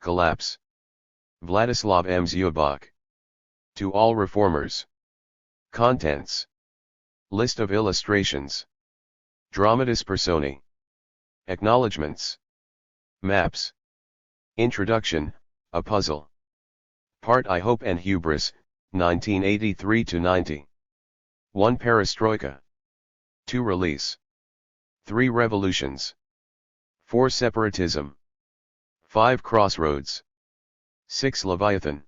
Collapse. Vladislav M. Zubok. To all reformers. Contents. List of illustrations. Dramatis Personae. Acknowledgements. Maps. Introduction, a puzzle. Part I Hope and Hubris, 1983-90. 1 Perestroika. 2 Release. 3 Revolutions. 4 Separatism. 5 Crossroads. 6 Leviathan.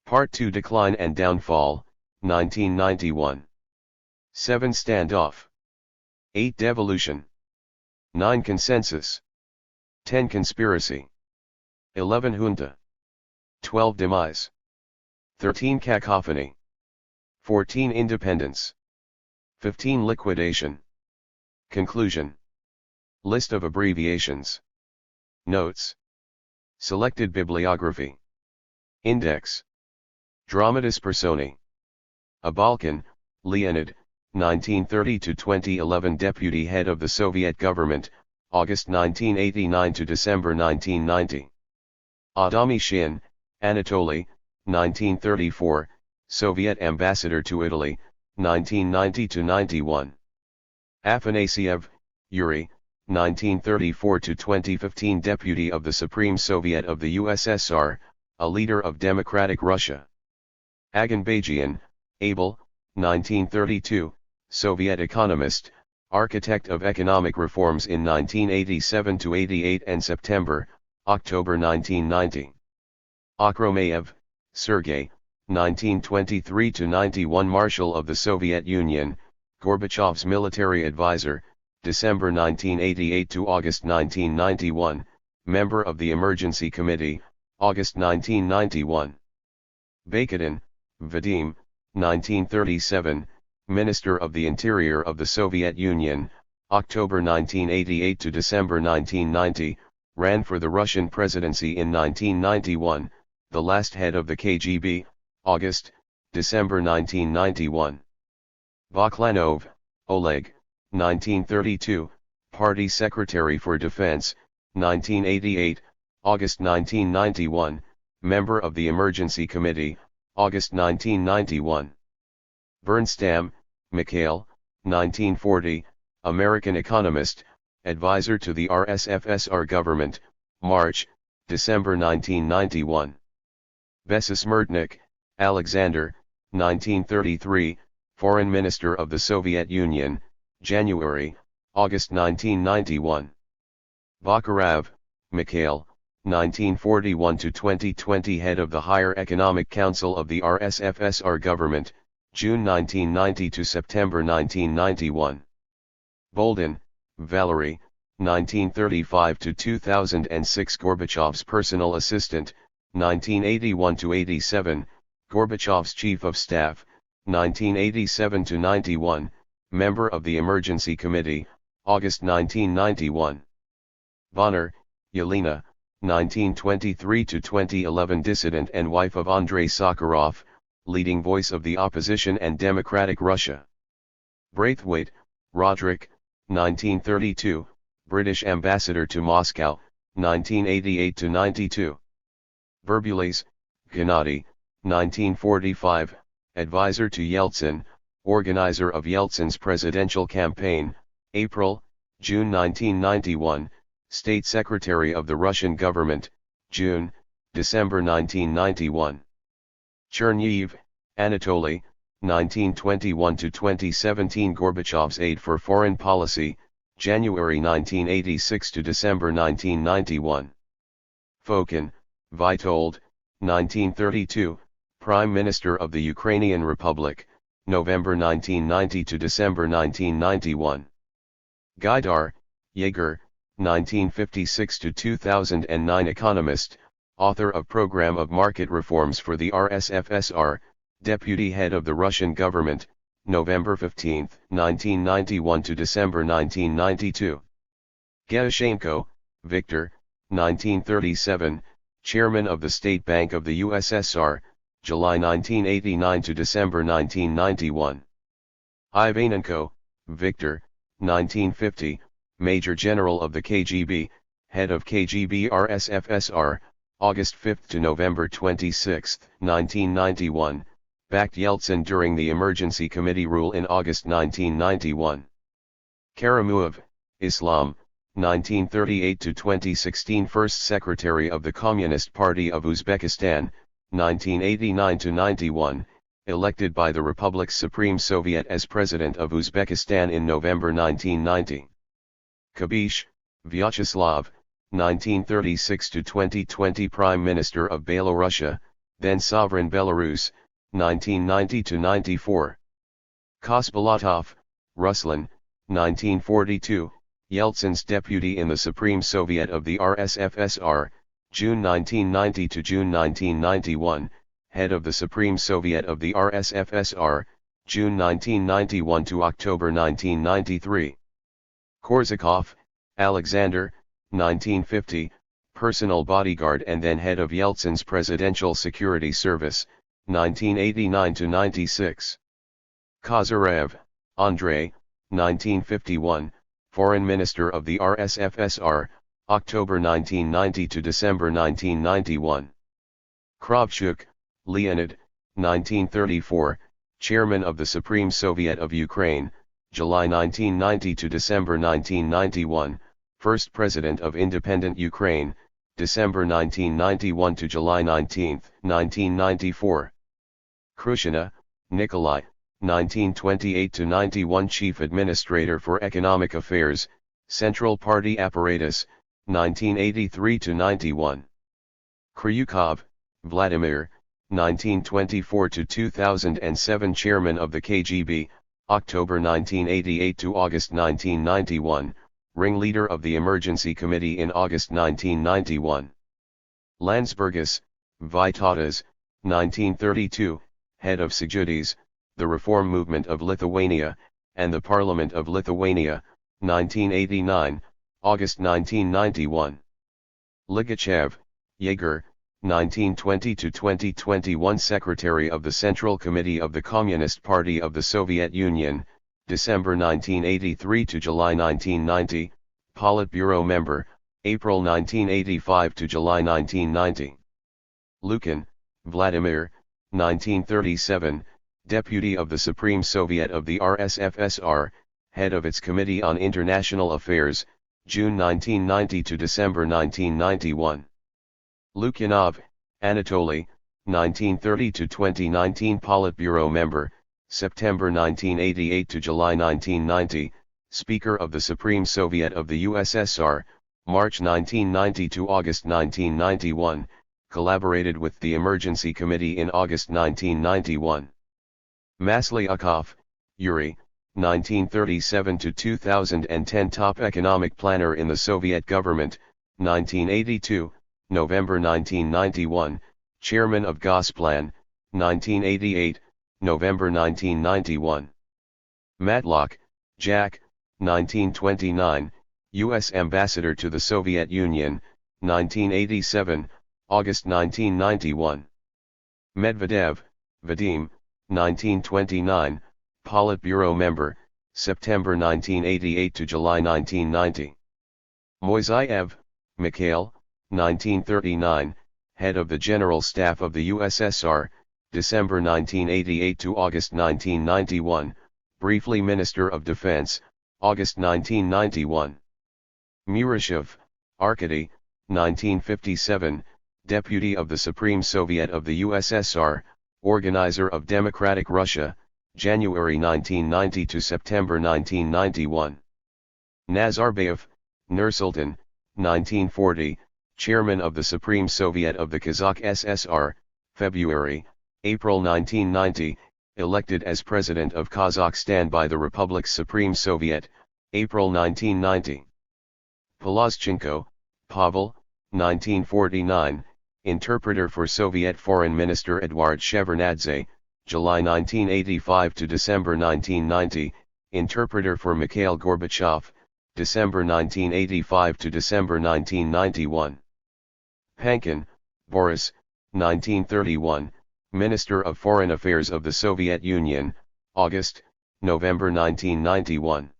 Part 2 Decline and Downfall, 1991. 7 Standoff. 8 Devolution. 9 Consensus. 10 Conspiracy. 11 Junta. 12 Demise. 13 Cacophony. 14 Independence. 15 Liquidation. Conclusion. List of abbreviations. Notes. Selected bibliography. Index. Dramatis Personae. A Balkan, Leonid, 1930-2011 Deputy Head of the Soviet Government, August 1989 to December 1990. Adami Shin, Anatoly, 1934, Soviet Ambassador to Italy, 1990-91. Afanasiev, Yuri, 1934-2015 Deputy of the Supreme Soviet of the USSR, a leader of Democratic Russia. Aganbajian, Abel, 1932, Soviet economist, architect of economic reforms in 1987-88 and September-October 1990. Akhromayev, Sergei, 1923-91 Marshal of the Soviet Union, Gorbachev's military advisor, December 1988 to August 1991, member of the Emergency Committee, August 1991. Bakatin, Vadim, 1937, Minister of the Interior of the Soviet Union, October 1988 to December 1990, ran for the Russian presidency in 1991, the last head of the KGB, August, December 1991. Vaklanov, Oleg, 1932, Party Secretary for Defense, 1988, August 1991, member of the Emergency Committee, August 1991. Bernstam, Mikhail, 1940, American economist, advisor to the RSFSR government, March, December 1991. Besesmertnik, Alexander, 1933, Foreign Minister of the Soviet Union, January, August 1991. Vakharov, Mikhail, 1941-2020 Head of the Higher Economic Council of the RSFSR government, June 1990 to September 1991. Boldin, Valery, 1935-2006 Gorbachev's personal assistant, 1981-87, Gorbachev's Chief of Staff, 1987-91, member of the Emergency Committee, August 1991. Bonner, Yelena, 1923-2011 dissident and wife of Andrei Sakharov, leading voice of the opposition and democratic Russia. Braithwaite, Roderick, 1932, British ambassador to Moscow, 1988-92. Berbules, Gennady, 1945, advisor to Yeltsin, organizer of Yeltsin's presidential campaign, April, June 1991, State Secretary of the Russian government, June, December 1991. Chernyev, Anatoly, 1921-2017 Gorbachev's aide for foreign policy, January 1986 to December 1991. Fokin, Vitold, 1932, Prime Minister of the Ukrainian Republic, November 1990 to December 1991. Gaidar, Yeager, 1956-2009 economist, author of Program of Market Reforms for the RSFSR, Deputy Head of the Russian Government, November 15, 1991 to December 1992. Gerashenko, Viktor, 1937, Chairman of the State Bank of the USSR, July 1989 to December 1991. Ivanenko, Viktor, 1950, Major General of the KGB, Head of KGB RSFSR, August 5 to November 26, 1991, backed Yeltsin during the Emergency Committee rule in August 1991. Karamuev, Islam, 1938 to 2016, First Secretary of the Communist Party of Uzbekistan, 1989 to 91, elected by the Republic's Supreme Soviet as President of Uzbekistan in November 1990. Kabish, Vyacheslav, 1936 to 2020, Prime Minister of Belorussia, then Sovereign Belarus, 1990 to 94. Kosbolatov, Ruslan, 1942, Yeltsin's deputy in the Supreme Soviet of the RSFSR, June 1990 to June 1991, head of the Supreme Soviet of the RSFSR, June 1991 to October 1993. Korsakov, Alexander, 1950, personal bodyguard and then head of Yeltsin's Presidential Security Service, 1989 to 96. Kozyrev, Andrei, 1951, Foreign Minister of the RSFSR, October 1990 to December 1991. Kravchuk, Leonid, 1934, Chairman of the Supreme Soviet of Ukraine, July 1990 to December 1991, First President of Independent Ukraine, December 1991 to July 19, 1994. Khrushchina, Nikolai, 1928 to 91, Chief Administrator for Economic Affairs, Central Party Apparatus, 1983 to 91. Kryukov, Vladimir, 1924 to 2007, Chairman of the KGB, October 1988 to August 1991, ringleader of the Emergency Committee in August 1991. Landsbergis, Vytautas, 1932, head of Sąjūdis, the Reform Movement of Lithuania, and the Parliament of Lithuania, 1989, August 1991. Ligachev, Yegor, 1920 to 2021, Secretary of the Central Committee of the Communist Party of the Soviet Union, December 1983 to July 1990, Politburo member, April 1985 to July 1990. Lukin, Vladimir, 1937, Deputy of the Supreme Soviet of the RSFSR, head of its Committee on International Affairs, June 1990 to December 1991. Lukyanov, Anatoly, 1930 to 2019, Politburo member, September 1988 to July 1990, Speaker of the Supreme Soviet of the USSR, March 1990 to August 1991, collaborated with the Emergency Committee in August 1991. Maslyakov, Yuri, 1937 to 2010, Top Economic Planner in the Soviet Government, 1982, November 1991, Chairman of Gosplan, 1988, November 1991. Matlock, Jack, 1929, U.S. Ambassador to the Soviet Union, 1987, August 1991. Medvedev, Vadim, 1929, Politburo member, September 1988 to July 1990. Moiseyev, Mikhail, 1939, Head of the General Staff of the USSR, December 1988 to August 1991, briefly Minister of Defense, August 1991. Murashov, Arkady, 1957, Deputy of the Supreme Soviet of the USSR, Organizer of Democratic Russia, January 1990 to September 1991. Nazarbayev, Nursultan, 1940, Chairman of the Supreme Soviet of the Kazakh SSR, February, April 1990, elected as President of Kazakhstan by the Republic's Supreme Soviet, April 1990. Polozchenko, Pavel, 1949, Interpreter for Soviet Foreign Minister Eduard Shevardnadze, July 1985 to December 1990, Interpreter for Mikhail Gorbachev, December 1985 to December 1991. Pankin, Boris, 1931, Minister of Foreign Affairs of the Soviet Union, August, November 1991.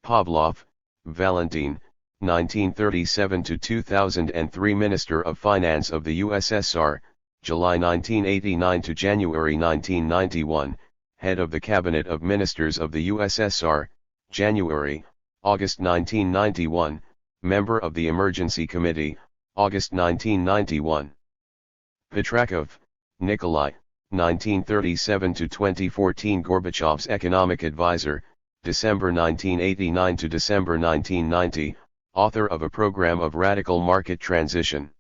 Pavlov, Valentin, 1937 to 2003 Minister of Finance of the USSR, July 1989 to January 1991, Head of the Cabinet of Ministers of the USSR, January, August 1991, Member of the Emergency Committee, August 1991. Petrakov, Nikolai, 1937 to 2014 Gorbachev's Economic Advisor, December 1989 to December 1990, author of a program of radical market transition.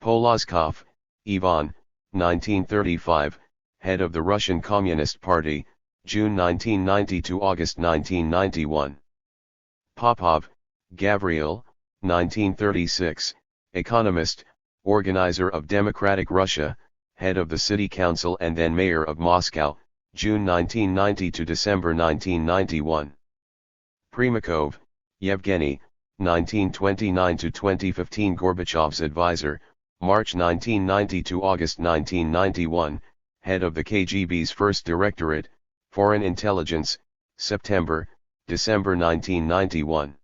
Polozkov, Ivan, 1935, head of the Russian Communist Party, June 1990 to August 1991. Popov, Gavril, 1936, economist, organizer of Democratic Russia, head of the City Council and then Mayor of Moscow, June 1990 to December 1991. Primakov, Yevgeny, 1929 to 2015 Gorbachev's advisor, March 1990 to August 1991, head of the KGB's First Directorate, Foreign Intelligence, September, December 1991.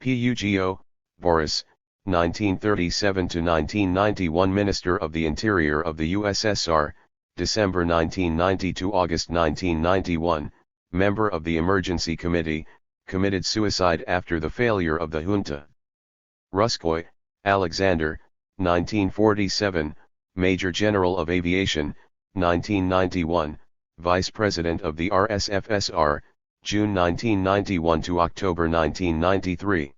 Pugo, Boris, 1937 to 1991 Minister of the Interior of the USSR, December 1990 to August 1991, member of the Emergency Committee, committed suicide after the failure of the junta. Ruskoy, Alexander, 1947, Major General of Aviation, 1991, Vice President of the RSFSR, June 1991 to October 1993.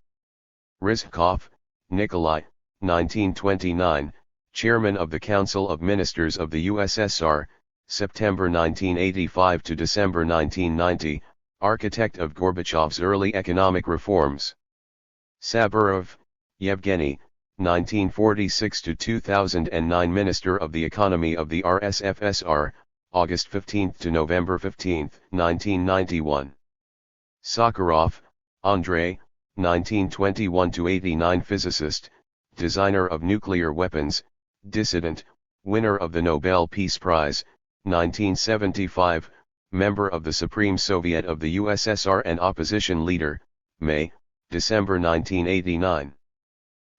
Rizhkov, Nikolai, 1929, Chairman of the Council of Ministers of the USSR, September 1985 to December 1990, architect of Gorbachev's early economic reforms. Saburov, Yevgeny, 1946 to 2009 Minister of the Economy of the RSFSR, August 15 to November 15, 1991. Sakharov, Andrei, 1921 to 89 physicist, designer of nuclear weapons, dissident, winner of the Nobel Peace Prize, 1975, member of the Supreme Soviet of the USSR and opposition leader, May, December 1989.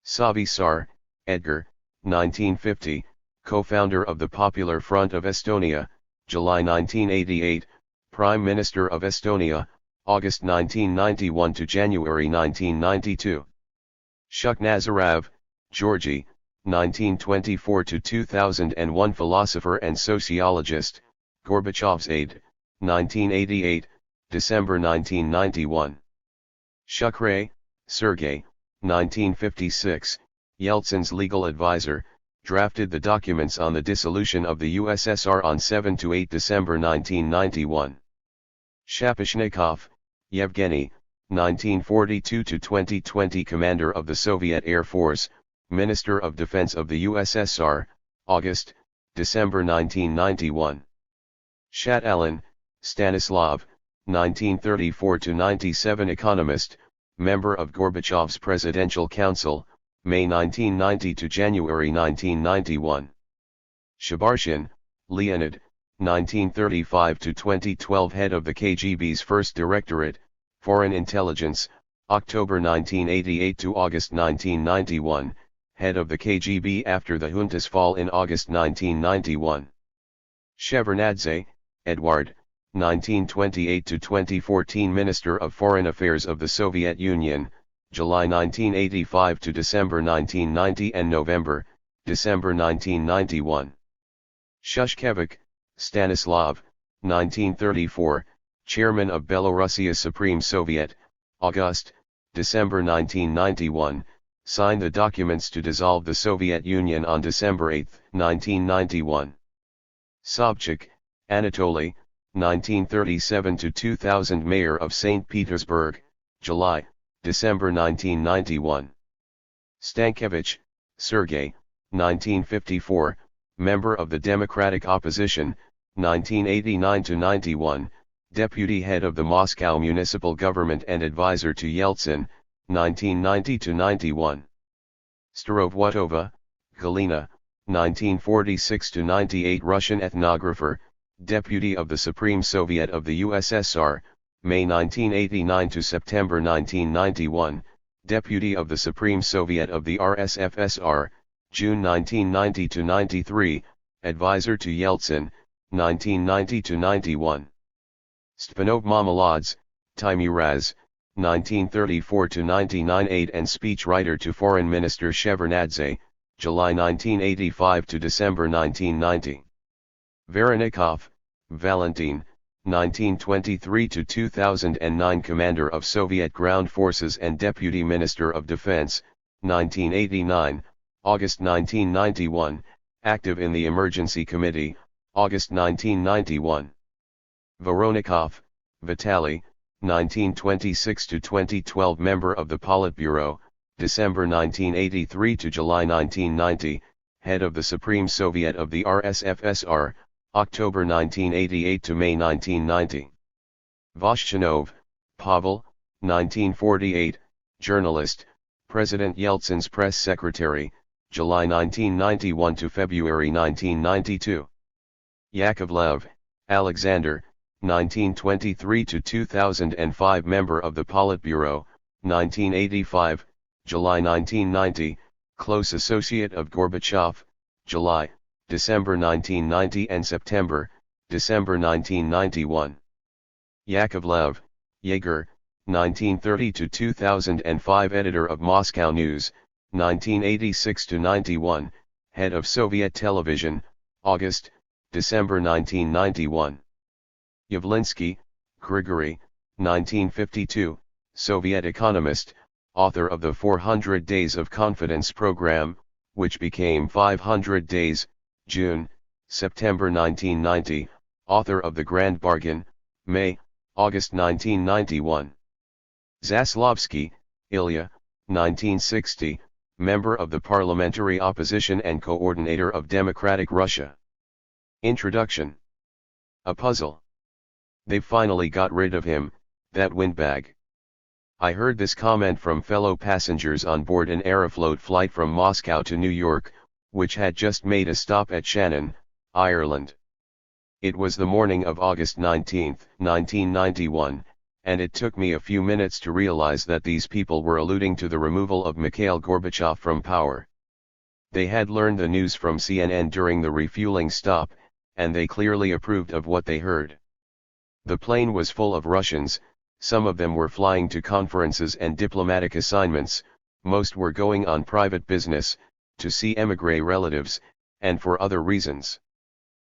Savisaar, Edgar, 1950, co-founder of the Popular Front of Estonia, July 1988, Prime Minister of Estonia, August 1991 to January 1992. Shukhnazarov, Georgy, 1924 to 2001 philosopher and sociologist, Gorbachev's aide, 1988, December 1991. Shukray, Sergei, 1956, Yeltsin's legal advisor, drafted the documents on the dissolution of the USSR on 7 to 8 December 1991. Shapashnikov, Yevgeny, 1942 to 2020 Commander of the Soviet Air Force, Minister of Defense of the USSR, August, December 1991. Shatalin, Stanislav, 1934 to 97 economist, member of Gorbachev's Presidential Council, May 1990 to January 1991. Shabarshin, Leonid, 1935 to 2012 head of the KGB's First Directorate, Foreign Intelligence, October 1988 to August 1991, head of the KGB after the junta's fall in August 1991. Shevardnadze, Edward, 1928 to 2014 Minister of Foreign Affairs of the Soviet Union, July 1985 to December 1990 and November, December 1991. Shushkevich, Stanislav, 1934, Chairman of Belorussia's Supreme Soviet, August, December 1991, signed the documents to dissolve the Soviet Union on December 8, 1991. Sobchak, Anatoly, 1937 to 2000 Mayor of St. Petersburg, July, December 1991. Stankevich, Sergei, 1954, member of the Democratic Opposition, 1989 to 91, deputy head of the Moscow municipal government and advisor to Yeltsin, 1990 to 91. Starovotova, Galina, 1946 to 98 Russian ethnographer, deputy of the Supreme Soviet of the USSR, May 1989 to September 1991, Deputy of the Supreme Soviet of the RSFSR, June 1990–93, Advisor to Yeltsin, 1990–91. Stpanov Mamolads, Timuraz, 1934–1998 and speechwriter to Foreign Minister Shevardnadze, July 1985 to December 1990. Voronikov, Valentin, 1923–2009 Commander of Soviet Ground Forces and Deputy Minister of Defense, 1989, August 1991, active in the Emergency Committee, August 1991. Voronikov, Vitaly, 1926–2012 Member of the Politburo, December 1983 to July 1990, Head of the Supreme Soviet of the RSFSR, October 1988 to May 1990. Voshchanov, Pavel, 1948, Journalist, President Yeltsin's Press Secretary, July 1991 to February 1992. Yakovlev, Alexander, 1923–2005 Member of the Politburo, 1985, July 1990, Close Associate of Gorbachev, July, December 1990 and September, December 1991. Yakovlev, Yegor, 1930–2005 Editor of Moscow News, 1986–91, Head of Soviet Television, August, December 1991. Yavlinsky, Grigory, 1952, Soviet economist, author of the 400 Days of Confidence program, which became 500 Days, June, September 1990, author of The Grand Bargain, May, August 1991. Zaslavsky, Ilya, 1960, member of the Parliamentary Opposition and coordinator of Democratic Russia. Introduction. A puzzle. They finally got rid of him, that windbag. I heard this comment from fellow passengers on board an Aeroflot flight from Moscow to New York, which had just made a stop at Shannon, Ireland. It was the morning of August 19, 1991, and it took me a few minutes to realize that these people were alluding to the removal of Mikhail Gorbachev from power. They had learned the news from CNN during the refueling stop, and they clearly approved of what they heard. The plane was full of Russians, some of them were flying to conferences and diplomatic assignments, most were going on private business, to see émigré relatives, and for other reasons.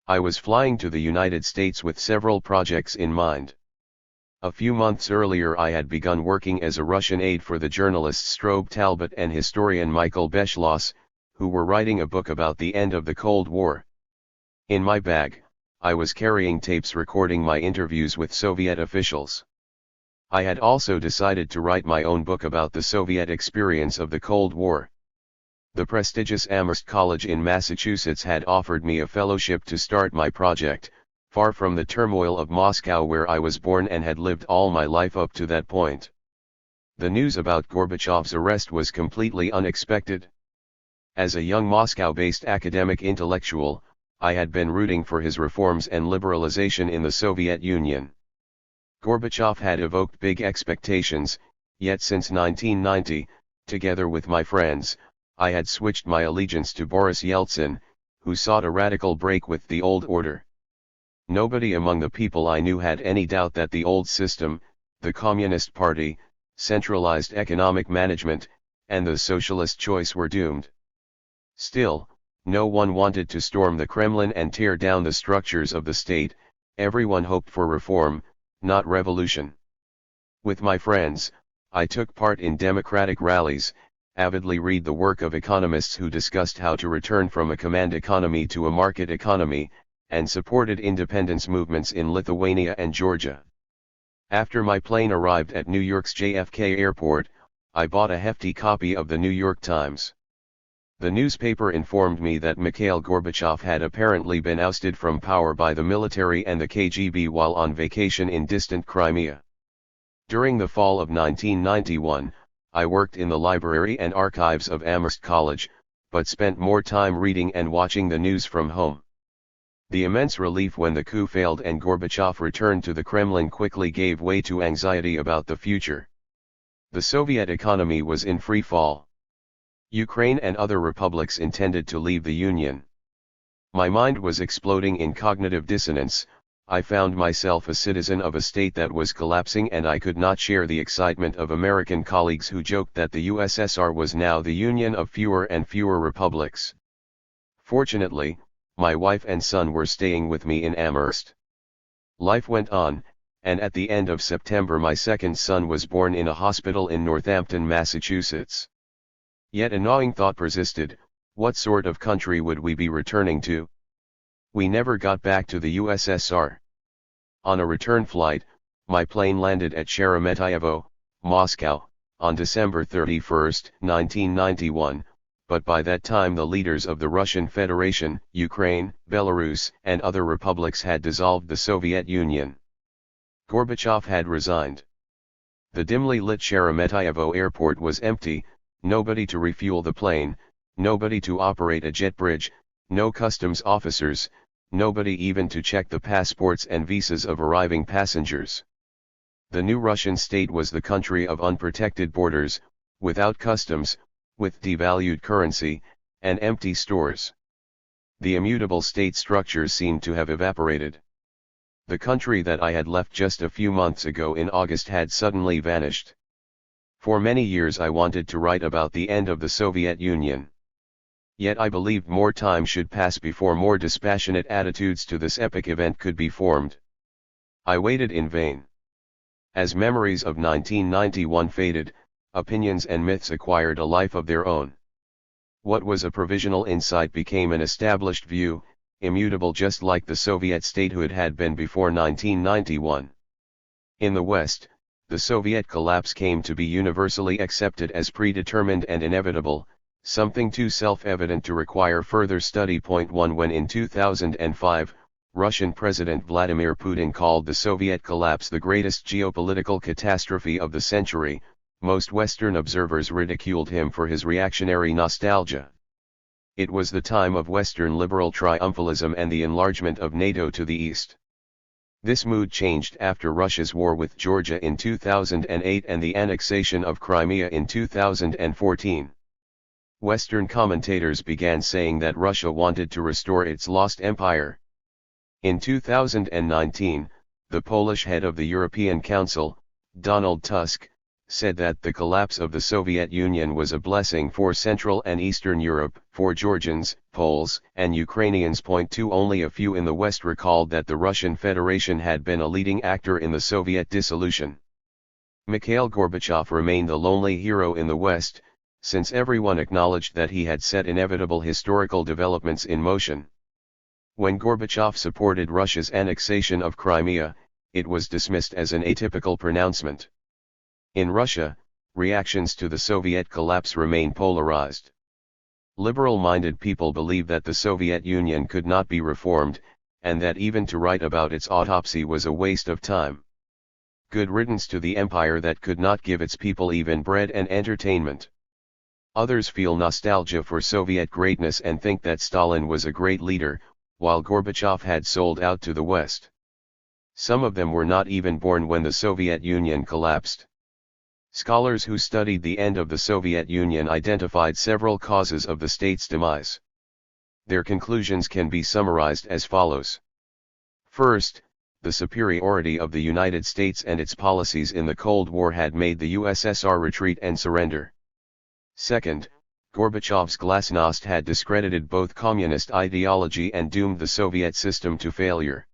I was flying to the United States with several projects in mind. A few months earlier I had begun working as a Russian aide for the journalists Strobe Talbot and historian Michael Beschloss, who were writing a book about the end of the Cold War. In my bag, I was carrying tapes recording my interviews with Soviet officials. I had also decided to write my own book about the Soviet experience of the Cold War. The prestigious Amherst College in Massachusetts had offered me a fellowship to start my project, far from the turmoil of Moscow where I was born and had lived all my life up to that point. The news about Gorbachev's arrest was completely unexpected. As a young Moscow-based academic intellectual, I had been rooting for his reforms and liberalization in the Soviet Union. Gorbachev had evoked big expectations, yet since 1990, together with my friends, I had switched my allegiance to Boris Yeltsin, who sought a radical break with the old order. Nobody among the people I knew had any doubt that the old system, the Communist Party, centralized economic management, and the socialist choice were doomed. Still, no one wanted to storm the Kremlin and tear down the structures of the state, everyone hoped for reform, not revolution. With my friends, I took part in democratic rallies, avidly read the work of economists who discussed how to return from a command economy to a market economy, and supported independence movements in Lithuania and Georgia. After my plane arrived at New York's JFK Airport, I bought a hefty copy of the New York Times. The newspaper informed me that Mikhail Gorbachev had apparently been ousted from power by the military and the KGB while on vacation in distant Crimea. During the fall of 1991, I worked in the library and archives of Amherst College, but spent more time reading and watching the news from home. The immense relief when the coup failed and Gorbachev returned to the Kremlin quickly gave way to anxiety about the future. The Soviet economy was in free fall. Ukraine and other republics intended to leave the Union. My mind was exploding in cognitive dissonance. I found myself a citizen of a state that was collapsing, and I could not share the excitement of American colleagues who joked that the USSR was now the union of fewer and fewer republics. Fortunately, my wife and son were staying with me in Amherst. Life went on, and at the end of September my second son was born in a hospital in Northampton, Massachusetts. Yet a gnawing thought persisted: what sort of country would we be returning to? We never got back to the USSR. On a return flight, my plane landed at Sheremetyevo, Moscow, on December 31, 1991, but by that time the leaders of the Russian Federation, Ukraine, Belarus, and other republics had dissolved the Soviet Union. Gorbachev had resigned. The dimly lit Sheremetyevo airport was empty, nobody to refuel the plane, nobody to operate a jet bridge, no customs officers, nobody even to check the passports and visas of arriving passengers. The new Russian state was the country of unprotected borders, without customs, with devalued currency, and empty stores. The immutable state structures seemed to have evaporated. The country that I had left just a few months ago in August had suddenly vanished. For many years I wanted to write about the end of the Soviet Union. Yet I believed more time should pass before more dispassionate attitudes to this epic event could be formed. I waited in vain. As memories of 1991 faded, opinions and myths acquired a life of their own. What was a provisional insight became an established view, immutable just like the Soviet statehood had been before 1991. In the West, the Soviet collapse came to be universally accepted as predetermined and inevitable, something too self-evident to require further study. Point 1. When in 2005, Russian President Vladimir Putin called the Soviet collapse the greatest geopolitical catastrophe of the century, most Western observers ridiculed him for his reactionary nostalgia. It was the time of Western liberal triumphalism and the enlargement of NATO to the east. This mood changed after Russia's war with Georgia in 2008 and the annexation of Crimea in 2014. Western commentators began saying that Russia wanted to restore its lost empire. In 2019, the Polish head of the European Council, Donald Tusk, said that the collapse of the Soviet Union was a blessing for Central and Eastern Europe, for Georgians, Poles, and Ukrainians. Point 2. Only a few in the West recalled that the Russian Federation had been a leading actor in the Soviet dissolution. Mikhail Gorbachev remained the lonely hero in the West, since everyone acknowledged that he had set inevitable historical developments in motion. When Gorbachev supported Russia's annexation of Crimea, it was dismissed as an atypical pronouncement. In Russia, reactions to the Soviet collapse remain polarized. Liberal-minded people believe that the Soviet Union could not be reformed, and that even to write about its autopsy was a waste of time. Good riddance to the empire that could not give its people even bread and entertainment. Others feel nostalgia for Soviet greatness and think that Stalin was a great leader, while Gorbachev had sold out to the West. Some of them were not even born when the Soviet Union collapsed. Scholars who studied the end of the Soviet Union identified several causes of the state's demise. Their conclusions can be summarized as follows. First, the superiority of the United States and its policies in the Cold War had made the USSR retreat and surrender. Second, Gorbachev's glasnost had discredited both communist ideology and doomed the Soviet system to failure.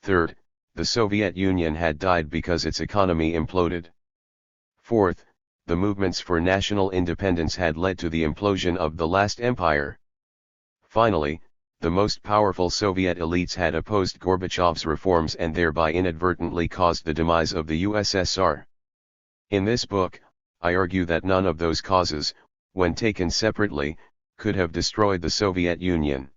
Third, the Soviet Union had died because its economy imploded. Fourth, the movements for national independence had led to the implosion of the last empire. Finally, the most powerful Soviet elites had opposed Gorbachev's reforms and thereby inadvertently caused the demise of the USSR. In this book, I argue that none of those causes, when taken separately, could have destroyed the Soviet Union.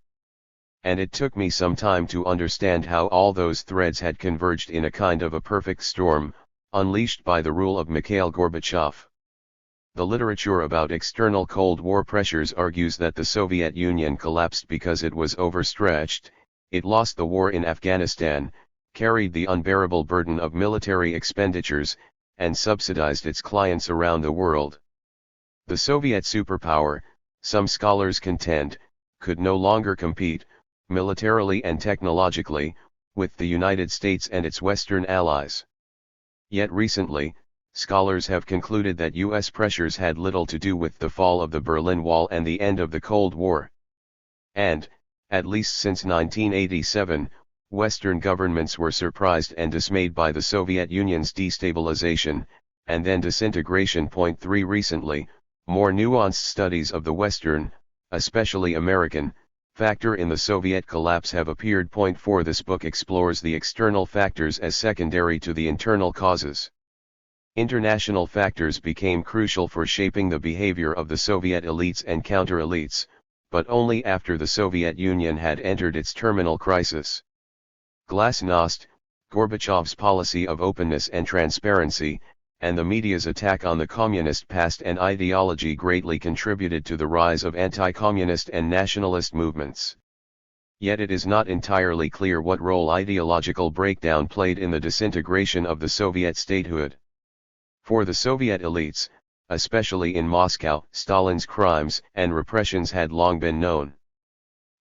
And it took me some time to understand how all those threads had converged in a kind of a perfect storm, unleashed by the rule of Mikhail Gorbachev. The literature about external Cold War pressures argues that the Soviet Union collapsed because it was overstretched, it lost the war in Afghanistan, carried the unbearable burden of military expenditures, and subsidized its clients around the world. The Soviet superpower, some scholars contend, could no longer compete, militarily and technologically, with the United States and its Western allies. Yet recently, scholars have concluded that US pressures had little to do with the fall of the Berlin Wall and the end of the Cold War. And, at least since 1987, Western governments were surprised and dismayed by the Soviet Union's destabilization, and then disintegration. 3 Recently, more nuanced studies of the Western, especially American, factor in the Soviet collapse have appeared. 4 This book explores the external factors as secondary to the internal causes. International factors became crucial for shaping the behavior of the Soviet elites and counter-elites, but only after the Soviet Union had entered its terminal crisis. Glasnost, Gorbachev's policy of openness and transparency, and the media's attack on the communist past and ideology greatly contributed to the rise of anti-communist and nationalist movements. Yet it is not entirely clear what role ideological breakdown played in the disintegration of the Soviet statehood. For the Soviet elites, especially in Moscow, Stalin's crimes and repressions had long been known.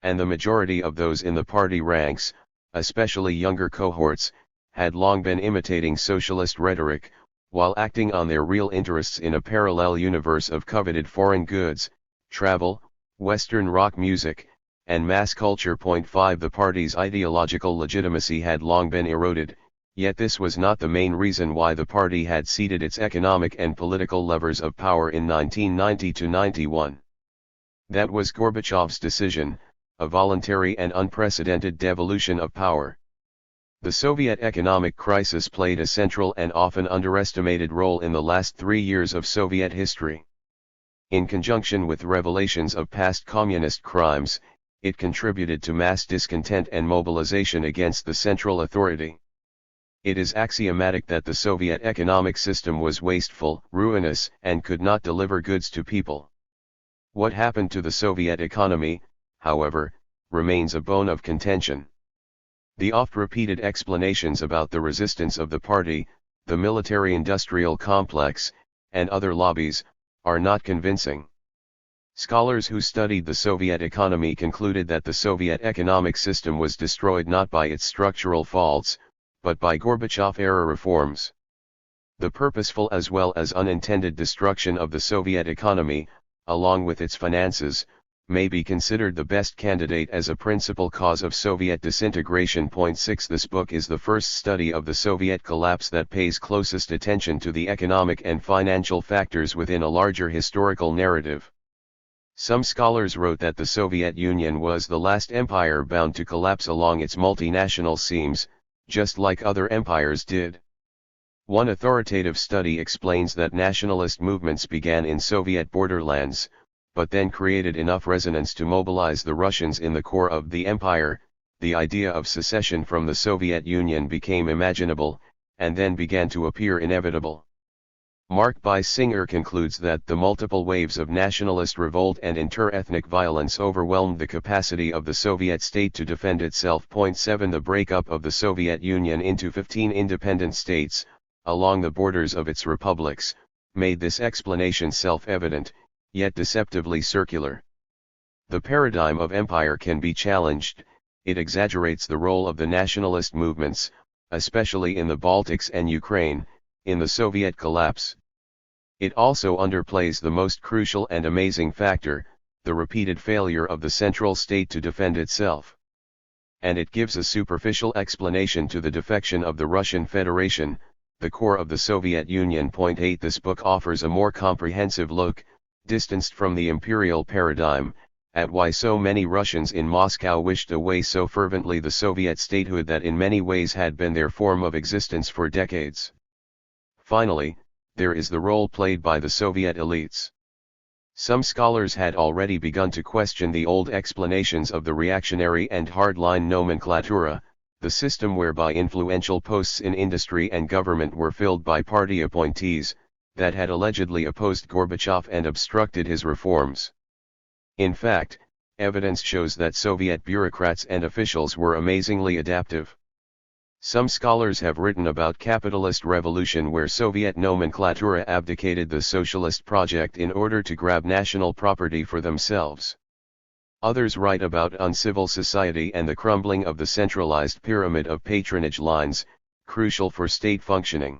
And the majority of those in the party ranks, especially younger cohorts, had long been imitating socialist rhetoric, while acting on their real interests in a parallel universe of coveted foreign goods, travel, Western rock music, and mass culture. 5 The party's ideological legitimacy had long been eroded, yet this was not the main reason why the party had ceded its economic and political levers of power in 1990–91. That was Gorbachev's decision, a voluntary and unprecedented devolution of power. The Soviet economic crisis played a central and often underestimated role in the last 3 years of Soviet history. In conjunction with revelations of past communist crimes, it contributed to mass discontent and mobilization against the central authority. It is axiomatic that the Soviet economic system was wasteful, ruinous, and could not deliver goods to people. What happened to the Soviet economy, however, remains a bone of contention. The oft-repeated explanations about the resistance of the party, the military-industrial complex, and other lobbies, are not convincing. Scholars who studied the Soviet economy concluded that the Soviet economic system was destroyed not by its structural faults, but by Gorbachev-era reforms. The purposeful as well as unintended destruction of the Soviet economy, along with its finances, may be considered the best candidate as a principal cause of Soviet disintegration. 6 This book is the first study of the Soviet collapse that pays closest attention to the economic and financial factors within a larger historical narrative. Some scholars wrote that the Soviet Union was the last empire bound to collapse along its multinational seams, just like other empires did. One authoritative study explains that nationalist movements began in Soviet borderlands, but then created enough resonance to mobilize the Russians in the core of the empire. The idea of secession from the Soviet Union became imaginable, and then began to appear inevitable. Mark Singer concludes that the multiple waves of nationalist revolt and inter-ethnic violence overwhelmed the capacity of the Soviet state to defend itself. 7 The breakup of the Soviet Union into 15 independent states, along the borders of its republics, made this explanation self-evident, yet deceptively circular. The paradigm of empire can be challenged. It exaggerates the role of the nationalist movements, especially in the Baltics and Ukraine, in the Soviet collapse. It also underplays the most crucial and amazing factor, the repeated failure of the central state to defend itself. And it gives a superficial explanation to the defection of the Russian Federation, the core of the Soviet Union. 8 This book offers a more comprehensive look, distanced from the imperial paradigm, at why so many Russians in Moscow wished away so fervently the Soviet statehood that in many ways had been their form of existence for decades. Finally, there is the role played by the Soviet elites. Some scholars had already begun to question the old explanations of the reactionary and hardline nomenclatura, the system whereby influential posts in industry and government were filled by party appointees, that had allegedly opposed Gorbachev and obstructed his reforms. In fact, evidence shows that Soviet bureaucrats and officials were amazingly adaptive. Some scholars have written about capitalist revolution where Soviet nomenclatura abdicated the socialist project in order to grab national property for themselves. Others write about uncivil society and the crumbling of the centralized pyramid of patronage lines, crucial for state functioning.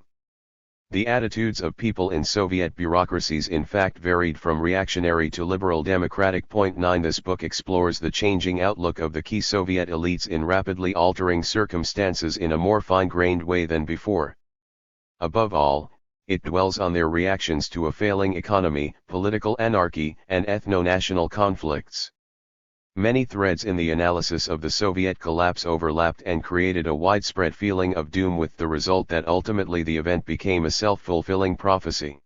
The attitudes of people in Soviet bureaucracies in fact varied from reactionary to liberal democratic. 9 This book explores the changing outlook of the key Soviet elites in rapidly altering circumstances in a more fine-grained way than before. Above all, it dwells on their reactions to a failing economy, political anarchy, and ethno-national conflicts. Many threads in the analysis of the Soviet collapse overlapped and created a widespread feeling of doom, with the result that ultimately the event became a self-fulfilling prophecy.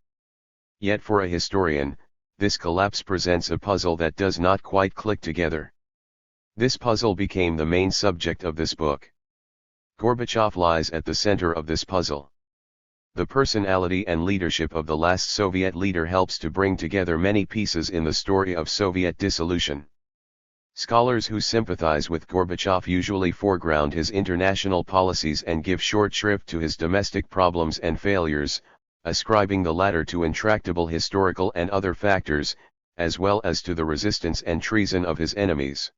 Yet for a historian, this collapse presents a puzzle that does not quite click together. This puzzle became the main subject of this book. Gorbachev lies at the center of this puzzle. The personality and leadership of the last Soviet leader helps to bring together many pieces in the story of Soviet dissolution. Scholars who sympathize with Gorbachev usually foreground his international policies and give short shrift to his domestic problems and failures, ascribing the latter to intractable historical and other factors, as well as to the resistance and treason of his enemies.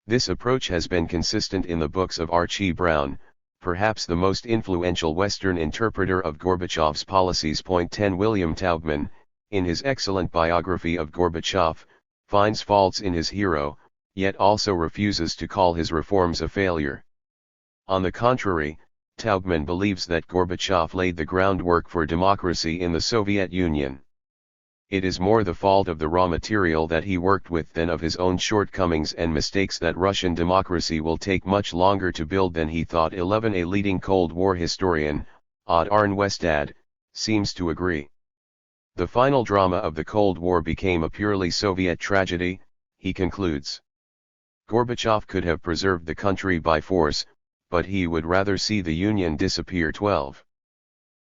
This approach has been consistent in the books of Archie Brown, perhaps the most influential Western interpreter of Gorbachev's policies. 10 William Taubman, in his excellent biography of Gorbachev, finds faults in his hero, yet also refuses to call his reforms a failure. On the contrary, Taubman believes that Gorbachev laid the groundwork for democracy in the Soviet Union. It is more the fault of the raw material that he worked with than of his own shortcomings and mistakes that Russian democracy will take much longer to build than he thought. 11 A leading Cold War historian, Odd Arnwestad, seems to agree. The final drama of the Cold War became a purely Soviet tragedy, he concludes. Gorbachev could have preserved the country by force, but he would rather see the Union disappear. 12.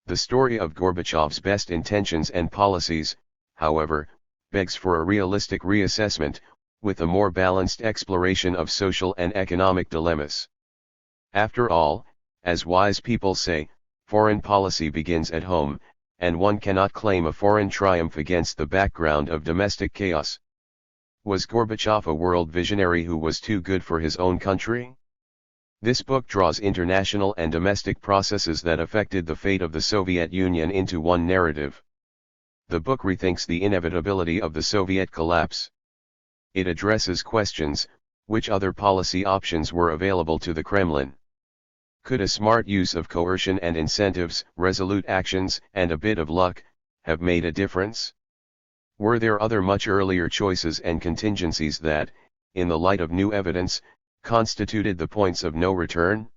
The story of Gorbachev's best intentions and policies, however, begs for a realistic reassessment, with a more balanced exploration of social and economic dilemmas. After all, as wise people say, foreign policy begins at home, and one cannot claim a foreign triumph against the background of domestic chaos. Was Gorbachev a world visionary who was too good for his own country? This book draws international and domestic processes that affected the fate of the Soviet Union into one narrative. The book rethinks the inevitability of the Soviet collapse. It addresses questions: which other policy options were available to the Kremlin? Could a smart use of coercion and incentives, resolute actions, and a bit of luck, have made a difference? Were there other much earlier choices and contingencies that, in the light of new evidence, constituted the points of no return?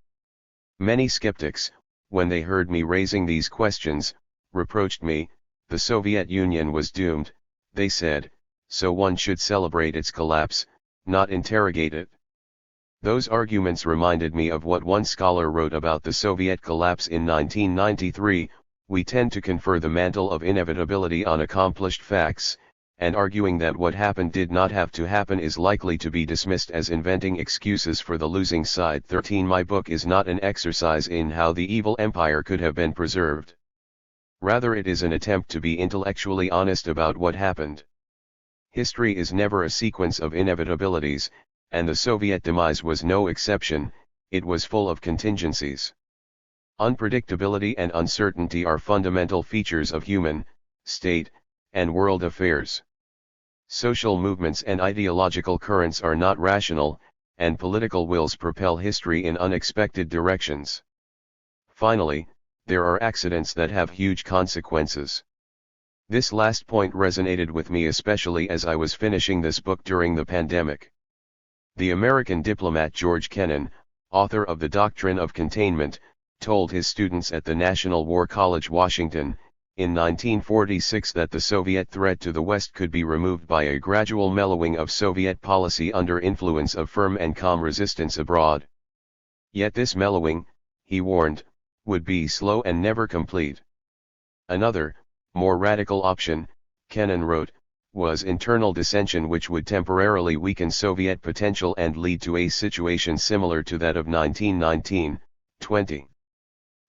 Many skeptics, when they heard me raising these questions, reproached me. The Soviet Union was doomed, they said, so one should celebrate its collapse, not interrogate it. Those arguments reminded me of what one scholar wrote about the Soviet collapse in 1993, we tend to confer the mantle of inevitability on accomplished facts, and arguing that what happened did not have to happen is likely to be dismissed as inventing excuses for the losing side. 13 My book is not an exercise in how the evil empire could have been preserved. Rather, it is an attempt to be intellectually honest about what happened. History is never a sequence of inevitabilities, and the Soviet demise was no exception. It was full of contingencies. Unpredictability and uncertainty are fundamental features of human, state, and world affairs. Social movements and ideological currents are not rational, and political wills propel history in unexpected directions. Finally, there are accidents that have huge consequences. This last point resonated with me especially as I was finishing this book during the pandemic. The American diplomat George Kennan, author of The Doctrine of Containment, told his students at the National War College, Washington, in 1946 that the Soviet threat to the West could be removed by a gradual mellowing of Soviet policy under influence of firm and calm resistance abroad. Yet this mellowing, he warned, would be slow and never complete. Another, more radical option, Kennan wrote, was internal dissension, which would temporarily weaken Soviet potential and lead to a situation similar to that of 1919, 20.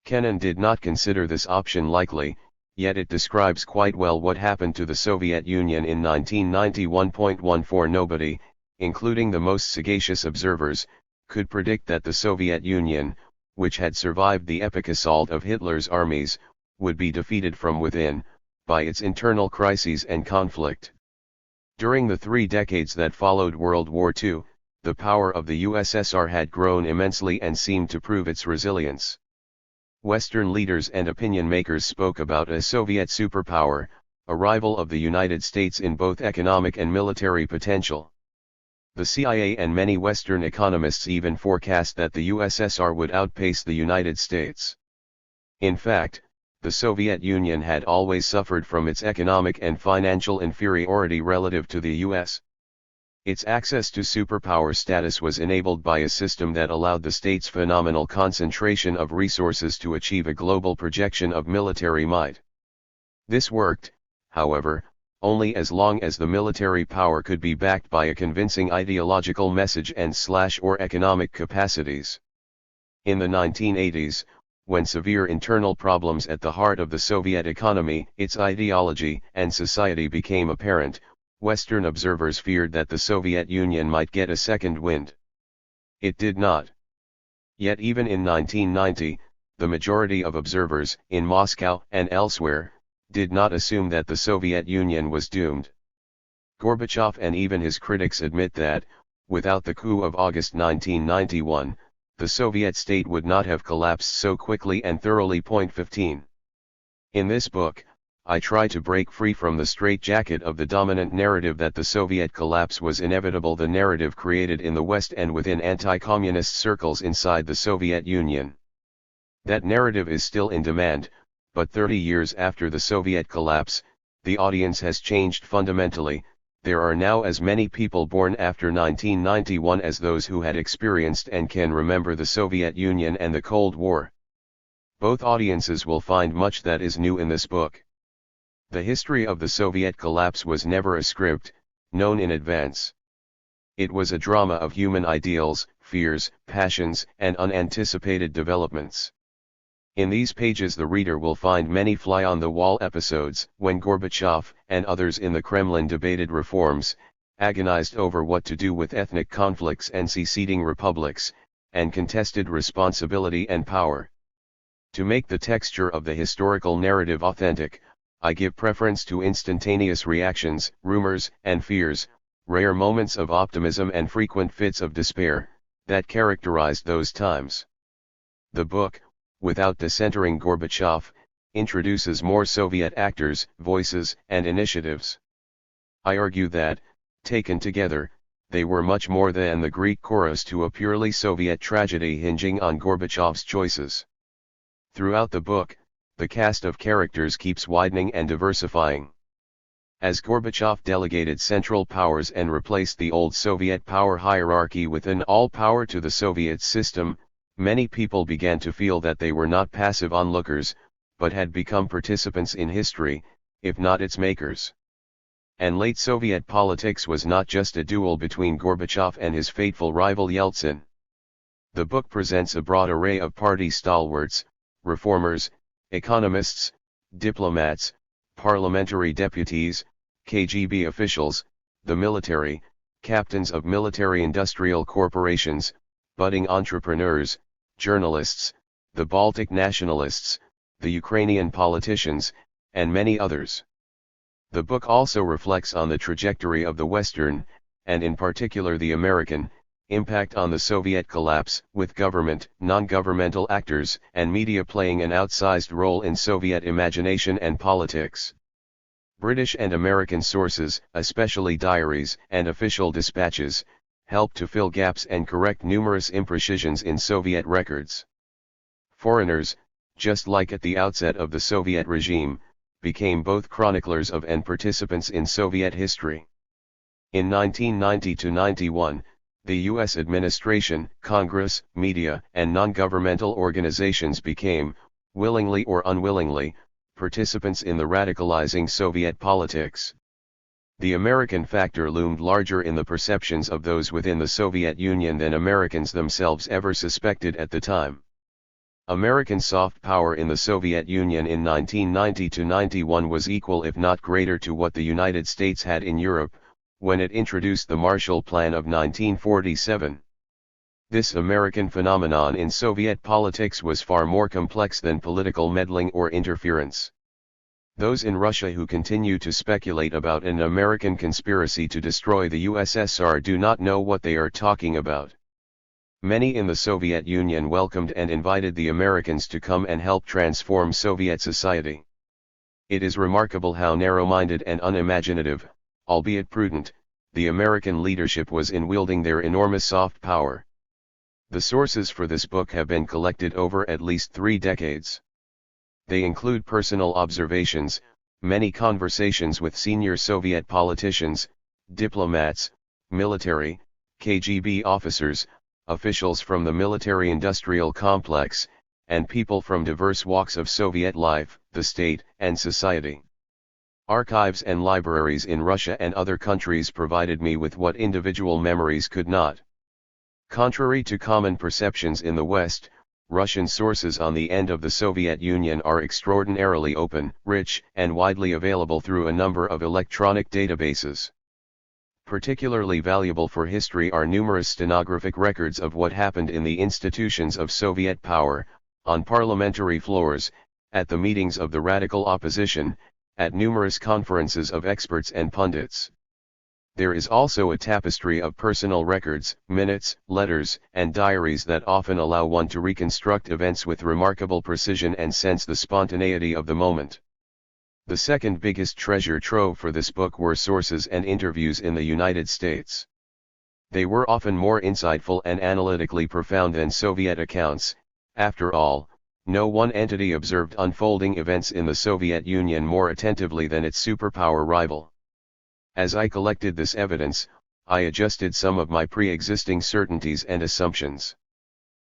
Kennan did not consider this option likely, yet it describes quite well what happened to the Soviet Union in 1991.14. Nobody, including the most sagacious observers, could predict that the Soviet Union, which had survived the epic assault of Hitler's armies, would be defeated from within, by its internal crises and conflict. During the 3 decades that followed World War II, the power of the USSR had grown immensely and seemed to prove its resilience. Western leaders and opinion makers spoke about a Soviet superpower, a rival of the United States in both economic and military potential. The CIA and many Western economists even forecast that the USSR would outpace the United States. In fact, the Soviet Union had always suffered from its economic and financial inferiority relative to the US. Its access to superpower status was enabled by a system that allowed the state's phenomenal concentration of resources to achieve a global projection of military might. This worked, however, only as long as the military power could be backed by a convincing ideological message and/or economic capacities. In the 1980s, when severe internal problems at the heart of the Soviet economy, its ideology, and society became apparent, Western observers feared that the Soviet Union might get a second wind. It did not. Yet even in 1990, the majority of observers, in Moscow and elsewhere, did not assume that the Soviet Union was doomed. Gorbachev and even his critics admit that, without the coup of August 1991, the Soviet state would not have collapsed so quickly and thoroughly. 15. In this book, I try to break free from the straitjacket of the dominant narrative that the Soviet collapse was inevitable, the narrative created in the West and within anti-communist circles inside the Soviet Union. That narrative is still in demand, but 30 years after the Soviet collapse, the audience has changed fundamentally. There are now as many people born after 1991 as those who had experienced and can remember the Soviet Union and the Cold War. Both audiences will find much that is new in this book. The history of the Soviet collapse was never a script, known in advance. It was a drama of human ideals, fears, passions, and unanticipated developments. In these pages the reader will find many fly-on-the-wall episodes, when Gorbachev and others in the Kremlin debated reforms, agonized over what to do with ethnic conflicts and seceding republics, and contested responsibility and power. To make the texture of the historical narrative authentic, I give preference to instantaneous reactions, rumors, and fears, rare moments of optimism and frequent fits of despair, that characterized those times. The book, without decentering Gorbachev, introduces more Soviet actors, voices, and initiatives. I argue that, taken together, they were much more than the Greek chorus to a purely Soviet tragedy hinging on Gorbachev's choices. Throughout the book, the cast of characters keeps widening and diversifying. As Gorbachev delegated central powers and replaced the old Soviet power hierarchy with an all-power to the Soviet system, many people began to feel that they were not passive onlookers, but had become participants in history, if not its makers. And late Soviet politics was not just a duel between Gorbachev and his fateful rival Yeltsin. The book presents a broad array of party stalwarts, reformers, economists, diplomats, parliamentary deputies, KGB officials, the military, captains of military-industrial corporations, budding entrepreneurs, journalists, the Baltic nationalists, the Ukrainian politicians, and many others. The book also reflects on the trajectory of the Western, and in particular the American, impact on the Soviet collapse, with government, non-governmental actors, and media playing an outsized role in Soviet imagination and politics. British and American sources, especially diaries and official dispatches, helped to fill gaps and correct numerous imprecisions in Soviet records. Foreigners, just like at the outset of the Soviet regime, became both chroniclers of and participants in Soviet history. In 1990–91, the U.S. administration, Congress, media, and non-governmental organizations became, willingly or unwillingly, participants in the radicalizing Soviet politics. The American factor loomed larger in the perceptions of those within the Soviet Union than Americans themselves ever suspected at the time. American soft power in the Soviet Union in 1990–91 was equal if not greater to what the United States had in Europe, when it introduced the Marshall Plan of 1947. This American phenomenon in Soviet politics was far more complex than political meddling or interference. Those in Russia who continue to speculate about an American conspiracy to destroy the USSR do not know what they are talking about. Many in the Soviet Union welcomed and invited the Americans to come and help transform Soviet society. It is remarkable how narrow-minded and unimaginative, albeit prudent, the American leadership was in wielding their enormous soft power. The sources for this book have been collected over at least 3 decades. They include personal observations, many conversations with senior Soviet politicians, diplomats, military, KGB officers, officials from the military-industrial complex, and people from diverse walks of Soviet life, the state, and society. Archives and libraries in Russia and other countries provided me with what individual memories could not. Contrary to common perceptions in the West, Russian sources on the end of the Soviet Union are extraordinarily open, rich, and widely available through a number of electronic databases. Particularly valuable for history are numerous stenographic records of what happened in the institutions of Soviet power, on parliamentary floors, at the meetings of the radical opposition, at numerous conferences of experts and pundits. There is also a tapestry of personal records, minutes, letters, and diaries that often allow one to reconstruct events with remarkable precision and sense the spontaneity of the moment. The second biggest treasure trove for this book were sources and interviews in the United States. They were often more insightful and analytically profound than Soviet accounts. After all, no one entity observed unfolding events in the Soviet Union more attentively than its superpower rival. As I collected this evidence, I adjusted some of my pre-existing certainties and assumptions.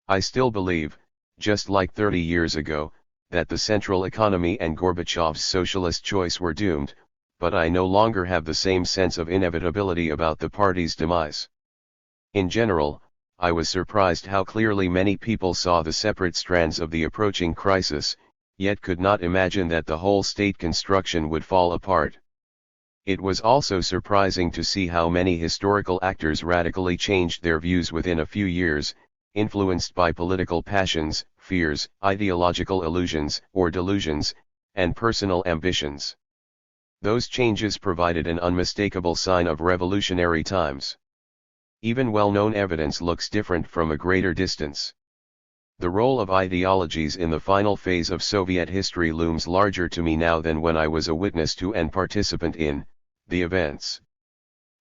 I still believe, just like 30 years ago, that the central economy and Gorbachev's socialist choice were doomed, but I no longer have the same sense of inevitability about the party's demise. In general, I was surprised how clearly many people saw the separate strands of the approaching crisis, yet could not imagine that the whole state construction would fall apart. It was also surprising to see how many historical actors radically changed their views within a few years, influenced by political passions, fears, ideological illusions or delusions, and personal ambitions. Those changes provided an unmistakable sign of revolutionary times. Even well-known evidence looks different from a greater distance. The role of ideologies in the final phase of Soviet history looms larger to me now than when I was a witness to and participant in the events.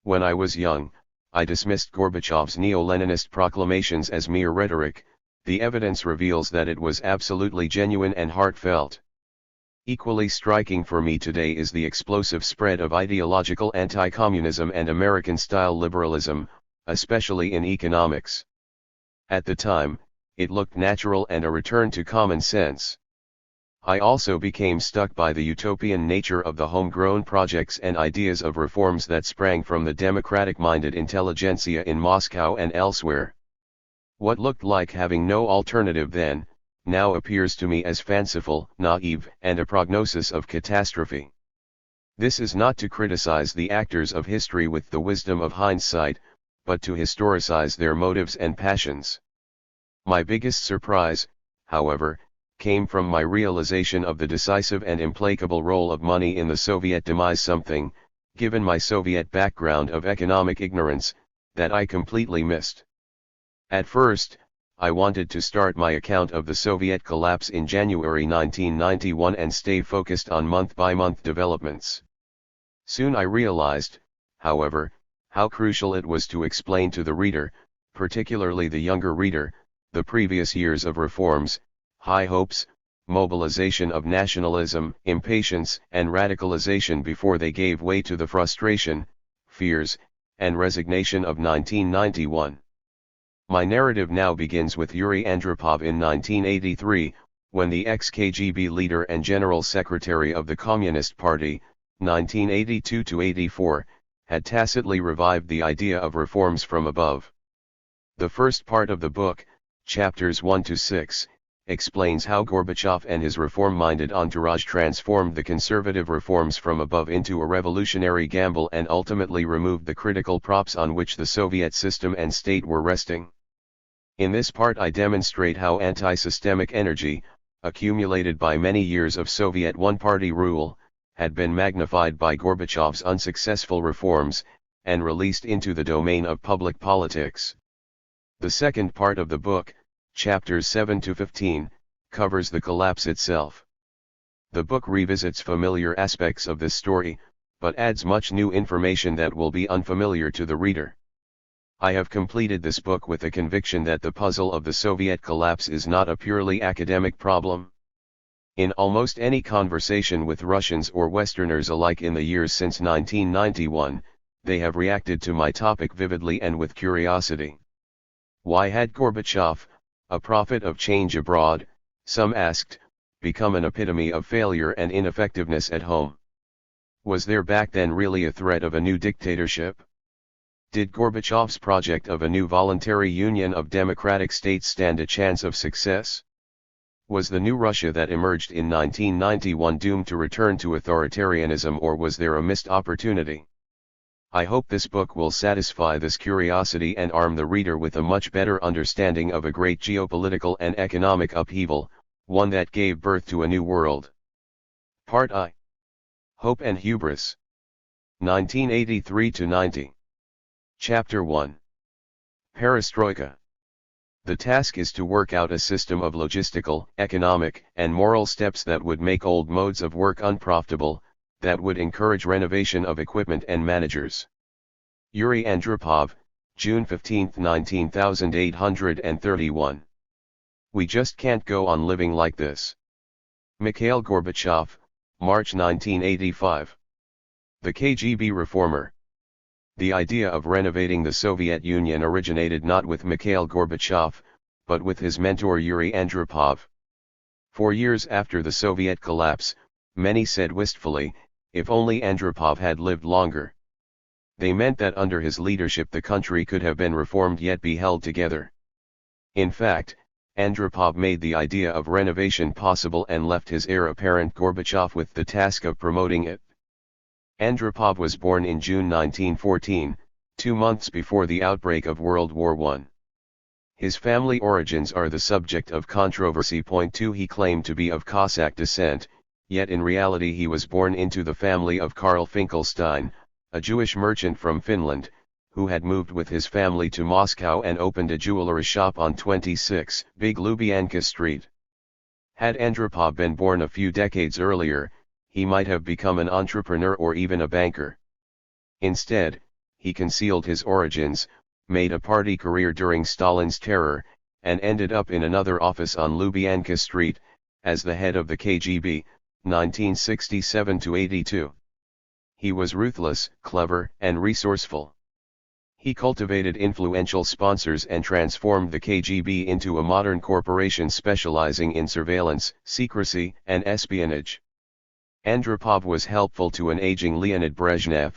When I was young, I dismissed Gorbachev's neo-Leninist proclamations as mere rhetoric. The evidence reveals that it was absolutely genuine and heartfelt. Equally striking for me today is the explosive spread of ideological anti-communism and American-style liberalism, especially in economics. At the time, it looked natural and a return to common sense. I also became struck by the utopian nature of the homegrown projects and ideas of reforms that sprang from the democratic-minded intelligentsia in Moscow and elsewhere. What looked like having no alternative then, now appears to me as fanciful, naive, and a prognosis of catastrophe. This is not to criticize the actors of history with the wisdom of hindsight, but to historicize their motives and passions. My biggest surprise, however, came from my realization of the decisive and implacable role of money in the Soviet demise, something, given my Soviet background of economic ignorance, that I completely missed. At first, I wanted to start my account of the Soviet collapse in January 1991 and stay focused on month-by-month developments. Soon I realized, however, how crucial it was to explain to the reader, particularly the younger reader, the previous years of reforms, high hopes, mobilization of nationalism, impatience, and radicalization before they gave way to the frustration, fears, and resignation of 1991. My narrative now begins with Yuri Andropov in 1983, when the ex-KGB leader and General Secretary of the Communist Party, 1982–84, had tacitly revived the idea of reforms from above. The first part of the book, chapters 1–6, explains how Gorbachev and his reform-minded entourage transformed the conservative reforms from above into a revolutionary gamble and ultimately removed the critical props on which the Soviet system and state were resting. In this part I demonstrate how anti-systemic energy, accumulated by many years of Soviet one-party rule, had been magnified by Gorbachev's unsuccessful reforms, and released into the domain of public politics. The second part of the book, chapters 7 to 15, covers the collapse itself. The book revisits familiar aspects of this story, but adds much new information that will be unfamiliar to the reader. I have completed this book with the conviction that the puzzle of the Soviet collapse is not a purely academic problem. In almost any conversation with Russians or Westerners alike in the years since 1991, they have reacted to my topic vividly and with curiosity. Why had Gorbachev, a prophet of change abroad, some asked, become an epitome of failure and ineffectiveness at home? Was there back then really a threat of a new dictatorship? Did Gorbachev's project of a new voluntary union of democratic states stand a chance of success? Was the new Russia that emerged in 1991 doomed to return to authoritarianism, or was there a missed opportunity? I hope this book will satisfy this curiosity and arm the reader with a much better understanding of a great geopolitical and economic upheaval, one that gave birth to a new world. Part I. Hope and Hubris. 1983-90. Chapter 1. Perestroika. The task is to work out a system of logistical, economic, and moral steps that would make old modes of work unprofitable, that would encourage renovation of equipment and managers. Yuri Andropov, June 15, 19831. We just can't go on living like this. Mikhail Gorbachev, March 1985. The KGB reformer. The idea of renovating the Soviet Union originated not with Mikhail Gorbachev, but with his mentor Yuri Andropov. 4 years after the Soviet collapse, many said wistfully, if only Andropov had lived longer. They meant that under his leadership the country could have been reformed yet be held together. In fact, Andropov made the idea of renovation possible and left his heir apparent Gorbachev with the task of promoting it. Andropov was born in June 1914, 2 months before the outbreak of World War I. His family origins are the subject of controversy. Point 2. He claimed to be of Cossack descent, yet in reality he was born into the family of Karl Finkelstein, a Jewish merchant from Finland, who had moved with his family to Moscow and opened a jewelry shop on 26 Big Lubyanka Street. Had Andropov been born a few decades earlier, he might have become an entrepreneur or even a banker. Instead, he concealed his origins, made a party career during Stalin's terror, and ended up in another office on Lubyanka Street, as the head of the KGB, 1967-82. He was ruthless, clever, and resourceful. He cultivated influential sponsors and transformed the KGB into a modern corporation specializing in surveillance, secrecy, and espionage. Andropov was helpful to an aging Leonid Brezhnev,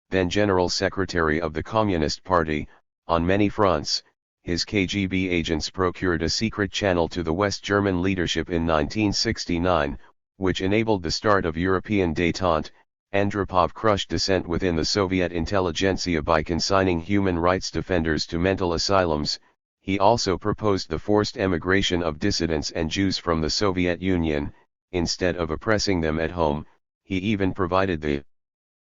then General Secretary of the Communist Party. On many fronts, his KGB agents procured a secret channel to the West German leadership in 1969, which enabled the start of European détente. Andropov crushed dissent within the Soviet intelligentsia by consigning human rights defenders to mental asylums. He also proposed the forced emigration of dissidents and Jews from the Soviet Union. Instead of oppressing them at home, he even provided the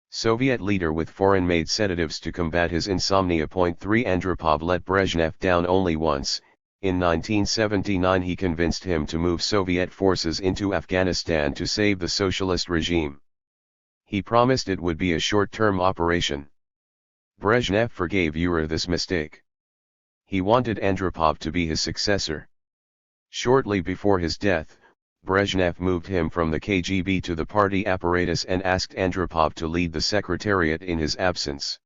Soviet leader with foreign-made sedatives to combat his insomnia. Point 3. Andropov let Brezhnev down only once. In 1979 he convinced him to move Soviet forces into Afghanistan to save the socialist regime. He promised it would be a short-term operation. Brezhnev forgave Yuri this mistake. He wanted Andropov to be his successor. Shortly before his death, Brezhnev moved him from the KGB to the party apparatus and asked Andropov to lead the secretariat in his absence.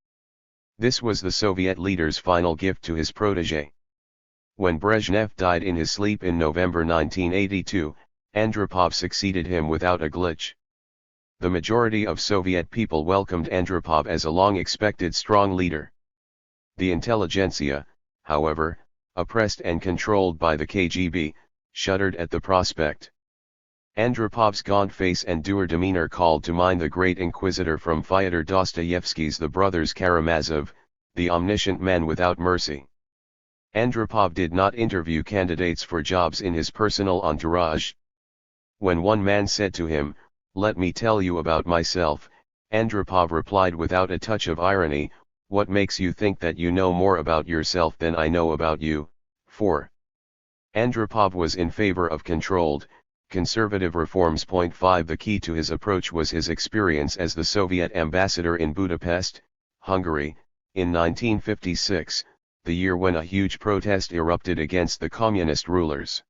This was the Soviet leader's final gift to his protege. When Brezhnev died in his sleep in November 1982, Andropov succeeded him without a glitch. The majority of Soviet people welcomed Andropov as a long-expected strong leader. The intelligentsia, however, oppressed and controlled by the KGB, shuddered at the prospect. Andropov's gaunt face and dour demeanor called to mind the great inquisitor from Fyodor Dostoevsky's The Brothers Karamazov, the omniscient man without mercy. Andropov did not interview candidates for jobs in his personal entourage. When one man said to him, "Let me tell you about myself," Andropov replied without a touch of irony, "What makes you think that you know more about yourself than I know about you?" 4. Andropov was in favor of controlled, conservative reforms. 5. The key to his approach was his experience as the Soviet ambassador in Budapest, Hungary, in 1956, the year when a huge protest erupted against the communist rulers.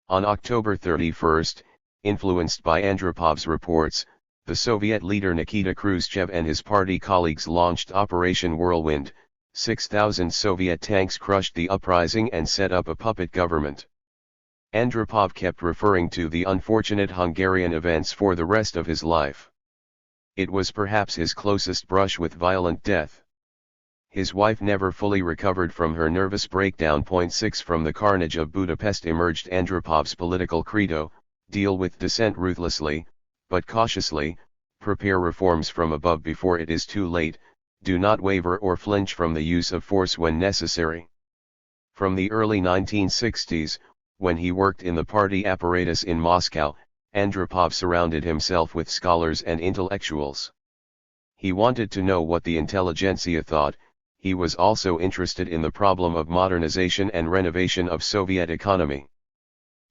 On October 31, influenced by Andropov's reports, the Soviet leader Nikita Khrushchev and his party colleagues launched Operation Whirlwind. 6,000 Soviet tanks crushed the uprising and set up a puppet government. Andropov kept referring to the unfortunate Hungarian events for the rest of his life. It was perhaps his closest brush with violent death. His wife never fully recovered from her nervous breakdown. 6. From the carnage of Budapest emerged Andropov's political credo: deal with dissent ruthlessly, but cautiously, prepare reforms from above before it is too late, do not waver or flinch from the use of force when necessary. From the early 1960s, when he worked in the party apparatus in Moscow, Andropov surrounded himself with scholars and intellectuals. He wanted to know what the intelligentsia thought. He was also interested in the problem of modernization and renovation of Soviet economy.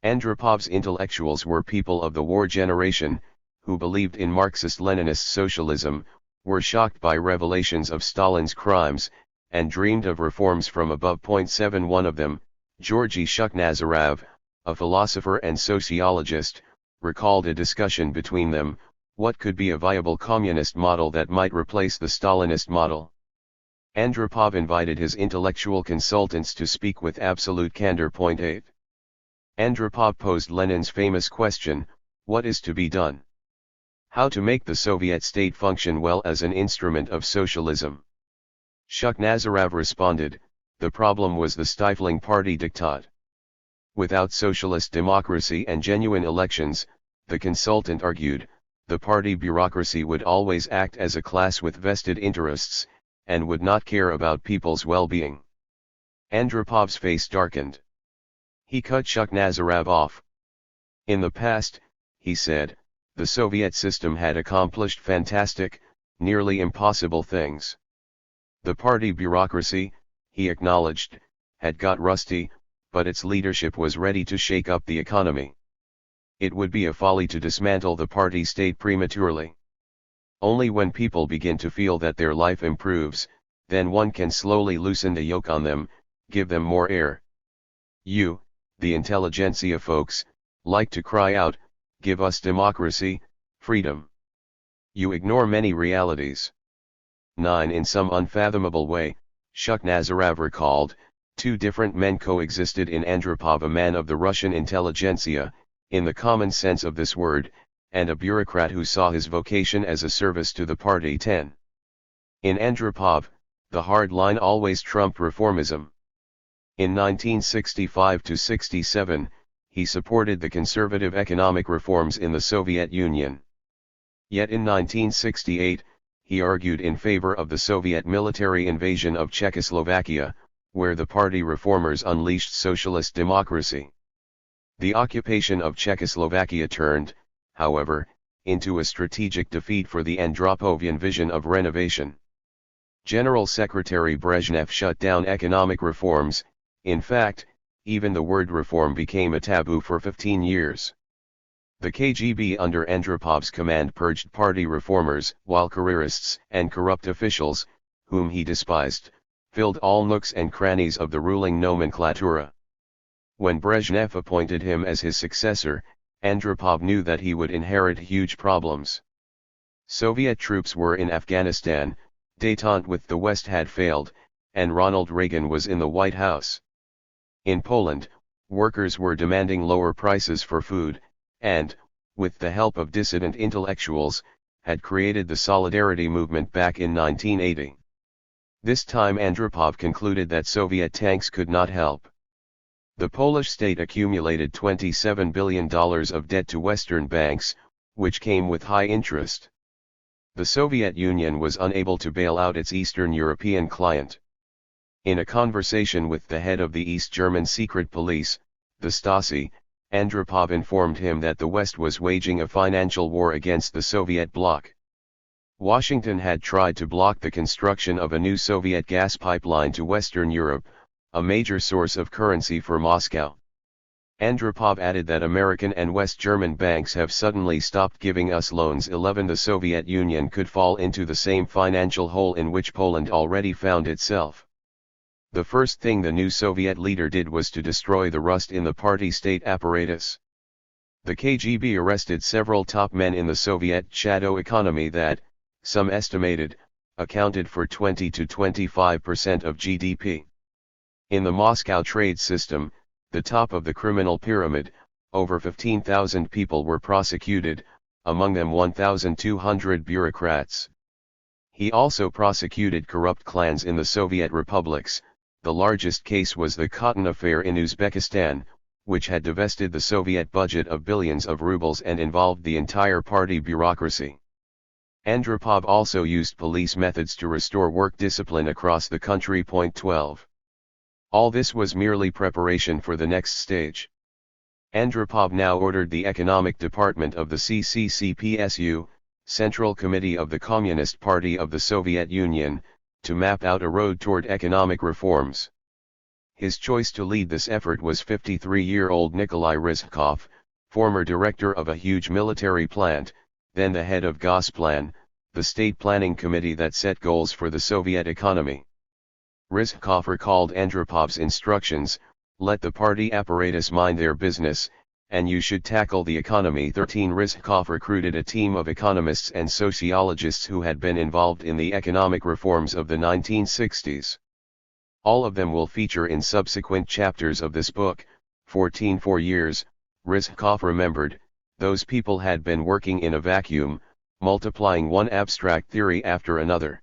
Andropov's intellectuals were people of the war generation, who believed in Marxist-Leninist socialism, were shocked by revelations of Stalin's crimes, and dreamed of reforms from above. 7. One of them, Georgy Shukhnazarov, a philosopher and sociologist, recalled a discussion between them: what could be a viable communist model that might replace the Stalinist model? Andropov invited his intellectual consultants to speak with absolute candor. 8. Andropov posed Lenin's famous question: what is to be done? How to make the Soviet state function well as an instrument of socialism? Shukhnazarov responded: the problem was the stifling party diktat. Without socialist democracy and genuine elections, the consultant argued, the party bureaucracy would always act as a class with vested interests, and would not care about people's well-being. Andropov's face darkened. He cut Shukhnazarov off. In the past, he said, the Soviet system had accomplished fantastic, nearly impossible things. The party bureaucracy, he acknowledged, had got rusty, but its leadership was ready to shake up the economy. It would be a folly to dismantle the party state prematurely. Only when people begin to feel that their life improves, then one can slowly loosen the yoke on them, give them more air. You, the intelligentsia folks, like to cry out, give us democracy, freedom. You ignore many realities. 9. In some unfathomable way, Shukhnazarov recalled, two different men coexisted in Andropov: a man of the Russian intelligentsia, in the common sense of this word, and a bureaucrat who saw his vocation as a service to the party. 10. In Andropov, the hard line always trumped reformism. In 1965–67, he supported the conservative economic reforms in the Soviet Union. Yet in 1968, he argued in favor of the Soviet military invasion of Czechoslovakia, where the party reformers unleashed socialist democracy. The occupation of Czechoslovakia turned, however, into a strategic defeat for the Andropovian vision of renovation. General Secretary Brezhnev shut down economic reforms. In fact, even the word reform became a taboo for 15 years. The KGB under Andropov's command purged party reformers, while careerists and corrupt officials, whom he despised, filled all nooks and crannies of the ruling nomenklatura. When Brezhnev appointed him as his successor, Andropov knew that he would inherit huge problems. Soviet troops were in Afghanistan, détente with the West had failed, and Ronald Reagan was in the White House. In Poland, workers were demanding lower prices for food, and, with the help of dissident intellectuals, had created the Solidarity movement back in 1980. This time Andropov concluded that Soviet tanks could not help. The Polish state accumulated $27 billion of debt to Western banks, which came with high interest. The Soviet Union was unable to bail out its Eastern European client. In a conversation with the head of the East German secret police, the Stasi, Andropov informed him that the West was waging a financial war against the Soviet bloc. Washington had tried to block the construction of a new Soviet gas pipeline to Western Europe, a major source of currency for Moscow. Andropov added that American and West German banks have suddenly stopped giving us loans. 11 The Soviet Union could fall into the same financial hole in which Poland already found itself. The first thing the new Soviet leader did was to destroy the rust in the party state apparatus. The KGB arrested several top men in the Soviet shadow economy that, some estimated, accounted for 20 to 25% of GDP. In the Moscow trade system, the top of the criminal pyramid, over 15,000 people were prosecuted, among them 1,200 bureaucrats. He also prosecuted corrupt clans in the Soviet republics. The largest case was the cotton affair in Uzbekistan, which had divested the Soviet budget of billions of rubles and involved the entire party bureaucracy. Andropov also used police methods to restore work discipline across the country. 12. All this was merely preparation for the next stage. Andropov now ordered the economic department of the CCCPSU, Central Committee of the Communist Party of the Soviet Union, to map out a road toward economic reforms. His choice to lead this effort was 53-year-old Nikolai Ryzhkov, former director of a huge military plant, then the head of Gosplan, the state planning committee that set goals for the Soviet economy. Ryzhkov recalled Andropov's instructions: let the party apparatus mind their business, and you should tackle the economy. 13 Ryzhkov recruited a team of economists and sociologists who had been involved in the economic reforms of the 1960s. All of them will feature in subsequent chapters of this book. 14 For years, Ryzhkov remembered, those people had been working in a vacuum, multiplying one abstract theory after another.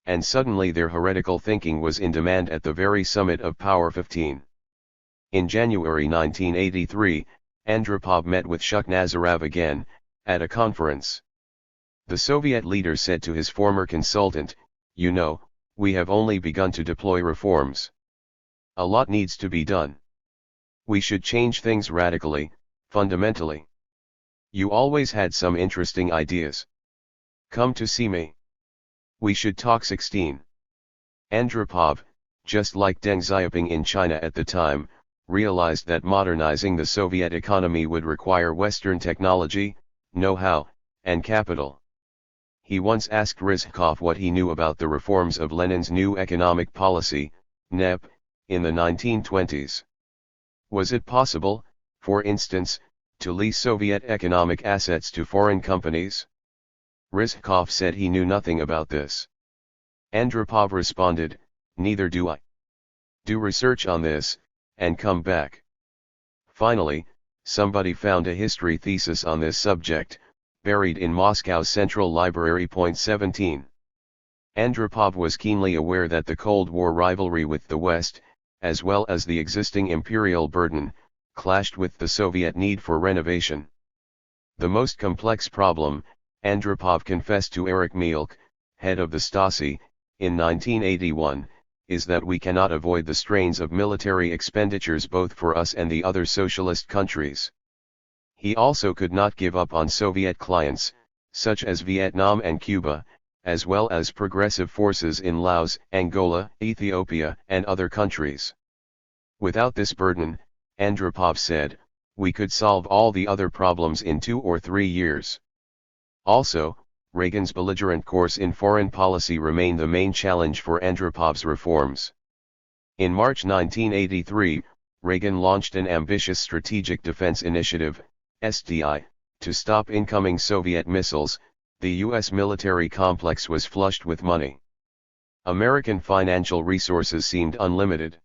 And suddenly their heretical thinking was in demand at the very summit of power. 15. In January 1983, Andropov met with Shukhnazarov again, at a conference. The Soviet leader said to his former consultant, "You know, we have only begun to deploy reforms. A lot needs to be done. We should change things radically, fundamentally. You always had some interesting ideas. Come to see me. We should talk." 16. Andropov, just like Deng Xiaoping in China at the time, realized that modernizing the Soviet economy would require Western technology, know-how, and capital. He once asked Ryzhkov what he knew about the reforms of Lenin's new economic policy, NEP, in the 1920s. Was it possible, for instance, to lease Soviet economic assets to foreign companies? Ryzhkov said he knew nothing about this. Andropov responded, "Neither do I. Do research on this, and come back." Finally, somebody found a history thesis on this subject, buried in Moscow's Central Library. 17. Andropov was keenly aware that the Cold War rivalry with the West, as well as the existing imperial burden, clashed with the Soviet need for renovation. The most complex problem, Andropov confessed to Erich Mielke, head of the Stasi, in 1981, is that we cannot avoid the strains of military expenditures both for us and the other socialist countries. He also could not give up on Soviet clients, such as Vietnam and Cuba, as well as progressive forces in Laos, Angola, Ethiopia, and other countries. Without this burden, Andropov said, we could solve all the other problems in 2 or 3 years. Also, Reagan's belligerent course in foreign policy remained the main challenge for Andropov's reforms. In March 1983, Reagan launched an ambitious Strategic Defense Initiative, SDI, to stop incoming Soviet missiles. The U.S. military complex was flushed with money. American financial resources seemed unlimited.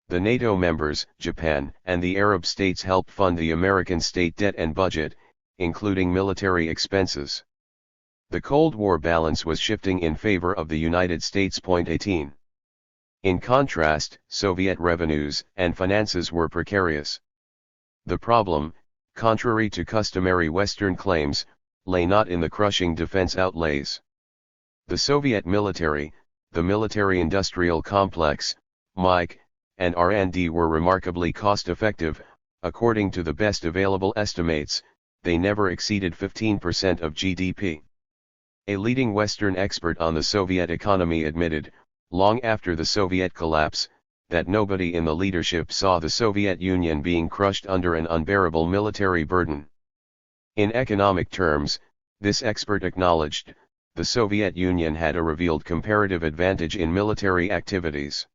The NATO members, Japan, and the Arab states helped fund the American state debt and budget, including military expenses. The Cold War balance was shifting in favor of the United States. 18. In contrast, Soviet revenues and finances were precarious. The problem, contrary to customary Western claims, lay not in the crushing defense outlays. The Soviet military, the military-industrial complex, MIC, and R&D were remarkably cost-effective. According to the best available estimates, they never exceeded 15% of GDP. A leading Western expert on the Soviet economy admitted, long after the Soviet collapse, that nobody in the leadership saw the Soviet Union being crushed under an unbearable military burden. In economic terms, this expert acknowledged, the Soviet Union had a revealed comparative advantage in military activities.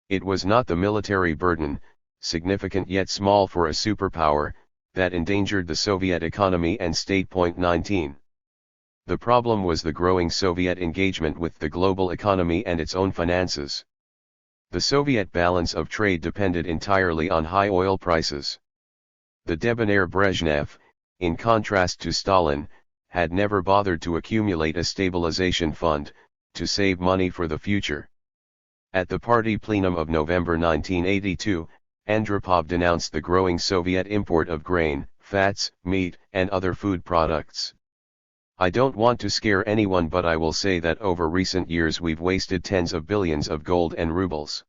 It was not the military burden, significant yet small for a superpower, that endangered the Soviet economy and state. 19. The problem was the growing Soviet engagement with the global economy and its own finances. The Soviet balance of trade depended entirely on high oil prices. The debonair Brezhnev, in contrast to Stalin, had never bothered to accumulate a stabilization fund, to save money for the future. At the party plenum of November 1982, Andropov denounced the growing Soviet import of grain, fats, meat, and other food products. I don't want to scare anyone, but I will say that over recent years we've wasted tens of billions of gold and rubles.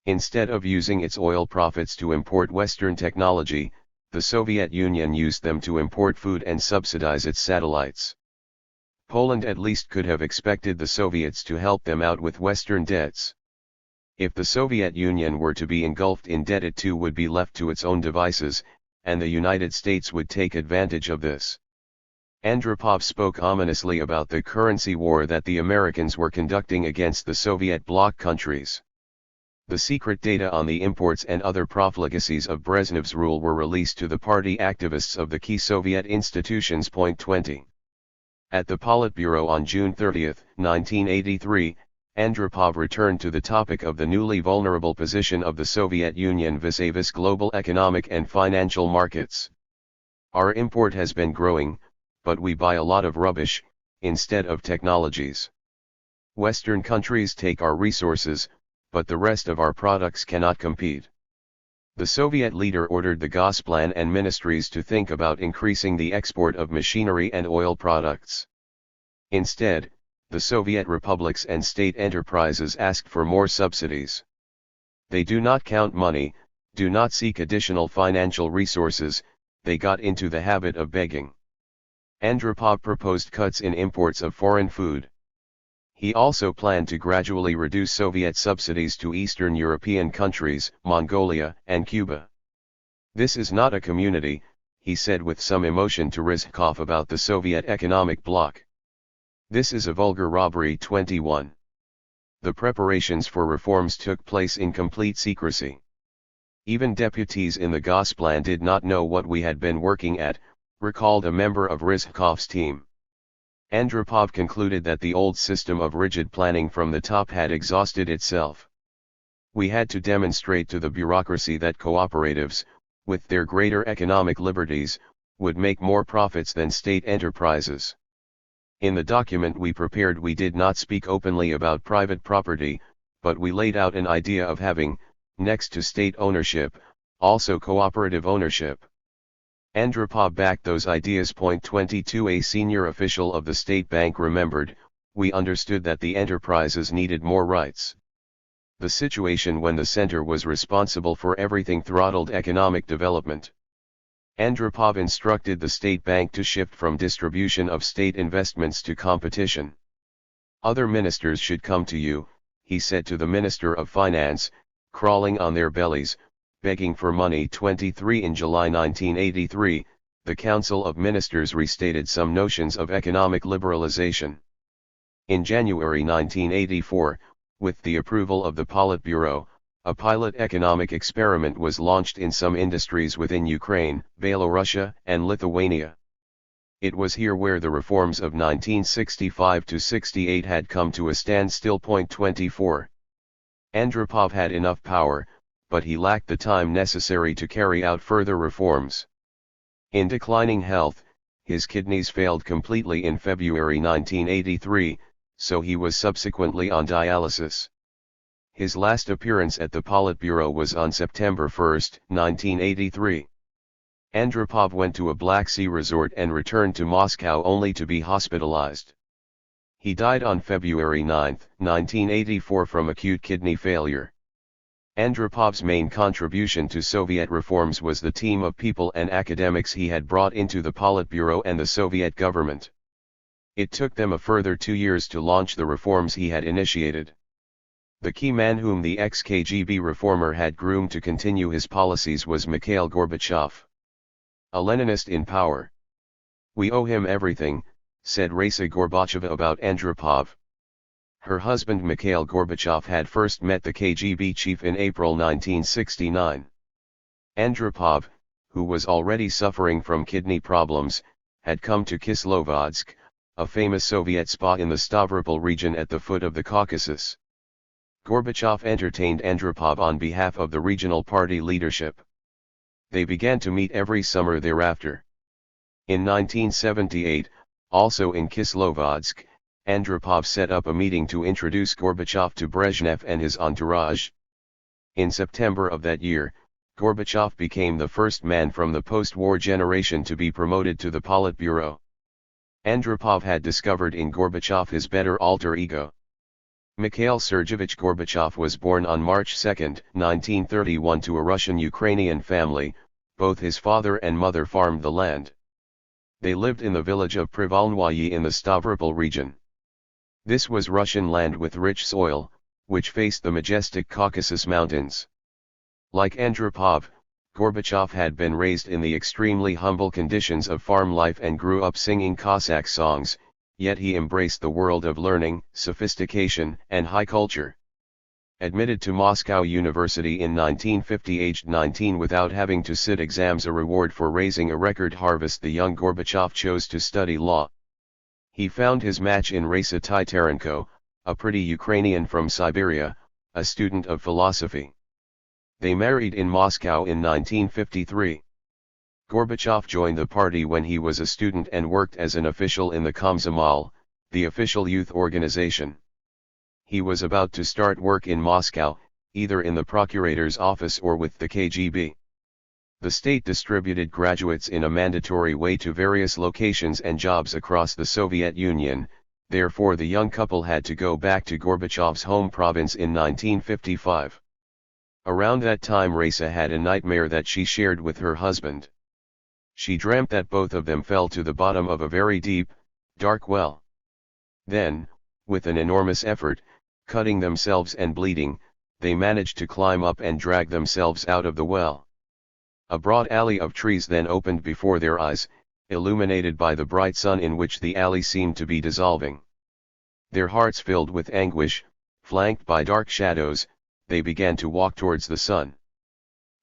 Instead of using its oil profits to import Western technology, the Soviet Union used them to import food and subsidize its satellites. Poland at least could have expected the Soviets to help them out with Western debts. If the Soviet Union were to be engulfed in debt, it too would be left to its own devices, and the United States would take advantage of this. Andropov spoke ominously about the currency war that the Americans were conducting against the Soviet bloc countries. The secret data on the imports and other profligacies of Brezhnev's rule were released to the party activists of the key Soviet institutions. 20. At the Politburo on June 30, 1983, Andropov returned to the topic of the newly vulnerable position of the Soviet Union vis-à-vis global economic and financial markets. Our import has been growing, but we buy a lot of rubbish, instead of technologies. Western countries take our resources, but the rest of our products cannot compete. The Soviet leader ordered the Gosplan and ministries to think about increasing the export of machinery and oil products. Instead, the Soviet republics and state enterprises asked for more subsidies. They do not count money, do not seek additional financial resources, they got into the habit of begging. Andropov proposed cuts in imports of foreign food. He also planned to gradually reduce Soviet subsidies to Eastern European countries, Mongolia, and Cuba. This is not a community, he said with some emotion to Rizhkov about the Soviet economic bloc. This is a vulgar robbery. 21. The preparations for reforms took place in complete secrecy. Even deputies in the Gosplan did not know what we had been working at, recalled a member of Rizhkov's team. Andropov concluded that the old system of rigid planning from the top had exhausted itself. We had to demonstrate to the bureaucracy that cooperatives, with their greater economic liberties, would make more profits than state enterprises. In the document we prepared, we did not speak openly about private property, but we laid out an idea of having, next to state ownership, also cooperative ownership. Andropov backed those ideas. 22. A senior official of the state bank remembered, we understood that the enterprises needed more rights. The situation when the center was responsible for everything throttled economic development. Andropov instructed the state bank to shift from distribution of state investments to competition. Other ministers should come to you, he said to the Minister of Finance, crawling on their bellies, begging for money. 23. In July 1983, the Council of Ministers restated some notions of economic liberalization. In January 1984, with the approval of the Politburo, a pilot economic experiment was launched in some industries within Ukraine, Belarus, and Lithuania. It was here where the reforms of 1965–68 had come to a standstill. 24. Andropov had enough power, but he lacked the time necessary to carry out further reforms. In declining health, his kidneys failed completely in February 1983, so he was subsequently on dialysis. His last appearance at the Politburo was on September 1, 1983. Andropov went to a Black Sea resort and returned to Moscow only to be hospitalized. He died on February 9, 1984 from acute kidney failure. Andropov's main contribution to Soviet reforms was the team of people and academics he had brought into the Politburo and the Soviet government. It took them a further 2 years to launch the reforms he had initiated. The key man whom the ex-KGB reformer had groomed to continue his policies was Mikhail Gorbachev, a Leninist in power. "We owe him everything," said Raisa Gorbacheva about Andropov. Her husband Mikhail Gorbachev had first met the KGB chief in April 1969. Andropov, who was already suffering from kidney problems, had come to Kislovodsk, a famous Soviet spa in the Stavropol region at the foot of the Caucasus. Gorbachev entertained Andropov on behalf of the regional party leadership. They began to meet every summer thereafter. In 1978, also in Kislovodsk, Andropov set up a meeting to introduce Gorbachev to Brezhnev and his entourage. In September of that year, Gorbachev became the first man from the post-war generation to be promoted to the Politburo. Andropov had discovered in Gorbachev his better alter ego. Mikhail Sergeyevich Gorbachev was born on March 2, 1931 to a Russian-Ukrainian family. Both his father and mother farmed the land. They lived in the village of Privolnoye in the Stavropol region. This was Russian land with rich soil, which faced the majestic Caucasus Mountains. Like Andropov, Gorbachev had been raised in the extremely humble conditions of farm life and grew up singing Cossack songs, yet he embraced the world of learning, sophistication, and high culture. Admitted to Moscow University in 1950 aged 19 without having to sit exams, a reward for raising a record harvest, the young Gorbachev chose to study law. He found his match in Raisa Titarenko, a pretty Ukrainian from Siberia, a student of philosophy. They married in Moscow in 1953. Gorbachev joined the party when he was a student and worked as an official in the Komsomol, the official youth organization. He was about to start work in Moscow, either in the procurator's office or with the KGB. The state distributed graduates in a mandatory way to various locations and jobs across the Soviet Union, therefore the young couple had to go back to Gorbachev's home province in 1955. Around that time Raisa had a nightmare that she shared with her husband. She dreamt that both of them fell to the bottom of a very deep, dark well. Then, with an enormous effort, cutting themselves and bleeding, they managed to climb up and drag themselves out of the well. A broad alley of trees then opened before their eyes, illuminated by the bright sun in which the alley seemed to be dissolving. Their hearts filled with anguish, flanked by dark shadows, they began to walk towards the sun.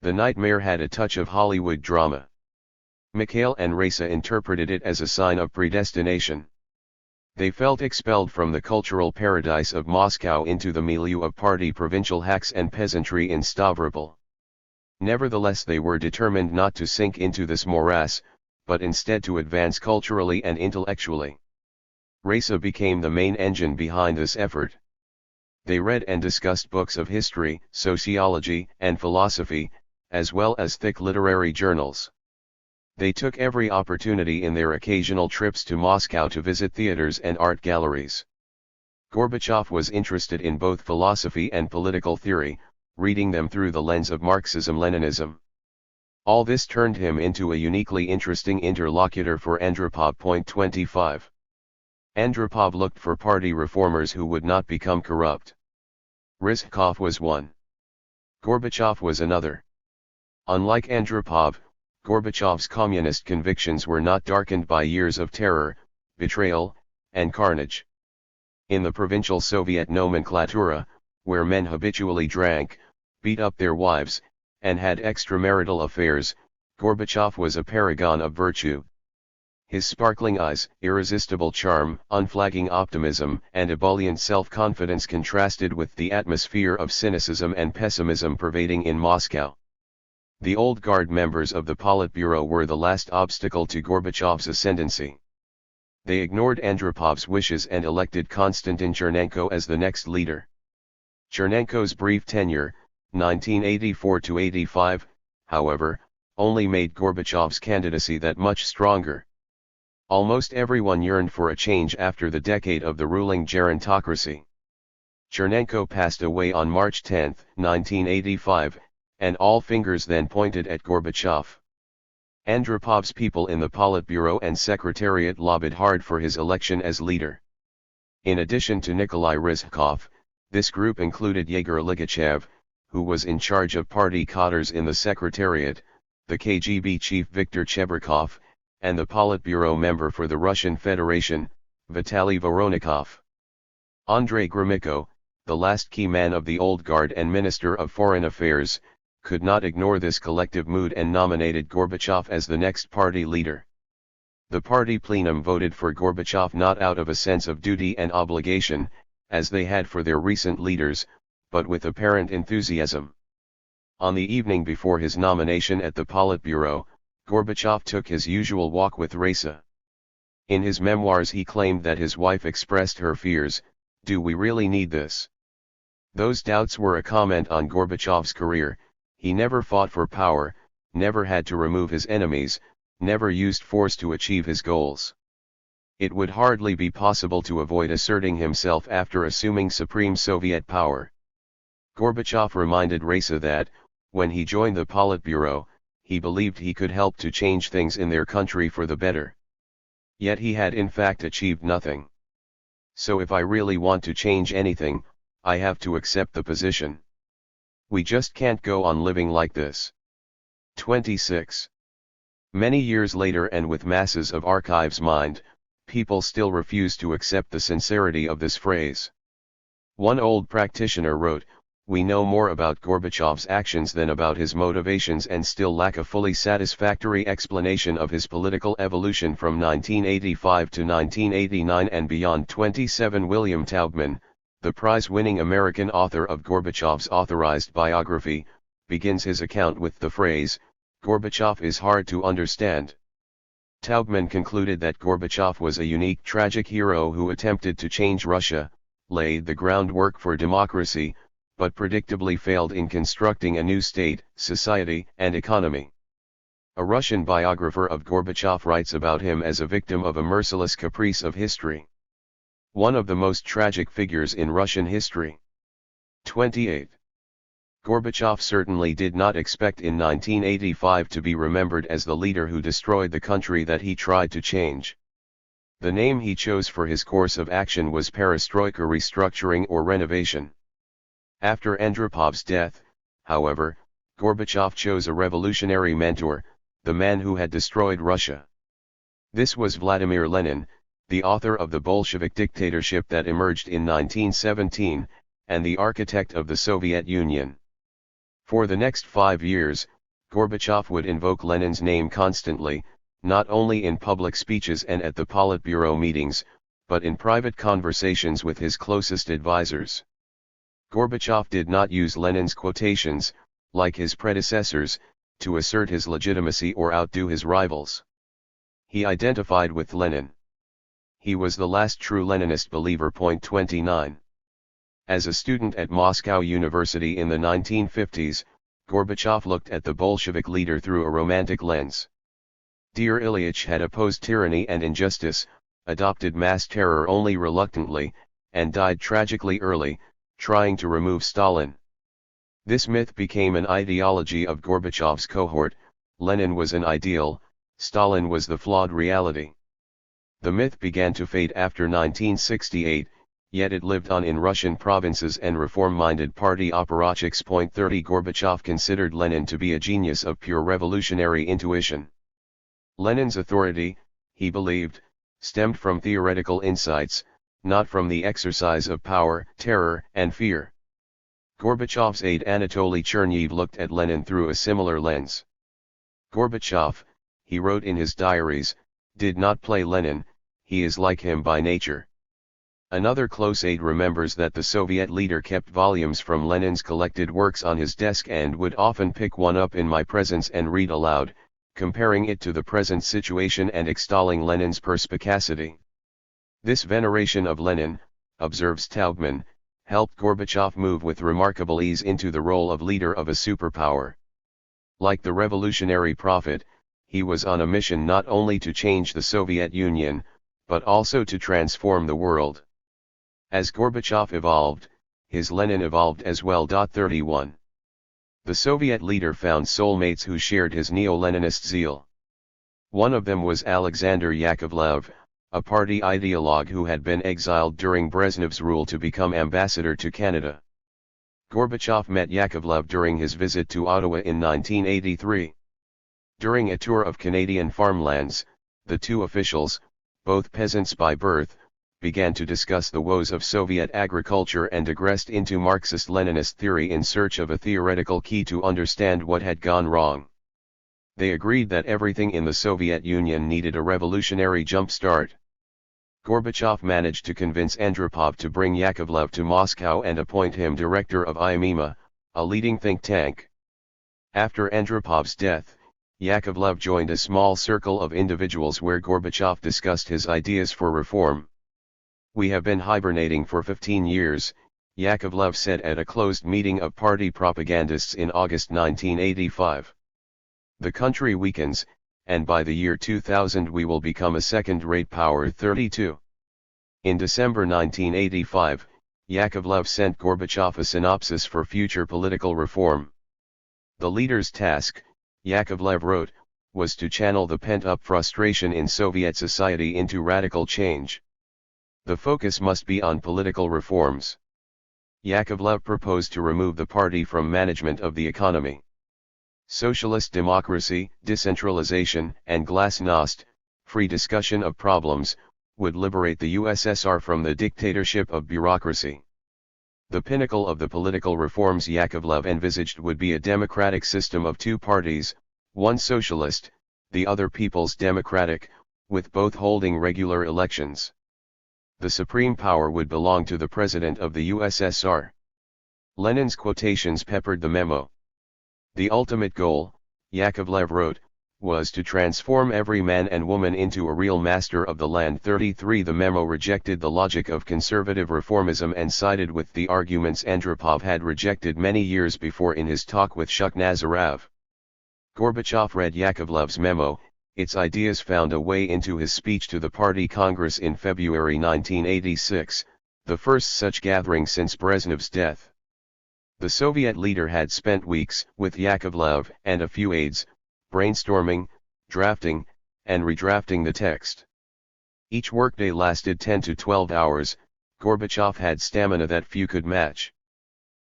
The nightmare had a touch of Hollywood drama. Mikhail and Raisa interpreted it as a sign of predestination. They felt expelled from the cultural paradise of Moscow into the milieu of party provincial hacks and peasantry in Stavropol. Nevertheless, they were determined not to sink into this morass, but instead to advance culturally and intellectually. Raisa became the main engine behind this effort. They read and discussed books of history, sociology, and philosophy, as well as thick literary journals. They took every opportunity in their occasional trips to Moscow to visit theaters and art galleries. Gorbachev was interested in both philosophy and political theory, reading them through the lens of Marxism-Leninism. All this turned him into a uniquely interesting interlocutor for Andropov. 25. Andropov looked for party reformers who would not become corrupt. Rizhkov was one. Gorbachev was another. Unlike Andropov, Gorbachev's communist convictions were not darkened by years of terror, betrayal, and carnage. In the provincial Soviet nomenclatura, where men habitually drank, beat up their wives, and had extramarital affairs, Gorbachev was a paragon of virtue. His sparkling eyes, irresistible charm, unflagging optimism, and ebullient self-confidence contrasted with the atmosphere of cynicism and pessimism pervading in Moscow. The old guard members of the Politburo were the last obstacle to Gorbachev's ascendancy. They ignored Andropov's wishes and elected Konstantin Chernenko as the next leader. Chernenko's brief tenure, 1984–85, however, only made Gorbachev's candidacy that much stronger. Almost everyone yearned for a change after the decade of the ruling gerontocracy. Chernenko passed away on March 10, 1985, and all fingers then pointed at Gorbachev. Andropov's people in the Politburo and Secretariat lobbied hard for his election as leader. In addition to Nikolai Ryzhkov, this group included Yegor Ligachev, who was in charge of party cadres in the Secretariat, the KGB chief Viktor Chebrikov, and the Politburo member for the Russian Federation, Vitaly Voronikov. Andrei Gromyko, the last key man of the old guard and Minister of Foreign Affairs, could not ignore this collective mood and nominated Gorbachev as the next party leader. The party plenum voted for Gorbachev not out of a sense of duty and obligation, as they had for their recent leaders, but with apparent enthusiasm. On the evening before his nomination at the Politburo, Gorbachev took his usual walk with Raisa. In his memoirs he claimed that his wife expressed her fears, "Do we really need this?" Those doubts were a comment on Gorbachev's career. He never fought for power, never had to remove his enemies, never used force to achieve his goals. It would hardly be possible to avoid asserting himself after assuming supreme Soviet power. Gorbachev reminded Raisa that, when he joined the Politburo, he believed he could help to change things in their country for the better. Yet he had in fact achieved nothing. So if I really want to change anything, I have to accept the position. We just can't go on living like this. 26. Many years later and with masses of archives mined, people still refuse to accept the sincerity of this phrase. One old practitioner wrote, "We know more about Gorbachev's actions than about his motivations and still lack a fully satisfactory explanation of his political evolution from 1985 to 1989 and beyond." 27. William Taubman, the prize-winning American author of Gorbachev's authorized biography, begins his account with the phrase, "Gorbachev is hard to understand." Taubman concluded that Gorbachev was a unique tragic hero who attempted to change Russia, laid the groundwork for democracy, but predictably failed in constructing a new state, society, and economy. A Russian biographer of Gorbachev writes about him as a victim of a merciless caprice of history. One of the most tragic figures in Russian history. 28. Gorbachev certainly did not expect in 1985 to be remembered as the leader who destroyed the country that he tried to change. The name he chose for his course of action was perestroika, restructuring or renovation. After Andropov's death, however, Gorbachev chose a revolutionary mentor, the man who had destroyed Russia. This was Vladimir Lenin, the author of the Bolshevik dictatorship that emerged in 1917, and the architect of the Soviet Union. For the next 5 years, Gorbachev would invoke Lenin's name constantly, not only in public speeches and at the Politburo meetings, but in private conversations with his closest advisors. Gorbachev did not use Lenin's quotations, like his predecessors, to assert his legitimacy or outdo his rivals. He identified with Lenin. He was the last true Leninist believer. 29. As a student at Moscow University in the 1950s, Gorbachev looked at the Bolshevik leader through a romantic lens. Dear Ilyich had opposed tyranny and injustice, adopted mass terror only reluctantly, and died tragically early, trying to remove Stalin. This myth became an ideology of Gorbachev's cohort. Lenin was an ideal, Stalin was the flawed reality. The myth began to fade after 1968, yet it lived on in Russian provinces and reform-minded party apparatchiks. 30. Gorbachev considered Lenin to be a genius of pure revolutionary intuition. Lenin's authority, he believed, stemmed from theoretical insights, not from the exercise of power, terror, and fear. Gorbachev's aide Anatoly Chernev looked at Lenin through a similar lens. Gorbachev, he wrote in his diaries, did not play Lenin, he is like him by nature. Another close aide remembers that the Soviet leader kept volumes from Lenin's collected works on his desk and would often pick one up in my presence and read aloud, comparing it to the present situation and extolling Lenin's perspicacity. This veneration of Lenin, observes Taubman, helped Gorbachev move with remarkable ease into the role of leader of a superpower. Like the revolutionary prophet, he was on a mission not only to change the Soviet Union, but also to transform the world. As Gorbachev evolved, his Lenin evolved as well. 31. The Soviet leader found soulmates who shared his neo-Leninist zeal. One of them was Alexander Yakovlev, a party ideologue who had been exiled during Brezhnev's rule to become ambassador to Canada. Gorbachev met Yakovlev during his visit to Ottawa in 1983. During a tour of Canadian farmlands, the two officials, both peasants by birth, began to discuss the woes of Soviet agriculture and digressed into Marxist-Leninist theory in search of a theoretical key to understand what had gone wrong. They agreed that everything in the Soviet Union needed a revolutionary jump-start. Gorbachev managed to convince Andropov to bring Yakovlev to Moscow and appoint him director of IMEMA, a leading think tank. After Andropov's death, Yakovlev joined a small circle of individuals where Gorbachev discussed his ideas for reform. "We have been hibernating for 15 years, Yakovlev said at a closed meeting of party propagandists in August 1985. The country weakens, and by the year 2000 we will become a second-rate power. 32. In December 1985, Yakovlev sent Gorbachev a synopsis for future political reform. The leader's task, Yakovlev wrote, was to channel the pent-up frustration in Soviet society into radical change. The focus must be on political reforms. Yakovlev proposed to remove the party from management of the economy. Socialist democracy, decentralization, and glasnost, free discussion of problems, would liberate the USSR from the dictatorship of bureaucracy. The pinnacle of the political reforms Yakovlev envisaged would be a democratic system of two parties, one socialist, the other People's Democratic, with both holding regular elections. The supreme power would belong to the President of the USSR. Lenin's quotations peppered the memo. The ultimate goal, Yakovlev wrote, was to transform every man and woman into a real master of the land. 33. The memo rejected the logic of conservative reformism and sided with the arguments Andropov had rejected many years before in his talk with Shukhnazarov. Gorbachev read Yakovlev's memo. Its ideas found a way into his speech to the Party Congress in February 1986, the first such gathering since Brezhnev's death. The Soviet leader had spent weeks with Yakovlev and a few aides, brainstorming, drafting, and redrafting the text. Each workday lasted 10 to 12 hours. Gorbachev had stamina that few could match.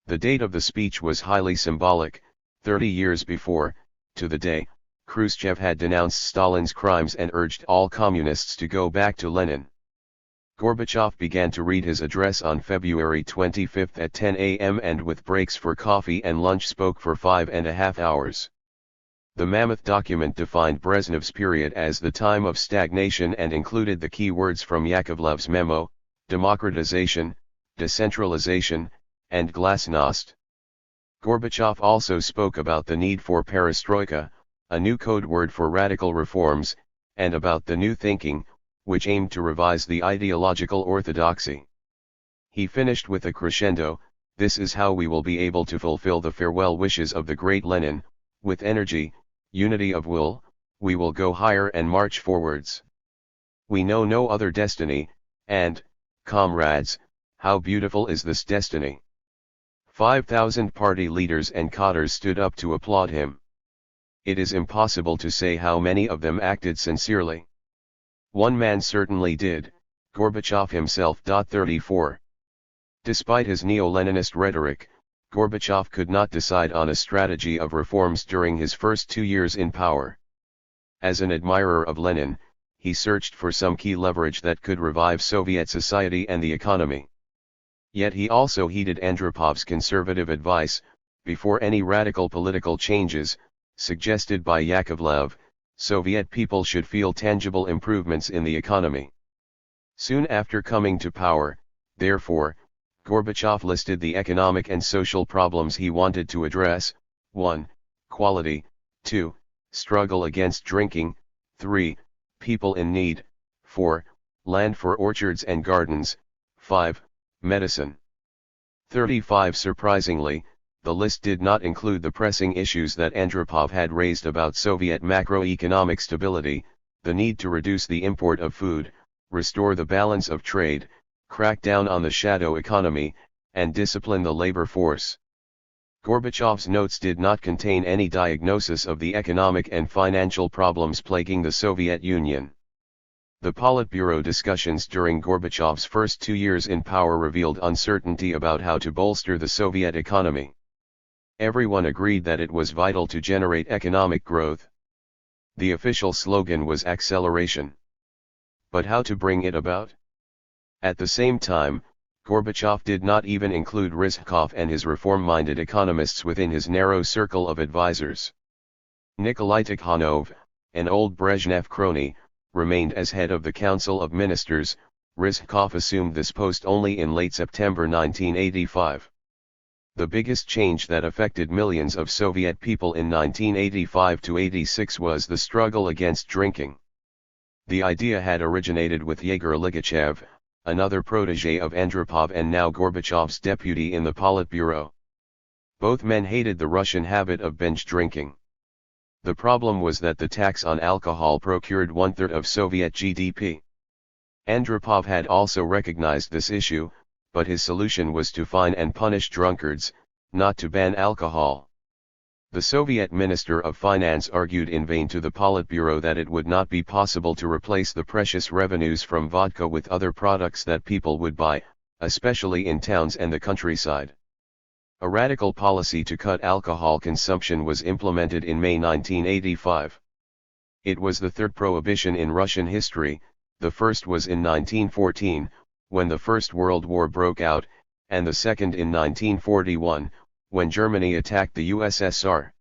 The date of the speech was highly symbolic. 30 years before, to the day, Khrushchev had denounced Stalin's crimes and urged all communists to go back to Lenin. Gorbachev began to read his address on February 25 at 10 a.m. and with breaks for coffee and lunch spoke for 5.5 hours. The mammoth document defined Brezhnev's period as the time of stagnation and included the key words from Yakovlev's memo: democratization, decentralization, and glasnost. Gorbachev also spoke about the need for perestroika, a new code word for radical reforms, and about the new thinking, which aimed to revise the ideological orthodoxy. He finished with a crescendo: "This is how we will be able to fulfill the farewell wishes of the great Lenin, with energy, unity of will, we will go higher and march forwards. We know no other destiny, and, comrades, how beautiful is this destiny." 5,000 party leaders and cadres stood up to applaud him. It is impossible to say how many of them acted sincerely. One man certainly did, Gorbachev himself. 34. Despite his neo-Leninist rhetoric, Gorbachev could not decide on a strategy of reforms during his first 2 years in power. As an admirer of Lenin, he searched for some key leverage that could revive Soviet society and the economy. Yet he also heeded Andropov's conservative advice: before any radical political changes, suggested by Yakovlev, Soviet people should feel tangible improvements in the economy. Soon after coming to power, therefore, Gorbachev listed the economic and social problems he wanted to address: 1. Quality, 2. Struggle against drinking, 3. People in need, 4. Land for orchards and gardens, 5. Medicine. 35. Surprisingly, the list did not include the pressing issues that Andropov had raised about Soviet macroeconomic stability, the need to reduce the import of food, restore the balance of trade, crack down on the shadow economy, and discipline the labor force. Gorbachev's notes did not contain any diagnosis of the economic and financial problems plaguing the Soviet Union. The Politburo discussions during Gorbachev's first 2 years in power revealed uncertainty about how to bolster the Soviet economy. Everyone agreed that it was vital to generate economic growth. The official slogan was acceleration. But how to bring it about? At the same time, Gorbachev did not even include Ryzhkov and his reform-minded economists within his narrow circle of advisors. Nikolai Tikhonov, an old Brezhnev crony, remained as head of the Council of Ministers. Ryzhkov assumed this post only in late September 1985. The biggest change that affected millions of Soviet people in 1985-86 was the struggle against drinking. The idea had originated with Yegor Ligachev, another protege of Andropov and now Gorbachev's deputy in the Politburo. Both men hated the Russian habit of binge drinking. The problem was that the tax on alcohol procured 1/3 of Soviet GDP. Andropov had also recognized this issue, but his solution was to fine and punish drunkards, not to ban alcohol. The Soviet Minister of Finance argued in vain to the Politburo that it would not be possible to replace the precious revenues from vodka with other products that people would buy, especially in towns and the countryside. A radical policy to cut alcohol consumption was implemented in May 1985. It was the third prohibition in Russian history. The first was in 1914, when the First World War broke out, and the second in 1941, when Germany attacked the USSR.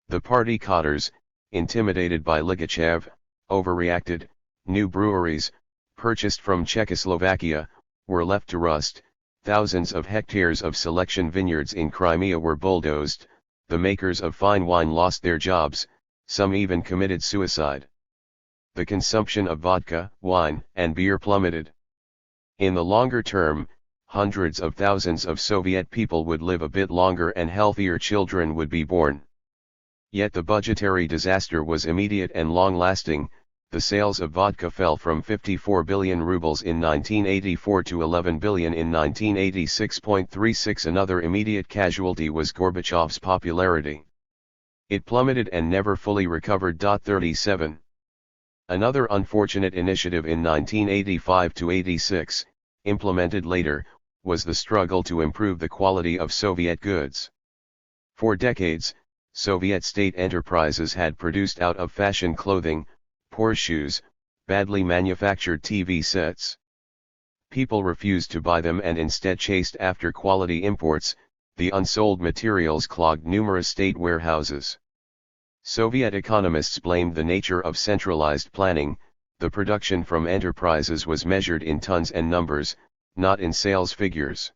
The party cotters, intimidated by Ligachev, overreacted. New breweries, purchased from Czechoslovakia, were left to rust. Thousands of hectares of selection vineyards in Crimea were bulldozed. The makers of fine wine lost their jobs, some even committed suicide. The consumption of vodka, wine, and beer plummeted. In the longer term, hundreds of thousands of Soviet people would live a bit longer and healthier children would be born. Yet the budgetary disaster was immediate and long-lasting. The sales of vodka fell from 54 billion rubles in 1984 to 11 billion in 1986.36. Another immediate casualty was Gorbachev's popularity. It plummeted and never fully recovered. 37. Another unfortunate initiative in 1985-86, implemented later, was the struggle to improve the quality of Soviet goods. For decades, Soviet state enterprises had produced out-of-fashion clothing, poor shoes, badly manufactured TV sets. People refused to buy them and instead chased after quality imports. The unsold materials clogged numerous state warehouses. Soviet economists blamed the nature of centralized planning. The production from enterprises was measured in tons and numbers, not in sales figures.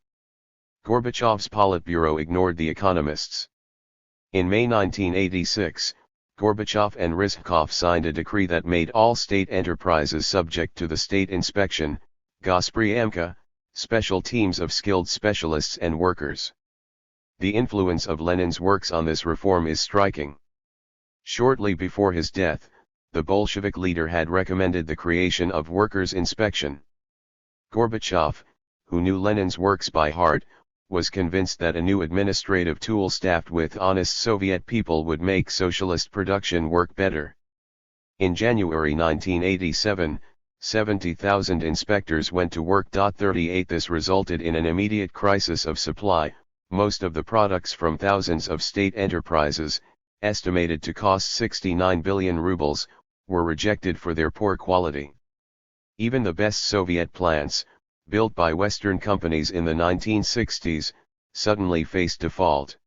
Gorbachev's Politburo ignored the economists. In May 1986, Gorbachev and Ryzhkov signed a decree that made all state enterprises subject to the state inspection, Госприемка, special teams of skilled specialists and workers. The influence of Lenin's works on this reform is striking. Shortly before his death, the Bolshevik leader had recommended the creation of workers' inspection. Gorbachev, who knew Lenin's works by heart, was convinced that a new administrative tool staffed with honest Soviet people would make socialist production work better. In January 1987, 70,000 inspectors went to work. 38. This resulted in an immediate crisis of supply. Most of the products from thousands of state enterprises, estimated to cost 69 billion rubles, were rejected for their poor quality. Even the best Soviet plants, built by Western companies in the 1960s, suddenly faced default.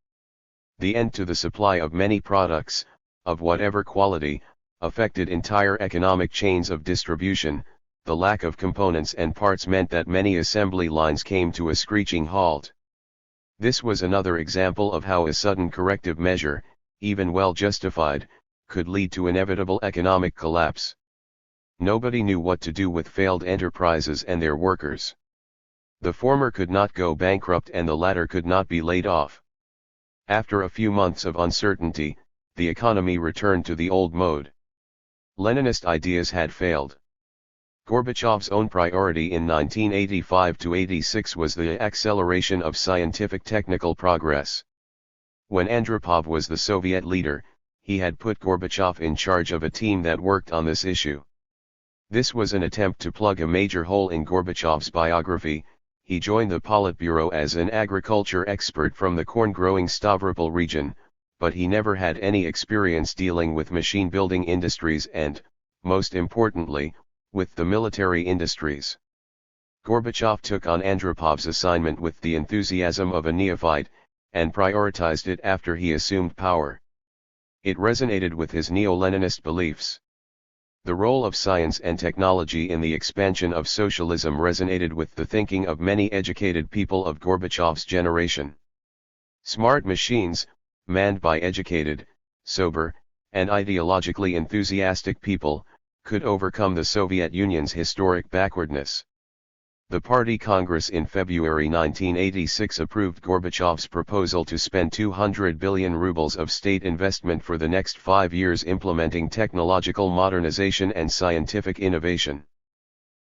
The end to the supply of many products, of whatever quality, affected entire economic chains of distribution. The lack of components and parts meant that many assembly lines came to a screeching halt. This was another example of how a sudden corrective measure, even well justified, could lead to inevitable economic collapse. Nobody knew what to do with failed enterprises and their workers. The former could not go bankrupt and the latter could not be laid off. After a few months of uncertainty, the economy returned to the old mode. Leninist ideas had failed. Gorbachev's own priority in 1985–86 was the acceleration of scientific technical progress. When Andropov was the Soviet leader, he had put Gorbachev in charge of a team that worked on this issue. This was an attempt to plug a major hole in Gorbachev's biography. He joined the Politburo as an agriculture expert from the corn-growing Stavropol region, but he never had any experience dealing with machine-building industries and, most importantly, with the military industries. Gorbachev took on Andropov's assignment with the enthusiasm of a neophyte, and prioritized it after he assumed power. It resonated with his neo-Leninist beliefs. The role of science and technology in the expansion of socialism resonated with the thinking of many educated people of Gorbachev's generation. Smart machines, manned by educated, sober, and ideologically enthusiastic people, could overcome the Soviet Union's historic backwardness. The Party Congress in February 1986 approved Gorbachev's proposal to spend 200 billion rubles of state investment for the next 5 years implementing technological modernization and scientific innovation.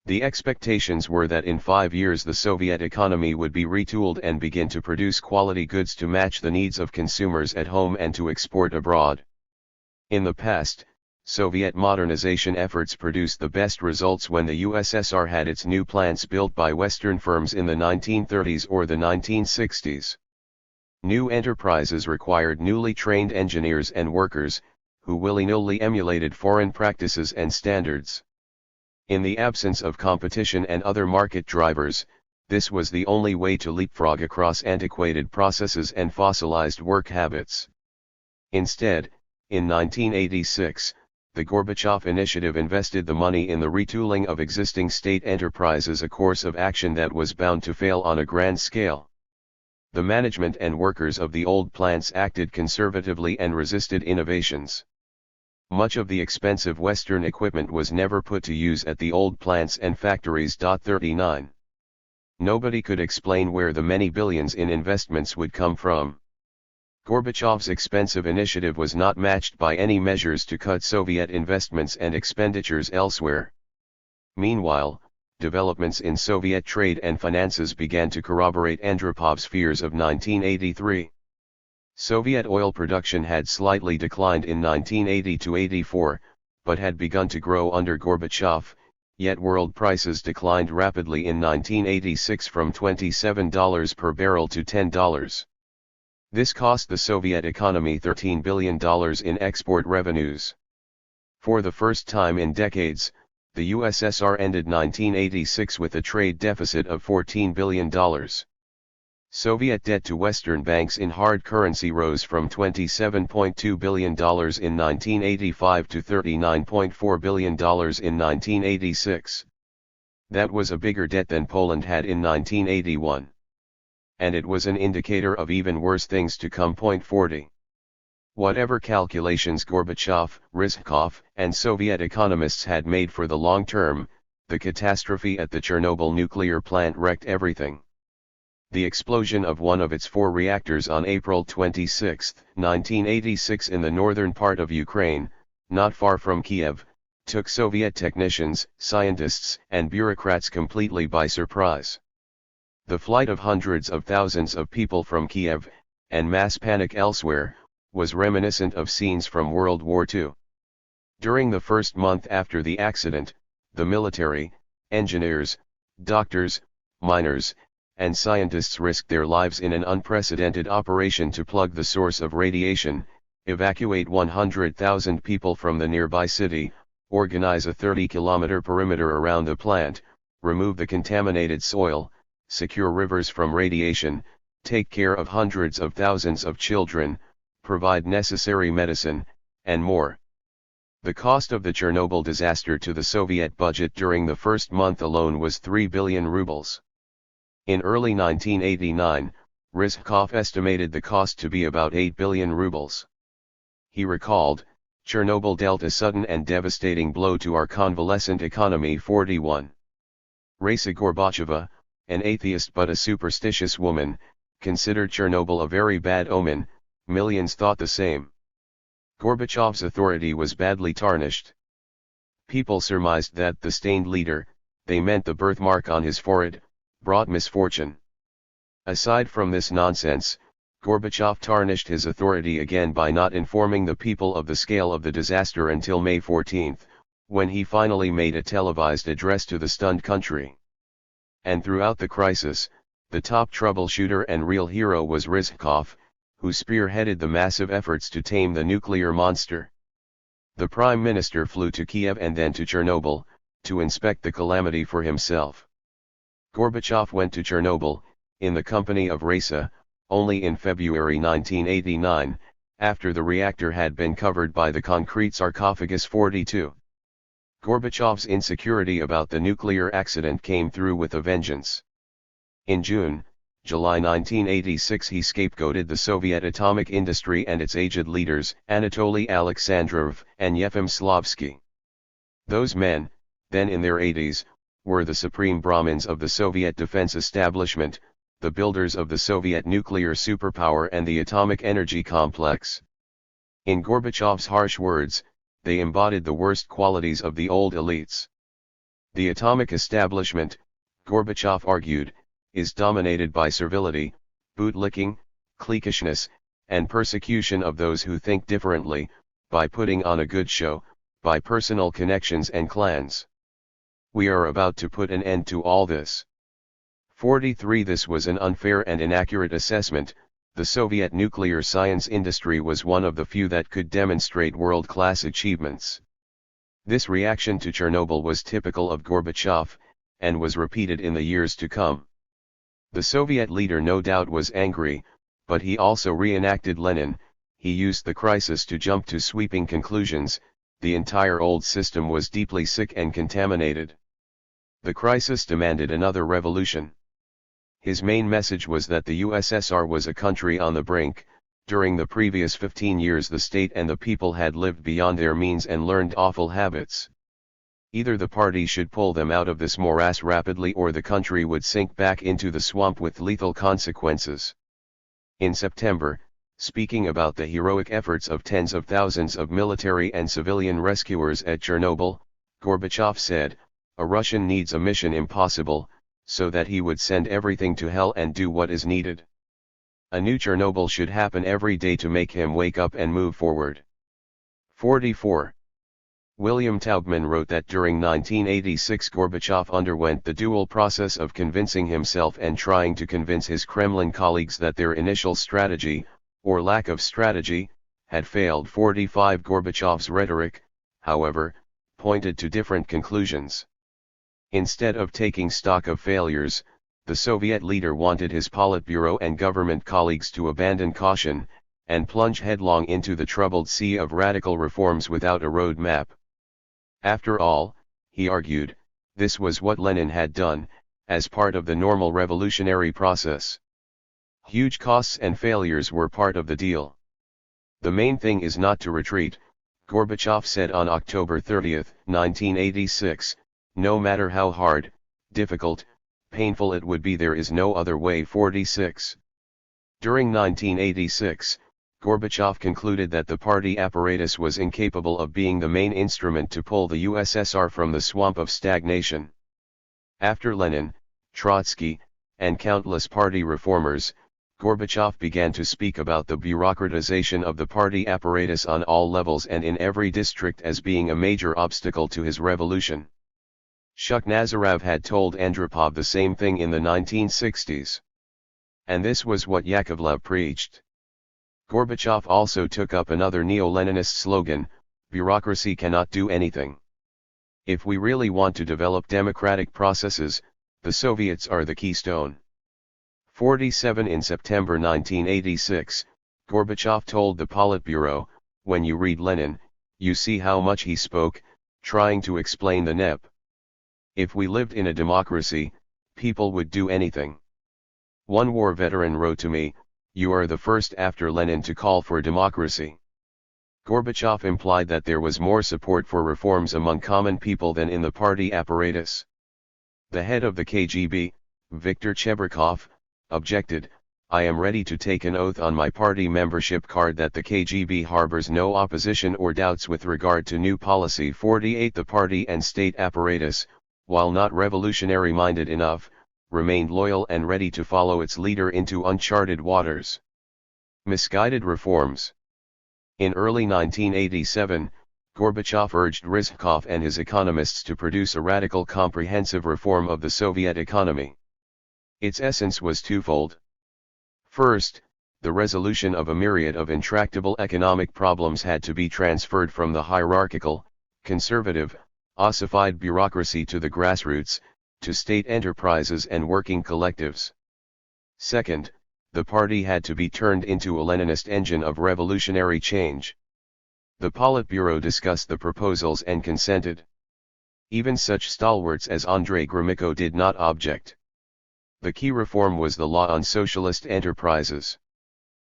The expectations were that in 5 years the Soviet economy would be retooled and begin to produce quality goods to match the needs of consumers at home and to export abroad. In the past, Soviet modernization efforts produced the best results when the USSR had its new plants built by Western firms in the 1930s or the 1960s. New enterprises required newly trained engineers and workers, who willy-nilly emulated foreign practices and standards. In the absence of competition and other market drivers, this was the only way to leapfrog across antiquated processes and fossilized work habits. Instead, in 1986, the Gorbachev Initiative invested the money in the retooling of existing state enterprises, a course of action that was bound to fail on a grand scale. The management and workers of the old plants acted conservatively and resisted innovations. Much of the expensive Western equipment was never put to use at the old plants and factories. 39. Nobody could explain where the many billions in investments would come from. Gorbachev's expensive initiative was not matched by any measures to cut Soviet investments and expenditures elsewhere. Meanwhile, developments in Soviet trade and finances began to corroborate Andropov's fears of 1983. Soviet oil production had slightly declined in 1980–84, but had begun to grow under Gorbachev, yet world prices declined rapidly in 1986 from $27 per barrel to $10. This cost the Soviet economy $13 billion in export revenues. For the first time in decades, the USSR ended 1986 with a trade deficit of $14 billion. Soviet debt to Western banks in hard currency rose from $27.2 billion in 1985 to $39.4 billion in 1986. That was a bigger debt than Poland had in 1981. And it was an indicator of even worse things to come. 40. Whatever calculations Gorbachev, Rizhkov, and Soviet economists had made for the long term, the catastrophe at the Chernobyl nuclear plant wrecked everything. The explosion of one of its 4 reactors on April 26, 1986 in the northern part of Ukraine, not far from Kiev, took Soviet technicians, scientists, and bureaucrats completely by surprise. The flight of hundreds of thousands of people from Kiev, and mass panic elsewhere, was reminiscent of scenes from World War II. During the first month after the accident, the military, engineers, doctors, miners, and scientists risked their lives in an unprecedented operation to plug the source of radiation, evacuate 100,000 people from the nearby city, organize a 30-kilometer perimeter around the plant, remove the contaminated soil, secure rivers from radiation, take care of hundreds of thousands of children, provide necessary medicine, and more. The cost of the Chernobyl disaster to the Soviet budget during the first month alone was 3 billion rubles. In early 1989, Rizhkov estimated the cost to be about 8 billion rubles. He recalled, Chernobyl dealt a sudden and devastating blow to our convalescent economy. 41. Raisa Gorbacheva, an atheist but a superstitious woman, considered Chernobyl a very bad omen. Millions thought the same. Gorbachev's authority was badly tarnished. People surmised that the stained leader, they meant the birthmark on his forehead, brought misfortune. Aside from this nonsense, Gorbachev tarnished his authority again by not informing the people of the scale of the disaster until May 14, when he finally made a televised address to the stunned country. And throughout the crisis, the top troubleshooter and real hero was Rizhkov, who spearheaded the massive efforts to tame the nuclear monster. The Prime Minister flew to Kiev and then to Chernobyl, to inspect the calamity for himself. Gorbachev went to Chernobyl, in the company of Rasa, only in February 1989, after the reactor had been covered by the concrete sarcophagus 42. Gorbachev's insecurity about the nuclear accident came through with a vengeance. In July 1986 he scapegoated the Soviet atomic industry and its aged leaders, Anatoly Alexandrov and Yefim Slavsky. Those men, then in their 80s, were the supreme Brahmins of the Soviet defense establishment, the builders of the Soviet nuclear superpower and the atomic energy complex. In Gorbachev's harsh words, they embodied the worst qualities of the old elites. The atomic establishment, Gorbachev argued, is dominated by servility, bootlicking, cliquishness, and persecution of those who think differently, by putting on a good show, by personal connections and clans. We are about to put an end to all this. 43. This was an unfair and inaccurate assessment. The Soviet nuclear science industry was one of the few that could demonstrate world-class achievements. This reaction to Chernobyl was typical of Gorbachev, and was repeated in the years to come. The Soviet leader no doubt was angry, but he also reenacted Lenin. He used the crisis to jump to sweeping conclusions. The entire old system was deeply sick and contaminated. The crisis demanded another revolution. His main message was that the USSR was a country on the brink. During the previous 15 years the state and the people had lived beyond their means and learned awful habits. Either the party should pull them out of this morass rapidly or the country would sink back into the swamp with lethal consequences. In September, speaking about the heroic efforts of tens of thousands of military and civilian rescuers at Chernobyl, Gorbachev said, "A Russian needs a mission impossible, so that he would send everything to hell and do what is needed. A new Chernobyl should happen every day to make him wake up and move forward." 44. William Taubman wrote that during 1986 Gorbachev underwent the dual process of convincing himself and trying to convince his Kremlin colleagues that their initial strategy, or lack of strategy, had failed. 45. Gorbachev's rhetoric, however, pointed to different conclusions. Instead of taking stock of failures, the Soviet leader wanted his Politburo and government colleagues to abandon caution, and plunge headlong into the troubled sea of radical reforms without a road map. After all, he argued, this was what Lenin had done, as part of the normal revolutionary process. Huge costs and failures were part of the deal. The main thing is not to retreat, Gorbachev said on October 30, 1986, no matter how hard, difficult, painful it would be, there is no other way. 46. During 1986, Gorbachev concluded that the party apparatus was incapable of being the main instrument to pull the USSR from the swamp of stagnation. After Lenin, Trotsky, and countless party reformers, Gorbachev began to speak about the bureaucratization of the party apparatus on all levels and in every district as being a major obstacle to his revolution. Shukhnazarov had told Andropov the same thing in the 1960s. And this was what Yakovlev preached. Gorbachev also took up another neo-Leninist slogan, bureaucracy cannot do anything. If we really want to develop democratic processes, the Soviets are the keystone. 47. In September 1986, Gorbachev told the Politburo, when you read Lenin, you see how much he spoke, trying to explain the NEP. If we lived in a democracy, people would do anything. One war veteran wrote to me, you are the first after Lenin to call for democracy. Gorbachev implied that there was more support for reforms among common people than in the party apparatus. The head of the KGB, Viktor Chebrikov, objected, "I am ready to take an oath on my party membership card that the KGB harbors no opposition or doubts with regard to new policy 48. The party and state apparatus, while not revolutionary-minded enough, remained loyal and ready to follow its leader into uncharted waters." Misguided reforms. In early 1987, Gorbachev urged Rizhkov and his economists to produce a radical comprehensive reform of the Soviet economy. Its essence was twofold. First, the resolution of a myriad of intractable economic problems had to be transferred from the hierarchical, conservative, ossified bureaucracy to the grassroots, to state enterprises and working collectives. Second, the party had to be turned into a Leninist engine of revolutionary change. The Politburo discussed the proposals and consented. Even such stalwarts as Andrei Gromyko did not object. The key reform was the Law on Socialist Enterprises.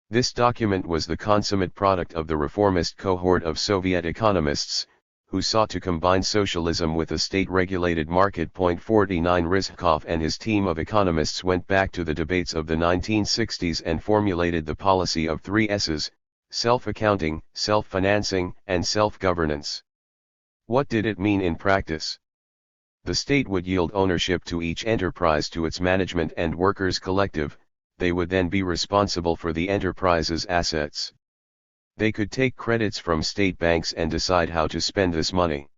This document was the consummate product of the reformist cohort of Soviet economists, who sought to combine socialism with a state-regulated market. 49 Rizhkov and his team of economists went back to the debates of the 1960s and formulated the policy of 3 S's, self-accounting, self-financing, and self-governance. What did it mean in practice? The state would yield ownership to each enterprise to its management and workers' collective. They would then be responsible for the enterprise's assets. They could take credits from state banks and decide how to spend this money.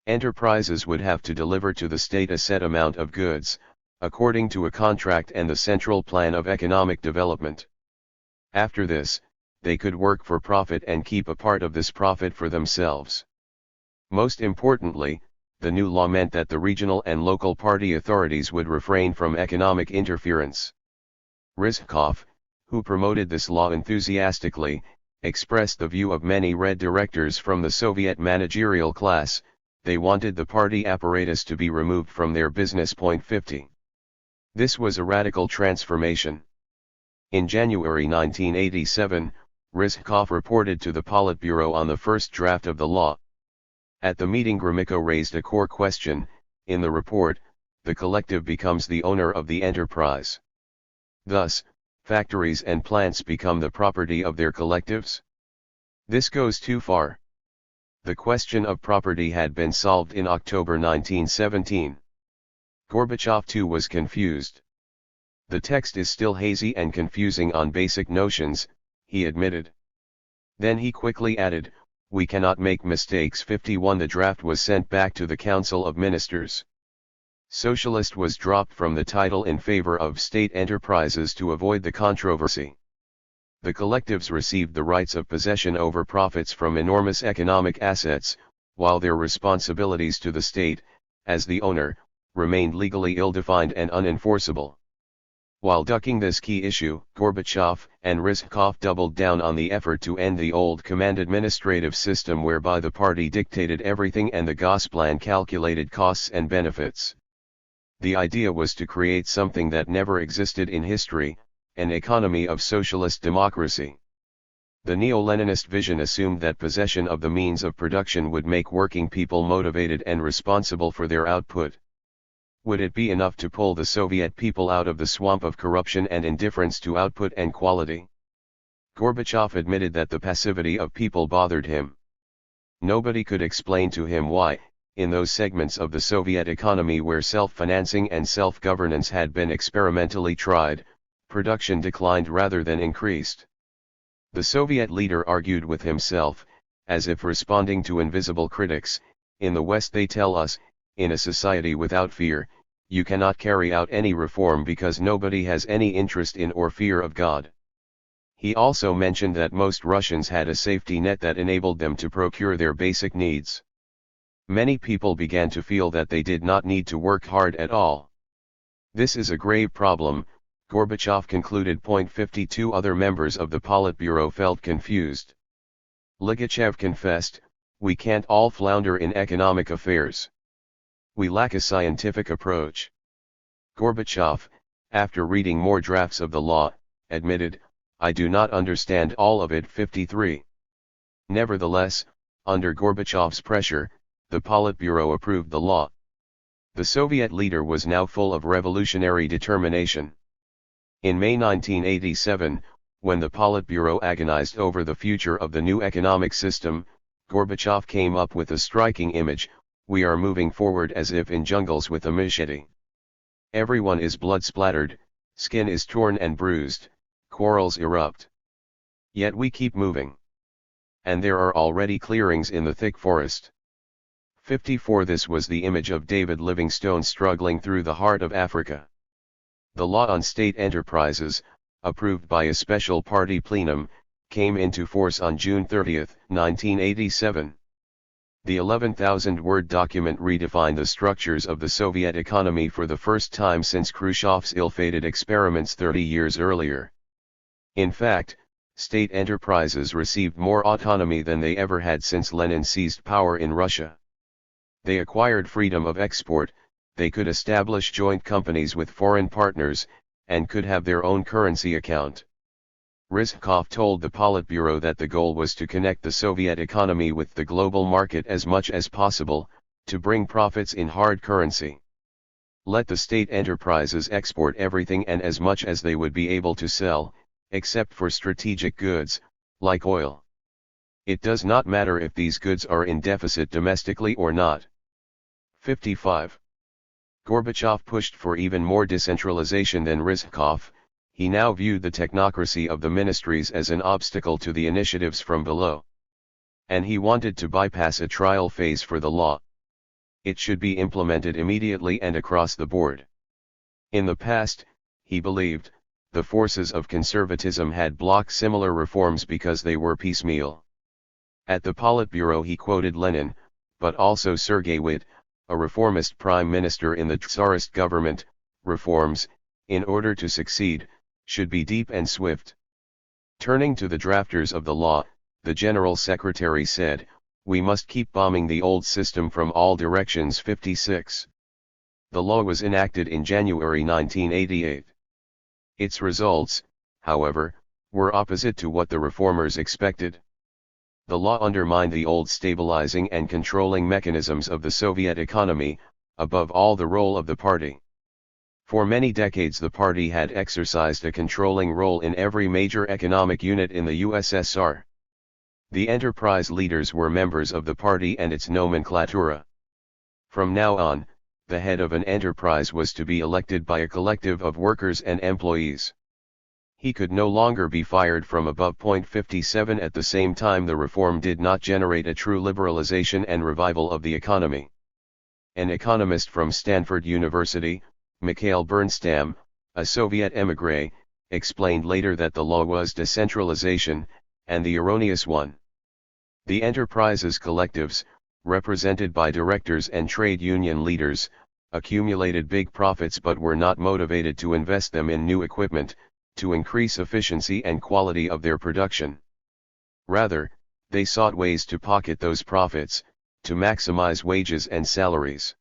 Enterprises would have to deliver to the state a set amount of goods, according to a contract and the central plan of economic development. After this, they could work for profit and keep a part of this profit for themselves. Most importantly, the new law meant that the regional and local party authorities would refrain from economic interference. Rizhkov, who promoted this law enthusiastically, expressed the view of many Red directors from the Soviet managerial class. They wanted the party apparatus to be removed from their business. 50. This was a radical transformation. In January 1987, Rizhkov reported to the Politburo on the first draft of the law. At the meeting, Gromyko raised a core question. In the report, the collective becomes the owner of the enterprise. Thus, factories and plants become the property of their collectives? This goes too far. The question of property had been solved in October 1917. Gorbachev too was confused. The text is still hazy and confusing on basic notions, he admitted. Then he quickly added, "We cannot make mistakes." 51 The draft was sent back to the Council of Ministers. Socialist was dropped from the title in favor of state enterprises to avoid the controversy. The collectives received the rights of possession over profits from enormous economic assets, while their responsibilities to the state, as the owner, remained legally ill-defined and unenforceable. While ducking this key issue, Gorbachev and Rizhkov doubled down on the effort to end the old command administrative system whereby the party dictated everything and the Gosplan calculated costs and benefits. The idea was to create something that never existed in history, an economy of socialist democracy. The neo-Leninist vision assumed that possession of the means of production would make working people motivated and responsible for their output. Would it be enough to pull the Soviet people out of the swamp of corruption and indifference to output and quality? Gorbachev admitted that the passivity of people bothered him. Nobody could explain to him why, in those segments of the Soviet economy where self-financing and self-governance had been experimentally tried, production declined rather than increased. The Soviet leader argued with himself, as if responding to invisible critics. In the West they tell us, in a society without fear, you cannot carry out any reform because nobody has any interest in or fear of God. He also mentioned that most Russians had a safety net that enabled them to procure their basic needs. Many people began to feel that they did not need to work hard at all. This is a grave problem, Gorbachev concluded. 52 Other members of the Politburo felt confused. Ligachev confessed, "We can't all flounder in economic affairs. We lack a scientific approach." Gorbachev, after reading more drafts of the law, admitted, "I do not understand all of it." 53. Nevertheless, under Gorbachev's pressure, the Politburo approved the law. The Soviet leader was now full of revolutionary determination. In May 1987, when the Politburo agonized over the future of the new economic system, Gorbachev came up with a striking image: "We are moving forward as if in jungles with a machete. Everyone is blood-splattered, skin is torn and bruised, quarrels erupt. Yet we keep moving. And there are already clearings in the thick forest." 54 This was the image of David Livingstone struggling through the heart of Africa. The law on state enterprises, approved by a special party plenum, came into force on June 30, 1987. The 11,000-word document redefined the structures of the Soviet economy for the first time since Khrushchev's ill-fated experiments 30 years earlier. In fact, state enterprises received more autonomy than they ever had since Lenin seized power in Russia. They acquired freedom of export, they could establish joint companies with foreign partners, and could have their own currency account. Rizhkov told the Politburo that the goal was to connect the Soviet economy with the global market as much as possible, to bring profits in hard currency. Let the state enterprises export everything and as much as they would be able to sell, except for strategic goods, like oil. It does not matter if these goods are in deficit domestically or not. 55. Gorbachev pushed for even more decentralization than Rizhkov. He now viewed the technocracy of the ministries as an obstacle to the initiatives from below. And he wanted to bypass a trial phase for the law. It should be implemented immediately and across the board. In the past, he believed, the forces of conservatism had blocked similar reforms because they were piecemeal. At the Politburo he quoted Lenin, but also Sergei Witt, a reformist prime minister in the Tsarist government: "Reforms, in order to succeed, should be deep and swift." Turning to the drafters of the law, the General Secretary said, "We must keep bombing the old system from all directions." 56. The law was enacted in January 1988. Its results, however, were opposite to what the reformers expected. The law undermined the old stabilizing and controlling mechanisms of the Soviet economy, above all the role of the party. For many decades the party had exercised a controlling role in every major economic unit in the USSR. The enterprise leaders were members of the party and its nomenklatura. From now on, the head of an enterprise was to be elected by a collective of workers and employees. He could no longer be fired from above. 57 At the same time, the reform did not generate a true liberalization and revival of the economy. An economist from Stanford University, Mikhail Bernstam, a Soviet émigré, explained later that the law was decentralization, and the erroneous one. The enterprises collectives, represented by directors and trade union leaders, accumulated big profits but were not motivated to invest them in new equipment, to increase efficiency and quality of their production. Rather, they sought ways to pocket those profits, to maximize wages and salaries.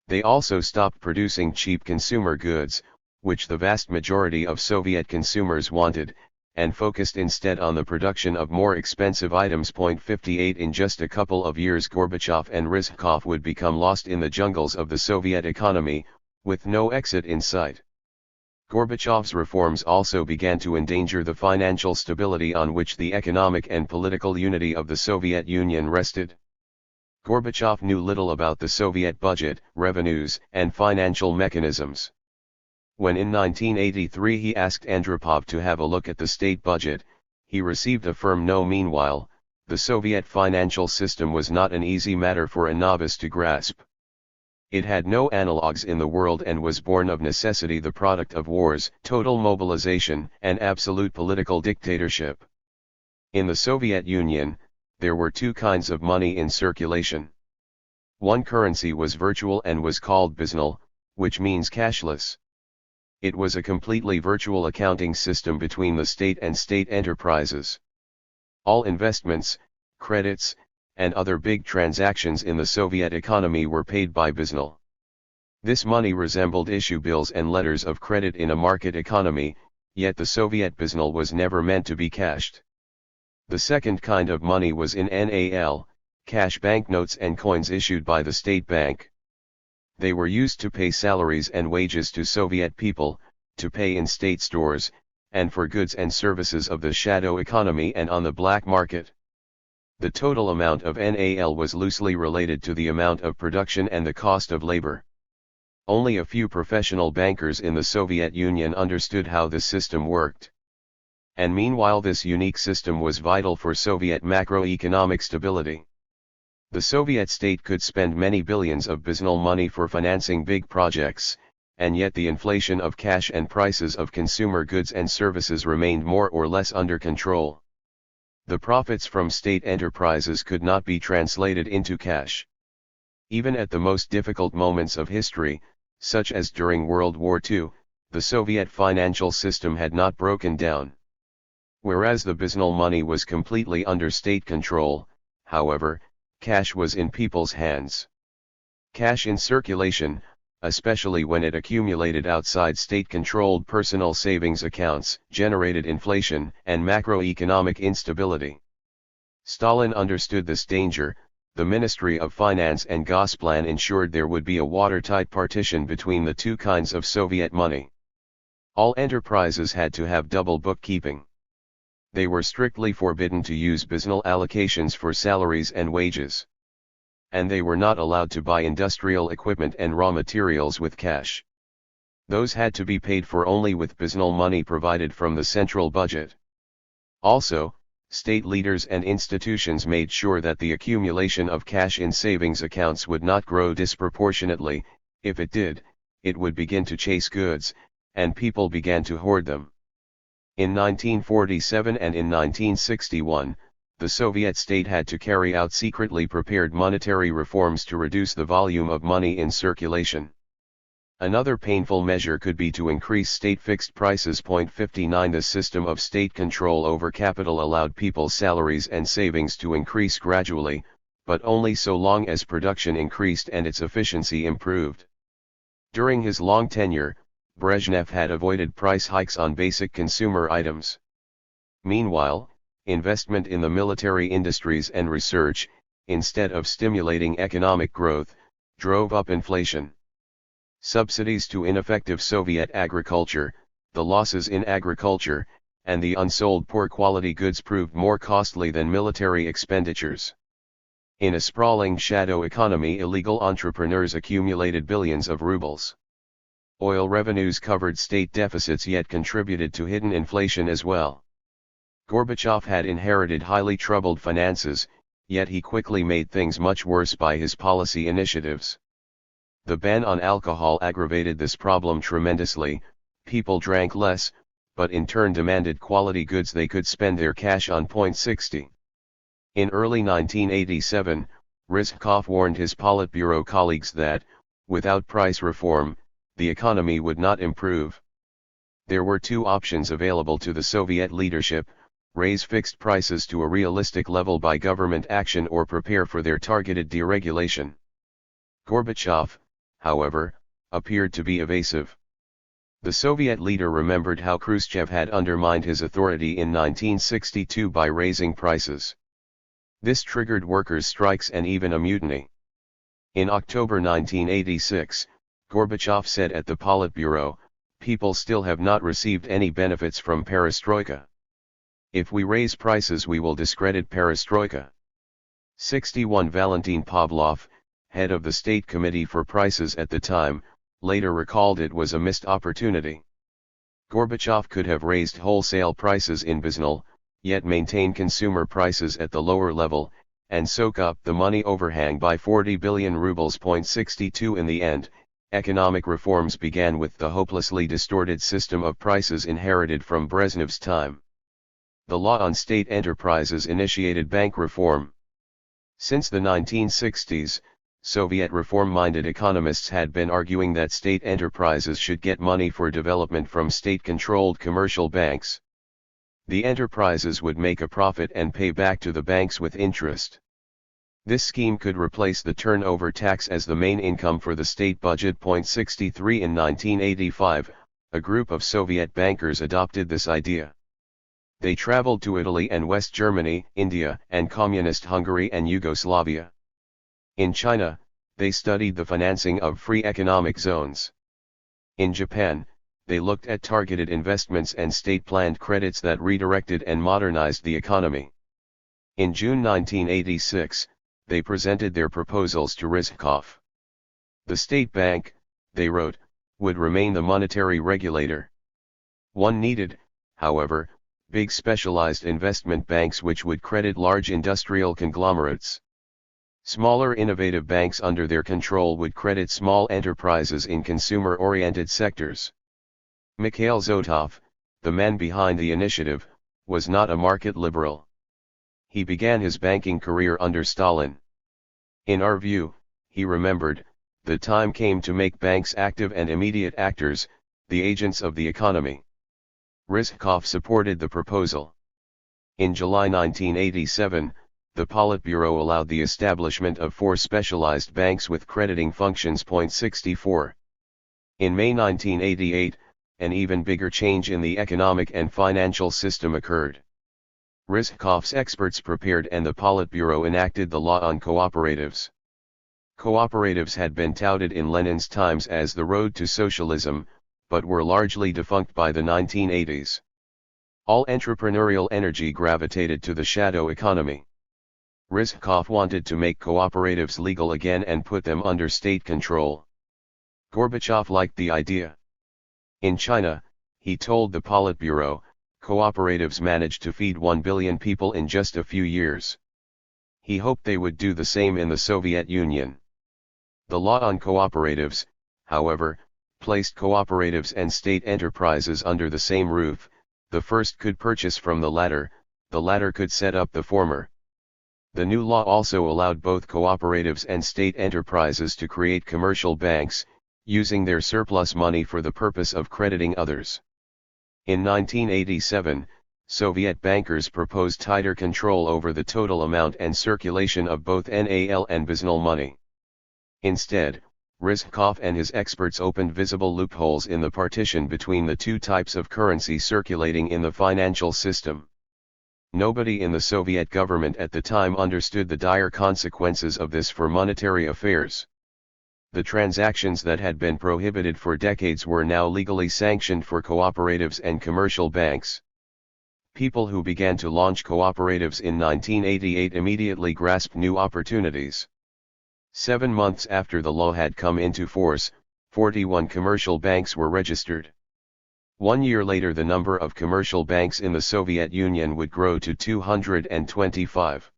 They also stopped producing cheap consumer goods, which the vast majority of Soviet consumers wanted, and focused instead on the production of more expensive items. 58 In just a couple of years Gorbachev and Rizhkov would become lost in the jungles of the Soviet economy, with no exit in sight. Gorbachev's reforms also began to endanger the financial stability on which the economic and political unity of the Soviet Union rested. Gorbachev knew little about the Soviet budget, revenues, and financial mechanisms. When in 1983 he asked Andropov to have a look at the state budget, he received a firm no. Meanwhile, the Soviet financial system was not an easy matter for a novice to grasp. It had no analogues in the world and was born of necessity, the product of wars, total mobilization, and absolute political dictatorship. In the Soviet Union, there were two kinds of money in circulation. One currency was virtual and was called biznal, which means cashless. It was a completely virtual accounting system between the state and state enterprises. All investments, credits, and other big transactions in the Soviet economy were paid by biznal. This money resembled issue bills and letters of credit in a market economy, yet the Soviet biznal was never meant to be cashed. The second kind of money was in NAL, cash banknotes and coins issued by the state bank. They were used to pay salaries and wages to Soviet people, to pay in state stores, and for goods and services of the shadow economy and on the black market. The total amount of NAL was loosely related to the amount of production and the cost of labor. Only a few professional bankers in the Soviet Union understood how this system worked. And meanwhile, this unique system was vital for Soviet macroeconomic stability. The Soviet state could spend many billions of bisnal money for financing big projects, and yet the inflation of cash and prices of consumer goods and services remained more or less under control. The profits from state enterprises could not be translated into cash. Even at the most difficult moments of history, such as during World War II, the Soviet financial system had not broken down. Whereas the bisnal money was completely under state control, however, cash was in people's hands. Cash in circulation, especially when it accumulated outside state-controlled personal savings accounts, generated inflation and macroeconomic instability. Stalin understood this danger. The Ministry of Finance and Gosplan ensured there would be a watertight partition between the two kinds of Soviet money. All enterprises had to have double bookkeeping. They were strictly forbidden to use bisnal allocations for salaries and wages. And they were not allowed to buy industrial equipment and raw materials with cash. Those had to be paid for only with bisnal money provided from the central budget. Also, state leaders and institutions made sure that the accumulation of cash in savings accounts would not grow disproportionately. If it did, it would begin to chase goods, and people began to hoard them. In 1947 and in 1961, the Soviet state had to carry out secretly prepared monetary reforms to reduce the volume of money in circulation. Another painful measure could be to increase state fixed prices. 59 The system of state control over capital allowed people's salaries and savings to increase gradually, but only so long as production increased and its efficiency improved. During his long tenure, Brezhnev had avoided price hikes on basic consumer items. Meanwhile, investment in the military industries and research, instead of stimulating economic growth, drove up inflation. Subsidies to ineffective Soviet agriculture, the losses in agriculture, and the unsold poor quality goods proved more costly than military expenditures. In a sprawling shadow economy, illegal entrepreneurs accumulated billions of rubles. Oil revenues covered state deficits yet contributed to hidden inflation as well. Gorbachev had inherited highly troubled finances, yet he quickly made things much worse by his policy initiatives. The ban on alcohol aggravated this problem tremendously. People drank less, but in turn demanded quality goods they could spend their cash on. 60. In early 1987, Rizhkov warned his Politburo colleagues that, without price reform, the economy would not improve. There were two options available to the Soviet leadership: raise fixed prices to a realistic level by government action or prepare for their targeted deregulation. Gorbachev, however, appeared to be evasive. The Soviet leader remembered how Khrushchev had undermined his authority in 1962 by raising prices. This triggered workers' strikes and even a mutiny. In October 1986, Gorbachev said at the Politburo, "People still have not received any benefits from perestroika. If we raise prices, we will discredit perestroika." 61 Valentin Pavlov, head of the State Committee for Prices at the time, later recalled it was a missed opportunity. Gorbachev could have raised wholesale prices in bisnal, yet maintain consumer prices at the lower level, and soak up the money overhang by 40 billion rubles. 62 In the end, economic reforms began with the hopelessly distorted system of prices inherited from Brezhnev's time. The law on state enterprises initiated bank reform. Since the 1960s, Soviet reform-minded economists had been arguing that state enterprises should get money for development from state-controlled commercial banks. The enterprises would make a profit and pay back to the banks with interest. This scheme could replace the turnover tax as the main income for the state budget. 63 In 1985, a group of Soviet bankers adopted this idea. They traveled to Italy and West Germany, India, and Communist Hungary and Yugoslavia. In China, they studied the financing of free economic zones. In Japan, they looked at targeted investments and state-planned credits that redirected and modernized the economy. In June 1986, they presented their proposals to Rizkov. The state bank, they wrote, would remain the monetary regulator. One needed, however, big specialized investment banks which would credit large industrial conglomerates. Smaller innovative banks under their control would credit small enterprises in consumer-oriented sectors. Mikhail Zotov, the man behind the initiative, was not a market liberal. He began his banking career under Stalin. In our view, he remembered, the time came to make banks active and immediate actors, the agents of the economy. Rizkov supported the proposal. In July 1987, the Politburo allowed the establishment of 4 specialized banks with crediting functions. 64. In May 1988, an even bigger change in the economic and financial system occurred. Rizkov's experts prepared and the Politburo enacted the law on cooperatives. Cooperatives had been touted in Lenin's times as the road to socialism, but were largely defunct by the 1980s. All entrepreneurial energy gravitated to the shadow economy. Rizkov wanted to make cooperatives legal again and put them under state control. Gorbachev liked the idea. In China, he told the Politburo, cooperatives managed to feed 1 billion people in just a few years. He hoped they would do the same in the Soviet Union. The law on cooperatives, however, placed cooperatives and state enterprises under the same roof. The first could purchase from the latter could set up the former. The new law also allowed both cooperatives and state enterprises to create commercial banks, using their surplus money for the purpose of crediting others. In 1987, Soviet bankers proposed tighter control over the total amount and circulation of both NAL and BSNL money. Instead, Rizkov and his experts opened visible loopholes in the partition between the two types of currency circulating in the financial system. Nobody in the Soviet government at the time understood the dire consequences of this for monetary affairs. The transactions that had been prohibited for decades were now legally sanctioned for cooperatives and commercial banks. People who began to launch cooperatives in 1988 immediately grasped new opportunities. 7 months after the law had come into force, 41 commercial banks were registered. 1 year later, the number of commercial banks in the Soviet Union would grow to 225.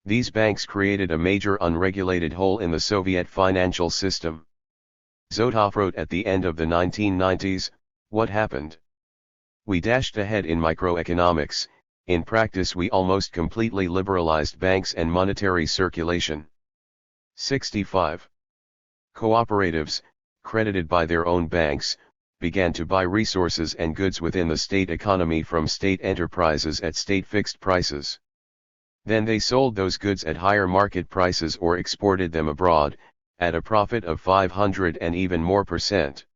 These banks created a major unregulated hole in the Soviet financial system. Zotov wrote at the end of the 1990s, "What happened? We dashed ahead in microeconomics, in practice we almost completely liberalized banks and monetary circulation." 65. Cooperatives, credited by their own banks, began to buy resources and goods within the state economy from state enterprises at state fixed prices. Then they sold those goods at higher market prices or exported them abroad, at a profit of 500 and even more %.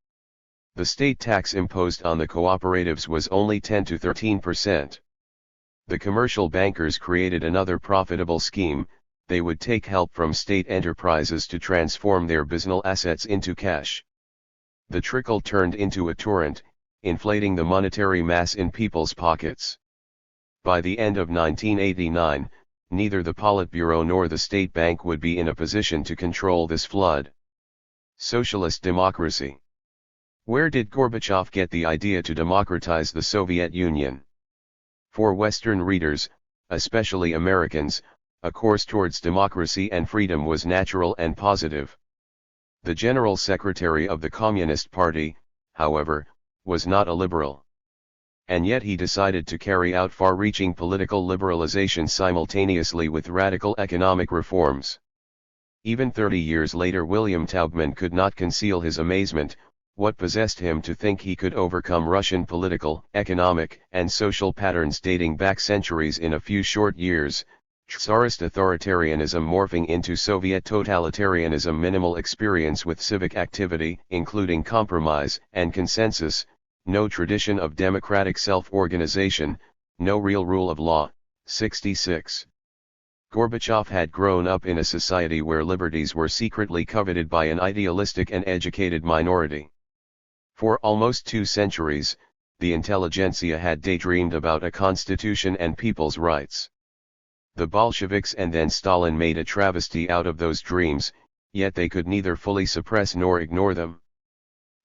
The state tax imposed on the cooperatives was only 10 to 13%. The commercial bankers created another profitable scheme. They would take help from state enterprises to transform their BSNL assets into cash. The trickle turned into a torrent, inflating the monetary mass in people's pockets. By the end of 1989, neither the Politburo nor the state bank would be in a position to control this flood. Socialist democracy. Where did Gorbachev get the idea to democratize the Soviet Union? For Western readers, especially Americans, a course towards democracy and freedom was natural and positive. The General Secretary of the Communist Party, however, was not a liberal. And yet he decided to carry out far-reaching political liberalization simultaneously with radical economic reforms. Even 30 years later, William Taubman could not conceal his amazement. What possessed him to think he could overcome Russian political, economic, and social patterns dating back centuries in a few short years? Tsarist authoritarianism morphing into Soviet totalitarianism, minimal experience with civic activity, including compromise and consensus, no tradition of democratic self-organization, no real rule of law. 66. Gorbachev had grown up in a society where liberties were secretly coveted by an idealistic and educated minority. For almost 2 centuries, the intelligentsia had daydreamed about a constitution and people's rights. The Bolsheviks and then Stalin made a travesty out of those dreams, yet they could neither fully suppress nor ignore them.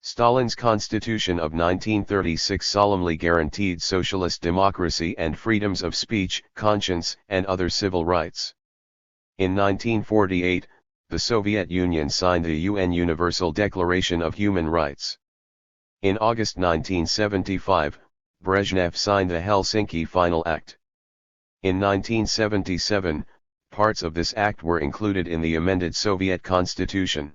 Stalin's constitution of 1936 solemnly guaranteed socialist democracy and freedoms of speech, conscience, and other civil rights. In 1948, the Soviet Union signed the UN Universal Declaration of Human Rights. In August 1975, Brezhnev signed the Helsinki Final Act. In 1977, parts of this act were included in the amended Soviet Constitution.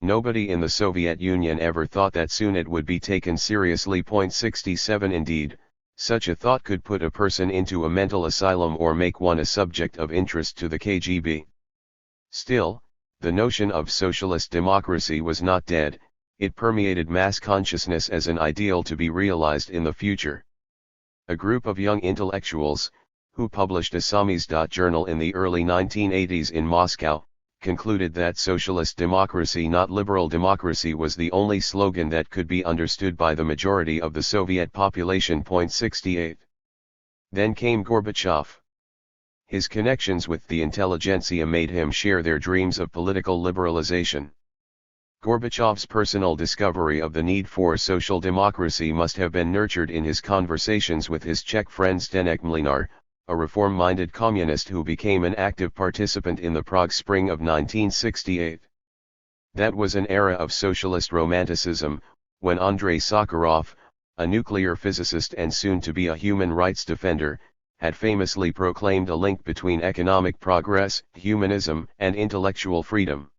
Nobody in the Soviet Union ever thought that soon it would be taken seriously. 67 Indeed, such a thought could put a person into a mental asylum or make one a subject of interest to the KGB. Still, the notion of socialist democracy was not dead, it permeated mass consciousness as an ideal to be realized in the future. A group of young intellectuals, who published a Samizdat journal in the early 1980s in Moscow, concluded that socialist democracy, not liberal democracy, was the only slogan that could be understood by the majority of the Soviet population. 68. Then came Gorbachev. His connections with the intelligentsia made him share their dreams of political liberalization. Gorbachev's personal discovery of the need for social democracy must have been nurtured in his conversations with his Czech friend Zdeněk Mlynar, a reform-minded communist who became an active participant in the Prague Spring of 1968. That was an era of socialist romanticism, when Andrei Sakharov, a nuclear physicist and soon to be a human rights defender, had famously proclaimed a link between economic progress, humanism, and intellectual freedom.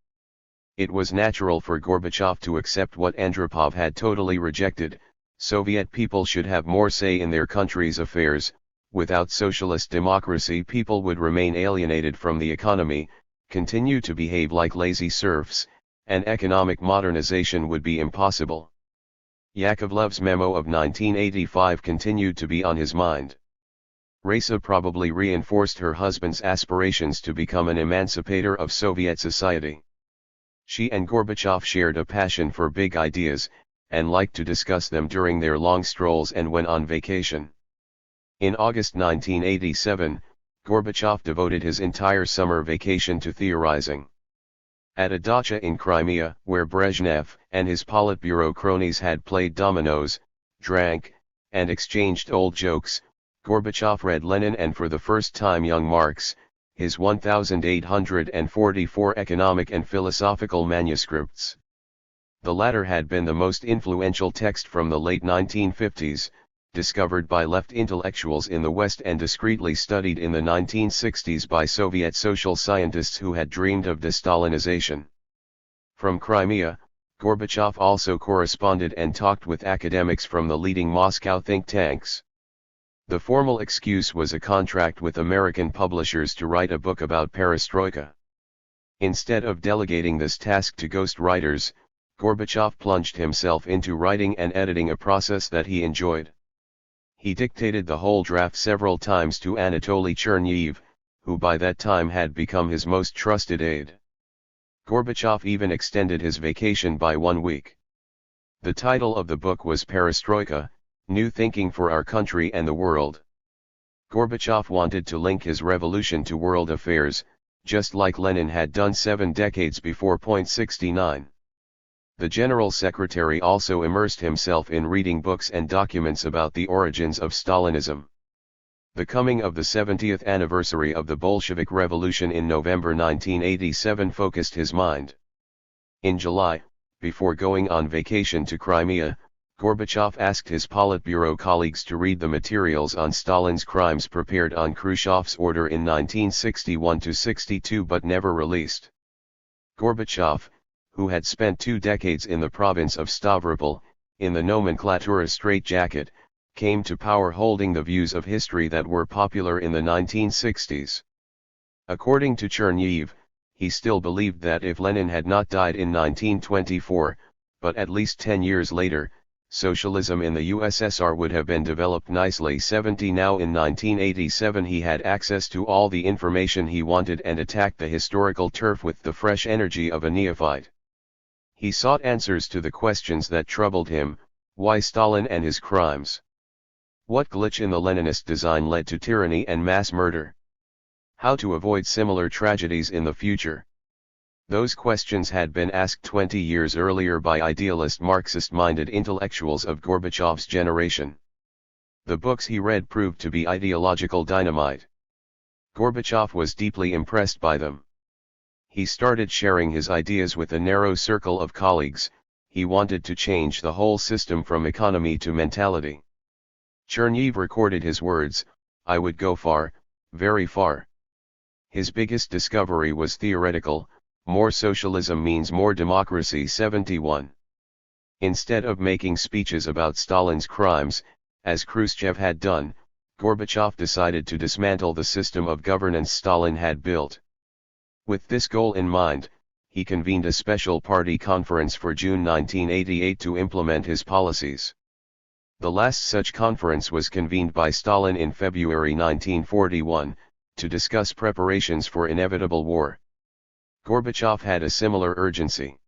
It was natural for Gorbachev to accept what Andropov had totally rejected: Soviet people should have more say in their country's affairs. Without socialist democracy, people would remain alienated from the economy, continue to behave like lazy serfs, and economic modernization would be impossible. Yakovlev's memo of 1985 continued to be on his mind. Raisa probably reinforced her husband's aspirations to become an emancipator of Soviet society. She and Gorbachev shared a passion for big ideas, and liked to discuss them during their long strolls and when on vacation. In August 1987, Gorbachev devoted his entire summer vacation to theorizing. At a dacha in Crimea, where Brezhnev and his Politburo cronies had played dominoes, drank, and exchanged old jokes, Gorbachev read Lenin and for the first time young Marx, his 1,844 economic and philosophical manuscripts. The latter had been the most influential text from the late 1950s, discovered by left intellectuals in the West and discreetly studied in the 1960s by Soviet social scientists who had dreamed of de-Stalinization. From Crimea, Gorbachev also corresponded and talked with academics from the leading Moscow think tanks. The formal excuse was a contract with American publishers to write a book about perestroika. Instead of delegating this task to ghost writers, Gorbachev plunged himself into writing and editing, a process that he enjoyed. He dictated the whole draft several times to Anatoly Chernyev, who by that time had become his most trusted aide. Gorbachev even extended his vacation by 1 week. The title of the book was Perestroika, New Thinking for Our Country and the World. Gorbachev wanted to link his revolution to world affairs, just like Lenin had done 7 decades before. 69. The General Secretary also immersed himself in reading books and documents about the origins of Stalinism. The coming of the 70th anniversary of the Bolshevik Revolution in November 1987 focused his mind. In July, before going on vacation to Crimea, Gorbachev asked his Politburo colleagues to read the materials on Stalin's crimes prepared on Khrushchev's order in 1961-62 but never released. Gorbachev, who had spent 2 decades in the province of Stavropol, in the nomenklatura straitjacket, came to power holding the views of history that were popular in the 1960s. According to Chernyev, he still believed that if Lenin had not died in 1924, but at least 10 years later, socialism in the USSR would have been developed nicely. 70 Now in 1987 he had access to all the information he wanted and attacked the historical turf with the fresh energy of a neophyte. He sought answers to the questions that troubled him: why Stalin and his crimes? What glitch in the Leninist design led to tyranny and mass murder? How to avoid similar tragedies in the future? Those questions had been asked 20 years earlier by idealist Marxist-minded intellectuals of Gorbachev's generation. The books he read proved to be ideological dynamite. Gorbachev was deeply impressed by them. He started sharing his ideas with a narrow circle of colleagues. He wanted to change the whole system from economy to mentality. Chernev recorded his words: "I would go far, very far." His biggest discovery was theoretical: more socialism means more democracy. 71. Instead of making speeches about Stalin's crimes, as Khrushchev had done, Gorbachev decided to dismantle the system of governance Stalin had built. With this goal in mind, he convened a special party conference for June 1988 to implement his policies. The last such conference was convened by Stalin in February 1941, to discuss preparations for inevitable war. Gorbachev had a similar urgency.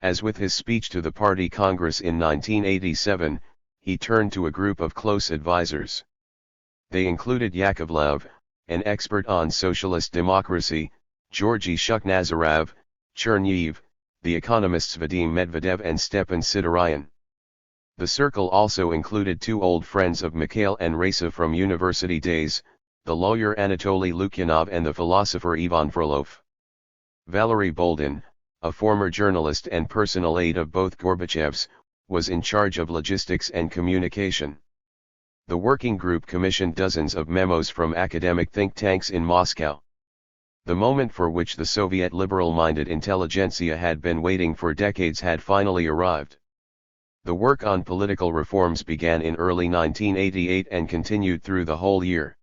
As with his speech to the Party Congress in 1987, he turned to a group of close advisors. They included Yakovlev, an expert on socialist democracy, Georgy Shukhnazarov, Chernev, the economists Vadim Medvedev and Stepan Sidoryan. The circle also included two old friends of Mikhail and Raisa from university days, the lawyer Anatoly Lukyanov and the philosopher Ivan Frolov. Valery Boldin, a former journalist and personal aide of both Gorbachevs, was in charge of logistics and communication. The working group commissioned dozens of memos from academic think tanks in Moscow. The moment for which the Soviet liberal-minded intelligentsia had been waiting for decades had finally arrived. The work on political reforms began in early 1988 and continued through the whole year.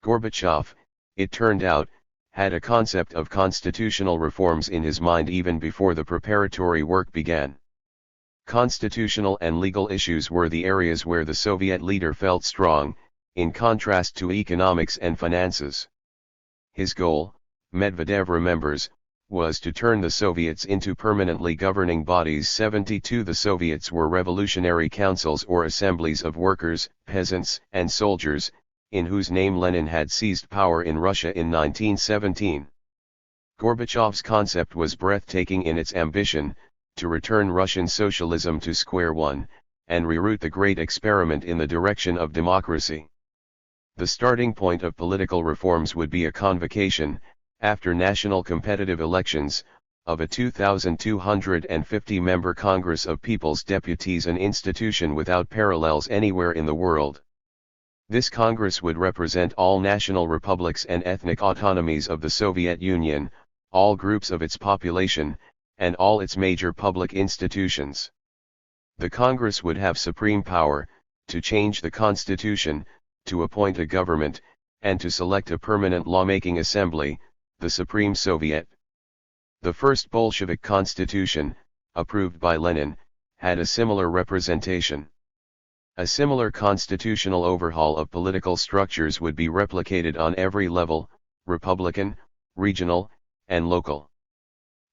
Gorbachev, it turned out, had a concept of constitutional reforms in his mind even before the preparatory work began. Constitutional and legal issues were the areas where the Soviet leader felt strong, in contrast to economics and finances. His goal, Medvedev remembers, was to turn the Soviets into permanently governing bodies. 72 The Soviets were revolutionary councils or assemblies of workers, peasants, and soldiers, in whose name Lenin had seized power in Russia in 1917. Gorbachev's concept was breathtaking in its ambition, to return Russian socialism to square one, and reroute the great experiment in the direction of democracy. The starting point of political reforms would be a convocation, after national competitive elections, of a 2,250-member Congress of People's Deputies, an institution without parallels anywhere in the world. This Congress would represent all national republics and ethnic autonomies of the Soviet Union, all groups of its population, and all its major public institutions. The Congress would have supreme power, to change the constitution, to appoint a government, and to select a permanent lawmaking assembly, the Supreme Soviet. The first Bolshevik constitution, approved by Lenin, had a similar representation. A similar constitutional overhaul of political structures would be replicated on every level, republican, regional, and local.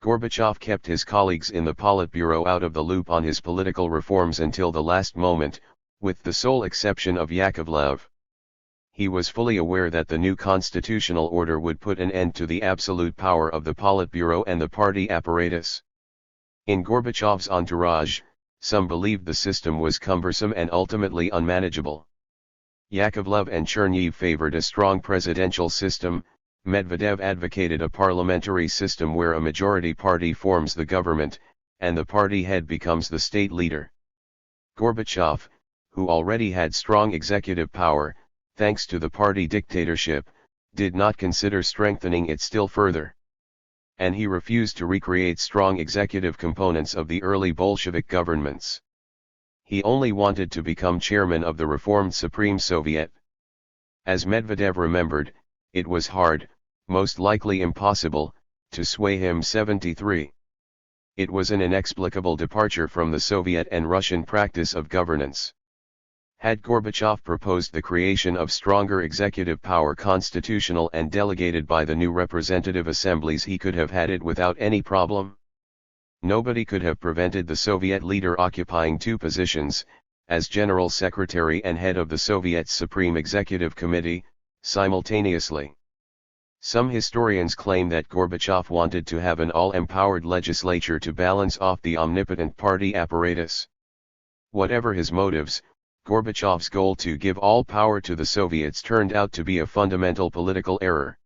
Gorbachev kept his colleagues in the Politburo out of the loop on his political reforms until the last moment, with the sole exception of Yakovlev. He was fully aware that the new constitutional order would put an end to the absolute power of the Politburo and the party apparatus. In Gorbachev's entourage, some believed the system was cumbersome and ultimately unmanageable. Yakovlev and Chernev favored a strong presidential system. Medvedev advocated a parliamentary system where a majority party forms the government, and the party head becomes the state leader. Gorbachev, who already had strong executive power, thanks to the party dictatorship, did not consider strengthening it still further. And he refused to recreate strong executive components of the early Bolshevik governments. He only wanted to become chairman of the reformed Supreme Soviet. As Medvedev remembered, it was hard, most likely impossible, to sway him. 73. It was an inexplicable departure from the Soviet and Russian practice of governance. Had Gorbachev proposed the creation of stronger executive power constitutional and delegated by the new representative assemblies, he could have had it without any problem. Nobody could have prevented the Soviet leader occupying two positions, as General Secretary and head of the Soviet's Supreme Executive Committee, simultaneously. Some historians claim that Gorbachev wanted to have an all-empowered legislature to balance off the omnipotent party apparatus. Whatever his motives, Gorbachev's goal to give all power to the Soviets turned out to be a fundamental political error.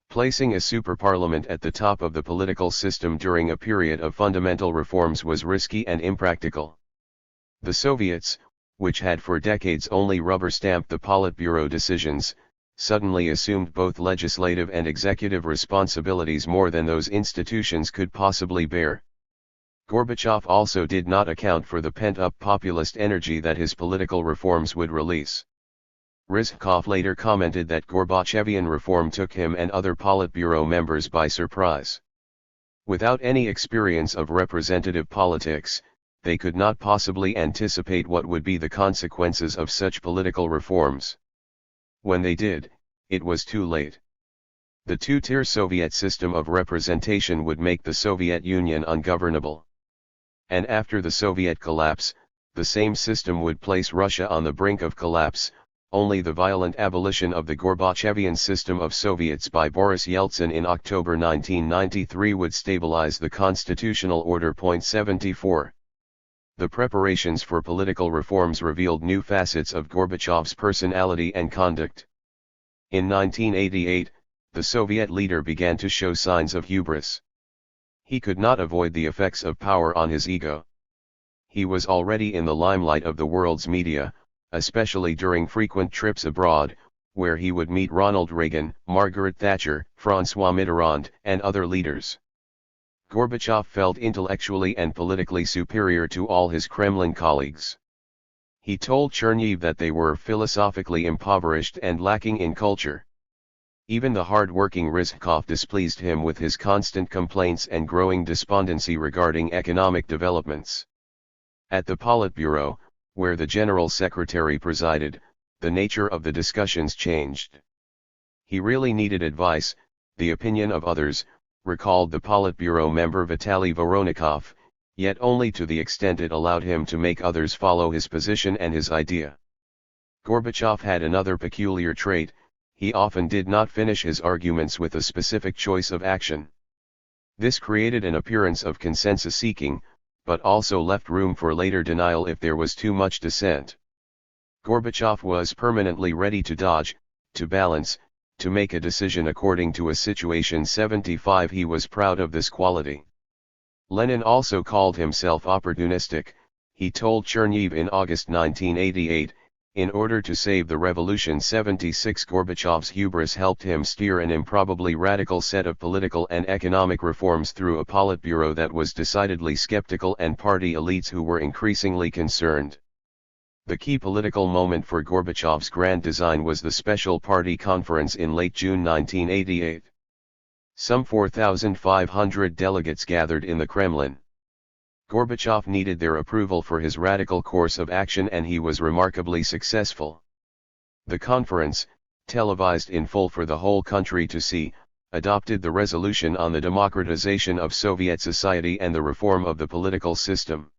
Placing a super-parliament at the top of the political system during a period of fundamental reforms was risky and impractical. The Soviets, which had for decades only rubber-stamped the Politburo decisions, suddenly assumed both legislative and executive responsibilities more than those institutions could possibly bear. Gorbachev also did not account for the pent-up populist energy that his political reforms would release. Rizhkov later commented that Gorbachevian reform took him and other Politburo members by surprise. Without any experience of representative politics, they could not possibly anticipate what would be the consequences of such political reforms. When they did, it was too late. The two-tier Soviet system of representation would make the Soviet Union ungovernable. And after the Soviet collapse, the same system would place Russia on the brink of collapse. Only the violent abolition of the Gorbachevian system of Soviets by Boris Yeltsin in October 1993 would stabilize the constitutional order. 74. The preparations for political reforms revealed new facets of Gorbachev's personality and conduct. In 1988, the Soviet leader began to show signs of hubris. He could not avoid the effects of power on his ego. He was already in the limelight of the world's media, especially during frequent trips abroad, where he would meet Ronald Reagan, Margaret Thatcher, François Mitterrand, and other leaders. Gorbachev felt intellectually and politically superior to all his Kremlin colleagues. He told Cherniv that they were philosophically impoverished and lacking in culture. Even the hard-working Rizhkov displeased him with his constant complaints and growing despondency regarding economic developments. At the Politburo, where the General Secretary presided, the nature of the discussions changed. He really needed advice, the opinion of others, recalled the Politburo member Vitaly Voronikov, yet only to the extent it allowed him to make others follow his position and his idea. Gorbachev had another peculiar trait: he often did not finish his arguments with a specific choice of action. This created an appearance of consensus-seeking, but also left room for later denial if there was too much dissent. Gorbachev was permanently ready to dodge, to balance, to make a decision according to a situation. 75. He was proud of this quality. Lenin also called himself opportunistic. He told Cherniv in August 1988, in order to save the revolution. 76. Gorbachev's hubris helped him steer an improbably radical set of political and economic reforms through a Politburo that was decidedly skeptical and party elites who were increasingly concerned. The key political moment for Gorbachev's grand design was the Special Party Conference in late June 1988. Some 4,500 delegates gathered in the Kremlin. Gorbachev needed their approval for his radical course of action, and he was remarkably successful. The conference, televised in full for the whole country to see, adopted the resolution on the democratization of Soviet society and the reform of the political system.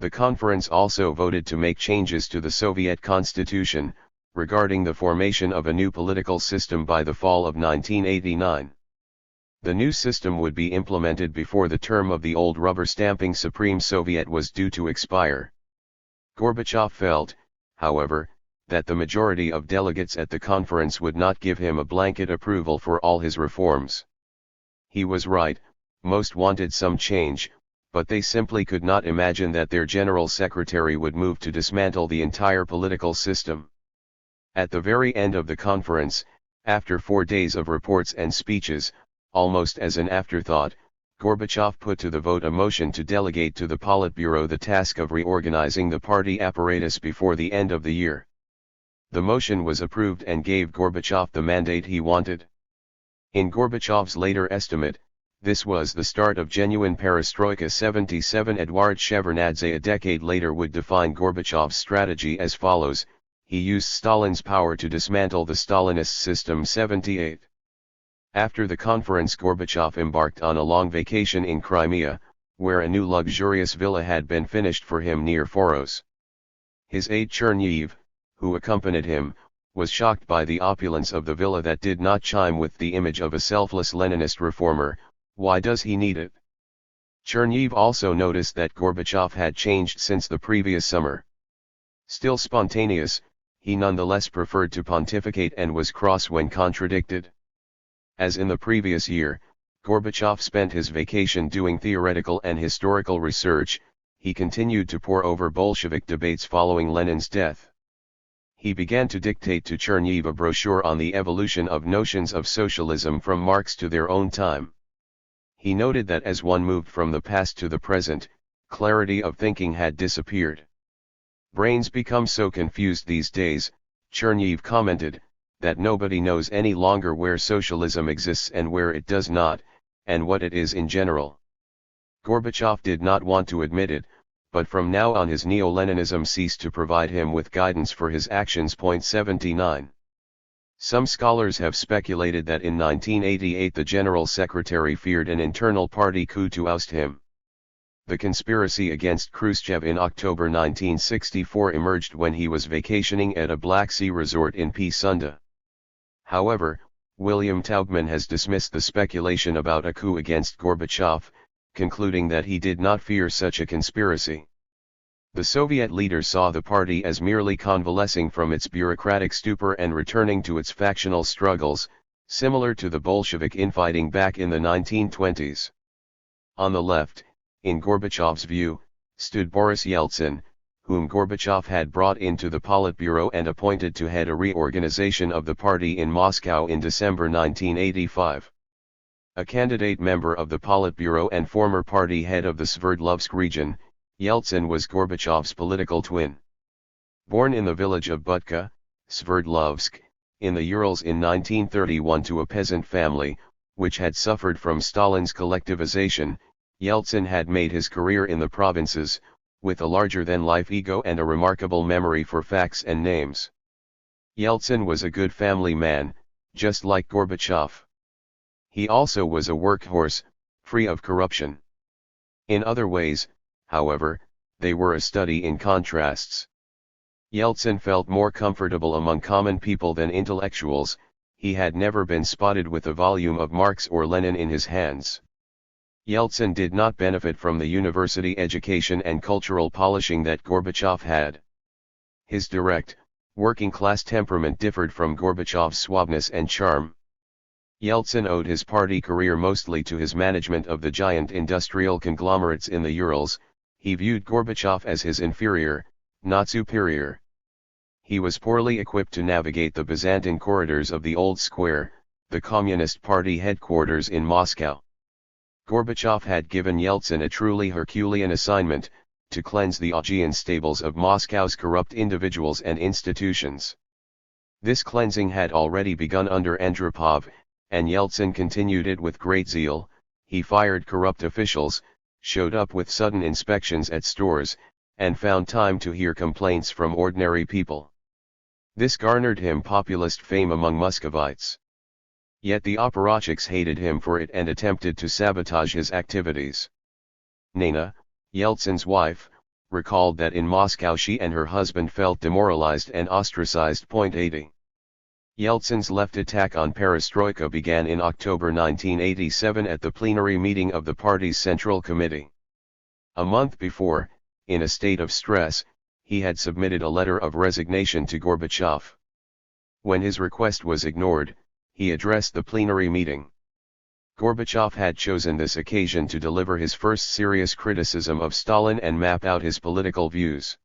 The conference also voted to make changes to the Soviet constitution, regarding the formation of a new political system by the fall of 1989. The new system would be implemented before the term of the old rubber-stamping Supreme Soviet was due to expire. Gorbachev felt, however, that the majority of delegates at the conference would not give him a blanket approval for all his reforms. He was right, most wanted some change, but they simply could not imagine that their General Secretary would move to dismantle the entire political system. At the very end of the conference, after 4 days of reports and speeches, almost as an afterthought, Gorbachev put to the vote a motion to delegate to the Politburo the task of reorganizing the party apparatus before the end of the year. The motion was approved and gave Gorbachev the mandate he wanted. In Gorbachev's later estimate, This was the start of genuine perestroika. 77 Eduard Shevardnadze a decade later would define Gorbachev's strategy as follows: he used Stalin's power to dismantle the Stalinist system. 78. After the conference, Gorbachev embarked on a long vacation in Crimea, where a new luxurious villa had been finished for him near Foros. His aide Cherniev, who accompanied him, was shocked by the opulence of the villa that did not chime with the image of a selfless Leninist reformer. Why does he need it? Cherniev also noticed that Gorbachev had changed since the previous summer. Still spontaneous, he nonetheless preferred to pontificate and was cross when contradicted. As in the previous year, Gorbachev spent his vacation doing theoretical and historical research. He continued to pore over Bolshevik debates following Lenin's death. He began to dictate to Cherniev a brochure on the evolution of notions of socialism from Marx to their own time. He noted that as one moved from the past to the present, clarity of thinking had disappeared. Brains become so confused these days, Cherniev commented, that nobody knows any longer where socialism exists and where it does not, and what it is in general. Gorbachev did not want to admit it, but from now on his neo-Leninism ceased to provide him with guidance for his actions. 79. Some scholars have speculated that in 1988 the General Secretary feared an internal party coup to oust him. The conspiracy against Khrushchev in October 1964 emerged when he was vacationing at a Black Sea resort in Psunda. However, William Taubman has dismissed the speculation about a coup against Gorbachev, concluding that he did not fear such a conspiracy. The Soviet leader saw the party as merely convalescing from its bureaucratic stupor and returning to its factional struggles, similar to the Bolshevik infighting back in the 1920s. On the left, in Gorbachev's view, stood Boris Yeltsin, whom Gorbachev had brought into the Politburo and appointed to head a reorganization of the party in Moscow in December 1985. A candidate member of the Politburo and former party head of the Sverdlovsk region, Yeltsin was Gorbachev's political twin. Born in the village of Butka, Sverdlovsk, in the Urals in 1931 to a peasant family, which had suffered from Stalin's collectivization, Yeltsin had made his career in the provinces, with a larger-than-life ego and a remarkable memory for facts and names. Yeltsin was a good family man, just like Gorbachev. He also was a workhorse, free of corruption. In other ways, however, they were a study in contrasts. Yeltsin felt more comfortable among common people than intellectuals. He had never been spotted with a volume of Marx or Lenin in his hands. Yeltsin did not benefit from the university education and cultural polishing that Gorbachev had. His direct, working-class temperament differed from Gorbachev's suaveness and charm. Yeltsin owed his party career mostly to his management of the giant industrial conglomerates in the Urals. He viewed Gorbachev as his inferior, not superior. He was poorly equipped to navigate the Byzantine corridors of the Old Square, the Communist Party headquarters in Moscow. Gorbachev had given Yeltsin a truly Herculean assignment, to cleanse the Augean stables of Moscow's corrupt individuals and institutions. This cleansing had already begun under Andropov, and Yeltsin continued it with great zeal. He fired corrupt officials, showed up with sudden inspections at stores, and found time to hear complaints from ordinary people. This garnered him populist fame among Muscovites. Yet the apparatchiks hated him for it and attempted to sabotage his activities. Nana, Yeltsin's wife, recalled that in Moscow she and her husband felt demoralized and ostracized. 80. Yeltsin's left attack on perestroika began in October 1987 at the plenary meeting of the party's Central Committee. A month before, in a state of stress, he had submitted a letter of resignation to Gorbachev. When his request was ignored, he addressed the plenary meeting. Gorbachev had chosen this occasion to deliver his first serious criticism of Stalin and map out his political views.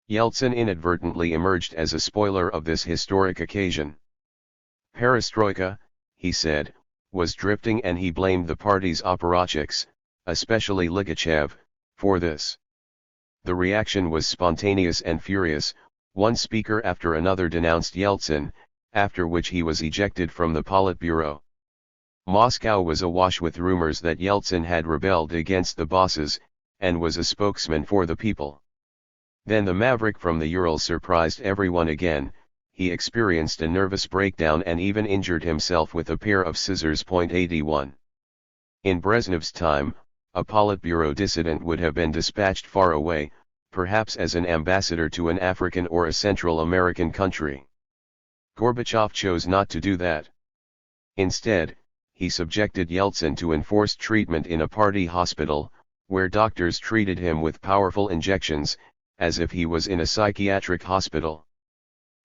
Yeltsin inadvertently emerged as a spoiler of this historic occasion. Perestroika, he said, was drifting and he blamed the party's apparatchiks, especially Ligachev, for this. The reaction was spontaneous and furious. One speaker after another denounced Yeltsin, after which he was ejected from the Politburo. Moscow was awash with rumors that Yeltsin had rebelled against the bosses, and was a spokesman for the people. Then the maverick from the Urals surprised everyone again. He experienced a nervous breakdown and even injured himself with a pair of scissors. 81. In Brezhnev's time, a Politburo dissident would have been dispatched far away, perhaps as an ambassador to an African or a Central American country. Gorbachev chose not to do that. Instead, he subjected Yeltsin to enforced treatment in a party hospital, where doctors treated him with powerful injections, as if he was in a psychiatric hospital.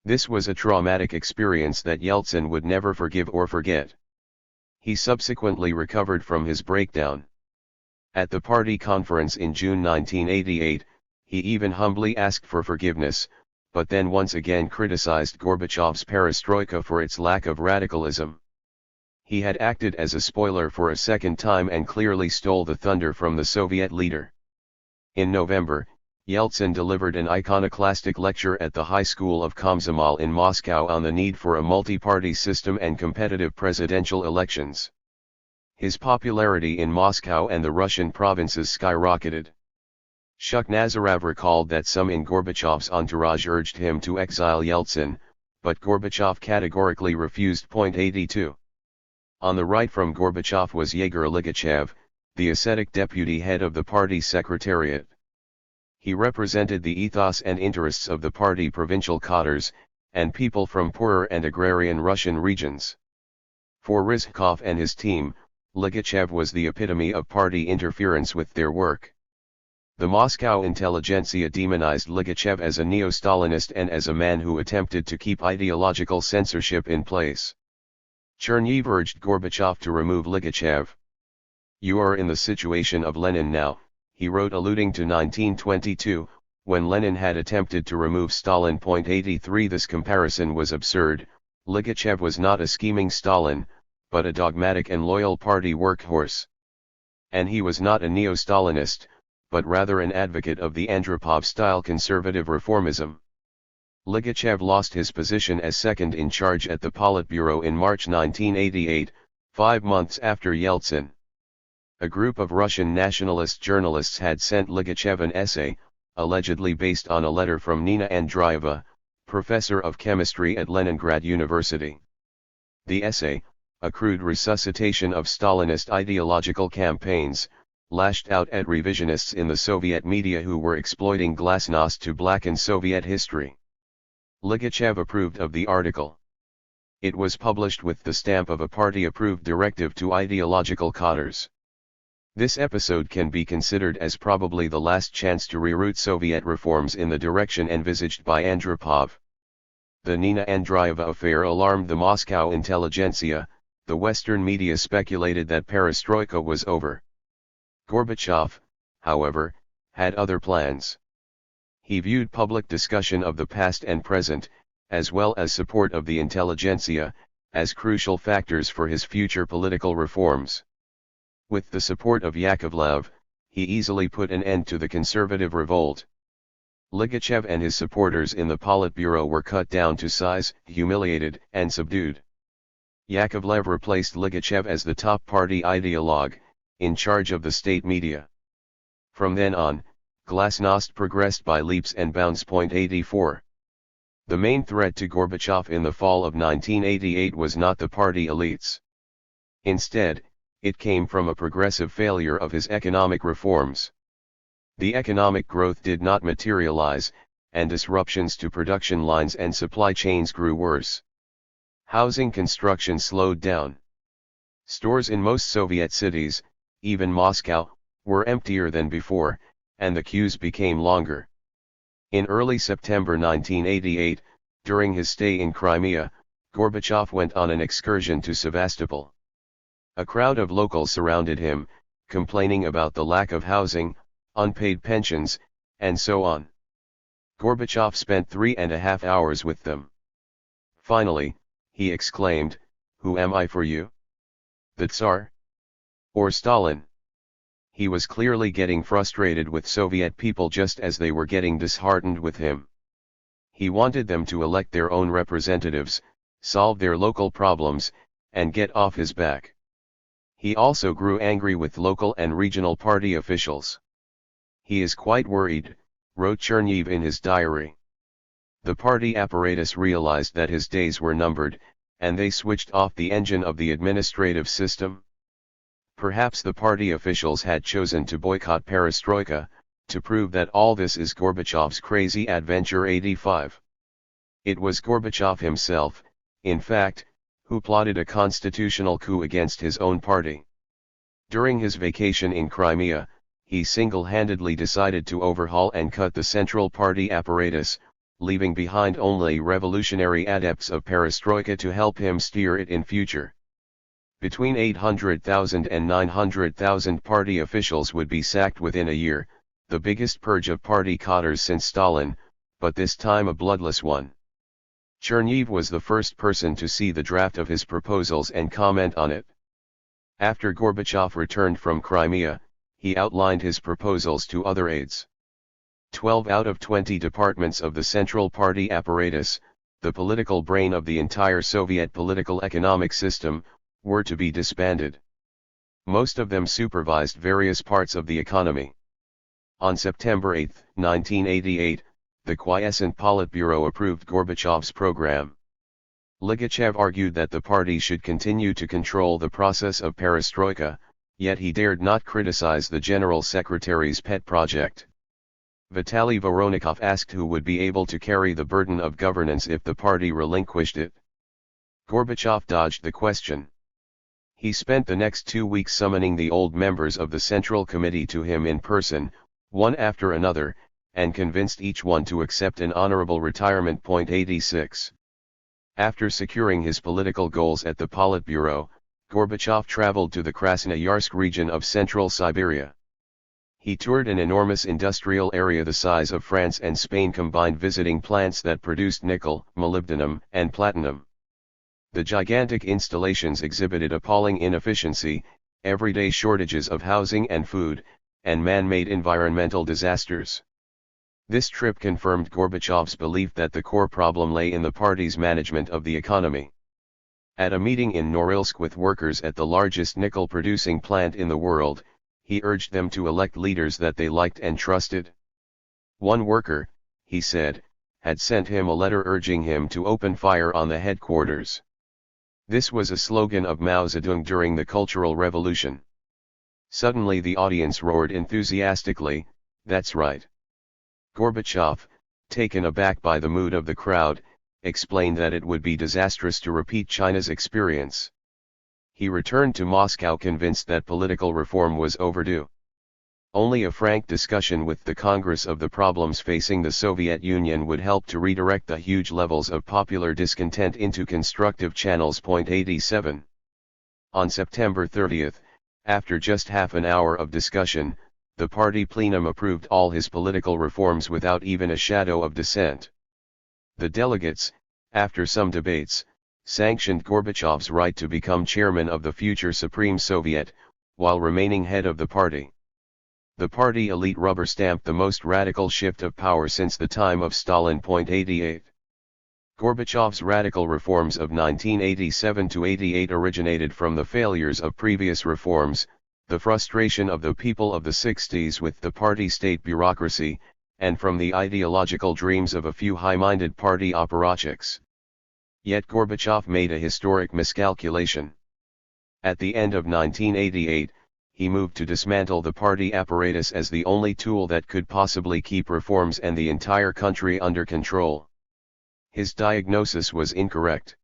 This was a traumatic experience that Yeltsin would never forgive or forget. He subsequently recovered from his breakdown. At the party conference in June 1988, he even humbly asked for forgiveness, but then once again criticized Gorbachev's perestroika for its lack of radicalism. He had acted as a spoiler for a second time and clearly stole the thunder from the Soviet leader. In November, Yeltsin delivered an iconoclastic lecture at the High School of Komsomol in Moscow on the need for a multi-party system and competitive presidential elections. His popularity in Moscow and the Russian provinces skyrocketed. Shuk Nazarov recalled that some in Gorbachev's entourage urged him to exile Yeltsin, but Gorbachev categorically refused. 82. On the right from Gorbachev was Yegor Ligachev, the ascetic deputy head of the party secretariat. He represented the ethos and interests of the party provincial cadres, and people from poorer and agrarian Russian regions. For Rizhkov and his team, Ligachev was the epitome of party interference with their work. The Moscow intelligentsia demonized Ligachev as a neo-Stalinist and as a man who attempted to keep ideological censorship in place. Chernev urged Gorbachev to remove Ligachev. "You are in the situation of Lenin now," he wrote, alluding to 1922, when Lenin had attempted to remove Stalin. 83. This comparison was absurd. Ligachev was not a scheming Stalin, but a dogmatic and loyal party workhorse. And he was not a neo-Stalinist, but rather an advocate of the Andropov-style conservative reformism. Ligachev lost his position as second in charge at the Politburo in March 1988, 5 months after Yeltsin. A group of Russian nationalist journalists had sent Ligachev an essay, allegedly based on a letter from Nina Andreeva, professor of chemistry at Leningrad University. The essay, a crude resuscitation of Stalinist ideological campaigns, lashed out at revisionists in the Soviet media who were exploiting glasnost to blacken Soviet history. Ligachev approved of the article. It was published with the stamp of a party-approved directive to ideological cadres. This episode can be considered as probably the last chance to reroute Soviet reforms in the direction envisaged by Andropov. The Nina Andreeva affair alarmed the Moscow intelligentsia. The Western media speculated that perestroika was over. Gorbachev, however, had other plans. He viewed public discussion of the past and present, as well as support of the intelligentsia, as crucial factors for his future political reforms. With the support of Yakovlev, he easily put an end to the conservative revolt. Ligachev and his supporters in the Politburo were cut down to size, humiliated, and subdued. Yakovlev replaced Ligachev as the top party ideologue, in charge of the state media. From then on, glasnost progressed by leaps and bounds. 84. The main threat to Gorbachev in the fall of 1988 was not the party elites. Instead, it came from a progressive failure of his economic reforms. The economic growth did not materialize, and disruptions to production lines and supply chains grew worse. Housing construction slowed down. Stores in most Soviet cities, even Moscow, were emptier than before, and the queues became longer. In early September 1988, during his stay in Crimea, Gorbachev went on an excursion to Sevastopol. A crowd of locals surrounded him, complaining about the lack of housing, unpaid pensions, and so on. Gorbachev spent 3.5 hours with them. Finally, he exclaimed, "Who am I for you? The Tsar? Or Stalin?" He was clearly getting frustrated with Soviet people just as they were getting disheartened with him. He wanted them to elect their own representatives, solve their local problems, and get off his back. He also grew angry with local and regional party officials. "He is quite worried," wrote Chernev in his diary. The party apparatus realized that his days were numbered, and they switched off the engine of the administrative system. Perhaps the party officials had chosen to boycott perestroika, to prove that all this is Gorbachev's crazy adventure 85. It was Gorbachev himself, in fact, who plotted a constitutional coup against his own party. During his vacation in Crimea, he single-handedly decided to overhaul and cut the central party apparatus, leaving behind only revolutionary adepts of perestroika to help him steer it in future. Between 800,000 and 900,000 party officials would be sacked within a year, the biggest purge of party cadres since Stalin, but this time a bloodless one. Chernev was the first person to see the draft of his proposals and comment on it. After Gorbachev returned from Crimea, he outlined his proposals to other aides. 12 out of 20 departments of the Central Party apparatus, the political brain of the entire Soviet political economic system, were to be disbanded. Most of them supervised various parts of the economy. On September 8, 1988, the quiescent Politburo approved Gorbachev's program. Ligachev argued that the party should continue to control the process of perestroika, yet he dared not criticize the General Secretary's pet project. Vitaly Voronikov asked who would be able to carry the burden of governance if the party relinquished it. Gorbachev dodged the question. He spent the next 2 weeks summoning the old members of the Central Committee to him in person, one after another, and convinced each one to accept an honorable retirement. 86. After securing his political goals at the Politburo, Gorbachev traveled to the Krasnoyarsk region of central Siberia. He toured an enormous industrial area the size of France and Spain combined, visiting plants that produced nickel, molybdenum, and platinum. The gigantic installations exhibited appalling inefficiency, everyday shortages of housing and food, and man-made environmental disasters. This trip confirmed Gorbachev's belief that the core problem lay in the party's management of the economy. At a meeting in Norilsk with workers at the largest nickel-producing plant in the world, he urged them to elect leaders that they liked and trusted. One worker, he said, had sent him a letter urging him to open fire on the headquarters. This was a slogan of Mao Zedong during the Cultural Revolution. Suddenly the audience roared enthusiastically, "That's right." Gorbachev, taken aback by the mood of the crowd, explained that it would be disastrous to repeat China's experience. He returned to Moscow convinced that political reform was overdue. Only a frank discussion with the Congress of the problems facing the Soviet Union would help to redirect the huge levels of popular discontent into constructive channels. 87. On September 30, after just half an hour of discussion, the party plenum approved all his political reforms without even a shadow of dissent. The delegates, after some debates, sanctioned Gorbachev's right to become chairman of the future Supreme Soviet, while remaining head of the party. The party elite rubber-stamped the most radical shift of power since the time of Stalin. 88. Gorbachev's radical reforms of 1987–88 originated from the failures of previous reforms, the frustration of the people of the 60s with the party-state bureaucracy, and from the ideological dreams of a few high-minded party apparatchiks. Yet Gorbachev made a historic miscalculation. At the end of 1988, he moved to dismantle the party apparatus as the only tool that could possibly keep reforms and the entire country under control. His diagnosis was incorrect.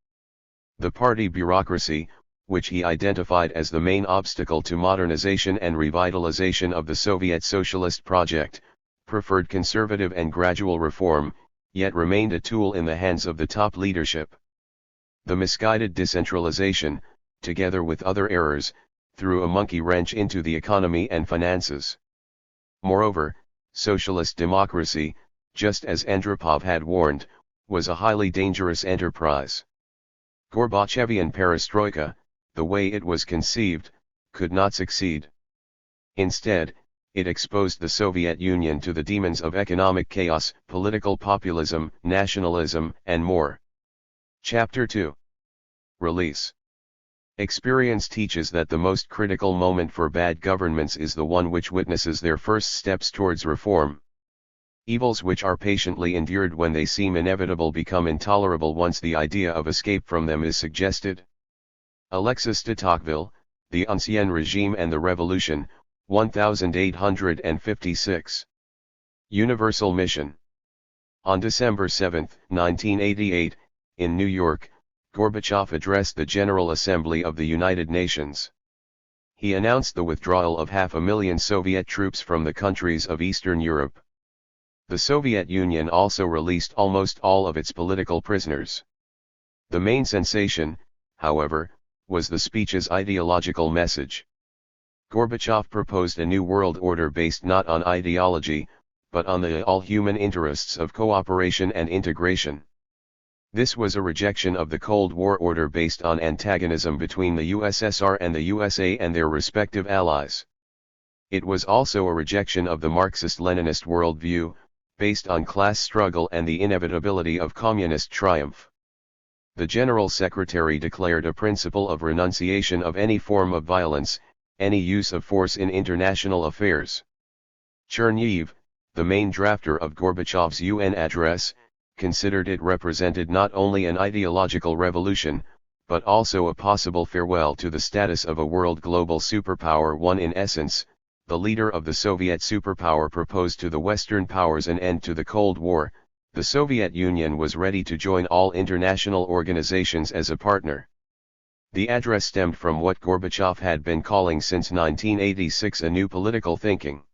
The party bureaucracy, which he identified as the main obstacle to modernization and revitalization of the Soviet socialist project, preferred conservative and gradual reform, yet remained a tool in the hands of the top leadership. The misguided decentralization, together with other errors, threw a monkey wrench into the economy and finances. Moreover, socialist democracy, just as Andropov had warned, was a highly dangerous enterprise. Gorbachevian perestroika, the way it was conceived, could not succeed. Instead, it exposed the Soviet Union to the demons of economic chaos, political populism, nationalism, and more. Chapter 2. Release. Experience teaches that the most critical moment for bad governments is the one which witnesses their first steps towards reform. Evils which are patiently endured when they seem inevitable become intolerable once the idea of escape from them is suggested. Alexis de Tocqueville, The Ancien Régime and the Revolution, 1856. Universal Mission. On December 7, 1988, in New York, Gorbachev addressed the General Assembly of the United Nations. He announced the withdrawal of 500,000 Soviet troops from the countries of Eastern Europe. The Soviet Union also released almost all of its political prisoners. The main sensation, however, was the speech's ideological message. Gorbachev proposed a new world order based not on ideology, but on the all-human interests of cooperation and integration. This was a rejection of the Cold War order based on antagonism between the USSR and the USA and their respective allies. It was also a rejection of the Marxist-Leninist worldview, based on class struggle and the inevitability of communist triumph. The General Secretary declared a principle of renunciation of any form of violence, any use of force in international affairs. Chernihiv, the main drafter of Gorbachev's UN address, considered it represented not only an ideological revolution, but also a possible farewell to the status of a world global superpower. In essence, the leader of the Soviet superpower proposed to the Western powers an end to the Cold War. The Soviet Union was ready to join all international organizations as a partner. The address stemmed from what Gorbachev had been calling since 1986 a new political thinking.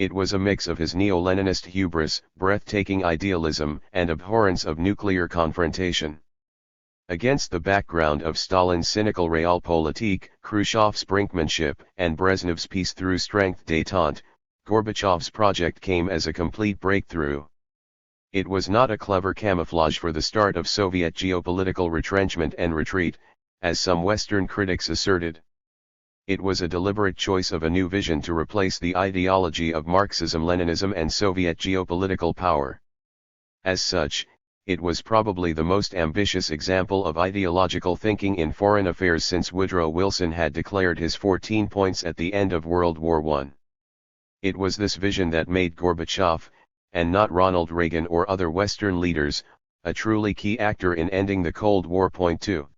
It was a mix of his neo-Leninist hubris, breathtaking idealism, and abhorrence of nuclear confrontation. Against the background of Stalin's cynical realpolitik, Khrushchev's brinkmanship, and Brezhnev's peace through strength détente, Gorbachev's project came as a complete breakthrough. It was not a clever camouflage for the start of Soviet geopolitical retrenchment and retreat, as some Western critics asserted. It was a deliberate choice of a new vision to replace the ideology of Marxism-Leninism and Soviet geopolitical power. As such, it was probably the most ambitious example of ideological thinking in foreign affairs since Woodrow Wilson had declared his 14 points at the end of World War I. It was this vision that made Gorbachev, and not Ronald Reagan or other Western leaders, a truly key actor in ending the Cold War. 2.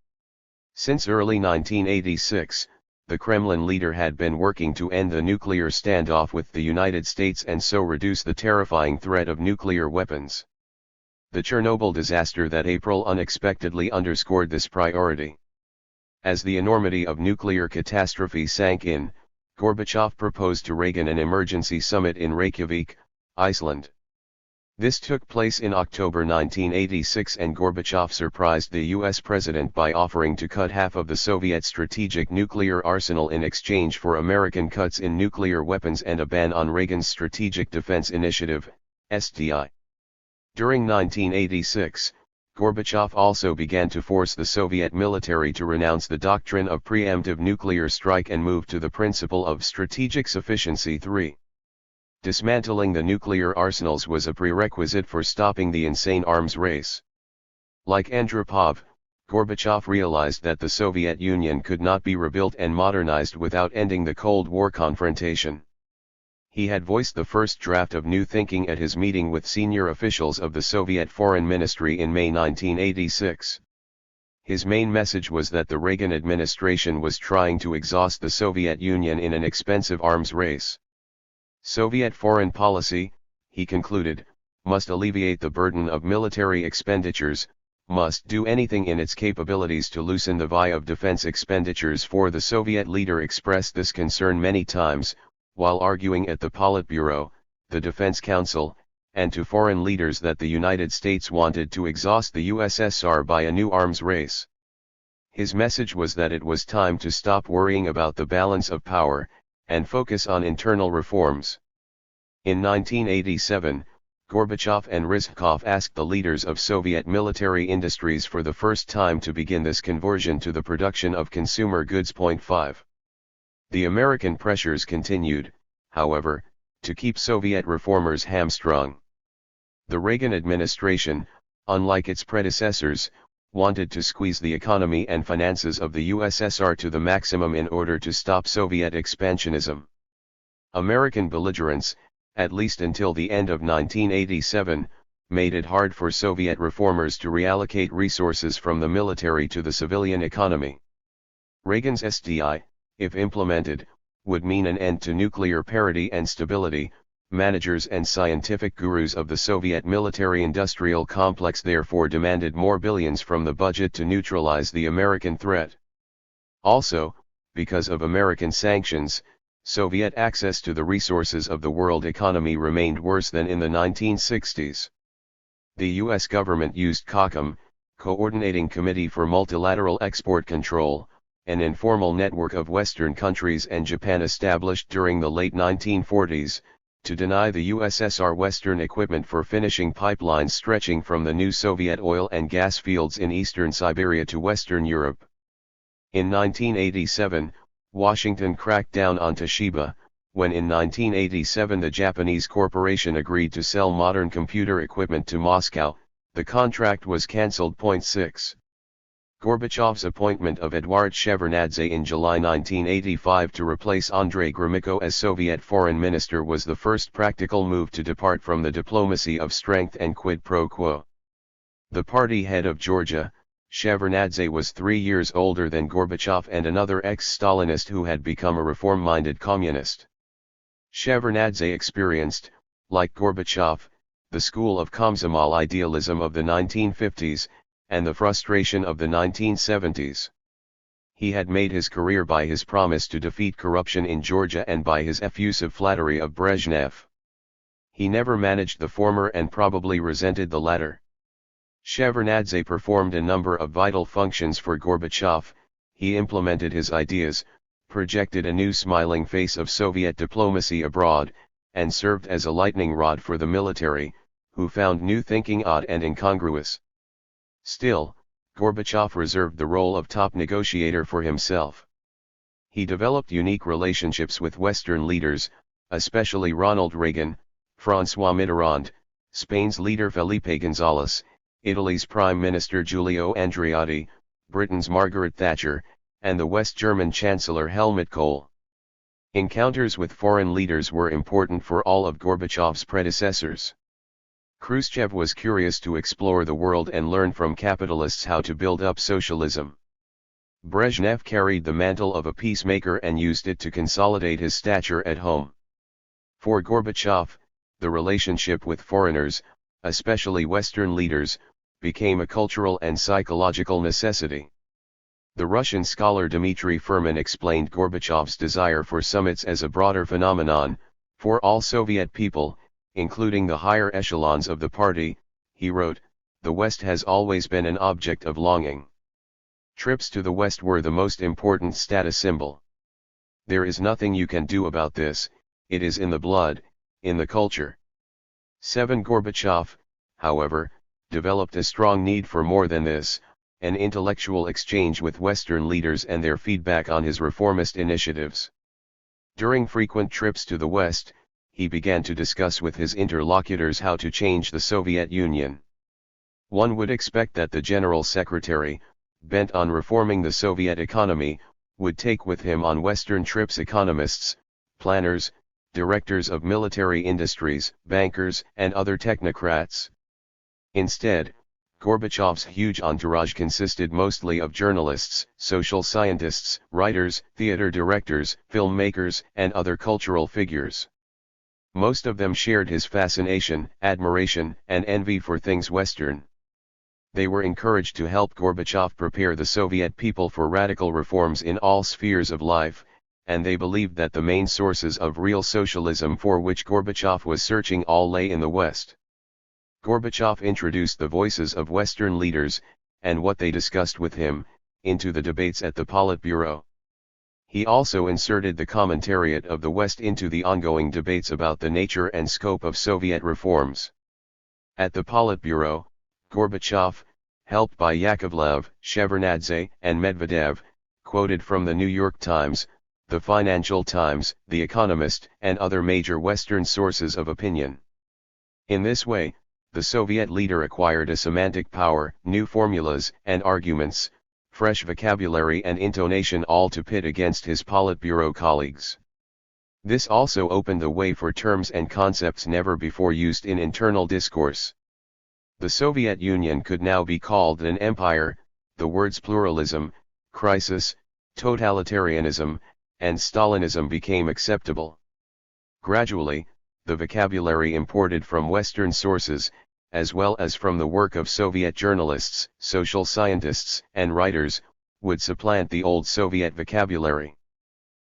Since early 1986, the Kremlin leader had been working to end the nuclear standoff with the United States and so reduce the terrifying threat of nuclear weapons. The Chernobyl disaster that April unexpectedly underscored this priority. As the enormity of nuclear catastrophe sank in, Gorbachev proposed to Reagan an emergency summit in Reykjavik, Iceland. This took place in October 1986 and Gorbachev surprised the US president by offering to cut half of the Soviet strategic nuclear arsenal in exchange for American cuts in nuclear weapons and a ban on Reagan's Strategic Defense Initiative, SDI. During 1986, Gorbachev also began to force the Soviet military to renounce the doctrine of preemptive nuclear strike and move to the principle of strategic sufficiency. 3. Dismantling the nuclear arsenals was a prerequisite for stopping the insane arms race. Like Andropov, Gorbachev realized that the Soviet Union could not be rebuilt and modernized without ending the Cold War confrontation. He had voiced the first draft of new thinking at his meeting with senior officials of the Soviet Foreign Ministry in May 1986. His main message was that the Reagan administration was trying to exhaust the Soviet Union in an expensive arms race. Soviet foreign policy, he concluded, must alleviate the burden of military expenditures, must do anything in its capabilities to loosen the vie of defense expenditures. The Soviet leader expressed this concern many times, while arguing at the Politburo, the Defense Council, and to foreign leaders that the United States wanted to exhaust the USSR by a new arms race. His message was that it was time to stop worrying about the balance of power, and focus on internal reforms. In 1987, Gorbachev and Rizhkov asked the leaders of Soviet military industries for the first time to begin this conversion to the production of consumer goods. 5. The American pressures continued, however, to keep Soviet reformers hamstrung. The Reagan administration, unlike its predecessors, wanted to squeeze the economy and finances of the USSR to the maximum in order to stop Soviet expansionism. American belligerence, at least until the end of 1987, made it hard for Soviet reformers to reallocate resources from the military to the civilian economy. Reagan's SDI, if implemented, would mean an end to nuclear parity and stability. Managers and scientific gurus of the Soviet military-industrial complex therefore demanded more billions from the budget to neutralize the American threat. Also, because of American sanctions, Soviet access to the resources of the world economy remained worse than in the 1960s. The US government used COCOM, Coordinating Committee for Multilateral Export Control, an informal network of Western countries and Japan established during the late 1940s, to deny the USSR Western equipment for finishing pipelines stretching from the new Soviet oil and gas fields in eastern Siberia to Western Europe. In 1987, Washington cracked down on Toshiba, when in 1987 the Japanese corporation agreed to sell modern computer equipment to Moscow. The contract was cancelled. 6. Gorbachev's appointment of Eduard Shevardnadze in July 1985 to replace Andrei Gromyko as Soviet foreign minister was the first practical move to depart from the diplomacy of strength and quid pro quo. The party head of Georgia, Shevardnadze, was 3 years older than Gorbachev and another ex-Stalinist who had become a reform-minded communist. Shevardnadze experienced, like Gorbachev, the school of Komsomol idealism of the 1950s, and the frustration of the 1970s. He had made his career by his promise to defeat corruption in Georgia and by his effusive flattery of Brezhnev. He never managed the former and probably resented the latter. Shevardnadze performed a number of vital functions for Gorbachev. He implemented his ideas, projected a new smiling face of Soviet diplomacy abroad, and served as a lightning rod for the military, who found new thinking odd and incongruous. Still, Gorbachev reserved the role of top negotiator for himself. He developed unique relationships with Western leaders, especially Ronald Reagan, François Mitterrand, Spain's leader Felipe González, Italy's Prime Minister Giulio Andreotti, Britain's Margaret Thatcher, and the West German Chancellor Helmut Kohl. Encounters with foreign leaders were important for all of Gorbachev's predecessors. Khrushchev was curious to explore the world and learn from capitalists how to build up socialism. Brezhnev carried the mantle of a peacemaker and used it to consolidate his stature at home. For Gorbachev, the relationship with foreigners, especially Western leaders, became a cultural and psychological necessity. The Russian scholar Dmitry Furman explained Gorbachev's desire for summits as a broader phenomenon. For all Soviet people, including the higher echelons of the party, he wrote, the West has always been an object of longing. Trips to the West were the most important status symbol. There is nothing you can do about this, it is in the blood, in the culture. 7. Gorbachev, however, developed a strong need for more than this, an intellectual exchange with Western leaders and their feedback on his reformist initiatives. During frequent trips to the West, he began to discuss with his interlocutors how to change the Soviet Union. One would expect that the General Secretary, bent on reforming the Soviet economy, would take with him on Western trips economists, planners, directors of military industries, bankers, and other technocrats. Instead, Gorbachev's huge entourage consisted mostly of journalists, social scientists, writers, theater directors, filmmakers, and other cultural figures. Most of them shared his fascination, admiration, and envy for things Western. They were encouraged to help Gorbachev prepare the Soviet people for radical reforms in all spheres of life, and they believed that the main sources of real socialism for which Gorbachev was searching all lay in the West. Gorbachev introduced the voices of Western leaders, and what they discussed with him, into the debates at the Politburo. He also inserted the commentariat of the West into the ongoing debates about the nature and scope of Soviet reforms. At the Politburo, Gorbachev, helped by Yakovlev, Shevardnadze, and Medvedev, quoted from the New York Times, the Financial Times, The Economist, and other major Western sources of opinion. In this way, the Soviet leader acquired a semantic power, new formulas and arguments, fresh vocabulary and intonation, all to pit against his Politburo colleagues. This also opened the way for terms and concepts never before used in internal discourse. The Soviet Union could now be called an empire. The words pluralism, crisis, totalitarianism, and Stalinism became acceptable. Gradually, the vocabulary imported from Western sources, as well as from the work of Soviet journalists, social scientists, and writers, would supplant the old Soviet vocabulary.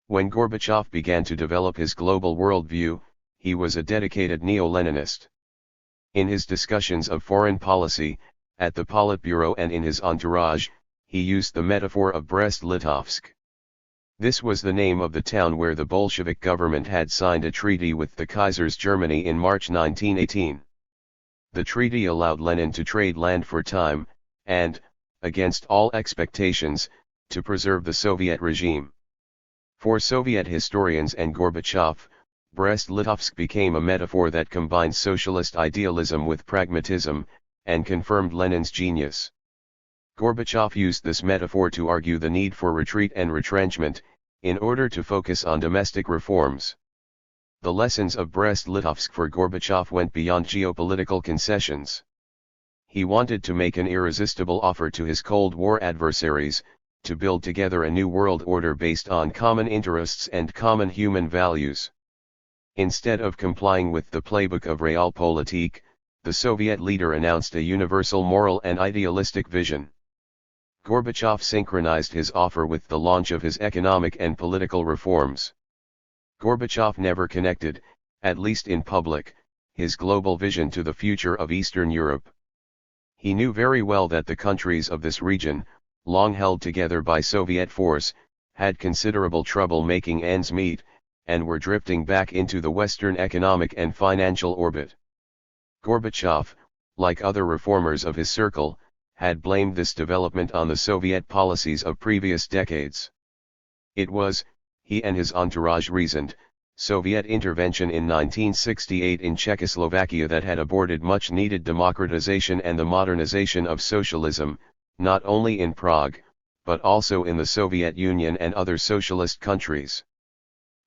When Gorbachev began to develop his global worldview, he was a dedicated neo-Leninist. In his discussions of foreign policy, at the Politburo and in his entourage, he used the metaphor of Brest-Litovsk. This was the name of the town where the Bolshevik government had signed a treaty with the Kaiser's Germany in March 1918. The treaty allowed Lenin to trade land for time, and, against all expectations, to preserve the Soviet regime. For Soviet historians and Gorbachev, Brest-Litovsk became a metaphor that combined socialist idealism with pragmatism, and confirmed Lenin's genius. Gorbachev used this metaphor to argue the need for retreat and retrenchment, in order to focus on domestic reforms. The lessons of Brest-Litovsk for Gorbachev went beyond geopolitical concessions. He wanted to make an irresistible offer to his Cold War adversaries, to build together a new world order based on common interests and common human values. Instead of complying with the playbook of Realpolitik, the Soviet leader announced a universal moral and idealistic vision. Gorbachev synchronized his offer with the launch of his economic and political reforms. Gorbachev never connected, at least in public, his global vision to the future of Eastern Europe. He knew very well that the countries of this region, long held together by Soviet force, had considerable trouble making ends meet, and were drifting back into the Western economic and financial orbit. Gorbachev, like other reformers of his circle, had blamed this development on the Soviet policies of previous decades. It was, he and his entourage reasoned, Soviet intervention in 1968 in Czechoslovakia that had aborted much-needed democratization and the modernization of socialism, not only in Prague, but also in the Soviet Union and other socialist countries.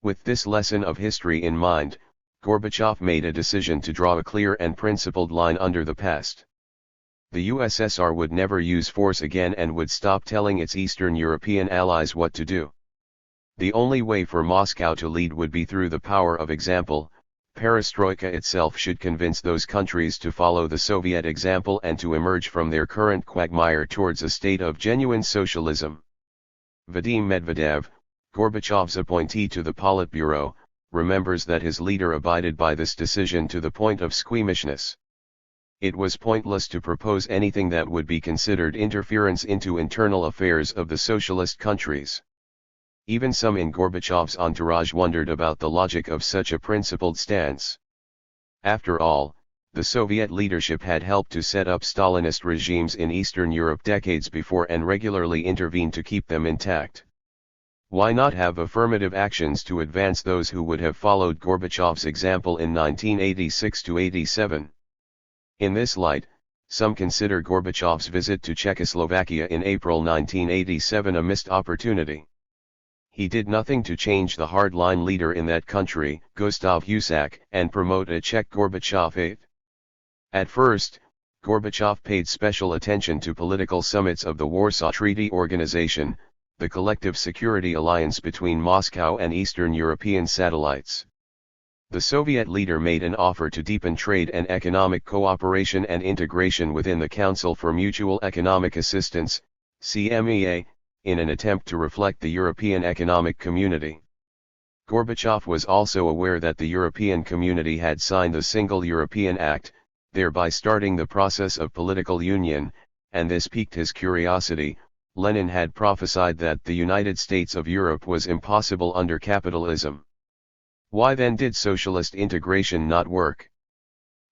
With this lesson of history in mind, Gorbachev made a decision to draw a clear and principled line under the past. The USSR would never use force again and would stop telling its Eastern European allies what to do. The only way for Moscow to lead would be through the power of example. Perestroika itself should convince those countries to follow the Soviet example and to emerge from their current quagmire towards a state of genuine socialism. Vadim Medvedev, Gorbachev's appointee to the Politburo, remembers that his leader abided by this decision to the point of squeamishness. It was pointless to propose anything that would be considered interference into internal affairs of the socialist countries. Even some in Gorbachev's entourage wondered about the logic of such a principled stance. After all, the Soviet leadership had helped to set up Stalinist regimes in Eastern Europe decades before and regularly intervened to keep them intact. Why not have affirmative actions to advance those who would have followed Gorbachev's example in 1986–87? In this light, some consider Gorbachev's visit to Czechoslovakia in April 1987 a missed opportunity. He did nothing to change the hardline leader in that country, Gustav Husak, and promote a Czech Gorbachevate. At first, Gorbachev paid special attention to political summits of the Warsaw Treaty Organization, the collective security alliance between Moscow and Eastern European satellites. The Soviet leader made an offer to deepen trade and economic cooperation and integration within the Council for Mutual Economic Assistance, CMEA, in an attempt to reflect the European Economic Community. Gorbachev was also aware that the European Community had signed the Single European Act, thereby starting the process of political union, and this piqued his curiosity. Lenin had prophesied that the United States of Europe was impossible under capitalism. Why then did socialist integration not work?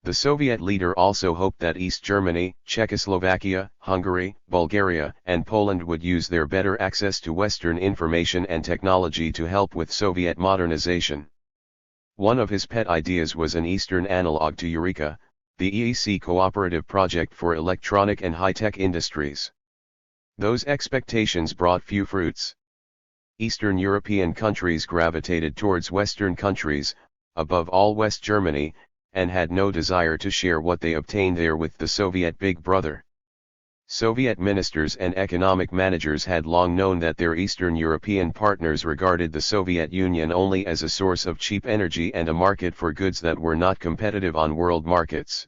The Soviet leader also hoped that East Germany, Czechoslovakia, Hungary, Bulgaria, and Poland would use their better access to Western information and technology to help with Soviet modernization. One of his pet ideas was an Eastern analog to Eureka, the EEC Cooperative Project for Electronic and High-Tech Industries. Those expectations brought few fruits. Eastern European countries gravitated towards Western countries, above all West Germany, and had no desire to share what they obtained there with the Soviet Big Brother. Soviet ministers and economic managers had long known that their Eastern European partners regarded the Soviet Union only as a source of cheap energy and a market for goods that were not competitive on world markets.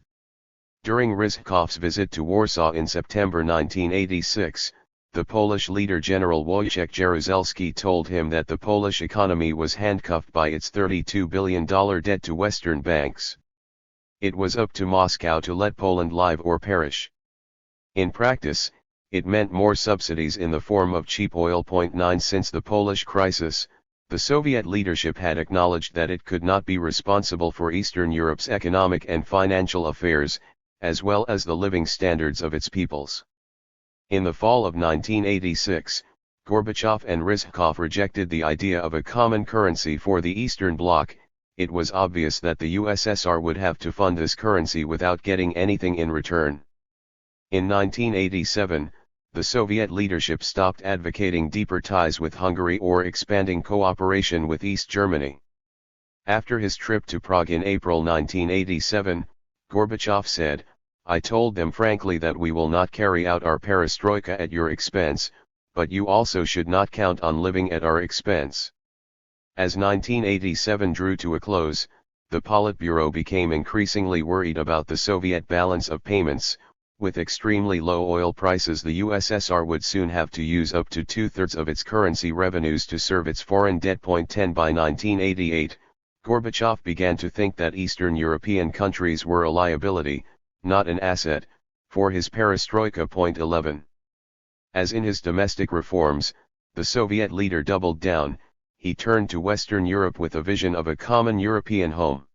During Ryzhkov's visit to Warsaw in September 1986, the Polish leader General Wojciech Jaruzelski told him that the Polish economy was handcuffed by its $32 billion debt to Western banks. It was up to Moscow to let Poland live or perish. In practice, it meant more subsidies in the form of cheap oil. 9 Since the Polish crisis, the Soviet leadership had acknowledged that it could not be responsible for Eastern Europe's economic and financial affairs, as well as the living standards of its peoples. In the fall of 1986, Gorbachev and Ryzhkov rejected the idea of a common currency for the Eastern Bloc. It was obvious that the USSR would have to fund this currency without getting anything in return. In 1987, the Soviet leadership stopped advocating deeper ties with Hungary or expanding cooperation with East Germany. After his trip to Prague in April 1987, Gorbachev said, "I told them frankly that we will not carry out our perestroika at your expense, but you also should not count on living at our expense." As 1987 drew to a close, the Politburo became increasingly worried about the Soviet balance of payments. With extremely low oil prices, the USSR would soon have to use up to 2/3 of its currency revenues to serve its foreign debt. 10 By 1988, Gorbachev began to think that Eastern European countries were a liability, not an asset, for his perestroika. 11 As in his domestic reforms, the Soviet leader doubled down, he turned to Western Europe with a vision of a common European home.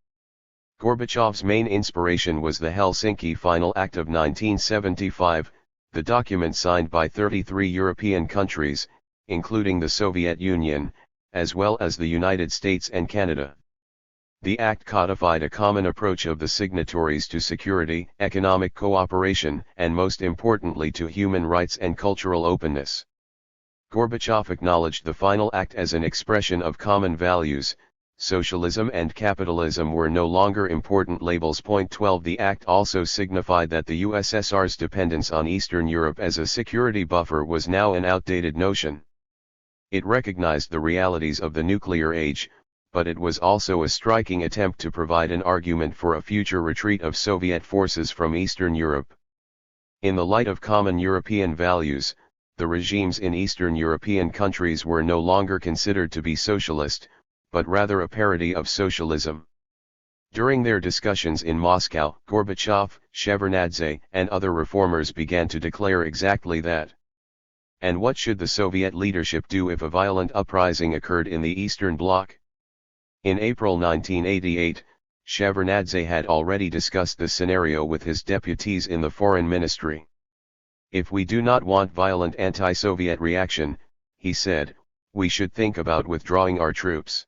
Gorbachev's main inspiration was the Helsinki Final Act of 1975, the document signed by 33 European countries, including the Soviet Union, as well as the United States and Canada. The act codified a common approach of the signatories to security, economic cooperation, and most importantly to human rights and cultural openness. Gorbachev acknowledged the Final Act as an expression of common values. Socialism and capitalism were no longer important labels. 12 The act also signified that the USSR's dependence on Eastern Europe as a security buffer was now an outdated notion. It recognized the realities of the nuclear age, but it was also a striking attempt to provide an argument for a future retreat of Soviet forces from Eastern Europe. In the light of common European values, the regimes in Eastern European countries were no longer considered to be socialist, but rather a parody of socialism. During their discussions in Moscow, Gorbachev, Shevardnadze, and other reformers began to declare exactly that. And what should the Soviet leadership do if a violent uprising occurred in the Eastern Bloc? In April 1988, Shevardnadze had already discussed the scenario with his deputies in the Foreign Ministry. "If we do not want violent anti-Soviet reaction," he said, "we should think about withdrawing our troops."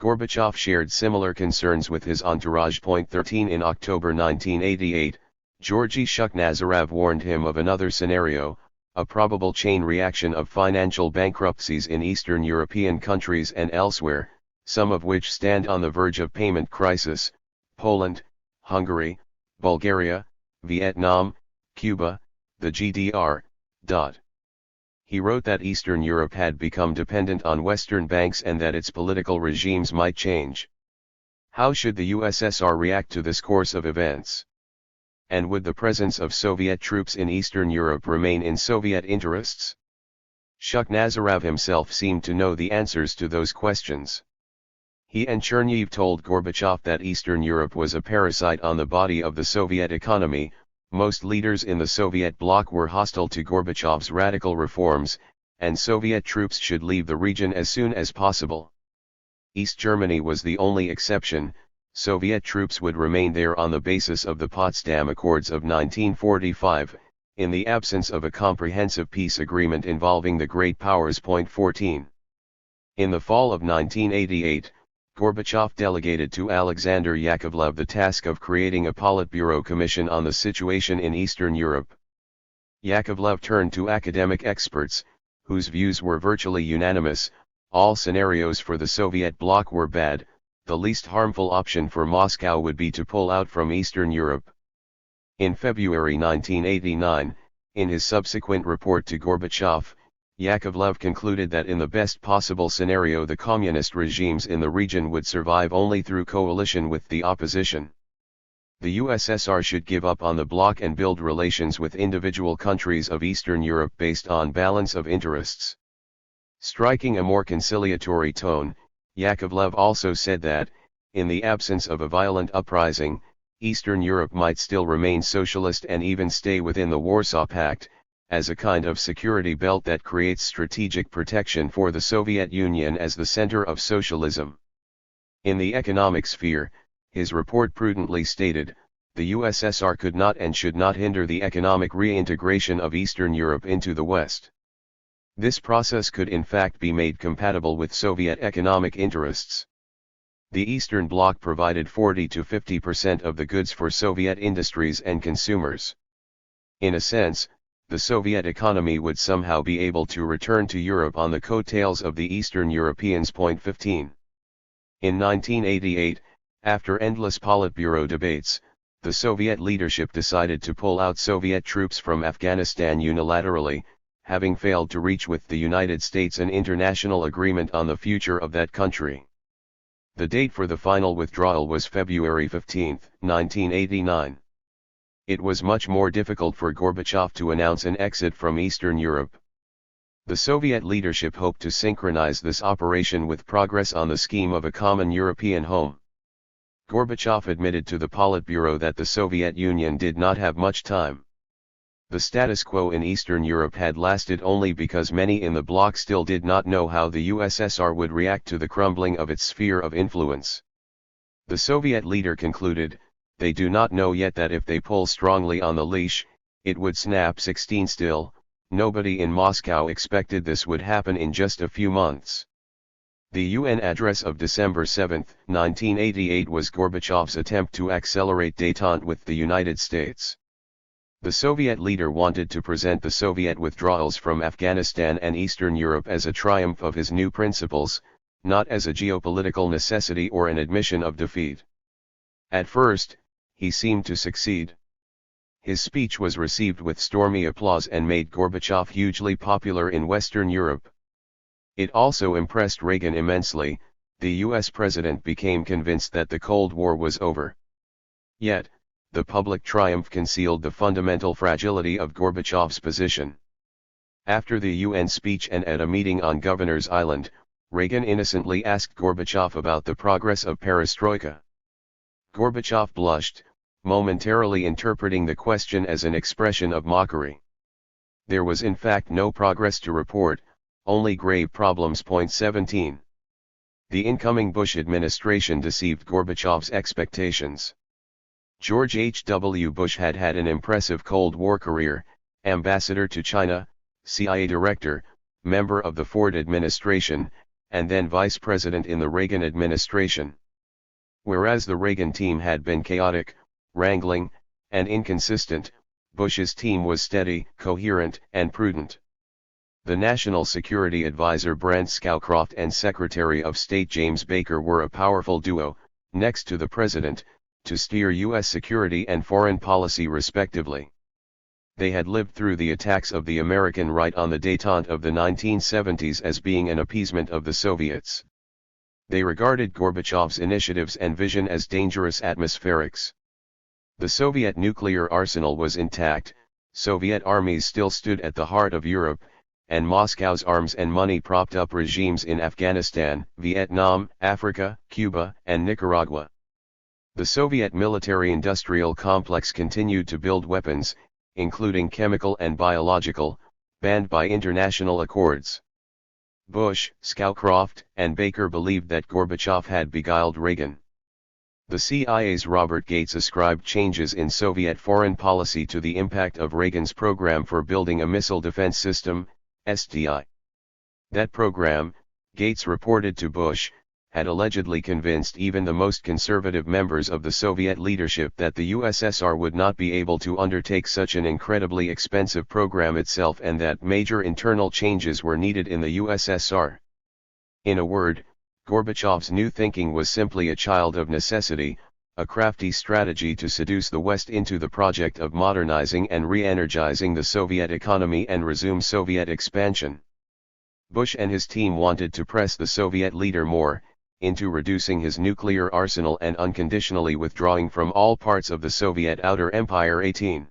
Gorbachev shared similar concerns with his entourage. 13 In October 1988, Georgy Shuknazarov warned him of another scenario, a probable chain reaction of financial bankruptcies in Eastern European countries and elsewhere, some of which stand on the verge of payment crisis: Poland, Hungary, Bulgaria, Vietnam, Cuba, the GDR. He wrote that Eastern Europe had become dependent on Western banks and that its political regimes might change. How should the USSR react to this course of events? And would the presence of Soviet troops in Eastern Europe remain in Soviet interests? Shuknazarov himself seemed to know the answers to those questions. He and Chernihiv told Gorbachev that Eastern Europe was a parasite on the body of the Soviet economy. Most leaders in the Soviet bloc were hostile to Gorbachev's radical reforms, and Soviet troops should leave the region as soon as possible. East Germany was the only exception. Soviet troops would remain there on the basis of the Potsdam Accords of 1945, in the absence of a comprehensive peace agreement involving the great powers. 14. In the fall of 1988, Gorbachev delegated to Alexander Yakovlev the task of creating a Politburo commission on the situation in Eastern Europe. Yakovlev turned to academic experts, whose views were virtually unanimous: all scenarios for the Soviet bloc were bad, the least harmful option for Moscow would be to pull out from Eastern Europe. In February 1989, in his subsequent report to Gorbachev, Yakovlev concluded that in the best possible scenario the communist regimes in the region would survive only through coalition with the opposition. The USSR should give up on the bloc and build relations with individual countries of Eastern Europe based on balance of interests. Striking a more conciliatory tone, Yakovlev also said that, in the absence of a violent uprising, Eastern Europe might still remain socialist and even stay within the Warsaw Pact, as a kind of security belt that creates strategic protection for the Soviet Union as the center of socialism. In the economic sphere, his report prudently stated, the USSR could not and should not hinder the economic reintegration of Eastern Europe into the West. This process could in fact be made compatible with Soviet economic interests. The Eastern Bloc provided 40 to 50% of the goods for Soviet industries and consumers. In a sense, the Soviet economy would somehow be able to return to Europe on the coattails of the Eastern Europeans. 15. In 1988, after endless Politburo debates, the Soviet leadership decided to pull out Soviet troops from Afghanistan unilaterally, having failed to reach with the United States an international agreement on the future of that country. The date for the final withdrawal was February 15, 1989. It was much more difficult for Gorbachev to announce an exit from Eastern Europe. The Soviet leadership hoped to synchronize this operation with progress on the scheme of a common European home. Gorbachev admitted to the Politburo that the Soviet Union did not have much time. The status quo in Eastern Europe had lasted only because many in the bloc still did not know how the USSR would react to the crumbling of its sphere of influence. The Soviet leader concluded, they do not know yet that if they pull strongly on the leash, it would snap. 16 Still, nobody in Moscow expected this would happen in just a few months. The UN address of December 7, 1988 was Gorbachev's attempt to accelerate détente with the United States. The Soviet leader wanted to present the Soviet withdrawals from Afghanistan and Eastern Europe as a triumph of his new principles, not as a geopolitical necessity or an admission of defeat. At first, he seemed to succeed. His speech was received with stormy applause and made Gorbachev hugely popular in Western Europe. It also impressed Reagan immensely. The US president became convinced that the Cold War was over. Yet, the public triumph concealed the fundamental fragility of Gorbachev's position. After the UN speech and at a meeting on Governor's Island, Reagan innocently asked Gorbachev about the progress of perestroika. Gorbachev blushed, momentarily interpreting the question as an expression of mockery. There was in fact no progress to report, only grave problems. 17. The incoming Bush administration deceived Gorbachev's expectations. George H.W. Bush had had an impressive Cold War career, ambassador to China, CIA director, member of the Ford administration, and then vice president in the Reagan administration. Whereas the Reagan team had been chaotic, wrangling, and inconsistent, Bush's team was steady, coherent, and prudent. The National Security Advisor Brent Scowcroft and Secretary of State James Baker were a powerful duo, next to the President, to steer U.S. security and foreign policy respectively. They had lived through the attacks of the American right on the détente of the 1970s as being an appeasement of the Soviets. They regarded Gorbachev's initiatives and vision as dangerous atmospherics. The Soviet nuclear arsenal was intact, Soviet armies still stood at the heart of Europe, and Moscow's arms and money propped up regimes in Afghanistan, Vietnam, Africa, Cuba, and Nicaragua. The Soviet military-industrial complex continued to build weapons, including chemical and biological, banned by international accords. Bush, Scowcroft, and Baker believed that Gorbachev had beguiled Reagan. The CIA's Robert Gates ascribed changes in Soviet foreign policy to the impact of Reagan's program for building a missile defense system, SDI. That program, Gates reported to Bush, had allegedly convinced even the most conservative members of the Soviet leadership that the USSR would not be able to undertake such an incredibly expensive program itself and that major internal changes were needed in the USSR. In a word, Gorbachev's new thinking was simply a child of necessity, a crafty strategy to seduce the West into the project of modernizing and re-energizing the Soviet economy and resume Soviet expansion. Bush and his team wanted to press the Soviet leader more into reducing his nuclear arsenal and unconditionally withdrawing from all parts of the Soviet Outer Empire. 18.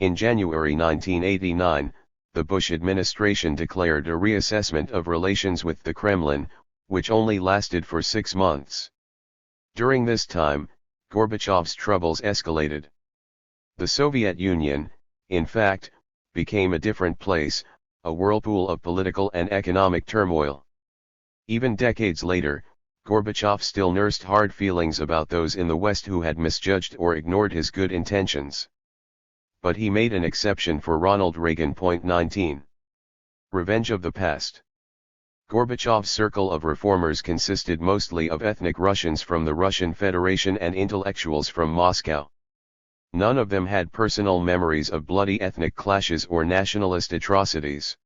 In January 1989, the Bush administration declared a reassessment of relations with the Kremlin, which only lasted for 6 months. During this time, Gorbachev's troubles escalated. The Soviet Union, in fact, became a different place, a whirlpool of political and economic turmoil. Even decades later, Gorbachev still nursed hard feelings about those in the West who had misjudged or ignored his good intentions. But he made an exception for Ronald Reagan. 19. Revenge of the past. Gorbachev's circle of reformers consisted mostly of ethnic Russians from the Russian Federation and intellectuals from Moscow. None of them had personal memories of bloody ethnic clashes or nationalist atrocities.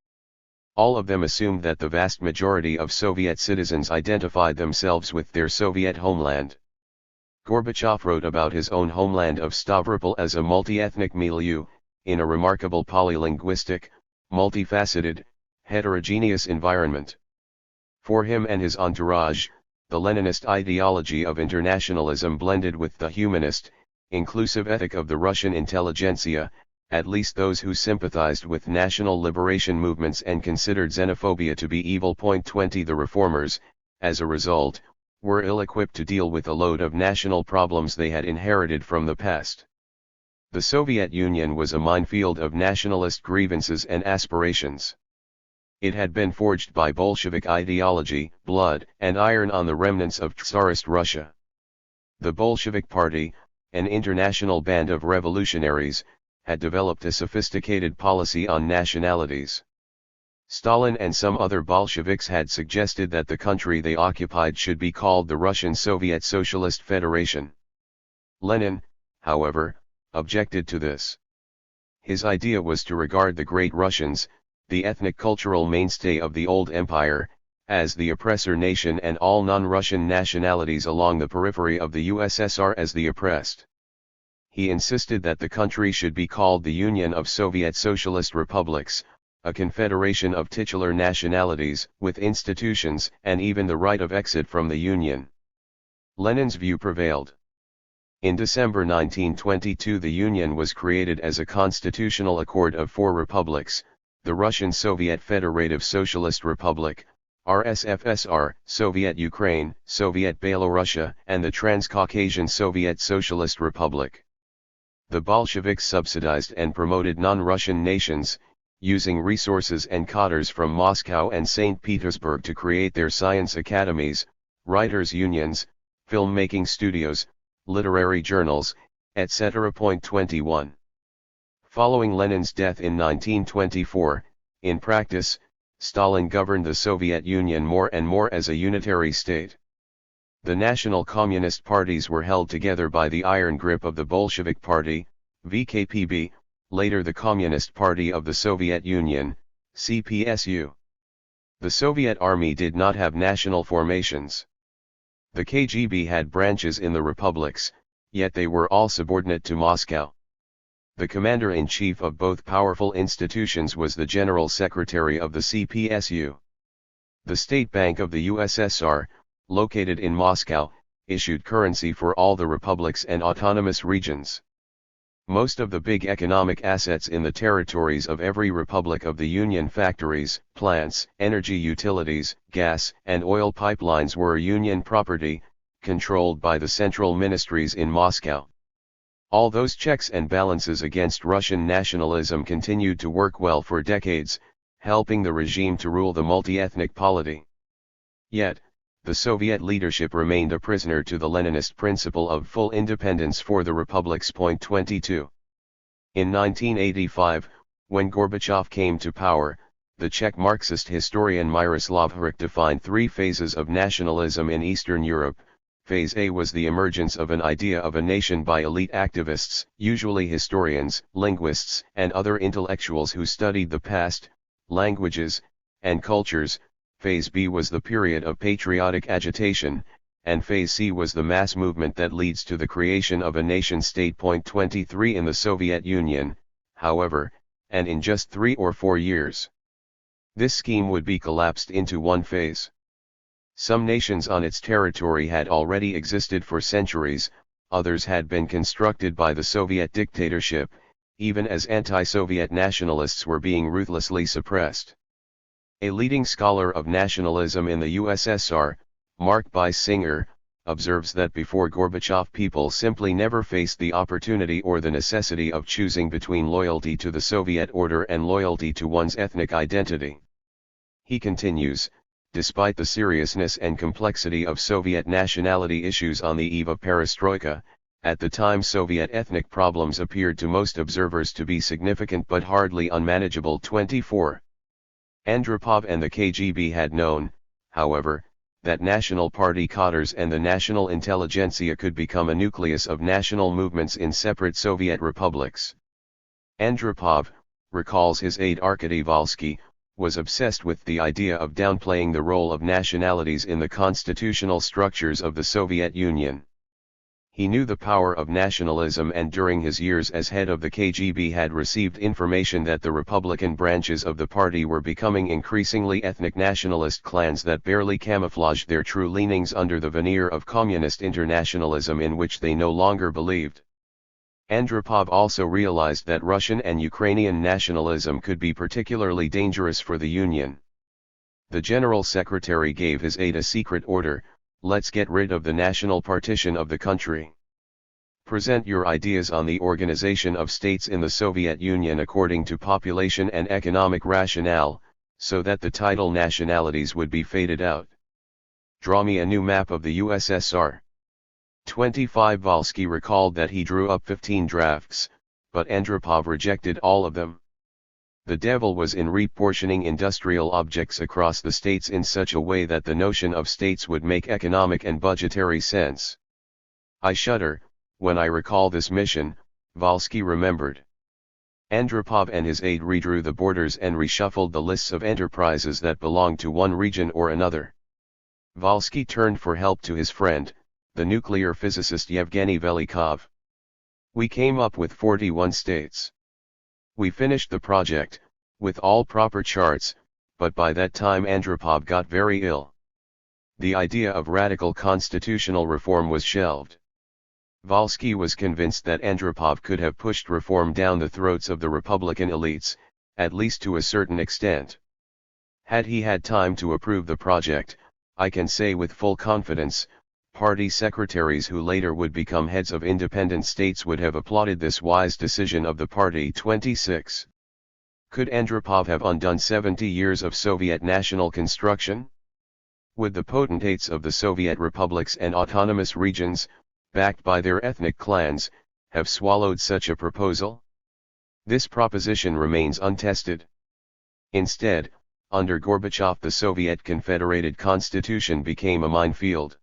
All of them assumed that the vast majority of Soviet citizens identified themselves with their Soviet homeland. Gorbachev wrote about his own homeland of Stavropol as a multi-ethnic milieu, in a remarkable polylinguistic, multifaceted, heterogeneous environment. For him and his entourage, the Leninist ideology of internationalism blended with the humanist, inclusive ethic of the Russian intelligentsia, at least those who sympathized with national liberation movements and considered xenophobia to be evil. 20 The reformers, as a result, were ill-equipped to deal with a load of national problems they had inherited from the past. The Soviet Union was a minefield of nationalist grievances and aspirations. It had been forged by Bolshevik ideology, blood and iron on the remnants of Tsarist Russia. The Bolshevik Party, an international band of revolutionaries, had developed a sophisticated policy on nationalities. Stalin and some other Bolsheviks had suggested that the country they occupied should be called the Russian Soviet Socialist Federation. Lenin, however, objected to this. His idea was to regard the Great Russians, the ethnic cultural mainstay of the old empire, as the oppressor nation and all non-Russian nationalities along the periphery of the USSR as the oppressed. He insisted that the country should be called the Union of Soviet Socialist Republics, a confederation of titular nationalities, with institutions and even the right of exit from the Union. Lenin's view prevailed. In December 1922 the Union was created as a constitutional accord of 4 republics, the Russian Soviet Federative Socialist Republic, RSFSR, Soviet Ukraine, Soviet Belorussia, and the Transcaucasian Soviet Socialist Republic. The Bolsheviks subsidized and promoted non-Russian nations, using resources and cadres from Moscow and St. Petersburg to create their science academies, writers' unions, filmmaking studios, literary journals, etc. 21. Following Lenin's death in 1924, in practice, Stalin governed the Soviet Union more and more as a unitary state. The national communist parties were held together by the iron grip of the Bolshevik Party, VKPB, later the Communist Party of the Soviet Union, CPSU. The Soviet Army did not have national formations. The KGB had branches in the republics, yet they were all subordinate to Moscow. The commander-in-chief of both powerful institutions was the General Secretary of the CPSU. The State Bank of the USSR, located in Moscow, issued currency for all the republics and autonomous regions. Most of the big economic assets in the territories of every republic of the Union, factories, plants, energy utilities, gas and oil pipelines, were Union property, controlled by the central ministries in Moscow. All those checks and balances against Russian nationalism continued to work well for decades, helping the regime to rule the multi-ethnic polity. Yet, the Soviet leadership remained a prisoner to the Leninist principle of full independence for the republics. 22. In 1985, when Gorbachev came to power, the Czech Marxist historian Miroslav Hrich defined three phases of nationalism in Eastern Europe. Phase A was the emergence of an idea of a nation by elite activists, usually historians, linguists, and other intellectuals who studied the past, languages, and cultures. Phase B was the period of patriotic agitation, and Phase C was the mass movement that leads to the creation of a nation-state. 23 In the Soviet Union, however, and in just 3 or 4 years, this scheme would be collapsed into one phase. Some nations on its territory had already existed for centuries, others had been constructed by the Soviet dictatorship, even as anti-Soviet nationalists were being ruthlessly suppressed. A leading scholar of nationalism in the USSR, Mark Singer, observes that before Gorbachev people simply never faced the opportunity or the necessity of choosing between loyalty to the Soviet order and loyalty to one's ethnic identity. He continues, despite the seriousness and complexity of Soviet nationality issues on the eve of perestroika, at the time Soviet ethnic problems appeared to most observers to be significant but hardly unmanageable. 24. Andropov and the KGB had known, however, that national party cadres and the national intelligentsia could become a nucleus of national movements in separate Soviet republics. Andropov, recalls his aide Arkady Volsky, was obsessed with the idea of downplaying the role of nationalities in the constitutional structures of the Soviet Union. He knew the power of nationalism, and during his years as head of the KGB had received information that the Republican branches of the party were becoming increasingly ethnic nationalist clans that barely camouflaged their true leanings under the veneer of communist internationalism in which they no longer believed. Andropov also realized that Russian and Ukrainian nationalism could be particularly dangerous for the Union. The General Secretary gave his aide a secret order: let's get rid of the national partition of the country. Present your ideas on the organization of states in the Soviet Union according to population and economic rationale, so that the title nationalities would be faded out. Draw me a new map of the USSR. 25 Volsky recalled that he drew up 15 drafts, but Andropov rejected all of them. The devil was in reportioning industrial objects across the states in such a way that the notion of states would make economic and budgetary sense. I shudder when I recall this mission, Volsky remembered. Andropov and his aide redrew the borders and reshuffled the lists of enterprises that belonged to one region or another. Volsky turned for help to his friend, the nuclear physicist Yevgeny Velikov. We came up with 41 states. We finished the project, with all proper charts, but by that time Andropov got very ill. The idea of radical constitutional reform was shelved. Volsky was convinced that Andropov could have pushed reform down the throats of the Republican elites, at least to a certain extent. Had he had time to approve the project, I can say with full confidence, party secretaries who later would become heads of independent states would have applauded this wise decision of the party. 26. Could Andropov have undone 70 years of Soviet national construction? Would the potentates of the Soviet republics and autonomous regions, backed by their ethnic clans, have swallowed such a proposal? This proposition remains untested. Instead, under Gorbachev the Soviet Confederated Constitution became a minefield.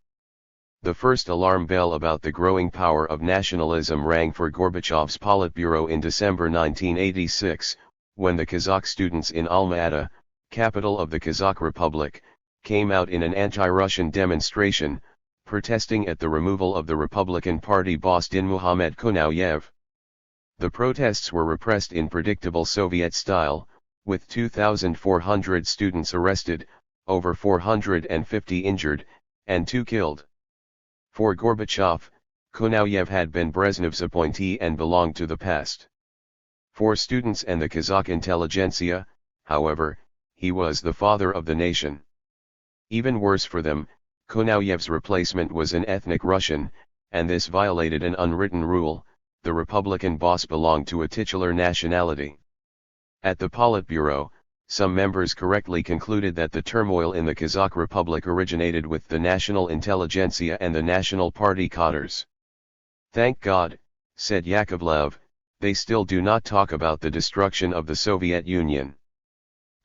The first alarm bell about the growing power of nationalism rang for Gorbachev's Politburo in December 1986, when the Kazakh students in Alma-Ata, capital of the Kazakh Republic, came out in an anti-Russian demonstration, protesting at the removal of the Republican Party boss Dinmuhamed Konoyev. The protests were repressed in predictable Soviet style, with 2,400 students arrested, over 450 injured, and 2 killed. For Gorbachev, Konoyev had been Brezhnev's appointee and belonged to the past. For students and the Kazakh intelligentsia, however, he was the father of the nation. Even worse for them, Konoyev's replacement was an ethnic Russian, and this violated an unwritten rule: the Republican boss belonged to a titular nationality. At the Politburo, some members correctly concluded that the turmoil in the Kazakh Republic originated with the national intelligentsia and the national party cadres. Thank God, said Yakovlev, they still do not talk about the destruction of the Soviet Union.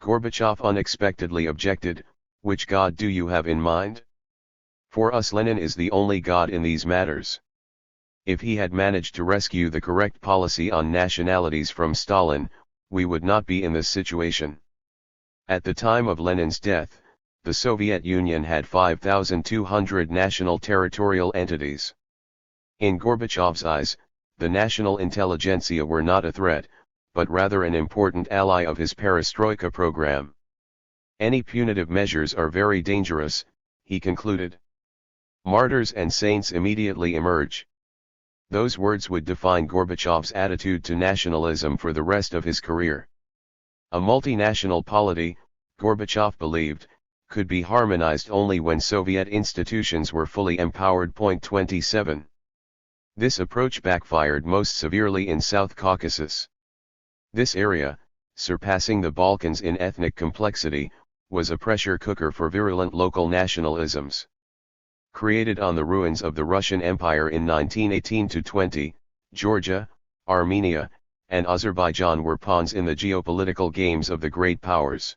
Gorbachev unexpectedly objected, "Which God do you have in mind? For us Lenin is the only God in these matters." If he had managed to rescue the correct policy on nationalities from Stalin, we would not be in this situation. At the time of Lenin's death, the Soviet Union had 5,200 national territorial entities. In Gorbachev's eyes, the national intelligentsia were not a threat, but rather an important ally of his perestroika program. "Any punitive measures are very dangerous," he concluded. "Martyrs and saints immediately emerge." Those words would define Gorbachev's attitude to nationalism for the rest of his career. A multinational polity, Gorbachev believed, could be harmonized only when Soviet institutions were fully empowered. 27. This approach backfired most severely in South Caucasus. This area, surpassing the Balkans in ethnic complexity, was a pressure cooker for virulent local nationalisms. Created on the ruins of the Russian Empire in 1918-20, Georgia, Armenia, and Azerbaijan were pawns in the geopolitical games of the great powers.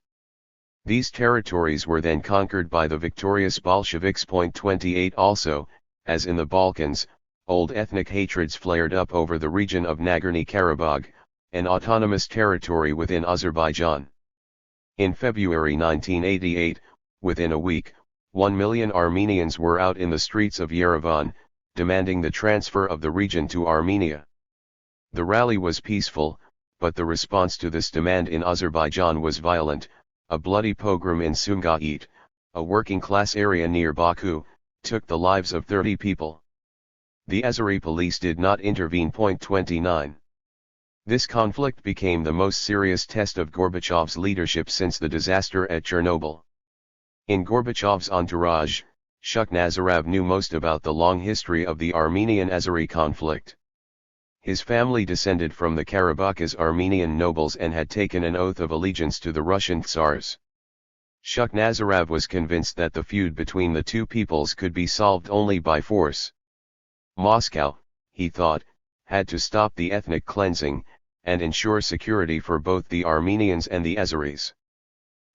These territories were then conquered by the victorious Bolsheviks. 28 Also, as in the Balkans, old ethnic hatreds flared up over the region of Nagorno-Karabakh, an autonomous territory within Azerbaijan. In February 1988, within a week, 1 million Armenians were out in the streets of Yerevan, demanding the transfer of the region to Armenia. The rally was peaceful, but the response to this demand in Azerbaijan was violent. A bloody pogrom in Sumgait, a working-class area near Baku, took the lives of 30 people. The Azeri police did not intervene. 29. This conflict became the most serious test of Gorbachev's leadership since the disaster at Chernobyl. In Gorbachev's entourage, Shuk Nazarov knew most about the long history of the Armenian-Azeri conflict. His family descended from the Karabakh's Armenian nobles and had taken an oath of allegiance to the Russian Tsars. Shuk Nazarov was convinced that the feud between the two peoples could be solved only by force. Moscow, he thought, had to stop the ethnic cleansing, and ensure security for both the Armenians and the Azeris.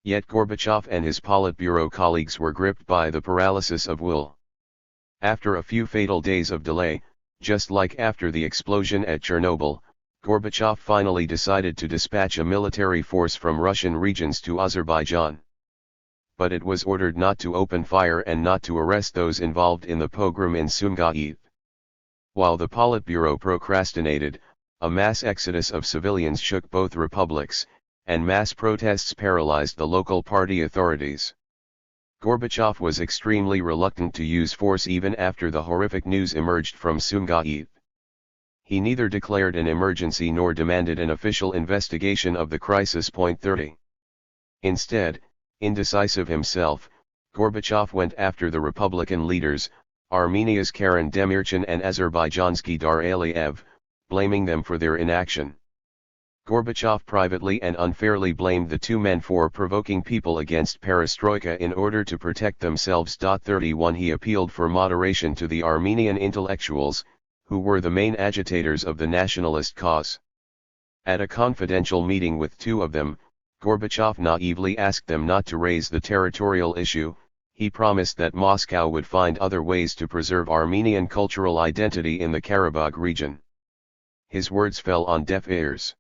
Yet Gorbachev and his Politburo colleagues were gripped by the paralysis of will. After a few fatal days of delay, just like after the explosion at Chernobyl, Gorbachev finally decided to dispatch a military force from Russian regions to Azerbaijan. But it was ordered not to open fire and not to arrest those involved in the pogrom in Sumgait. While the Politburo procrastinated, a mass exodus of civilians shook both republics, and mass protests paralyzed the local party authorities. Gorbachev was extremely reluctant to use force even after the horrific news emerged from Sumgait. He neither declared an emergency nor demanded an official investigation of the crisis. 30. Instead, indecisive himself, Gorbachev went after the Republican leaders, Armenia's Karen Demirchin and Azerbaijan's Gidar Aliyev, blaming them for their inaction. Gorbachev privately and unfairly blamed the two men for provoking people against perestroika in order to protect themselves. 31 He appealed for moderation to the Armenian intellectuals, who were the main agitators of the nationalist cause. At a confidential meeting with two of them, Gorbachev naively asked them not to raise the territorial issue. He promised that Moscow would find other ways to preserve Armenian cultural identity in the Karabakh region. His words fell on deaf ears.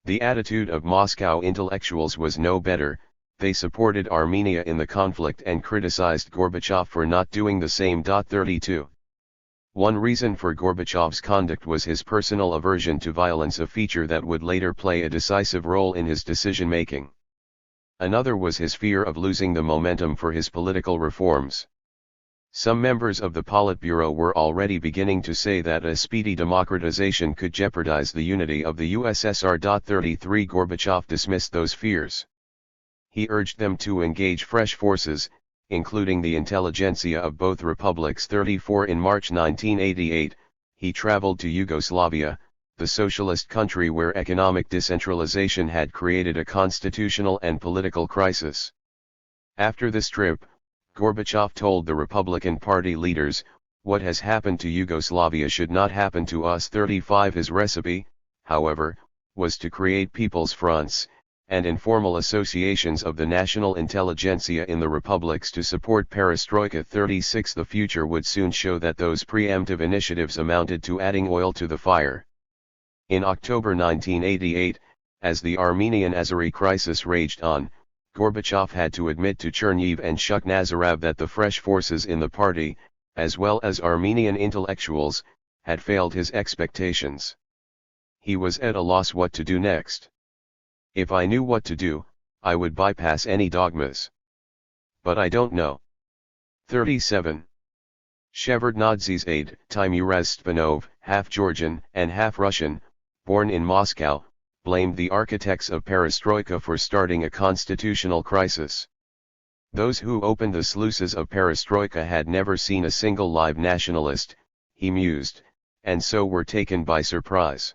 The attitude of Moscow intellectuals was no better. They supported Armenia in the conflict and criticized Gorbachev for not doing the same. 32. One reason for Gorbachev's conduct was his personal aversion to violence, a feature that would later play a decisive role in his decision-making. Another was his fear of losing the momentum for his political reforms. Some members of the Politburo were already beginning to say that a speedy democratization could jeopardize the unity of the USSR. 33 Gorbachev dismissed those fears. He urged them to engage fresh forces, including the intelligentsia of both republics. 34 In March 1988, he traveled to Yugoslavia, the socialist country where economic decentralization had created a constitutional and political crisis. After this trip, Gorbachev told the Republican Party leaders, "What has happened to Yugoslavia should not happen to us." 35 His recipe, however, was to create people's fronts, and informal associations of the national intelligentsia in the republics to support Perestroika. 36 The future would soon show that those preemptive initiatives amounted to adding oil to the fire. In October 1988, as the Armenian-Azeri crisis raged on, Gorbachev had to admit to Chernihiv and Shukhnazarov that the fresh forces in the party, as well as Armenian intellectuals, had failed his expectations. He was at a loss what to do next. If I knew what to do, I would bypass any dogmas. But I don't know. 37. Shevardnadze's aide, Timur Stpanov, half Georgian and half Russian, born in Moscow, blamed the architects of Perestroika for starting a constitutional crisis. Those who opened the sluices of Perestroika had never seen a single live nationalist, he mused, and so were taken by surprise.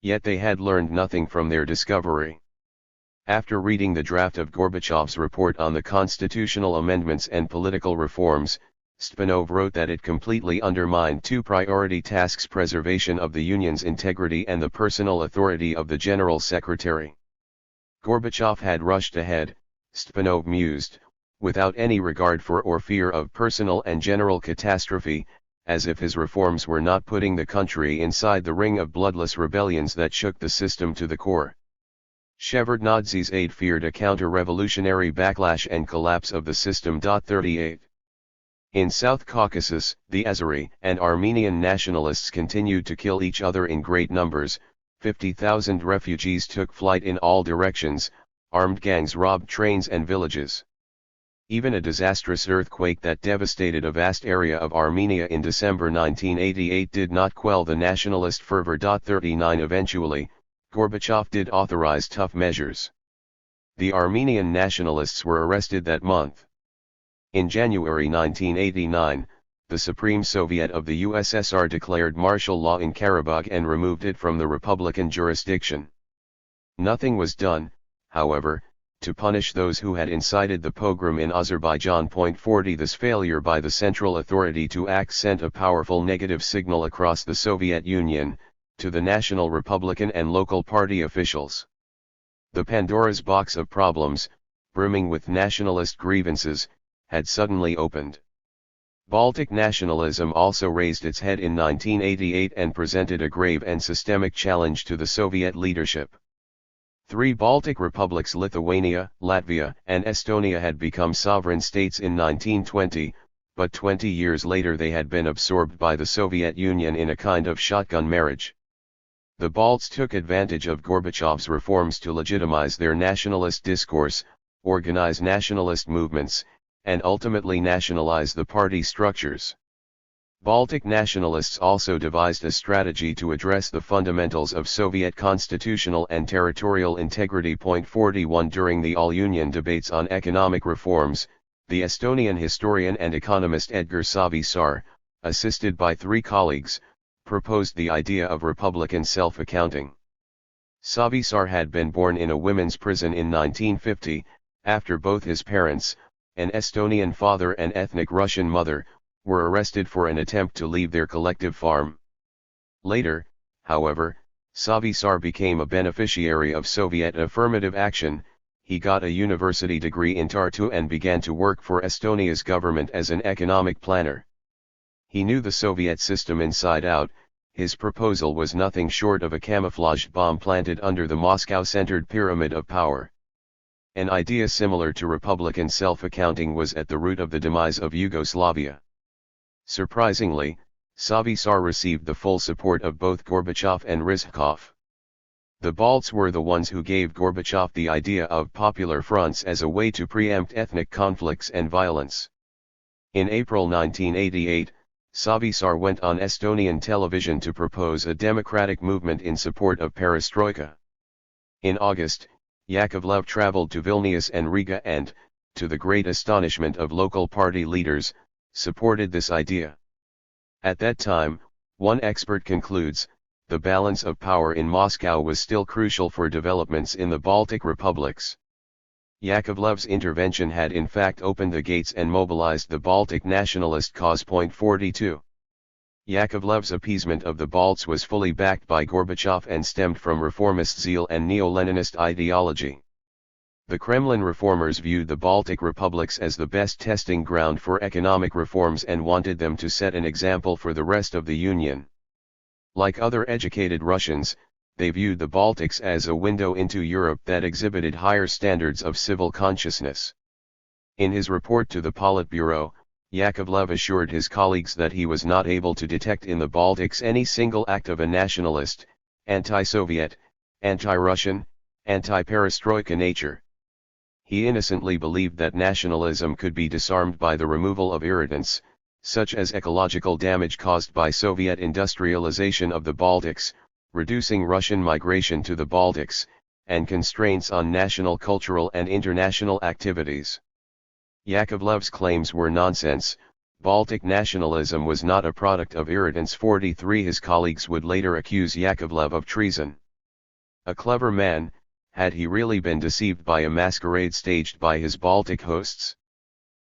Yet they had learned nothing from their discovery. After reading the draft of Gorbachev's report on the constitutional amendments and political reforms, Stpanov wrote that it completely undermined two priority tasks: preservation of the Union's integrity and the personal authority of the General Secretary. Gorbachev had rushed ahead, Stpanov mused, without any regard for or fear of personal and general catastrophe, as if his reforms were not putting the country inside the ring of bloodless rebellions that shook the system to the core. Shevardnadze's aide feared a counter-revolutionary backlash and collapse of the system. 38. In South Caucasus, the Azeri and Armenian nationalists continued to kill each other in great numbers. 50,000 refugees took flight in all directions, armed gangs robbed trains and villages. Even a disastrous earthquake that devastated a vast area of Armenia in December 1988 did not quell the nationalist fervor. 39 Eventually, Gorbachev did authorize tough measures. The Armenian nationalists were arrested that month. In January 1989, the Supreme Soviet of the USSR declared martial law in Karabakh and removed it from the Republican jurisdiction. Nothing was done, however, to punish those who had incited the pogrom in Azerbaijan. 40 This failure by the central authority to act sent a powerful negative signal across the Soviet Union, to the national Republican and local party officials. The Pandora's box of problems, brimming with nationalist grievances, had suddenly opened. Baltic nationalism also raised its head in 1988 and presented a grave and systemic challenge to the Soviet leadership. Three Baltic republics, Lithuania, Latvia, and Estonia, had become sovereign states in 1920, but 20 years later they had been absorbed by the Soviet Union in a kind of shotgun marriage. The Balts took advantage of Gorbachev's reforms to legitimize their nationalist discourse, organize nationalist movements, and ultimately nationalize the party structures. Baltic nationalists also devised a strategy to address the fundamentals of Soviet constitutional and territorial integrity. 41 During the all-union debates on economic reforms, the Estonian historian and economist Edgar Savisaar, assisted by three colleagues, proposed the idea of republican self-accounting. Savisaar had been born in a women's prison in 1950, after both his parents, an Estonian father and ethnic Russian mother, were arrested for an attempt to leave their collective farm. Later, however, Savisaar became a beneficiary of Soviet affirmative action. He got a university degree in Tartu and began to work for Estonia's government as an economic planner. He knew the Soviet system inside out. His proposal was nothing short of a camouflaged bomb planted under the Moscow-centered pyramid of power. An idea similar to republican self-accounting was at the root of the demise of Yugoslavia. Surprisingly, Savisaar received the full support of both Gorbachev and Rizhkov. The Balts were the ones who gave Gorbachev the idea of popular fronts as a way to preempt ethnic conflicts and violence. In April 1988, Savisaar went on Estonian television to propose a democratic movement in support of Perestroika. In August, Yakovlev traveled to Vilnius and Riga and, to the great astonishment of local party leaders, supported this idea. At that time, one expert concludes, the balance of power in Moscow was still crucial for developments in the Baltic republics. Yakovlev's intervention had in fact opened the gates and mobilized the Baltic nationalist cause. 42. Yakovlev's appeasement of the Balts was fully backed by Gorbachev and stemmed from reformist zeal and neo-Leninist ideology. The Kremlin reformers viewed the Baltic republics as the best testing ground for economic reforms and wanted them to set an example for the rest of the Union. Like other educated Russians, they viewed the Baltics as a window into Europe that exhibited higher standards of civil consciousness. In his report to the Politburo, Yakovlev assured his colleagues that he was not able to detect in the Baltics any single act of a nationalist, anti-Soviet, anti-Russian, anti-perestroika nature. He innocently believed that nationalism could be disarmed by the removal of irritants, such as ecological damage caused by Soviet industrialization of the Baltics, reducing Russian migration to the Baltics, and constraints on national cultural and international activities. Yakovlev's claims were nonsense. Baltic nationalism was not a product of irritants. 43 His colleagues would later accuse Yakovlev of treason. A clever man, had he really been deceived by a masquerade staged by his Baltic hosts?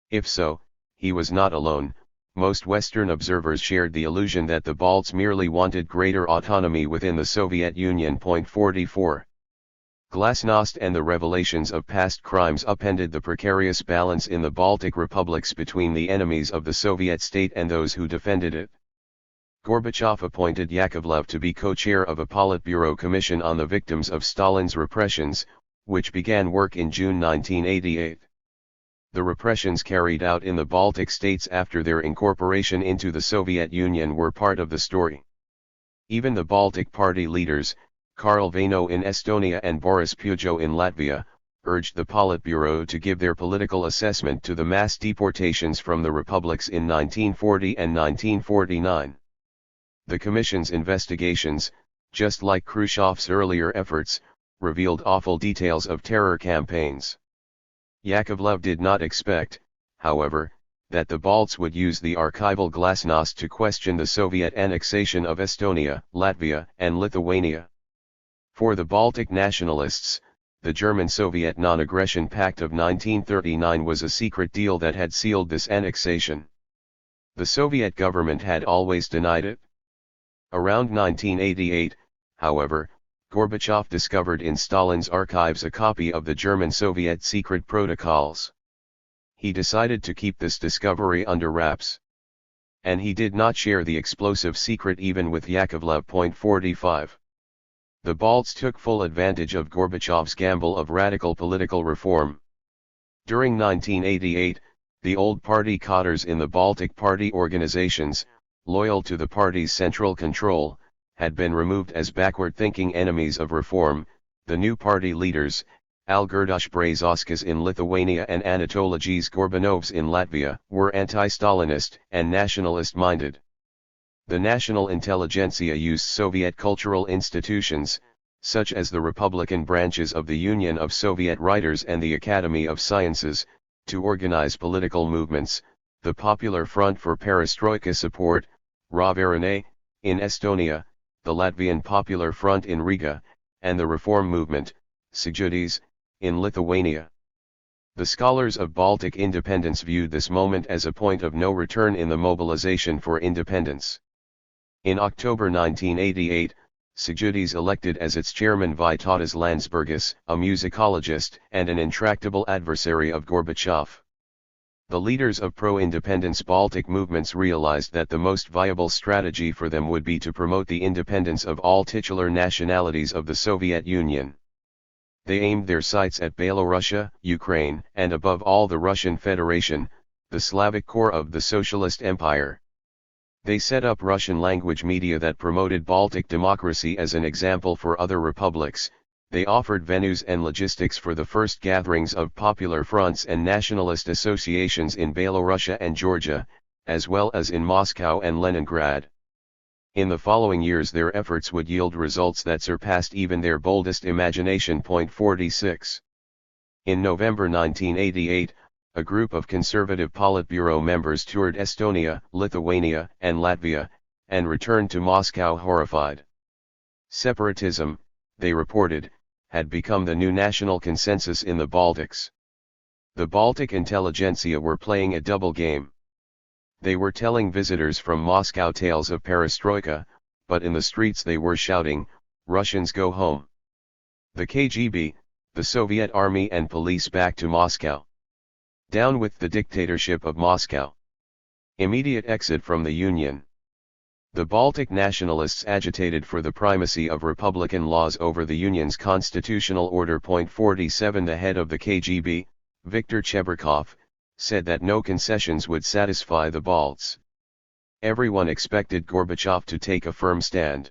If so, he was not alone. Most Western observers shared the illusion that the Balts merely wanted greater autonomy within the Soviet Union. 44. Glasnost and the revelations of past crimes upended the precarious balance in the Baltic republics between the enemies of the Soviet state and those who defended it. Gorbachev appointed Yakovlev to be co-chair of a Politburo commission on the victims of Stalin's repressions, which began work in June 1988. The repressions carried out in the Baltic states after their incorporation into the Soviet Union were part of the story. Even the Baltic party leaders, Karl Vaino in Estonia and Boris Pujo in Latvia, urged the Politburo to give their political assessment to the mass deportations from the republics in 1940 and 1949. The Commission's investigations, just like Khrushchev's earlier efforts, revealed awful details of terror campaigns. Yakovlev did not expect, however, that the Balts would use the archival glasnost to question the Soviet annexation of Estonia, Latvia, and Lithuania. For the Baltic nationalists, the German-Soviet Non-Aggression Pact of 1939 was a secret deal that had sealed this annexation. The Soviet government had always denied it. Around 1988, however, Gorbachev discovered in Stalin's archives a copy of the German-Soviet secret protocols. He decided to keep this discovery under wraps. And he did not share the explosive secret even with Yakovlev. 45. The Balts took full advantage of Gorbachev's gamble of radical political reform. During 1988, the old party cadres in the Baltic party organizations, loyal to the party's central control, had been removed as backward-thinking enemies of reform. The new party leaders, Algirdas Brazauskas in Lithuania and Anatolijas Gorbanovs in Latvia, were anti-Stalinist and nationalist-minded. The national intelligentsia used Soviet cultural institutions, such as the Republican branches of the Union of Soviet Writers and the Academy of Sciences, to organize political movements. The Popular Front for Perestroika Support, Ravarene, in Estonia, the Latvian Popular Front in Riga, and the Reform Movement, Sąjūdis, in Lithuania. The scholars of Baltic independence viewed this moment as a point of no return in the mobilization for independence. In October 1988, Sąjūdis elected as its chairman Vytautas Landsbergis, a musicologist and an intractable adversary of Gorbachev. The leaders of pro-independence Baltic movements realized that the most viable strategy for them would be to promote the independence of all titular nationalities of the Soviet Union. They aimed their sights at Belorussia, Ukraine, and above all the Russian Federation, the Slavic core of the Socialist Empire. They set up Russian-language media that promoted Baltic democracy as an example for other republics. They offered venues and logistics for the first gatherings of popular fronts and nationalist associations in Belorussia and Georgia, as well as in Moscow and Leningrad. In the following years their efforts would yield results that surpassed even their boldest imagination. 46. In November 1988, a group of conservative Politburo members toured Estonia, Lithuania, and Latvia, and returned to Moscow horrified. Separatism, they reported, had become the new national consensus in the Baltics. The Baltic intelligentsia were playing a double game. They were telling visitors from Moscow tales of perestroika, but in the streets they were shouting, "Russians go home." The KGB, the Soviet army and police back to Moscow. Down with the dictatorship of Moscow. Immediate exit from the Union. The Baltic nationalists agitated for the primacy of republican laws over the Union's constitutional order. 47 The head of the KGB, Viktor Chebrikov, said that no concessions would satisfy the Balts. Everyone expected Gorbachev to take a firm stand.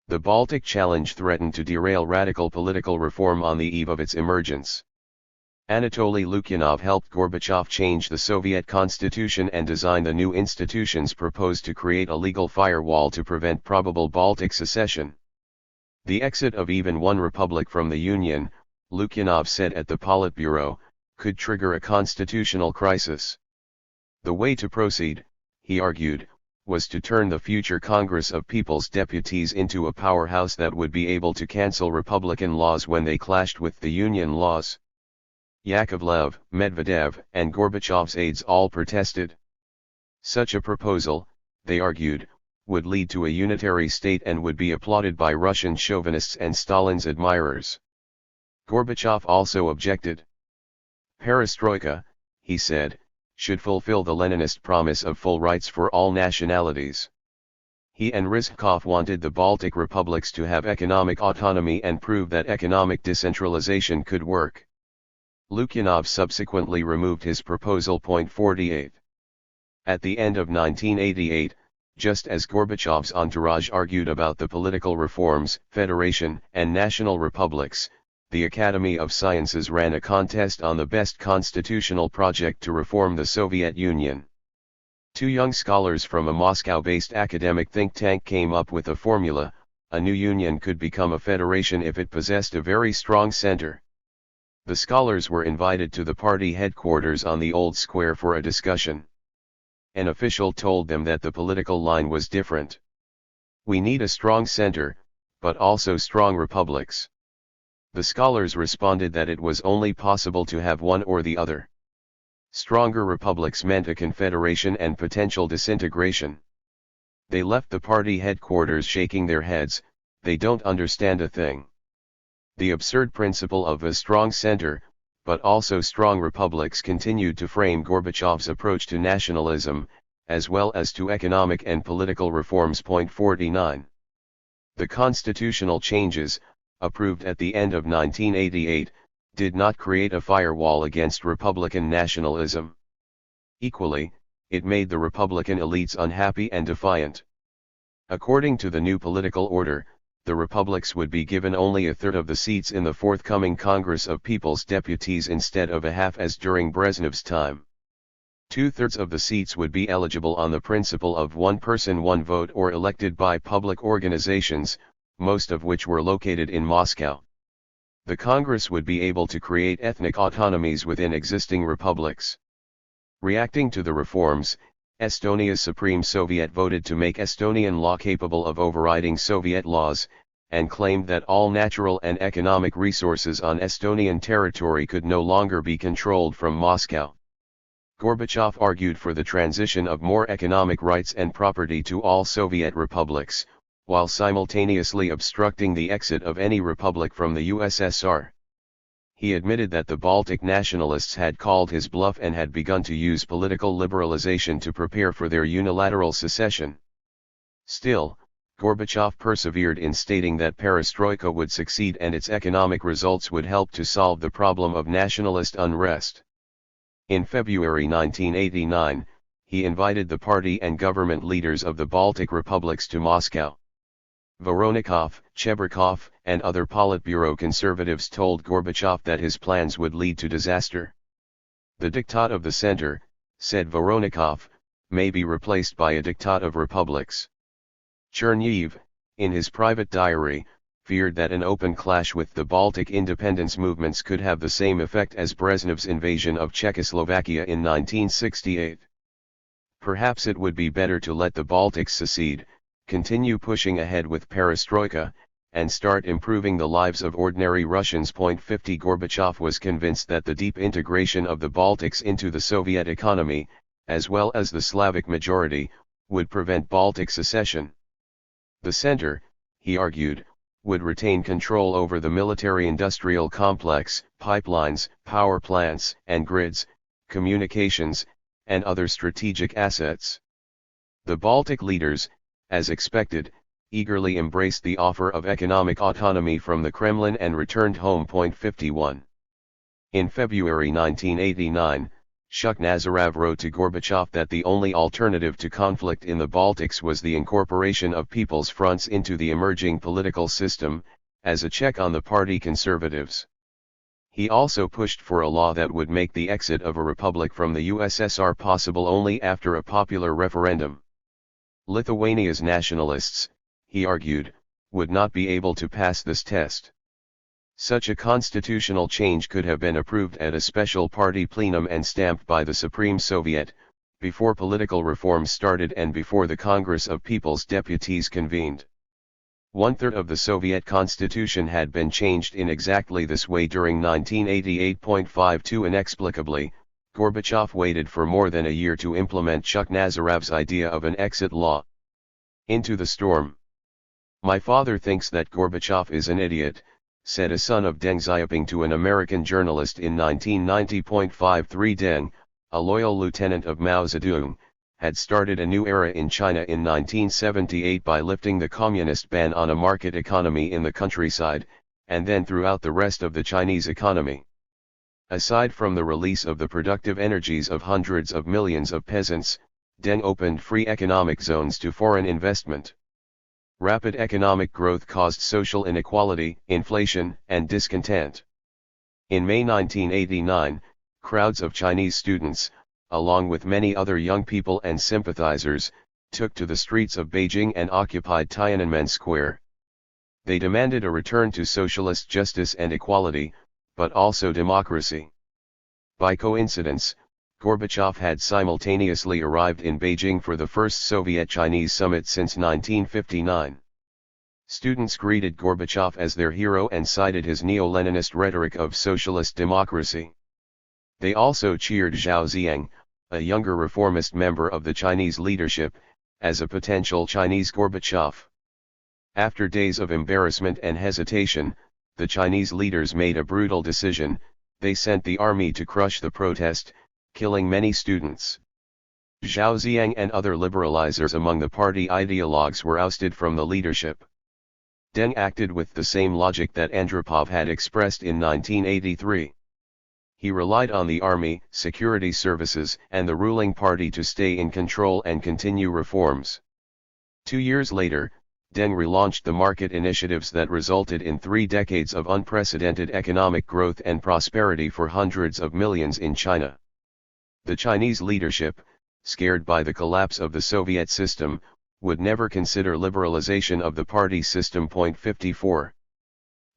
The Baltic challenge threatened to derail radical political reform on the eve of its emergence. Anatoly Lukyanov helped Gorbachev change the Soviet constitution and design the new institutions proposed to create a legal firewall to prevent probable Baltic secession. The exit of even one republic from the Union, Lukyanov said at the Politburo, could trigger a constitutional crisis. The way to proceed, he argued, was to turn the future Congress of People's Deputies into a powerhouse that would be able to cancel republican laws when they clashed with the Union laws. Yakovlev, Medvedev, and Gorbachev's aides all protested. Such a proposal, they argued, would lead to a unitary state and would be applauded by Russian chauvinists and Stalin's admirers. Gorbachev also objected. Perestroika, he said, should fulfill the Leninist promise of full rights for all nationalities. He and Rizhkov wanted the Baltic republics to have economic autonomy and prove that economic decentralization could work. Lukyanov subsequently removed his proposal. 48. At the end of 1988, just as Gorbachev's entourage argued about the political reforms, federation, and national republics, the Academy of Sciences ran a contest on the best constitutional project to reform the Soviet Union. Two young scholars from a Moscow-based academic think tank came up with a formula: a new union could become a federation if it possessed a very strong center. The scholars were invited to the party headquarters on the Old Square for a discussion. An official told them that the political line was different. We need a strong center, but also strong republics. The scholars responded that it was only possible to have one or the other. Stronger republics meant a confederation and potential disintegration. They left the party headquarters shaking their heads. They don't understand a thing. The absurd principle of a strong center, but also strong republics continued to frame Gorbachev's approach to nationalism, as well as to economic and political reforms. 49. The constitutional changes, approved at the end of 1988, did not create a firewall against Republican nationalism. Equally, it made the Republican elites unhappy and defiant. According to the new political order, the republics would be given only a third of the seats in the forthcoming Congress of People's Deputies instead of a half as during Brezhnev's time. 2/3 of the seats would be eligible on the principle of one person one vote or elected by public organizations, most of which were located in Moscow. The Congress would be able to create ethnic autonomies within existing republics. Reacting to the reforms, Estonia's Supreme Soviet voted to make Estonian law capable of overriding Soviet laws, and claimed that all natural and economic resources on Estonian territory could no longer be controlled from Moscow. Gorbachev argued for the transition of more economic rights and property to all Soviet republics, while simultaneously obstructing the exit of any republic from the USSR. He admitted that the Baltic nationalists had called his bluff and had begun to use political liberalization to prepare for their unilateral secession. Still, Gorbachev persevered in stating that perestroika would succeed and its economic results would help to solve the problem of nationalist unrest. In February 1989, he invited the party and government leaders of the Baltic republics to Moscow. Voronikov, Chebrikov, and other Politburo conservatives told Gorbachev that his plans would lead to disaster. The diktat of the center, said Voronikov, may be replaced by a diktat of republics. Cherniev, in his private diary, feared that an open clash with the Baltic independence movements could have the same effect as Brezhnev's invasion of Czechoslovakia in 1968. Perhaps it would be better to let the Baltics secede, continue pushing ahead with perestroika, and start improving the lives of ordinary Russians. 50 Gorbachev was convinced that the deep integration of the Baltics into the Soviet economy, as well as the Slavic majority, would prevent Baltic secession. The center, he argued, would retain control over the military-industrial complex, pipelines, power plants and grids, communications, and other strategic assets. The Baltic leaders, as expected, eagerly embraced the offer of economic autonomy from the Kremlin and returned home. 51. In February 1989, Shukhnazarov wrote to Gorbachev that the only alternative to conflict in the Baltics was the incorporation of people's fronts into the emerging political system, as a check on the party conservatives. He also pushed for a law that would make the exit of a republic from the USSR possible only after a popular referendum. Lithuania's nationalists, he argued, would not be able to pass this test. Such a constitutional change could have been approved at a special party plenum and stamped by the Supreme Soviet, before political reforms started and before the Congress of People's Deputies convened. One-third of the Soviet constitution had been changed in exactly this way during 1988.52. Inexplicably, Gorbachev waited for more than a year to implement Shuknazarov's idea of an exit law. Into the storm. "My father thinks that Gorbachev is an idiot," said a son of Deng Xiaoping to an American journalist in 1990.53. Deng, a loyal lieutenant of Mao Zedong, had started a new era in China in 1978 by lifting the communist ban on a market economy in the countryside, and then throughout the rest of the Chinese economy. Aside from the release of the productive energies of hundreds of millions of peasants, Deng opened free economic zones to foreign investment. Rapid economic growth caused social inequality, inflation, and discontent. In May 1989, crowds of Chinese students, along with many other young people and sympathizers, took to the streets of Beijing and occupied Tiananmen Square. They demanded a return to socialist justice and equality, but also democracy. By coincidence, Gorbachev had simultaneously arrived in Beijing for the first Soviet-Chinese summit since 1959. Students greeted Gorbachev as their hero and cited his neo-Leninist rhetoric of socialist democracy. They also cheered Zhao Ziyang, a younger reformist member of the Chinese leadership, as a potential Chinese Gorbachev. After days of embarrassment and hesitation, the Chinese leaders made a brutal decision: they sent the army to crush the protest, killing many students. Zhao Ziyang and other liberalizers among the party ideologues were ousted from the leadership. Deng acted with the same logic that Andropov had expressed in 1983. He relied on the army, security services, and the ruling party to stay in control and continue reforms. 2 years later, Deng relaunched the market initiatives that resulted in 3 decades of unprecedented economic growth and prosperity for hundreds of millions in China. The Chinese leadership, scared by the collapse of the Soviet system, would never consider liberalization of the party system. 54.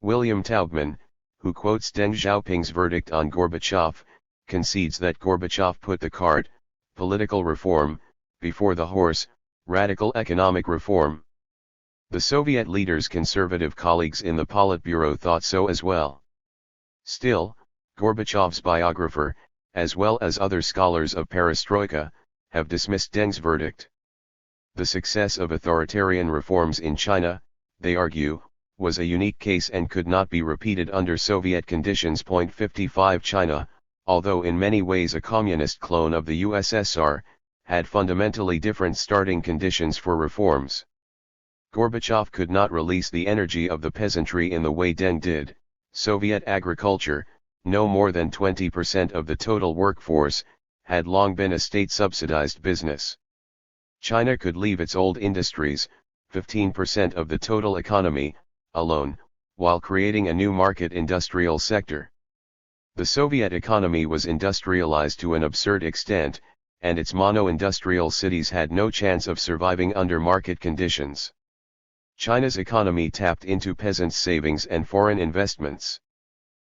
William Taubman, who quotes Deng Xiaoping's verdict on Gorbachev, concedes that Gorbachev put the cart, political reform, before the horse, radical economic reform. The Soviet leader's conservative colleagues in the Politburo thought so as well. Still, Gorbachev's biographer, as well as other scholars of perestroika, have dismissed Deng's verdict. The success of authoritarian reforms in China, they argue, was a unique case and could not be repeated under Soviet conditions. 55. China, although in many ways a communist clone of the USSR, had fundamentally different starting conditions for reforms. Gorbachev could not release the energy of the peasantry in the way Deng did. Soviet agriculture, no more than 20% of the total workforce, had long been a state-subsidized business. China could leave its old industries, 15% of the total economy, alone, while creating a new market industrial sector. The Soviet economy was industrialized to an absurd extent, and its mono-industrial cities had no chance of surviving under market conditions. China's economy tapped into peasants' savings and foreign investments.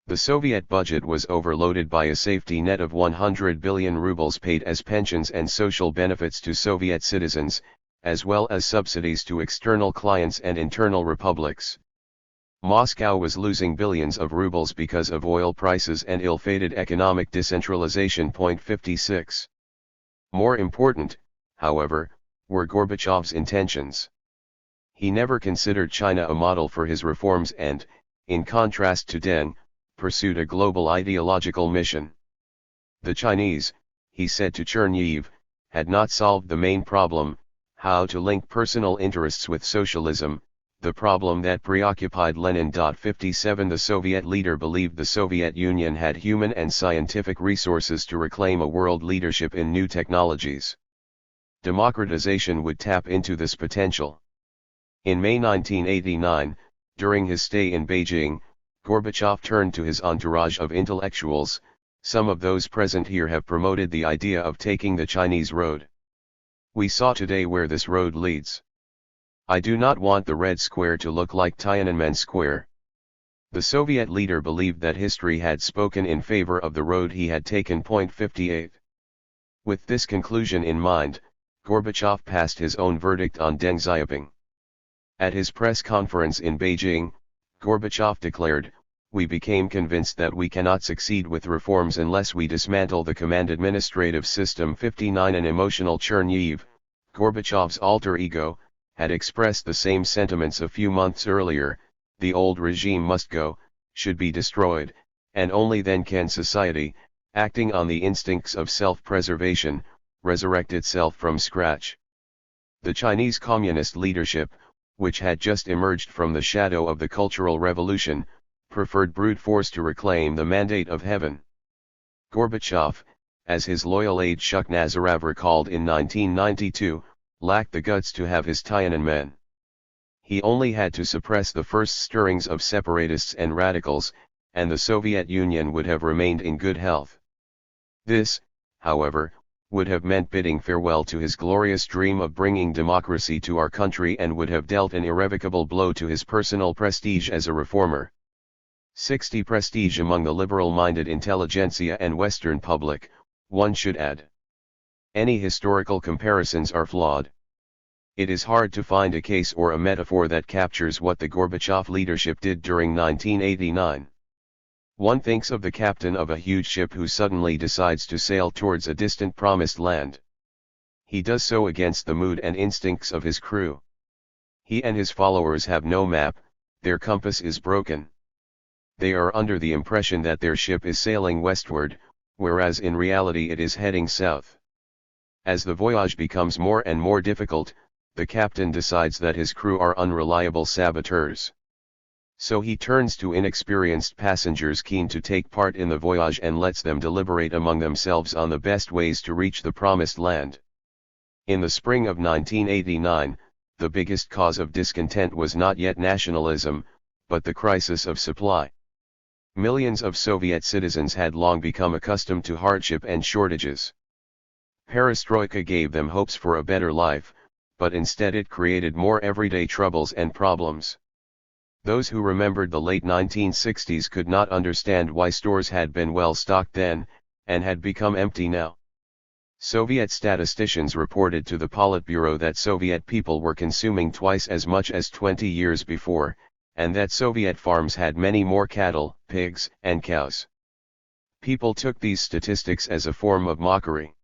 The Soviet budget was overloaded by a safety net of 100 billion rubles paid as pensions and social benefits to Soviet citizens, as well as subsidies to external clients and internal republics. Moscow was losing billions of rubles because of oil prices and ill-fated economic decentralization. 56. More important, however, were Gorbachev's intentions. He never considered China a model for his reforms and, in contrast to Deng, pursued a global ideological mission. The Chinese, he said to Chernihiv, had not solved the main problem, how to link personal interests with socialism, the problem that preoccupied Lenin. 57 The Soviet leader believed the Soviet Union had human and scientific resources to reclaim a world leadership in new technologies. Democratization would tap into this potential. In May 1989, during his stay in Beijing, Gorbachev turned to his entourage of intellectuals. Some of those present here have promoted the idea of taking the Chinese road. We saw today where this road leads. I do not want the Red Square to look like Tiananmen Square. The Soviet leader believed that history had spoken in favor of the road he had taken. 58. With this conclusion in mind, Gorbachev passed his own verdict on Deng Xiaoping. At his press conference in Beijing, Gorbachev declared, "We became convinced that we cannot succeed with reforms unless we dismantle the command administrative system." 59 An emotional Chernihiv, Gorbachev's alter ego, had expressed the same sentiments a few months earlier. The old regime must go, should be destroyed, and only then can society, acting on the instincts of self-preservation, resurrect itself from scratch. The Chinese communist leadership, which had just emerged from the shadow of the Cultural Revolution, preferred brute force to reclaim the mandate of heaven. Gorbachev, as his loyal aide Shuk Nazarov recalled in 1992, lacked the guts to have his Tiananmen. He only had to suppress the first stirrings of separatists and radicals, and the Soviet Union would have remained in good health. This, however, would have meant bidding farewell to his glorious dream of bringing democracy to our country and would have dealt an irrevocable blow to his personal prestige as a reformer. 60 Prestige among the liberal-minded intelligentsia and Western public, one should add. Any historical comparisons are flawed. It is hard to find a case or a metaphor that captures what the Gorbachev leadership did during 1989. One thinks of the captain of a huge ship who suddenly decides to sail towards a distant promised land. He does so against the mood and instincts of his crew. He and his followers have no map, their compass is broken. They are under the impression that their ship is sailing westward, whereas in reality it is heading south. As the voyage becomes more and more difficult, the captain decides that his crew are unreliable saboteurs. So he turns to inexperienced passengers keen to take part in the voyage and lets them deliberate among themselves on the best ways to reach the promised land. In the spring of 1989, the biggest cause of discontent was not yet nationalism, but the crisis of supply. Millions of Soviet citizens had long become accustomed to hardship and shortages. Perestroika gave them hopes for a better life, but instead it created more everyday troubles and problems. Those who remembered the late 1960s could not understand why stores had been well stocked then, and had become empty now. Soviet statisticians reported to the Politburo that Soviet people were consuming twice as much as 20 years before, and that Soviet farms had many more cattle, pigs, and cows. People took these statistics as a form of mockery.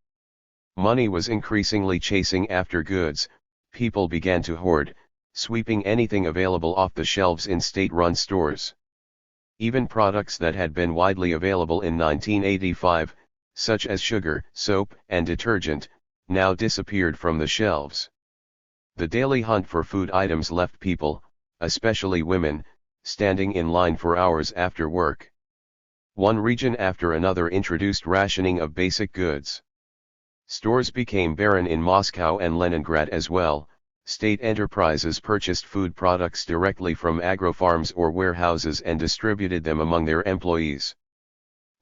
Money was increasingly chasing after goods, people began to hoard, sweeping anything available off the shelves in state-run stores. Even products that had been widely available in 1985, such as sugar, soap, and detergent, now disappeared from the shelves. The daily hunt for food items left people, especially women, standing in line for hours after work. One region after another introduced rationing of basic goods. Stores became barren in Moscow and Leningrad as well. State enterprises purchased food products directly from agro-farms or warehouses and distributed them among their employees.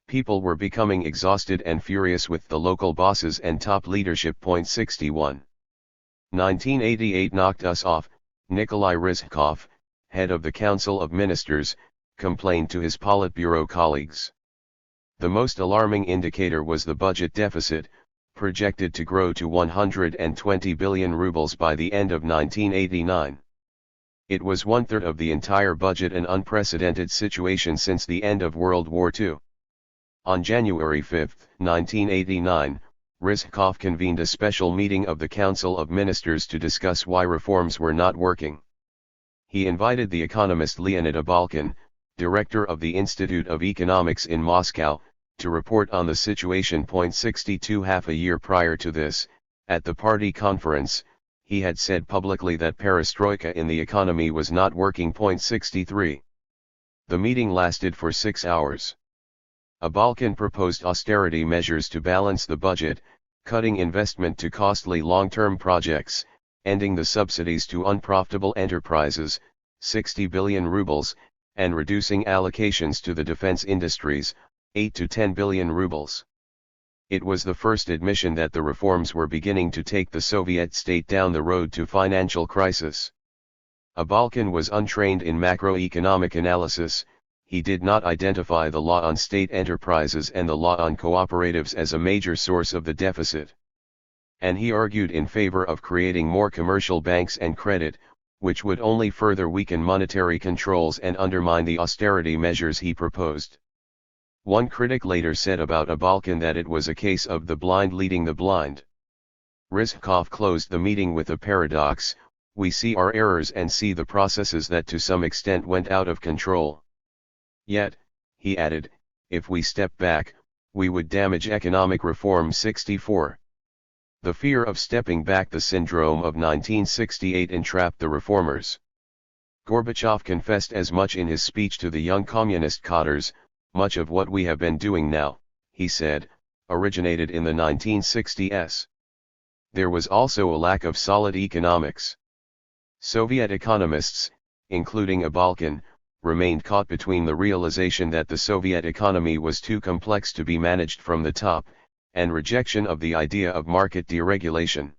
People were becoming exhausted and furious with the local bosses and top leadership. 61. 1988 knocked us off. Nikolai Ryzhkov, head of the Council of Ministers, complained to his Politburo colleagues. The most alarming indicator was the budget deficit, projected to grow to 120 billion rubles by the end of 1989. It was one-third of the entire budget, an unprecedented situation since the end of World War II. On January 5, 1989, Ryzhkov convened a special meeting of the Council of Ministers to discuss why reforms were not working. He invited the economist Leonid Abalkin, director of the Institute of Economics in Moscow, to report on the situation. 62 Half a year prior to this, at the party conference, he had said publicly that perestroika in the economy was not working. 63. The meeting lasted for 6 hours. Abalkin proposed austerity measures to balance the budget, cutting investment to costly long-term projects, ending the subsidies to unprofitable enterprises, 60 billion rubles, and reducing allocations to the defense industries, 8 to 10 billion rubles. It was the first admission that the reforms were beginning to take the Soviet state down the road to financial crisis. Abalkin was untrained in macroeconomic analysis. He did not identify the law on state enterprises and the law on cooperatives as a major source of the deficit. And he argued in favor of creating more commercial banks and credit, which would only further weaken monetary controls and undermine the austerity measures he proposed. One critic later said about Abalkin that it was a case of the blind leading the blind. Rizhkov closed the meeting with a paradox: we see our errors and see the processes that to some extent went out of control. Yet, he added, if we step back, we would damage economic reform. 64. The fear of stepping back, the syndrome of 1968, entrapped the reformers. Gorbachev confessed as much in his speech to the young communist cadres. Much of what we have been doing now, he said, originated in the 1960s. There was also a lack of solid economics. Soviet economists, including Abalkin, remained caught between the realization that the Soviet economy was too complex to be managed from the top, and rejection of the idea of market deregulation.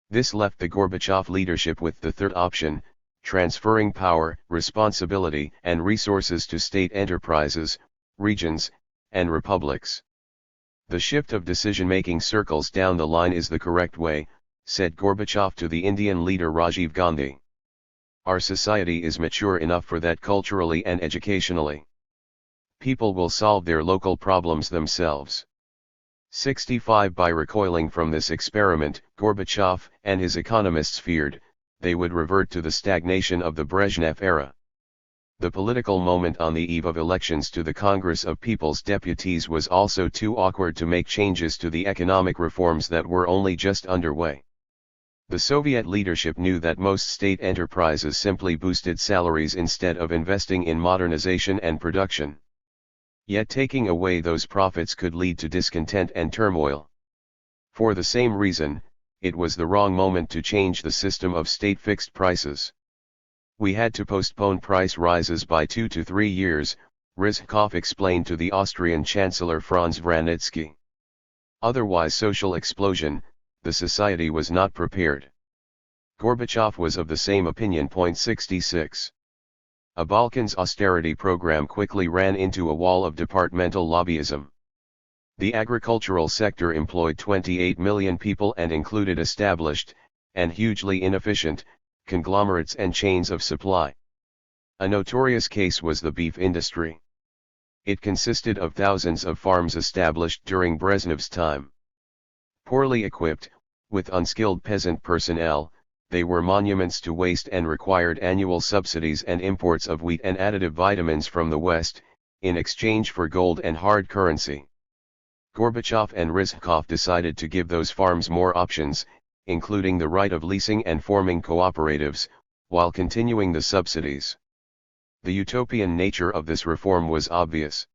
This left the Gorbachev leadership with the third option: transferring power, responsibility, and resources to state enterprises, regions, and republics. The shift of decision-making circles down the line is the correct way, said Gorbachev to the Indian leader Rajiv Gandhi. Our society is mature enough for that culturally and educationally. People will solve their local problems themselves. 65. By recoiling from this experiment, Gorbachev and his economists feared they would revert to the stagnation of the Brezhnev era. The political moment on the eve of elections to the Congress of People's Deputies was also too awkward to make changes to the economic reforms that were only just underway. The Soviet leadership knew that most state enterprises simply boosted salaries instead of investing in modernization and production. Yet taking away those profits could lead to discontent and turmoil. For the same reason, it was the wrong moment to change the system of state fixed prices. We had to postpone price rises by 2 to 3 years, Rizhkov explained to the Austrian Chancellor Franz Vranitzky. Otherwise social explosion, the society was not prepared. Gorbachev was of the same opinion. 66. Abalkin's austerity program quickly ran into a wall of departmental lobbyism. The agricultural sector employed 28 million people and included established, and hugely inefficient, conglomerates and chains of supply. A notorious case was the beef industry. It consisted of thousands of farms established during Brezhnev's time. Poorly equipped, with unskilled peasant personnel, they were monuments to waste and required annual subsidies and imports of wheat and additive vitamins from the West, in exchange for gold and hard currency. Gorbachev and Rizhkov decided to give those farms more options, including the right of leasing and forming cooperatives, while continuing the subsidies. The utopian nature of this reform was obvious.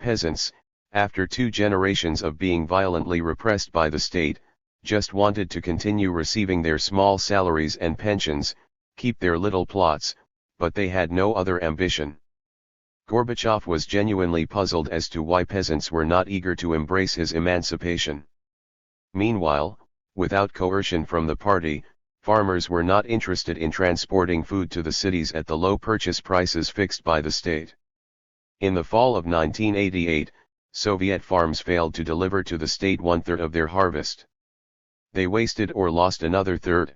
Peasants, after 2 generations of being violently repressed by the state, just wanted to continue receiving their small salaries and pensions, keep their little plots, but they had no other ambition. Gorbachev was genuinely puzzled as to why peasants were not eager to embrace his emancipation. Meanwhile, without coercion from the party, farmers were not interested in transporting food to the cities at the low purchase prices fixed by the state. In the fall of 1988, Soviet farms failed to deliver to the state 1/3 of their harvest. They wasted or lost another third.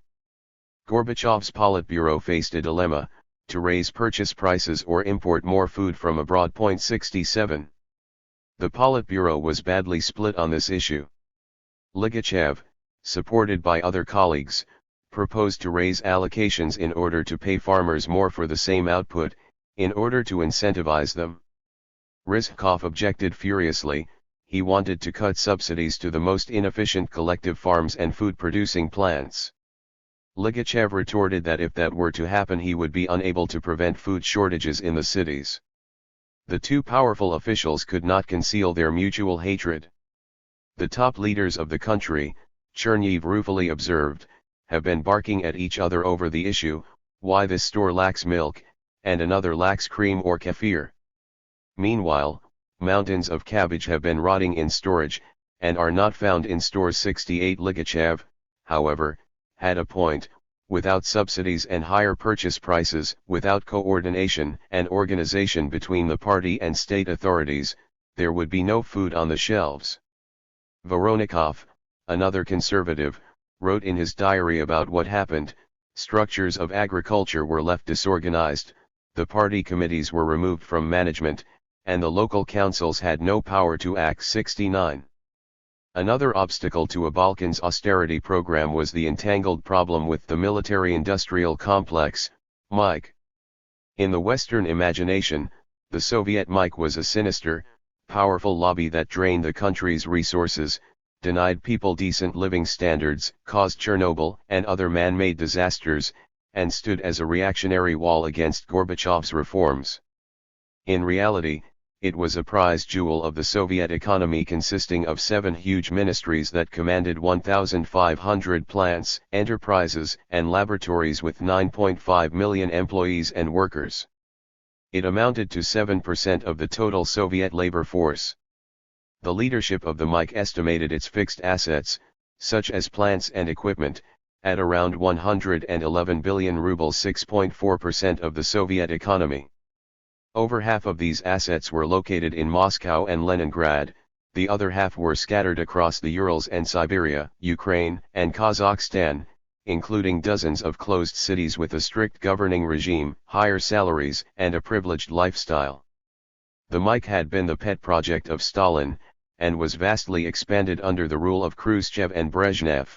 Gorbachev's Politburo faced a dilemma: to raise purchase prices or import more food from abroad. 67. The Politburo was badly split on this issue. Ligachev, supported by other colleagues, proposed to raise allocations in order to pay farmers more for the same output, in order to incentivize them. Rizkov objected furiously. He wanted to cut subsidies to the most inefficient collective farms and food-producing plants. Ligachev retorted that if that were to happen he would be unable to prevent food shortages in the cities. The two powerful officials could not conceal their mutual hatred. The top leaders of the country, Cherniev ruefully observed, have been barking at each other over the issue, why this store lacks milk, and another lacks cream or kefir. Meanwhile, mountains of cabbage have been rotting in storage, and are not found in stores. 68 Ligachev, however, had a point. Without subsidies and higher purchase prices, without coordination and organization between the party and state authorities, there would be no food on the shelves. Voronikov, another conservative, wrote in his diary about what happened. Structures of agriculture were left disorganized, the party committees were removed from management, and the local councils had no power to act. 69. Another obstacle to a Balkans austerity program was the entangled problem with the military-industrial complex, MIC. In the Western imagination, the Soviet MIC was a sinister, powerful lobby that drained the country's resources, denied people decent living standards, caused Chernobyl and other man-made disasters, and stood as a reactionary wall against Gorbachev's reforms. In reality, it was a prize jewel of the Soviet economy consisting of 7 huge ministries that commanded 1,500 plants, enterprises, and laboratories with 9.5 million employees and workers. It amounted to 7% of the total Soviet labor force. The leadership of the MIC estimated its fixed assets, such as plants and equipment, at around 111 billion rubles, 6.4% of the Soviet economy. Over half of these assets were located in Moscow and Leningrad, the other half were scattered across the Urals and Siberia, Ukraine, and Kazakhstan, including dozens of closed cities with a strict governing regime, higher salaries, and a privileged lifestyle. The MIC had been the pet project of Stalin, and was vastly expanded under the rule of Khrushchev and Brezhnev.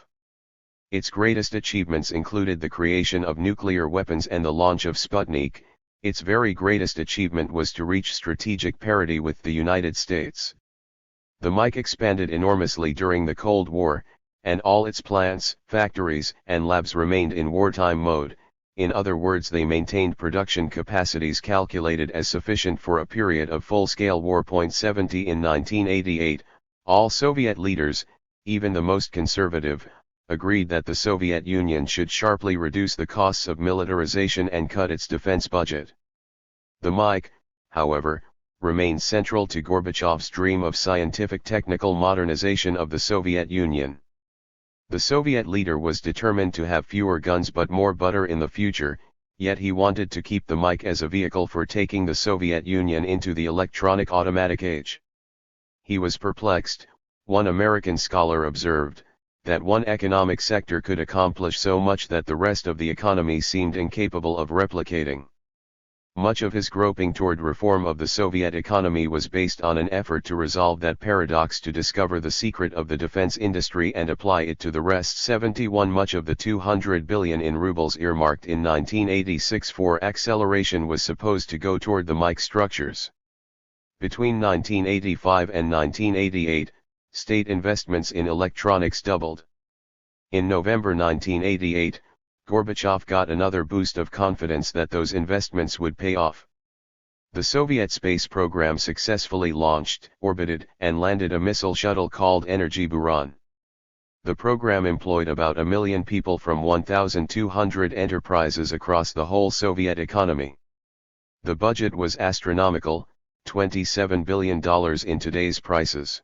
Its greatest achievements included the creation of nuclear weapons and the launch of Sputnik. Its very greatest achievement was to reach strategic parity with the United States. The MIC expanded enormously during the Cold War, and all its plants, factories, and labs remained in wartime mode. In other words, they maintained production capacities calculated as sufficient for a period of full-scale war. 70 In 1988, all Soviet leaders, even the most conservative, agreed that the Soviet Union should sharply reduce the costs of militarization and cut its defense budget. The MIC, however, remained central to Gorbachev's dream of scientific technical modernization of the Soviet Union. The Soviet leader was determined to have fewer guns but more butter in the future, yet he wanted to keep the MIC as a vehicle for taking the Soviet Union into the electronic automatic age. He was perplexed, one American scholar observed, that one economic sector could accomplish so much that the rest of the economy seemed incapable of replicating. Much of his groping toward reform of the Soviet economy was based on an effort to resolve that paradox, to discover the secret of the defense industry and apply it to the rest. 71 Much of the 200 billion in rubles earmarked in 1986 for acceleration was supposed to go toward the MIC structures. Between 1985 and 1988, state investments in electronics doubled. In November 1988, Gorbachev got another boost of confidence that those investments would pay off. The Soviet space program successfully launched, orbited, and landed a missile shuttle called Energy Buran. The program employed about 1 million people from 1,200 enterprises across the whole Soviet economy. The budget was astronomical, $27 billion in today's prices.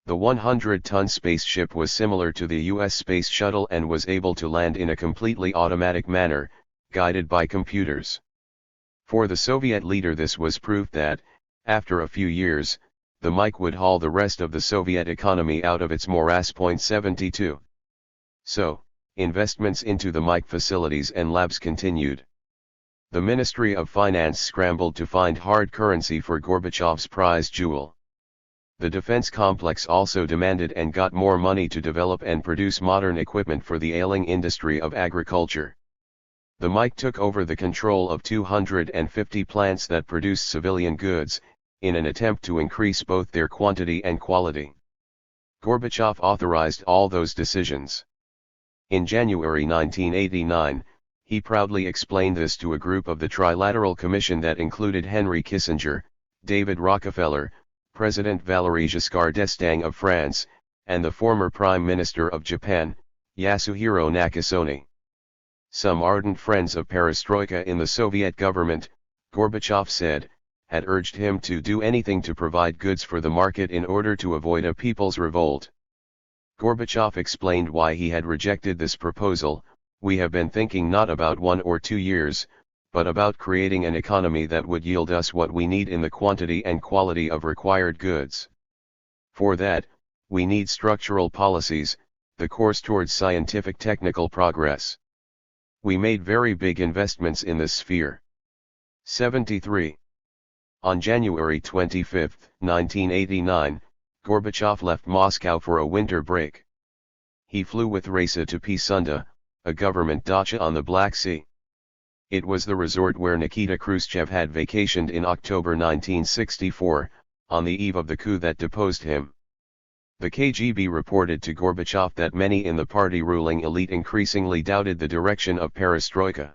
The 100-ton spaceship was similar to the U.S. Space Shuttle and was able to land in a completely automatic manner, guided by computers. For the Soviet leader this was proof that, after a few years, the MIC would haul the rest of the Soviet economy out of its morass. 72. So, investments into the MIC facilities and labs continued. The Ministry of Finance scrambled to find hard currency for Gorbachev's prize jewel. The defense complex also demanded and got more money to develop and produce modern equipment for the ailing industry of agriculture. The MIC took over the control of 250 plants that produced civilian goods, in an attempt to increase both their quantity and quality. Gorbachev authorized all those decisions. In January 1989, he proudly explained this to a group of the Trilateral Commission that included Henry Kissinger, David Rockefeller, President Valéry Giscard d'Estaing of France, and the former Prime Minister of Japan, Yasuhiro Nakasone. Some ardent friends of perestroika in the Soviet government, Gorbachev said, had urged him to do anything to provide goods for the market in order to avoid a people's revolt. Gorbachev explained why he had rejected this proposal. We have been thinking not about 1 or 2 years, but about creating an economy that would yield us what we need in the quantity and quality of required goods. For that, we need structural policies, the course towards scientific technical progress. We made very big investments in this sphere. 73. On January 25, 1989, Gorbachev left Moscow for a winter break. He flew with Raisa to Pisunda, a government dacha on the Black Sea. It was the resort where Nikita Khrushchev had vacationed in October 1964, on the eve of the coup that deposed him. The KGB reported to Gorbachev that many in the party ruling elite increasingly doubted the direction of perestroika.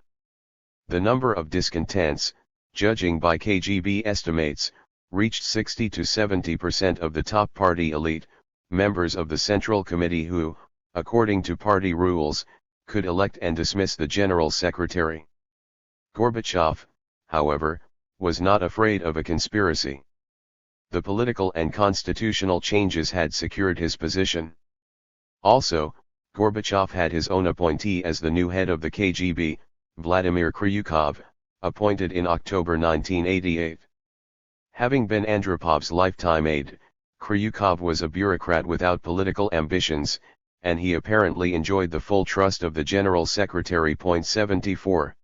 The number of discontents, judging by KGB estimates, reached 60 to 70% of the top party elite, members of the Central Committee who, according to party rules, could elect and dismiss the General Secretary. Gorbachev, however, was not afraid of a conspiracy. The political and constitutional changes had secured his position. Also, Gorbachev had his own appointee as the new head of the KGB, Vladimir Kryukov, appointed in October 1988. Having been Andropov's lifetime aide, Kryukov was a bureaucrat without political ambitions, and he apparently enjoyed the full trust of the General Secretary. 74.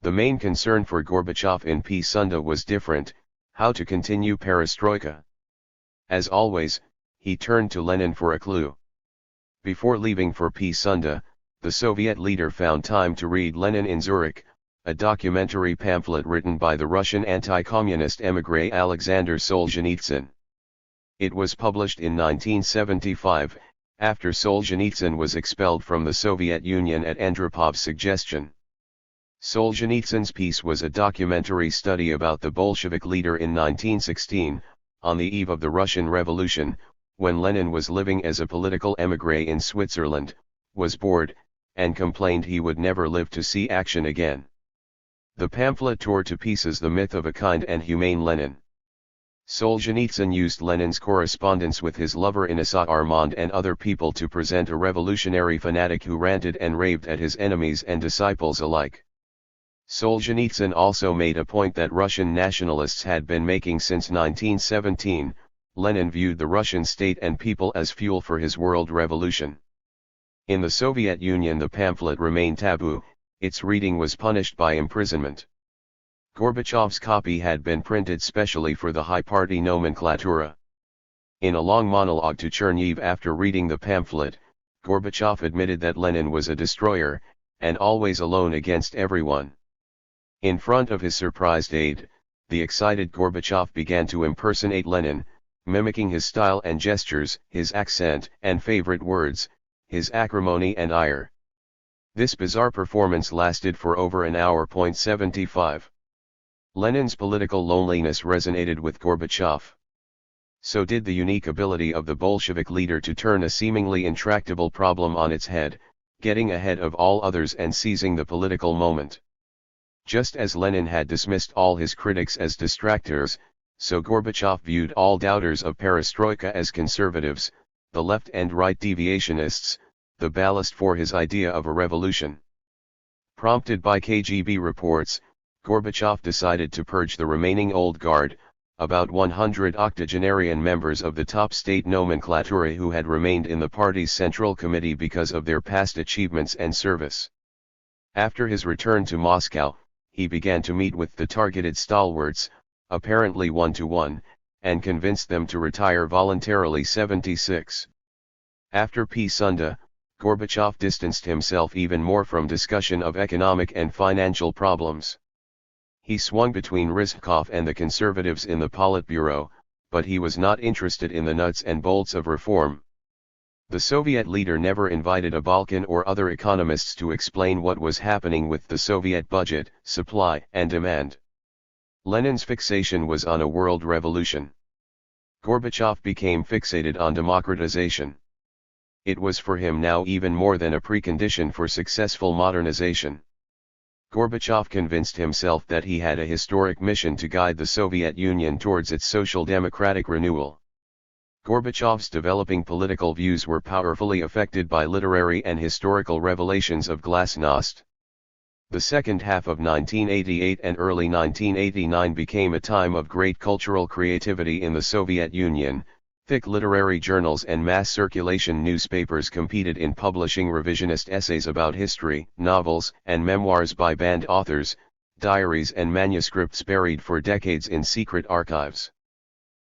The main concern for Gorbachev in Pisunda was different: how to continue perestroika. As always, he turned to Lenin for a clue. Before leaving for Pisunda, the Soviet leader found time to read Lenin in Zurich, a documentary pamphlet written by the Russian anti-communist émigré Alexander Solzhenitsyn. It was published in 1975, after Solzhenitsyn was expelled from the Soviet Union at Andropov's suggestion. Solzhenitsyn's piece was a documentary study about the Bolshevik leader in 1916, on the eve of the Russian Revolution, when Lenin was living as a political émigré in Switzerland, was bored, and complained he would never live to see action again. The pamphlet tore to pieces the myth of a kind and humane Lenin. Solzhenitsyn used Lenin's correspondence with his lover Inessa Armand and other people to present a revolutionary fanatic who ranted and raved at his enemies and disciples alike. Solzhenitsyn also made a point that Russian nationalists had been making since 1917. Lenin viewed the Russian state and people as fuel for his world revolution. In the Soviet Union the pamphlet remained taboo, its reading was punished by imprisonment. Gorbachev's copy had been printed specially for the high party nomenklatura. In a long monologue to Cherniv after reading the pamphlet, Gorbachev admitted that Lenin was a destroyer, and always alone against everyone. In front of his surprised aide, the excited Gorbachev began to impersonate Lenin, mimicking his style and gestures, his accent and favorite words, his acrimony and ire. This bizarre performance lasted for over an hour. 75. Lenin's political loneliness resonated with Gorbachev. So did the unique ability of the Bolshevik leader to turn a seemingly intractable problem on its head, getting ahead of all others and seizing the political moment. Just as Lenin had dismissed all his critics as distractors, so Gorbachev viewed all doubters of perestroika as conservatives, the left and right deviationists, the ballast for his idea of a revolution. Prompted by KGB reports, Gorbachev decided to purge the remaining old guard, about 100 octogenarian members of the top state nomenklatura who had remained in the party's Central Committee because of their past achievements and service. After his return to Moscow, he began to meet with the targeted stalwarts, apparently one-to-one, and convinced them to retire voluntarily. 76. After P-Sunda, Gorbachev distanced himself even more from discussion of economic and financial problems. He swung between Rizhkov and the conservatives in the Politburo, but he was not interested in the nuts and bolts of reform. The Soviet leader never invited a Balkan or other economists to explain what was happening with the Soviet budget, supply and demand. Lenin's fixation was on a world revolution. Gorbachev became fixated on democratization. It was for him now even more than a precondition for successful modernization. Gorbachev convinced himself that he had a historic mission to guide the Soviet Union towards its social democratic renewal. Gorbachev's developing political views were powerfully affected by literary and historical revelations of glasnost. The second half of 1988 and early 1989 became a time of great cultural creativity in the Soviet Union. Thick literary journals and mass circulation newspapers competed in publishing revisionist essays about history, novels and memoirs by banned authors, diaries and manuscripts buried for decades in secret archives.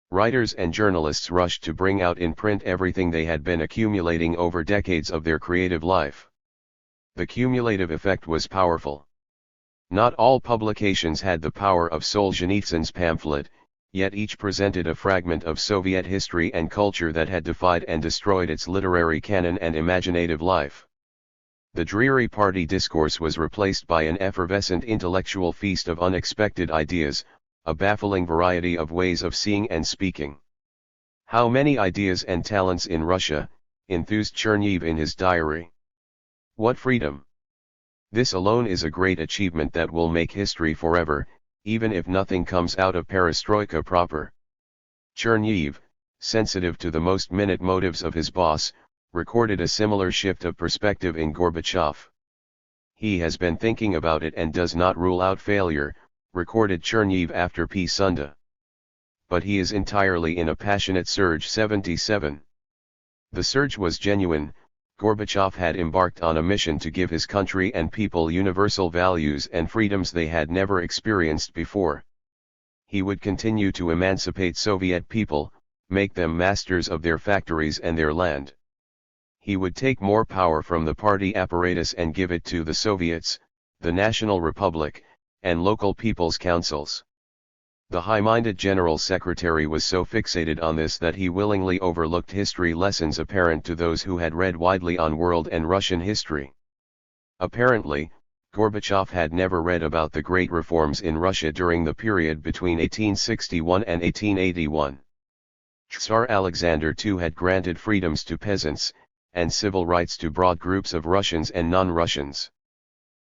Writers and journalists rushed to bring out in print everything they had been accumulating over decades of their creative life. The cumulative effect was powerful. Not all publications had the power of Solzhenitsyn's pamphlet, yet each presented a fragment of Soviet history and culture that had defied and destroyed its literary canon and imaginative life. The dreary party discourse was replaced by an effervescent intellectual feast of unexpected ideas, a baffling variety of ways of seeing and speaking. How many ideas and talents in Russia, enthused Chernev in his diary. What freedom! This alone is a great achievement that will make history forever, even if nothing comes out of perestroika proper. Chernev, sensitive to the most minute motives of his boss, recorded a similar shift of perspective in Gorbachev. He has been thinking about it and does not rule out failure, recorded Chernev after P-Sunda. But he is entirely in a passionate surge. 77. The surge was genuine. Gorbachev had embarked on a mission to give his country and people universal values and freedoms they had never experienced before. He would continue to emancipate Soviet people, make them masters of their factories and their land. He would take more power from the party apparatus and give it to the Soviets, the National Republic, and local people's councils. The high-minded General Secretary was so fixated on this that he willingly overlooked history lessons apparent to those who had read widely on world and Russian history. Apparently, Gorbachev had never read about the great reforms in Russia during the period between 1861 and 1881. Tsar Alexander II had granted freedoms to peasants, and civil rights to broad groups of Russians and non-Russians.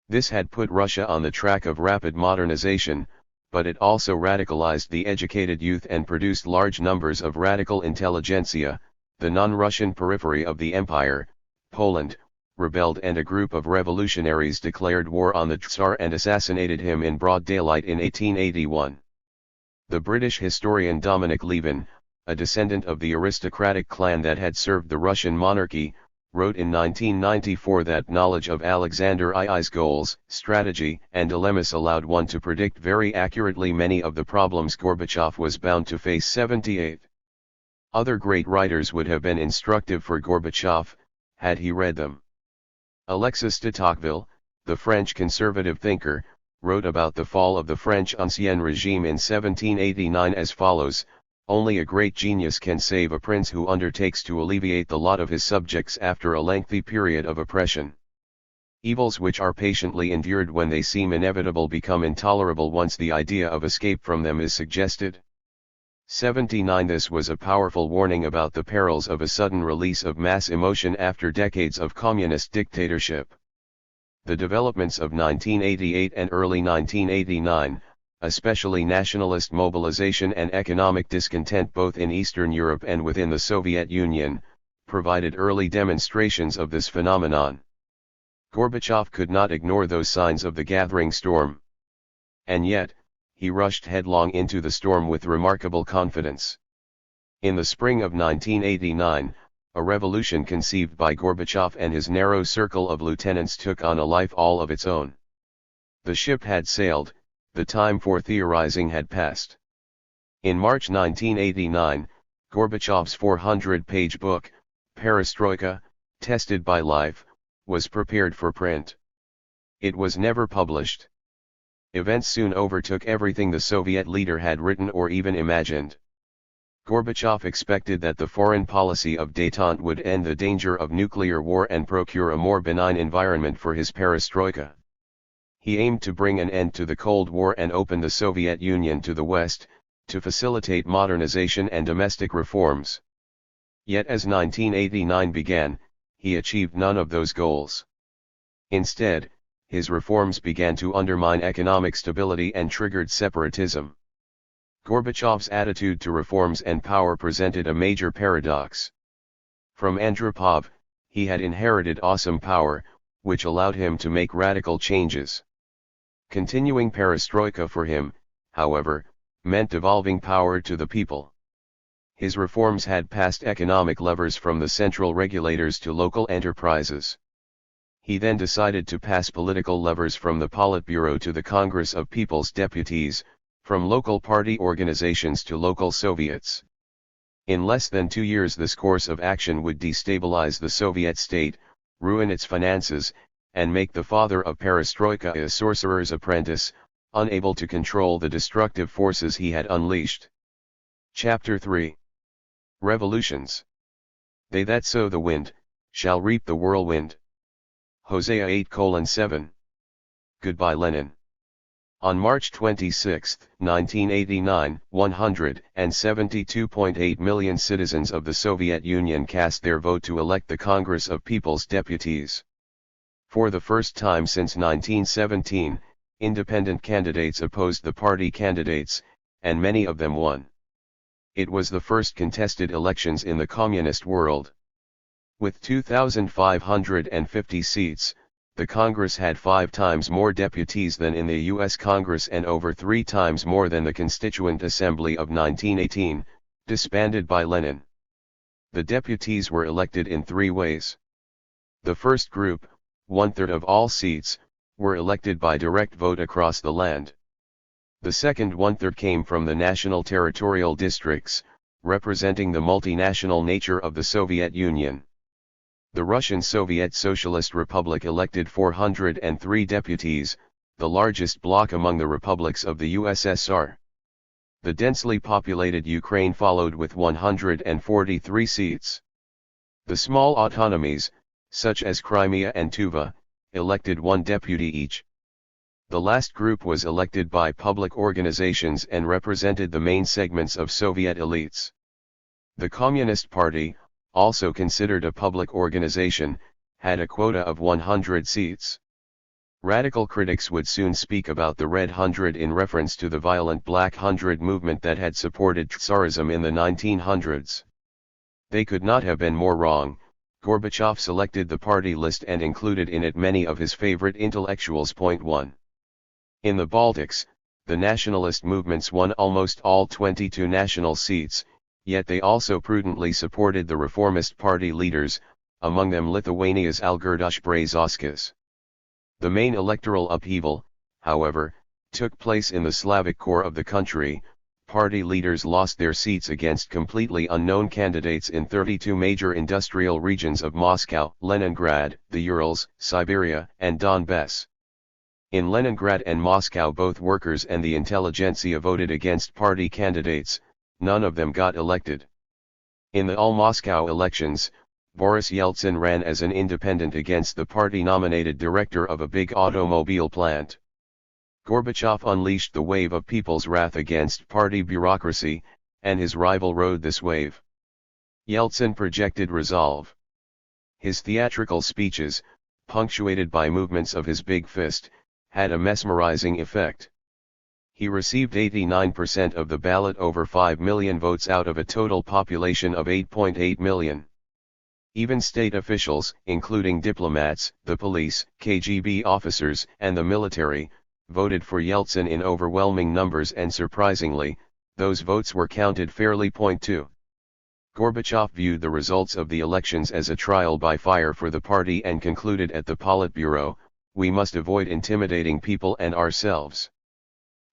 This had put Russia on the track of rapid modernization, but it also radicalized the educated youth and produced large numbers of radical intelligentsia. The non-Russian periphery of the empire, Poland, rebelled and a group of revolutionaries declared war on the Tsar and assassinated him in broad daylight in 1881. The British historian Dominic Levin, a descendant of the aristocratic clan that had served the Russian monarchy, wrote in 1994 that knowledge of Alexander II's goals, strategy and dilemmas allowed one to predict very accurately many of the problems Gorbachev was bound to face. 78. Other great writers would have been instructive for Gorbachev, had he read them. Alexis de Tocqueville, the French conservative thinker, wrote about the fall of the French Ancien Regime in 1789 as follows: "Only a great genius can save a prince who undertakes to alleviate the lot of his subjects after a lengthy period of oppression. Evils which are patiently endured when they seem inevitable become intolerable once the idea of escape from them is suggested." 79. This was a powerful warning about the perils of a sudden release of mass emotion after decades of communist dictatorship. The developments of 1988 and early 1989, especially nationalist mobilization and economic discontent both in Eastern Europe and within the Soviet Union, provided early demonstrations of this phenomenon. Gorbachev could not ignore those signs of the gathering storm. And yet, he rushed headlong into the storm with remarkable confidence. In the spring of 1989, a revolution conceived by Gorbachev and his narrow circle of lieutenants took on a life all of its own. The ship had sailed. The time for theorizing had passed. In March 1989, Gorbachev's 400-page book, Perestroika, Tested by Life, was prepared for print. It was never published. Events soon overtook everything the Soviet leader had written or even imagined. Gorbachev expected that the foreign policy of détente would end the danger of nuclear war and procure a more benign environment for his perestroika. He aimed to bring an end to the Cold War and open the Soviet Union to the West, to facilitate modernization and domestic reforms. Yet as 1989 began, he achieved none of those goals. Instead, his reforms began to undermine economic stability and triggered separatism. Gorbachev's attitude to reforms and power presented a major paradox. From Andropov, he had inherited awesome power, which allowed him to make radical changes. Continuing perestroika for him, however, meant devolving power to the people. His reforms had passed economic levers from the central regulators to local enterprises. He then decided to pass political levers from the Politburo to the Congress of People's Deputies, from local party organizations to local Soviets. In less than 2 years this course of action would destabilize the Soviet state, ruin its finances, and make the father of perestroika a sorcerer's apprentice, unable to control the destructive forces he had unleashed. Chapter 3. Revolutions. They that sow the wind, shall reap the whirlwind. Hosea 8:7. Goodbye Lenin. On March 26, 1989, 172.8 million citizens of the Soviet Union cast their vote to elect the Congress of People's Deputies. For the first time since 1917, independent candidates opposed the party candidates, and many of them won. It was the first contested elections in the communist world. With 2,550 seats, the Congress had 5 times more deputies than in the U.S. Congress and over 3 times more than the Constituent Assembly of 1918, disbanded by Lenin. The deputies were elected in 3 ways. The first group, 1/3 of all seats, were elected by direct vote across the land. The second 1/3 came from the national territorial districts, representing the multinational nature of the Soviet Union. The Russian Soviet Socialist Republic elected 403 deputies, the largest bloc among the republics of the USSR. The densely populated Ukraine followed with 143 seats. The small autonomies, such as Crimea and Tuva, elected 1 deputy each. The last group was elected by public organizations and represented the main segments of Soviet elites. The Communist Party, also considered a public organization, had a quota of 100 seats. Radical critics would soon speak about the Red Hundred in reference to the violent Black Hundred movement that had supported Tsarism in the 1900s. They could not have been more wrong. Gorbachev selected the party list and included in it many of his favorite intellectuals. 1. In the Baltics, the nationalist movements won almost all 22 national seats, yet they also prudently supported the reformist party leaders, among them Lithuania's Algirdas Brazauskas. The main electoral upheaval, however, took place in the Slavic core of the country. Party leaders lost their seats against completely unknown candidates in 32 major industrial regions of Moscow, Leningrad, the Urals, Siberia, and Donbass. In Leningrad and Moscow both workers and the intelligentsia voted against party candidates. None of them got elected. In the all-Moscow elections, Boris Yeltsin ran as an independent against the party-nominated director of a big automobile plant. Gorbachev unleashed the wave of people's wrath against party bureaucracy, and his rival rode this wave. Yeltsin projected resolve. His theatrical speeches, punctuated by movements of his big fist, had a mesmerizing effect. He received 89% of the ballot, over 5 million votes out of a total population of 8.8 million. Even state officials, including diplomats, the police, KGB officers, and the military, voted for Yeltsin in overwhelming numbers, and surprisingly, those votes were counted fairly. 2. Gorbachev viewed the results of the elections as a trial by fire for the party and concluded at the Politburo, "We must avoid intimidating people and ourselves.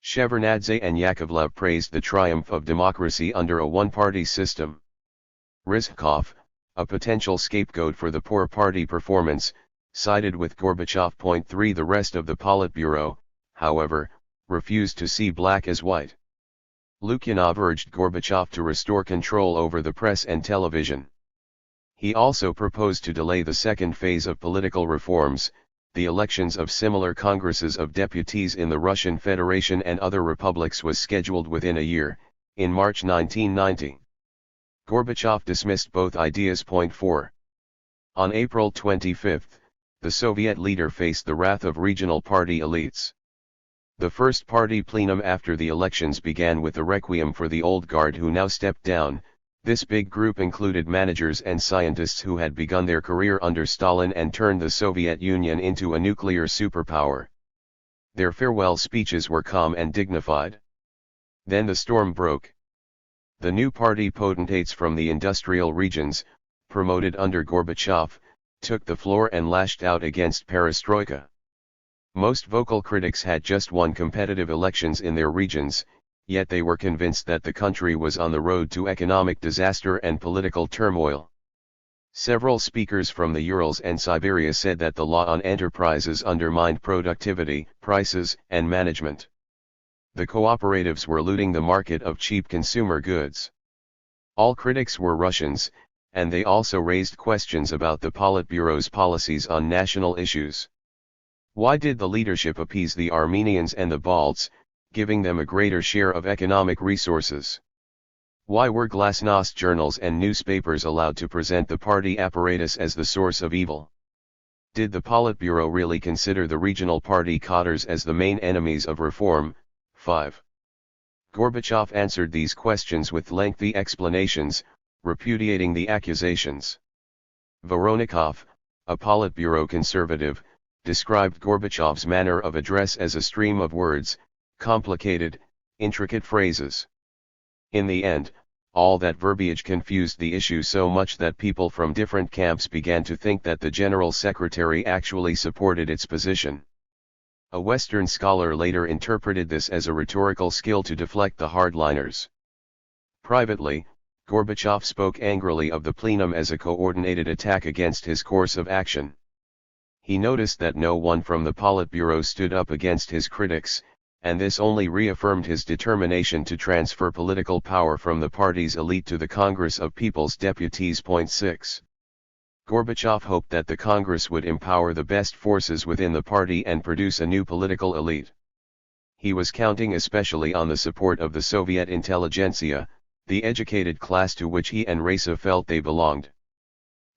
Shevardnadze and Yakovlev praised the triumph of democracy under a one-party system. Rizhkov, a potential scapegoat for the poor party performance, sided with Gorbachev. 3 The rest of the Politburo, however, refused to see black as white. Lukyanov urged Gorbachev to restore control over the press and television. He also proposed to delay the second phase of political reforms. The elections of similar congresses of deputies in the Russian Federation and other republics was scheduled within a year, in March 1990. Gorbachev dismissed both ideas. 4. On April 25, the Soviet leader faced the wrath of regional party elites. The first party plenum after the elections began with a requiem for the old guard who now stepped down. This big group included managers and scientists who had begun their career under Stalin and turned the Soviet Union into a nuclear superpower. Their farewell speeches were calm and dignified. Then the storm broke. The new party potentates from the industrial regions, promoted under Gorbachev, took the floor and lashed out against perestroika. Most vocal critics had just won competitive elections in their regions, yet they were convinced that the country was on the road to economic disaster and political turmoil. Several speakers from the Urals and Siberia said that the law on enterprises undermined productivity, prices, and management. The cooperatives were looting the market of cheap consumer goods. All critics were Russians, and they also raised questions about the Politburo's policies on national issues. Why did the leadership appease the Armenians and the Balts, giving them a greater share of economic resources? Why were glasnost journals and newspapers allowed to present the party apparatus as the source of evil? Did the Politburo really consider the regional party cadres as the main enemies of reform? 5. Gorbachev answered these questions with lengthy explanations, repudiating the accusations. Voronikov, a Politburo conservative, described Gorbachev's manner of address as a stream of words, complicated, intricate phrases. In the end, all that verbiage confused the issue so much that people from different camps began to think that the General Secretary actually supported its position. A Western scholar later interpreted this as a rhetorical skill to deflect the hardliners. Privately, Gorbachev spoke angrily of the plenum as a coordinated attack against his course of action. He noticed that no one from the Politburo stood up against his critics, and this only reaffirmed his determination to transfer political power from the party's elite to the Congress of People's Deputies. 6. Gorbachev hoped that the Congress would empower the best forces within the party and produce a new political elite. He was counting especially on the support of the Soviet intelligentsia, the educated class to which he and Reza felt they belonged.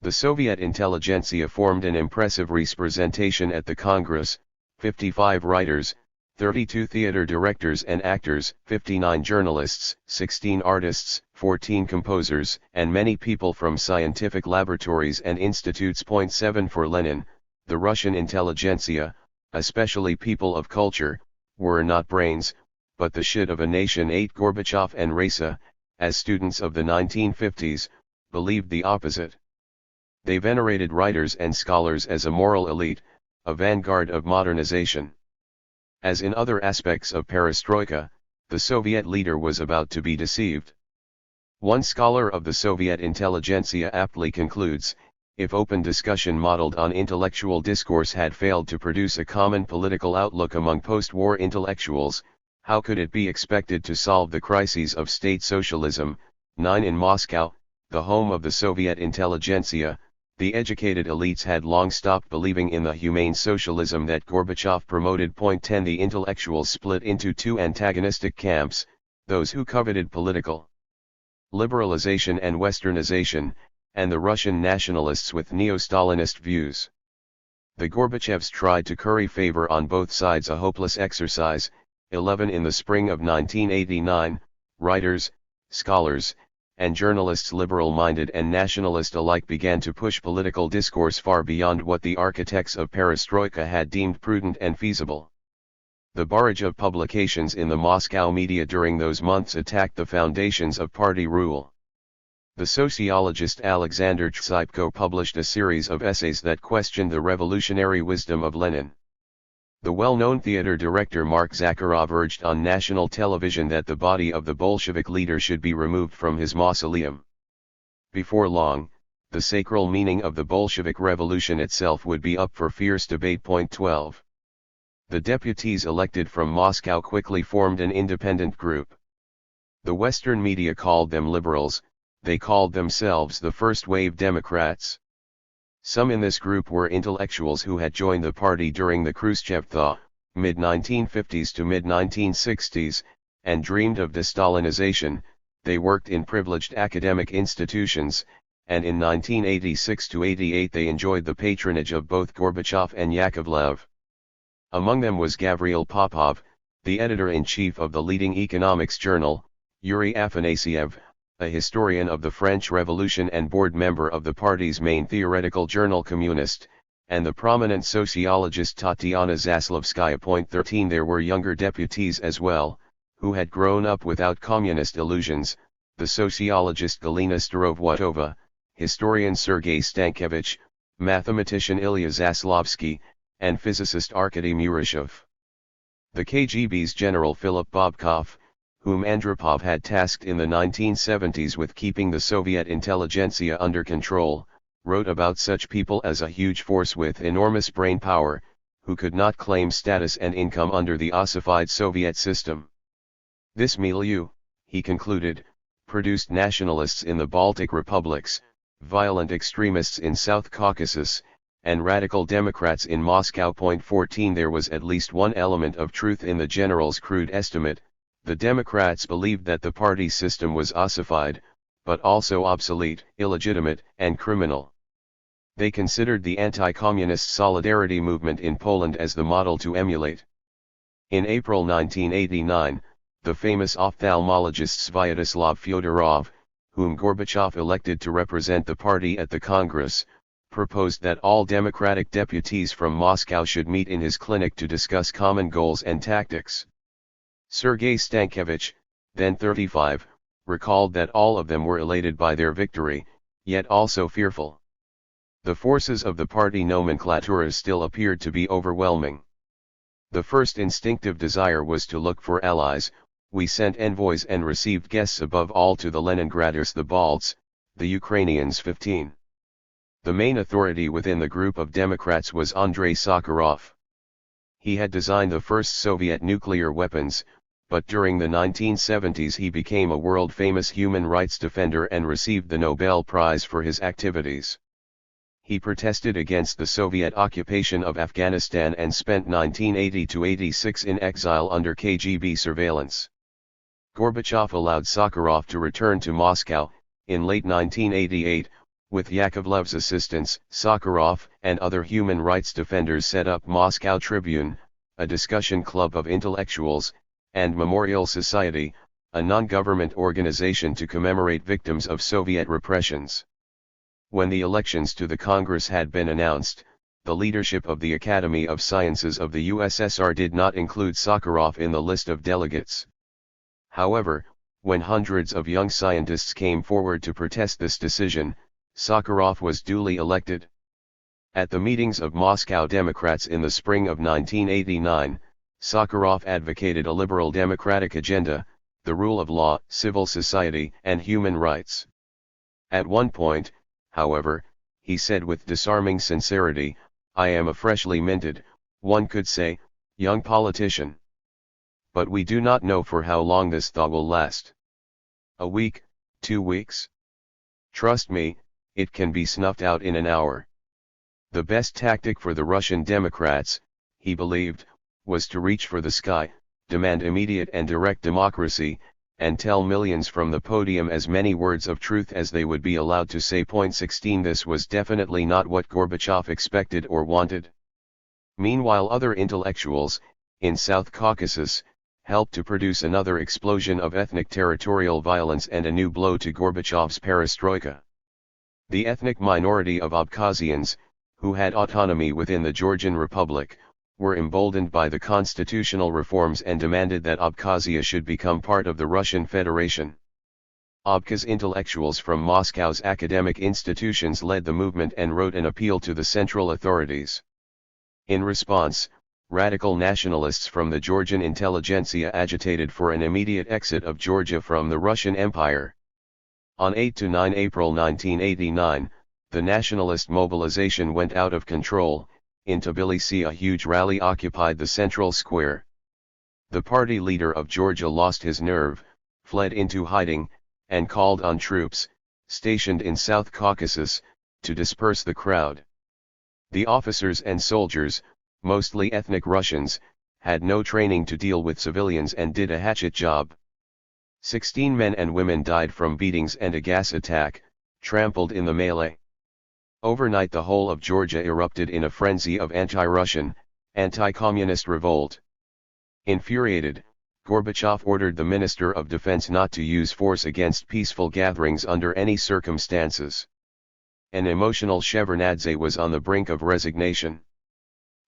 The Soviet intelligentsia formed an impressive representation at the Congress: 55 writers, 32 theater directors and actors, 59 journalists, 16 artists, 14 composers, and many people from scientific laboratories and institutes. 7 For Lenin, the Russian intelligentsia, especially people of culture, were not brains, but the shit of a nation. 8 Gorbachev and Reza, as students of the 1950s, believed the opposite. They venerated writers and scholars as a moral elite, a vanguard of modernization. As in other aspects of perestroika, the Soviet leader was about to be deceived. One scholar of the Soviet intelligentsia aptly concludes, if open discussion modeled on intellectual discourse had failed to produce a common political outlook among post-war intellectuals, how could it be expected to solve the crises of state socialism? 9 In Moscow, the home of the Soviet intelligentsia, the educated elites had long stopped believing in the humane socialism that Gorbachev promoted. 10 The intellectuals split into two antagonistic camps, those who coveted political liberalization and westernization, and the Russian nationalists with neo-Stalinist views. The Gorbachevs tried to curry favor on both sides, a hopeless exercise. 11 In the spring of 1989, writers, scholars, and journalists, liberal-minded and nationalist alike, began to push political discourse far beyond what the architects of perestroika had deemed prudent and feasible. The barrage of publications in the Moscow media during those months attacked the foundations of party rule. The sociologist Alexander Tsypko published a series of essays that questioned the revolutionary wisdom of Lenin. The well-known theater director Mark Zakharov urged on national television that the body of the Bolshevik leader should be removed from his mausoleum. Before long, the sacral meaning of the Bolshevik Revolution itself would be up for fierce debate. 12. The deputies elected from Moscow quickly formed an independent group. The Western media called them liberals, they called themselves the first-wave Democrats. Some in this group were intellectuals who had joined the party during the Khrushchev thaw, mid-1950s to mid-1960s, and dreamed of de-Stalinization. They worked in privileged academic institutions, and in 1986–88 they enjoyed the patronage of both Gorbachev and Yakovlev. Among them was Gavril Popov, the editor-in-chief of the leading economics journal, Yuri Afanasiev, a historian of the French Revolution and board member of the party's main theoretical journal Communist, and the prominent sociologist Tatiana Zaslavskaya. 13 There were younger deputies as well, who had grown up without communist illusions, the sociologist Galina Starovotova, historian Sergei Stankiewicz, mathematician Ilya Zaslavsky, and physicist Arkady Murashov. The KGB's General Philip Bobkov, whom Andropov had tasked in the 1970s with keeping the Soviet intelligentsia under control, wrote about such people as a huge force with enormous brain power, who could not claim status and income under the ossified Soviet system. This milieu, he concluded, produced nationalists in the Baltic republics, violent extremists in South Caucasus, and radical Democrats in Moscow. 14 There was at least one element of truth in the general's crude estimate. The Democrats believed that the party system was ossified, but also obsolete, illegitimate, and criminal. They considered the anti-communist solidarity movement in Poland as the model to emulate. In April 1989, the famous ophthalmologist Sviatoslav Fyodorov, whom Gorbachev elected to represent the party at the Congress, proposed that all Democratic deputies from Moscow should meet in his clinic to discuss common goals and tactics. Sergei Stankiewicz, then 35, recalled that all of them were elated by their victory, yet also fearful. The forces of the party nomenclatura still appeared to be overwhelming. The first instinctive desire was to look for allies. We sent envoys and received guests, above all to the Leningraders, the Balts, the Ukrainians. 15. The main authority within the group of Democrats was Andrei Sakharov. He had designed the first Soviet nuclear weapons, but during the 1970s he became a world-famous human rights defender and received the Nobel Prize for his activities. He protested against the Soviet occupation of Afghanistan and spent 1980–86 in exile under KGB surveillance. Gorbachev allowed Sakharov to return to Moscow. In late 1988, with Yakovlev's assistance, Sakharov and other human rights defenders set up Moscow Tribune, a discussion club of intellectuals, and Memorial Society, a non-government organization to commemorate victims of Soviet repressions. When the elections to the Congress had been announced, the leadership of the Academy of Sciences of the USSR did not include Sakharov in the list of delegates. However, when hundreds of young scientists came forward to protest this decision, Sakharov was duly elected. At the meetings of Moscow Democrats in the spring of 1989, Sakharov advocated a liberal democratic agenda, the rule of law, civil society, and human rights. At one point, however, he said with disarming sincerity, "I am a freshly minted, one could say, young politician. But we do not know for how long this thaw will last. A week, 2 weeks? Trust me, it can be snuffed out in an hour." The best tactic for the Russian Democrats, he believed, was to reach for the sky, demand immediate and direct democracy, and tell millions from the podium as many words of truth as they would be allowed to say. 16 This was definitely not what Gorbachev expected or wanted. Meanwhile, other intellectuals, in South Caucasus, helped to produce another explosion of ethnic territorial violence and a new blow to Gorbachev's perestroika. The ethnic minority of Abkhazians, who had autonomy within the Georgian Republic, were emboldened by the constitutional reforms and demanded that Abkhazia should become part of the Russian Federation. Abkhaz intellectuals from Moscow's academic institutions led the movement and wrote an appeal to the central authorities. In response, radical nationalists from the Georgian intelligentsia agitated for an immediate exit of Georgia from the Russian Empire. On 8–9 April 1989, the nationalist mobilization went out of control. In Tbilisi, a huge rally occupied the central square. The party leader of Georgia lost his nerve, fled into hiding, and called on troops, stationed in South Caucasus, to disperse the crowd. The officers and soldiers, mostly ethnic Russians, had no training to deal with civilians and did a hatchet job. 16 men and women died from beatings and a gas attack, trampled in the melee. Overnight the whole of Georgia erupted in a frenzy of anti-Russian, anti-communist revolt. Infuriated, Gorbachev ordered the Minister of Defense not to use force against peaceful gatherings under any circumstances. An emotional Shevardnadze was on the brink of resignation.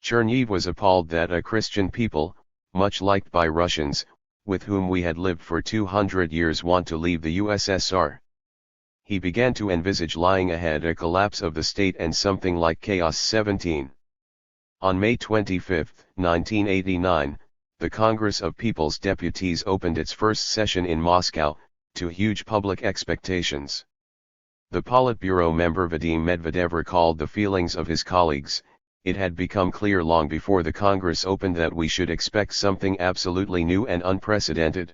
Cherniv was appalled that a Christian people, much liked by Russians, with whom we had lived for 200 years, want to leave the USSR. He began to envisage lying ahead a collapse of the state and something like chaos. 17. On May 25, 1989, the Congress of People's Deputies opened its first session in Moscow, to huge public expectations. The Politburo member Vadim Medvedev recalled the feelings of his colleagues. It had become clear long before the Congress opened that we should expect something absolutely new and unprecedented.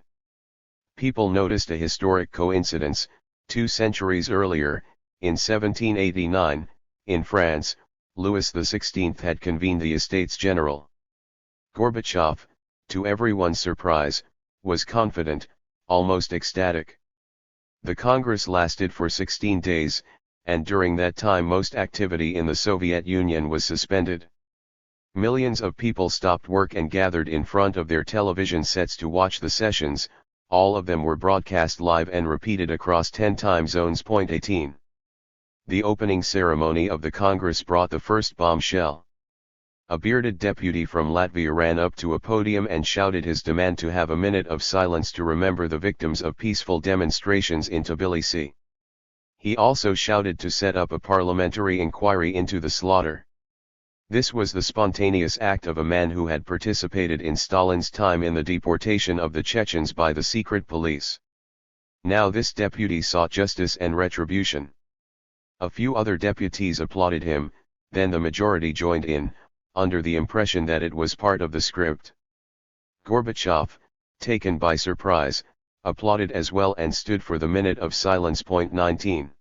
People noticed a historic coincidence. 2 centuries earlier, in 1789, in France, Louis XVI had convened the Estates General. Gorbachev, to everyone's surprise, was confident, almost ecstatic. The Congress lasted for 16 days, and during that time most activity in the Soviet Union was suspended. Millions of people stopped work and gathered in front of their television sets to watch the sessions. All of them were broadcast live and repeated across 10 time zones. 18. The opening ceremony of the Congress brought the first bombshell. A bearded deputy from Latvia ran up to a podium and shouted his demand to have a minute of silence to remember the victims of peaceful demonstrations in Tbilisi. He also shouted to set up a parliamentary inquiry into the slaughter. This was the spontaneous act of a man who had participated in Stalin's time in the deportation of the Chechens by the secret police. Now this deputy sought justice and retribution. A few other deputies applauded him, then the majority joined in, under the impression that it was part of the script. Gorbachev, taken by surprise, applauded as well and stood for the minute of silence. 19.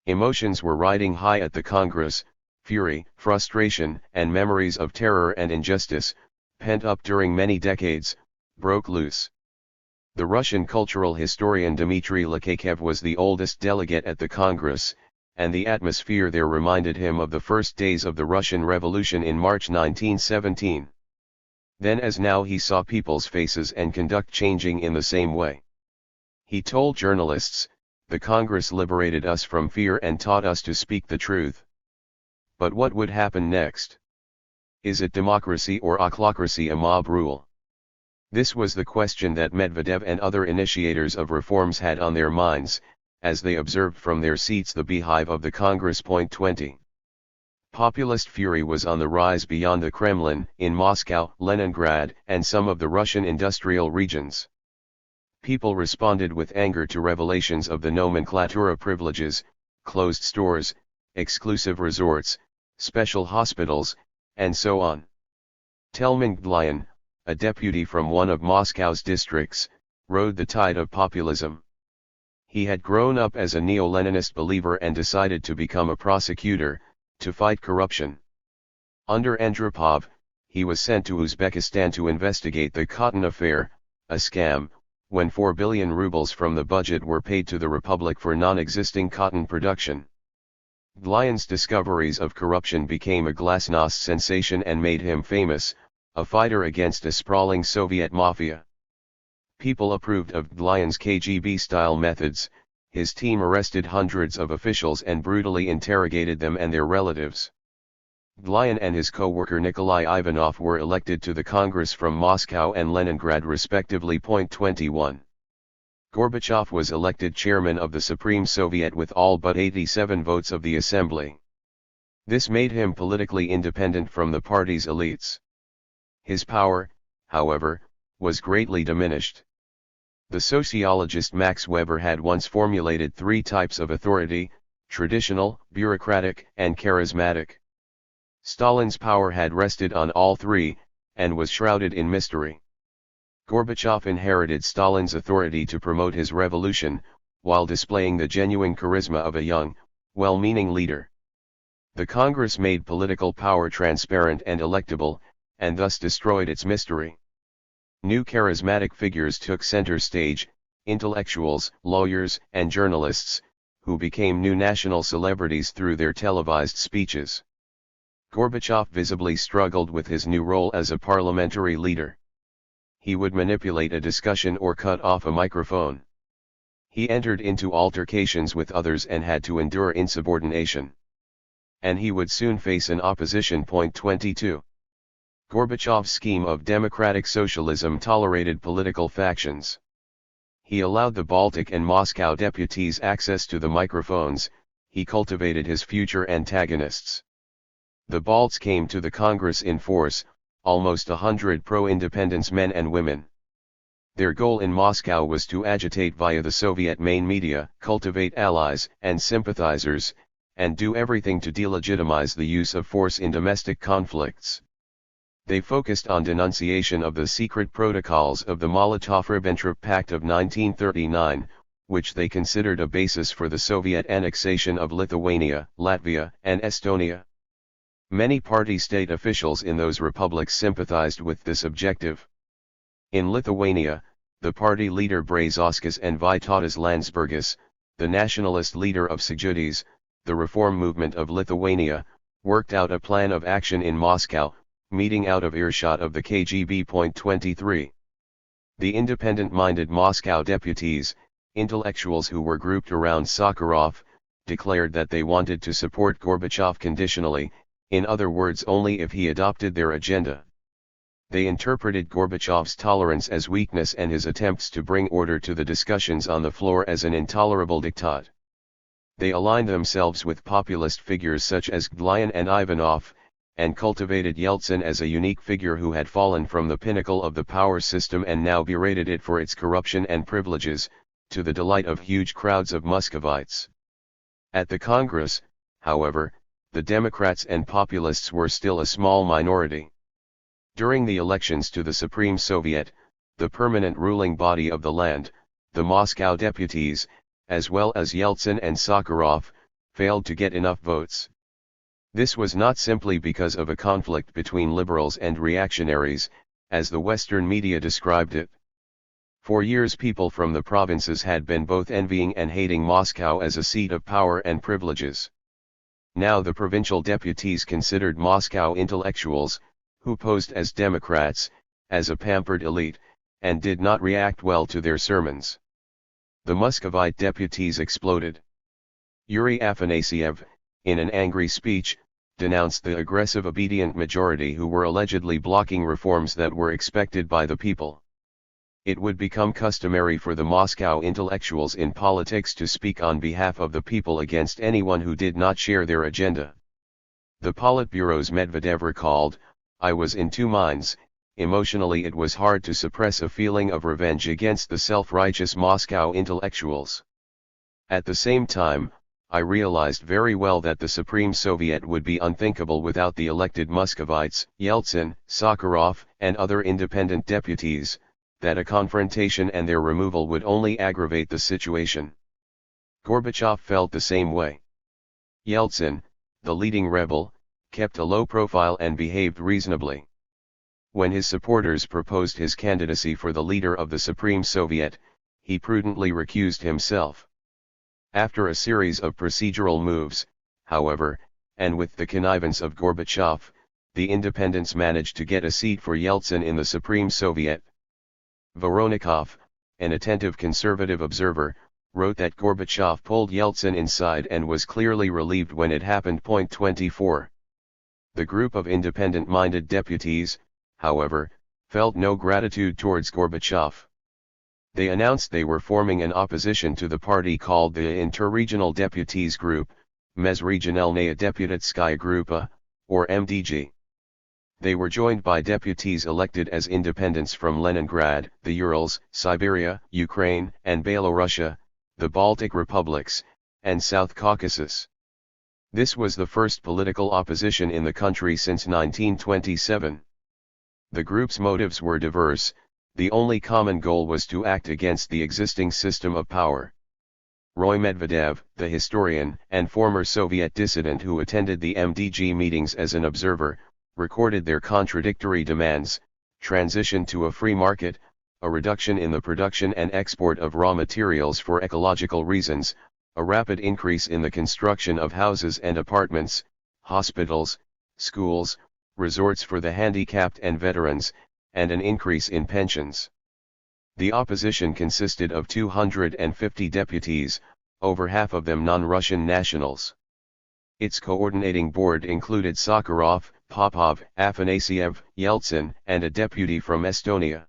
Emotions were riding high at the Congress. Fury, frustration, and memories of terror and injustice, pent up during many decades, broke loose. The Russian cultural historian Dmitry Lakachev was the oldest delegate at the Congress, and the atmosphere there reminded him of the first days of the Russian Revolution in March 1917. Then as now he saw people's faces and conduct changing in the same way. He told journalists, "The Congress liberated us from fear and taught us to speak the truth." But what would happen next? Is it democracy or ochlocracy, a mob rule? This was the question that Medvedev and other initiators of reforms had on their minds, as they observed from their seats the beehive of the Congress. 20. Populist fury was on the rise beyond the Kremlin, in Moscow, Leningrad, and some of the Russian industrial regions. People responded with anger to revelations of the nomenclatura privileges, closed stores, exclusive resorts, special hospitals, and so on. Telman Gdlyan, a deputy from one of Moscow's districts, rode the tide of populism. He had grown up as a neo-Leninist believer and decided to become a prosecutor, to fight corruption. Under Andropov, he was sent to Uzbekistan to investigate the cotton affair, a scam, when 4 billion rubles from the budget were paid to the Republic for non-existing cotton production. Gdlyan's discoveries of corruption became a glasnost sensation and made him famous, a fighter against a sprawling Soviet mafia. People approved of Gdlyan's KGB-style methods. His team arrested hundreds of officials and brutally interrogated them and their relatives. Gdlyan and his co-worker Nikolai Ivanov were elected to the Congress from Moscow and Leningrad respectively. 21. Gorbachev was elected chairman of the Supreme Soviet with all but 87 votes of the assembly. This made him politically independent from the party's elites. His power, however, was greatly diminished. The sociologist Max Weber had once formulated three types of authority: traditional, bureaucratic, and charismatic. Stalin's power had rested on all three, and was shrouded in mystery. Gorbachev inherited Stalin's authority to promote his revolution, while displaying the genuine charisma of a young, well-meaning leader. The Congress made political power transparent and electable, and thus destroyed its mystery. New charismatic figures took center stage: intellectuals, lawyers, and journalists, who became new national celebrities through their televised speeches. Gorbachev visibly struggled with his new role as a parliamentary leader. He would manipulate a discussion or cut off a microphone. He entered into altercations with others and had to endure insubordination. And he would soon face an opposition. 22. Gorbachev's scheme of democratic socialism tolerated political factions. He allowed the Baltic and Moscow deputies access to the microphones. He cultivated his future antagonists. The Balts came to the Congress in force, almost 100 pro-independence men and women. Their goal in Moscow was to agitate via the Soviet main media, cultivate allies and sympathizers, and do everything to delegitimize the use of force in domestic conflicts. They focused on denunciation of the secret protocols of the Molotov-Ribbentrop Pact of 1939, which they considered a basis for the Soviet annexation of Lithuania, Latvia, and Estonia. Many party state officials in those republics sympathized with this objective. In Lithuania, the party leader Brazauskas and Vytautas Landsbergis, the nationalist leader of Sąjūdis, the reform movement of Lithuania, worked out a plan of action in Moscow, meeting out of earshot of the KGB. 23. The independent-minded Moscow deputies, intellectuals who were grouped around Sakharov, declared that they wanted to support Gorbachev conditionally, in other words only if he adopted their agenda. They interpreted Gorbachev's tolerance as weakness and his attempts to bring order to the discussions on the floor as an intolerable diktat. They aligned themselves with populist figures such as Gdlyan and Ivanov, and cultivated Yeltsin as a unique figure who had fallen from the pinnacle of the power system and now berated it for its corruption and privileges, to the delight of huge crowds of Muscovites. At the Congress, however, the Democrats and populists were still a small minority. During the elections to the Supreme Soviet, the permanent ruling body of the land, the Moscow deputies, as well as Yeltsin and Sakharov, failed to get enough votes. This was not simply because of a conflict between liberals and reactionaries, as the Western media described it. For years people from the provinces had been both envying and hating Moscow as a seat of power and privileges. Now the provincial deputies considered Moscow intellectuals, who posed as Democrats, as a pampered elite, and did not react well to their sermons. The Muscovite deputies exploded. Yuri Afanasyev, in an angry speech, denounced the aggressive obedient majority who were allegedly blocking reforms that were expected by the people. It would become customary for the Moscow intellectuals in politics to speak on behalf of the people against anyone who did not share their agenda. The Politburo's Medvedev recalled, "I was in two minds. Emotionally it was hard to suppress a feeling of revenge against the self-righteous Moscow intellectuals. At the same time, I realized very well that the Supreme Soviet would be unthinkable without the elected Muscovites, Yeltsin, Sakharov, and other independent deputies, that a confrontation and their removal would only aggravate the situation." Gorbachev felt the same way. Yeltsin, the leading rebel, kept a low profile and behaved reasonably. When his supporters proposed his candidacy for the leader of the Supreme Soviet, he prudently recused himself. After a series of procedural moves, however, and with the connivance of Gorbachev, the independents managed to get a seat for Yeltsin in the Supreme Soviet. Voronikov, an attentive conservative observer, wrote that Gorbachev pulled Yeltsin inside and was clearly relieved when it happened. 24. The group of independent-minded deputies, however, felt no gratitude towards Gorbachev. They announced they were forming an opposition to the party called the Interregional Deputies Group, Mezregionalnaya Deputatskaya Grupa, or MDG. They were joined by deputies elected as independents from Leningrad, the Urals, Siberia, Ukraine, and Belorussia, the Baltic republics, and South Caucasus. This was the first political opposition in the country since 1927. The group's motives were diverse. The only common goal was to act against the existing system of power. Roy Medvedev, the historian and former Soviet dissident who attended the MDG meetings as an observer, recorded their contradictory demands: transition to a free market, a reduction in the production and export of raw materials for ecological reasons, a rapid increase in the construction of houses and apartments, hospitals, schools, resorts for the handicapped and veterans, and an increase in pensions. The opposition consisted of 250 deputies, over half of them non-Russian nationals. Its coordinating board included Sakharov, Popov, Afanasyev, Yeltsin, and a deputy from Estonia.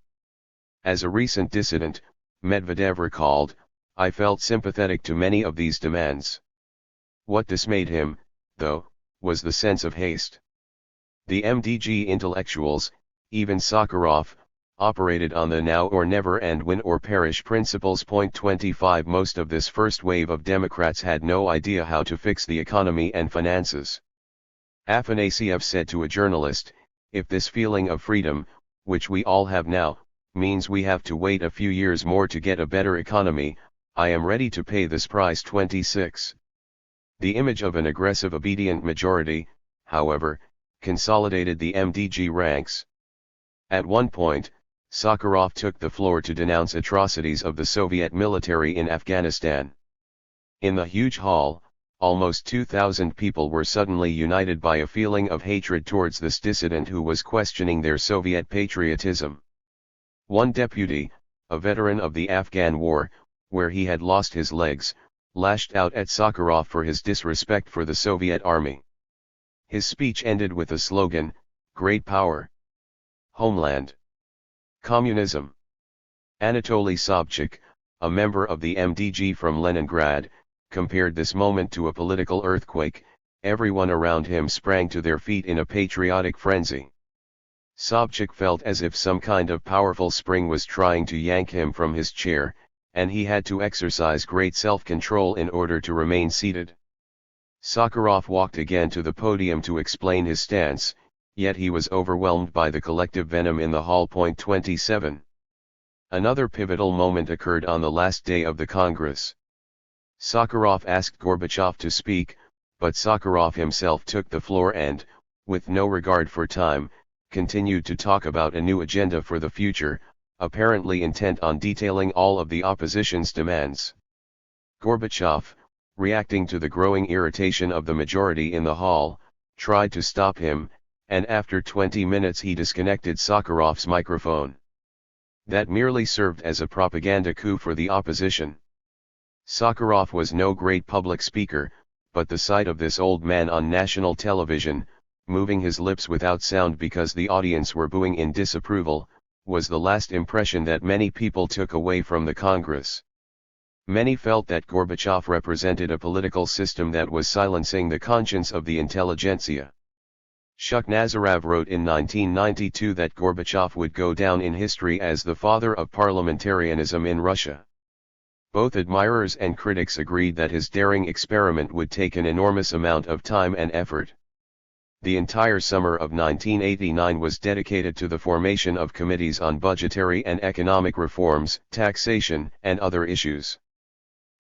As a recent dissident, Medvedev recalled, "I felt sympathetic to many of these demands. What dismayed him, though, was the sense of haste." The MDG intellectuals, even Sakharov, operated on the now or never and win or perish principles. 25 Most of this first wave of Democrats had no idea how to fix the economy and finances. Afanasyev said to a journalist, "If this feeling of freedom, which we all have now, means we have to wait a few years more to get a better economy, I am ready to pay this price." 26. The image of an aggressive obedient majority, however, consolidated the MDG ranks. At one point, Sakharov took the floor to denounce atrocities of the Soviet military in Afghanistan. In the huge hall, almost 2,000 people were suddenly united by a feeling of hatred towards this dissident who was questioning their Soviet patriotism. One deputy, a veteran of the Afghan War, where he had lost his legs, lashed out at Sakharov for his disrespect for the Soviet army. His speech ended with a slogan, "Great power. Homeland. Communism." Anatoly Sobchak, a member of the MDG from Leningrad, compared this moment to a political earthquake. Everyone around him sprang to their feet in a patriotic frenzy. Sobchak felt as if some kind of powerful spring was trying to yank him from his chair, and he had to exercise great self-control in order to remain seated. Sakharov walked again to the podium to explain his stance, yet he was overwhelmed by the collective venom in the hall. 27. Another pivotal moment occurred on the last day of the Congress. Sakharov asked Gorbachev to speak, but Sakharov himself took the floor and, with no regard for time, continued to talk about a new agenda for the future, apparently intent on detailing all of the opposition's demands. Gorbachev, reacting to the growing irritation of the majority in the hall, tried to stop him, and after 20 minutes he disconnected Sakharov's microphone. That merely served as a propaganda coup for the opposition. Sakharov was no great public speaker, but the sight of this old man on national television, moving his lips without sound because the audience were booing in disapproval, was the last impression that many people took away from the Congress. Many felt that Gorbachev represented a political system that was silencing the conscience of the intelligentsia. Shuk Nazarov wrote in 1992 that Gorbachev would go down in history as the father of parliamentarianism in Russia. Both admirers and critics agreed that his daring experiment would take an enormous amount of time and effort. The entire summer of 1989 was dedicated to the formation of committees on budgetary and economic reforms, taxation, and other issues.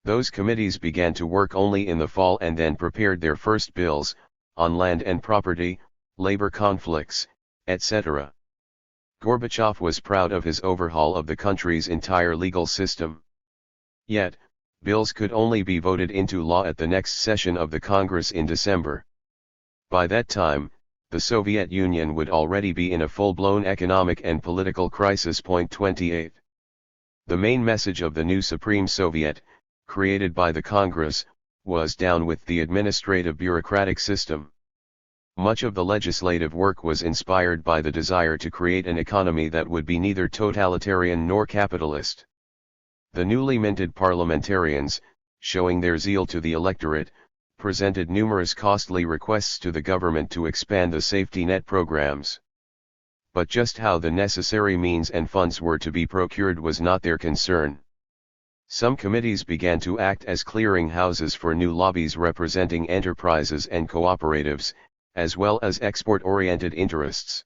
Those committees began to work only in the fall and then prepared their first bills, on land and property, labor conflicts, etc. Gorbachev was proud of his overhaul of the country's entire legal system. Yet, bills could only be voted into law at the next session of the Congress in December. By that time, the Soviet Union would already be in a full-blown economic and political crisis. 28. The main message of the new Supreme Soviet, created by the Congress, was down with the administrative bureaucratic system. Much of the legislative work was inspired by the desire to create an economy that would be neither totalitarian nor capitalist. The newly minted parliamentarians, showing their zeal to the electorate, presented numerous costly requests to the government to expand the safety net programs. but just how the necessary means and funds were to be procured was not their concern. Some committees began to act as clearing houses for new lobbies representing enterprises and cooperatives, as well as export-oriented interests.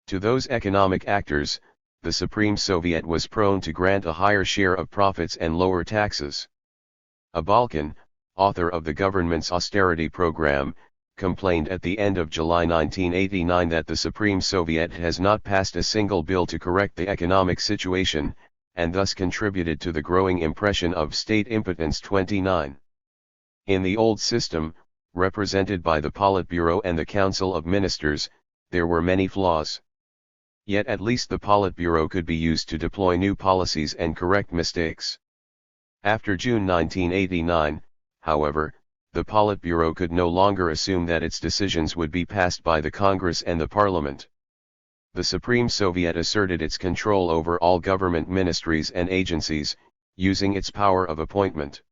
To those economic actors, the Supreme Soviet was prone to grant a higher share of profits and lower taxes. A Balkan, author of the government's austerity program, complained at the end of July 1989 that the Supreme Soviet has not passed a single bill to correct the economic situation, and thus contributed to the growing impression of state impotence. 29. In the old system, represented by the Politburo and the Council of Ministers, there were many flaws. Yet at least the Politburo could be used to deploy new policies and correct mistakes. After June 1989, however, the Politburo could no longer assume that its decisions would be passed by the Congress and the Parliament. The Supreme Soviet asserted its control over all government ministries and agencies, using its power of appointment.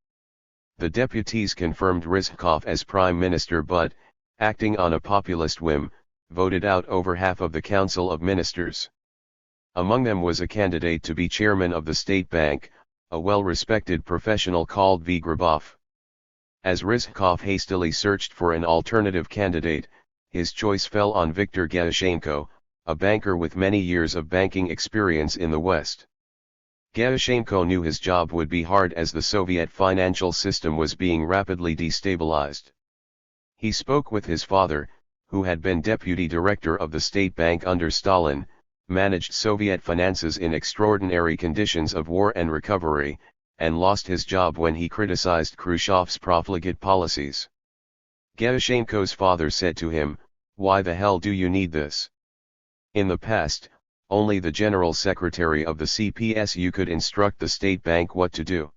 The deputies confirmed Rizhkov as prime minister but, acting on a populist whim, voted out over half of the Council of Ministers. Among them was a candidate to be chairman of the State Bank, a well-respected professional called V. Grabov. As Rizhkov hastily searched for an alternative candidate, his choice fell on Viktor Gerashenko, a banker with many years of banking experience in the West. Gerashenko knew his job would be hard as the Soviet financial system was being rapidly destabilized. He spoke with his father, who had been deputy director of the State Bank under Stalin, managed Soviet finances in extraordinary conditions of war and recovery, and lost his job when he criticized Khrushchev's profligate policies. Gerashenko's father said to him, "Why the hell do you need this?" In the past, only the General Secretary of the CPSU could instruct the State Bank what to do.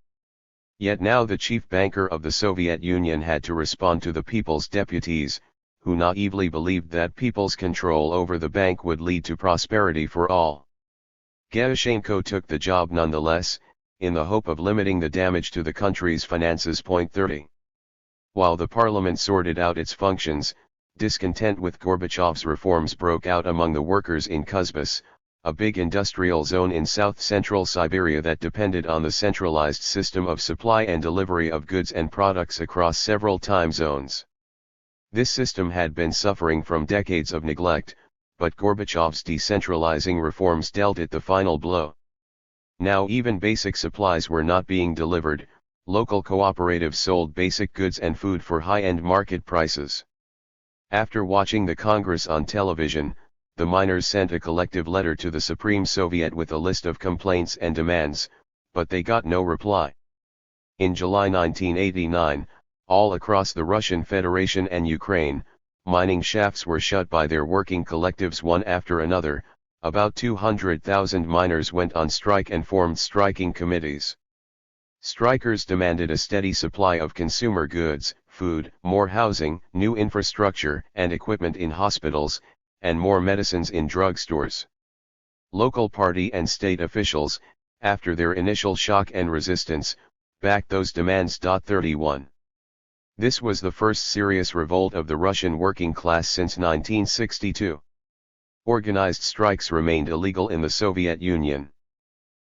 Yet now the chief banker of the Soviet Union had to respond to the people's deputies, who naively believed that people's control over the bank would lead to prosperity for all. Gerashenko took the job nonetheless, in the hope of limiting the damage to the country's finances. 30. While the parliament sorted out its functions, discontent with Gorbachev's reforms broke out among the workers in Kuzbas, a big industrial zone in south-central Siberia that depended on the centralized system of supply and delivery of goods and products across several time zones. This system had been suffering from decades of neglect, but Gorbachev's decentralizing reforms dealt it the final blow. Now even basic supplies were not being delivered, local cooperatives sold basic goods and food for high-end market prices. After watching the Congress on television, the miners sent a collective letter to the Supreme Soviet with a list of complaints and demands, but they got no reply. In July 1989, all across the Russian Federation and Ukraine, mining shafts were shut by their working collectives one after another. About 200,000 miners went on strike and formed striking committees. Strikers demanded a steady supply of consumer goods, food, more housing, new infrastructure and equipment in hospitals, and more medicines in drugstores. Local party and state officials, after their initial shock and resistance, backed those demands. 31. This was the first serious revolt of the Russian working class since 1962. Organized strikes remained illegal in the Soviet Union.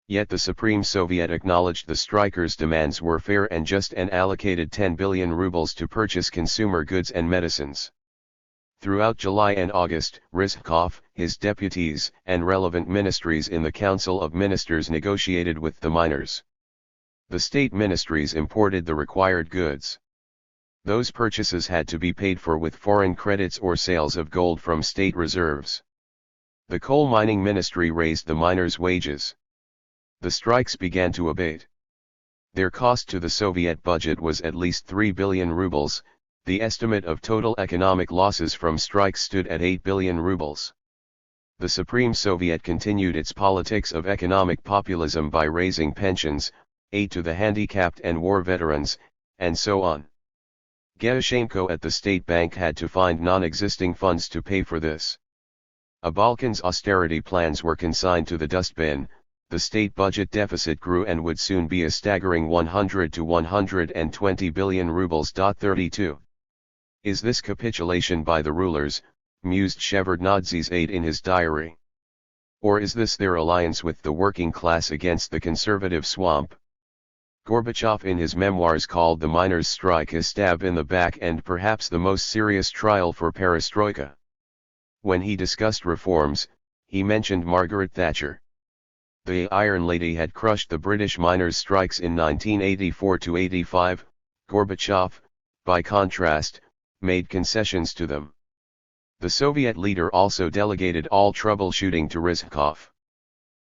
Yet the Supreme Soviet acknowledged the strikers' demands were fair and just and allocated 10 billion rubles to purchase consumer goods and medicines. Throughout July and August, Rizhkov, his deputies, and relevant ministries in the Council of Ministers negotiated with the miners. The state ministries imported the required goods. Those purchases had to be paid for with foreign credits or sales of gold from state reserves. The coal mining ministry raised the miners' wages. The strikes began to abate. Their cost to the Soviet budget was at least 3 billion rubles, the estimate of total economic losses from strikes stood at 8 billion rubles. The Supreme Soviet continued its politics of economic populism by raising pensions, aid to the handicapped and war veterans, and so on. Gerashenko at the State Bank had to find non-existing funds to pay for this. Balkan's austerity plans were consigned to the dustbin. The state budget deficit grew and would soon be a staggering 100 to 120 billion rubles. 32. Is this capitulation by the rulers? Mused Shevardnadze's aide in his diary. Or is this their alliance with the working class against the conservative swamp? Gorbachev in his memoirs called the miners' strike a stab in the back and perhaps the most serious trial for perestroika. When he discussed reforms, he mentioned Margaret Thatcher. The Iron Lady had crushed the British miners' strikes in 1984–85, Gorbachev, by contrast, made concessions to them. The Soviet leader also delegated all troubleshooting to Rizhkov.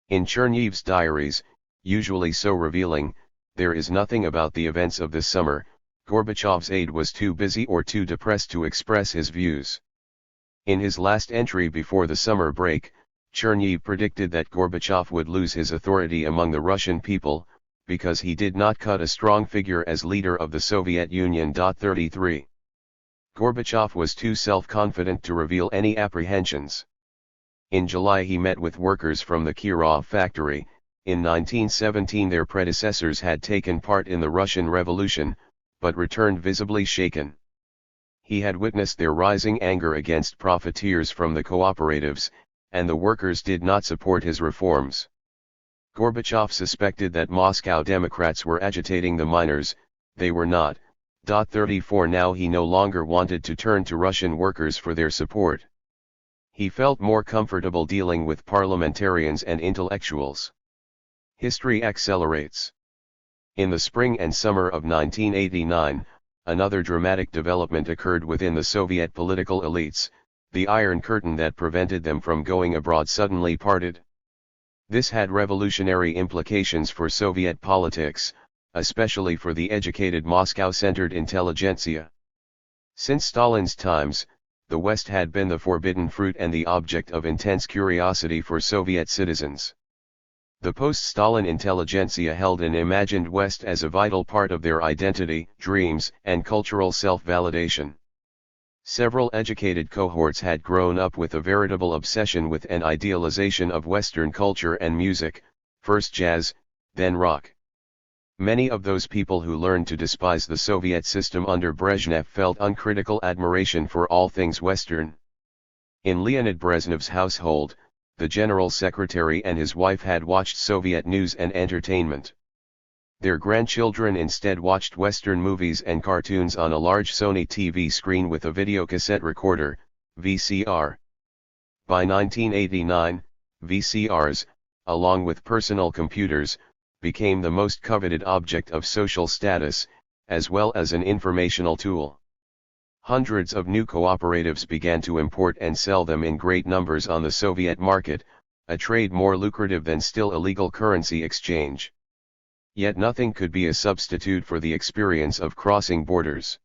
In Chernev's diaries, usually so revealing, there is nothing about the events of this summer. Gorbachev's aide was too busy or too depressed to express his views. In his last entry before the summer break, Chernev predicted that Gorbachev would lose his authority among the Russian people, because he did not cut a strong figure as leader of the Soviet Union. 33. Gorbachev was too self-confident to reveal any apprehensions. In July he met with workers from the Kirov factory. In 1917 their predecessors had taken part in the Russian Revolution, but returned visibly shaken. He had witnessed their rising anger against profiteers from the cooperatives, and the workers did not support his reforms. Gorbachev suspected that Moscow Democrats were agitating the miners. They were not. 34 Now he no longer wanted to turn to Russian workers for their support. He felt more comfortable dealing with parliamentarians and intellectuals. History accelerates. In the spring and summer of 1989, another dramatic development occurred within the Soviet political elites. The Iron Curtain that prevented them from going abroad suddenly parted. This had revolutionary implications for Soviet politics, especially for the educated Moscow-centered intelligentsia. Since Stalin's times, the West had been the forbidden fruit and the object of intense curiosity for Soviet citizens. The post-Stalin intelligentsia held an imagined West as a vital part of their identity, dreams, and cultural self-validation. Several educated cohorts had grown up with a veritable obsession with an idealization of Western culture and music, first jazz, then rock. Many of those people who learned to despise the Soviet system under Brezhnev felt uncritical admiration for all things Western. In Leonid Brezhnev's household, the general secretary and his wife had watched Soviet news and entertainment. Their grandchildren instead watched Western movies and cartoons on a large Sony TV screen with a videocassette recorder, VCR. By 1989, VCRs, along with personal computers, became the most coveted object of social status, as well as an informational tool. Hundreds of new cooperatives began to import and sell them in great numbers on the Soviet market, a trade more lucrative than still illegal currency exchange. Yet nothing could be a substitute for the experience of crossing borders.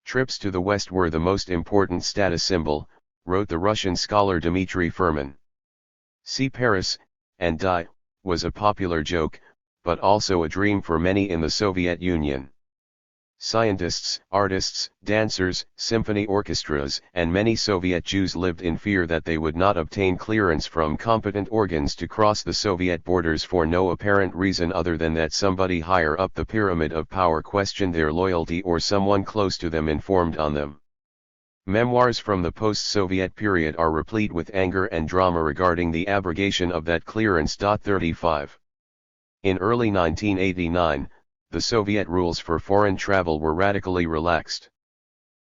Trips to the West were the most important status symbol, wrote the Russian scholar Dmitry Furman. See Paris, and die, was a popular joke, but also a dream for many in the Soviet Union. Scientists, artists, dancers, symphony orchestras, and many Soviet Jews lived in fear that they would not obtain clearance from competent organs to cross the Soviet borders for no apparent reason other than that somebody higher up the pyramid of power questioned their loyalty or someone close to them informed on them. Memoirs from the post-Soviet period are replete with anger and drama regarding the abrogation of that clearance. 35. In early 1989, the Soviet rules for foreign travel were radically relaxed.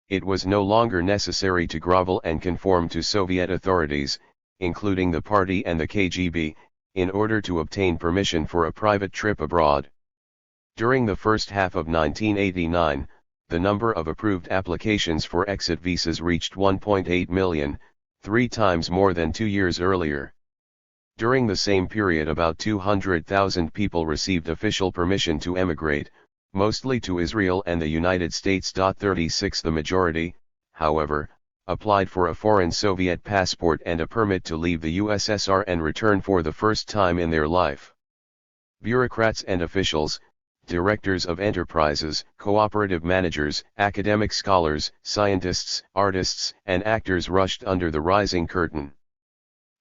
It was no longer necessary to grovel and conform to Soviet authorities, including the party and the KGB, in order to obtain permission for a private trip abroad. During the first half of 1989, the number of approved applications for exit visas reached 1.8 million, 3 times more than 2 years earlier. During the same period about 200,000 people received official permission to emigrate, mostly to Israel and the United States. 36 The majority, however, applied for a foreign Soviet passport and a permit to leave the USSR and return for the first time in their life. Bureaucrats and officials, directors of enterprises, cooperative managers, academic scholars, scientists, artists, and actors rushed under the rising curtain.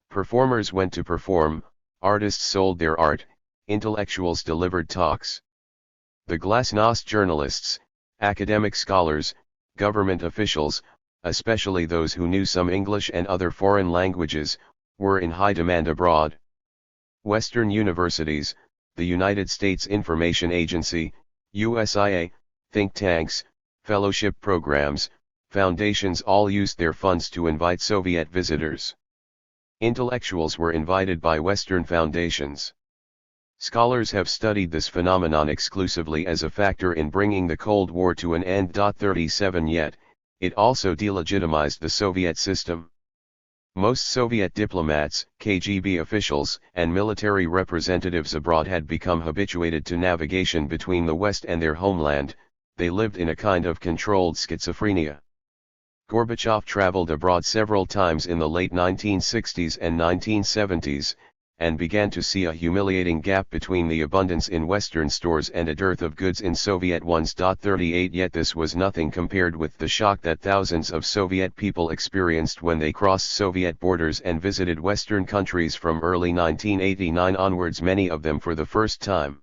Performers went to perform, artists sold their art, intellectuals delivered talks. The glasnost journalists, academic scholars, government officials, especially those who knew some English and other foreign languages, were in high demand abroad. Western universities, the United States Information Agency, USIA, think tanks, fellowship programs, foundations all used their funds to invite Soviet visitors. Intellectuals were invited by Western foundations. Scholars have studied this phenomenon exclusively as a factor in bringing the Cold War to an end. 37 Yet, it also delegitimized the Soviet system. Most Soviet diplomats, KGB officials, and military representatives abroad had become habituated to navigation between the West and their homeland. They lived in a kind of controlled schizophrenia. Gorbachev traveled abroad several times in the late 1960s and 1970s, and began to see a humiliating gap between the abundance in Western stores and a dearth of goods in Soviet ones. 38 Yet this was nothing compared with the shock that thousands of Soviet people experienced when they crossed Soviet borders and visited Western countries from early 1989 onwards, many of them for the first time.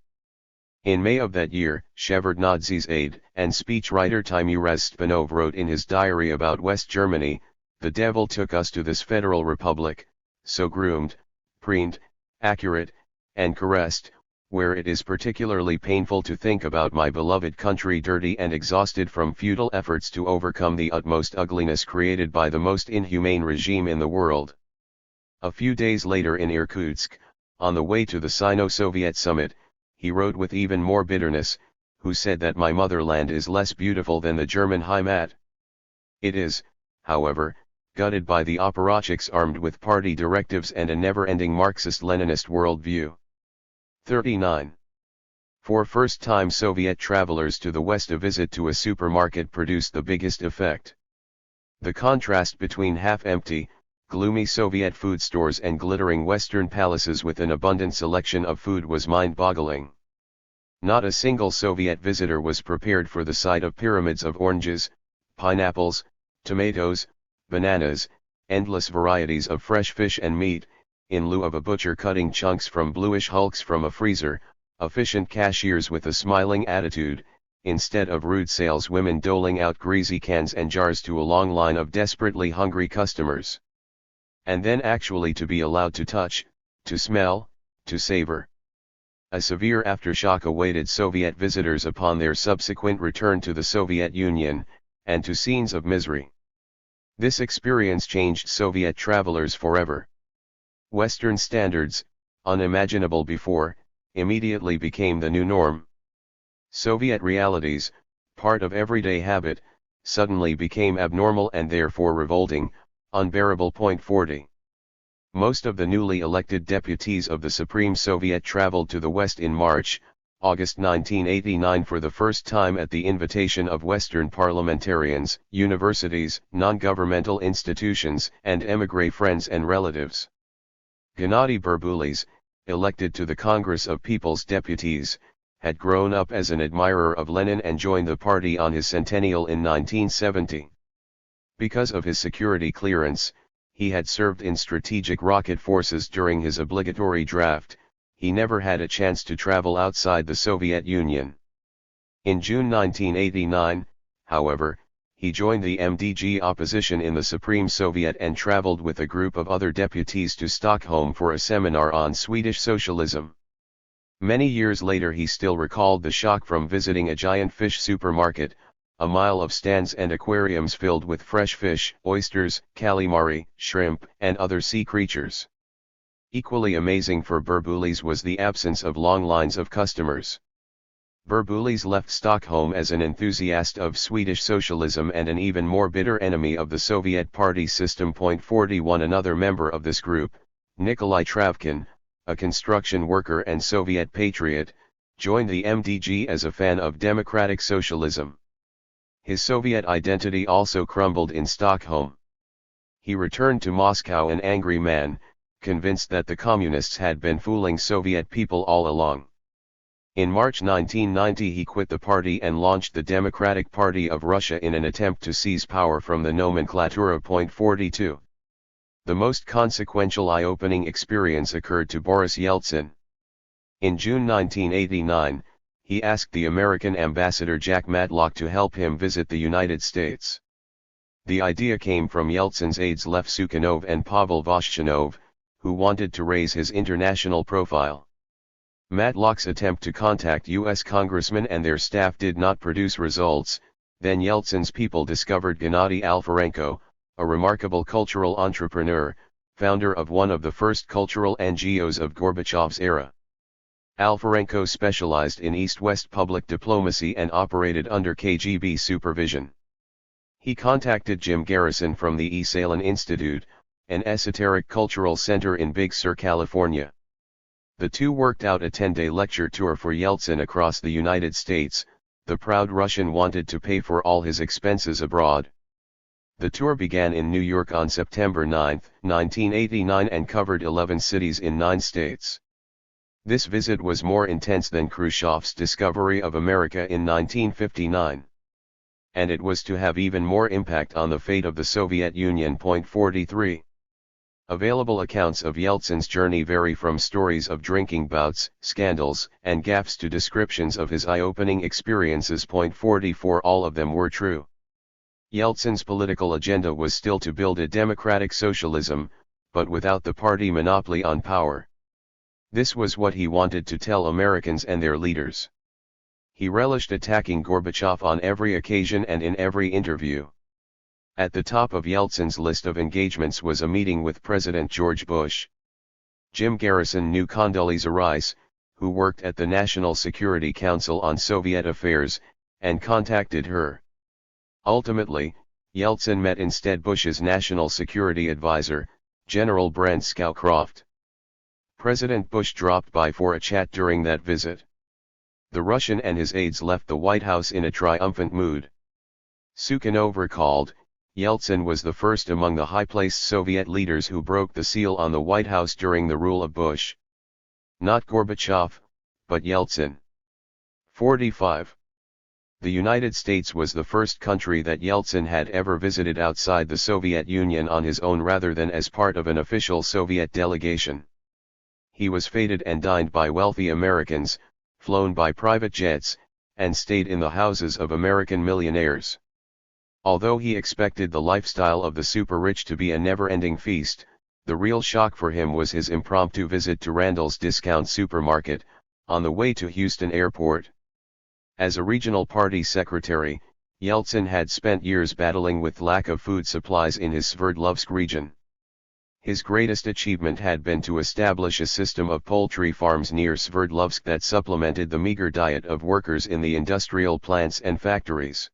In May of that year, Shevardnadze's aide and speechwriter Timur Spinov wrote in his diary about West Germany, "The devil took us to this federal republic, so groomed, preened, accurate, and caressed, where it is particularly painful to think about my beloved country dirty and exhausted from futile efforts to overcome the utmost ugliness created by the most inhumane regime in the world." A few days later in Irkutsk, on the way to the Sino-Soviet summit, he wrote with even more bitterness, "Who said that my motherland is less beautiful than the German Heimat? It is, however, gutted by the apparatchiks armed with party directives and a never-ending Marxist-Leninist worldview." 39. For first-time Soviet travelers to the West, a visit to a supermarket produced the biggest effect. The contrast between half-empty, gloomy Soviet food stores and glittering Western palaces with an abundant selection of food was mind-boggling. Not a single Soviet visitor was prepared for the sight of pyramids of oranges, pineapples, tomatoes, bananas, endless varieties of fresh fish and meat, in lieu of a butcher cutting chunks from bluish hulks from a freezer, efficient cashiers with a smiling attitude, instead of rude saleswomen doling out greasy cans and jars to a long line of desperately hungry customers. And then actually to be allowed to touch, to smell, to savor. A severe aftershock awaited Soviet visitors upon their subsequent return to the Soviet Union, and to scenes of misery. This experience changed Soviet travelers forever. Western standards, unimaginable before, immediately became the new norm. Soviet realities, part of everyday habit, suddenly became abnormal and therefore revolting, unbearable. 40. Most of the newly elected deputies of the Supreme Soviet traveled to the West in March, August 1989 for the first time at the invitation of Western parliamentarians, universities, non-governmental institutions, and émigré friends and relatives. Gennady Berbulis, elected to the Congress of People's Deputies, had grown up as an admirer of Lenin and joined the party on his centennial in 1970. Because of his security clearance, he had served in strategic rocket forces during his obligatory draft. He never had a chance to travel outside the Soviet Union. In June 1989, however, he joined the MDG opposition in the Supreme Soviet and traveled with a group of other deputies to Stockholm for a seminar on Swedish socialism. Many years later he still recalled the shock from visiting a giant fish supermarket, a mile of stands and aquariums filled with fresh fish, oysters, calamari, shrimp, and other sea creatures. Equally amazing for Berbulis was the absence of long lines of customers. Berbulis left Stockholm as an enthusiast of Swedish socialism and an even more bitter enemy of the Soviet party system. 41 Another member of this group, Nikolai Travkin, a construction worker and Soviet patriot, joined the MDG as a fan of democratic socialism. His Soviet identity also crumbled in Stockholm. He returned to Moscow an angry man, convinced that the communists had been fooling Soviet people all along. In March 1990 he quit the party and launched the Democratic Party of Russia in an attempt to seize power from the nomenklatura. 42. The most consequential eye-opening experience occurred to Boris Yeltsin. In June 1989, he asked the American ambassador Jack Matlock to help him visit the United States. The idea came from Yeltsin's aides Lev Sukhanov and Pavel Voshchanov, who wanted to raise his international profile. Matlock's attempt to contact U.S. congressmen and their staff did not produce results. Then Yeltsin's people discovered Gennady Alferenko, a remarkable cultural entrepreneur, founder of one of the first cultural NGOs of Gorbachev's era. Alferenko specialized in East-West public diplomacy and operated under KGB supervision. He contacted Jim Garrison from the Esalen Institute, an esoteric cultural center in Big Sur, California. The two worked out a 10-day lecture tour for Yeltsin across the United States. The proud Russian wanted to pay for all his expenses abroad. The tour began in New York on September 9, 1989 and covered 11 cities in 9 states. This visit was more intense than Khrushchev's discovery of America in 1959. And it was to have even more impact on the fate of the Soviet Union. 43. Available accounts of Yeltsin's journey vary from stories of drinking bouts, scandals, and gaffes to descriptions of his eye-opening experiences. 44. All of them were true. Yeltsin's political agenda was still to build a democratic socialism, but without the party monopoly on power. This was what he wanted to tell Americans and their leaders. He relished attacking Gorbachev on every occasion and in every interview. At the top of Yeltsin's list of engagements was a meeting with President George Bush. Jim Garrison knew Condoleezza Rice, who worked at the National Security Council on Soviet affairs, and contacted her. Ultimately, Yeltsin met instead Bush's national security advisor, General Brent Scowcroft. President Bush dropped by for a chat during that visit. The Russian and his aides left the White House in a triumphant mood. Sukhanov recalled, Yeltsin was the first among the high-placed Soviet leaders who broke the seal on the White House during the rule of Bush. Not Gorbachev, but Yeltsin. 45. The United States was the first country that Yeltsin had ever visited outside the Soviet Union on his own rather than as part of an official Soviet delegation. He was feted and dined by wealthy Americans, flown by private jets, and stayed in the houses of American millionaires. Although he expected the lifestyle of the super-rich to be a never-ending feast, the real shock for him was his impromptu visit to Randall's Discount Supermarket, on the way to Houston Airport. As a regional party secretary, Yeltsin had spent years battling with lack of food supplies in his Sverdlovsk region. His greatest achievement had been to establish a system of poultry farms near Sverdlovsk that supplemented the meager diet of workers in the industrial plants and factories.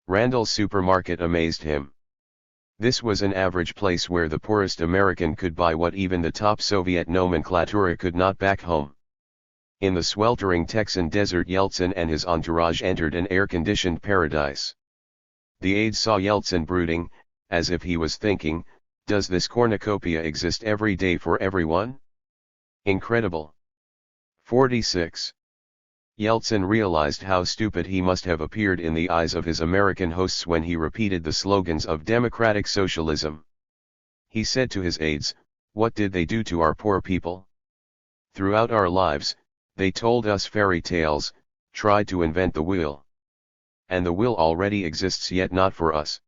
Randall's supermarket amazed him. This was an average place where the poorest American could buy what even the top Soviet nomenclatura could not back home. In the sweltering Texan desert, Yeltsin and his entourage entered an air-conditioned paradise. The aides saw Yeltsin brooding, as if he was thinking, does this cornucopia exist every day for everyone? Incredible. 46. Yeltsin realized how stupid he must have appeared in the eyes of his American hosts when he repeated the slogans of democratic socialism. He said to his aides, "What did they do to our poor people? Throughout our lives, they told us fairy tales, tried to invent the wheel. And the wheel already exists yet not for us."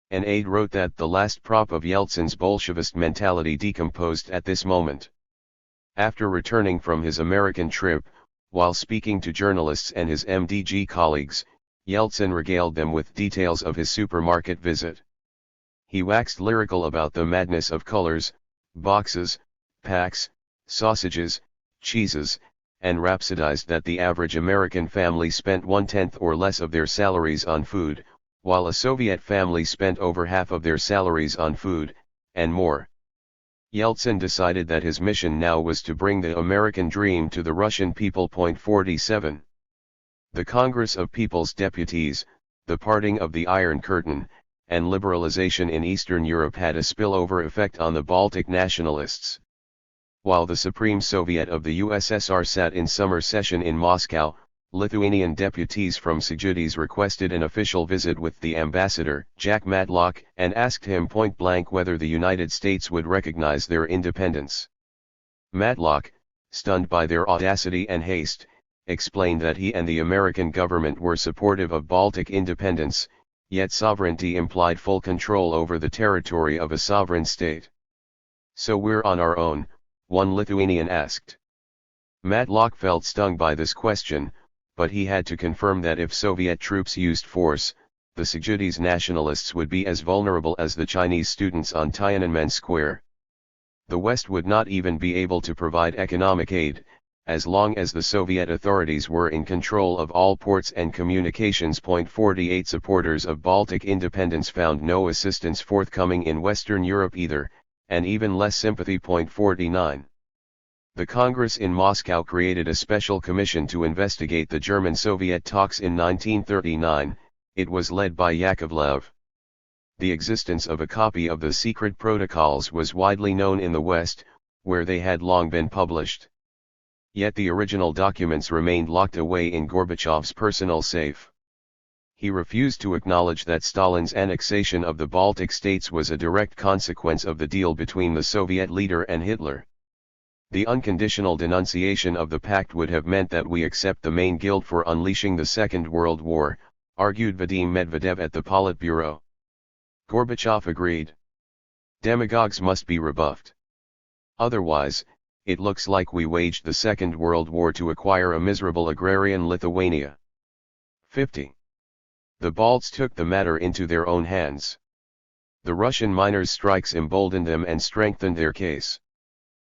An aide wrote that the last prop of Yeltsin's Bolshevist mentality decomposed at this moment. After returning from his American trip, while speaking to journalists and his MDG colleagues, Yeltsin regaled them with details of his supermarket visit. He waxed lyrical about the madness of colors, boxes, packs, sausages, cheeses, and rhapsodized that the average American family spent 1/10 or less of their salaries on food, while a Soviet family spent over half of their salaries on food, and more. Yeltsin decided that his mission now was to bring the American dream to the Russian people. 47. The Congress of People's Deputies, the parting of the Iron Curtain, and liberalization in Eastern Europe had a spillover effect on the Baltic nationalists. While the Supreme Soviet of the USSR sat in summer session in Moscow, Lithuanian deputies from Sudėties requested an official visit with the ambassador, Jack Matlock, and asked him point-blank whether the United States would recognize their independence. Matlock, stunned by their audacity and haste, explained that he and the American government were supportive of Baltic independence, yet sovereignty implied full control over the territory of a sovereign state. "So we're on our own?" one Lithuanian asked. Matlock felt stung by this question, but he had to confirm that if Soviet troops used force, the Sujudis nationalists would be as vulnerable as the Chinese students on Tiananmen Square. The West would not even be able to provide economic aid, as long as the Soviet authorities were in control of all ports and communications. 48 Supporters of Baltic independence found no assistance forthcoming in Western Europe either, and even less sympathy. 49. The Congress in Moscow created a special commission to investigate the German-Soviet talks in 1939, it was led by Yakovlev. The existence of a copy of the secret protocols was widely known in the West, where they had long been published. Yet the original documents remained locked away in Gorbachev's personal safe. He refused to acknowledge that Stalin's annexation of the Baltic states was a direct consequence of the deal between the Soviet leader and Hitler. The unconditional denunciation of the pact would have meant that we accept the main guilt for unleashing the Second World War, argued Vadim Medvedev at the Politburo. Gorbachev agreed. Demagogues must be rebuffed. Otherwise, it looks like we waged the Second World War to acquire a miserable agrarian Lithuania. 50. The Balts took the matter into their own hands. The Russian miners' strikes emboldened them and strengthened their case.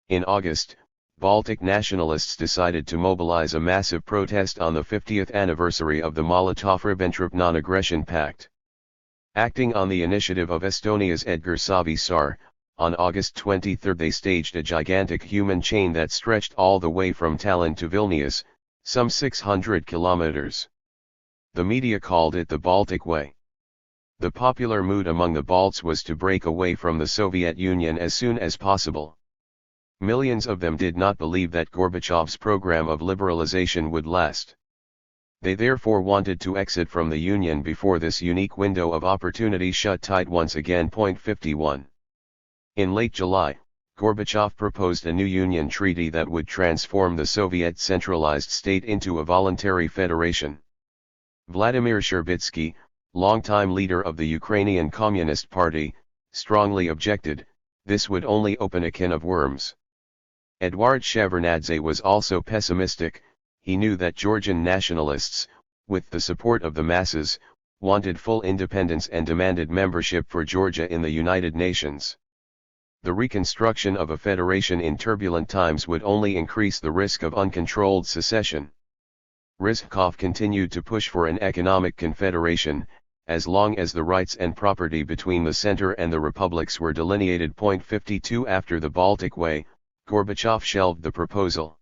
In August, Baltic nationalists decided to mobilize a massive protest on the 50th anniversary of the Molotov-Ribbentrop Non-Aggression Pact. Acting on the initiative of Estonia's Edgar Savisaar, on August 23 they staged a gigantic human chain that stretched all the way from Tallinn to Vilnius, some 600 kilometers. The media called it the Baltic Way. The popular mood among the Balts was to break away from the Soviet Union as soon as possible. Millions of them did not believe that Gorbachev's program of liberalization would last. They therefore wanted to exit from the Union before this unique window of opportunity shut tight once again. 51. In late July, Gorbachev proposed a new Union treaty that would transform the Soviet centralized state into a voluntary federation. Vladimir Sherbitsky, longtime leader of the Ukrainian Communist Party, strongly objected. This would only open a can of worms. Eduard Shevardnadze was also pessimistic. He knew that Georgian nationalists, with the support of the masses, wanted full independence and demanded membership for Georgia in the United Nations. The reconstruction of a federation in turbulent times would only increase the risk of uncontrolled secession. Rizhkov continued to push for an economic confederation, as long as the rights and property between the center and the republics were delineated. 52 After the Baltic Way, Gorbachev shelved the proposal.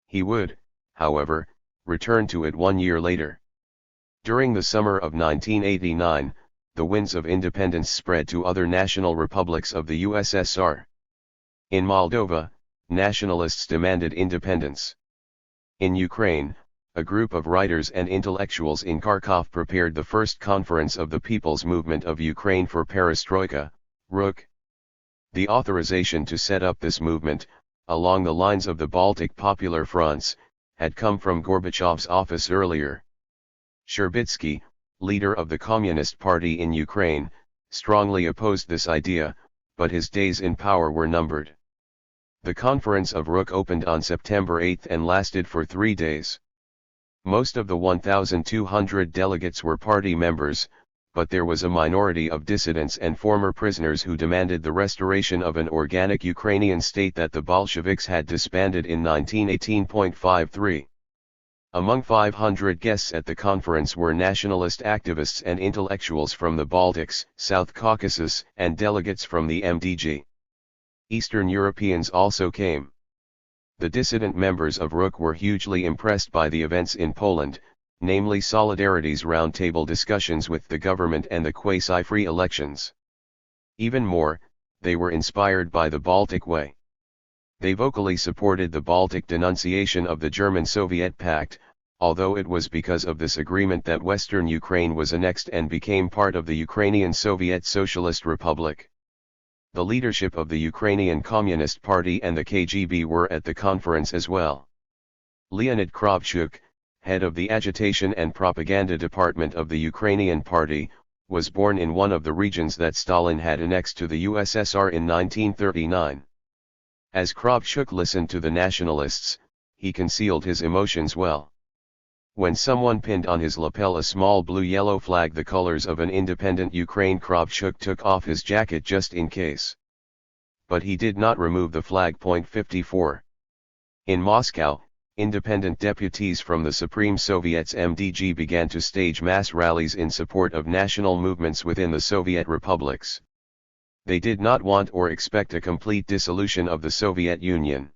He would, however, return to it 1 year later. During the summer of 1989, the winds of independence spread to other national republics of the USSR. In Moldova, nationalists demanded independence. In Ukraine, a group of writers and intellectuals in Kharkov prepared the first conference of the People's Movement of Ukraine for Perestroika, RUK. The authorization to set up this movement, along the lines of the Baltic Popular Fronts, had come from Gorbachev's office earlier. Sherbitsky, leader of the Communist Party in Ukraine, strongly opposed this idea, but his days in power were numbered. The Conference of RUK opened on September 8 and lasted for 3 days. Most of the 1,200 delegates were party members, but there was a minority of dissidents and former prisoners who demanded the restoration of an organic Ukrainian state that the Bolsheviks had disbanded in 1918. Among 500 guests at the conference were nationalist activists and intellectuals from the Baltics, South Caucasus, and delegates from the MDG. Eastern Europeans also came. The dissident members of RUK were hugely impressed by the events in Poland, namely Solidarity's roundtable discussions with the government and the quasi-free elections. Even more, they were inspired by the Baltic Way. They vocally supported the Baltic denunciation of the German-Soviet Pact, although it was because of this agreement that Western Ukraine was annexed and became part of the Ukrainian Soviet Socialist Republic. The leadership of the Ukrainian Communist Party and the KGB were at the conference as well. Leonid Kravchuk, head of the Agitation and Propaganda Department of the Ukrainian Party, was born in one of the regions that Stalin had annexed to the USSR in 1939. As Kravchuk listened to the nationalists, he concealed his emotions well. When someone pinned on his lapel a small blue-yellow flag the colors of an independent Ukraine, Kravchuk took off his jacket just in case. But he did not remove the flag. 54. In Moscow, independent deputies from the Supreme Soviet's MDG began to stage mass rallies in support of national movements within the Soviet republics. They did not want or expect a complete dissolution of the Soviet Union.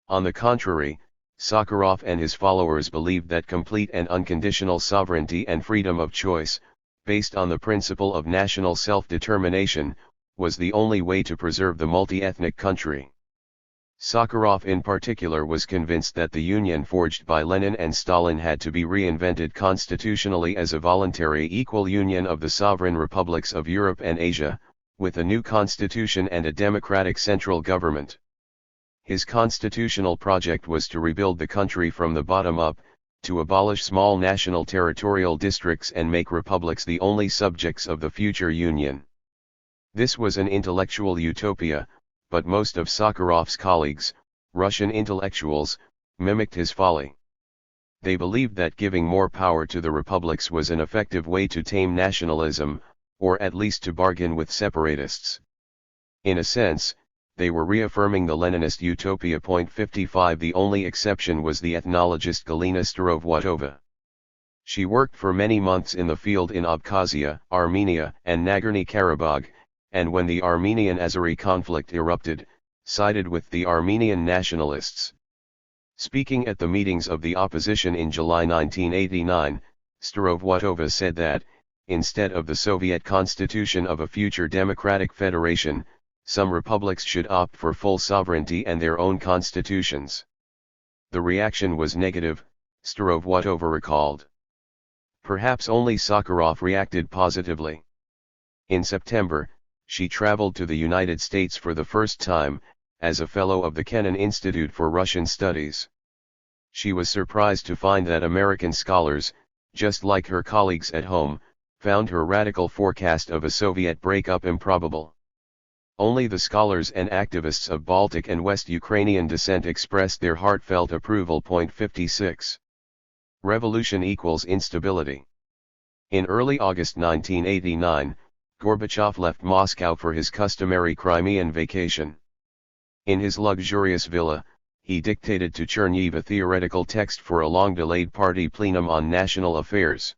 On the contrary, Sakharov and his followers believed that complete and unconditional sovereignty and freedom of choice, based on the principle of national self-determination, was the only way to preserve the multi-ethnic country. Sakharov in particular was convinced that the union forged by Lenin and Stalin had to be reinvented constitutionally as a voluntary equal union of the sovereign republics of Europe and Asia, with a new constitution and a democratic central government. His constitutional project was to rebuild the country from the bottom up, to abolish small national territorial districts and make republics the only subjects of the future union. This was an intellectual utopia, but most of Sakharov's colleagues, Russian intellectuals, mimicked his folly. They believed that giving more power to the republics was an effective way to tame nationalism, or at least to bargain with separatists. In a sense, they were reaffirming the Leninist utopia. 55. The only exception was the ethnologist Galina Starovoitova. She worked for many months in the field in Abkhazia, Armenia, and Nagorno-Karabakh, and when the Armenian-Azeri conflict erupted, sided with the Armenian nationalists. Speaking at the meetings of the opposition in July 1989, Starovoitova said that, instead of the Soviet constitution of a future democratic federation, some republics should opt for full sovereignty and their own constitutions. The reaction was negative, Starovoitova recalled. Perhaps only Sakharov reacted positively. In September, she traveled to the United States for the first time, as a fellow of the Kennan Institute for Russian Studies. She was surprised to find that American scholars, just like her colleagues at home, found her radical forecast of a Soviet breakup improbable. Only the scholars and activists of Baltic and West Ukrainian descent expressed their heartfelt approval. 56. Revolution equals instability. In early August 1989, Gorbachev left Moscow for his customary Crimean vacation. In his luxurious villa, he dictated to Chernihiv a theoretical text for a long-delayed party plenum on national affairs.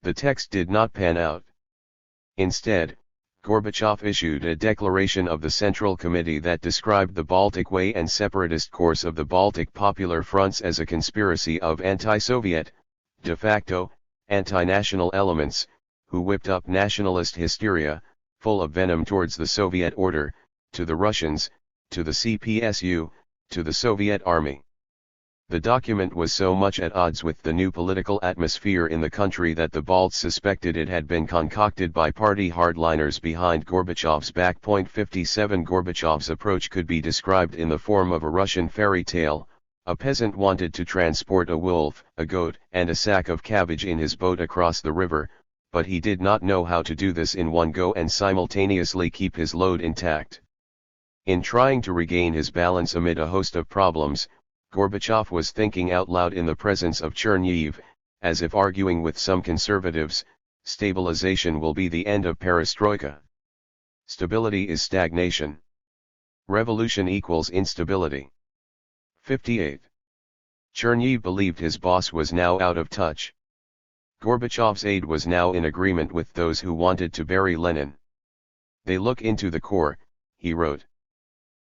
The text did not pan out. Instead, Gorbachev issued a declaration of the Central Committee that described the Baltic Way and separatist course of the Baltic Popular Fronts as a conspiracy of anti-Soviet, de facto, anti-national elements, who whipped up nationalist hysteria, full of venom towards the Soviet order, to the Russians, to the CPSU, to the Soviet Army. The document was so much at odds with the new political atmosphere in the country that the Balts suspected it had been concocted by party hardliners behind Gorbachev's back. 57. Gorbachev's approach could be described in the form of a Russian fairy tale. A peasant wanted to transport a wolf, a goat, and a sack of cabbage in his boat across the river, but he did not know how to do this in one go and simultaneously keep his load intact. In trying to regain his balance amid a host of problems, Gorbachev was thinking out loud in the presence of Chernihiv, as if arguing with some conservatives, stabilization will be the end of perestroika. Stability is stagnation. Revolution equals instability. 58. Chernihiv believed his boss was now out of touch. Gorbachev's aide was now in agreement with those who wanted to bury Lenin. They look into the core, he wrote.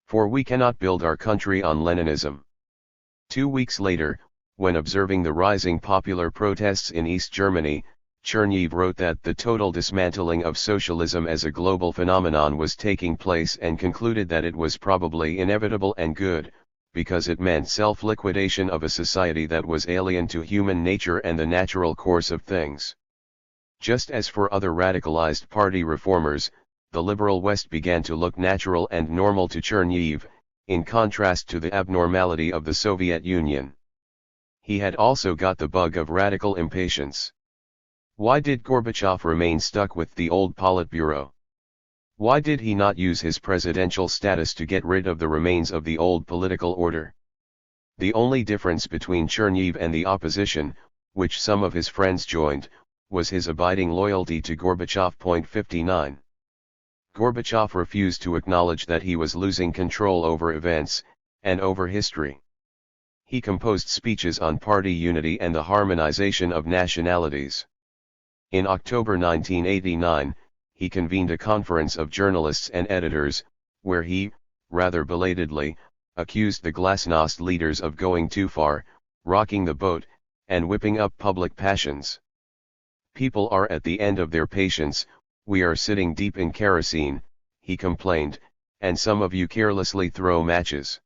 For we cannot build our country on Leninism. 2 weeks later, when observing the rising popular protests in East Germany, Chernihiv wrote that the total dismantling of socialism as a global phenomenon was taking place and concluded that it was probably inevitable and good, because it meant self-liquidation of a society that was alien to human nature and the natural course of things. Just as for other radicalized party reformers, the liberal West began to look natural and normal to Chernihiv, in contrast to the abnormality of the Soviet Union. He had also got the bug of radical impatience. Why did Gorbachev remain stuck with the old Politburo? Why did he not use his presidential status to get rid of the remains of the old political order? The only difference between Chernihiv and the opposition, which some of his friends joined, was his abiding loyalty to Gorbachev. 59. Gorbachev refused to acknowledge that he was losing control over events, and over history. He composed speeches on party unity and the harmonization of nationalities. In October 1989, he convened a conference of journalists and editors, where he, rather belatedly, accused the glasnost leaders of going too far, rocking the boat, and whipping up public passions. People are at the end of their patience, we are sitting deep in kerosene, he complained, and some of you carelessly throw matches.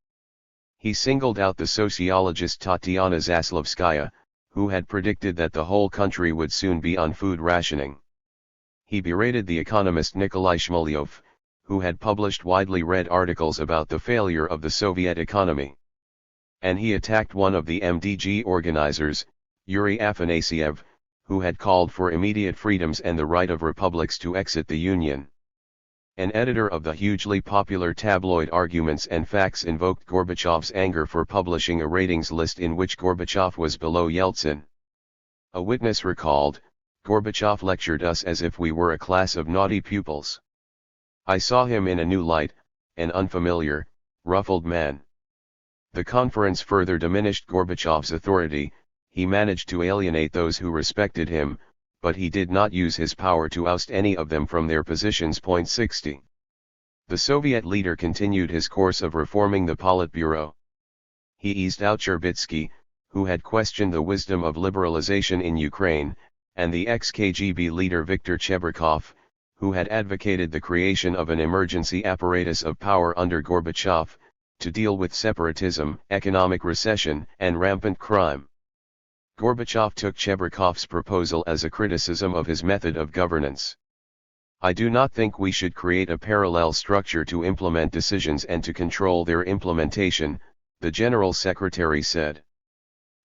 He singled out the sociologist Tatiana Zaslavskaya, who had predicted that the whole country would soon be on food rationing. He berated the economist Nikolai Shmolyov, who had published widely read articles about the failure of the Soviet economy. And he attacked one of the MDG organizers, Yuri Afanasyev, who had called for immediate freedoms and the right of republics to exit the Union. An editor of the hugely popular tabloid Arguments and Facts invoked Gorbachev's anger for publishing a ratings list in which Gorbachev was below Yeltsin. A witness recalled, Gorbachev lectured us as if we were a class of naughty pupils. I saw him in a new light, an unfamiliar, ruffled man. The conference further diminished Gorbachev's authority. He managed to alienate those who respected him, but he did not use his power to oust any of them from their positions. 60. The Soviet leader continued his course of reforming the Politburo. He eased out Cherbytsky, who had questioned the wisdom of liberalization in Ukraine, and the ex-KGB leader Viktor Chebrikov, who had advocated the creation of an emergency apparatus of power under Gorbachev, to deal with separatism, economic recession, and rampant crime. Gorbachev took Chebrikov's proposal as a criticism of his method of governance. I do not think we should create a parallel structure to implement decisions and to control their implementation, the General Secretary said.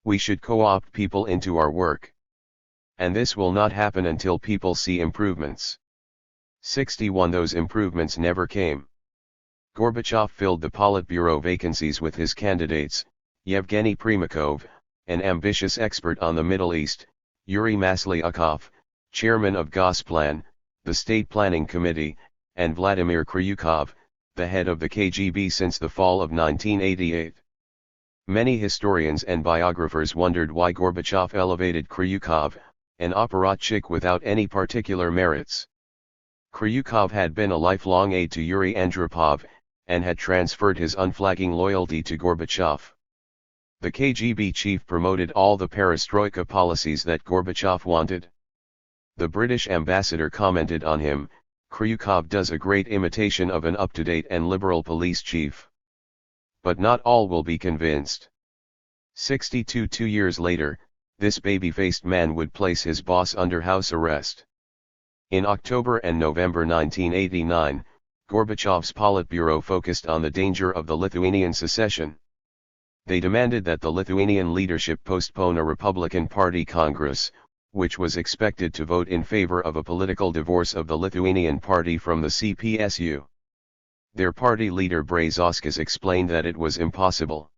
We should co-opt people into our work. And this will not happen until people see improvements. 61. Those improvements never came. Gorbachev filled the Politburo vacancies with his candidates, Yevgeny Primakov, an ambitious expert on the Middle East, Yuri Maslyakov, chairman of Gosplan, the State Planning Committee, and Vladimir Kryukov, the head of the KGB since the fall of 1988. Many historians and biographers wondered why Gorbachev elevated Kryukov, an apparatchik without any particular merits. Kryukov had been a lifelong aide to Yuri Andropov, and had transferred his unflagging loyalty to Gorbachev. The KGB chief promoted all the perestroika policies that Gorbachev wanted. The British ambassador commented on him, Kryukov does a great imitation of an up-to-date and liberal police chief. But not all will be convinced. 62. 2 years later, this baby-faced man would place his boss under house arrest. In October and November 1989, Gorbachev's Politburo focused on the danger of the Lithuanian secession. They demanded that the Lithuanian leadership postpone a Republican Party Congress, which was expected to vote in favor of a political divorce of the Lithuanian Party from the CPSU. Their party leader Brazauskis explained that it was impossible.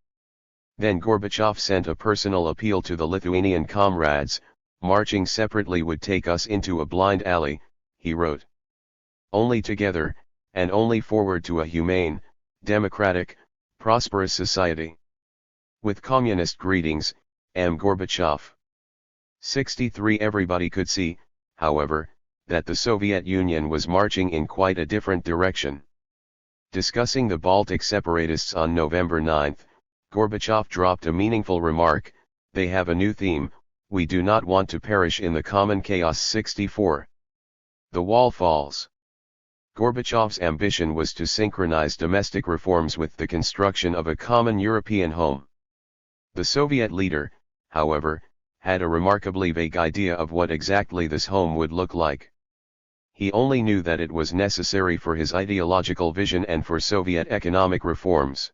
Then Gorbachev sent a personal appeal to the Lithuanian comrades, marching separately would take us into a blind alley, he wrote. Only together, and only forward to a humane, democratic, prosperous society. With communist greetings, M. Gorbachev. 63. Everybody could see, however, that the Soviet Union was marching in quite a different direction. Discussing the Baltic separatists on November 9, Gorbachev dropped a meaningful remark, they have a new theme, we do not want to perish in the common chaos. 64. The wall falls. Gorbachev's ambition was to synchronize domestic reforms with the construction of a common European home. The Soviet leader, however, had a remarkably vague idea of what exactly this home would look like. He only knew that it was necessary for his ideological vision and for Soviet economic reforms.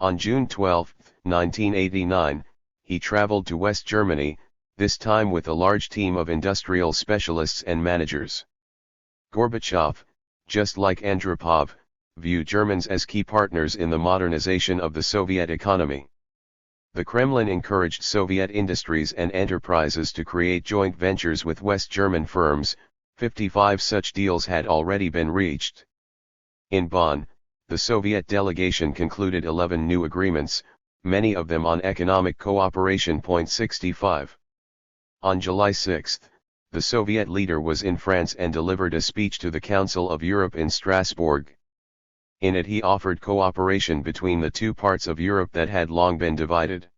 On June 12, 1989, he traveled to West Germany, this time with a large team of industrial specialists and managers. Gorbachev, just like Andropov, viewed Germans as key partners in the modernization of the Soviet economy. The Kremlin encouraged Soviet industries and enterprises to create joint ventures with West German firms. 55 such deals had already been reached. In Bonn, the Soviet delegation concluded 11 new agreements, many of them on economic cooperation. 65. On July 6, the Soviet leader was in France and delivered a speech to the Council of Europe in Strasbourg. In it he offered cooperation between the two parts of Europe that had long been divided.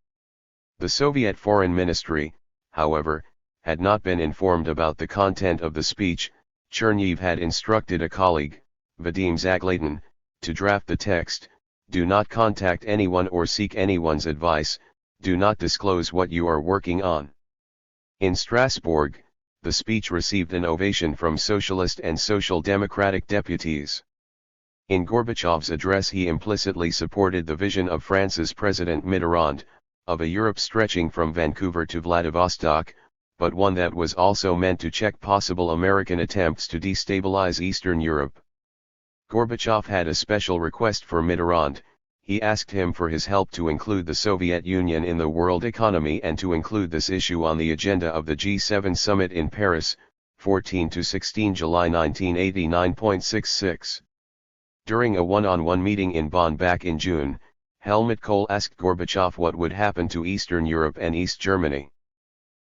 The Soviet Foreign Ministry, however, had not been informed about the content of the speech. Cherniv had instructed a colleague, Vadim Zaglatin, to draft the text. Do not contact anyone or seek anyone's advice, do not disclose what you are working on. In Strasbourg, the speech received an ovation from Socialist and Social Democratic deputies. In Gorbachev's address he implicitly supported the vision of France's President Mitterrand, of a Europe stretching from Vancouver to Vladivostok, but one that was also meant to check possible American attempts to destabilize Eastern Europe. Gorbachev had a special request for Mitterrand. He asked him for his help to include the Soviet Union in the world economy and to include this issue on the agenda of the G7 summit in Paris, 14–16 July 1989.66. During a one-on-one meeting in Bonn back in June, Helmut Kohl asked Gorbachev what would happen to Eastern Europe and East Germany.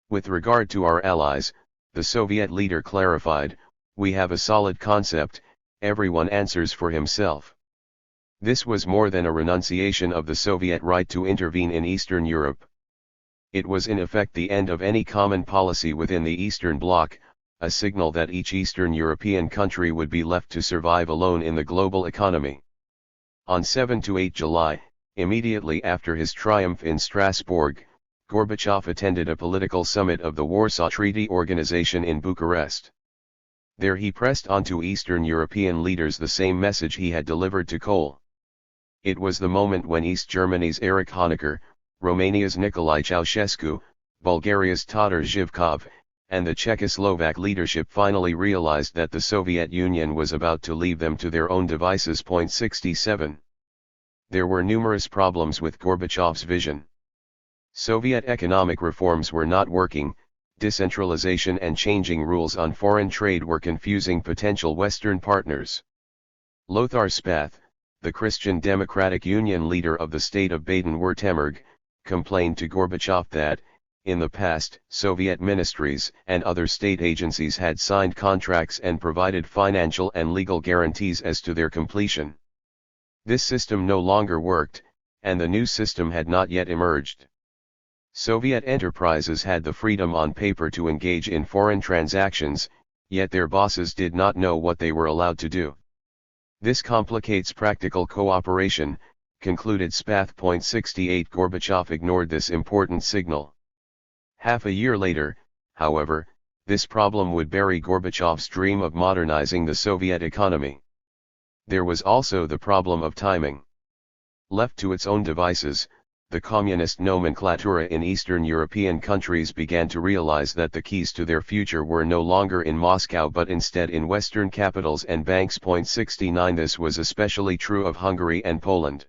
With regard to our allies, the Soviet leader clarified, we have a solid concept, everyone answers for himself. This was more than a renunciation of the Soviet right to intervene in Eastern Europe. It was in effect the end of any common policy within the Eastern Bloc, a signal that each Eastern European country would be left to survive alone in the global economy. On 7–8 July, immediately after his triumph in Strasbourg, Gorbachev attended a political summit of the Warsaw Treaty Organization in Bucharest. There he pressed onto Eastern European leaders the same message he had delivered to Kohl. It was the moment when East Germany's Erich Honecker, Romania's Nicolae Ceausescu, Bulgaria's Todor Zhivkov, and the Czechoslovak leadership finally realized that the Soviet Union was about to leave them to their own devices. 67. There were numerous problems with Gorbachev's vision. Soviet economic reforms were not working, decentralization and changing rules on foreign trade were confusing potential Western partners. Lothar Spath, the Christian Democratic Union leader of the state of Baden-Württemberg, complained to Gorbachev that, in the past, Soviet ministries and other state agencies had signed contracts and provided financial and legal guarantees as to their completion. This system no longer worked, and the new system had not yet emerged. Soviet enterprises had the freedom on paper to engage in foreign transactions, yet their bosses did not know what they were allowed to do. This complicates practical cooperation, concluded Spath. 68. Gorbachev ignored this important signal. Half a year later, however, this problem would bury Gorbachev's dream of modernizing the Soviet economy. There was also the problem of timing. Left to its own devices, the communist nomenklatura in Eastern European countries began to realize that the keys to their future were no longer in Moscow but instead in Western capitals and banks. 69. This was especially true of Hungary and Poland.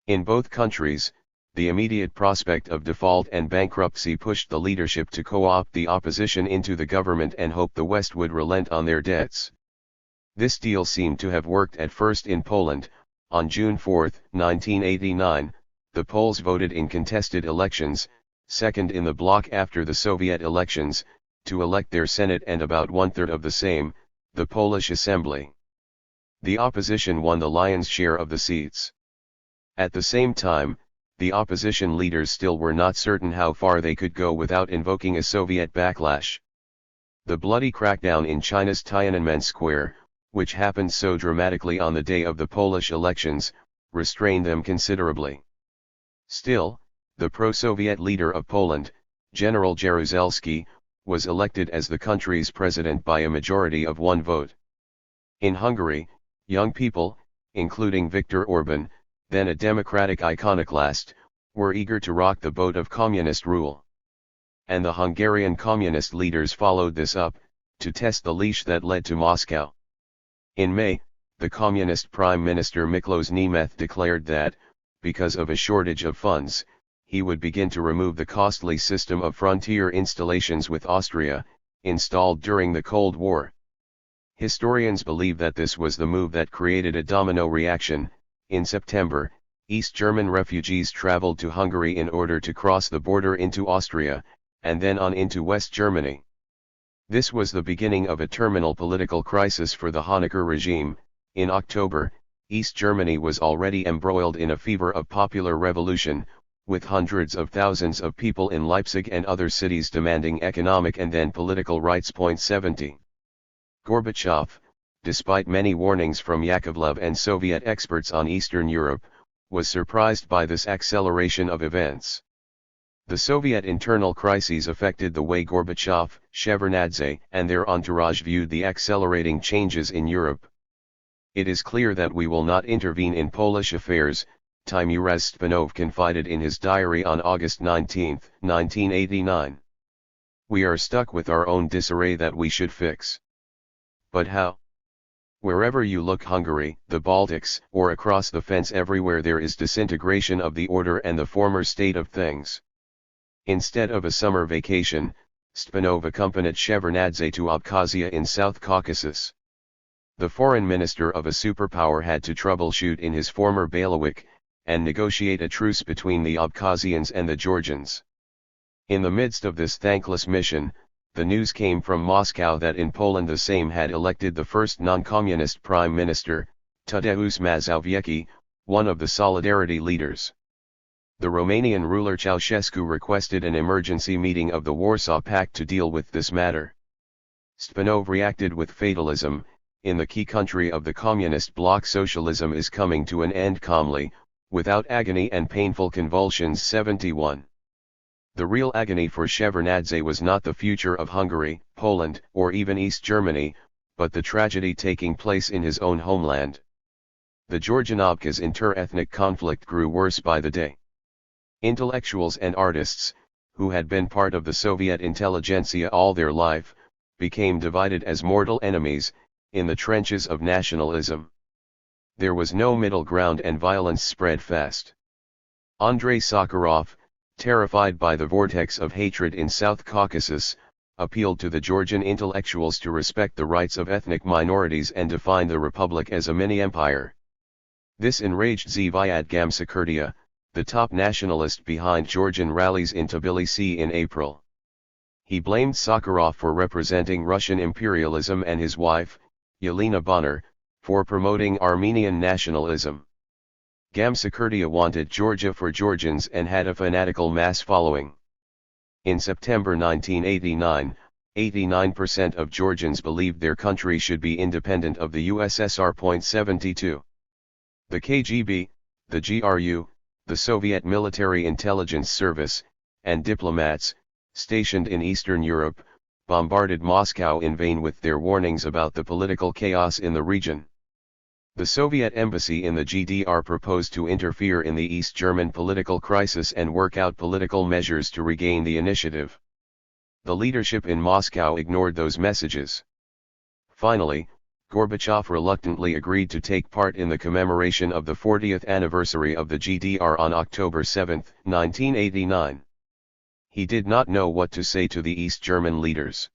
In both countries, the immediate prospect of default and bankruptcy pushed the leadership to co-opt the opposition into the government and hope the West would relent on their debts. This deal seemed to have worked at first in Poland. On June 4, 1989, the Poles voted in contested elections, second in the bloc after the Soviet elections, to elect their Senate and about one-third of the same, the Polish Assembly. The opposition won the lion's share of the seats. At the same time, the opposition leaders still were not certain how far they could go without invoking a Soviet backlash. The bloody crackdown in China's Tiananmen Square, which happened so dramatically on the day of the Polish elections, restrained them considerably. Still, the pro-Soviet leader of Poland, General Jaruzelski, was elected as the country's president by a majority of one vote. In Hungary, young people, including Viktor Orban, then a democratic iconoclast, were eager to rock the boat of communist rule. and the Hungarian communist leaders followed this up, to test the leash that led to Moscow. In May, the communist Prime Minister Miklos Nemeth declared that, because of a shortage of funds, he would begin to remove the costly system of frontier installations with Austria, installed during the Cold War. Historians believe that this was the move that created a domino reaction. In September, East German refugees traveled to Hungary in order to cross the border into Austria, and then on into West Germany. This was the beginning of a terminal political crisis for the Honecker regime. In October, East Germany was already embroiled in a fever of popular revolution, with hundreds of thousands of people in Leipzig and other cities demanding economic and then political rights. 70. Gorbachev, despite many warnings from Yakovlev and Soviet experts on Eastern Europe, was surprised by this acceleration of events. The Soviet internal crises affected the way Gorbachev, Shevardnadze, and their entourage viewed the accelerating changes in Europe. It is clear that we will not intervene in Polish affairs, Tymurez Stpanov confided in his diary on August 19, 1989. We are stuck with our own disarray that we should fix. But how? Wherever you look, Hungary, the Baltics, or across the fence, everywhere there is disintegration of the order and the former state of things. Instead of a summer vacation, Stpanov accompanied Shevardnadze to Abkhazia in South Caucasus. The foreign minister of a superpower had to troubleshoot in his former bailiwick, and negotiate a truce between the Abkhazians and the Georgians. In the midst of this thankless mission, the news came from Moscow that in Poland the Sejm had elected the first non-communist prime minister, Tadeusz Mazowiecki, one of the Solidarity leaders. The Romanian ruler Ceausescu requested an emergency meeting of the Warsaw Pact to deal with this matter. Stpanov reacted with fatalism. In the key country of the communist bloc, socialism is coming to an end calmly, without agony and painful convulsions. 71. The real agony for Shevardnadze was not the future of Hungary, Poland, or even East Germany, but the tragedy taking place in his own homeland. The Georgian-Abkhaz inter-ethnic conflict grew worse by the day. Intellectuals and artists, who had been part of the Soviet intelligentsia all their life, became divided as mortal enemies, in the trenches of nationalism. There was no middle ground and violence spread fast. Andrei Sakharov, terrified by the vortex of hatred in South Caucasus, appealed to the Georgian intellectuals to respect the rights of ethnic minorities and define the republic as a mini-empire. This enraged Zviad Gamsakhurdia, the top nationalist behind Georgian rallies in Tbilisi in April. He blamed Sakharov for representing Russian imperialism and his wife, Yelena Bonner, for promoting Armenian nationalism. Gamsakhurdia wanted Georgia for Georgians and had a fanatical mass following. In September 1989, 89% of Georgians believed their country should be independent of the USSR. 72. The KGB, the GRU, the Soviet Military Intelligence Service, and diplomats, stationed in Eastern Europe, bombarded Moscow in vain with their warnings about the political chaos in the region. The Soviet embassy in the GDR proposed to interfere in the East German political crisis and work out political measures to regain the initiative. The leadership in Moscow ignored those messages. Finally, Gorbachev reluctantly agreed to take part in the commemoration of the 40th anniversary of the GDR on October 7, 1989. He did not know what to say to the East German leaders.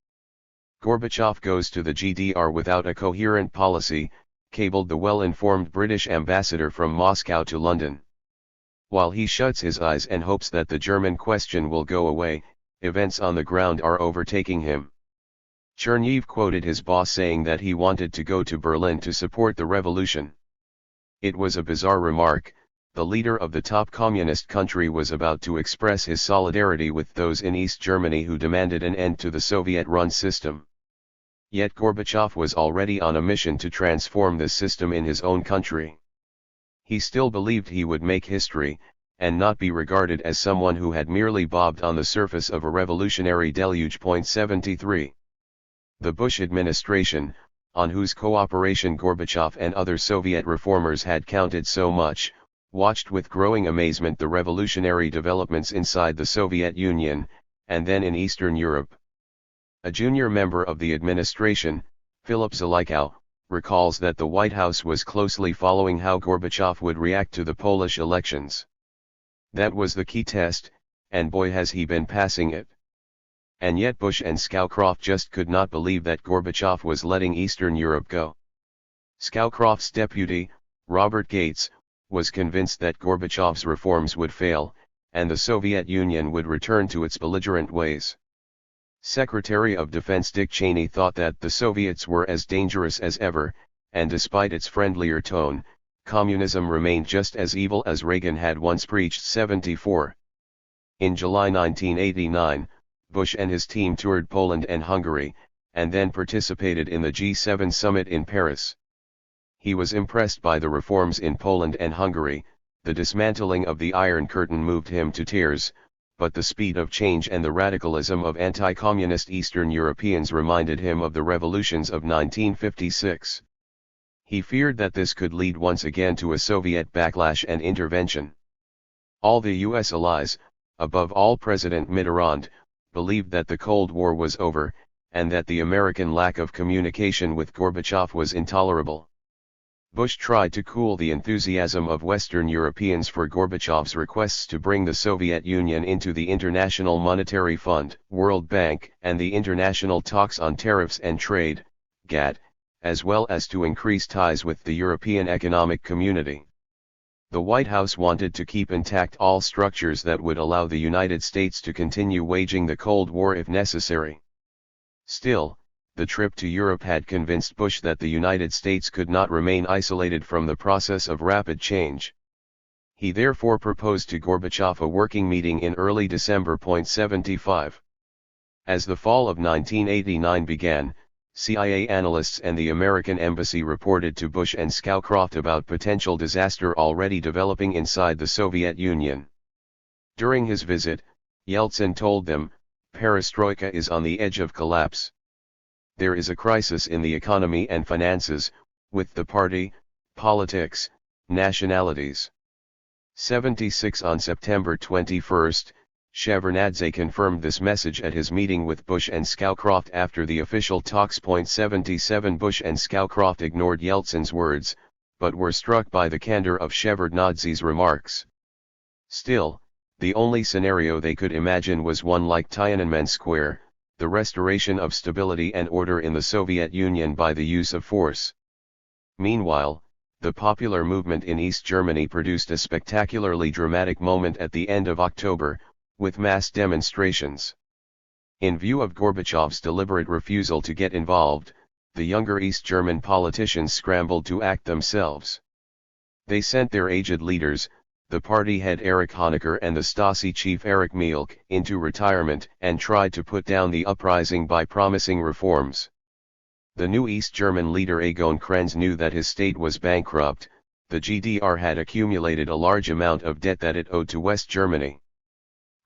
Gorbachev goes to the GDR without a coherent policy, cabled the well-informed British ambassador from Moscow to London. While he shuts his eyes and hopes that the German question will go away, events on the ground are overtaking him. Cherniv quoted his boss saying that he wanted to go to Berlin to support the revolution. It was a bizarre remark. The leader of the top communist country was about to express his solidarity with those in East Germany who demanded an end to the Soviet-run system. Yet Gorbachev was already on a mission to transform this system in his own country. He still believed he would make history, and not be regarded as someone who had merely bobbed on the surface of a revolutionary deluge. 73. The Bush administration, on whose cooperation Gorbachev and other Soviet reformers had counted so much, watched with growing amazement the revolutionary developments inside the Soviet Union, and then in Eastern Europe. A junior member of the administration, Philip Zelikow, recalls that the White House was closely following how Gorbachev would react to the Polish elections. That was the key test, and boy has he been passing it. And yet Bush and Scowcroft just could not believe that Gorbachev was letting Eastern Europe go. Scowcroft's deputy, Robert Gates, was convinced that Gorbachev's reforms would fail, and the Soviet Union would return to its belligerent ways. Secretary of Defense Dick Cheney thought that the Soviets were as dangerous as ever, and despite its friendlier tone, communism remained just as evil as Reagan had once preached. 74. In July 1989, Bush and his team toured Poland and Hungary, and then participated in the G7 summit in Paris. He was impressed by the reforms in Poland and Hungary. The dismantling of the Iron Curtain moved him to tears, but the speed of change and the radicalism of anti-communist Eastern Europeans reminded him of the revolutions of 1956. He feared that this could lead once again to a Soviet backlash and intervention. All the US allies, above all President Mitterrand, believed that the Cold War was over, and that the American lack of communication with Gorbachev was intolerable. Bush tried to cool the enthusiasm of Western Europeans for Gorbachev's requests to bring the Soviet Union into the International Monetary Fund, World Bank, and the International Talks on Tariffs and Trade, GATT, as well as to increase ties with the European Economic Community. The White House wanted to keep intact all structures that would allow the United States to continue waging the Cold War if necessary. Still, the trip to Europe had convinced Bush that the United States could not remain isolated from the process of rapid change. He therefore proposed to Gorbachev a working meeting in early December. 75. As the fall of 1989 began, CIA analysts and the American embassy reported to Bush and Scowcroft about potential disaster already developing inside the Soviet Union. During his visit, Yeltsin told them, "Perestroika is on the edge of collapse. There is a crisis in the economy and finances, with the party, politics, nationalities." 76. On September 21, Shevardnadze confirmed this message at his meeting with Bush and Scowcroft after the official talks. 77. Bush and Scowcroft ignored Yeltsin's words, but were struck by the candor of Shevardnadze's remarks. Still, the only scenario they could imagine was one like Tiananmen Square, the restoration of stability and order in the Soviet Union by the use of force. Meanwhile, the popular movement in East Germany produced a spectacularly dramatic moment at the end of October, with mass demonstrations. In view of Gorbachev's deliberate refusal to get involved, the younger East German politicians scrambled to act themselves. They sent their aged leaders, the party head Erich Honecker and the Stasi chief Erich Mielke, into retirement and tried to put down the uprising by promising reforms. The new East German leader Egon Krenz knew that his state was bankrupt. The GDR had accumulated a large amount of debt that it owed to West Germany.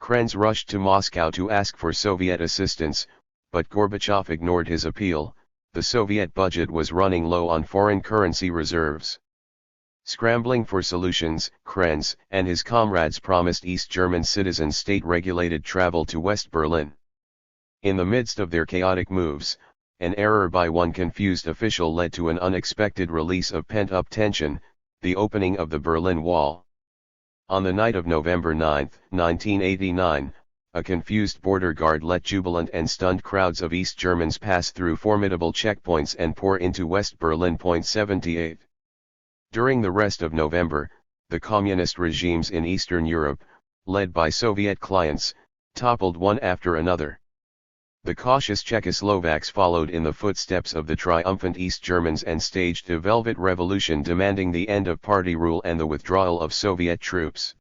Krenz rushed to Moscow to ask for Soviet assistance, but Gorbachev ignored his appeal. The Soviet budget was running low on foreign currency reserves. Scrambling for solutions, Krenz and his comrades promised East German citizens state-regulated travel to West Berlin. In the midst of their chaotic moves, an error by one confused official led to an unexpected release of pent-up tension, the opening of the Berlin Wall. On the night of November 9, 1989, a confused border guard let jubilant and stunned crowds of East Germans pass through formidable checkpoints and pour into West Berlin. 78. During the rest of November, the communist regimes in Eastern Europe, led by Soviet clients, toppled one after another. The cautious Czechoslovaks followed in the footsteps of the triumphant East Germans and staged a velvet revolution demanding the end of party rule and the withdrawal of Soviet troops.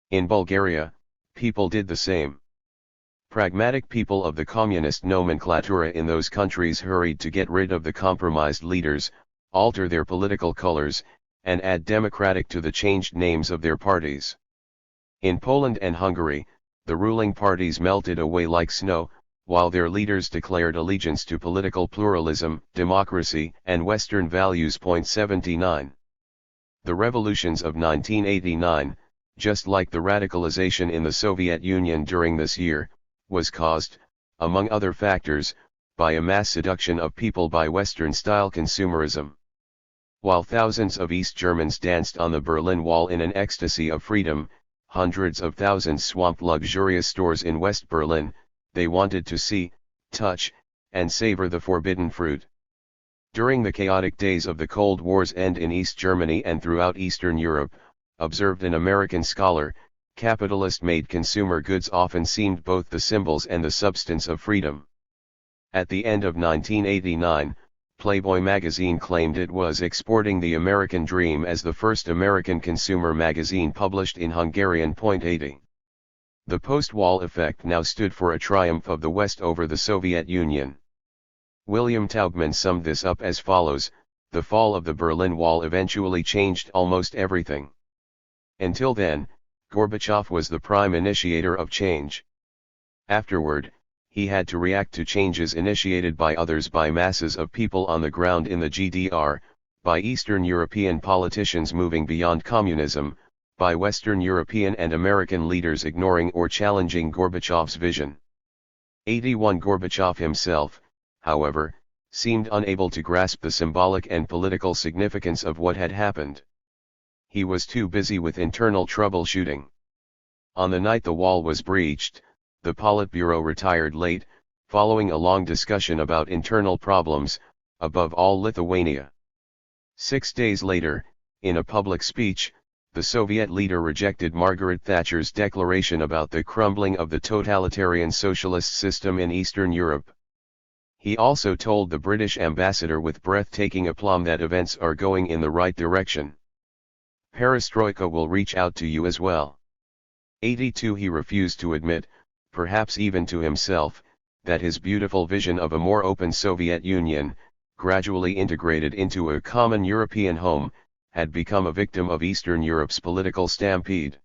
In Bulgaria, people did the same. Pragmatic people of the communist nomenclatura in those countries hurried to get rid of the compromised leaders, alter their political colors, and add democratic to the changed names of their parties. In Poland and Hungary, the ruling parties melted away like snow, while their leaders declared allegiance to political pluralism, democracy, and Western values. 79. The revolutions of 1989, just like the radicalization in the Soviet Union during this year, was caused, among other factors, by a mass seduction of people by Western-style consumerism. While thousands of East Germans danced on the Berlin Wall in an ecstasy of freedom, hundreds of thousands swamped luxurious stores in West Berlin. They wanted to see, touch, and savor the forbidden fruit. During the chaotic days of the Cold War's end in East Germany and throughout Eastern Europe, observed an American scholar, capitalist-made consumer goods often seemed both the symbols and the substance of freedom. At the end of 1989, Playboy magazine claimed it was exporting the American dream as the first American consumer magazine published in Hungarian. 80. The post-wall effect now stood for a triumph of the West over the Soviet Union. William Taubman summed this up as follows: the fall of the Berlin Wall eventually changed almost everything. Until then, Gorbachev was the prime initiator of change. Afterward, he had to react to changes initiated by others, by masses of people on the ground in the GDR, by Eastern European politicians moving beyond communism, by Western European and American leaders ignoring or challenging Gorbachev's vision. 81 Gorbachev himself, however, seemed unable to grasp the symbolic and political significance of what had happened. He was too busy with internal troubleshooting. On the night the wall was breached, the Politburo retired late, following a long discussion about internal problems, above all Lithuania. 6 days later, in a public speech, the Soviet leader rejected Margaret Thatcher's declaration about the crumbling of the totalitarian socialist system in Eastern Europe. He also told the British ambassador with breathtaking aplomb that events are going in the right direction. Perestroika will reach out to you as well. 82 He refused to admit, perhaps even to himself, that his beautiful vision of a more open Soviet Union, gradually integrated into a common European home, had become a victim of Eastern Europe's political stampede.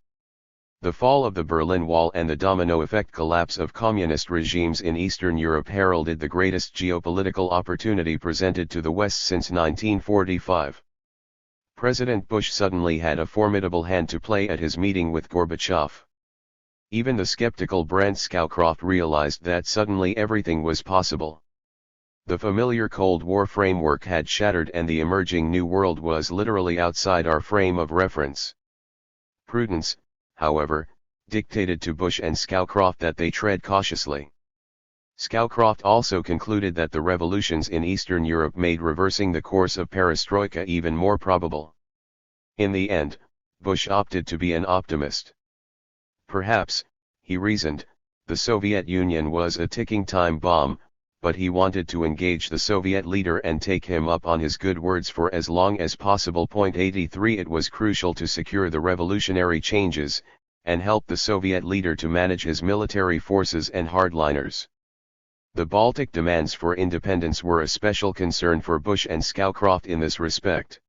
The fall of the Berlin Wall and the domino effect collapse of communist regimes in Eastern Europe heralded the greatest geopolitical opportunity presented to the West since 1945. President Bush suddenly had a formidable hand to play at his meeting with Gorbachev. Even the skeptical Brent Scowcroft realized that suddenly everything was possible. The familiar Cold War framework had shattered and the emerging New World was literally outside our frame of reference. Prudence, however, dictated to Bush and Scowcroft that they tread cautiously. Scowcroft also concluded that the revolutions in Eastern Europe made reversing the course of perestroika even more probable. In the end, Bush opted to be an optimist. Perhaps, he reasoned, the Soviet Union was a ticking time bomb, but he wanted to engage the Soviet leader and take him up on his good words for as long as possible. 83 It was crucial to secure the revolutionary changes, and help the Soviet leader to manage his military forces and hardliners. The Baltic demands for independence were a special concern for Bush and Scowcroft in this respect.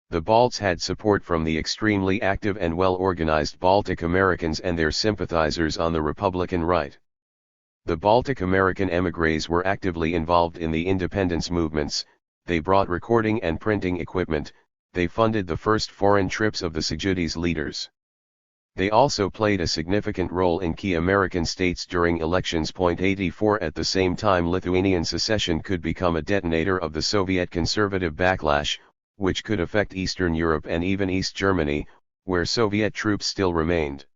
The Balts had support from the extremely active and well-organized Baltic Americans and their sympathizers on the Republican right. The Baltic American émigrés were actively involved in the independence movements, they brought recording and printing equipment, they funded the first foreign trips of the Sąjūdis leaders. They also played a significant role in key American states during elections. 84 At the same time, Lithuanian secession could become a detonator of the Soviet conservative backlash, which could affect Eastern Europe and even East Germany, where Soviet troops still remained.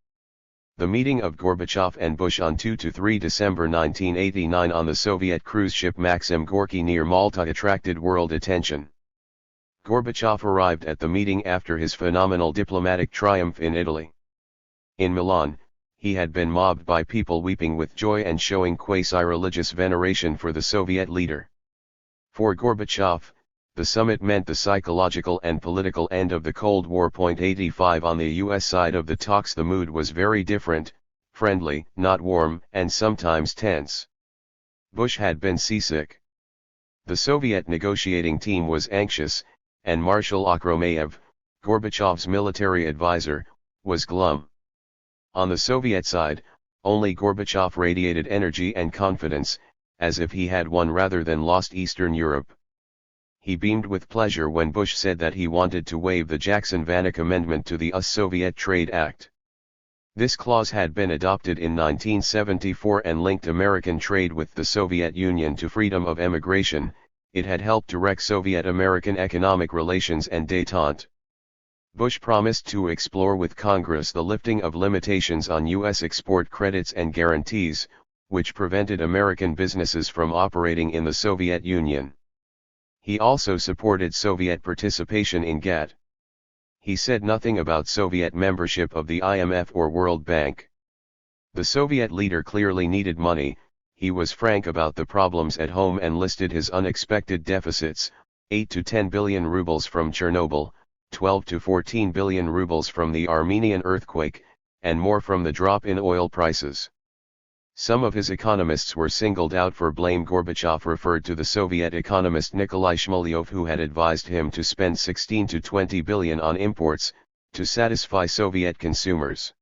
The meeting of Gorbachev and Bush on 2–3 December 1989 on the Soviet cruise ship Maxim Gorky near Malta attracted world attention. Gorbachev arrived at the meeting after his phenomenal diplomatic triumph in Italy. In Milan, he had been mobbed by people weeping with joy and showing quasi-religious veneration for the Soviet leader. For Gorbachev, the summit meant the psychological and political end of the Cold War. 85 On the US side of the talks, the mood was very different, friendly, not warm, and sometimes tense. Bush had been seasick. The Soviet negotiating team was anxious, and Marshal Akhromayev, Gorbachev's military advisor, was glum. On the Soviet side, only Gorbachev radiated energy and confidence, as if he had won rather than lost Eastern Europe. He beamed with pleasure when Bush said that he wanted to waive the Jackson-Vanik Amendment to the US-Soviet Trade Act. This clause had been adopted in 1974 and linked American trade with the Soviet Union to freedom of emigration. It had helped direct Soviet-American economic relations and détente. Bush promised to explore with Congress the lifting of limitations on U.S. export credits and guarantees, which prevented American businesses from operating in the Soviet Union. He also supported Soviet participation in GATT. He said nothing about Soviet membership of the IMF or World Bank. The Soviet leader clearly needed money. He was frank about the problems at home and listed his unexpected deficits: 8 to 10 billion rubles from Chernobyl, 12 to 14 billion rubles from the Armenian earthquake, and more from the drop in oil prices. Some of his economists were singled out for blame. Gorbachev referred to the Soviet economist Nikolai Shmolyev, who had advised him to spend 16 to 20 billion on imports, to satisfy Soviet consumers.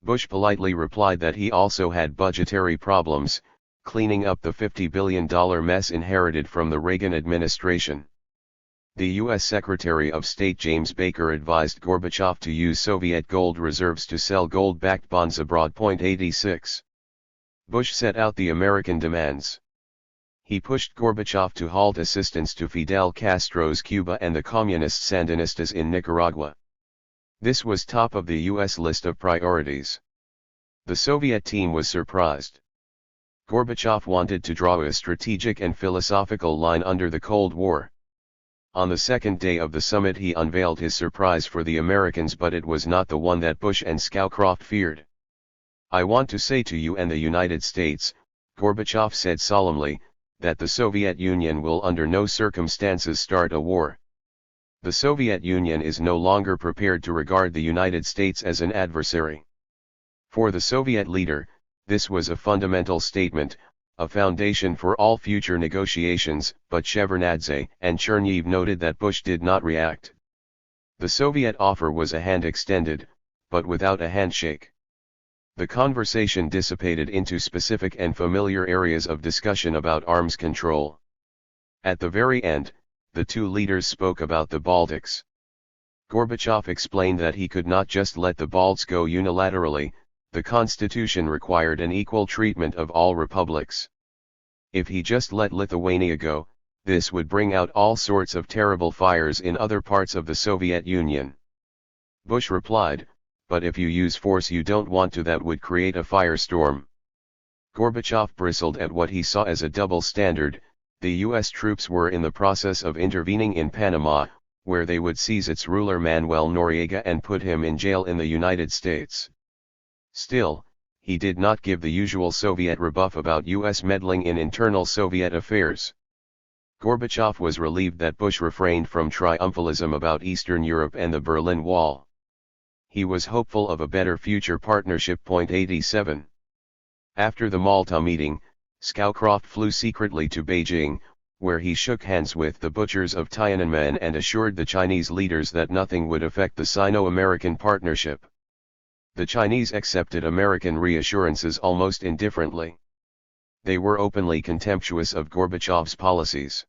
Bush politely replied that he also had budgetary problems, cleaning up the $50 billion mess inherited from the Reagan administration. The U.S. Secretary of State James Baker advised Gorbachev to use Soviet gold reserves to sell gold-backed bonds abroad. 86. Bush set out the American demands. He pushed Gorbachev to halt assistance to Fidel Castro's Cuba and the communist Sandinistas in Nicaragua. This was top of the U.S. list of priorities. The Soviet team was surprised. Gorbachev wanted to draw a strategic and philosophical line under the Cold War. On the second day of the summit he unveiled his surprise for the Americans, but it was not the one that Bush and Scowcroft feared. "I want to say to you and the United States," Gorbachev said solemnly, "that the Soviet Union will under no circumstances start a war. The Soviet Union is no longer prepared to regard the United States as an adversary." For the Soviet leader, this was a fundamental statement, a foundation for all future negotiations, but Shevardnadze and Cherniv noted that Bush did not react. The Soviet offer was a hand extended, but without a handshake. The conversation dissipated into specific and familiar areas of discussion about arms control. At the very end, the two leaders spoke about the Baltics. Gorbachev explained that he could not just let the Balts go unilaterally. The constitution required an equal treatment of all republics. If he just let Lithuania go, this would bring out all sorts of terrible fires in other parts of the Soviet Union. Bush replied, "But if you use force you don't want to, that would create a firestorm." Gorbachev bristled at what he saw as a double standard. The U.S. troops were in the process of intervening in Panama, where they would seize its ruler Manuel Noriega and put him in jail in the United States. Still, he did not give the usual Soviet rebuff about U.S. meddling in internal Soviet affairs. Gorbachev was relieved that Bush refrained from triumphalism about Eastern Europe and the Berlin Wall. He was hopeful of a better future partnership. 87. After the Malta meeting, Scowcroft flew secretly to Beijing, where he shook hands with the butchers of Tiananmen and assured the Chinese leaders that nothing would affect the Sino-American partnership. The Chinese accepted American reassurances almost indifferently. They were openly contemptuous of Gorbachev's policies.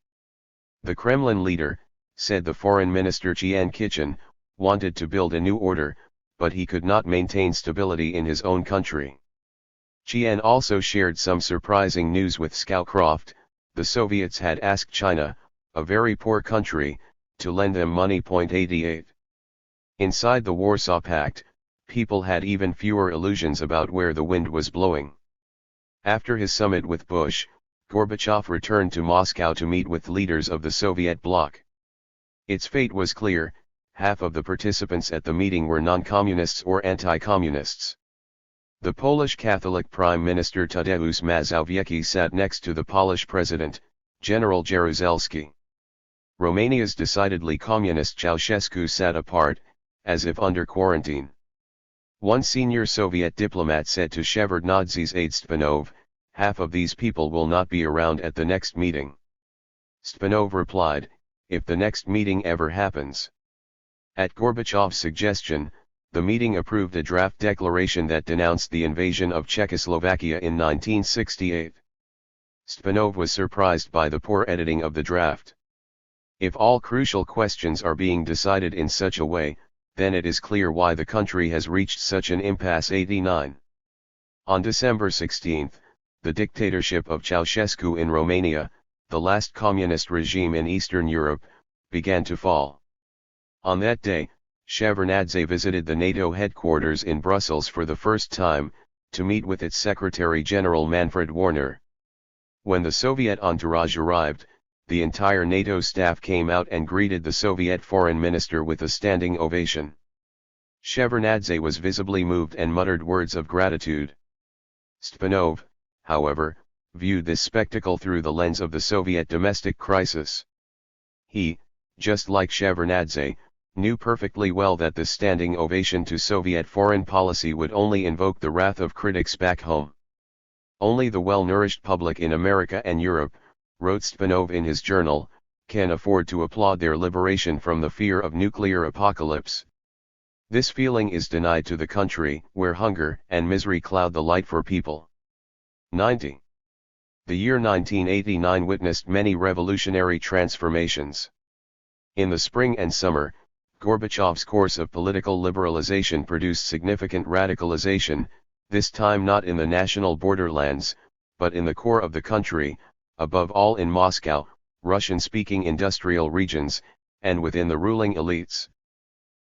The Kremlin leader, said the Foreign Minister Chiang Kai-shek, wanted to build a new order, but he could not maintain stability in his own country. Chiang also shared some surprising news with Scowcroft. The Soviets had asked China, a very poor country, to lend them money. 88. Inside the Warsaw Pact, people had even fewer illusions about where the wind was blowing. After his summit with Bush, Gorbachev returned to Moscow to meet with leaders of the Soviet bloc. Its fate was clear: half of the participants at the meeting were non-communists or anti-communists. The Polish Catholic Prime Minister Tadeusz Mazowiecki sat next to the Polish President, General Jaruzelski. Romania's decidedly communist Ceausescu sat apart, as if under quarantine. One senior Soviet diplomat said to Shevardnadze's aide Stpanov, "Half of these people will not be around at the next meeting." Stpanov replied, "If the next meeting ever happens." At Gorbachev's suggestion, the meeting approved a draft declaration that denounced the invasion of Czechoslovakia in 1968. Stpanov was surprised by the poor editing of the draft. If all crucial questions are being decided in such a way, then it is clear why the country has reached such an impasse. 89. On December 16, the dictatorship of Ceausescu in Romania, the last communist regime in Eastern Europe, began to fall. On that day, Shevardnadze visited the NATO headquarters in Brussels for the first time, to meet with its Secretary-General Manfred Wörner. When the Soviet entourage arrived, the entire NATO staff came out and greeted the Soviet foreign minister with a standing ovation. Shevardnadze was visibly moved and muttered words of gratitude. Stepanov, however, viewed this spectacle through the lens of the Soviet domestic crisis. He, just like Shevardnadze, knew perfectly well that this standing ovation to Soviet foreign policy would only invoke the wrath of critics back home. Only the well-nourished public in America and Europe, wrote Stepanov in his journal, can afford to applaud their liberation from the fear of nuclear apocalypse. This feeling is denied to the country, where hunger and misery cloud the light for people. 90. The year 1989 witnessed many revolutionary transformations. In the spring and summer, Gorbachev's course of political liberalization produced significant radicalization, this time not in the national borderlands, but in the core of the country, above all in Moscow, Russian-speaking industrial regions, and within the ruling elites.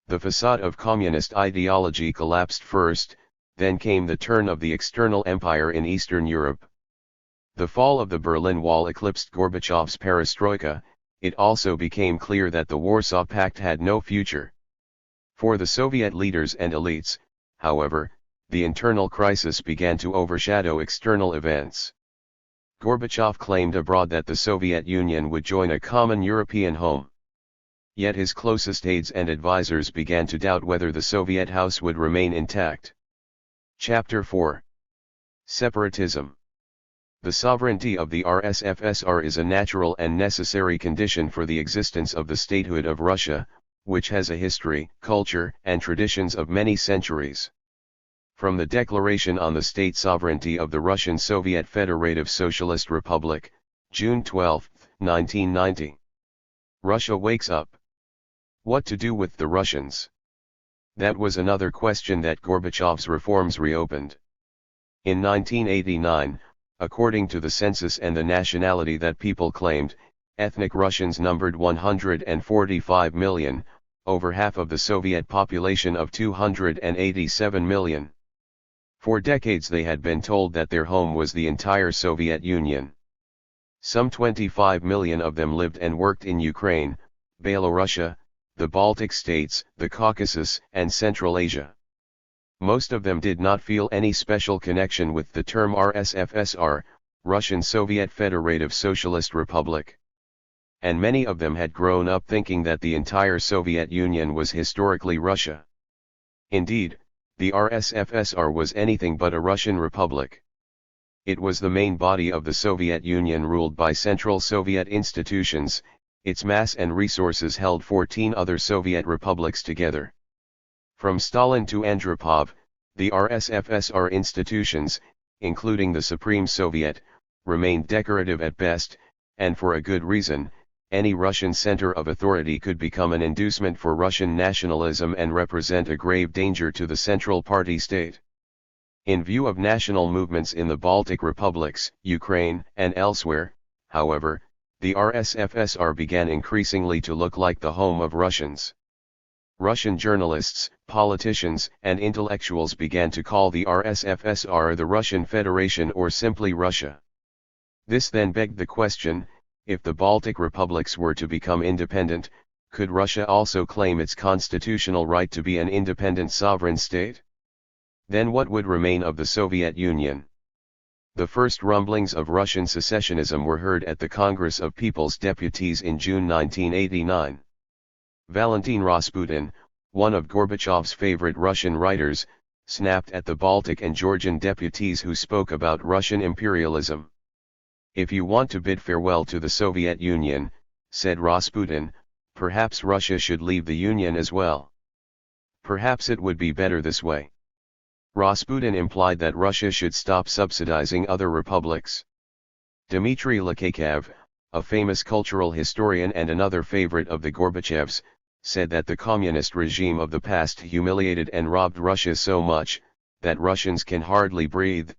The facade of communist ideology collapsed first, then came the turn of the external empire in Eastern Europe. The fall of the Berlin Wall eclipsed Gorbachev's perestroika. It also became clear that the Warsaw Pact had no future. For the Soviet leaders and elites, however, the internal crisis began to overshadow external events. Gorbachev claimed abroad that the Soviet Union would join a common European home. Yet his closest aides and advisors began to doubt whether the Soviet house would remain intact. Chapter 4. Separatism. The sovereignty of the RSFSR is a natural and necessary condition for the existence of the statehood of Russia, which has a history, culture, and traditions of many centuries. From the Declaration on the State Sovereignty of the Russian Soviet Federative Socialist Republic, June 12, 1990. Russia wakes up. What to do with the Russians? That was another question that Gorbachev's reforms reopened. In 1989, according to the census and the nationality that people claimed, ethnic Russians numbered 145 million, over half of the Soviet population of 287 million. For decades they had been told that their home was the entire Soviet Union. Some 25 million of them lived and worked in Ukraine, Belarus, the Baltic states, the Caucasus, and Central Asia. Most of them did not feel any special connection with the term RSFSR, Russian Soviet Federative Socialist Republic. And many of them had grown up thinking that the entire Soviet Union was historically Russia. Indeed, the RSFSR was anything but a Russian republic. It was the main body of the Soviet Union ruled by Central Soviet institutions. Its mass and resources held 14 other Soviet republics together. From Stalin to Andropov, the RSFSR institutions, including the Supreme Soviet, remained decorative at best, and for a good reason. Any Russian center of authority could become an inducement for Russian nationalism and represent a grave danger to the Central Party state. In view of national movements in the Baltic republics, Ukraine, and elsewhere, however, the RSFSR began increasingly to look like the home of Russians. Russian journalists, politicians, and intellectuals began to call the RSFSR the Russian Federation or simply Russia. This then begged the question, if the Baltic republics were to become independent, could Russia also claim its constitutional right to be an independent sovereign state? Then what would remain of the Soviet Union? The first rumblings of Russian secessionism were heard at the Congress of People's Deputies in June 1989. Valentin Rasputin, one of Gorbachev's favorite Russian writers, snapped at the Baltic and Georgian deputies who spoke about Russian imperialism. If you want to bid farewell to the Soviet Union, said Rasputin, perhaps Russia should leave the Union as well. Perhaps it would be better this way. Rasputin implied that Russia should stop subsidizing other republics. Dmitry Lakachev, a famous cultural historian and another favorite of the Gorbachevs, said that the communist regime of the past humiliated and robbed Russia so much, that Russians can hardly breathe.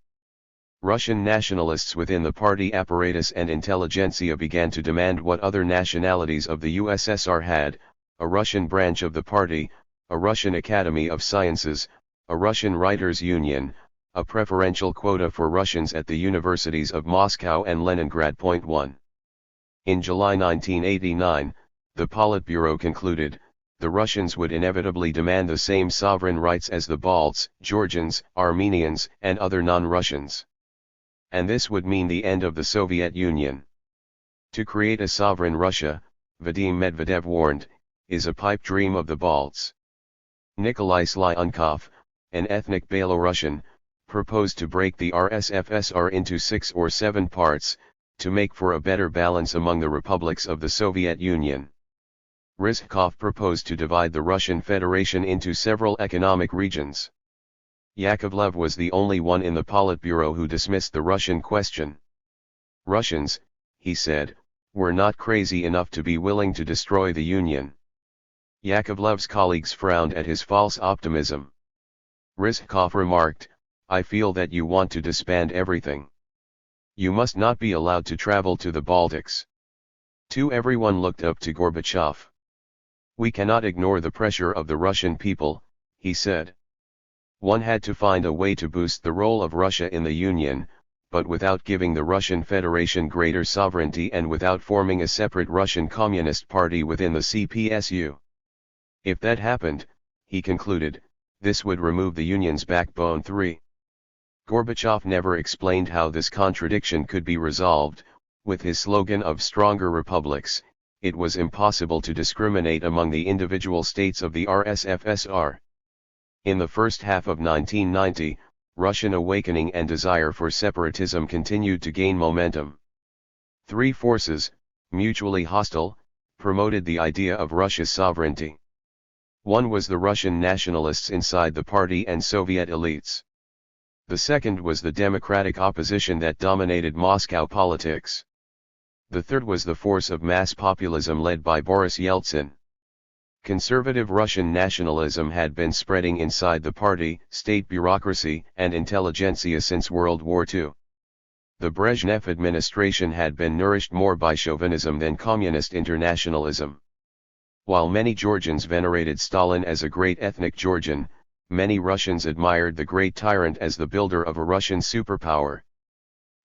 Russian nationalists within the party apparatus and intelligentsia began to demand what other nationalities of the USSR had: a Russian branch of the party, a Russian Academy of Sciences, a Russian Writers' Union, a preferential quota for Russians at the universities of Moscow and Leningrad. 1. In July 1989, the Politburo concluded, the Russians would inevitably demand the same sovereign rights as the Balts, Georgians, Armenians, and other non-Russians. And this would mean the end of the Soviet Union. To create a sovereign Russia, Vadim Medvedev warned, is a pipe dream of the Balts. Nikolai Slyunkov, an ethnic Belarusian, proposed to break the RSFSR into 6 or 7 parts, to make for a better balance among the republics of the Soviet Union. Rizhkov proposed to divide the Russian Federation into several economic regions. Yakovlev was the only one in the Politburo who dismissed the Russian question. Russians, he said, were not crazy enough to be willing to destroy the Union. Yakovlev's colleagues frowned at his false optimism. Rizhkov remarked, I feel that you want to disband everything. You must not be allowed to travel to the Baltics. Everyone looked up to Gorbachev. We cannot ignore the pressure of the Russian people, he said. One had to find a way to boost the role of Russia in the Union, but without giving the Russian Federation greater sovereignty and without forming a separate Russian Communist Party within the CPSU. If that happened, he concluded, this would remove the Union's backbone. 3. Gorbachev never explained how this contradiction could be resolved. With his slogan of stronger republics, it was impossible to discriminate among the individual states of the RSFSR. In the first half of 1990, Russian awakening and desire for separatism continued to gain momentum. 3 forces, mutually hostile, promoted the idea of Russia's sovereignty. One was the Russian nationalists inside the party and Soviet elites. The second was the democratic opposition that dominated Moscow politics. The third was the force of mass populism led by Boris Yeltsin. Conservative Russian nationalism had been spreading inside the party, state bureaucracy, and intelligentsia since World War II. The Brezhnev administration had been nourished more by chauvinism than communist internationalism. While many Georgians venerated Stalin as a great ethnic Georgian, many Russians admired the great tyrant as the builder of a Russian superpower.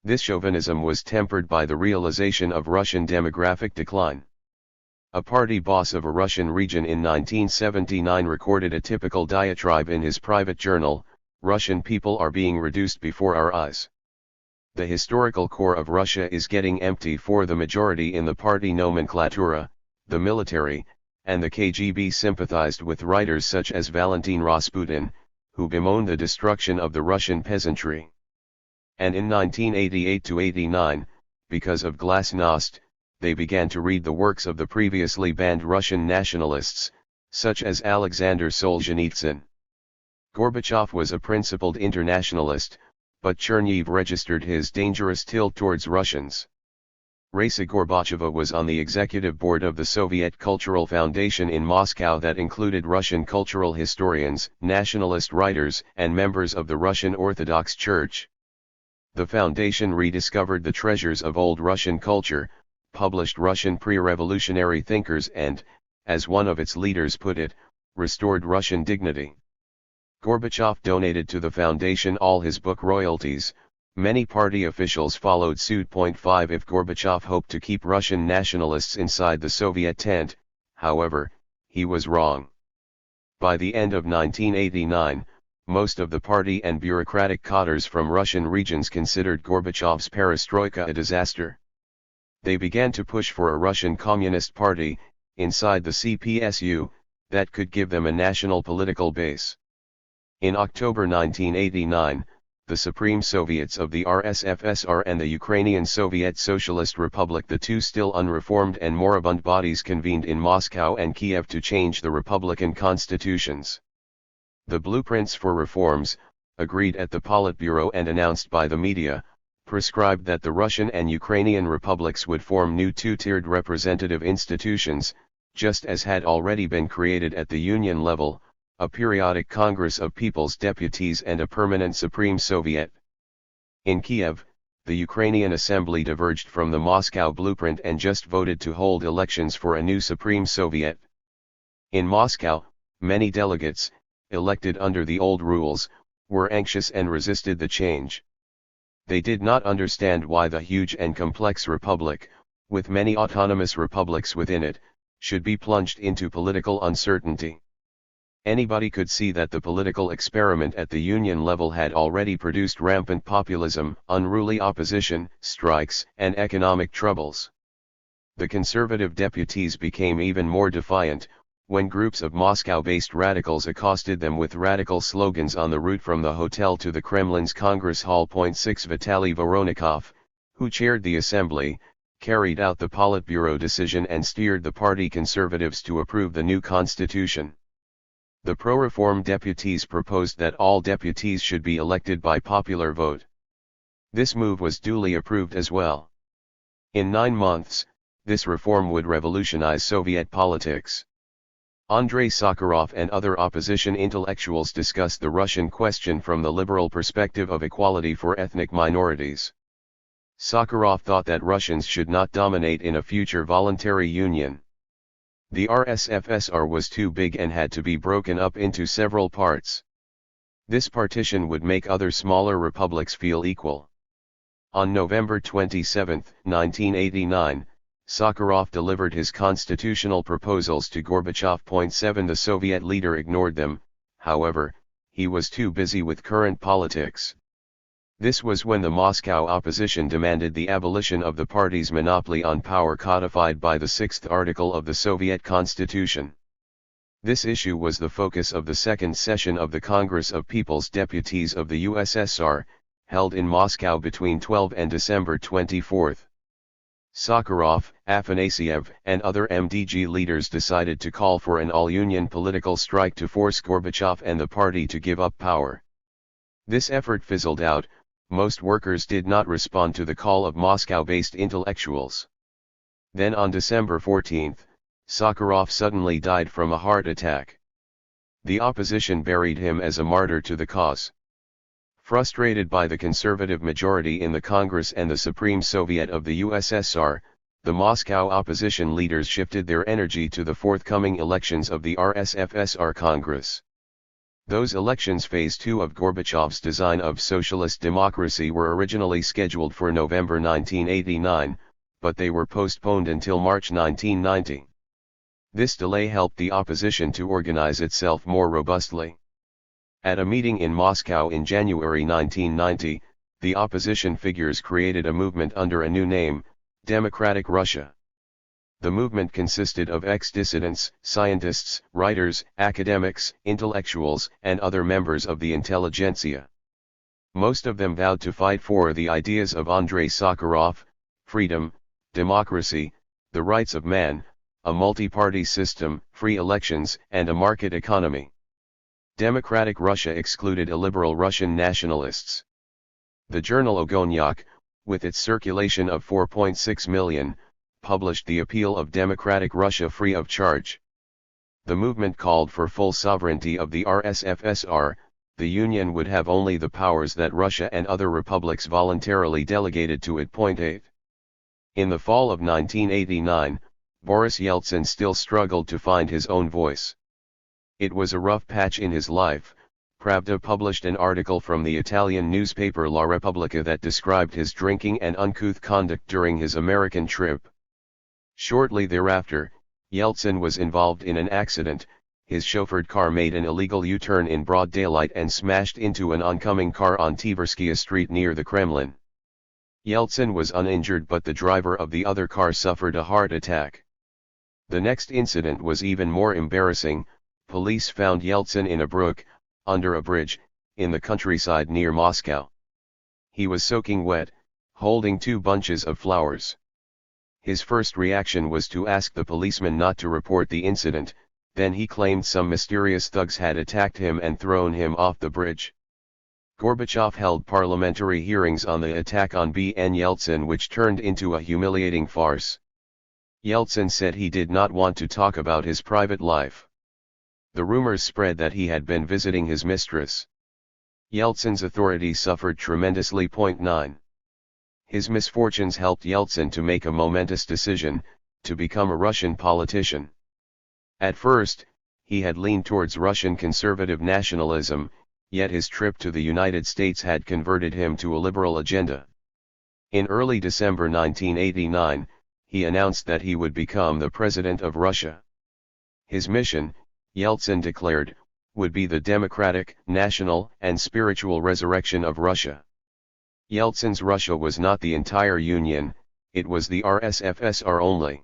This chauvinism was tempered by the realization of Russian demographic decline. A party boss of a Russian region in 1979 recorded a typical diatribe in his private journal, Russian people are being reduced before our eyes. The historical core of Russia is getting empty for the majority in the party nomenclatura, the military, and the KGB sympathized with writers such as Valentin Rasputin, who bemoaned the destruction of the Russian peasantry. And in 1988-89, because of glasnost, they began to read the works of the previously banned Russian nationalists, such as Alexander Solzhenitsyn. Gorbachev was a principled internationalist, but Cherniv registered his dangerous tilt towards Russians. Raisa Gorbacheva was on the executive board of the Soviet Cultural Foundation in Moscow that included Russian cultural historians, nationalist writers, and members of the Russian Orthodox Church. The foundation rediscovered the treasures of old Russian culture, published Russian pre-revolutionary thinkers and, as one of its leaders put it, restored Russian dignity. Gorbachev donated to the foundation all his book royalties. Many party officials followed suit. 5 If Gorbachev hoped to keep Russian nationalists inside the Soviet tent, however, he was wrong. By the end of 1989, most of the party and bureaucratic cadres from Russian regions considered Gorbachev's perestroika a disaster. They began to push for a Russian Communist Party, inside the CPSU, that could give them a national political base. In October 1989, the Supreme Soviets of the RSFSR and the Ukrainian Soviet Socialist Republic, the two still unreformed and moribund bodies, convened in Moscow and Kiev to change the republican constitutions. The blueprints for reforms, agreed at the Politburo and announced by the media, prescribed that the Russian and Ukrainian republics would form new two-tiered representative institutions, just as had already been created at the Union level, a periodic Congress of People's Deputies and a permanent Supreme Soviet. In Kiev, the Ukrainian Assembly diverged from the Moscow blueprint and just voted to hold elections for a new Supreme Soviet. In Moscow, many delegates, elected under the old rules, were anxious and resisted the change. They did not understand why the huge and complex republic, with many autonomous republics within it, should be plunged into political uncertainty. Anybody could see that the political experiment at the Union level had already produced rampant populism, unruly opposition, strikes, and economic troubles. The conservative deputies became even more defiant, when groups of Moscow-based radicals accosted them with radical slogans on the route from the hotel to the Kremlin's Congress Hall. 6 Vitaly Voronikov, who chaired the assembly, carried out the Politburo decision and steered the party conservatives to approve the new constitution. The pro-reform deputies proposed that all deputies should be elected by popular vote. This move was duly approved as well. In 9 months, this reform would revolutionize Soviet politics. Andrei Sakharov and other opposition intellectuals discussed the Russian question from the liberal perspective of equality for ethnic minorities. Sakharov thought that Russians should not dominate in a future voluntary union. The RSFSR was too big and had to be broken up into several parts. This partition would make other smaller republics feel equal. On November 27, 1989, Sakharov delivered his constitutional proposals to Gorbachev. 7 The Soviet leader ignored them, however, he was too busy with current politics. This was when the Moscow opposition demanded the abolition of the party's monopoly on power codified by the 6th article of the Soviet Constitution. This issue was the focus of the second session of the Congress of People's Deputies of the USSR, held in Moscow between 12 and December 24. Sakharov, Afanasyev, and other MDG leaders decided to call for an all-union political strike to force Gorbachev and the party to give up power. This effort fizzled out. Most workers did not respond to the call of Moscow-based intellectuals. Then on December 14, Sakharov suddenly died from a heart attack. The opposition buried him as a martyr to the cause. Frustrated by the conservative majority in the Congress and the Supreme Soviet of the USSR, the Moscow opposition leaders shifted their energy to the forthcoming elections of the RSFSR Congress. Those elections, phase 2 of Gorbachev's design of socialist democracy, were originally scheduled for November 1989, but they were postponed until March 1990. This delay helped the opposition to organize itself more robustly. At a meeting in Moscow in January 1990, the opposition figures created a movement under a new name, Democratic Russia. The movement consisted of ex-dissidents, scientists, writers, academics, intellectuals, and other members of the intelligentsia. Most of them vowed to fight for the ideas of Andrei Sakharov: freedom, democracy, the rights of man, a multi-party system, free elections, and a market economy. Democratic Russia excluded illiberal Russian nationalists. The journal Ogoniak, with its circulation of 4.6 million, published the appeal of Democratic Russia free of charge. The movement called for full sovereignty of the RSFSR. The Union would have only the powers that Russia and other republics voluntarily delegated to it. 8. In the fall of 1989, Boris Yeltsin still struggled to find his own voice. It was a rough patch in his life. Pravda published an article from the Italian newspaper La Repubblica that described his drinking and uncouth conduct during his American trip. Shortly thereafter, Yeltsin was involved in an accident. His chauffeured car made an illegal U-turn in broad daylight and smashed into an oncoming car on Tverskia Street near the Kremlin. Yeltsin was uninjured, but the driver of the other car suffered a heart attack. The next incident was even more embarrassing. Police found Yeltsin in a brook, under a bridge, in the countryside near Moscow. He was soaking wet, holding 2 bunches of flowers. His first reaction was to ask the policeman not to report the incident. Then he claimed some mysterious thugs had attacked him and thrown him off the bridge. Gorbachev held parliamentary hearings on the attack on B.N. Yeltsin, which turned into a humiliating farce. Yeltsin said he did not want to talk about his private life. The rumors spread that he had been visiting his mistress. Yeltsin's authority suffered tremendously. 9. His misfortunes helped Yeltsin to make a momentous decision, to become a Russian politician. At first, he had leaned towards Russian conservative nationalism, yet his trip to the United States had converted him to a liberal agenda. In early December 1989, he announced that he would become the president of Russia. His mission, Yeltsin declared, would be the democratic, national, and spiritual resurrection of Russia. Yeltsin's Russia was not the entire Union, it was the RSFSR only.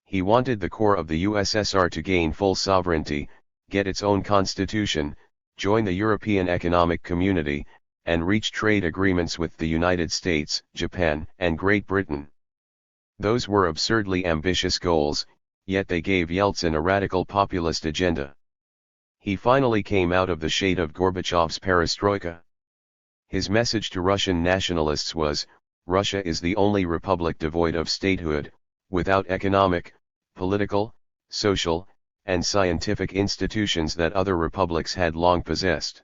He wanted the core of the USSR to gain full sovereignty, get its own constitution, join the European Economic Community, and reach trade agreements with the United States, Japan, and Great Britain. Those were absurdly ambitious goals, yet they gave Yeltsin a radical populist agenda. He finally came out of the shade of Gorbachev's perestroika. His message to Russian nationalists was, Russia is the only republic devoid of statehood, without economic, political, social, and scientific institutions that other republics had long possessed.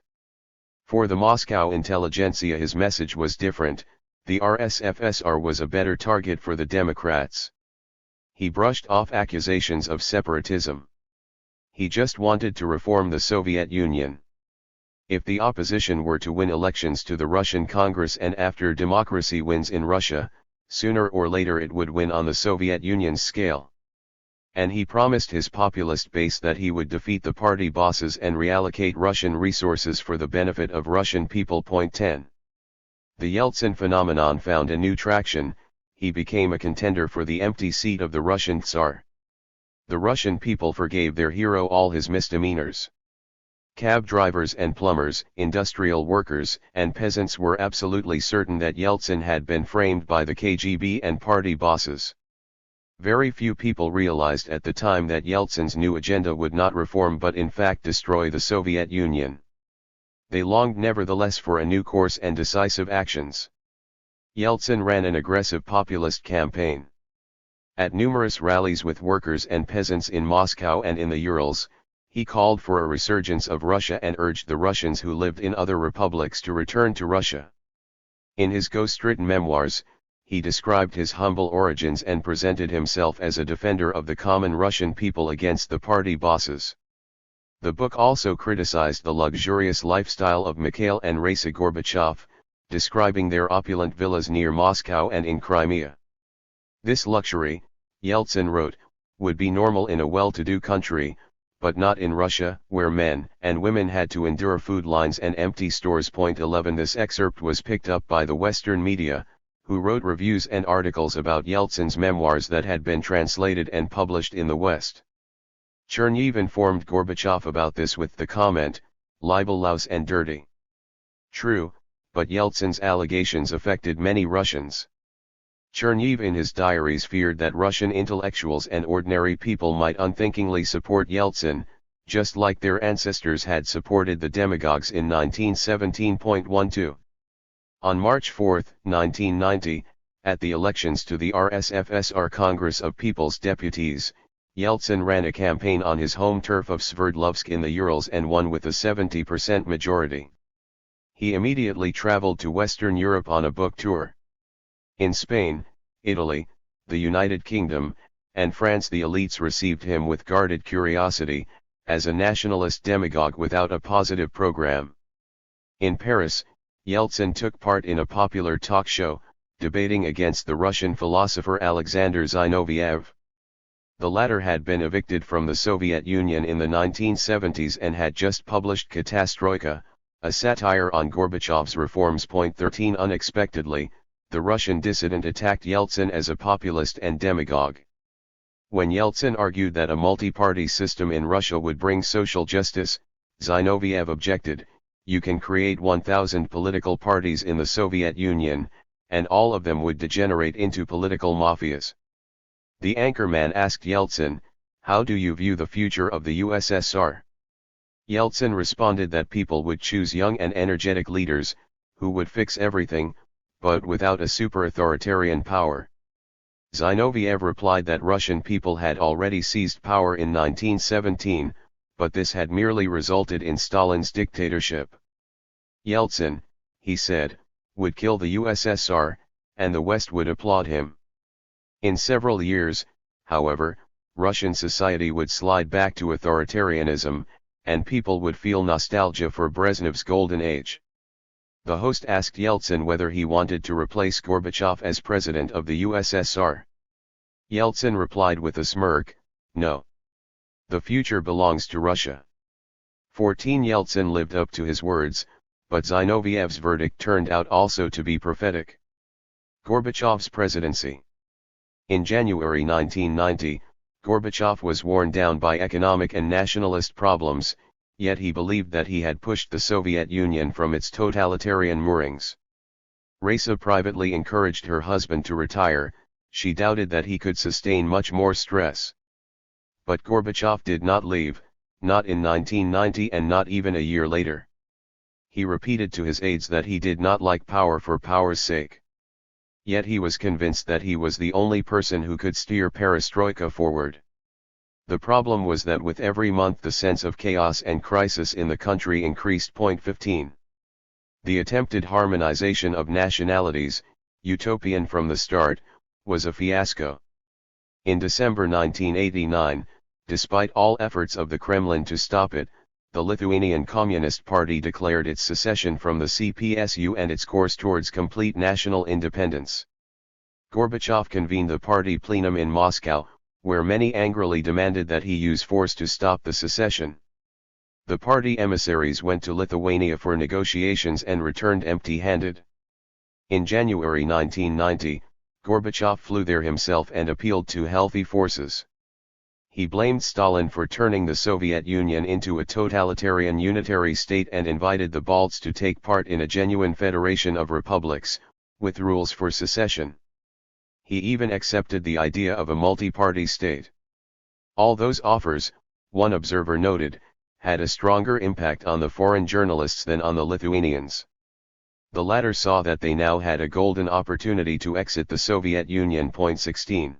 For the Moscow intelligentsia his message was different, the RSFSR was a better target for the Democrats. He brushed off accusations of separatism. He just wanted to reform the Soviet Union. If the opposition were to win elections to the Russian Congress and after democracy wins in Russia, sooner or later it would win on the Soviet Union's scale. And he promised his populist base that he would defeat the party bosses and reallocate Russian resources for the benefit of Russian people. 10. The Yeltsin phenomenon found a new traction, he became a contender for the empty seat of the Russian Tsar. The Russian people forgave their hero all his misdemeanors. Cab drivers and plumbers, industrial workers, and peasants were absolutely certain that Yeltsin had been framed by the KGB and party bosses. Very few people realized at the time that Yeltsin's new agenda would not reform but in fact destroy the Soviet Union. They longed nevertheless for a new course and decisive actions. Yeltsin ran an aggressive populist campaign. At numerous rallies with workers and peasants in Moscow and in the Urals, he called for a resurgence of Russia and urged the Russians who lived in other republics to return to Russia. In his ghost-written memoirs, he described his humble origins and presented himself as a defender of the common Russian people against the party bosses. The book also criticized the luxurious lifestyle of Mikhail and Raisa Gorbachev, describing their opulent villas near Moscow and in Crimea. This luxury, Yeltsin wrote, would be normal in a well-to-do country, but not in Russia, where men and women had to endure food lines and empty stores. 11 This excerpt was picked up by the Western media, who wrote reviews and articles about Yeltsin's memoirs that had been translated and published in the West. Chernev informed Gorbachev about this with the comment, libelous and dirty. True, but Yeltsin's allegations affected many Russians. Chernev in his diaries feared that Russian intellectuals and ordinary people might unthinkingly support Yeltsin, just like their ancestors had supported the demagogues in 1917.12. On March 4, 1990, at the elections to the RSFSR Congress of People's Deputies, Yeltsin ran a campaign on his home turf of Sverdlovsk in the Urals and won with a 70% majority. He immediately traveled to Western Europe on a book tour. In Spain, Italy, the United Kingdom, and France the elites received him with guarded curiosity, as a nationalist demagogue without a positive program. In Paris, Yeltsin took part in a popular talk show, debating against the Russian philosopher Alexander Zinoviev. The latter had been evicted from the Soviet Union in the 1970s and had just published Katastroika, a satire on Gorbachev's reforms. 13 Unexpectedly, the Russian dissident attacked Yeltsin as a populist and demagogue. When Yeltsin argued that a multi-party system in Russia would bring social justice, Zinoviev objected, you can create 1,000 political parties in the Soviet Union, and all of them would degenerate into political mafias. The anchorman asked Yeltsin, how do you view the future of the USSR? Yeltsin responded that people would choose young and energetic leaders, who would fix everything, but without a super-authoritarian power. Zinoviev replied that Russian people had already seized power in 1917, but this had merely resulted in Stalin's dictatorship. Yeltsin, he said, would kill the USSR, and the West would applaud him. In several years, however, Russian society would slide back to authoritarianism, and people would feel nostalgia for Brezhnev's golden age. The host asked Yeltsin whether he wanted to replace Gorbachev as president of the USSR. Yeltsin replied with a smirk, "No. The future belongs to Russia." 14 Yeltsin lived up to his words, but Zinoviev's verdict turned out also to be prophetic. Gorbachev's presidency. In January 1990, Gorbachev was worn down by economic and nationalist problems, yet he believed that he had pushed the Soviet Union from its totalitarian moorings. Raisa privately encouraged her husband to retire, she doubted that he could sustain much more stress. But Gorbachev did not leave, not in 1990 and not even a year later. He repeated to his aides that he did not like power for power's sake. Yet he was convinced that he was the only person who could steer perestroika forward. The problem was that with every month the sense of chaos and crisis in the country increased. 15. The attempted harmonization of nationalities, utopian from the start, was a fiasco. In December 1989, despite all efforts of the Kremlin to stop it, the Lithuanian Communist Party declared its secession from the CPSU and its course towards complete national independence. Gorbachev convened the party plenum in Moscow, where many angrily demanded that he use force to stop the secession. The party emissaries went to Lithuania for negotiations and returned empty-handed. In January 1990, Gorbachev flew there himself and appealed to healthy forces. He blamed Stalin for turning the Soviet Union into a totalitarian unitary state and invited the Balts to take part in a genuine federation of republics, with rules for secession. He even accepted the idea of a multi-party state. All those offers, one observer noted, had a stronger impact on the foreign journalists than on the Lithuanians. The latter saw that they now had a golden opportunity to exit the Soviet Union. 16.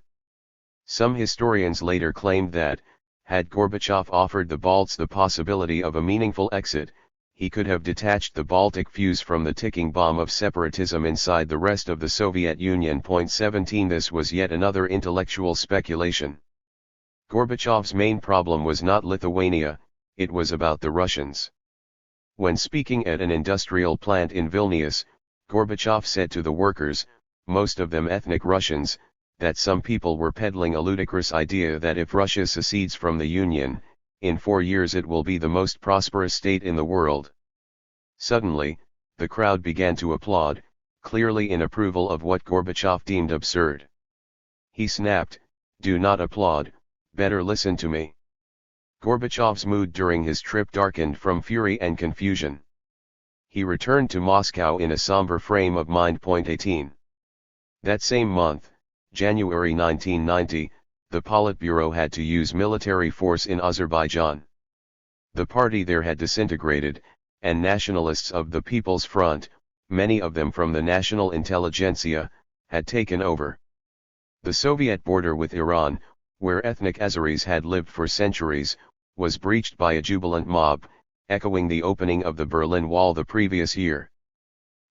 Some historians later claimed that, had Gorbachev offered the Balts the possibility of a meaningful exit, he could have detached the Baltic fuse from the ticking bomb of separatism inside the rest of the Soviet Union. 17. This was yet another intellectual speculation. Gorbachev's main problem was not Lithuania, it was about the Russians. When speaking at an industrial plant in Vilnius, Gorbachev said to the workers, most of them ethnic Russians, that some people were peddling a ludicrous idea that if Russia secedes from the Union, in 4 years it will be the most prosperous state in the world. Suddenly, the crowd began to applaud, clearly in approval of what Gorbachev deemed absurd. He snapped, "Do not applaud, better listen to me." Gorbachev's mood during his trip darkened from fury and confusion. He returned to Moscow in a somber frame of mind. 18. That same month, January 1990, the Politburo had to use military force in Azerbaijan. The party there had disintegrated, and nationalists of the People's Front, many of them from the national intelligentsia, had taken over. The Soviet border with Iran, where ethnic Azeris had lived for centuries, was breached by a jubilant mob, echoing the opening of the Berlin Wall the previous year.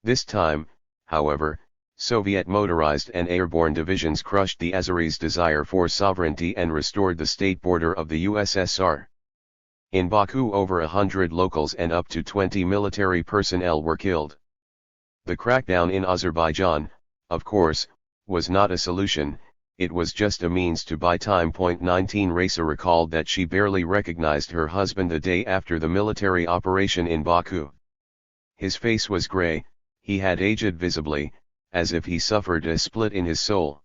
This time, however, Soviet motorized and airborne divisions crushed the Azeris' desire for sovereignty and restored the state border of the USSR. In Baku over 100 locals and up to 20 military personnel were killed. The crackdown in Azerbaijan, of course, was not a solution, it was just a means to buy time. 19 Raisa recalled that she barely recognized her husband the day after the military operation in Baku. His face was gray, he had aged visibly, as if he suffered a split in his soul.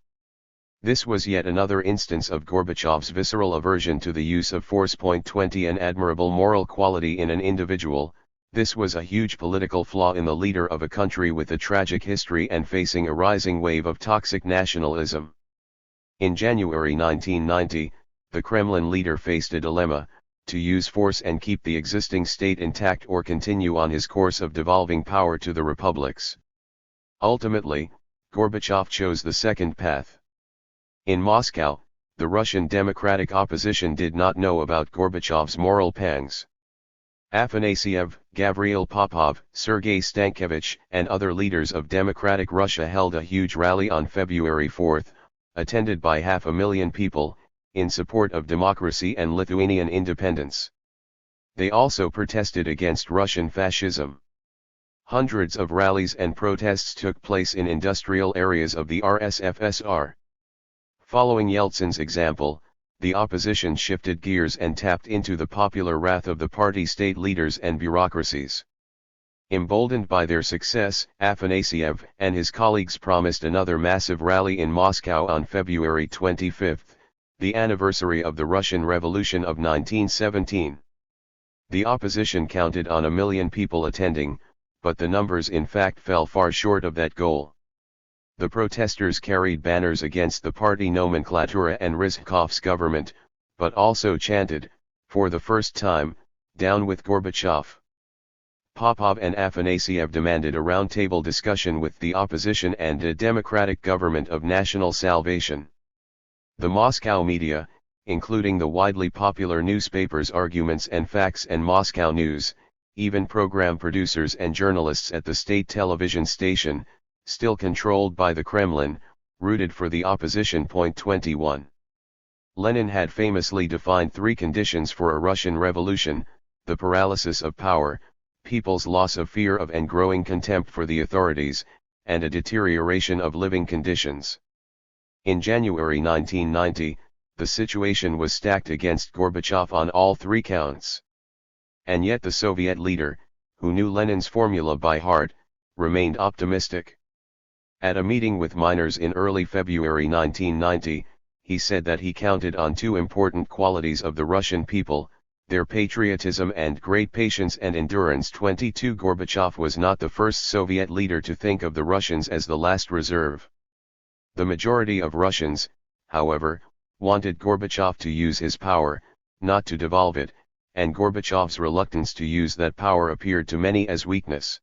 This was yet another instance of Gorbachev's visceral aversion to the use of force. 20 An admirable moral quality in an individual, this was a huge political flaw in the leader of a country with a tragic history and facing a rising wave of toxic nationalism. In January 1990, the Kremlin leader faced a dilemma, to use force and keep the existing state intact or continue on his course of devolving power to the republics. Ultimately, Gorbachev chose the second path. In Moscow, the Russian democratic opposition did not know about Gorbachev's moral pangs. Afanasyev, Gavril Popov, Sergei Stankevich, and other leaders of democratic Russia held a huge rally on February 4, attended by 500,000 people, in support of democracy and Lithuanian independence. They also protested against Russian fascism. Hundreds of rallies and protests took place in industrial areas of the RSFSR. Following Yeltsin's example, the opposition shifted gears and tapped into the popular wrath of the party state leaders and bureaucracies. Emboldened by their success, Afanasyev and his colleagues promised another massive rally in Moscow on February 25, the anniversary of the Russian Revolution of 1917. The opposition counted on 1 million people attending, but the numbers in fact fell far short of that goal. The protesters carried banners against the party nomenclatura and Rizhkov's government, but also chanted, for the first time, "Down with Gorbachev." Popov and Afanasyev demanded a roundtable discussion with the opposition and a democratic government of national salvation. The Moscow media, including the widely popular newspapers Arguments and Facts and Moscow News, even program producers and journalists at the state television station, still controlled by the Kremlin, rooted for the opposition. 21. Lenin had famously defined 3 conditions for a Russian revolution: the paralysis of power, people's loss of fear of and growing contempt for the authorities, and a deterioration of living conditions. In January 1990, the situation was stacked against Gorbachev on all 3 counts. And yet the Soviet leader, who knew Lenin's formula by heart, remained optimistic. At a meeting with miners in early February 1990, he said that he counted on 2 important qualities of the Russian people: their patriotism and great patience and endurance. 22. Gorbachev was not the first Soviet leader to think of the Russians as the last reserve. The majority of Russians, however, wanted Gorbachev to use his power, not to devolve it, and Gorbachev's reluctance to use that power appeared to many as weakness.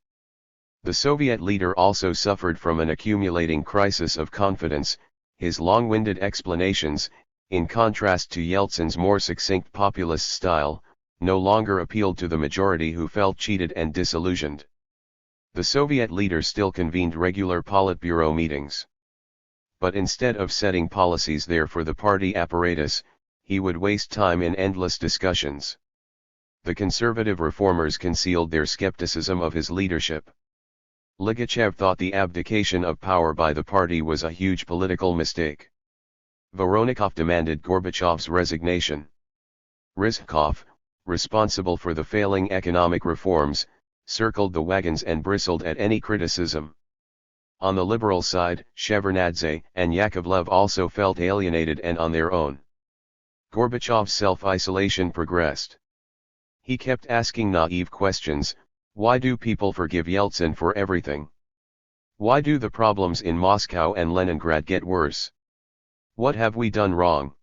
The Soviet leader also suffered from an accumulating crisis of confidence. His long-winded explanations, in contrast to Yeltsin's more succinct populist style, no longer appealed to the majority, who felt cheated and disillusioned. The Soviet leader still convened regular Politburo meetings. But instead of setting policies there for the party apparatus, he would waste time in endless discussions. The conservative reformers concealed their skepticism of his leadership. Ligachev thought the abdication of power by the party was a huge political mistake. Voronikov demanded Gorbachev's resignation. Rizhkov, responsible for the failing economic reforms, circled the wagons and bristled at any criticism. On the liberal side, Shevardnadze and Yakovlev also felt alienated and on their own. Gorbachev's self-isolation progressed. He kept asking naive questions: why do people forgive Yeltsin for everything? Why do the problems in Moscow and Leningrad get worse? What have we done wrong?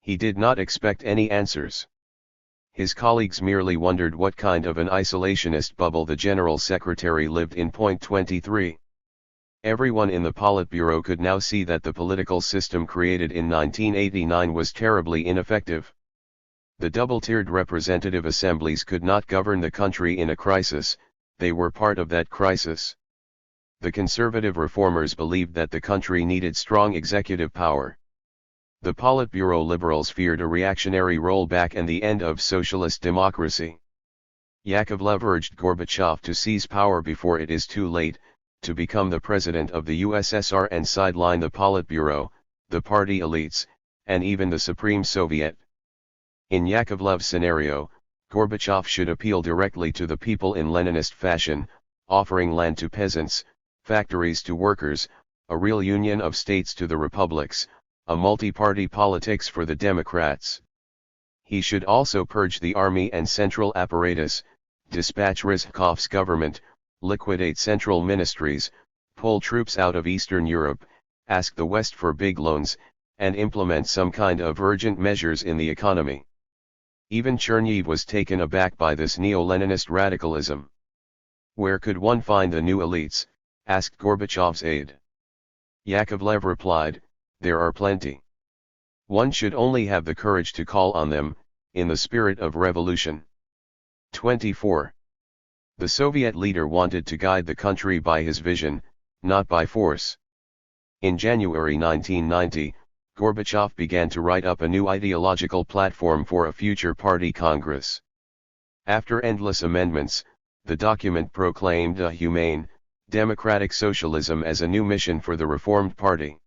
He did not expect any answers. His colleagues merely wondered what kind of an isolationist bubble the General Secretary lived in. 23. Everyone in the Politburo could now see that the political system created in 1989 was terribly ineffective. The double-tiered representative assemblies could not govern the country in a crisis; they were part of that crisis. The conservative reformers believed that the country needed strong executive power. The Politburo liberals feared a reactionary rollback and the end of socialist democracy. Yakovlev urged Gorbachev to seize power before it is too late, to become the president of the USSR and sideline the Politburo, the party elites, and even the Supreme Soviet. In Yakovlev's scenario, Gorbachev should appeal directly to the people in Leninist fashion, offering land to peasants, factories to workers, a real union of states to the republics, a multi-party politics for the Democrats. He should also purge the army and central apparatus, dispatch Rizhkov's government, liquidate central ministries, pull troops out of Eastern Europe, ask the West for big loans, and implement some kind of urgent measures in the economy. Even Chernihiv was taken aback by this neo-Leninist radicalism. Where could one find the new elites? Asked Gorbachev's aide. Yakovlev replied, there are plenty. One should only have the courage to call on them, in the spirit of revolution. 24. The Soviet leader wanted to guide the country by his vision, not by force. In January 1990, Gorbachev began to write up a new ideological platform for a future party congress. After endless amendments, the document proclaimed a humane, democratic socialism as a new mission for the Reformed Party.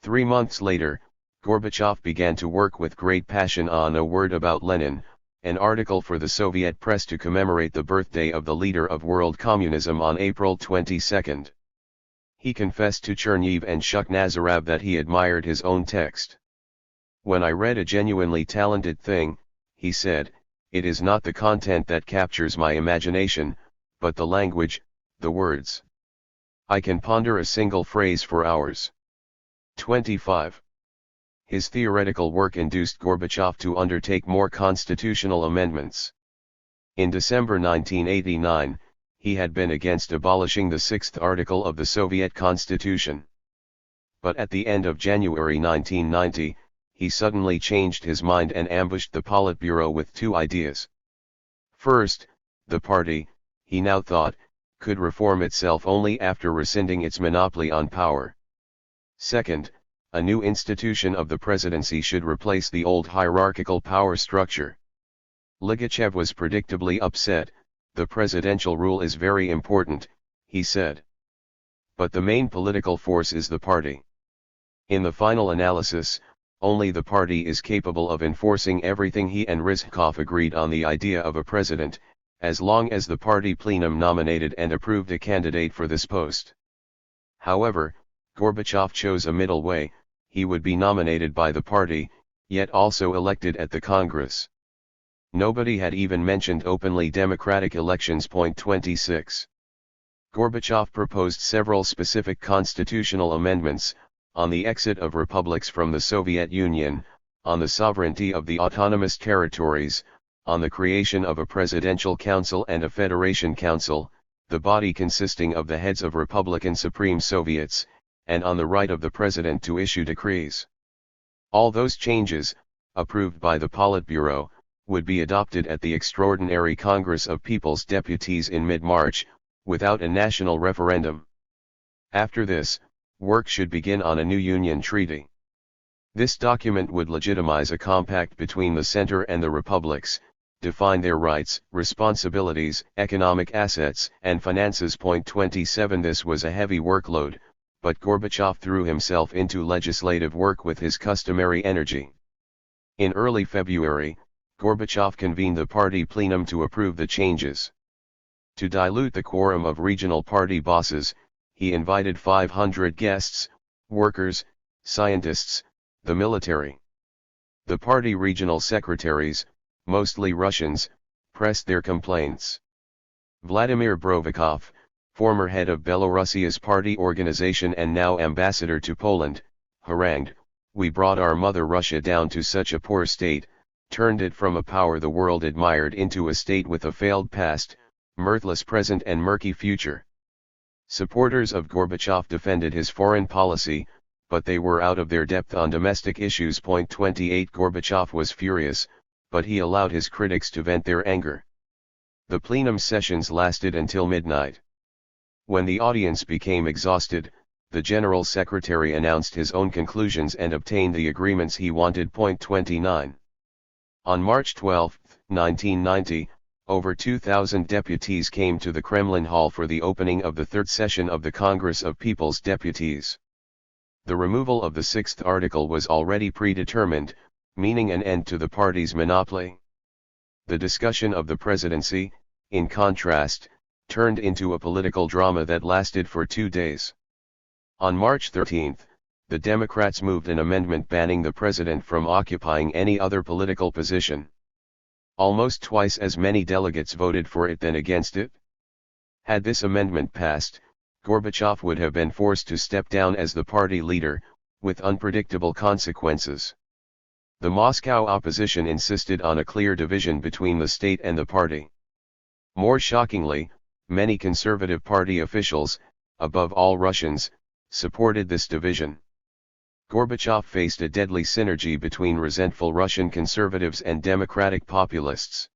3 months later, Gorbachev began to work with great passion on A Word About Lenin, an article for the Soviet press to commemorate the birthday of the leader of world communism on April 22. He confessed to Chernev and Shukhnazarov that he admired his own text. "When I read a genuinely talented thing," he said, "it is not the content that captures my imagination, but the language, the words. I can ponder a single phrase for hours." 25. His theoretical work induced Gorbachev to undertake more constitutional amendments. In December 1989, he had been against abolishing the sixth article of the Soviet Constitution. But at the end of January 1990, he suddenly changed his mind and ambushed the Politburo with two ideas. First, the party, he now thought, could reform itself only after rescinding its monopoly on power. Second, a new institution of the presidency should replace the old hierarchical power structure. Ligachev was predictably upset. "The presidential rule is very important," he said. "But the main political force is the party. In the final analysis, only the party is capable of enforcing everything." He and Rizhkov agreed on the idea of a president, as long as the party plenum nominated and approved a candidate for this post. However, Gorbachev chose a middle way: he would be nominated by the party, yet also elected at the Congress. Nobody had even mentioned openly democratic elections. 26. Gorbachev proposed several specific constitutional amendments, on the exit of republics from the Soviet Union, on the sovereignty of the autonomous territories, on the creation of a presidential council and a federation council, the body consisting of the heads of Republican Supreme Soviets, and on the right of the president to issue decrees. All those changes, approved by the Politburo, would be adopted at the Extraordinary Congress of People's Deputies in mid-March, without a national referendum. After this, work should begin on a new Union treaty. This document would legitimize a compact between the center and the republics, define their rights, responsibilities, economic assets, and finances. 27. This was a heavy workload, but Gorbachev threw himself into legislative work with his customary energy. In early February, Gorbachev convened the party plenum to approve the changes. To dilute the quorum of regional party bosses, he invited 500 guests, workers, scientists, the military. The party regional secretaries, mostly Russians, pressed their complaints. Vladimir Brovikov, former head of Belorussia's party organization and now ambassador to Poland, harangued, "We brought our mother Russia down to such a poor state, turned it from a power the world admired into a state with a failed past, mirthless present and murky future." Supporters of Gorbachev defended his foreign policy, but they were out of their depth on domestic issues. 28. Gorbachev was furious, but he allowed his critics to vent their anger. The plenum sessions lasted until midnight. When the audience became exhausted, the General Secretary announced his own conclusions and obtained the agreements he wanted. 29. On March 12, 1990, over 2,000 deputies came to the Kremlin Hall for the opening of the third session of the Congress of People's Deputies. The removal of the sixth article was already predetermined, meaning an end to the party's monopoly. The discussion of the presidency, in contrast, turned into a political drama that lasted for 2 days. On March 13, the Democrats moved an amendment banning the president from occupying any other political position. Almost twice as many delegates voted for it than against it. Had this amendment passed, Gorbachev would have been forced to step down as the party leader, with unpredictable consequences. The Moscow opposition insisted on a clear division between the state and the party. More shockingly, many conservative party officials, above all Russians, supported this division. Gorbachev faced a deadly synergy between resentful Russian conservatives and democratic populists.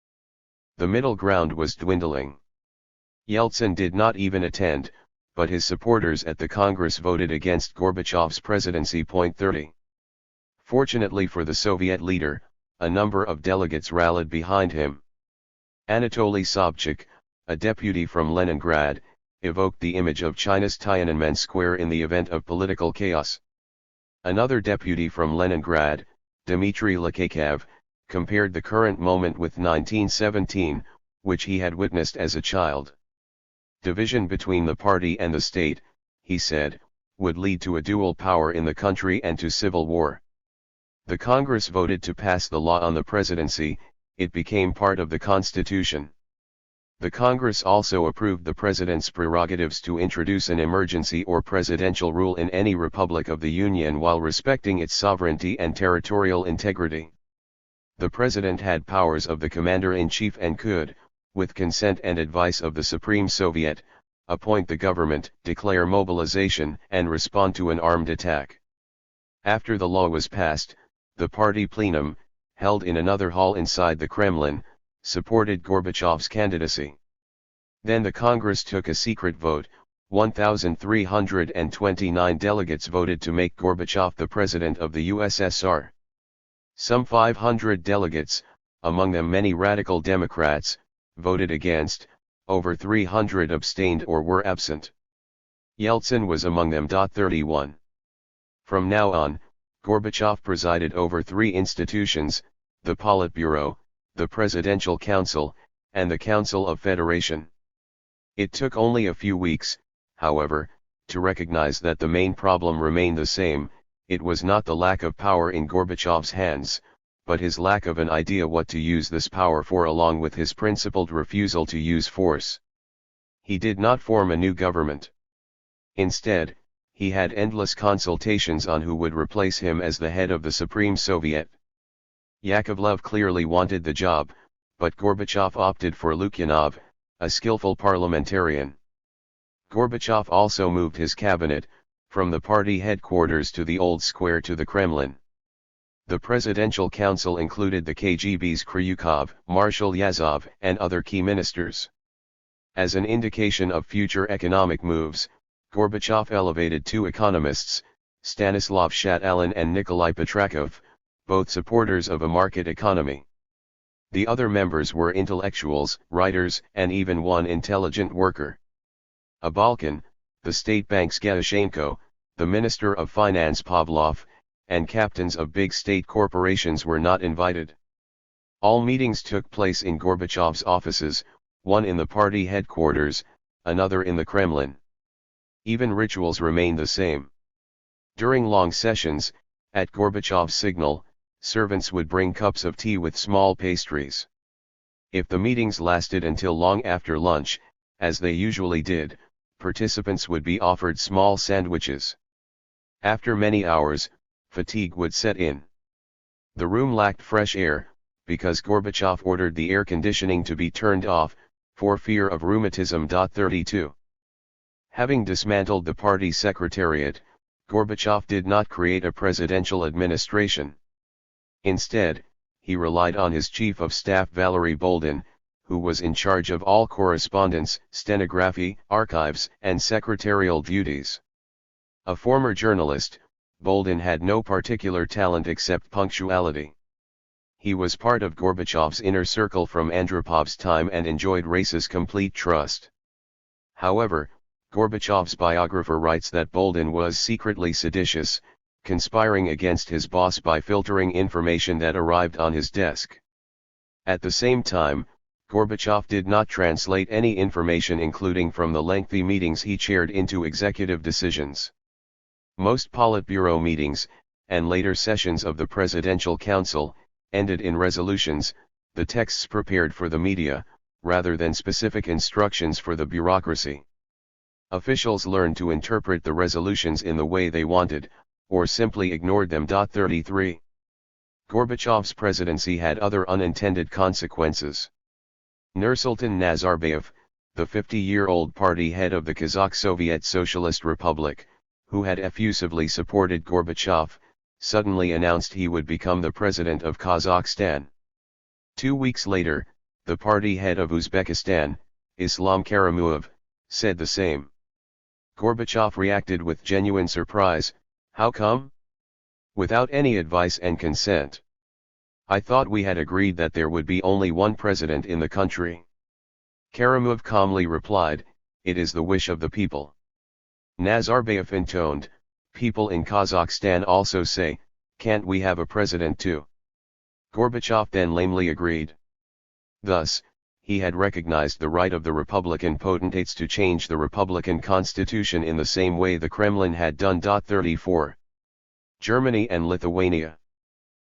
The middle ground was dwindling. Yeltsin did not even attend, but his supporters at the Congress voted against Gorbachev's presidency. 30. Fortunately for the Soviet leader, a number of delegates rallied behind him. Anatoly Sobchak, a deputy from Leningrad, evoked the image of China's Tiananmen Square in the event of political chaos. Another deputy from Leningrad, Dmitry Lakachev, compared the current moment with 1917, which he had witnessed as a child. Division between the party and the state, he said, would lead to a dual power in the country and to civil war. The Congress voted to pass the law on the presidency. It became part of the Constitution. The Congress also approved the President's prerogatives to introduce an emergency or presidential rule in any republic of the Union while respecting its sovereignty and territorial integrity. The President had powers of the Commander-in-Chief and could, with consent and advice of the Supreme Soviet, appoint the government, declare mobilization, and respond to an armed attack. After the law was passed, the party plenum, held in another hall inside the Kremlin, supported Gorbachev's candidacy. Then the Congress took a secret vote. 1,329 delegates voted to make Gorbachev the President of the USSR. Some 500 delegates, among them many radical Democrats, voted against, over 300 abstained or were absent. Yeltsin was among them. 31. From now on, Gorbachev presided over three institutions, the Politburo, the Presidential Council, and the Council of Federation. It took only a few weeks, however, to recognize that the main problem remained the same. It was not the lack of power in Gorbachev's hands, but his lack of an idea what to use this power for, along with his principled refusal to use force. He did not form a new government. Instead, he had endless consultations on who would replace him as the head of the Supreme Soviet. Yakovlev clearly wanted the job, but Gorbachev opted for Lukyanov, a skillful parliamentarian. Gorbachev also moved his cabinet, from the party headquarters to the Old Square to the Kremlin. The Presidential Council included the KGB's Kryukov, Marshal Yazov, and other key ministers. As an indication of future economic moves, Gorbachev elevated two economists, Stanislav Shatalin and Nikolai Petrakov, both supporters of a market economy. The other members were intellectuals, writers, and even one intelligent worker. A Balkan, the state bank's Gyashenko, the Minister of Finance Pavlov, and captains of big state corporations were not invited. All meetings took place in Gorbachev's offices, one in the party headquarters, another in the Kremlin. Even rituals remained the same. During long sessions, at Gorbachev's signal, servants would bring cups of tea with small pastries. If the meetings lasted until long after lunch, as they usually did, participants would be offered small sandwiches. After many hours, fatigue would set in. The room lacked fresh air, because Gorbachev ordered the air conditioning to be turned off, for fear of rheumatism. 32. Having dismantled the party secretariat, Gorbachev did not create a presidential administration. Instead, he relied on his chief of staff Valery Boldin, who was in charge of all correspondence, stenography, archives, and secretarial duties. A former journalist, Boldin had no particular talent except punctuality. He was part of Gorbachev's inner circle from Andropov's time and enjoyed Race's complete trust. However, Gorbachev's biographer writes that Boldin was secretly seditious, conspiring against his boss by filtering information that arrived on his desk. At the same time, Gorbachev did not translate any information including from the lengthy meetings he chaired into executive decisions. Most Politburo meetings, and later sessions of the Presidential Council, ended in resolutions, the texts prepared for the media, rather than specific instructions for the bureaucracy. Officials learned to interpret the resolutions in the way they wanted, or simply ignored them. 33. Gorbachev's presidency had other unintended consequences. Nursultan Nazarbayev, the 50-year-old party head of the Kazakh Soviet Socialist Republic, who had effusively supported Gorbachev, suddenly announced he would become the president of Kazakhstan. 2 weeks later, the party head of Uzbekistan, Islam Karimov, said the same. Gorbachev reacted with genuine surprise. How come? Without any advice and consent. I thought we had agreed that there would be only one president in the country. Karimov calmly replied, it is the wish of the people. Nazarbayev intoned, people in Kazakhstan also say, can't we have a president too? Gorbachev then lamely agreed. Thus, he had recognized the right of the Republican potentates to change the Republican constitution in the same way the Kremlin had done. 34. Germany and Lithuania.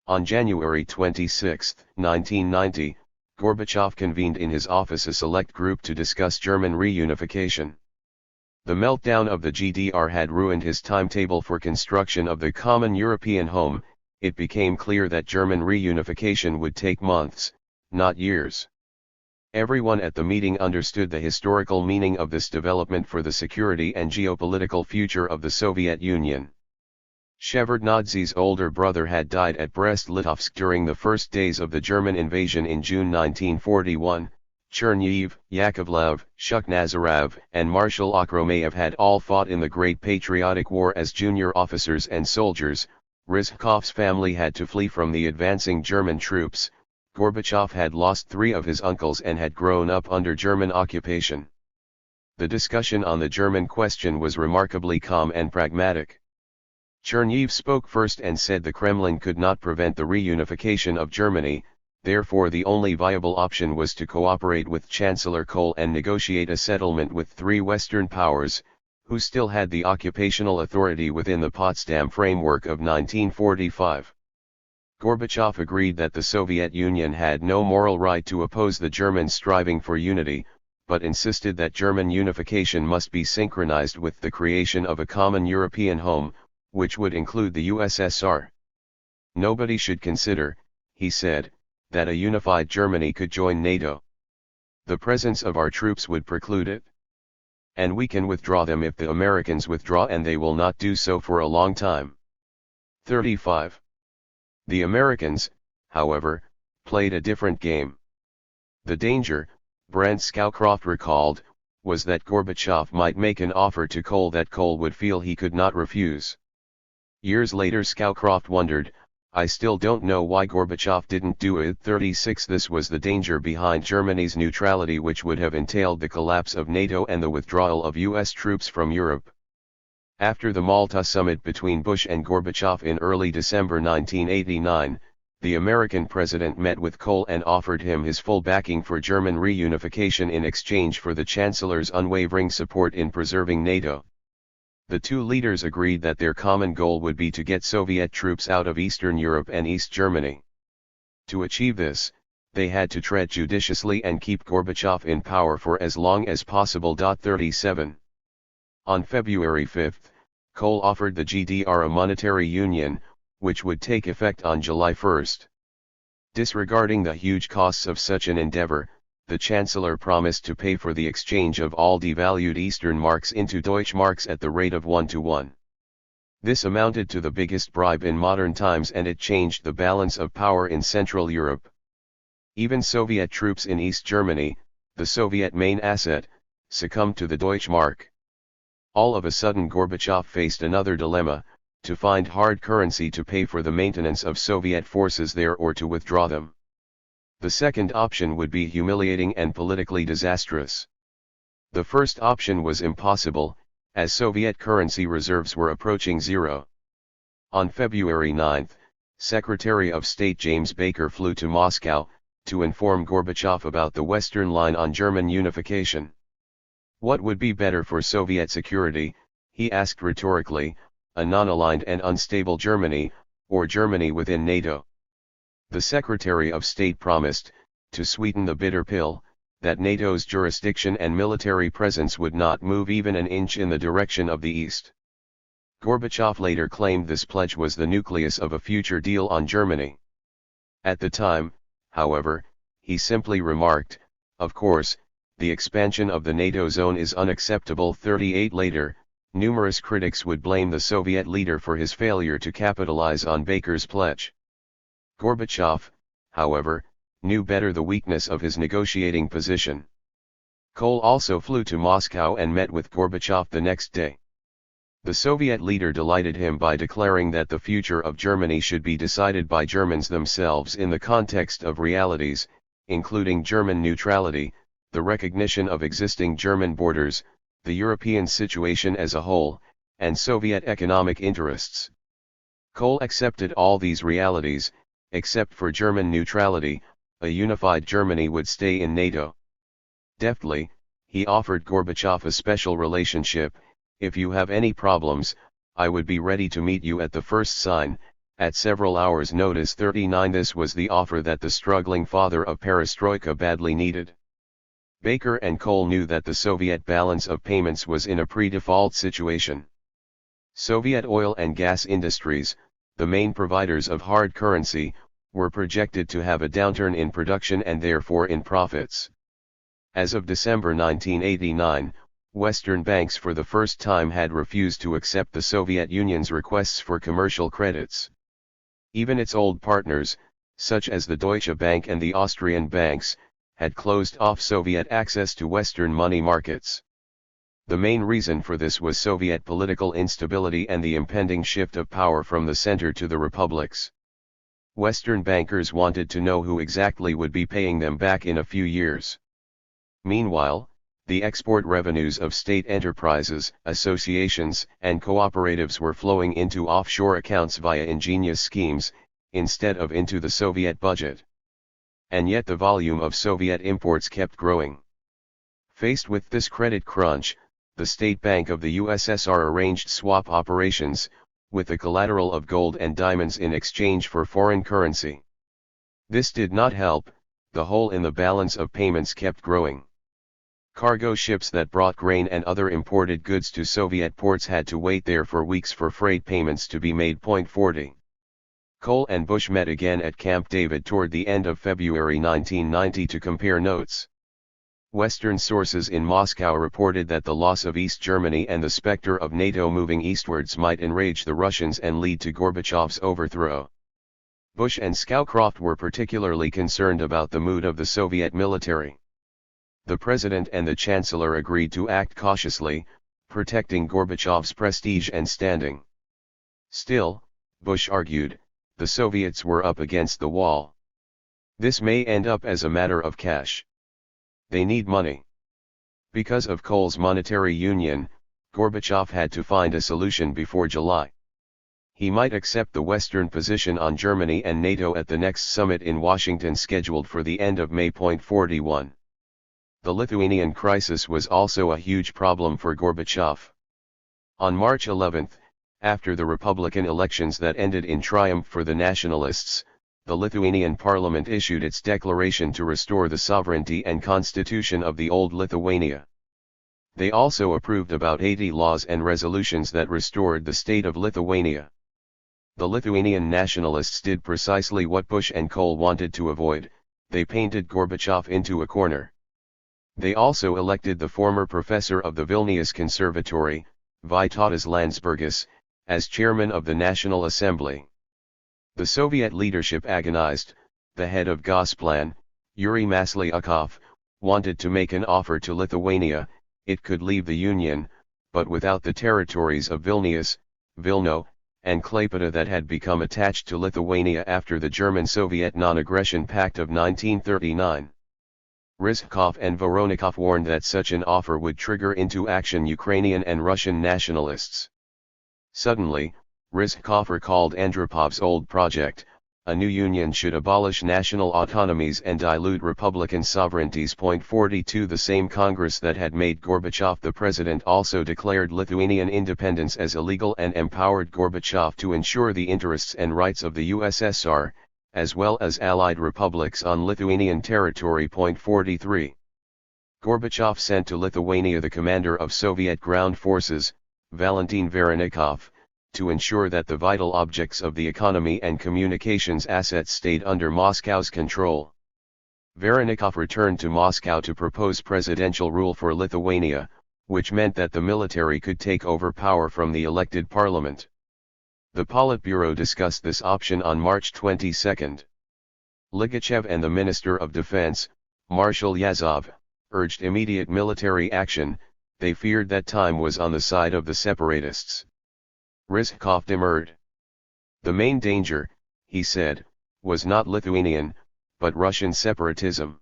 On January 26, 1990, Gorbachev convened in his office a select group to discuss German reunification. The meltdown of the GDR had ruined his timetable for construction of the common European home. It became clear that German reunification would take months, not years. Everyone at the meeting understood the historical meaning of this development for the security and geopolitical future of the Soviet Union. Shevardnadze's older brother had died at Brest-Litovsk during the first days of the German invasion in June 1941. Chernihiv, Yakovlev, Shukhnazarov, and Marshal Akhromayev had all fought in the Great Patriotic War as junior officers and soldiers. Rizhkov's family had to flee from the advancing German troops. Gorbachev had lost 3 of his uncles and had grown up under German occupation. The discussion on the German question was remarkably calm and pragmatic. Chernihiv spoke first and said the Kremlin could not prevent the reunification of Germany, therefore the only viable option was to cooperate with Chancellor Kohl and negotiate a settlement with 3 Western powers, who still had the occupational authority within the Potsdam Framework of 1945. Gorbachev agreed that the Soviet Union had no moral right to oppose the Germans striving for unity, but insisted that German unification must be synchronized with the creation of a common European home, which would include the USSR. Nobody should consider, he said, that a unified Germany could join NATO. The presence of our troops would preclude it. And we can withdraw them if the Americans withdraw, and they will not do so for a long time. 35. The Americans, however, played a different game. The danger, Brent Scowcroft recalled, was that Gorbachev might make an offer to Kohl that Kohl would feel he could not refuse. Years later Scowcroft wondered, I still don't know why Gorbachev didn't do it. 36. This was the danger behind Germany's neutrality, which would have entailed the collapse of NATO and the withdrawal of US troops from Europe. After the Malta summit between Bush and Gorbachev in early December 1989, the American president met with Kohl and offered him his full backing for German reunification in exchange for the Chancellor's unwavering support in preserving NATO. The two leaders agreed that their common goal would be to get Soviet troops out of Eastern Europe and East Germany. To achieve this, they had to tread judiciously and keep Gorbachev in power for as long as possible. 37. On February 5, Kohl offered the GDR a monetary union, which would take effect on July 1. Disregarding the huge costs of such an endeavor, the Chancellor promised to pay for the exchange of all devalued Eastern marks into Deutschmarks at the rate of 1:1. This amounted to the biggest bribe in modern times, and it changed the balance of power in Central Europe. Even Soviet troops in East Germany, the Soviet main asset, succumbed to the Deutschmark. All of a sudden Gorbachev faced another dilemma, to find hard currency to pay for the maintenance of Soviet forces there or to withdraw them. The second option would be humiliating and politically disastrous. The first option was impossible, as Soviet currency reserves were approaching zero. On February 9, Secretary of State James Baker flew to Moscow, to inform Gorbachev about the Western line on German unification. What would be better for Soviet security, he asked rhetorically, a non-aligned and unstable Germany, or Germany within NATO? The Secretary of State promised, to sweeten the bitter pill, that NATO's jurisdiction and military presence would not move even an inch in the direction of the East. Gorbachev later claimed this pledge was the nucleus of a future deal on Germany. At the time, however, he simply remarked, of course, the expansion of the NATO zone is unacceptable. 38. Later, Numerous critics would blame the Soviet leader for his failure to capitalize on Baker's pledge. Gorbachev, however, knew better the weakness of his negotiating position. Kohl also flew to Moscow and met with Gorbachev the next day. The Soviet leader delighted him by declaring that the future of Germany should be decided by Germans themselves in the context of realities, including German neutrality, the recognition of existing German borders, the European situation as a whole, and Soviet economic interests. Kohl accepted all these realities, except for German neutrality. A unified Germany would stay in NATO. Deftly, he offered Gorbachev a special relationship. If you have any problems, I would be ready to meet you at the first sign, at several hours' notice. 39 This was the offer that the struggling father of perestroika badly needed. Baker and Kohl knew that the Soviet balance of payments was in a pre-default situation. Soviet oil and gas industries, the main providers of hard currency, were projected to have a downturn in production and therefore in profits. As of December 1989, Western banks for the first time had refused to accept the Soviet Union's requests for commercial credits. Even its old partners, such as the Deutsche Bank and the Austrian banks, had closed off Soviet access to Western money markets. The main reason for this was Soviet political instability and the impending shift of power from the center to the republics. Western bankers wanted to know who exactly would be paying them back in a few years. Meanwhile, the export revenues of state enterprises, associations, and cooperatives were flowing into offshore accounts via ingenious schemes, instead of into the Soviet budget. And yet the volume of Soviet imports kept growing. Faced with this credit crunch, the State Bank of the USSR arranged swap operations, with the collateral of gold and diamonds in exchange for foreign currency. This did not help. The hole in the balance of payments kept growing. Cargo ships that brought grain and other imported goods to Soviet ports had to wait there for weeks for freight payments to be made. 40. Kohl and Bush met again at Camp David toward the end of February 1990 to compare notes. Western sources in Moscow reported that the loss of East Germany and the specter of NATO moving eastwards might enrage the Russians and lead to Gorbachev's overthrow. Bush and Scowcroft were particularly concerned about the mood of the Soviet military. The President and the Chancellor agreed to act cautiously, protecting Gorbachev's prestige and standing. Still, Bush argued, the Soviets were up against the wall. This may end up as a matter of cash. They need money. Because of Kohl's monetary union, Gorbachev had to find a solution before July. He might accept the Western position on Germany and NATO at the next summit in Washington scheduled for the end of May. 41. The Lithuanian crisis was also a huge problem for Gorbachev. On March 11, after the Republican elections that ended in triumph for the nationalists, the Lithuanian parliament issued its declaration to restore the sovereignty and constitution of the old Lithuania. They also approved about 80 laws and resolutions that restored the state of Lithuania. The Lithuanian nationalists did precisely what Bush and Kohl wanted to avoid. They painted Gorbachev into a corner. They also elected the former professor of the Vilnius Conservatory, Vytautas Landsbergis, as chairman of the National Assembly. The Soviet leadership agonized. The head of Gosplan, Yuri Maslyakov, wanted to make an offer to Lithuania. It could leave the Union, but without the territories of Vilnius, Vilno, and Klaipėda that had become attached to Lithuania after the German-Soviet Non-Aggression Pact of 1939. Ryzhkov and Voronikov warned that such an offer would trigger into action Ukrainian and Russian nationalists. Suddenly, Ryzhkov recalled Andropov's old project: a new union should abolish national autonomies and dilute republican sovereignties. 42 The same Congress that had made Gorbachev the president also declared Lithuanian independence as illegal and empowered Gorbachev to ensure the interests and rights of the USSR, as well as allied republics on Lithuanian territory. 43. Gorbachev sent to Lithuania the commander of Soviet ground forces, Valentin Voronikov, to ensure that the vital objects of the economy and communications assets stayed under Moscow's control. Voronikov returned to Moscow to propose presidential rule for Lithuania, which meant that the military could take over power from the elected parliament. The Politburo discussed this option on March 22. Ligachev and the Minister of Defense, Marshal Yazov, urged immediate military action. They feared that time was on the side of the separatists. Rizhkov demurred. The main danger, he said, was not Lithuanian, but Russian separatism.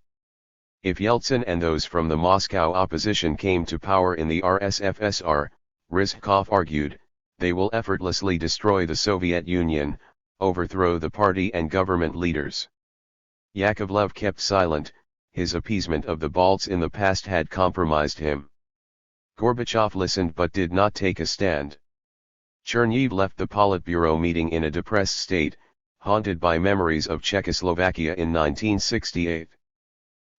If Yeltsin and those from the Moscow opposition came to power in the RSFSR, Rizhkov argued, they will effortlessly destroy the Soviet Union, overthrow the party and government leaders. Yakovlev kept silent. His appeasement of the Balts in the past had compromised him. Gorbachev listened but did not take a stand. Chernev left the Politburo meeting in a depressed state, haunted by memories of Czechoslovakia in 1968.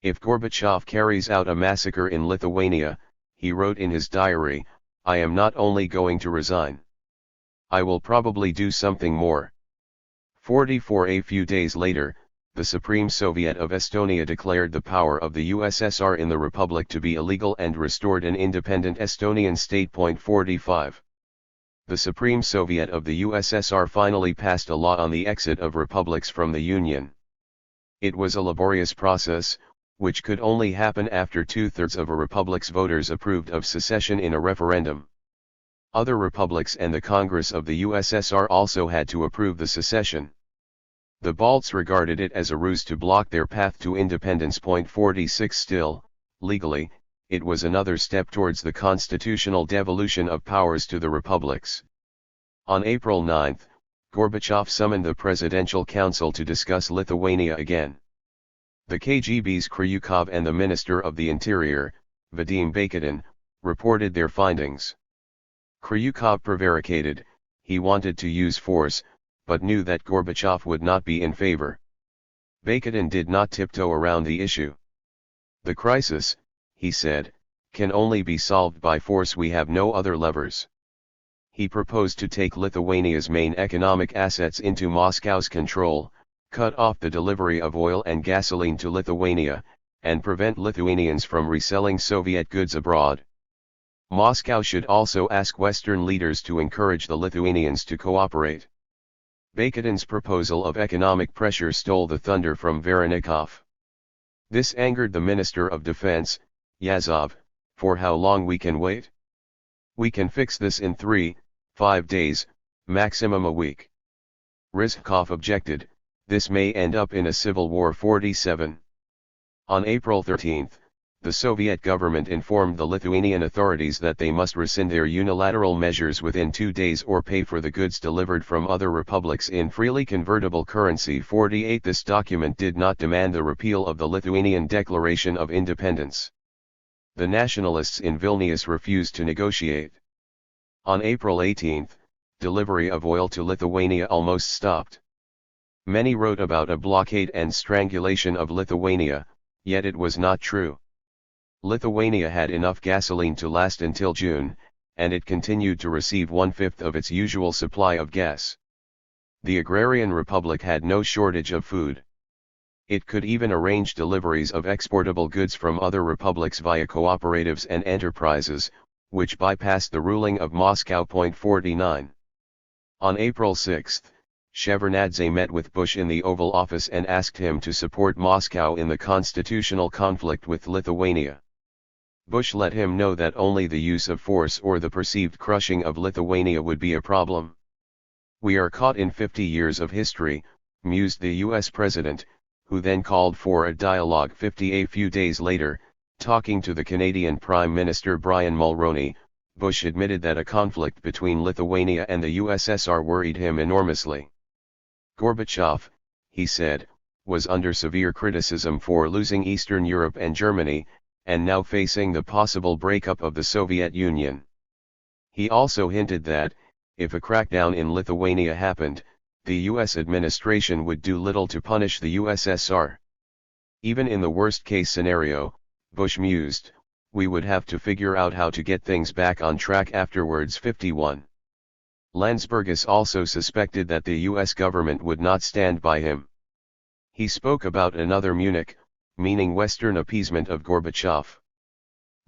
If Gorbachev carries out a massacre in Lithuania, he wrote in his diary, I am not only going to resign. I will probably do something more. 44 A few days later, the Supreme Soviet of Estonia declared the power of the USSR in the Republic to be illegal and restored an independent Estonian state. 45. The Supreme Soviet of the USSR finally passed a law on the exit of republics from the Union. It was a laborious process, which could only happen after 2/3 of a republic's voters approved of secession in a referendum. Other republics and the Congress of the USSR also had to approve the secession. The Balts regarded it as a ruse to block their path to independence. 46 Still, legally, it was another step towards the constitutional devolution of powers to the republics. On April 9, Gorbachev summoned the Presidential Council to discuss Lithuania again. The KGB's Kryukov and the Minister of the Interior, Vadim Bakatin, reported their findings. Kryukov prevaricated, he wanted to use force, but knew that Gorbachev would not be in favor. Bakatin did not tiptoe around the issue. The crisis, he said, can only be solved by force. We have no other levers. He proposed to take Lithuania's main economic assets into Moscow's control, cut off the delivery of oil and gasoline to Lithuania, and prevent Lithuanians from reselling Soviet goods abroad. Moscow should also ask Western leaders to encourage the Lithuanians to cooperate. Bakatin's proposal of economic pressure stole the thunder from Varenikov. This angered the Minister of Defense, Yazov. For how long we can wait? We can fix this in 3-5 days, maximum a week. Rizhkov objected, this may end up in a civil war. 47. On April 13, the Soviet government informed the Lithuanian authorities that they must rescind their unilateral measures within 2 days or pay for the goods delivered from other republics in freely convertible currency. 48. This document did not demand the repeal of the Lithuanian Declaration of Independence. The nationalists in Vilnius refused to negotiate. On April 18, delivery of oil to Lithuania almost stopped. Many wrote about a blockade and strangulation of Lithuania, yet it was not true. Lithuania had enough gasoline to last until June, and it continued to receive 1/5 of its usual supply of gas. The agrarian republic had no shortage of food. It could even arrange deliveries of exportable goods from other republics via cooperatives and enterprises, which bypassed the ruling of Moscow. 49. On April 6, Shevardnadze met with Bush in the Oval Office and asked him to support Moscow in the constitutional conflict with Lithuania. Bush let him know that only the use of force or the perceived crushing of Lithuania would be a problem. We are caught in 50 years of history, mused the U.S. president, who then called for a dialogue. 50. A few days later, talking to the Canadian Prime Minister Brian Mulroney, Bush admitted that a conflict between Lithuania and the USSR worried him enormously. Gorbachev, he said, was under severe criticism for losing Eastern Europe and Germany, and now facing the possible breakup of the Soviet Union. He also hinted that, if a crackdown in Lithuania happened, the US administration would do little to punish the USSR. Even in the worst-case scenario, Bush mused, we would have to figure out how to get things back on track afterwards. 51. Landsbergis also suspected that the US government would not stand by him. He spoke about another Munich, meaning Western appeasement of Gorbachev.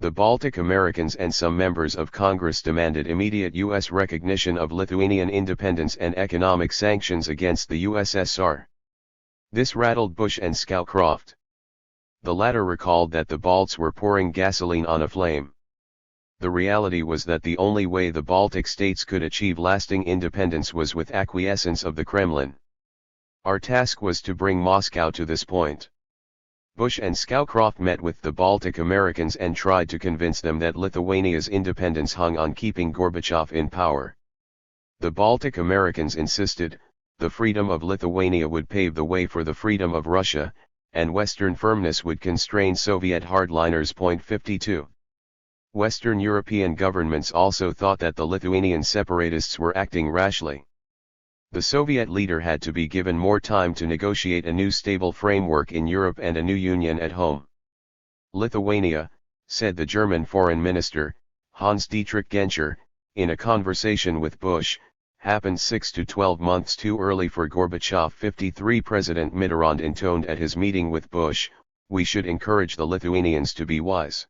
The Baltic Americans and some members of Congress demanded immediate U.S. recognition of Lithuanian independence and economic sanctions against the USSR. This rattled Bush and Scowcroft. The latter recalled that the Balts were pouring gasoline on a flame. The reality was that the only way the Baltic states could achieve lasting independence was with acquiescence of the Kremlin. Our task was to bring Moscow to this point. Bush and Scowcroft met with the Baltic Americans and tried to convince them that Lithuania's independence hung on keeping Gorbachev in power. The Baltic Americans insisted, the freedom of Lithuania would pave the way for the freedom of Russia, and Western firmness would constrain Soviet hardliners. 52. Western European governments also thought that the Lithuanian separatists were acting rashly. The Soviet leader had to be given more time to negotiate a new stable framework in Europe and a new union at home. Lithuania, said the German foreign minister, Hans-Dietrich Genscher, in a conversation with Bush, happened 6 to 12 months too early for Gorbachev. 53. President Mitterrand intoned at his meeting with Bush, we should encourage the Lithuanians to be wise.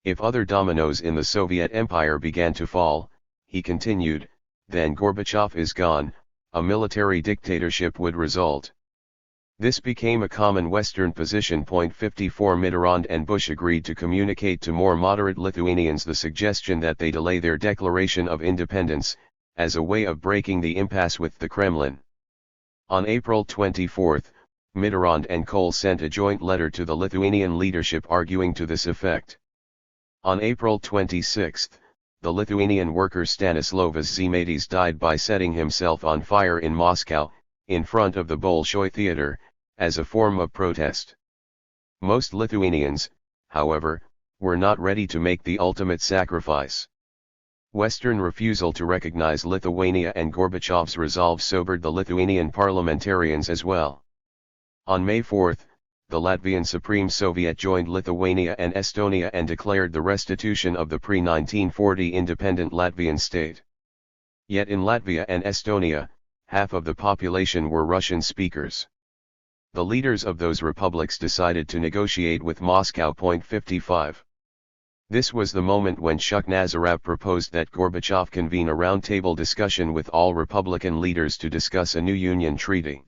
If other dominoes in the Soviet Empire began to fall, he continued, then Gorbachev is gone, a military dictatorship would result. This became a common Western position. 54. Mitterrand and Bush agreed to communicate to more moderate Lithuanians the suggestion that they delay their declaration of independence, as a way of breaking the impasse with the Kremlin. On April 24, Mitterrand and Kohl sent a joint letter to the Lithuanian leadership arguing to this effect. On April 26, the Lithuanian worker Stanislovas Žemaitis died by setting himself on fire in Moscow, in front of the Bolshoi Theater, as a form of protest. Most Lithuanians, however, were not ready to make the ultimate sacrifice. Western refusal to recognize Lithuania and Gorbachev's resolve sobered the Lithuanian parliamentarians as well. On May 4, the Latvian Supreme Soviet joined Lithuania and Estonia and declared the restitution of the pre-1940 independent Latvian state. Yet in Latvia and Estonia, half of the population were Russian speakers. The leaders of those republics decided to negotiate with Moscow. 55. This was the moment when Shukhnazarov proposed that Gorbachev convene a roundtable discussion with all Republican leaders to discuss a new union treaty.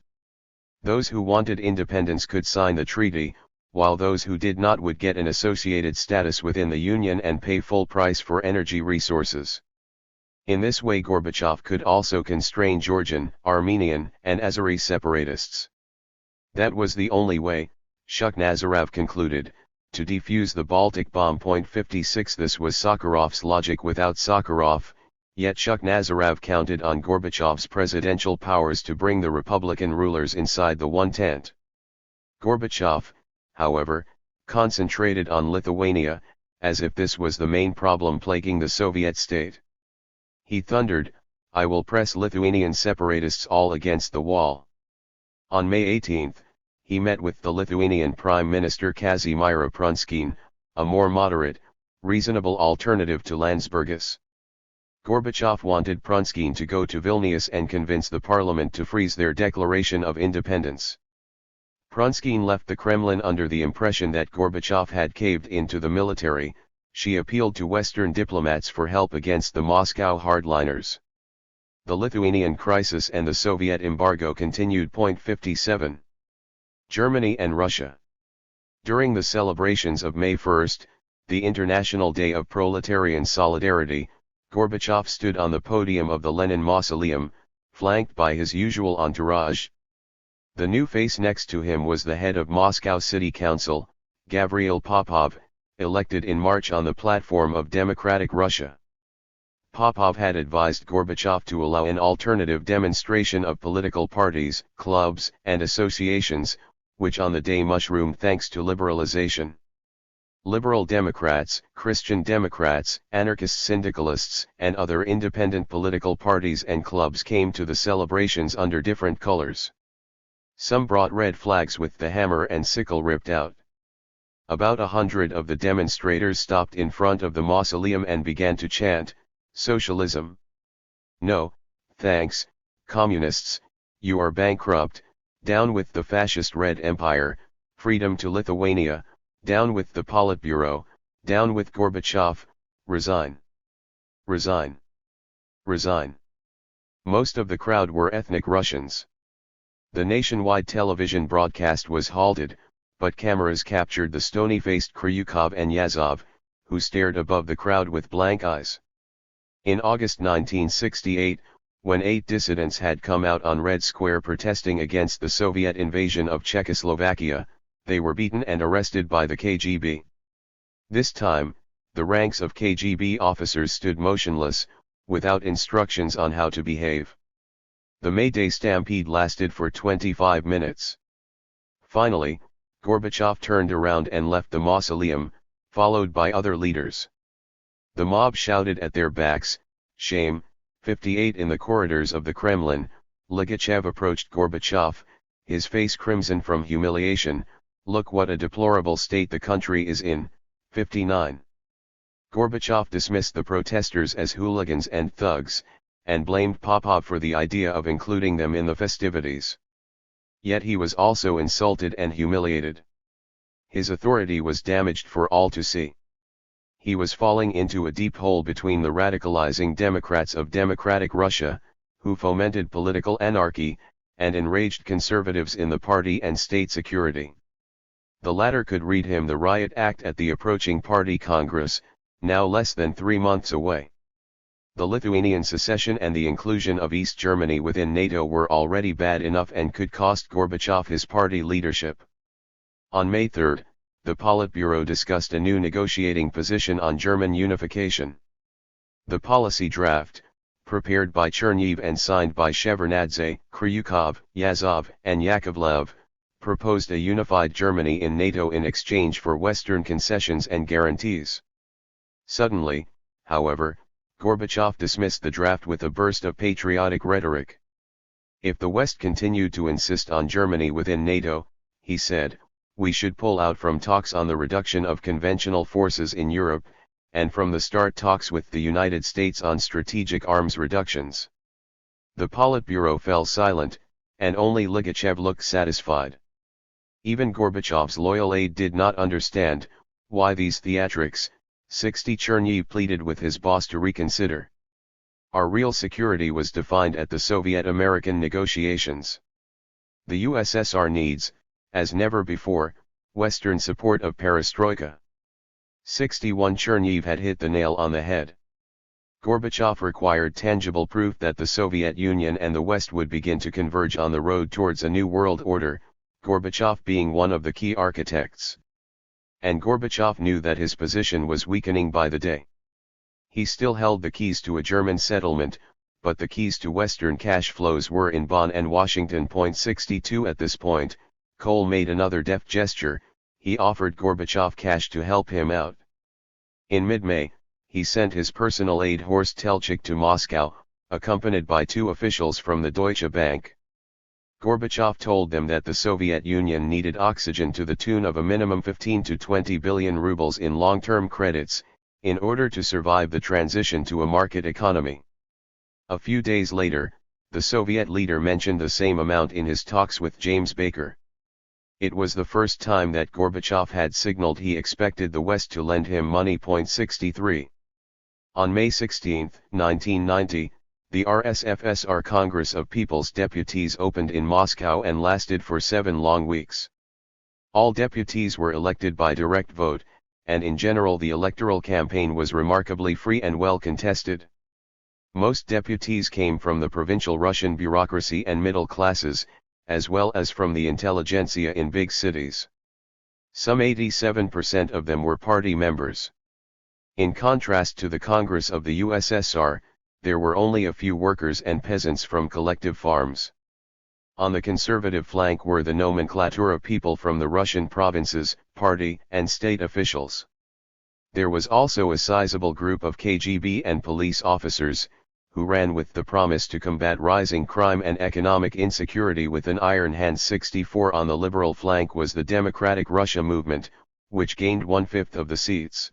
Those who wanted independence could sign the treaty, while those who did not would get an associated status within the union and pay full price for energy resources. In this way Gorbachev could also constrain Georgian, Armenian, and Azeri separatists. That was the only way, Shukhnazarov concluded, to defuse the Baltic bomb. 56. This was Sakharov's logic without Sakharov, yet Shukhnazarov counted on Gorbachev's presidential powers to bring the Republican rulers inside the one tent. Gorbachev, however, concentrated on Lithuania, as if this was the main problem plaguing the Soviet state. He thundered, I will press Lithuanian separatists all against the wall. On May 18, he met with the Lithuanian Prime Minister Kazimierz Prunskiene, a more moderate, reasonable alternative to Landsbergis. Gorbachev wanted Prunskiene to go to Vilnius and convince the parliament to freeze their declaration of independence. Prunskiene left the Kremlin under the impression that Gorbachev had caved into the military. She appealed to Western diplomats for help against the Moscow hardliners. The Lithuanian crisis and the Soviet embargo continued. 57. Germany and Russia. During the celebrations of May 1, the International Day of Proletarian Solidarity, Gorbachev stood on the podium of the Lenin Mausoleum, flanked by his usual entourage. The new face next to him was the head of Moscow City Council, Gavril Popov, elected in March on the platform of Democratic Russia. Popov had advised Gorbachev to allow an alternative demonstration of political parties, clubs, and associations, which on the day mushroomed thanks to liberalization. Liberal Democrats, Christian Democrats, anarchist syndicalists, and other independent political parties and clubs came to the celebrations under different colors. Some brought red flags with the hammer and sickle ripped out. About 100 of the demonstrators stopped in front of the mausoleum and began to chant, Socialism. No, thanks, Communists, you are bankrupt, down with the fascist Red Empire, freedom to Lithuania, down with the Politburo, Down with Gorbachev, resign. Resign. Resign. Most of the crowd were ethnic Russians. The nationwide television broadcast was halted, but cameras captured the stony-faced Kryukov and Yazov, who stared above the crowd with blank eyes. In August 1968, when 8 dissidents had come out on Red Square protesting against the Soviet invasion of Czechoslovakia, they were beaten and arrested by the KGB. This time, the ranks of KGB officers stood motionless, without instructions on how to behave. The May Day stampede lasted for 25 minutes. Finally, Gorbachev turned around and left the mausoleum, followed by other leaders. The mob shouted at their backs, "Shame!" 58 In the corridors of the Kremlin, Ligachev approached Gorbachev, his face crimson from humiliation. "Look what a deplorable state the country is in." 59. Gorbachev dismissed the protesters as hooligans and thugs, and blamed Popov for the idea of including them in the festivities. Yet he was also insulted and humiliated. His authority was damaged for all to see. He was falling into a deep hole between the radicalizing Democrats of democratic Russia, who fomented political anarchy, and enraged conservatives in the party and state security. The latter could read him the riot act at the approaching party congress, now less than 3 months away. The Lithuanian secession and the inclusion of East Germany within NATO were already bad enough and could cost Gorbachev his party leadership. On May 3, the Politburo discussed a new negotiating position on German unification. The policy draft, prepared by Cherniv and signed by Shevardnadze, Kryukov, Yazov, and Yakovlev, proposed a unified Germany in NATO in exchange for Western concessions and guarantees. Suddenly, however, Gorbachev dismissed the draft with a burst of patriotic rhetoric. If the West continued to insist on Germany within NATO, he said, we should pull out from talks on the reduction of conventional forces in Europe, and from the START talks with the United States on strategic arms reductions. The Politburo fell silent, and only Ligachev looked satisfied. Even Gorbachev's loyal aide did not understand, why these theatrics. 60 Cherniv pleaded with his boss to reconsider. Our real security was defined at the Soviet-American negotiations. The USSR needs, as never before, Western support of perestroika. 61 Cherniv had hit the nail on the head. Gorbachev required tangible proof that the Soviet Union and the West would begin to converge on the road towards a new world order, Gorbachev being one of the key architects. And Gorbachev knew that his position was weakening by the day. He still held the keys to a German settlement, but the keys to Western cash flows were in Bonn and Washington. 62 At this point, Kohl made another deft gesture. He offered Gorbachev cash to help him out. In mid-May, he sent his personal aide Horst Telchik to Moscow, accompanied by 2 officials from the Deutsche Bank. Gorbachev told them that the Soviet Union needed oxygen to the tune of a minimum 15 to 20 billion rubles in long-term credits, in order to survive the transition to a market economy. A few days later, the Soviet leader mentioned the same amount in his talks with James Baker. It was the first time that Gorbachev had signaled he expected the West to lend him money. 63. On May 16, 1990, the RSFSR Congress of People's Deputies opened in Moscow and lasted for 7 long weeks. All deputies were elected by direct vote, and in general the electoral campaign was remarkably free and well contested. Most deputies came from the provincial Russian bureaucracy and middle classes, as well as from the intelligentsia in big cities. Some 87% of them were party members. In contrast to the Congress of the USSR, there were only a few workers and peasants from collective farms. On the conservative flank were the nomenklatura people from the Russian provinces, party and state officials. There was also a sizable group of KGB and police officers, who ran with the promise to combat rising crime and economic insecurity with an iron hand. 64 On the liberal flank was the Democratic Russia movement, which gained 1/5 of the seats.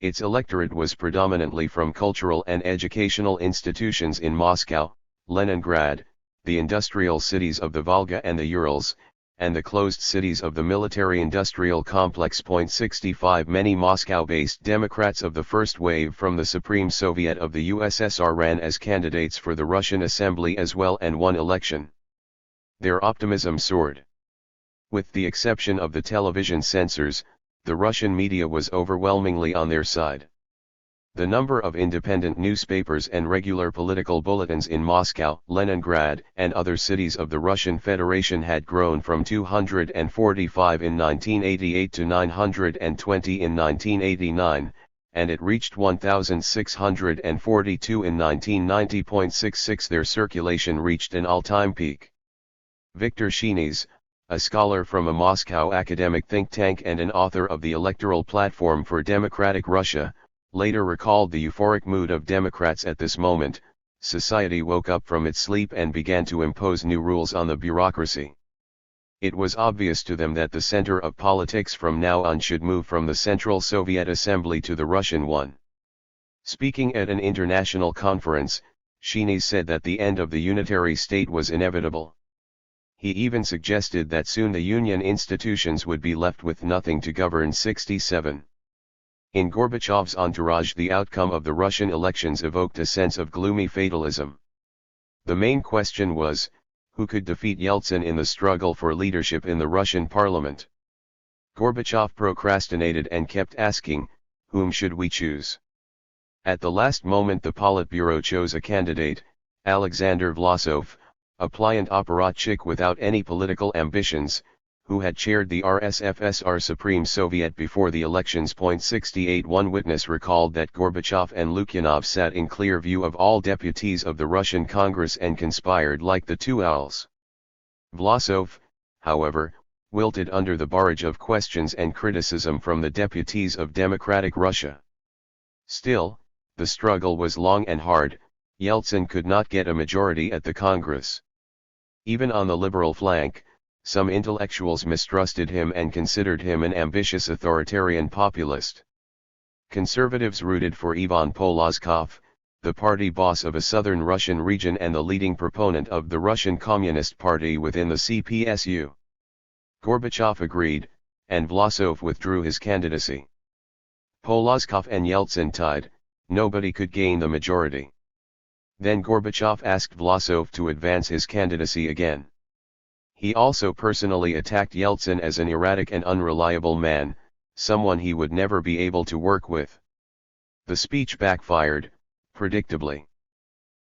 Its electorate was predominantly from cultural and educational institutions in Moscow, Leningrad, the industrial cities of the Volga and the Urals, and the closed cities of the military-industrial complex. 65 Many Moscow-based Democrats of the first wave from the Supreme Soviet of the USSR ran as candidates for the Russian Assembly as well and won election. Their optimism soared. With the exception of the television censors, the Russian media was overwhelmingly on their side. The number of independent newspapers and regular political bulletins in Moscow, Leningrad, and other cities of the Russian Federation had grown from 245 in 1988 to 920 in 1989, and it reached 1,642 in 1990.66. Their circulation reached an all-time peak. Viktor Shiniz, a scholar from a Moscow academic think tank and an author of the Electoral Platform for Democratic Russia, later recalled the euphoric mood of Democrats at this moment. Society woke up from its sleep and began to impose new rules on the bureaucracy. It was obvious to them that the center of politics from now on should move from the Central Soviet Assembly to the Russian one. Speaking at an international conference, Shiniz said that the end of the unitary state was inevitable. He even suggested that soon the Union institutions would be left with nothing to govern. 67. In Gorbachev's entourage, the outcome of the Russian elections evoked a sense of gloomy fatalism. The main question was, who could defeat Yeltsin in the struggle for leadership in the Russian parliament? Gorbachev procrastinated and kept asking, whom should we choose? At the last moment the Politburo chose a candidate, Alexander Vlasov, a pliant apparatchik without any political ambitions, who had chaired the RSFSR Supreme Soviet before the elections. 68 One witness recalled that Gorbachev and Lukyanov sat in clear view of all deputies of the Russian Congress and conspired like the two owls. Vlasov, however, wilted under the barrage of questions and criticism from the deputies of Democratic Russia. Still, the struggle was long and hard. Yeltsin could not get a majority at the Congress. Even on the liberal flank, some intellectuals mistrusted him and considered him an ambitious authoritarian populist. Conservatives rooted for Ivan Polozkov, the party boss of a southern Russian region and the leading proponent of the Russian Communist Party within the CPSU. Gorbachev agreed, and Vlasov withdrew his candidacy. Polozkov and Yeltsin tied, nobody could gain the majority. Then Gorbachev asked Vlasov to advance his candidacy again. He also personally attacked Yeltsin as an erratic and unreliable man, someone he would never be able to work with. The speech backfired, predictably.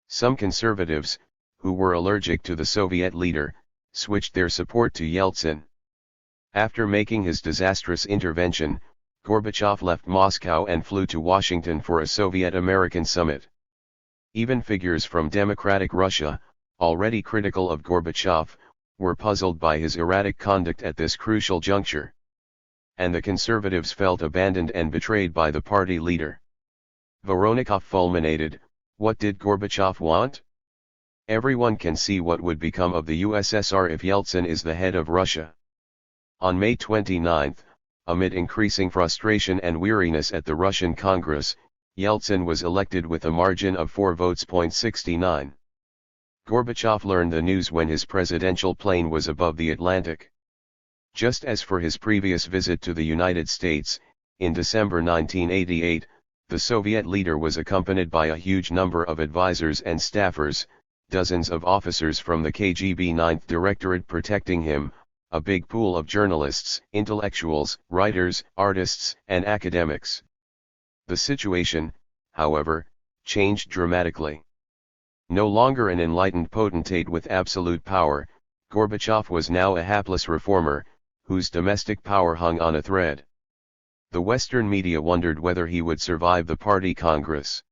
Some conservatives, who were allergic to the Soviet leader, switched their support to Yeltsin. After making his disastrous intervention, Gorbachev left Moscow and flew to Washington for a Soviet-American summit. Even figures from Democratic Russia, already critical of Gorbachev, were puzzled by his erratic conduct at this crucial juncture. And the conservatives felt abandoned and betrayed by the party leader. Voronikov fulminated, what did Gorbachev want? Everyone can see what would become of the USSR if Yeltsin is the head of Russia. On May 29, amid increasing frustration and weariness at the Russian Congress, Yeltsin was elected with a margin of 4 votes. 69. Gorbachev learned the news when his presidential plane was above the Atlantic. Just as for his previous visit to the United States, in December 1988, the Soviet leader was accompanied by a huge number of advisors and staffers, dozens of officers from the KGB 9th Directorate protecting him, a big pool of journalists, intellectuals, writers, artists, and academics. The situation, however, changed dramatically. No longer an enlightened potentate with absolute power, Gorbachev was now a hapless reformer, whose domestic power hung on a thread. The Western media wondered whether he would survive the party congress.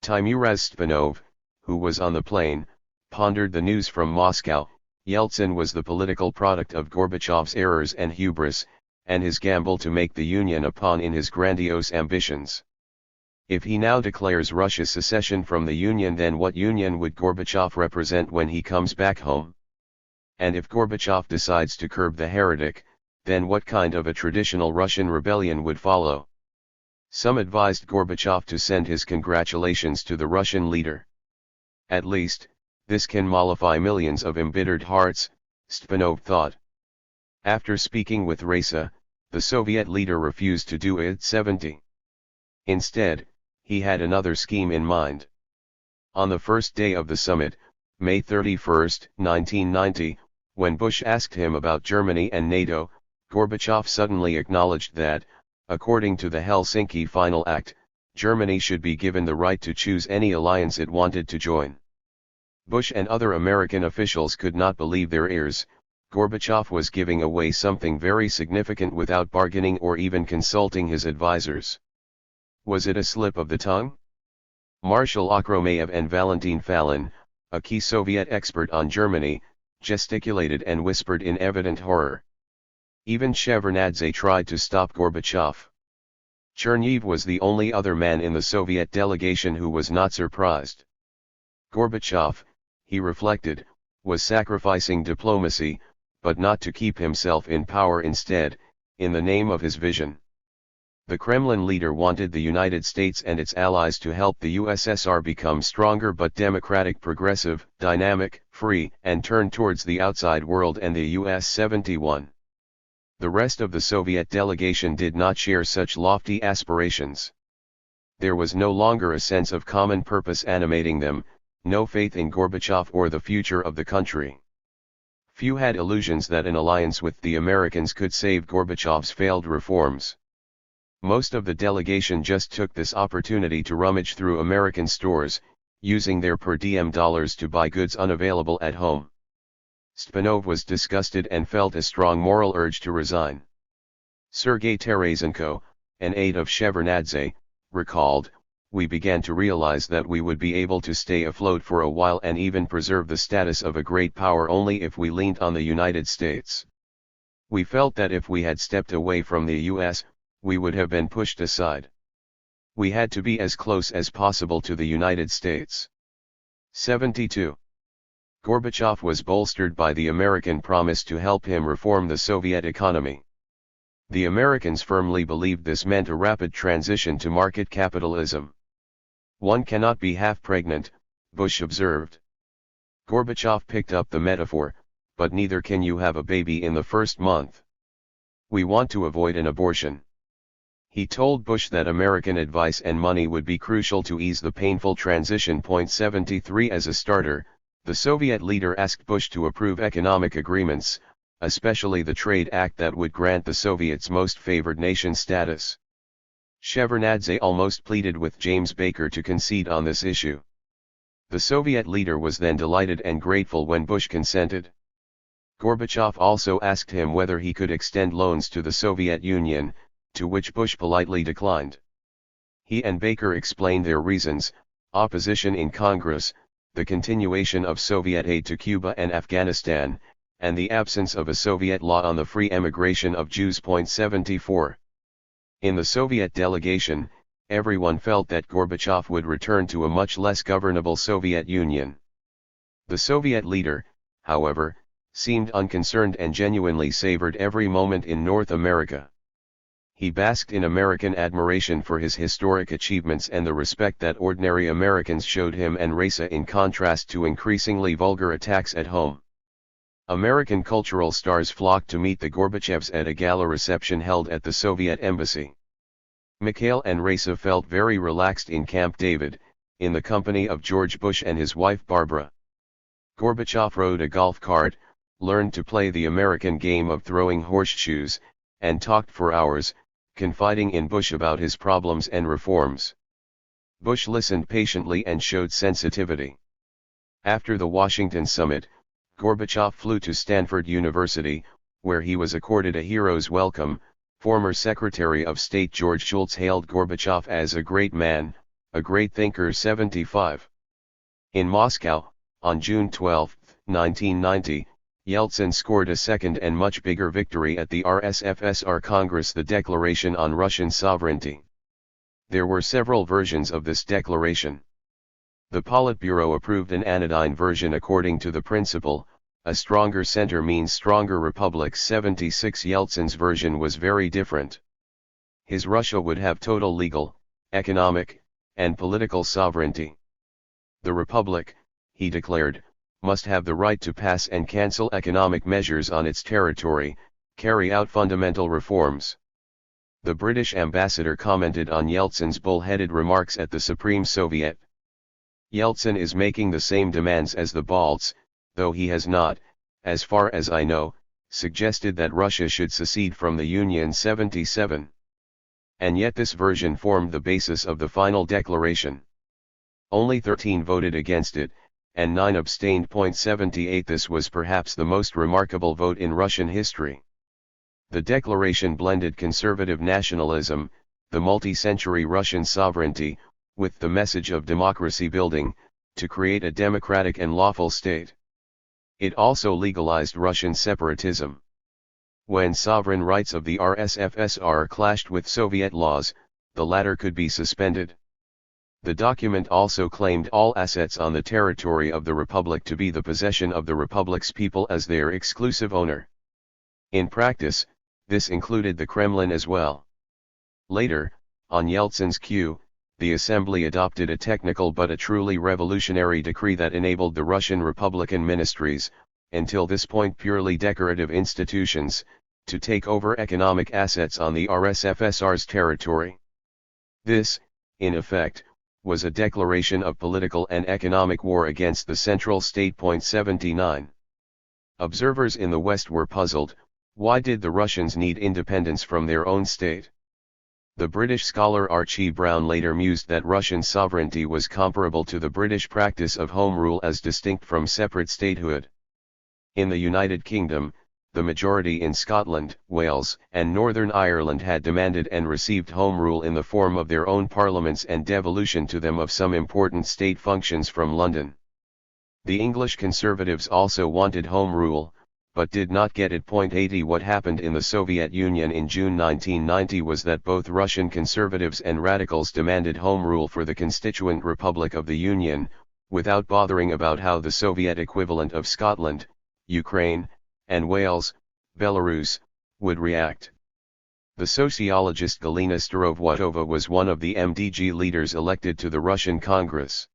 Teimuraz Stpanov, who was on the plane, pondered the news from Moscow. Yeltsin was the political product of Gorbachev's errors and hubris, and his gamble to make the Union a pawn in his grandiose ambitions. If he now declares Russia's secession from the Union, then what Union would Gorbachev represent when he comes back home? And if Gorbachev decides to curb the heretic, then what kind of a traditional Russian rebellion would follow? Some advised Gorbachev to send his congratulations to the Russian leader. At least, this can mollify millions of embittered hearts, Stpanov thought. After speaking with Reza, the Soviet leader refused to do it 70. Instead, he had another scheme in mind. On the first day of the summit, May 31, 1990, when Bush asked him about Germany and NATO, Gorbachev suddenly acknowledged that, according to the Helsinki Final Act, Germany should be given the right to choose any alliance it wanted to join. Bush and other American officials could not believe their ears. Gorbachev was giving away something very significant without bargaining or even consulting his advisors. Was it a slip of the tongue? Marshal Akhromayev and Valentin Falin, a key Soviet expert on Germany, gesticulated and whispered in evident horror. Even Shevardnadze tried to stop Gorbachev. Cherniv was the only other man in the Soviet delegation who was not surprised. Gorbachev, he reflected, was sacrificing diplomacy, but not to keep himself in power instead, in the name of his vision. The Kremlin leader wanted the United States and its allies to help the USSR become stronger but democratic, progressive, dynamic, free, and turn towards the outside world and the US 71. The rest of the Soviet delegation did not share such lofty aspirations. There was no longer a sense of common purpose animating them, no faith in Gorbachev or the future of the country. Few had illusions that an alliance with the Americans could save Gorbachev's failed reforms. Most of the delegation just took this opportunity to rummage through American stores, using their per diem dollars to buy goods unavailable at home. Stepanov was disgusted and felt a strong moral urge to resign. Sergei Tarasenko, an aide of Shevardnadze, recalled, "We began to realize that we would be able to stay afloat for a while and even preserve the status of a great power only if we leaned on the United States. We felt that if we had stepped away from the US, we would have been pushed aside. We had to be as close as possible to the United States." 72. Gorbachev was bolstered by the American promise to help him reform the Soviet economy. The Americans firmly believed this meant a rapid transition to market capitalism. "One cannot be half pregnant," Bush observed. Gorbachev picked up the metaphor, "but neither can you have a baby in the first month. We want to avoid an abortion." He told Bush that American advice and money would be crucial to ease the painful transition. 73 As a starter, the Soviet leader asked Bush to approve economic agreements, especially the Trade Act that would grant the Soviets most favored nation status. Shevardnadze almost pleaded with James Baker to concede on this issue. The Soviet leader was then delighted and grateful when Bush consented. Gorbachev also asked him whether he could extend loans to the Soviet Union, to which Bush politely declined. He and Baker explained their reasons: opposition in Congress, the continuation of Soviet aid to Cuba and Afghanistan, and the absence of a Soviet law on the free emigration of Jews. 74. In the Soviet delegation, everyone felt that Gorbachev would return to a much less governable Soviet Union. The Soviet leader, however, seemed unconcerned and genuinely savored every moment in North America. He basked in American admiration for his historic achievements and the respect that ordinary Americans showed him and Reza, in contrast to increasingly vulgar attacks at home. American cultural stars flocked to meet the Gorbachevs at a gala reception held at the Soviet embassy. Mikhail and Reza felt very relaxed in Camp David, in the company of George Bush and his wife Barbara. Gorbachev rode a golf cart, learned to play the American game of throwing horseshoes, and talked for hours, confiding in Bush about his problems and reforms. Bush listened patiently and showed sensitivity. After the Washington summit, Gorbachev flew to Stanford University, where he was accorded a hero's welcome. Former Secretary of State George Shultz hailed Gorbachev as a great man, a great thinker. 75. In Moscow, on June 12, 1990, Yeltsin scored a second and much bigger victory at the RSFSR Congress, the Declaration on Russian Sovereignty. There were several versions of this declaration. The Politburo approved an anodyne version according to the principle, a stronger center means stronger republics. 76. Yeltsin's version was very different. His Russia would have total legal, economic, and political sovereignty. The republic, he declared, must have the right to pass and cancel economic measures on its territory, carry out fundamental reforms. The British ambassador commented on Yeltsin's bull-headed remarks at the Supreme Soviet. Yeltsin is making the same demands as the Balts, though he has not, as far as I know, suggested that Russia should secede from the Union 77. And yet this version formed the basis of the final declaration. Only 13 voted against it, and 9 abstained. 78 This was perhaps the most remarkable vote in Russian history. The declaration blended conservative nationalism, the multi-century Russian sovereignty, with the message of democracy building, to create a democratic and lawful state. It also legalized Russian separatism. When sovereign rights of the RSFSR clashed with Soviet laws, the latter could be suspended. The document also claimed all assets on the territory of the Republic to be the possession of the Republic's people as their exclusive owner. In practice, this included the Kremlin as well. Later, on Yeltsin's cue, the Assembly adopted a technical but a truly revolutionary decree that enabled the Russian Republican ministries, until this point purely decorative institutions, to take over economic assets on the RSFSR's territory. This, in effect, was a declaration of political and economic war against the central state. 79. Observers in the West were puzzled. Why did the Russians need independence from their own state? The British scholar Archie Brown later mused that Russian sovereignty was comparable to the British practice of home rule as distinct from separate statehood. In the United Kingdom, the majority in Scotland, Wales, and Northern Ireland had demanded and received home rule in the form of their own parliaments and devolution to them of some important state functions from London. The English Conservatives also wanted home rule, but did not get it. 80 What happened in the Soviet Union in June 1990 was that both Russian conservatives and radicals demanded home rule for the constituent Republic of the Union, without bothering about how the Soviet equivalent of Scotland, Ukraine, and Wales, Belarus, would react. The sociologist Galina Starovwatova was one of the MDG leaders elected to the Russian Congress.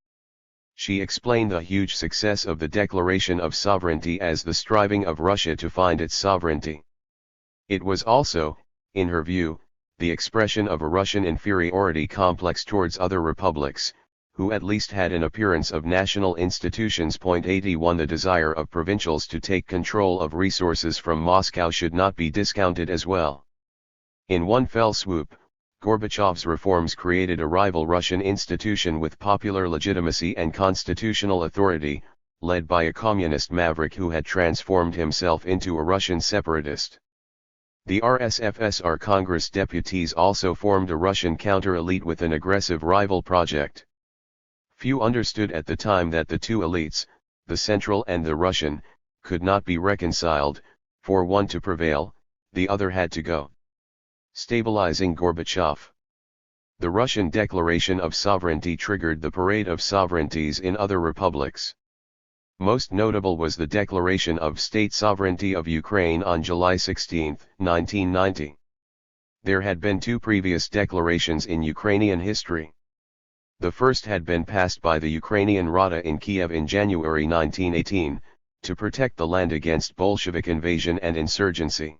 She explained the huge success of the Declaration of Sovereignty as the striving of Russia to find its sovereignty. It was also, in her view, the expression of a Russian inferiority complex towards other republics, who at least had an appearance of national institutions. 81 The desire of provincials to take control of resources from Moscow should not be discounted as well. In one fell swoop, Gorbachev's reforms created a rival Russian institution with popular legitimacy and constitutional authority, led by a communist maverick who had transformed himself into a Russian separatist. The RSFSR Congress deputies also formed a Russian counter-elite with an aggressive rival project. Few understood at the time that the two elites, the central and the Russian, could not be reconciled. For one to prevail, the other had to go. Stabilizing Gorbachev. The Russian Declaration of Sovereignty triggered the parade of sovereignties in other republics. Most notable was the Declaration of State Sovereignty of Ukraine on July 16, 1990. There had been two previous declarations in Ukrainian history. The first had been passed by the Ukrainian Rada in Kiev in January 1918, to protect the land against Bolshevik invasion and insurgency.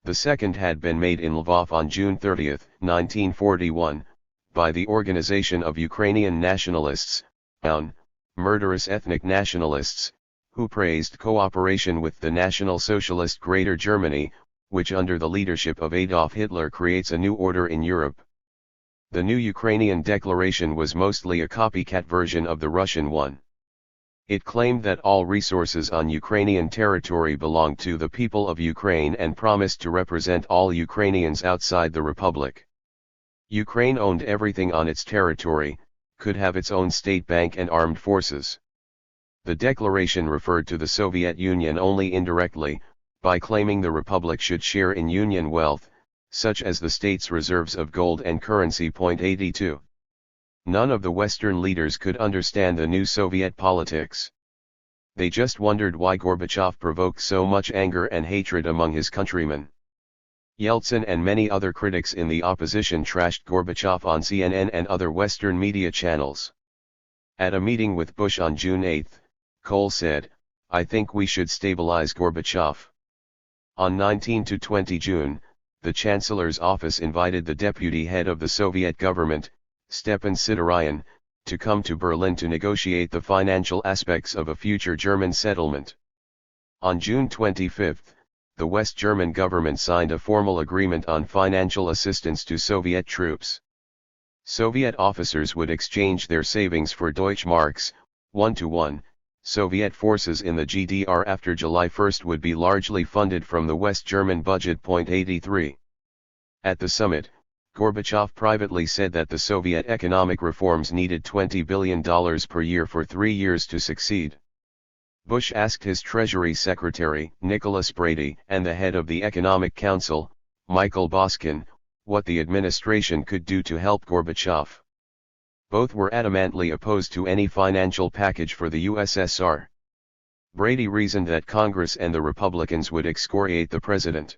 The second had been made in Lvov on June 30, 1941, by the Organization of Ukrainian Nationalists, UN, murderous ethnic nationalists, who praised cooperation with the National Socialist Greater Germany, which under the leadership of Adolf Hitler creates a new order in Europe. The new Ukrainian declaration was mostly a copycat version of the Russian one. It claimed that all resources on Ukrainian territory belonged to the people of Ukraine and promised to represent all Ukrainians outside the republic. Ukraine owned everything on its territory, could have its own state bank and armed forces. The declaration referred to the Soviet Union only indirectly, by claiming the republic should share in Union wealth, such as the state's reserves of gold and currency. 82. None of the Western leaders could understand the new Soviet politics. They just wondered why Gorbachev provoked so much anger and hatred among his countrymen. Yeltsin and many other critics in the opposition trashed Gorbachev on CNN and other Western media channels. At a meeting with Bush on June 8, Kohl said, "I think we should stabilize Gorbachev." On 19 to 20 June, the Chancellor's office invited the deputy head of the Soviet government, Stepan Sidorian, to come to Berlin to negotiate the financial aspects of a future German settlement. On June 25, the West German government signed a formal agreement on financial assistance to Soviet troops. Soviet officers would exchange their savings for Deutschmarks, 1-to-1. Soviet forces in the GDR after July 1 would be largely funded from the West German budget. 83. At the summit, Gorbachev privately said that the Soviet economic reforms needed $20 billion per year for 3 years to succeed. Bush asked his Treasury Secretary, Nicholas Brady, and the head of the Economic Council, Michael Boskin, what the administration could do to help Gorbachev. Both were adamantly opposed to any financial package for the USSR. Brady reasoned that Congress and the Republicans would excoriate the president.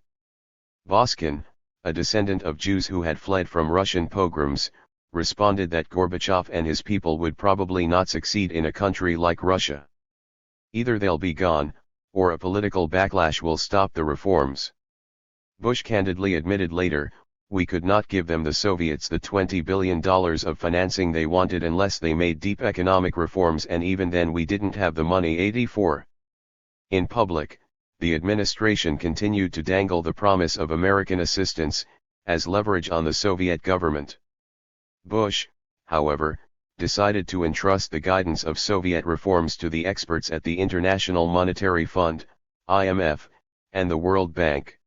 Boskin, a descendant of Jews who had fled from Russian pogroms, responded that Gorbachev and his people would probably not succeed in a country like Russia. Either they'll be gone, or a political backlash will stop the reforms. Bush candidly admitted later, "We could not give them the Soviets the $20 billion of financing they wanted unless they made deep economic reforms, and even then we didn't have the money." 84. In public, the administration continued to dangle the promise of American assistance, as leverage on the Soviet government. Bush, however, decided to entrust the guidance of Soviet reforms to the experts at the International Monetary Fund, IMF, and the World Bank.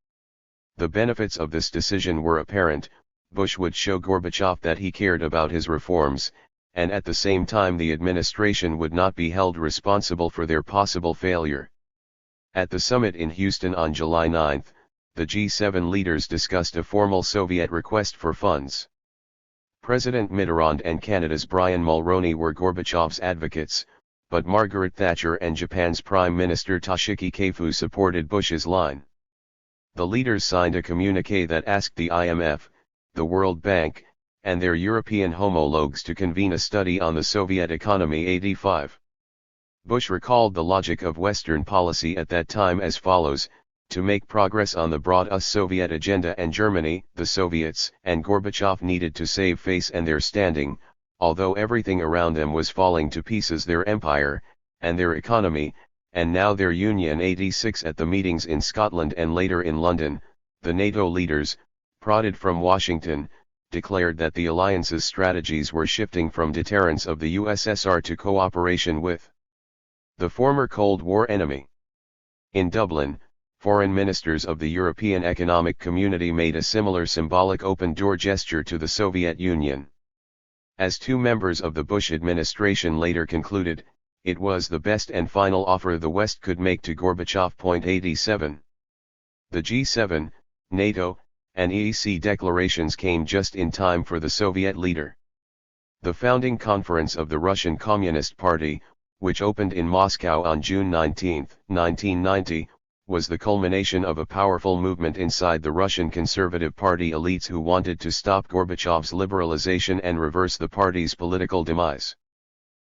The benefits of this decision were apparent. Bush would show Gorbachev that he cared about his reforms, and at the same time the administration would not be held responsible for their possible failure. At the summit in Houston on July 9, the G7 leaders discussed a formal Soviet request for funds. President Mitterrand and Canada's Brian Mulroney were Gorbachev's advocates, but Margaret Thatcher and Japan's Prime Minister Toshiki Keifu supported Bush's line. The leaders signed a communiqué that asked the IMF, the World Bank, and their European homologues to convene a study on the Soviet economy. 85. Bush recalled the logic of Western policy at that time as follows: to make progress on the broad US-Soviet agenda, and Germany, the Soviets, and Gorbachev needed to save face and their standing, although everything around them was falling to pieces, their empire, and their economy, and now their union. 86. At the meetings in Scotland and later in London, the NATO leaders, prodded from Washington, declared that the alliance's strategies were shifting from deterrence of the USSR to cooperation with the former Cold War enemy. In Dublin, foreign ministers of the European Economic Community made a similar symbolic open-door gesture to the Soviet Union. As two members of the Bush administration later concluded, it was the best and final offer the West could make to Gorbachev. 87. The G7, NATO, and EEC declarations came just in time for the Soviet leader. The founding conference of the Russian Communist Party, which opened in Moscow on June 19, 1990, was the culmination of a powerful movement inside the Russian Conservative Party elites who wanted to stop Gorbachev's liberalization and reverse the party's political demise.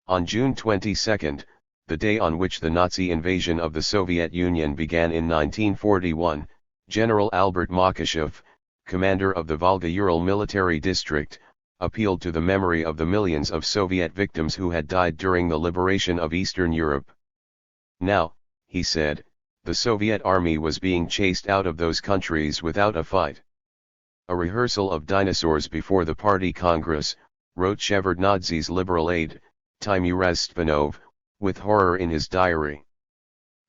On June 22, the day on which the Nazi invasion of the Soviet Union began in 1941, General Albert Makashev, commander of the Volga-Ural military district, appealed to the memory of the millions of Soviet victims who had died during the liberation of Eastern Europe. Now, he said, the Soviet army was being chased out of those countries without a fight. A rehearsal of dinosaurs before the party congress, wrote Shevardnadze's liberal aide, Timur Stpanov, with horror in his diary.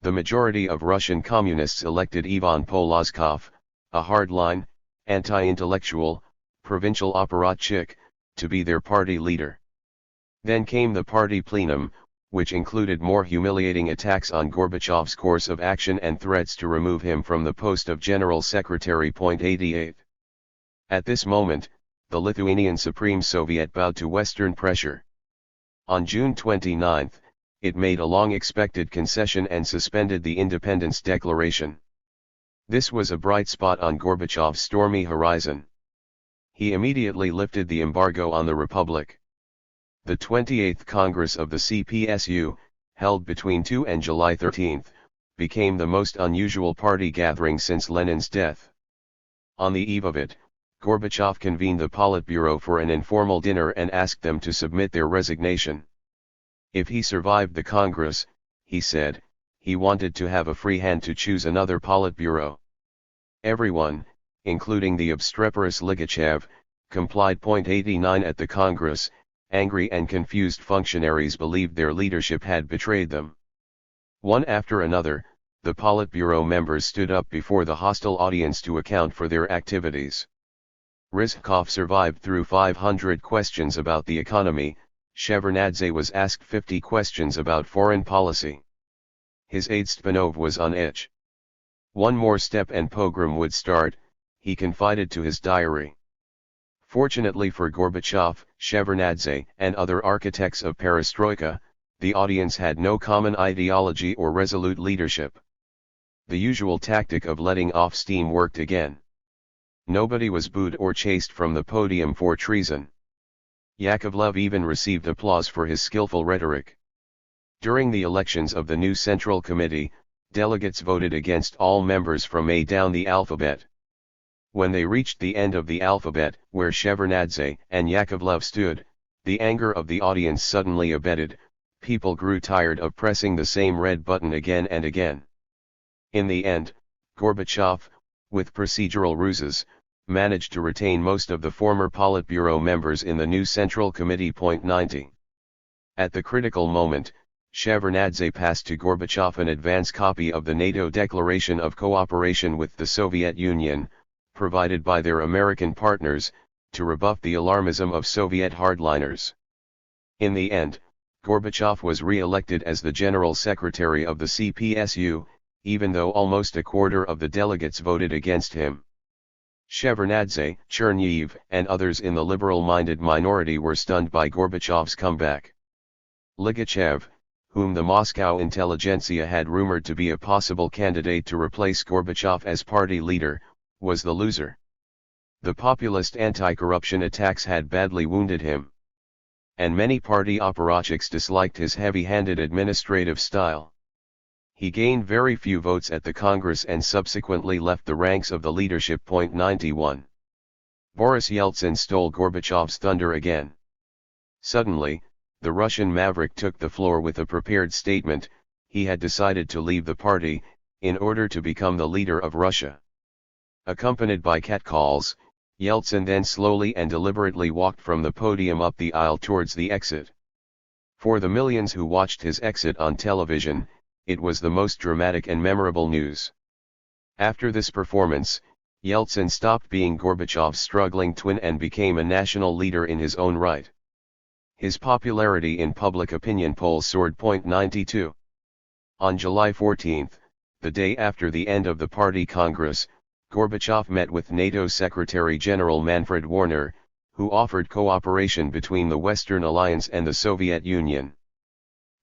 The majority of Russian communists elected Ivan Polozkov, a hardline, anti-intellectual, provincial apparatchik, to be their party leader. Then came the party plenum, which included more humiliating attacks on Gorbachev's course of action and threats to remove him from the post of General Secretary. 88. At this moment, the Lithuanian Supreme Soviet bowed to Western pressure. On June 29, it made a long-expected concession and suspended the Independence Declaration. This was a bright spot on Gorbachev's stormy horizon. He immediately lifted the embargo on the Republic. The 28th Congress of the CPSU, held between 2 and July 13, became the most unusual party gathering since Lenin's death. On the eve of it, Gorbachev convened the Politburo for an informal dinner and asked them to submit their resignation. If he survived the Congress, he said, he wanted to have a free hand to choose another Politburo. Everyone, including the obstreperous Ligachev, complied. 89 At the Congress, angry and confused functionaries believed their leadership had betrayed them. One after another, the Politburo members stood up before the hostile audience to account for their activities. Rizhkov survived through 500 questions about the economy. Shevardnadze was asked 50 questions about foreign policy. His aide Stpanov was on edge. One more step and pogrom would start, he confided to his diary. Fortunately for Gorbachev, Shevardnadze, and other architects of perestroika, the audience had no common ideology or resolute leadership. The usual tactic of letting off steam worked again. Nobody was booed or chased from the podium for treason. Yakovlev even received applause for his skillful rhetoric. During the elections of the new Central Committee, delegates voted against all members from A down the alphabet. When they reached the end of the alphabet, where Shevardnadze and Yakovlev stood, the anger of the audience suddenly abated. People grew tired of pressing the same red button again and again. In the end, Gorbachev, with procedural ruses, managed to retain most of the former Politburo members in the new Central Committee. 90. At the critical moment, Shevardnadze passed to Gorbachev an advance copy of the NATO Declaration of Cooperation with the Soviet Union, provided by their American partners, to rebuff the alarmism of Soviet hardliners. In the end, Gorbachev was re-elected as the General Secretary of the CPSU, even though almost a quarter of the delegates voted against him. Shevardnadze, Chernyev, and others in the liberal-minded minority were stunned by Gorbachev's comeback. Ligachev, whom the Moscow intelligentsia had rumored to be a possible candidate to replace Gorbachev as party leader, was the loser. The populist anti-corruption attacks had badly wounded him. And many party apparatchiks disliked his heavy-handed administrative style. He gained very few votes at the Congress and subsequently left the ranks of the leadership. 91. Boris Yeltsin stole Gorbachev's thunder again. Suddenly, the Russian maverick took the floor with a prepared statement. He had decided to leave the party, in order to become the leader of Russia. Accompanied by catcalls, Yeltsin then slowly and deliberately walked from the podium up the aisle towards the exit. For the millions who watched his exit on television, it was the most dramatic and memorable news. After this performance, Yeltsin stopped being Gorbachev's struggling twin and became a national leader in his own right. His popularity in public opinion polls soared. 92. On July 14, the day after the end of the party congress, Gorbachev met with NATO Secretary-General Manfred Warner, who offered cooperation between the Western Alliance and the Soviet Union.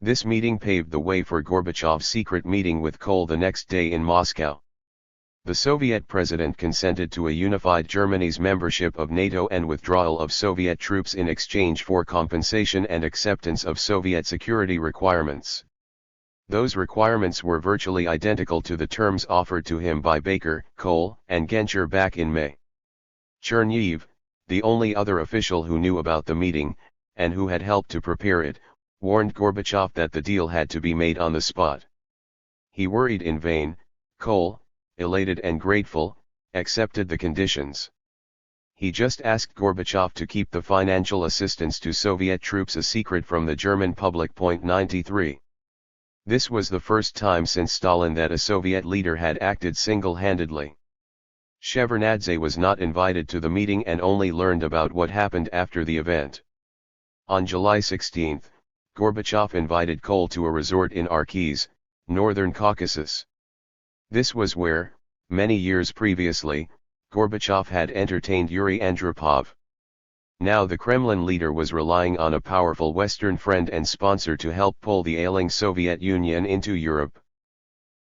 This meeting paved the way for Gorbachev's secret meeting with Kohl the next day in Moscow. The Soviet president consented to a unified Germany's membership of NATO and withdrawal of Soviet troops in exchange for compensation and acceptance of Soviet security requirements. Those requirements were virtually identical to the terms offered to him by Baker, Kohl, and Genscher back in May. Chernyev, the only other official who knew about the meeting, and who had helped to prepare it, warned Gorbachev that the deal had to be made on the spot. He worried in vain. Kohl, elated and grateful, accepted the conditions. He just asked Gorbachev to keep the financial assistance to Soviet troops a secret from the German public. 93. This was the first time since Stalin that a Soviet leader had acted single-handedly. Shevardnadze was not invited to the meeting and only learned about what happened after the event. On July 16, Gorbachev invited Kohl to a resort in Arkiz, northern Caucasus. This was where, many years previously, Gorbachev had entertained Yuri Andropov. Now the Kremlin leader was relying on a powerful Western friend and sponsor to help pull the ailing Soviet Union into Europe.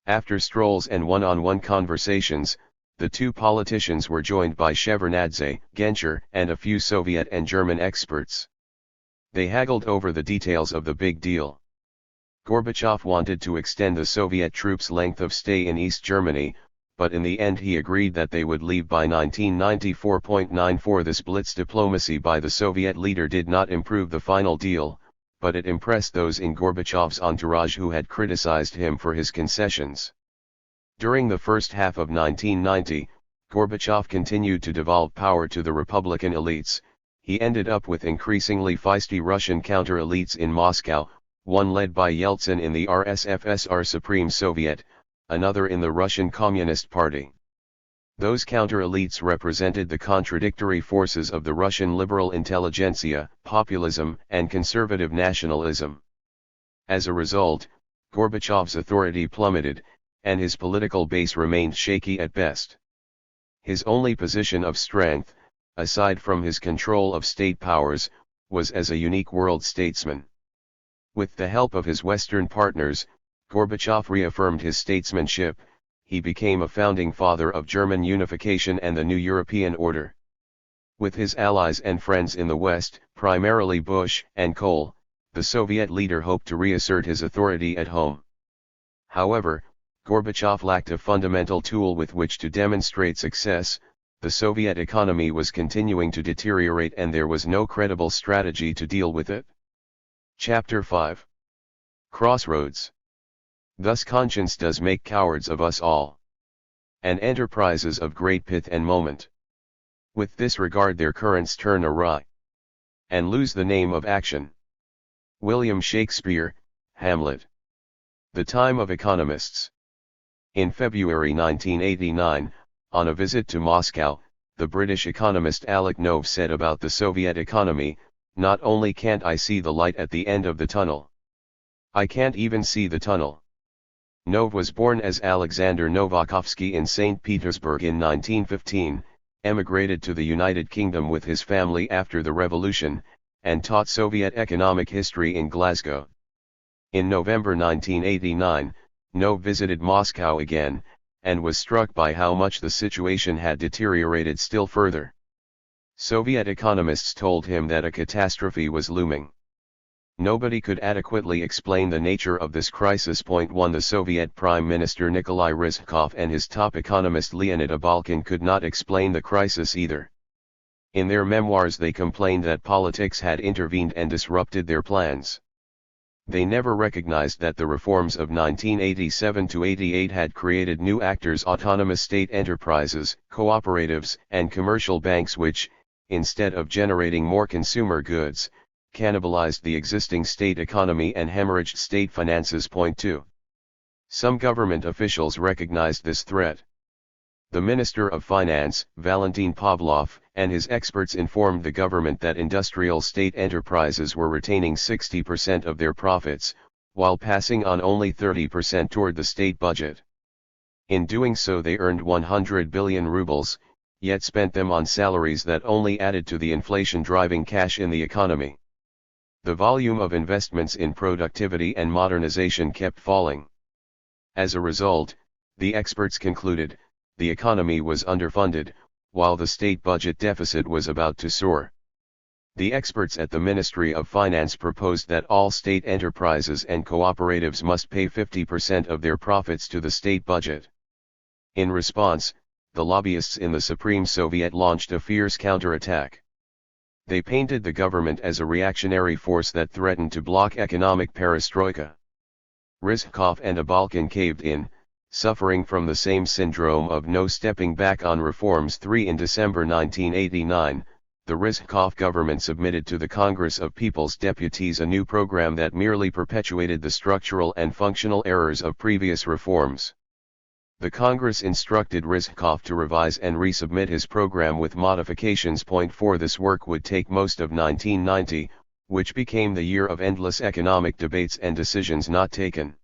After strolls and one-on-one conversations, the two politicians were joined by Shevardnadze, Genscher, and a few Soviet and German experts. They haggled over the details of the big deal. Gorbachev wanted to extend the Soviet troops' length of stay in East Germany, but in the end he agreed that they would leave by 1994.94. This blitz diplomacy by the Soviet leader did not improve the final deal, but it impressed those in Gorbachev's entourage who had criticized him for his concessions. During the first half of 1990, Gorbachev continued to devolve power to the Republican elites. He ended up with increasingly feisty Russian counter-elites in Moscow, one led by Yeltsin in the RSFSR Supreme Soviet, another in the Russian Communist Party. Those counter-elites represented the contradictory forces of the Russian liberal intelligentsia, populism, and conservative nationalism. As a result, Gorbachev's authority plummeted, and his political base remained shaky at best. His only position of strength, aside from his control of state powers, was as a unique world statesman. With the help of his Western partners, Gorbachev reaffirmed his statesmanship. He became a founding father of German unification and the new European order. With his allies and friends in the West, primarily Bush and Kohl, the Soviet leader hoped to reassert his authority at home. However, Gorbachev lacked a fundamental tool with which to demonstrate success. The Soviet economy was continuing to deteriorate and there was no credible strategy to deal with it. Chapter 5. Crossroads. Thus conscience does make cowards of us all. And enterprises of great pith and moment, with this regard their currents turn awry, and lose the name of action. William Shakespeare, Hamlet. The Time of Economists. In February 1989, on a visit to Moscow, the British economist Alec Nove said about the Soviet economy, "Not only can't I see the light at the end of the tunnel, I can't even see the tunnel." Nove was born as Alexander Novakovsky in St. Petersburg in 1915, emigrated to the United Kingdom with his family after the revolution, and taught Soviet economic history in Glasgow. In November 1989, Nove visited Moscow again, and was struck by how much the situation had deteriorated still further. Soviet economists told him that a catastrophe was looming. Nobody could adequately explain the nature of this crisis. 1. The Soviet Prime Minister Nikolai Ryzhkov and his top economist Leonid Abalkin could not explain the crisis either. In their memoirs they complained that politics had intervened and disrupted their plans. They never recognized that the reforms of 1987–88 had created new actors, autonomous state enterprises, cooperatives, and commercial banks which, instead of generating more consumer goods, cannibalized the existing state economy and hemorrhaged state finances. 2. Some government officials recognized this threat. The Minister of Finance, Valentin Pavlov, and his experts informed the government that industrial state enterprises were retaining 60% of their profits, while passing on only 30% toward the state budget. In doing so they earned 100 billion rubles, yet spent them on salaries that only added to the inflation driving cash in the economy. The volume of investments in productivity and modernization kept falling. As a result, the experts concluded, the economy was underfunded, while the state budget deficit was about to soar. The experts at the Ministry of Finance proposed that all state enterprises and cooperatives must pay 50% of their profits to the state budget. In response, the lobbyists in the Supreme Soviet launched a fierce counterattack. They painted the government as a reactionary force that threatened to block economic perestroika. Ryzhkov and Abalkin caved in, suffering from the same syndrome of no stepping back on reforms. 3. In December 1989, the Ryzhkov government submitted to the Congress of People's Deputies a new program that merely perpetuated the structural and functional errors of previous reforms. The Congress instructed Ryzhkov to revise and resubmit his program with modifications. 4. This work would take most of 1990, which became the year of endless economic debates and decisions not taken.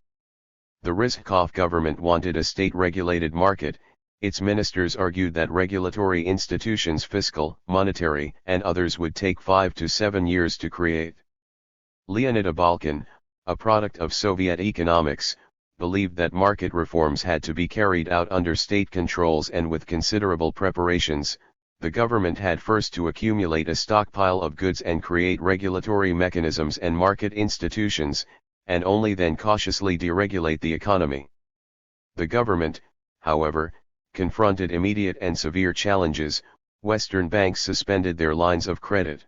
The Ryzhkov government wanted a state-regulated market. Its ministers argued that regulatory institutions, fiscal, monetary, and others would take 5 to 7 years to create. Leonid Abalkin, a product of Soviet economics, believed that market reforms had to be carried out under state controls and with considerable preparations. The government had first to accumulate a stockpile of goods and create regulatory mechanisms and market institutions, and only then cautiously deregulate the economy. The government, however, confronted immediate and severe challenges. Western banks suspended their lines of credit.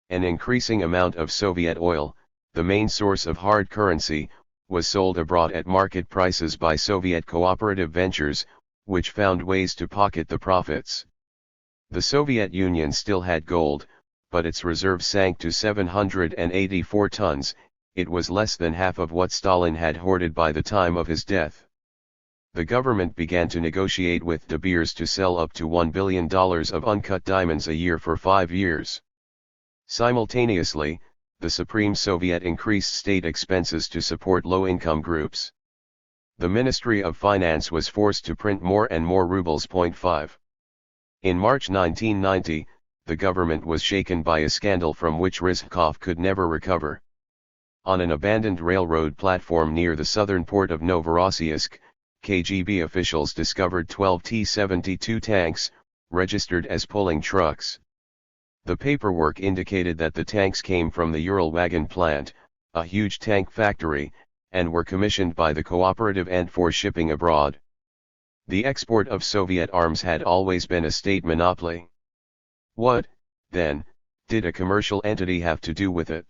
An increasing amount of Soviet oil, the main source of hard currency, was sold abroad at market prices by Soviet cooperative ventures, which found ways to pocket the profits. The Soviet Union still had gold, but its reserves sank to 784 tons, it was less than half of what Stalin had hoarded by the time of his death. The government began to negotiate with De Beers to sell up to $1 billion of uncut diamonds a year for 5 years. Simultaneously, the Supreme Soviet increased state expenses to support low-income groups. The Ministry of Finance was forced to print more and more rubles. 5. In March 1990, the government was shaken by a scandal from which Rizhkov could never recover. On an abandoned railroad platform near the southern port of Novorossiysk, KGB officials discovered 12 T-72 tanks, registered as pulling trucks. The paperwork indicated that the tanks came from the Ural wagon plant, a huge tank factory, and were commissioned by the cooperative and for shipping abroad. The export of Soviet arms had always been a state monopoly. What, then, did a commercial entity have to do with it?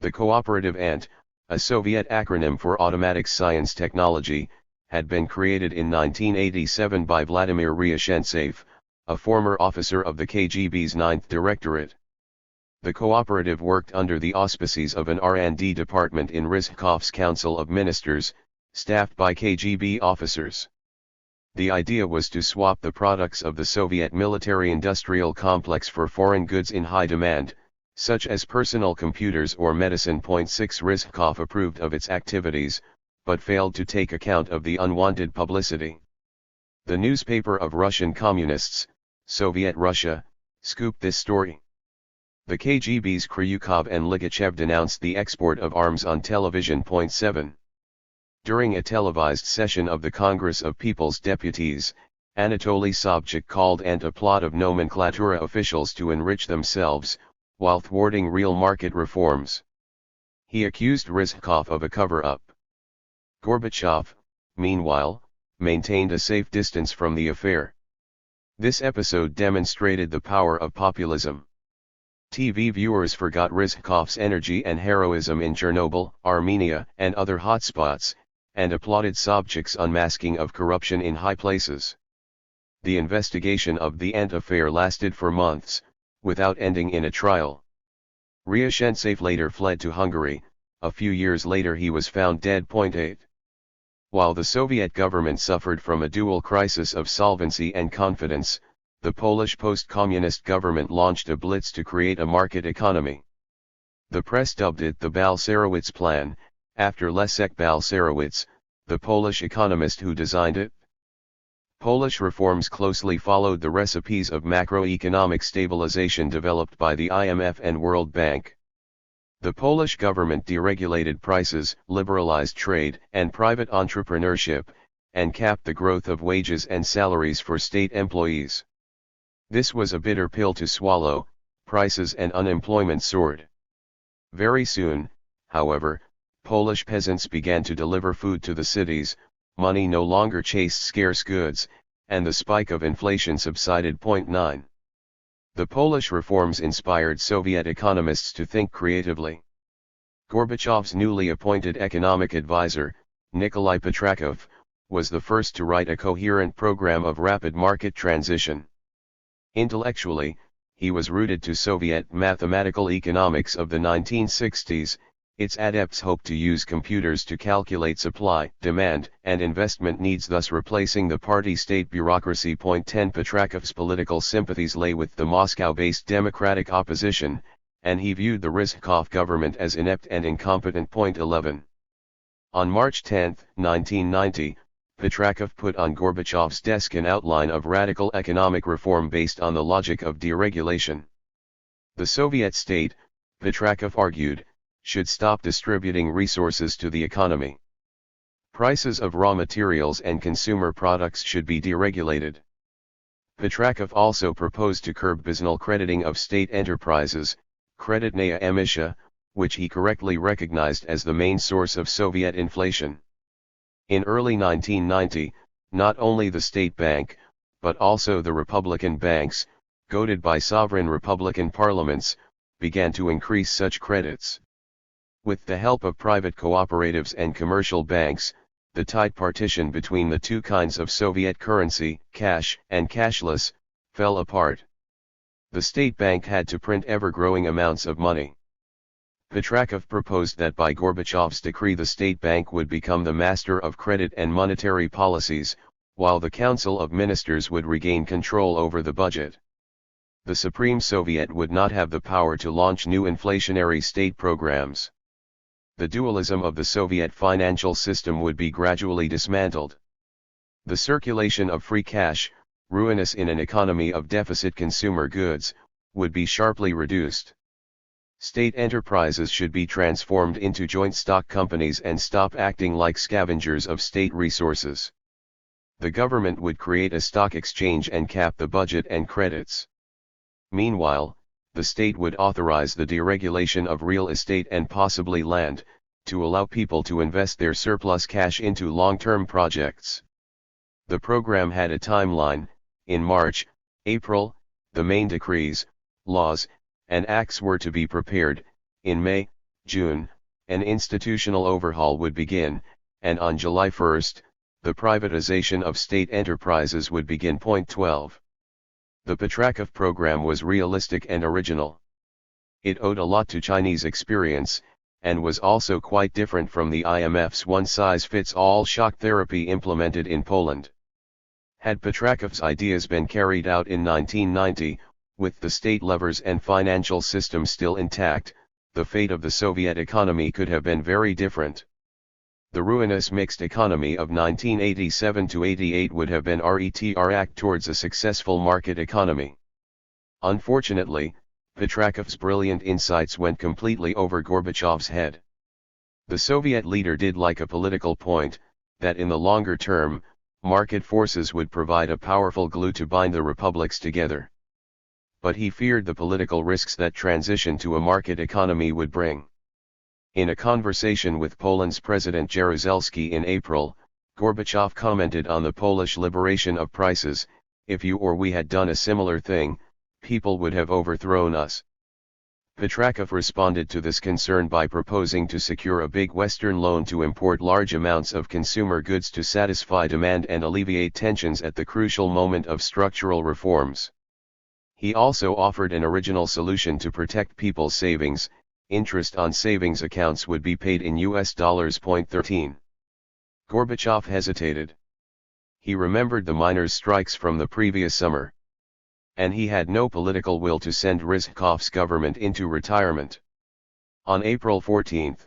The Cooperative Ant, a Soviet acronym for Automatic Science Technology, had been created in 1987 by Vladimir Ryazhentsev, a former officer of the KGB's 9th Directorate. The cooperative worked under the auspices of an R&D department in Rizhkov's Council of Ministers, staffed by KGB officers. The idea was to swap the products of the Soviet military-industrial complex for foreign goods in high demand, such as personal computers or medicine. 6 Rizhkov approved of its activities, but failed to take account of the unwanted publicity. The newspaper of Russian communists, Soviet Russia, scooped this story. The KGB's Kryukov and Ligachev denounced the export of arms on television. 7. During a televised session of the Congress of People's Deputies, Anatoly Sobchak called Ant a plot of nomenclatura officials to enrich themselves, while thwarting real market reforms. He accused Rizhkov of a cover-up. Gorbachev, meanwhile, maintained a safe distance from the affair. This episode demonstrated the power of populism. TV viewers forgot Rizhkov's energy and heroism in Chernobyl, Armenia, and other hotspots, and applauded Sobchak's unmasking of corruption in high places. The investigation of the Ant affair lasted for months, without ending in a trial. Ryazhentsev later fled to Hungary. A few years later he was found dead. 8. While the Soviet government suffered from a dual crisis of solvency and confidence, the Polish post-communist government launched a blitz to create a market economy. The press dubbed it the Balcerowicz Plan, after Leszek Balcerowicz, the Polish economist who designed it. Polish reforms closely followed the recipes of macroeconomic stabilization developed by the IMF and World Bank. The Polish government deregulated prices, liberalized trade and private entrepreneurship, and capped the growth of wages and salaries for state employees. This was a bitter pill to swallow. Prices and unemployment soared. Very soon, however, Polish peasants began to deliver food to the cities, money no longer chased scarce goods, and the spike of inflation subsided. 9. The Polish reforms inspired Soviet economists to think creatively. Gorbachev's newly appointed economic advisor, Nikolai Petrakov, was the first to write a coherent program of rapid market transition. Intellectually, he was rooted to Soviet mathematical economics of the 1960s. Its adepts hoped to use computers to calculate supply, demand, and investment needs, thus replacing the party-state bureaucracy. 10 Petrakov's political sympathies lay with the Moscow-based democratic opposition, and he viewed the Rizhkov government as inept and incompetent. 11. On March 10, 1990, Petrakov put on Gorbachev's desk an outline of radical economic reform based on the logic of deregulation. The Soviet state, Petrakov argued, should stop distributing resources to the economy. Prices of raw materials and consumer products should be deregulated. Petrakov also proposed to curb business crediting of state enterprises, kreditnaya emissia, which he correctly recognized as the main source of Soviet inflation. In early 1990, not only the state bank, but also the Republican banks, goaded by sovereign Republican parliaments, began to increase such credits. With the help of private cooperatives and commercial banks, the tight partition between the two kinds of Soviet currency, cash and cashless, fell apart. The state bank had to print ever-growing amounts of money. Petrakov proposed that by Gorbachev's decree the state bank would become the master of credit and monetary policies, while the Council of Ministers would regain control over the budget. The Supreme Soviet would not have the power to launch new inflationary state programs. The dualism of the Soviet financial system would be gradually dismantled. The circulation of free cash, ruinous in an economy of deficit consumer goods, would be sharply reduced. State enterprises should be transformed into joint stock companies and stop acting like scavengers of state resources. The government would create a stock exchange and cap the budget and credits. Meanwhile, the state would authorize the deregulation of real estate and possibly land, to allow people to invest their surplus cash into long-term projects. The program had a timeline. In March, April, the main decrees, laws, and acts were to be prepared. In May, June, an institutional overhaul would begin, and on July 1, the privatization of state enterprises would begin. Point 12. The Petrakov program was realistic and original. It owed a lot to Chinese experience, and was also quite different from the IMF's one-size-fits-all shock therapy implemented in Poland. Had Petrakov's ideas been carried out in 1990, with the state levers and financial system still intact, the fate of the Soviet economy could have been very different. The ruinous mixed economy of 1987–88 would have been RETR towards a successful market economy. Unfortunately, Petrakov's brilliant insights went completely over Gorbachev's head. The Soviet leader did like a political point, that in the longer term, market forces would provide a powerful glue to bind the republics together. But he feared the political risks that transition to a market economy would bring. In a conversation with Poland's President Jaruzelski in April, Gorbachev commented on the Polish liberation of prices: "If you or we had done a similar thing, people would have overthrown us." Petrakov responded to this concern by proposing to secure a big Western loan to import large amounts of consumer goods to satisfy demand and alleviate tensions at the crucial moment of structural reforms. He also offered an original solution to protect people's savings: interest on savings accounts would be paid in US dollars. 13. Gorbachev hesitated. He remembered the miners' strikes from the previous summer. And he had no political will to send Ryzhkov's government into retirement. On April 14,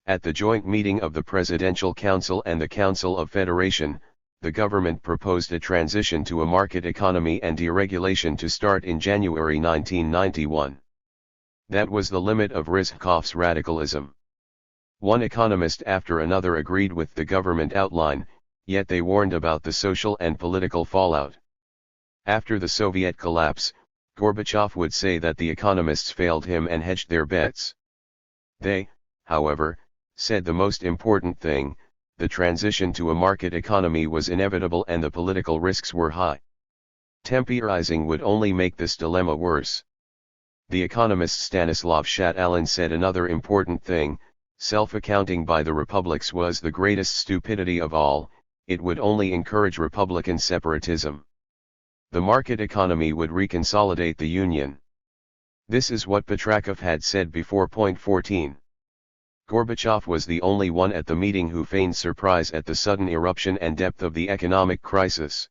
at the joint meeting of the Presidential Council and the Council of Federation, the government proposed a transition to a market economy and deregulation to start in January 1991. That was the limit of Ryzhkov's radicalism. One economist after another agreed with the government outline, yet they warned about the social and political fallout. After the Soviet collapse, Gorbachev would say that the economists failed him and hedged their bets. They, however, said the most important thing: the transition to a market economy was inevitable and the political risks were high. Temporizing would only make this dilemma worse. The economist Stanislav Shatalin said another important thing: self-accounting by the republics was the greatest stupidity of all, it would only encourage Republican separatism. The market economy would reconsolidate the Union. This is what Petrakov had said before. 14. Gorbachev was the only one at the meeting who feigned surprise at the sudden eruption and depth of the economic crisis.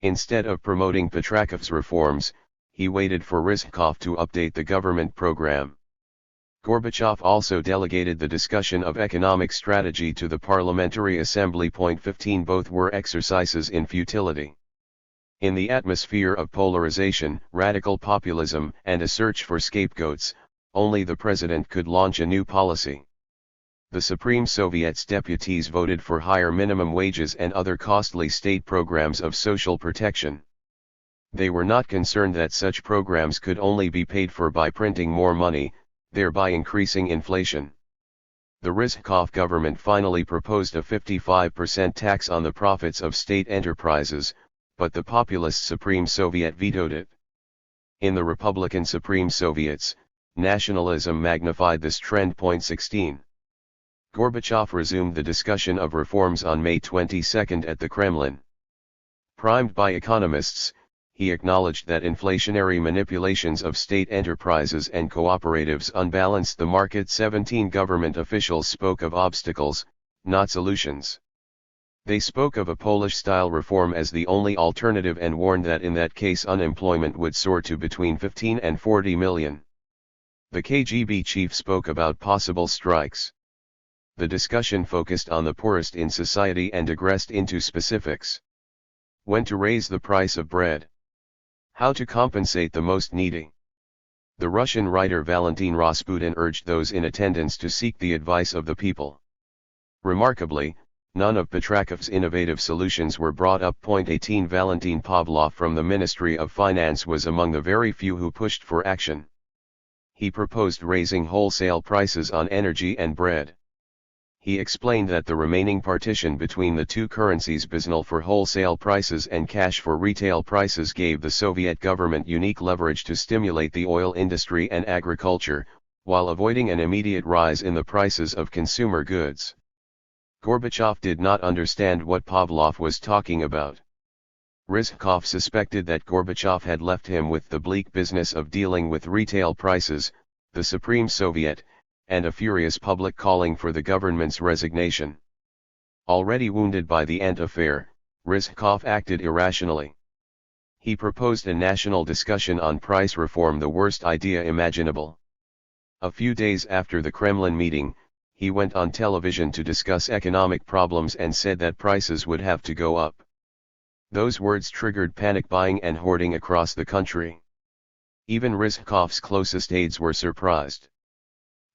Instead of promoting Petrakov's reforms, he waited for Ryzhkov to update the government program. Gorbachev also delegated the discussion of economic strategy to the Parliamentary Assembly. 15. Both were exercises in futility. In the atmosphere of polarization, radical populism, and a search for scapegoats, only the president could launch a new policy. The Supreme Soviet's deputies voted for higher minimum wages and other costly state programs of social protection. They were not concerned that such programs could only be paid for by printing more money. thereby increasing inflation. The Rizhkov government finally proposed a 55% tax on the profits of state enterprises, but the populist Supreme Soviet vetoed it. In the Republican Supreme Soviets, nationalism magnified this trend. 16. Gorbachev resumed the discussion of reforms on May 22 at the Kremlin. Primed by economists, he acknowledged that inflationary manipulations of state enterprises and cooperatives unbalanced the market. 17 Government officials spoke of obstacles, not solutions. They spoke of a Polish-style reform as the only alternative and warned that in that case unemployment would soar to between 15 and 40 million. The KGB chief spoke about possible strikes. The discussion focused on the poorest in society and digressed into specifics. When to raise the price of bread. How to compensate the most needy. The Russian writer Valentin Rasputin urged those in attendance to seek the advice of the people. Remarkably, none of Petrakov's innovative solutions were brought up. 18 Valentin Pavlov from the Ministry of Finance was among the very few who pushed for action. He proposed raising wholesale prices on energy and bread. He explained that the remaining partition between the two currencies, biznal for wholesale prices and cash for retail prices, gave the Soviet government unique leverage to stimulate the oil industry and agriculture, while avoiding an immediate rise in the prices of consumer goods. Gorbachev did not understand what Pavlov was talking about. Rizhkov suspected that Gorbachev had left him with the bleak business of dealing with retail prices, the Supreme Soviet, and a furious public calling for the government's resignation. Already wounded by the Ant affair, Rizhkov acted irrationally. He proposed a national discussion on price reform, the worst idea imaginable. A few days after the Kremlin meeting, he went on television to discuss economic problems and said that prices would have to go up. Those words triggered panic buying and hoarding across the country. Even Rizhkov's closest aides were surprised.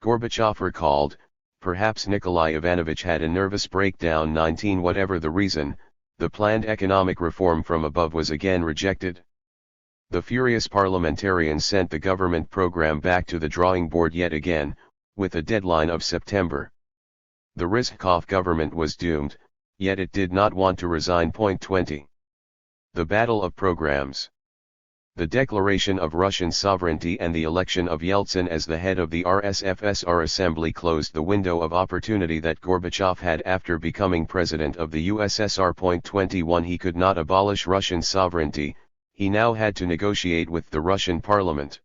Gorbachev recalled, perhaps Nikolai Ivanovich had a nervous breakdown. 19 Whatever the reason, the planned economic reform from above was again rejected. The furious parliamentarians sent the government program back to the drawing board yet again, with a deadline of September. The Rizhkov government was doomed, yet it did not want to resign. 20. The Battle of Programs. The declaration of Russian sovereignty and the election of Yeltsin as the head of the RSFSR Assembly closed the window of opportunity that Gorbachev had after becoming president of the USSR. 21 He could not abolish Russian sovereignty, he now had to negotiate with the Russian parliament.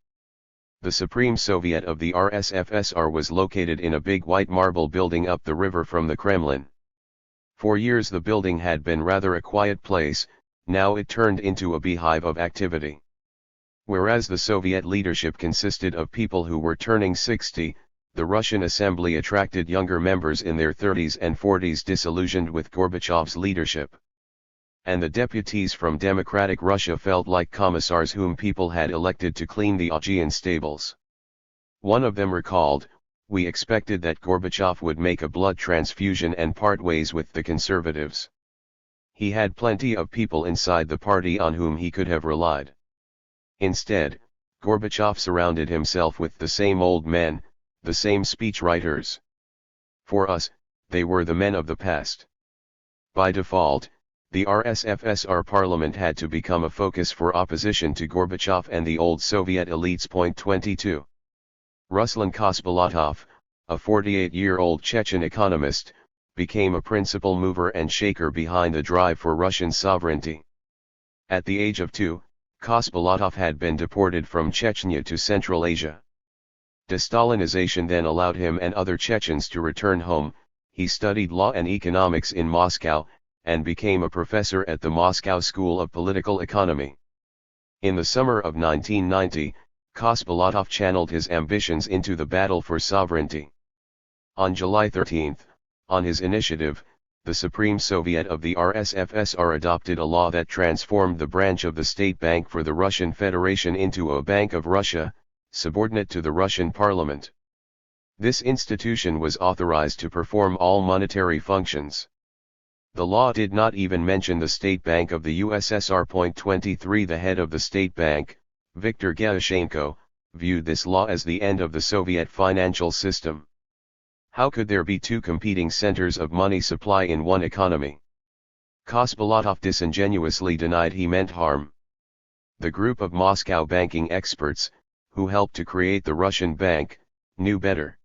The Supreme Soviet of the RSFSR was located in a big white marble building up the river from the Kremlin. For years the building had been rather a quiet place, now it turned into a beehive of activity. Whereas the Soviet leadership consisted of people who were turning 60, the Russian assembly attracted younger members in their 30s and 40s disillusioned with Gorbachev's leadership. And the deputies from democratic Russia felt like commissars whom people had elected to clean the Augean stables. One of them recalled, "We expected that Gorbachev would make a blood transfusion and part ways with the conservatives. He had plenty of people inside the party on whom he could have relied. Instead, Gorbachev surrounded himself with the same old men, the same speechwriters. For us, they were the men of the past." By default, the RSFSR parliament had to become a focus for opposition to Gorbachev and the old Soviet elites. 22. Ruslan Khasbolatov, a 48-year-old Chechen economist, became a principal mover and shaker behind the drive for Russian sovereignty. At the age of 2, Khasbolatov had been deported from Chechnya to Central Asia. De-Stalinization then allowed him and other Chechens to return home. He studied law and economics in Moscow, and became a professor at the Moscow School of Political Economy. In the summer of 1990, Khasbolatov channeled his ambitions into the battle for sovereignty. On July 13, on his initiative, the Supreme Soviet of the RSFSR adopted a law that transformed the branch of the State Bank for the Russian Federation into a Bank of Russia, subordinate to the Russian Parliament. This institution was authorized to perform all monetary functions. The law did not even mention the State Bank of the USSR. 23 The head of the State Bank, Viktor Gerashenko, viewed this law as the end of the Soviet financial system. How could there be two competing centers of money supply in one economy? Kosbolotov disingenuously denied he meant harm. The group of Moscow banking experts, who helped to create the Russian bank, knew better.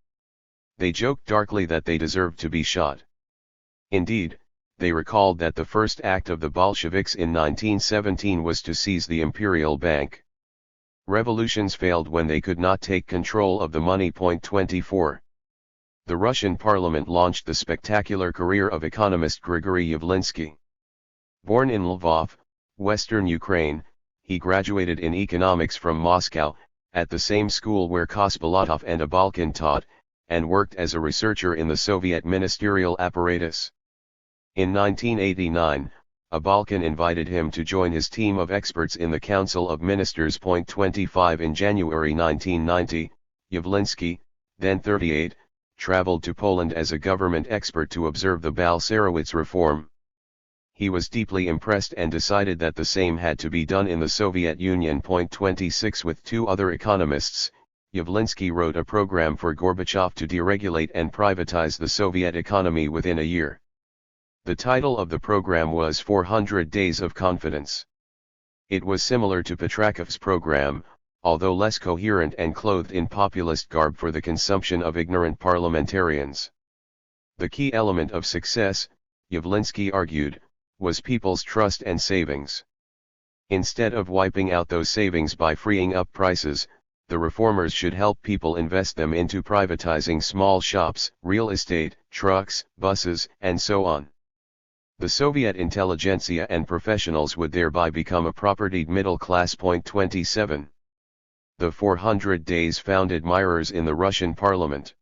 They joked darkly that they deserved to be shot. Indeed, they recalled that the first act of the Bolsheviks in 1917 was to seize the Imperial Bank. Revolutions failed when they could not take control of the money. 24. The Russian parliament launched the spectacular career of economist Grigory Yavlinsky. Born in Lvov, western Ukraine, he graduated in economics from Moscow, at the same school where Kosbolotov and Abalkin taught, and worked as a researcher in the Soviet ministerial apparatus. In 1989, Abalkin invited him to join his team of experts in the Council of Ministers. 25 In January 1990, Yavlinsky, then 38, traveled to Poland as a government expert to observe the Balcerowicz reform. He was deeply impressed and decided that the same had to be done in the Soviet Union. 26 With two other economists, Yavlinsky wrote a program for Gorbachev to deregulate and privatize the Soviet economy within a year. The title of the program was 400 Days of Confidence. It was similar to Petrakov's program, although less coherent and clothed in populist garb for the consumption of ignorant parliamentarians. The key element of success, Yavlinsky argued, was people's trust and savings. Instead of wiping out those savings by freeing up prices, the reformers should help people invest them into privatizing small shops, real estate, trucks, buses, and so on. The Soviet intelligentsia and professionals would thereby become a propertied middle class. 27. The 400 Days found admirers in the Russian parliament.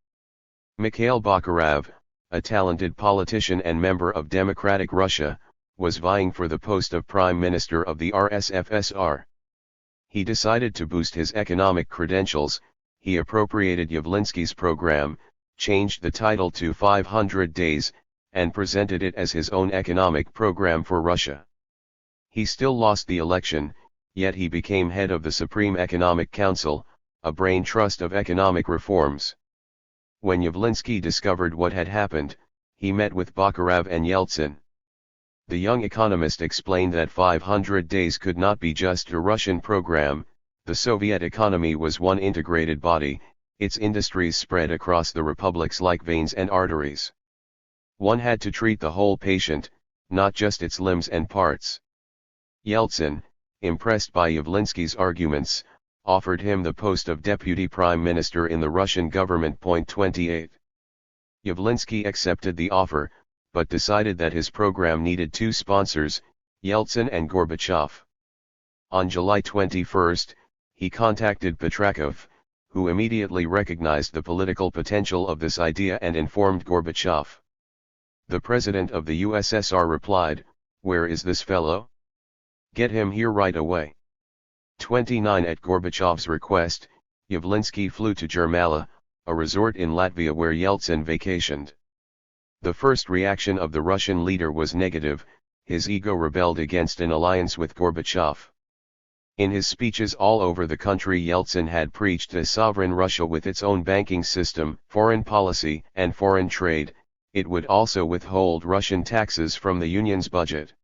Mikhail Bakharov, a talented politician and member of Democratic Russia, was vying for the post of Prime Minister of the RSFSR. He decided to boost his economic credentials. He appropriated Yavlinsky's program, changed the title to 500 Days, and presented it as his own economic program for Russia. He still lost the election, yet he became head of the Supreme Economic Council, a brain trust of economic reforms. When Yavlinsky discovered what had happened, he met with Bakharov and Yeltsin. The young economist explained that 500 Days could not be just a Russian program. The Soviet economy was one integrated body, its industries spread across the republics like veins and arteries. One had to treat the whole patient, not just its limbs and parts. Yeltsin, impressed by Yavlinsky's arguments, offered him the post of deputy prime minister in the Russian government. 28. Yavlinsky accepted the offer, but decided that his program needed two sponsors, Yeltsin and Gorbachev. On July 21, he contacted Petrakov, who immediately recognized the political potential of this idea and informed Gorbachev. The president of the USSR replied, "Where is this fellow? Get him here right away." 29 At Gorbachev's request, Yavlinsky flew to Jurmala, a resort in Latvia where Yeltsin vacationed. The first reaction of the Russian leader was negative. His ego rebelled against an alliance with Gorbachev. In his speeches all over the country, Yeltsin had preached a sovereign Russia with its own banking system, foreign policy, and foreign trade. It would also withhold Russian taxes from the Union's budget.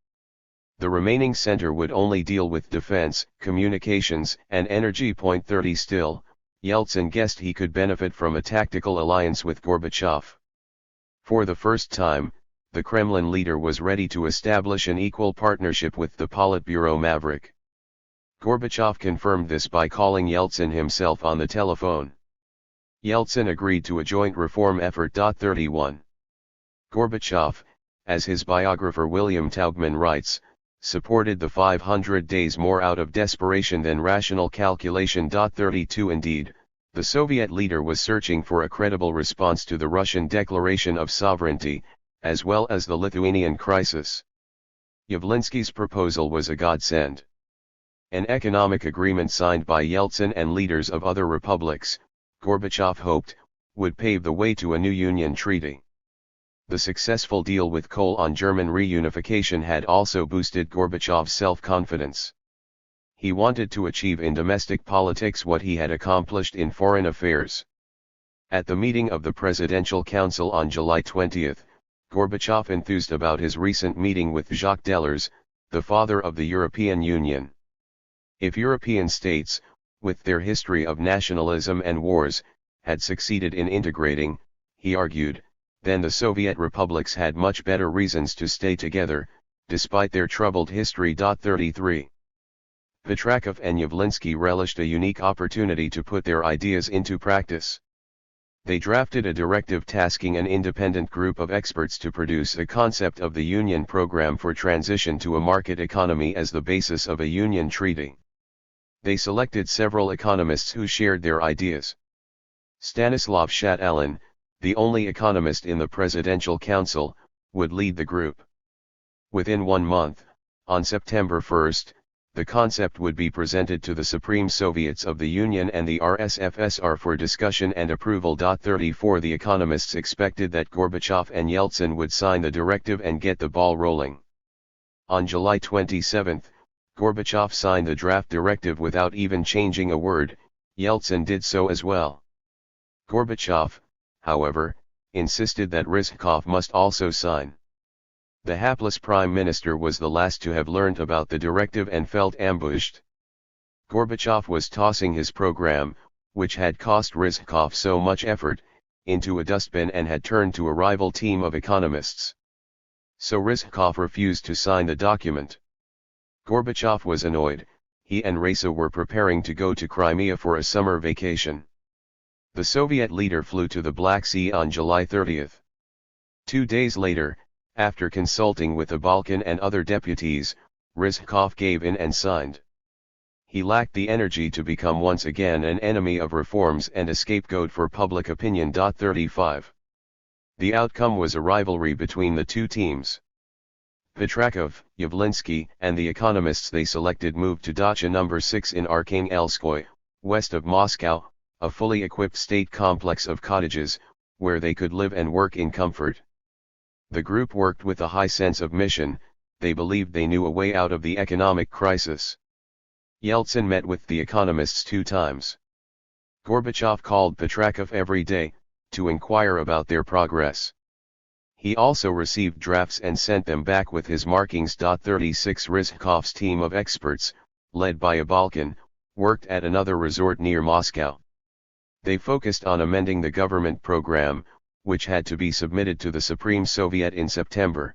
The remaining center would only deal with defense, communications, and energy. 30 Still, Yeltsin guessed he could benefit from a tactical alliance with Gorbachev. For the first time, the Kremlin leader was ready to establish an equal partnership with the Politburo maverick. Gorbachev confirmed this by calling Yeltsin himself on the telephone. Yeltsin agreed to a joint reform effort. 31. Gorbachev, as his biographer William Taubman writes, supported the 500 days more out of desperation than rational calculation. 32 Indeed, the Soviet leader was searching for a credible response to the Russian declaration of sovereignty, as well as the Lithuanian crisis. Yavlinsky's proposal was a godsend. An economic agreement signed by Yeltsin and leaders of other republics, Gorbachev hoped, would pave the way to a new Union treaty. The successful deal with Kohl on German reunification had also boosted Gorbachev's self-confidence. He wanted to achieve in domestic politics what he had accomplished in foreign affairs. At the meeting of the Presidential Council on July 20, Gorbachev enthused about his recent meeting with Jacques Delors, the father of the European Union. If European states, with their history of nationalism and wars, had succeeded in integrating, he argued, then the Soviet republics had much better reasons to stay together, despite their troubled history. 33. Petrakov and Yavlinsky relished a unique opportunity to put their ideas into practice. They drafted a directive tasking an independent group of experts to produce a concept of the Union program for transition to a market economy as the basis of a Union treaty. They selected several economists who shared their ideas. Stanislav Shatalin, the only economist in the Presidential Council, would lead the group. Within 1 month, on September 1, the concept would be presented to the Supreme Soviets of the Union and the RSFSR for discussion and approval. 34 The economists expected that Gorbachev and Yeltsin would sign the directive and get the ball rolling. On July 27, Gorbachev signed the draft directive without even changing a word. Yeltsin did so as well. Gorbachev, however, insisted that Rizhkov must also sign. The hapless prime minister was the last to have learned about the directive and felt ambushed. Gorbachev was tossing his program, which had cost Rizhkov so much effort, into a dustbin and had turned to a rival team of economists. So Rizhkov refused to sign the document. Gorbachev was annoyed. He and Raisa were preparing to go to Crimea for a summer vacation. The Soviet leader flew to the Black Sea on July 30. 2 days later, after consulting with the Balkan and other deputies, Rizhkov gave in and signed. He lacked the energy to become once again an enemy of reforms and a scapegoat for public opinion. 35. The outcome was a rivalry between the two teams. Petrakov, Yavlinsky, and the economists they selected moved to Dacha No. 6 in Arkhangelskoye, west of Moscow, a fully equipped state complex of cottages, where they could live and work in comfort. The group worked with a high sense of mission. They believed they knew a way out of the economic crisis. Yeltsin met with the economists 2 times. Gorbachev called Petrakov every day, to inquire about their progress. He also received drafts and sent them back with his markings. 36 Rizhkov's team of experts, led by a Balkan, worked at another resort near Moscow. They focused on amending the government program, which had to be submitted to the Supreme Soviet in September.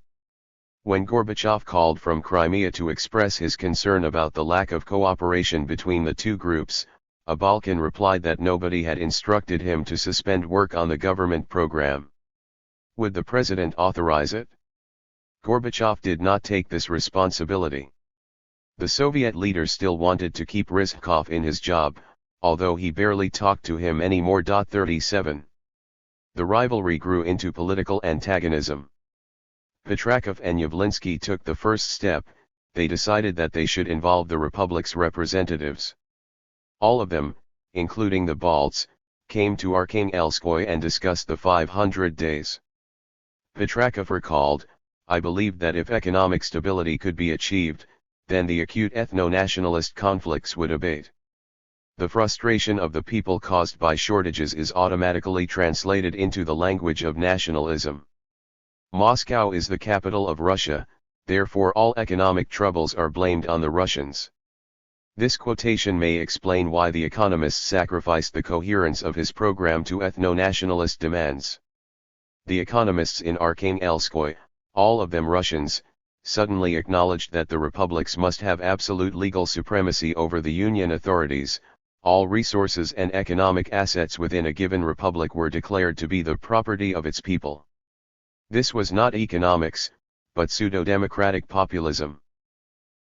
When Gorbachev called from Crimea to express his concern about the lack of cooperation between the two groups, a Balkan replied that nobody had instructed him to suspend work on the government program. Would the president authorize it? Gorbachev did not take this responsibility. The Soviet leader still wanted to keep Rizhkov in his job, although he barely talked to him anymore. 37. The rivalry grew into political antagonism. Petrakov and Yavlinsky took the first step. They decided that they should involve the Republic's representatives. All of them, including the Balts, came to Arkhangelskoye and discussed the 500 days. Petrakov recalled, "I believed that if economic stability could be achieved, then the acute ethno-nationalist conflicts would abate. The frustration of the people caused by shortages is automatically translated into the language of nationalism. Moscow is the capital of Russia, therefore all economic troubles are blamed on the Russians." This quotation may explain why the economist sacrificed the coherence of his program to ethno-nationalist demands. The economists in Arkhangelskoye, all of them Russians, suddenly acknowledged that the republics must have absolute legal supremacy over the Union authorities. All resources and economic assets within a given republic were declared to be the property of its people. This was not economics, but pseudo-democratic populism.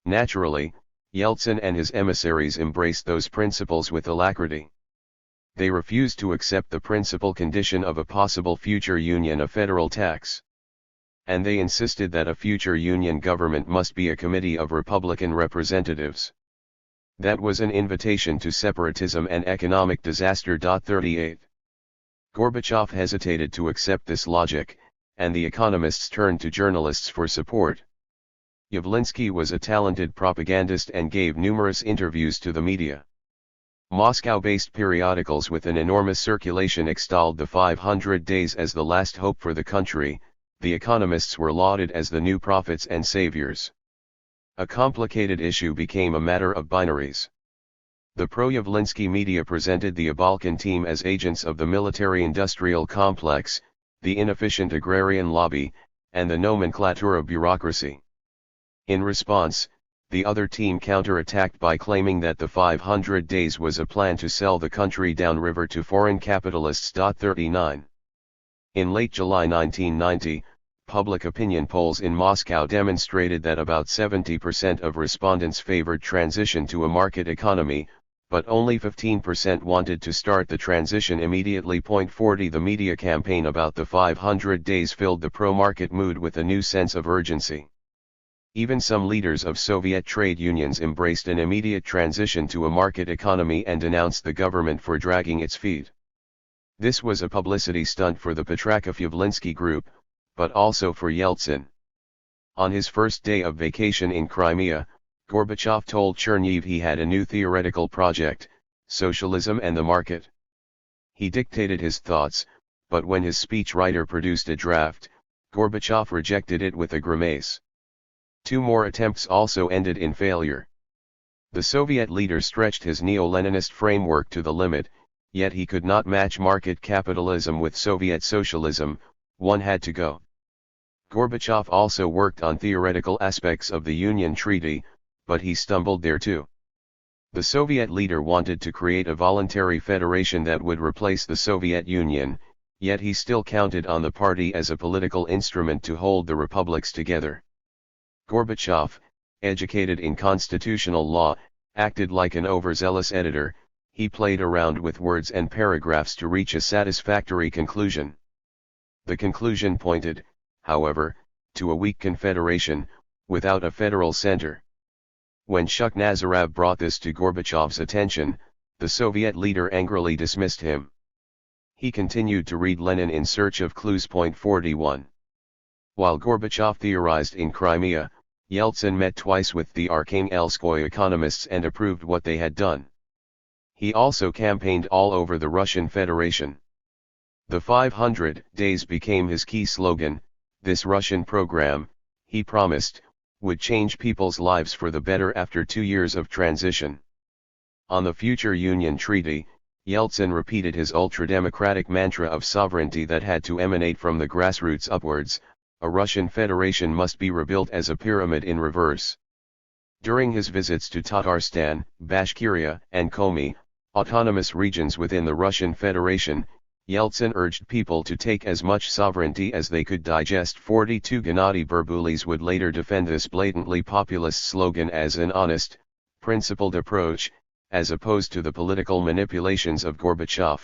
Naturally, Yeltsin and his emissaries embraced those principles with alacrity. They refused to accept the principal condition of a possible future union of federal tax. And they insisted that a future union government must be a committee of Republican representatives. That was an invitation to separatism and economic disaster. 38. Gorbachev hesitated to accept this logic, and the economists turned to journalists for support. Yavlinsky was a talented propagandist and gave numerous interviews to the media. Moscow-based periodicals with an enormous circulation extolled the 500 days as the last hope for the country. The economists were lauded as the new prophets and saviors. A complicated issue became a matter of binaries. The pro-Yavlinsky media presented the Balkan team as agents of the military-industrial complex, the inefficient agrarian lobby, and the nomenclatura bureaucracy. In response, the other team counterattacked by claiming that the 500 days was a plan to sell the country downriver to foreign capitalists. 39. In late July 1990, public opinion polls in Moscow demonstrated that about 70% of respondents favored transition to a market economy, but only 15% wanted to start the transition immediately. 40 The media campaign about the 500 days filled the pro-market mood with a new sense of urgency. Even some leaders of Soviet trade unions embraced an immediate transition to a market economy and denounced the government for dragging its feet. This was a publicity stunt for the Petrakov-Yavlinsky group, but also for Yeltsin. On his first day of vacation in Crimea, Gorbachev told Chernev he had a new theoretical project, socialism and the market. He dictated his thoughts, but when his speechwriter produced a draft, Gorbachev rejected it with a grimace. 2 more attempts also ended in failure. The Soviet leader stretched his neo-Leninist framework to the limit, yet he could not match market capitalism with Soviet socialism. One had to go. Gorbachev also worked on theoretical aspects of the Union Treaty, but he stumbled there too. The Soviet leader wanted to create a voluntary federation that would replace the Soviet Union, yet he still counted on the party as a political instrument to hold the republics together. Gorbachev, educated in constitutional law, acted like an overzealous editor. He played around with words and paragraphs to reach a satisfactory conclusion. The conclusion pointed, however, to a weak confederation, without a federal center. When Shukhnazarov brought this to Gorbachev's attention, the Soviet leader angrily dismissed him. He continued to read Lenin in search of clues. 41. While Gorbachev theorized in Crimea, Yeltsin met twice with the Arkhangelskoye economists and approved what they had done. He also campaigned all over the Russian Federation. The 500 days became his key slogan. This Russian program, he promised, would change people's lives for the better after 2 years of transition. On the future Union Treaty, Yeltsin repeated his ultra-democratic mantra of sovereignty that had to emanate from the grassroots upwards. A Russian Federation must be rebuilt as a pyramid in reverse. During his visits to Tatarstan, Bashkiria, and Komi, autonomous regions within the Russian Federation, Yeltsin urged people to take as much sovereignty as they could digest. 42 Gennady Berbulis would later defend this blatantly populist slogan as an honest, principled approach, as opposed to the political manipulations of Gorbachev.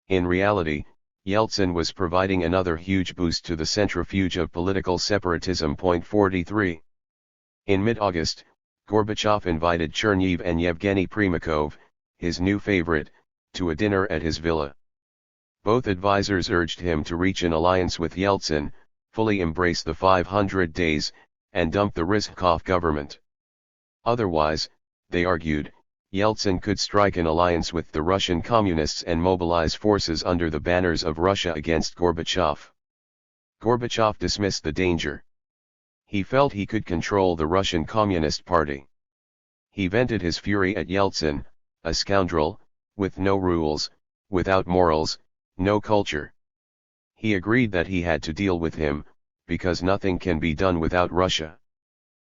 In reality, Yeltsin was providing another huge boost to the centrifuge of political separatism. 43. In mid-August, Gorbachev invited Chernev and Yevgeny Primakov, his new favorite, to a dinner at his villa. Both advisors urged him to reach an alliance with Yeltsin, fully embrace the 500 days, and dump the Rizhkov government. Otherwise, they argued, Yeltsin could strike an alliance with the Russian Communists and mobilize forces under the banners of Russia against Gorbachev. Gorbachev dismissed the danger. He felt he could control the Russian Communist Party. He vented his fury at Yeltsin, a scoundrel, with no rules, without morals, no culture. He agreed that he had to deal with him, because nothing can be done without Russia.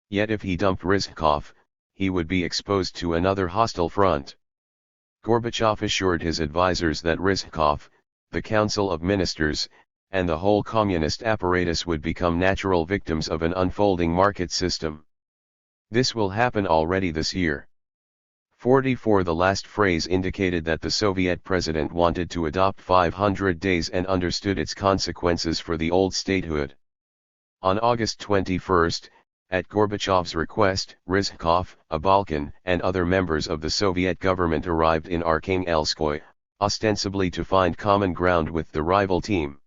Yet if he dumped Rizhkov, he would be exposed to another hostile front. Gorbachev assured his advisors that Rizhkov, the Council of Ministers, and the whole communist apparatus would become natural victims of an unfolding market system. This will happen already this year. 44 The last phrase indicated that the Soviet president wanted to adopt 500 days and understood its consequences for the old statehood. On August 21, at Gorbachev's request, Rizhkov, a Balkan, and other members of the Soviet government arrived in Arkhangelskoye, ostensibly to find common ground with the rival team.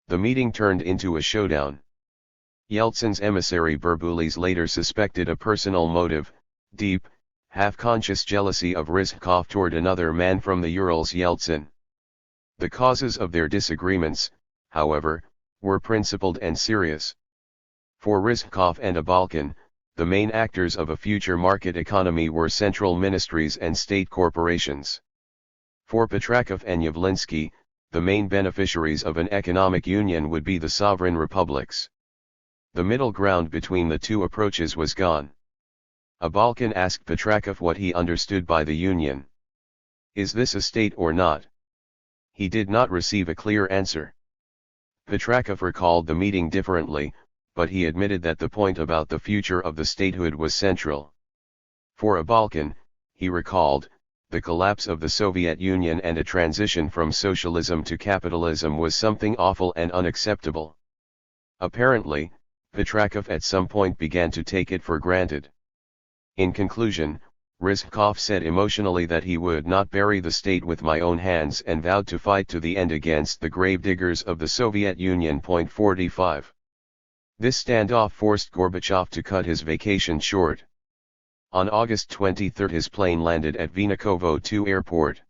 The meeting turned into a showdown. Yeltsin's emissary Berbulis later suspected a personal motive, deep, half-conscious jealousy of Rizhkov toward another man from the Urals, Yeltsin. The causes of their disagreements, however, were principled and serious. For Rizhkov and Abalkin, the main actors of a future market economy were central ministries and state corporations. For Petrakov and Yavlinsky, the main beneficiaries of an economic union would be the sovereign republics. The middle ground between the two approaches was gone. Abalkin asked Petrakov what he understood by the union. Is this a state or not? He did not receive a clear answer. Petrakov recalled the meeting differently, but he admitted that the point about the future of the statehood was central. For Abalkin, he recalled, the collapse of the Soviet Union and a transition from socialism to capitalism was something awful and unacceptable. Apparently, Petrakov at some point began to take it for granted. In conclusion, Rizhkov said emotionally that he would not bury the state with my own hands and vowed to fight to the end against the gravediggers of the Soviet Union. 45. This standoff forced Gorbachev to cut his vacation short. On August 23 his plane landed at Vnukovo II airport.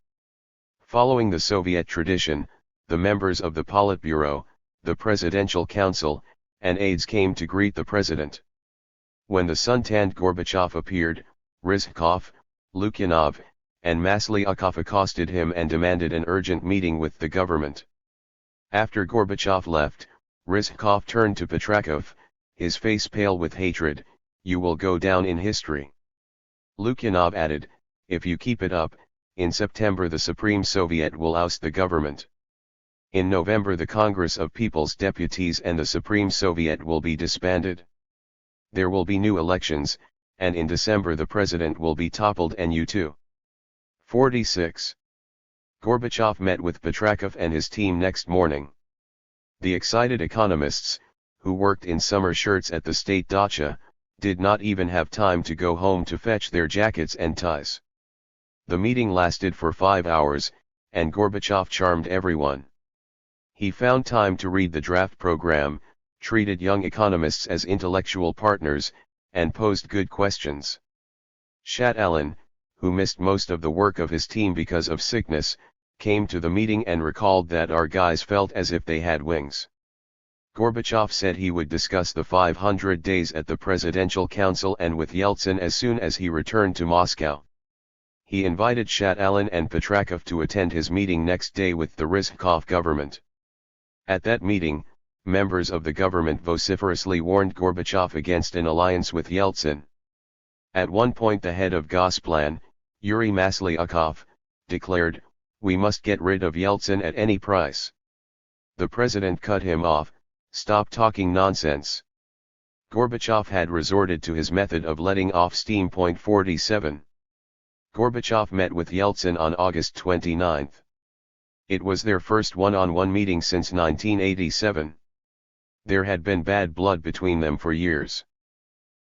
Following the Soviet tradition, the members of the Politburo, the Presidential Council, and aides came to greet the president. When the suntanned Gorbachev appeared, Rizhkov, Lukyanov, and Maslyakov accosted him and demanded an urgent meeting with the government. After Gorbachev left, Rizhkov turned to Petrakov, his face pale with hatred. You will go down in history. Lukyanov added, if you keep it up, in September the Supreme Soviet will oust the government. In November the Congress of People's Deputies and the Supreme Soviet will be disbanded. There will be new elections, and in December the president will be toppled and you too. 46. Gorbachev met with Petrakov and his team next morning. The excited economists, who worked in summer shirts at the state dacha, did not even have time to go home to fetch their jackets and ties. The meeting lasted for 5 hours, and Gorbachev charmed everyone. He found time to read the draft program, treated young economists as intellectual partners, and posed good questions. Shat-Alin, who missed most of the work of his team because of sickness, came to the meeting and recalled that our guys felt as if they had wings. Gorbachev said he would discuss the 500 days at the Presidential Council and with Yeltsin as soon as he returned to Moscow. He invited Shat-Alin and Petrakov to attend his meeting next day with the Rizhkov government. At that meeting, members of the government vociferously warned Gorbachev against an alliance with Yeltsin. At one point the head of Gosplan, Yuri Maslyakov, declared, we must get rid of Yeltsin at any price. The president cut him off, stop talking nonsense. Gorbachev had resorted to his method of letting off steam. 47. Gorbachev met with Yeltsin on August 29. It was their first one-on-one meeting since 1987. There had been bad blood between them for years.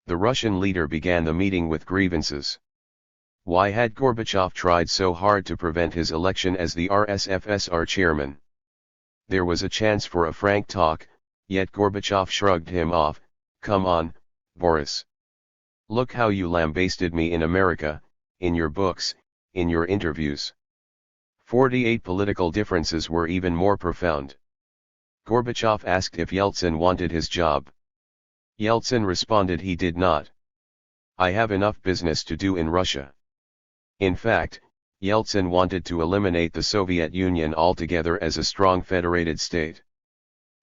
The Russian leader began the meeting with grievances. Why had Gorbachev tried so hard to prevent his election as the RSFSR chairman? There was a chance for a frank talk, yet Gorbachev shrugged him off. Come on, Boris. Look how you lambasted me in America, in your books, in your interviews. 48 political differences were even more profound. Gorbachev asked if Yeltsin wanted his job. Yeltsin responded he did not. I have enough business to do in Russia. In fact, Yeltsin wanted to eliminate the Soviet Union altogether as a strong federated state.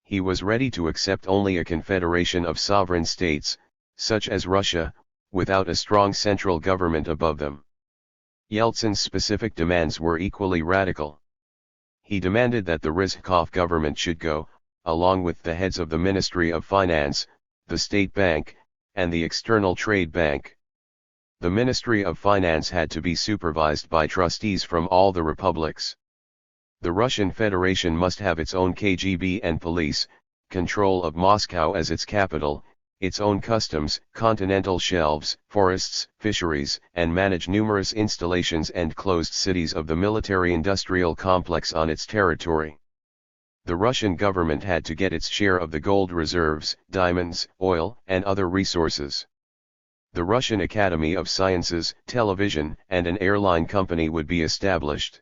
He was ready to accept only a confederation of sovereign states, such as Russia, without a strong central government above them. Yeltsin's specific demands were equally radical. He demanded that the Rizhkov government should go, along with the heads of the Ministry of Finance, the State Bank, and the External Trade Bank. The Ministry of Finance had to be supervised by trustees from all the republics. The Russian Federation must have its own KGB and police, control of Moscow as its capital, its own customs, continental shelves, forests, fisheries, and manage numerous installations and closed cities of the military-industrial complex on its territory. The Russian government had to get its share of the gold reserves, diamonds, oil, and other resources. The Russian Academy of Sciences, television, and an airline company would be established.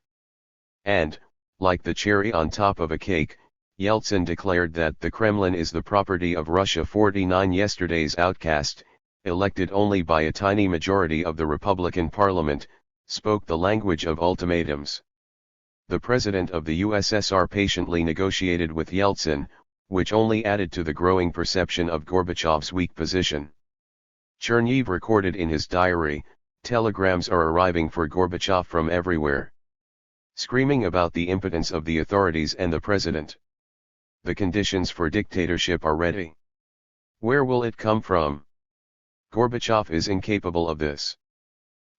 And, like the cherry on top of a cake, Yeltsin declared that the Kremlin is the property of Russia. 49 Yesterday's outcast, elected only by a tiny majority of the Republican Parliament, spoke the language of ultimatums. The president of the USSR patiently negotiated with Yeltsin, which only added to the growing perception of Gorbachev's weak position. Chernev recorded in his diary, "Telegrams are arriving for Gorbachev from everywhere, screaming about the impotence of the authorities and the president. The conditions for dictatorship are ready. Where will it come from? Gorbachev is incapable of this."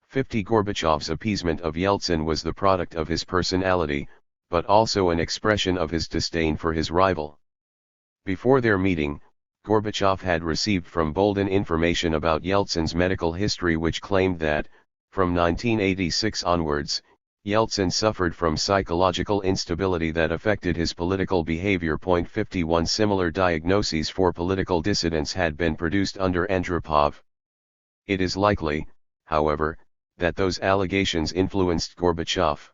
50 Gorbachev's appeasement of Yeltsin was the product of his personality, but also an expression of his disdain for his rival. Before their meeting, Gorbachev had received from Boldin information about Yeltsin's medical history, which claimed that, from 1986 onwards, Yeltsin suffered from psychological instability that affected his political behavior. 51 Similar diagnoses for political dissidents had been produced under Andropov. It is likely, however, that those allegations influenced Gorbachev.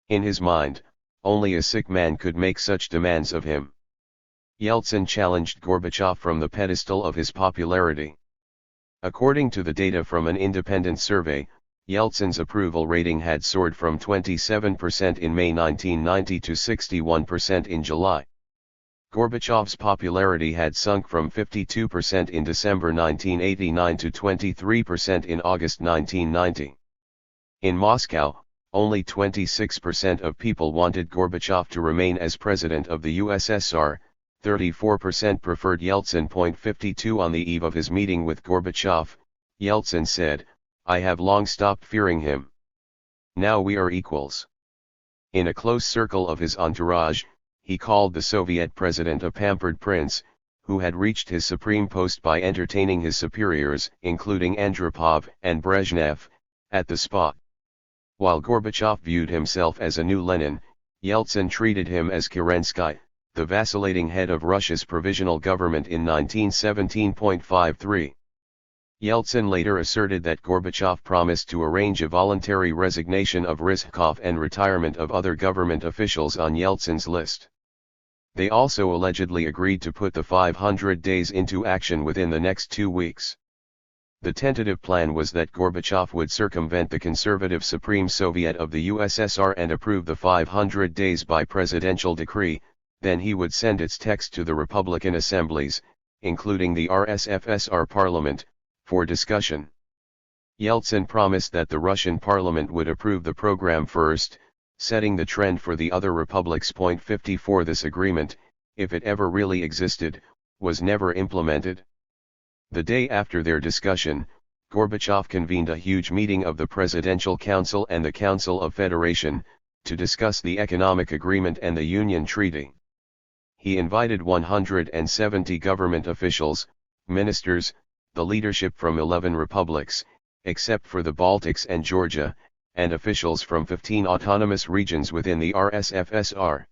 In his mind, only a sick man could make such demands of him. Yeltsin challenged Gorbachev from the pedestal of his popularity. According to the data from an independent survey, Yeltsin's approval rating had soared from 27% in May 1990 to 61% in July. Gorbachev's popularity had sunk from 52% in December 1989 to 23% in August 1990. In Moscow, only 26% of people wanted Gorbachev to remain as president of the USSR, 34% preferred Yeltsin. 52 On the eve of his meeting with Gorbachev, Yeltsin said, "I have long stopped fearing him. Now we are equals." In a close circle of his entourage, he called the Soviet president a pampered prince, who had reached his supreme post by entertaining his superiors, including Andropov and Brezhnev, at the spa. While Gorbachev viewed himself as a new Lenin, Yeltsin treated him as Kerensky, the vacillating head of Russia's provisional government in 1917.53. Yeltsin later asserted that Gorbachev promised to arrange a voluntary resignation of Rizhkov and retirement of other government officials on Yeltsin's list. They also allegedly agreed to put the 500 days into action within the next 2 weeks. The tentative plan was that Gorbachev would circumvent the conservative Supreme Soviet of the USSR and approve the 500 days by presidential decree, then he would send its text to the Republican assemblies, including the RSFSR parliament, for discussion. Yeltsin promised that the Russian parliament would approve the program first, setting the trend for the other republics. 54 This agreement, if it ever really existed, was never implemented. The day after their discussion, Gorbachev convened a huge meeting of the Presidential Council and the Council of Federation, to discuss the economic agreement and the Union Treaty. He invited 170 government officials, ministers, the leadership from 11 republics, except for the Baltics and Georgia, and officials from 15 autonomous regions within the RSFSR.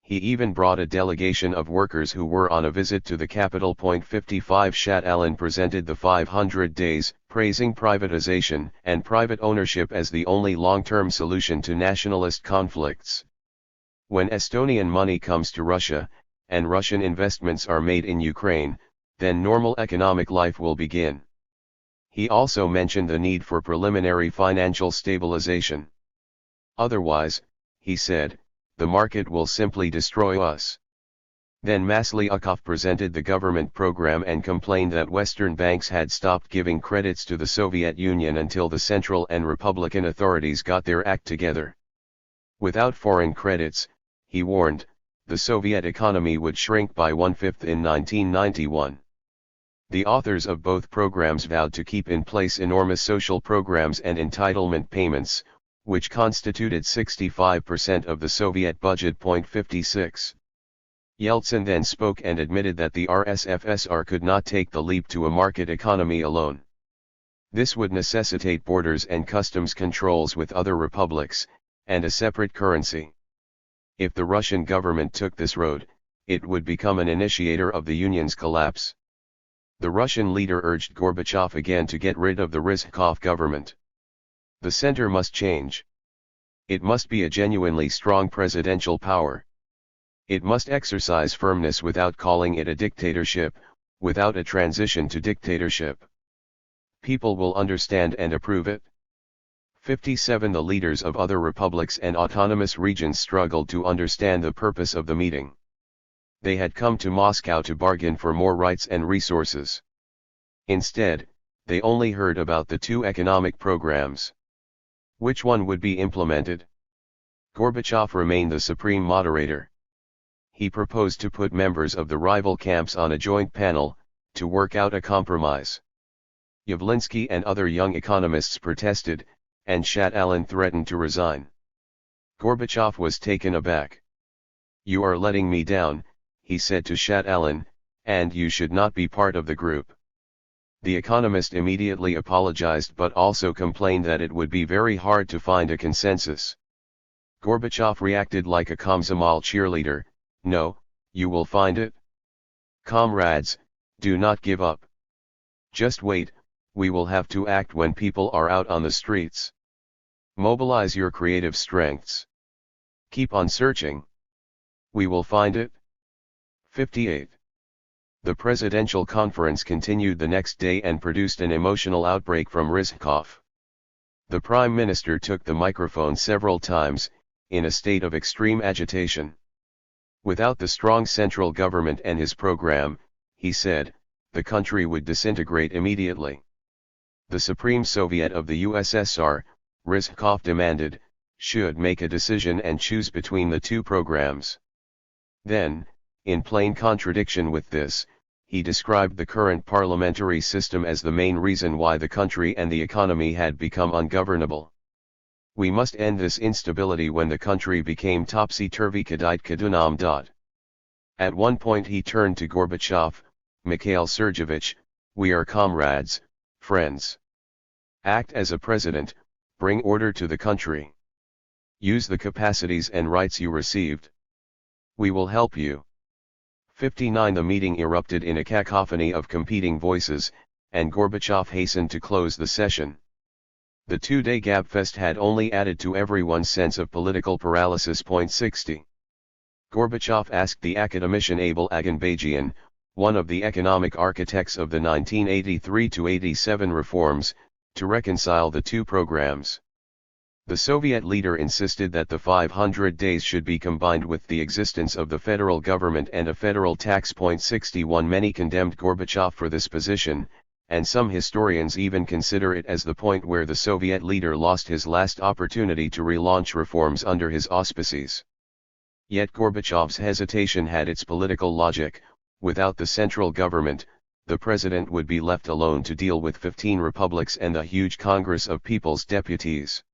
He even brought a delegation of workers who were on a visit to the capital. 55 Shat-Alin presented the 500 days, praising privatization and private ownership as the only long-term solution to nationalist conflicts. When Estonian money comes to Russia, and Russian investments are made in Ukraine, then normal economic life will begin. He also mentioned the need for preliminary financial stabilization. Otherwise, he said, the market will simply destroy us. Then Maslyakov presented the government program and complained that Western banks had stopped giving credits to the Soviet Union until the central and Republican authorities got their act together. Without foreign credits, he warned, the Soviet economy would shrink by 1/5 in 1991. The authors of both programs vowed to keep in place enormous social programs and entitlement payments, which constituted 65% of the Soviet budget. 56. Yeltsin then spoke and admitted that the RSFSR could not take the leap to a market economy alone. This would necessitate borders and customs controls with other republics, and a separate currency. If the Russian government took this road, it would become an initiator of the Union's collapse. The Russian leader urged Gorbachev again to get rid of the Rizhkov government. The center must change. It must be a genuinely strong presidential power. It must exercise firmness without calling it a dictatorship, without a transition to dictatorship. People will understand and approve it. 57 The leaders of other republics and autonomous regions struggled to understand the purpose of the meeting. They had come to Moscow to bargain for more rights and resources. Instead, they only heard about the two economic programs. Which one would be implemented? Gorbachev remained the supreme moderator. He proposed to put members of the rival camps on a joint panel, to work out a compromise. Yavlinsky and other young economists protested, and Shat-Alin threatened to resign. Gorbachev was taken aback. "You are letting me down," he said to Shat-Alin, "and you should not be part of the group." The economist immediately apologized but also complained that it would be very hard to find a consensus. Gorbachev reacted like a Komsomol cheerleader, "No, you will find it. Comrades, do not give up. Just wait, we will have to act when people are out on the streets. Mobilize your creative strengths. Keep on searching. We will find it." 58. The presidential conference continued the next day and produced an emotional outbreak from Rizhkov. The Prime Minister took the microphone several times, in a state of extreme agitation. Without the strong central government and his program, he said, the country would disintegrate immediately. The Supreme Soviet of the USSR, Rizhkov demanded, should make a decision and choose between the two programs. Then, in plain contradiction with this, he described the current parliamentary system as the main reason why the country and the economy had become ungovernable. "We must end this instability when the country became topsy-turvy kadunam. At one point he turned to Gorbachev, "Mikhail Sergeyevich, we are comrades, friends. Act as a president, bring order to the country. Use the capacities and rights you received. We will help you." 59 The meeting erupted in a cacophony of competing voices, and Gorbachev hastened to close the session. The two-day gabfest had only added to everyone's sense of political paralysis. 60. Gorbachev asked the academician Abel Aganbajian, one of the economic architects of the 1983-87 reforms, to reconcile the two programs. The Soviet leader insisted that the 500 days should be combined with the existence of the federal government and a federal tax. 61 Many condemned Gorbachev for this position, and some historians even consider it as the point where the Soviet leader lost his last opportunity to relaunch reforms under his auspices. Yet Gorbachev's hesitation had its political logic. Without the central government, the president would be left alone to deal with 15 republics and the huge Congress of People's Deputies.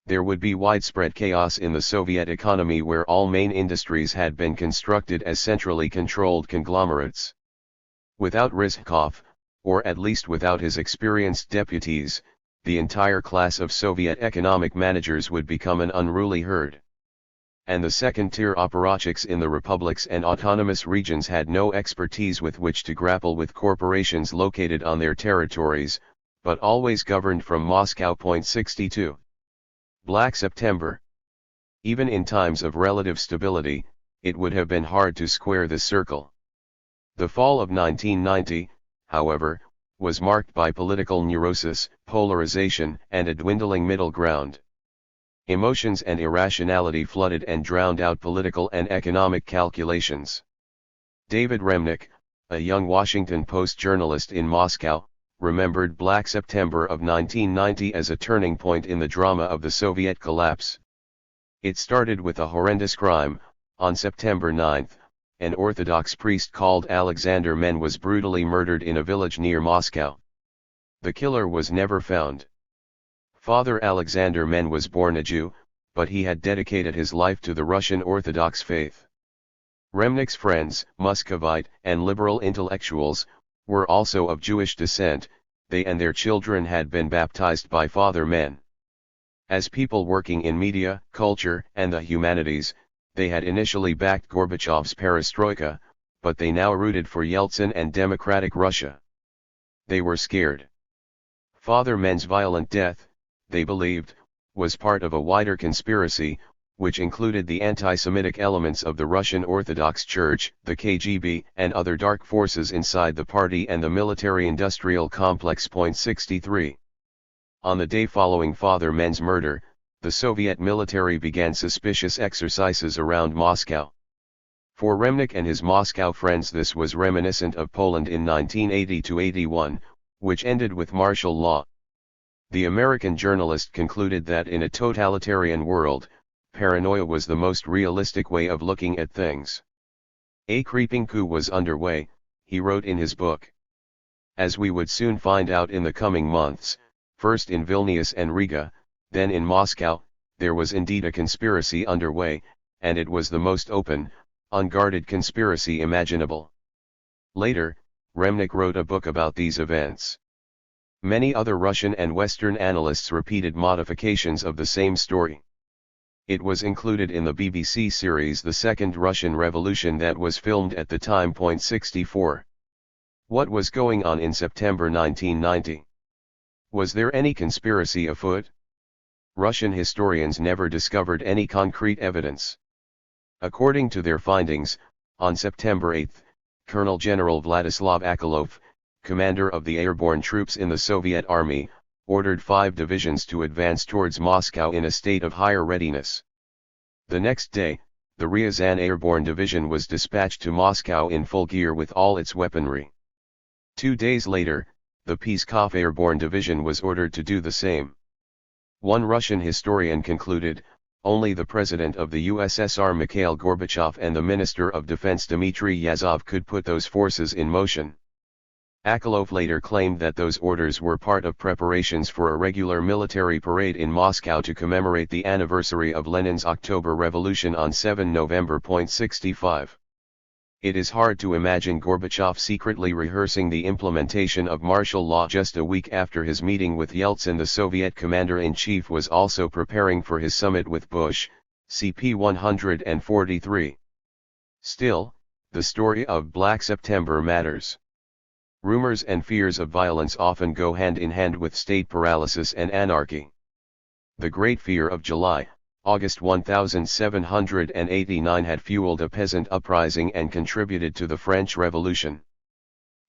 There would be widespread chaos in the Soviet economy where all main industries had been constructed as centrally controlled conglomerates. Without Rizhkov, or at least without his experienced deputies, the entire class of Soviet economic managers would become an unruly herd. And the second-tier apparatchiks in the republics and autonomous regions had no expertise with which to grapple with corporations located on their territories, but always governed from Moscow. 62. Black September. Even in times of relative stability, it would have been hard to square this circle. The fall of 1990, however, was marked by political neurosis, polarization, and a dwindling middle ground. Emotions and irrationality flooded and drowned out political and economic calculations. David Remnick, a young Washington Post journalist in Moscow, remembered Black September of 1990 as a turning point in the drama of the Soviet collapse. It started with a horrendous crime. On September 9, an Orthodox priest called Alexander Men was brutally murdered in a village near Moscow. The killer was never found. Father Alexander Men was born a Jew, but he had dedicated his life to the Russian Orthodox faith. Remnick's friends, Muscovite and liberal intellectuals, were also of Jewish descent. They and their children had been baptized by Father Men. As people working in media, culture, and the humanities, They had initially backed Gorbachev's perestroika, but they now rooted for Yeltsin and democratic Russia. They were scared. Father Men's violent death, they believed, was part of a wider conspiracy, which included the anti-Semitic elements of the Russian Orthodox Church, the KGB, and other dark forces inside the party and the military-industrial complex. 63. On the day following Father Men's murder, the Soviet military began suspicious exercises around Moscow. For Remnick and his Moscow friends, this was reminiscent of Poland in 1980-81, which ended with martial law. The American journalist concluded that in a totalitarian world, paranoia was the most realistic way of looking at things. A creeping coup was underway, he wrote in his book. As we would soon find out in the coming months, first in Vilnius and Riga, then in Moscow, there was indeed a conspiracy underway, and it was the most open, unguarded conspiracy imaginable. Later, Remnick wrote a book about these events. Many other Russian and Western analysts repeated modifications of the same story. It was included in the BBC series The Second Russian Revolution that was filmed at the time. 64. What was going on in September 1990? Was there any conspiracy afoot? Russian historians never discovered any concrete evidence. According to their findings, on September 8, Colonel General Vladislav Akolov, commander of the airborne troops in the Soviet Army, ordered 5 divisions to advance towards Moscow in a state of higher readiness. The next day, the Ryazan Airborne Division was dispatched to Moscow in full gear with all its weaponry. 2 days later, the Pskov Airborne Division was ordered to do the same. One Russian historian concluded, only the president of the USSR Mikhail Gorbachev and the Minister of Defense Dmitry Yazov could put those forces in motion. Akolov later claimed that those orders were part of preparations for a regular military parade in Moscow to commemorate the anniversary of Lenin's October Revolution on 7 November. 65. It is hard to imagine Gorbachev secretly rehearsing the implementation of martial law just a week after his meeting with Yeltsin. The Soviet commander-in-chief was also preparing for his summit with Bush, CP 143. Still, the story of Black September matters. Rumors and fears of violence often go hand in hand with state paralysis and anarchy. The Great Fear of July, August 1789 had fueled a peasant uprising and contributed to the French Revolution.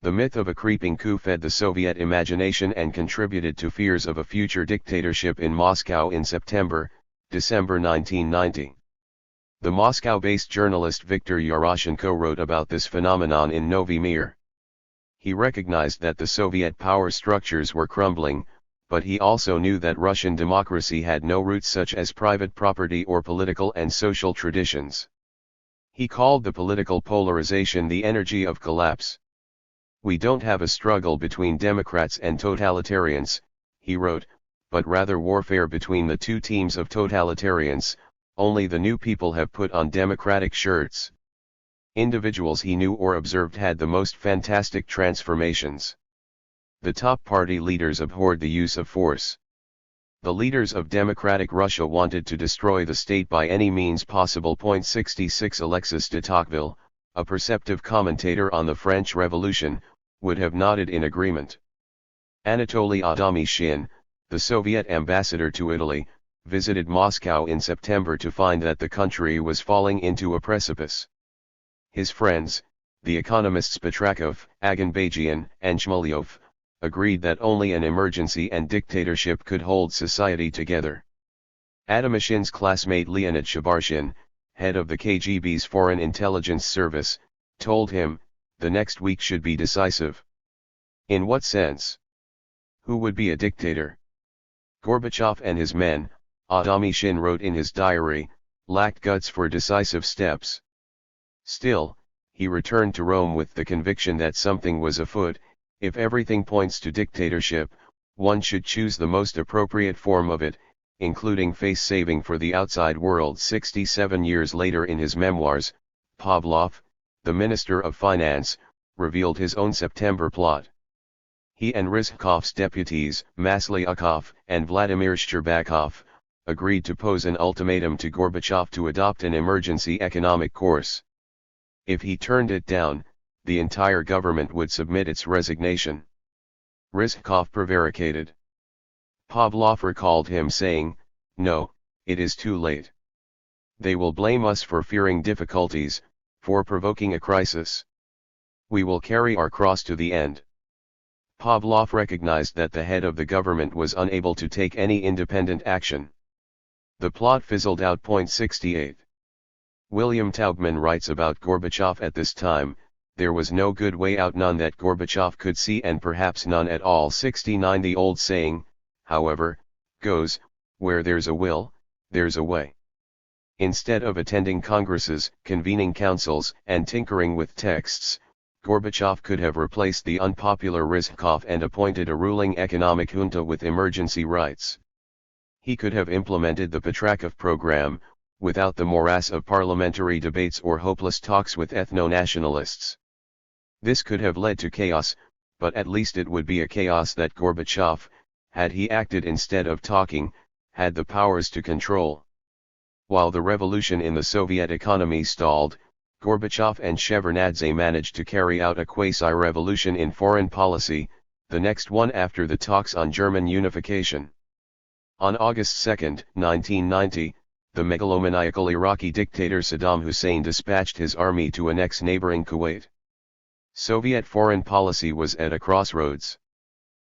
The myth of a creeping coup fed the Soviet imagination and contributed to fears of a future dictatorship in Moscow in September, December 1990. The Moscow-based journalist Viktor Yaroshenko wrote about this phenomenon in Novy Mir. He recognized that the Soviet power structures were crumbling, but he also knew that Russian democracy had no roots such as private property or political and social traditions. He called the political polarization the energy of collapse. We don't have a struggle between Democrats and totalitarians, he wrote, but rather warfare between the two teams of totalitarians, only the new people have put on democratic shirts. Individuals he knew or observed had the most fantastic transformations. The top party leaders abhorred the use of force. The leaders of democratic Russia wanted to destroy the state by any means possible. 66 Alexis de Tocqueville, a perceptive commentator on the French Revolution, would have nodded in agreement. Anatoly Adamyshin, the Soviet ambassador to Italy, visited Moscow in September to find that the country was falling into a precipice. His friends, the economists Petrakov, Aganbajian, and Shmolyov, agreed that only an emergency and dictatorship could hold society together. Adamyshin's classmate Leonid Shabarshin, head of the KGB's Foreign Intelligence Service, told him, the next week should be decisive. In what sense? Who would be a dictator? Gorbachev and his men, Adamyshin wrote in his diary, lacked guts for decisive steps. Still, he returned to Rome with the conviction that something was afoot. If everything points to dictatorship, one should choose the most appropriate form of it, including face-saving for the outside world. 67 years later in his memoirs, Pavlov, the Minister of Finance, revealed his own September plot. He and Rizhkov's deputies, Maslyakov and Vladimir Shcherbakov, agreed to pose an ultimatum to Gorbachev to adopt an emergency economic course. If he turned it down, the entire government would submit its resignation. Rizhkov prevaricated. Pavlov recalled him saying, "No, it is too late. They will blame us for fearing difficulties, for provoking a crisis. We will carry our cross to the end." Pavlov recognized that the head of the government was unable to take any independent action. The plot fizzled out. 68. William Taubman writes about Gorbachev at this time, "There was no good way out, none that Gorbachev could see, and perhaps none at all." 69. The old saying, however, goes, "Where there's a will, there's a way." Instead of attending congresses, convening councils, and tinkering with texts, Gorbachev could have replaced the unpopular Rizhkov and appointed a ruling economic junta with emergency rights. He could have implemented the Petrakov program, without the morass of parliamentary debates or hopeless talks with ethno-nationalists. This could have led to chaos, but at least it would be a chaos that Gorbachev, had he acted instead of talking, had the powers to control. While the revolution in the Soviet economy stalled, Gorbachev and Shevardnadze managed to carry out a quasi-revolution in foreign policy, the next one after the talks on German unification. On August 2, 1990, the megalomaniacal Iraqi dictator Saddam Hussein dispatched his army to annex neighboring Kuwait. Soviet foreign policy was at a crossroads.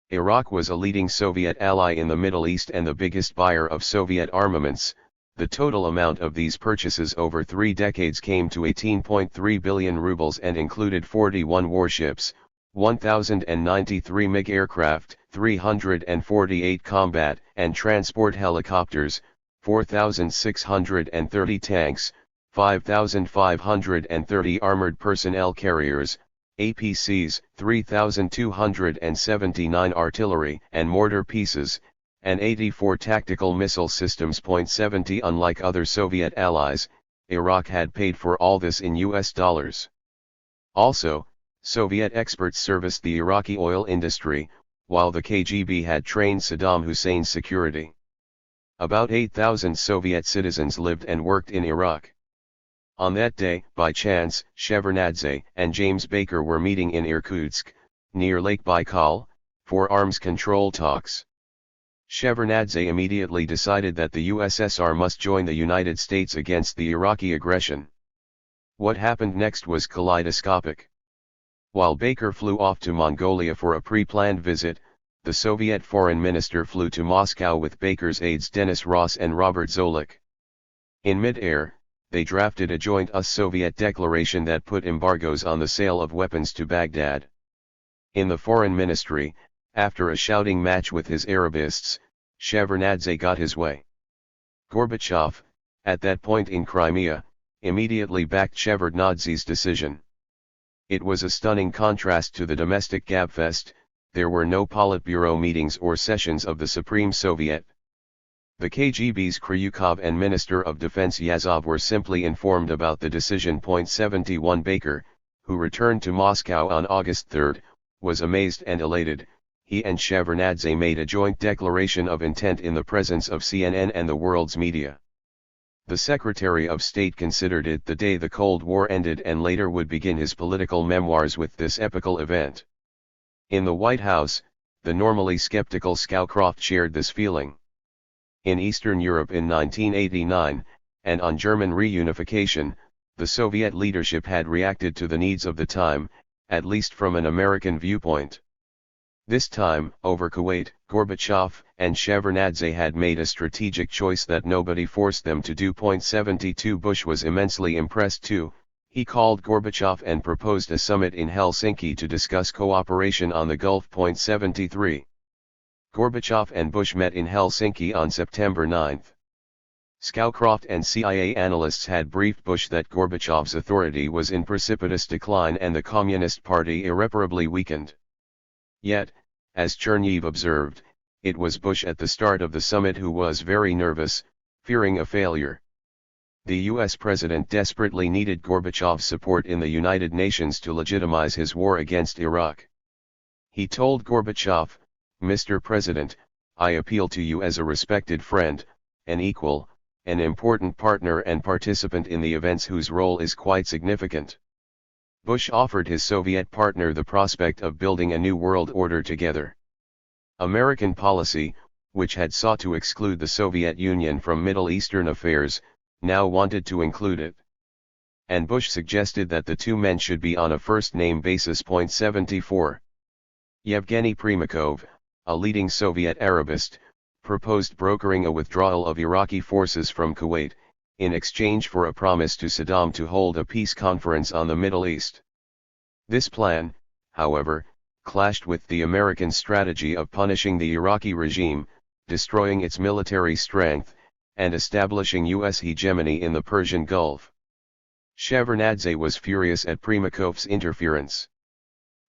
Iraq was a leading Soviet ally in the Middle East and the biggest buyer of Soviet armaments. The total amount of these purchases over 3 decades came to 18.3 billion rubles and included 41 warships, 1,093 MiG aircraft, 348 combat and transport helicopters, 4,630 tanks, 5,530 armored personnel carriers, APCs, 3,279 artillery and mortar pieces, and 84 tactical missile systems. 70. Unlike other Soviet allies, Iraq had paid for all this in US dollars. Also, Soviet experts serviced the Iraqi oil industry, while the KGB had trained Saddam Hussein's security. About 8,000 Soviet citizens lived and worked in Iraq. On that day, by chance, Shevardnadze and James Baker were meeting in Irkutsk, near Lake Baikal, for arms control talks. Shevardnadze immediately decided that the USSR must join the United States against the Iraqi aggression. What happened next was kaleidoscopic. While Baker flew off to Mongolia for a pre-planned visit, the Soviet foreign minister flew to Moscow with Baker's aides Denis Ross and Robert Zolik. In mid-air, they drafted a joint US-Soviet declaration that put embargoes on the sale of weapons to Baghdad. In the foreign ministry, after a shouting match with his Arabists, Shevardnadze got his way. Gorbachev, at that point in Crimea, immediately backed Shevardnadze's decision. It was a stunning contrast to the domestic gabfest. There were no Politburo meetings or sessions of the Supreme Soviet. The KGB's Kryukov and Minister of Defense Yazov were simply informed about the decision. 71. Baker, who returned to Moscow on August 3, was amazed and elated. He and Shevardnadze made a joint declaration of intent in the presence of CNN and the world's media. The Secretary of State considered it the day the Cold War ended and later would begin his political memoirs with this epical event. In the White House, the normally skeptical Scowcroft shared this feeling. In Eastern Europe in 1989, and on German reunification, the Soviet leadership had reacted to the needs of the time, at least from an American viewpoint. This time, over Kuwait, Gorbachev and Shevardnadze had made a strategic choice that nobody forced them to do. 72. Bush was immensely impressed too. He called Gorbachev and proposed a summit in Helsinki to discuss cooperation on the Gulf. 73. Gorbachev and Bush met in Helsinki on September 9. Scowcroft and CIA analysts had briefed Bush that Gorbachev's authority was in precipitous decline and the Communist Party irreparably weakened. Yet, as Chernev observed, it was Bush at the start of the summit who was very nervous, fearing a failure. The US president desperately needed Gorbachev's support in the United Nations to legitimize his war against Iraq. He told Gorbachev, "Mr. President, I appeal to you as a respected friend, an equal, an important partner and participant in the events whose role is quite significant. Bush offered his Soviet partner the prospect of building a new world order together. American policy, which had sought to exclude the Soviet Union from Middle Eastern affairs, now wanted to include it. And Bush suggested that the two men should be on a first-name basis. 74. Yevgeny Primakov, a leading Soviet Arabist, proposed brokering a withdrawal of Iraqi forces from Kuwait, in exchange for a promise to Saddam to hold a peace conference on the Middle East. This plan, however, clashed with the American strategy of punishing the Iraqi regime, destroying its military strength, and establishing U.S. hegemony in the Persian Gulf. Shevardnadze was furious at Primakov's interference.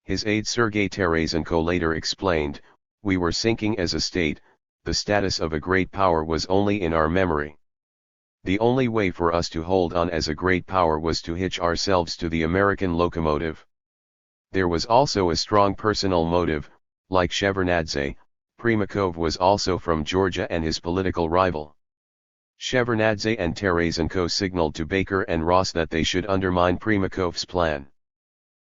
His aide Sergei Tarasenko later explained, "We were sinking as a state, the status of a great power was only in our memory. The only way for us to hold on as a great power was to hitch ourselves to the American locomotive." There was also a strong personal motive. Like Shevardnadze, Primakov was also from Georgia and his political rival. Shevardnadze and Tarasenko signaled to Baker and Ross that they should undermine Primakov's plan.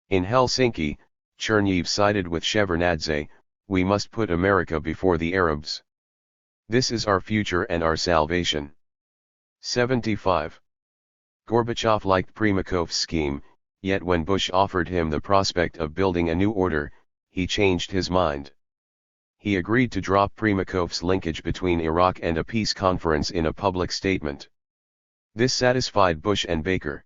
In Helsinki, Chernihiv sided with Shevardnadze, "We must put America before the Arabs. This is our future and our salvation." 75. Gorbachev liked Primakov's scheme, yet when Bush offered him the prospect of building a new order, he changed his mind. He agreed to drop Primakov's linkage between Iraq and a peace conference in a public statement. This satisfied Bush and Baker.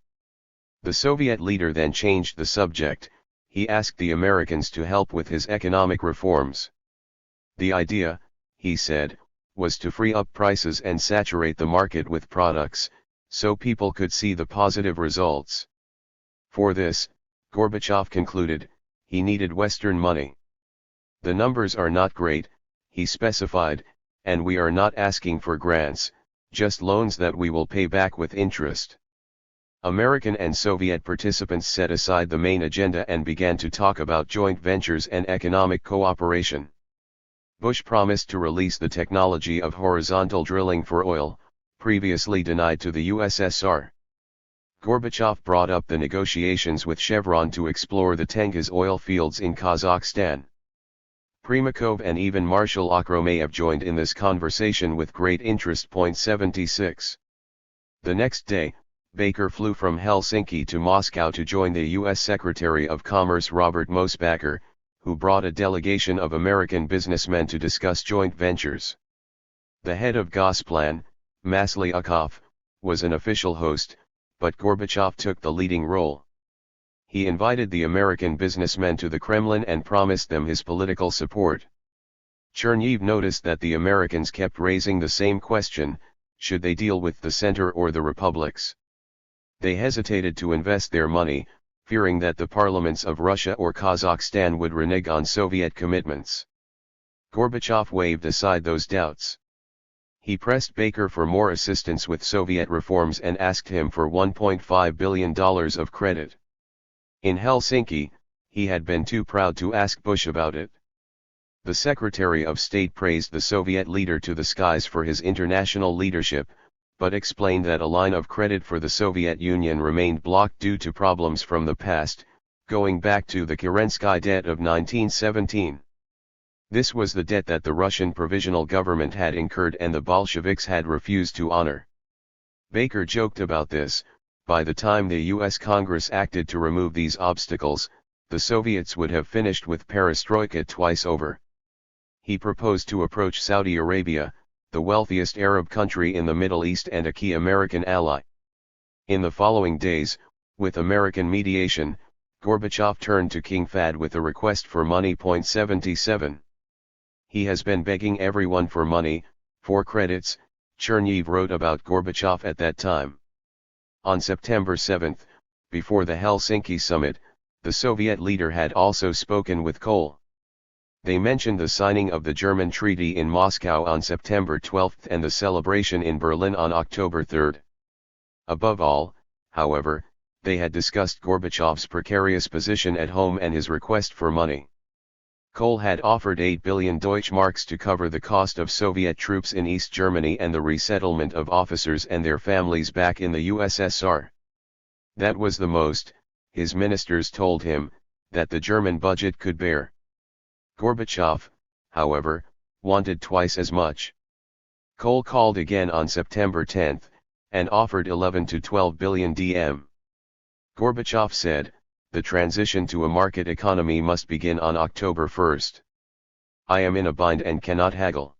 The Soviet leader then changed the subject. He asked the Americans to help with his economic reforms. The idea, he said, was to free up prices and saturate the market with products, so people could see the positive results. For this, Gorbachev concluded, he needed Western money. "The numbers are not great," he specified, "and we are not asking for grants, just loans that we will pay back with interest." American and Soviet participants set aside the main agenda and began to talk about joint ventures and economic cooperation. Bush promised to release the technology of horizontal drilling for oil, previously denied to the USSR. Gorbachev brought up the negotiations with Chevron to explore the Tengiz oil fields in Kazakhstan. Primakov and even Marshal Akhromayev joined in this conversation with great interest. 76. The next day, Baker flew from Helsinki to Moscow to join the U.S. Secretary of Commerce Robert Mosbacher, who brought a delegation of American businessmen to discuss joint ventures. The head of Gosplan, Maslyakov, was an official host, but Gorbachev took the leading role. He invited the American businessmen to the Kremlin and promised them his political support. Chernihiv noticed that the Americans kept raising the same question, should they deal with the center or the republics? They hesitated to invest their money, fearing that the parliaments of Russia or Kazakhstan would renege on Soviet commitments. Gorbachev waved aside those doubts. He pressed Baker for more assistance with Soviet reforms and asked him for $1.5 billion of credit. In Helsinki, he had been too proud to ask Bush about it. The Secretary of State praised the Soviet leader to the skies for his international leadership, but explained that a line of credit for the Soviet Union remained blocked due to problems from the past, going back to the Kerensky debt of 1917. This was the debt that the Russian Provisional Government had incurred and the Bolsheviks had refused to honor. Baker joked about this, by the time the U.S. Congress acted to remove these obstacles, the Soviets would have finished with perestroika twice over. He proposed to approach Saudi Arabia, the wealthiest Arab country in the Middle East and a key American ally. In the following days, with American mediation, Gorbachev turned to King Fahd with a request for money. 77. He has been begging everyone for money, for credits, Chernihiv wrote about Gorbachev at that time. On September 7, before the Helsinki summit, the Soviet leader had also spoken with Kohl. They mentioned the signing of the German treaty in Moscow on September 12 and the celebration in Berlin on October 3. Above all, however, they had discussed Gorbachev's precarious position at home and his request for money. Kohl had offered 8 billion Deutschmarks to cover the cost of Soviet troops in East Germany and the resettlement of officers and their families back in the USSR. That was the most, his ministers told him, that the German budget could bear. Gorbachev, however, wanted twice as much. Kohl called again on September 10, and offered 11 to 12 billion DM. Gorbachev said, "The transition to a market economy must begin on October 1. I am in a bind and cannot haggle."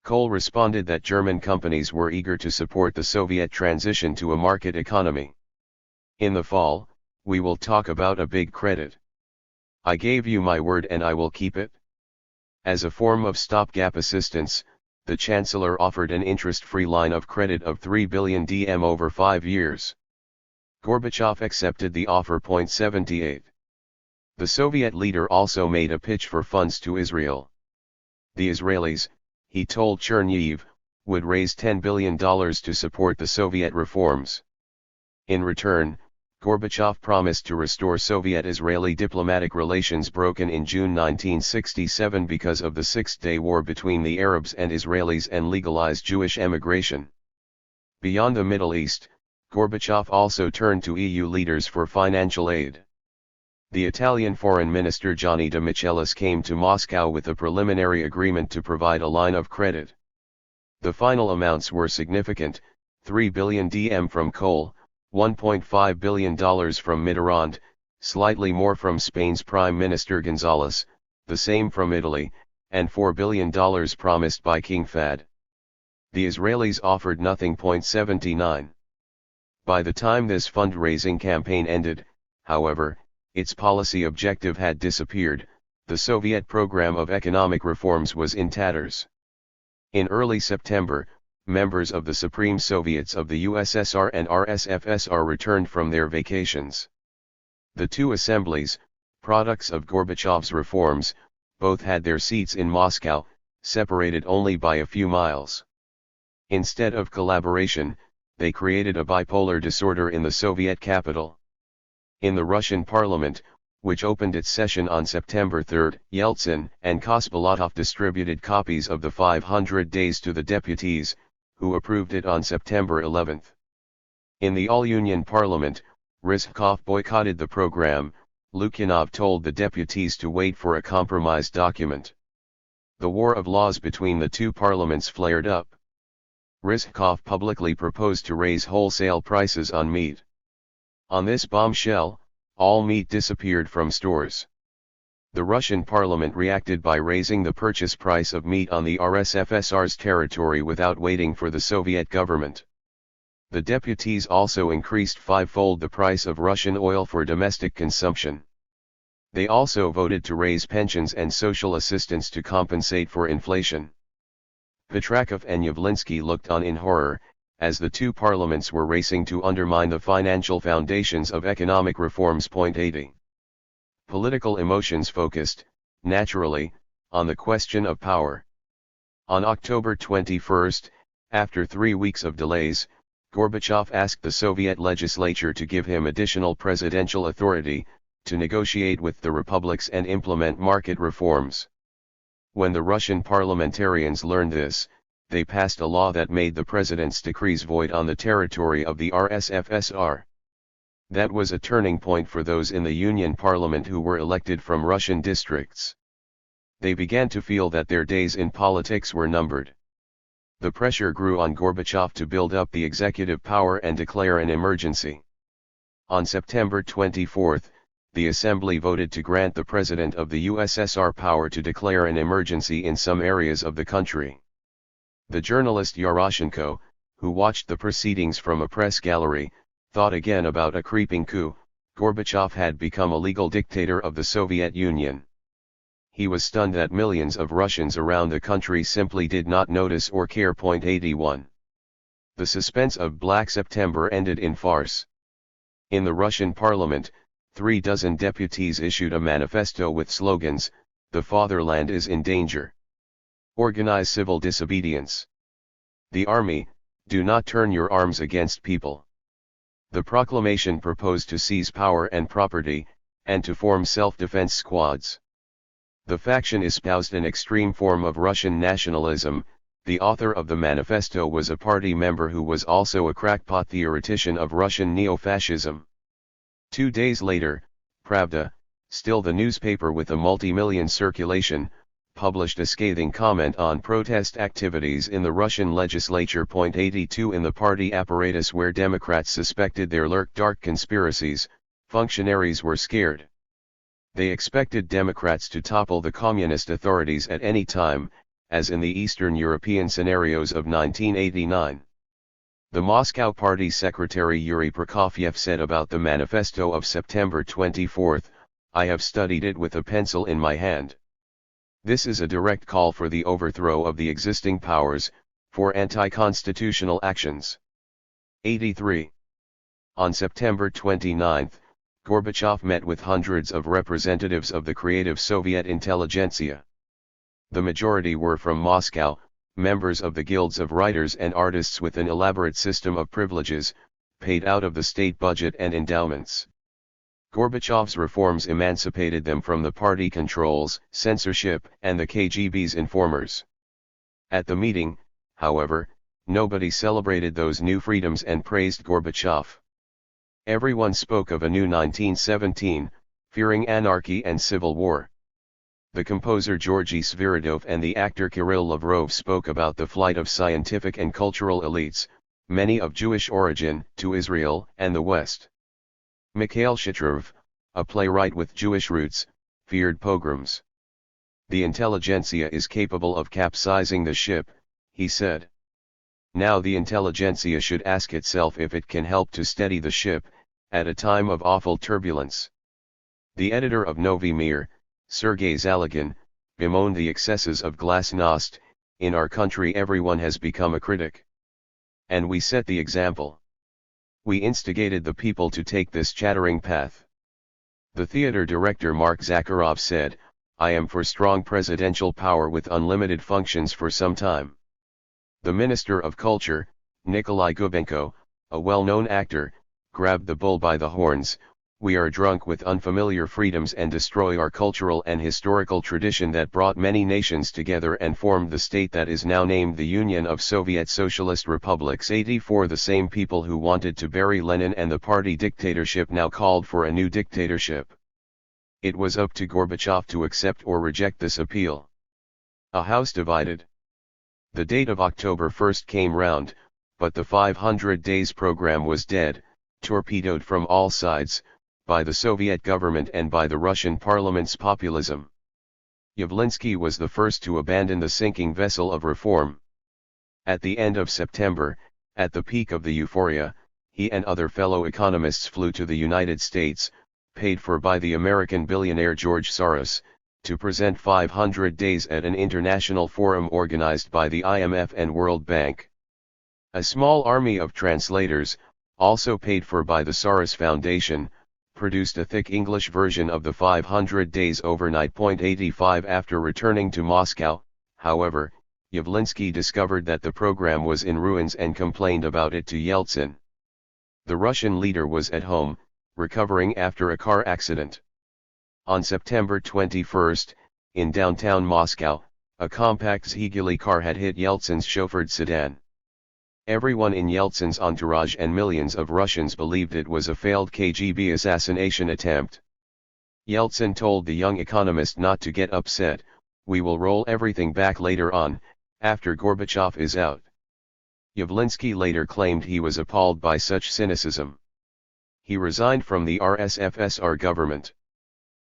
Kohl responded that German companies were eager to support the Soviet transition to a market economy. "In the fall, we will talk about a big credit. I gave you my word and I will keep it." As a form of stopgap assistance, the Chancellor offered an interest-free line of credit of 3 billion DM over 5 years. Gorbachev accepted the offer. 78. The Soviet leader also made a pitch for funds to Israel. The Israelis, he told Chernihiv, would raise $10 billion to support the Soviet reforms. In return, Gorbachev promised to restore Soviet-Israeli diplomatic relations broken in June 1967 because of the Six-Day War between the Arabs and Israelis and legalize Jewish emigration. Beyond the Middle East, Gorbachev also turned to EU leaders for financial aid. The Italian Foreign Minister Gianni de Michelis came to Moscow with a preliminary agreement to provide a line of credit. The final amounts were significant: 3 billion DM from Kohl, $1.5 billion from Mitterrand, slightly more from Spain's Prime Minister González, the same from Italy, and $4 billion promised by King Fahd. The Israelis offered nothing. 79. By the time this fundraising campaign ended, however, its policy objective had disappeared. The Soviet program of economic reforms was in tatters. In early September, members of the Supreme Soviets of the USSR and RSFSR returned from their vacations. The two assemblies, products of Gorbachev's reforms, both had their seats in Moscow, separated only by a few miles. Instead of collaboration, they created a bipolar disorder in the Soviet capital. In the Russian parliament, which opened its session on September 3, Yeltsin and Kosbolotov distributed copies of the 500 Days to the deputies, who approved it on September 11. In the all-union parliament, Rizhkov boycotted the program. Lukyanov told the deputies to wait for a compromise document. The war of laws between the two parliaments flared up. Rizhkov publicly proposed to raise wholesale prices on meat. On this bombshell, all meat disappeared from stores. The Russian parliament reacted by raising the purchase price of meat on the RSFSR's territory without waiting for the Soviet government. The deputies also increased fivefold the price of Russian oil for domestic consumption. They also voted to raise pensions and social assistance to compensate for inflation. Petrakov and Yavlinsky looked on in horror, as the two parliaments were racing to undermine the financial foundations of economic reforms. 80. Political emotions focused, naturally, on the question of power. On October 21, after 3 weeks of delays, Gorbachev asked the Soviet legislature to give him additional presidential authority, to negotiate with the republics and implement market reforms. When the Russian parliamentarians learned this, they passed a law that made the president's decrees void on the territory of the RSFSR. That was a turning point for those in the Union Parliament who were elected from Russian districts. They began to feel that their days in politics were numbered. The pressure grew on Gorbachev to build up the executive power and declare an emergency. On September 24, the Assembly voted to grant the President of the USSR power to declare an emergency in some areas of the country. The journalist Yaroshenko, who watched the proceedings from a press gallery, thought again about a creeping coup. Gorbachev had become a legal dictator of the Soviet Union. He was stunned that millions of Russians around the country simply did not notice or care. 81. The suspense of Black September ended in farce. In the Russian parliament, 36 deputies issued a manifesto with slogans: "The fatherland is in danger. Organize civil disobedience. The army, do not turn your arms against people." The proclamation proposed to seize power and property, and to form self-defense squads. The faction espoused an extreme form of Russian nationalism. The author of the manifesto was a party member who was also a crackpot theoretician of Russian neo-fascism. 2 days later, Pravda, still the newspaper with a multi-million circulation, published a scathing comment on protest activities in the Russian legislature. 82 In the party apparatus where Democrats suspected there lurked dark conspiracies, functionaries were scared. They expected Democrats to topple the communist authorities at any time, as in the Eastern European scenarios of 1989. The Moscow Party Secretary Yuri Prokofiev said about the manifesto of September 24, "I have studied it with a pencil in my hand. This is a direct call for the overthrow of the existing powers, for anti-constitutional actions." 83. On September 29, Gorbachev met with hundreds of representatives of the creative Soviet intelligentsia. The majority were from Moscow, members of the guilds of writers and artists with an elaborate system of privileges, paid out of the state budget and endowments. Gorbachev's reforms emancipated them from the party controls, censorship, and the KGB's informers. At the meeting, however, nobody celebrated those new freedoms and praised Gorbachev. Everyone spoke of a new 1917, fearing anarchy and civil war. The composer Georgy Sviridov and the actor Kirill Lavrov spoke about the flight of scientific and cultural elites, many of Jewish origin, to Israel and the West. Mikhail Shatrov, a playwright with Jewish roots, feared pogroms. "The intelligentsia is capable of capsizing the ship," he said. "Now the intelligentsia should ask itself if it can help to steady the ship, at a time of awful turbulence." The editor of Novy Mir, Sergei Zalagin, bemoaned the excesses of glasnost. "In our country everyone has become a critic. And we set the example. We instigated the people to take this chattering path." The theater director Mark Zakharov said, "I am for strong presidential power with unlimited functions for some time." The Minister of Culture, Nikolai Gubenko, a well-known actor, grabbed the bull by the horns. "We are drunk with unfamiliar freedoms and destroy our cultural and historical tradition that brought many nations together and formed the state that is now named the Union of Soviet Socialist Republics." 84 The same people who wanted to bury Lenin and the party dictatorship now called for a new dictatorship. It was up to Gorbachev to accept or reject this appeal. A house divided. The date of October 1 came round, but the 500 days program was dead, torpedoed from all sides, by the Soviet government and by the Russian parliament's populism. Yavlinsky was the first to abandon the sinking vessel of reform. At the end of September, at the peak of the euphoria, he and other fellow economists flew to the United States, paid for by the American billionaire George Soros, to present 500 days at an international forum organized by the IMF and World Bank. A small army of translators, also paid for by the Soros Foundation, produced a thick English version of the 500 Days Overnight. 85 After returning to Moscow, however, Yavlinsky discovered that the program was in ruins and complained about it to Yeltsin. The Russian leader was at home, recovering after a car accident. On September 21, in downtown Moscow, a compact Zhiguli car had hit Yeltsin's chauffeured sedan. Everyone in Yeltsin's entourage and millions of Russians believed it was a failed KGB assassination attempt. Yeltsin told the young economist not to get upset. "We will roll everything back later on, after Gorbachev is out." Yavlinsky later claimed he was appalled by such cynicism. He resigned from the RSFSR government.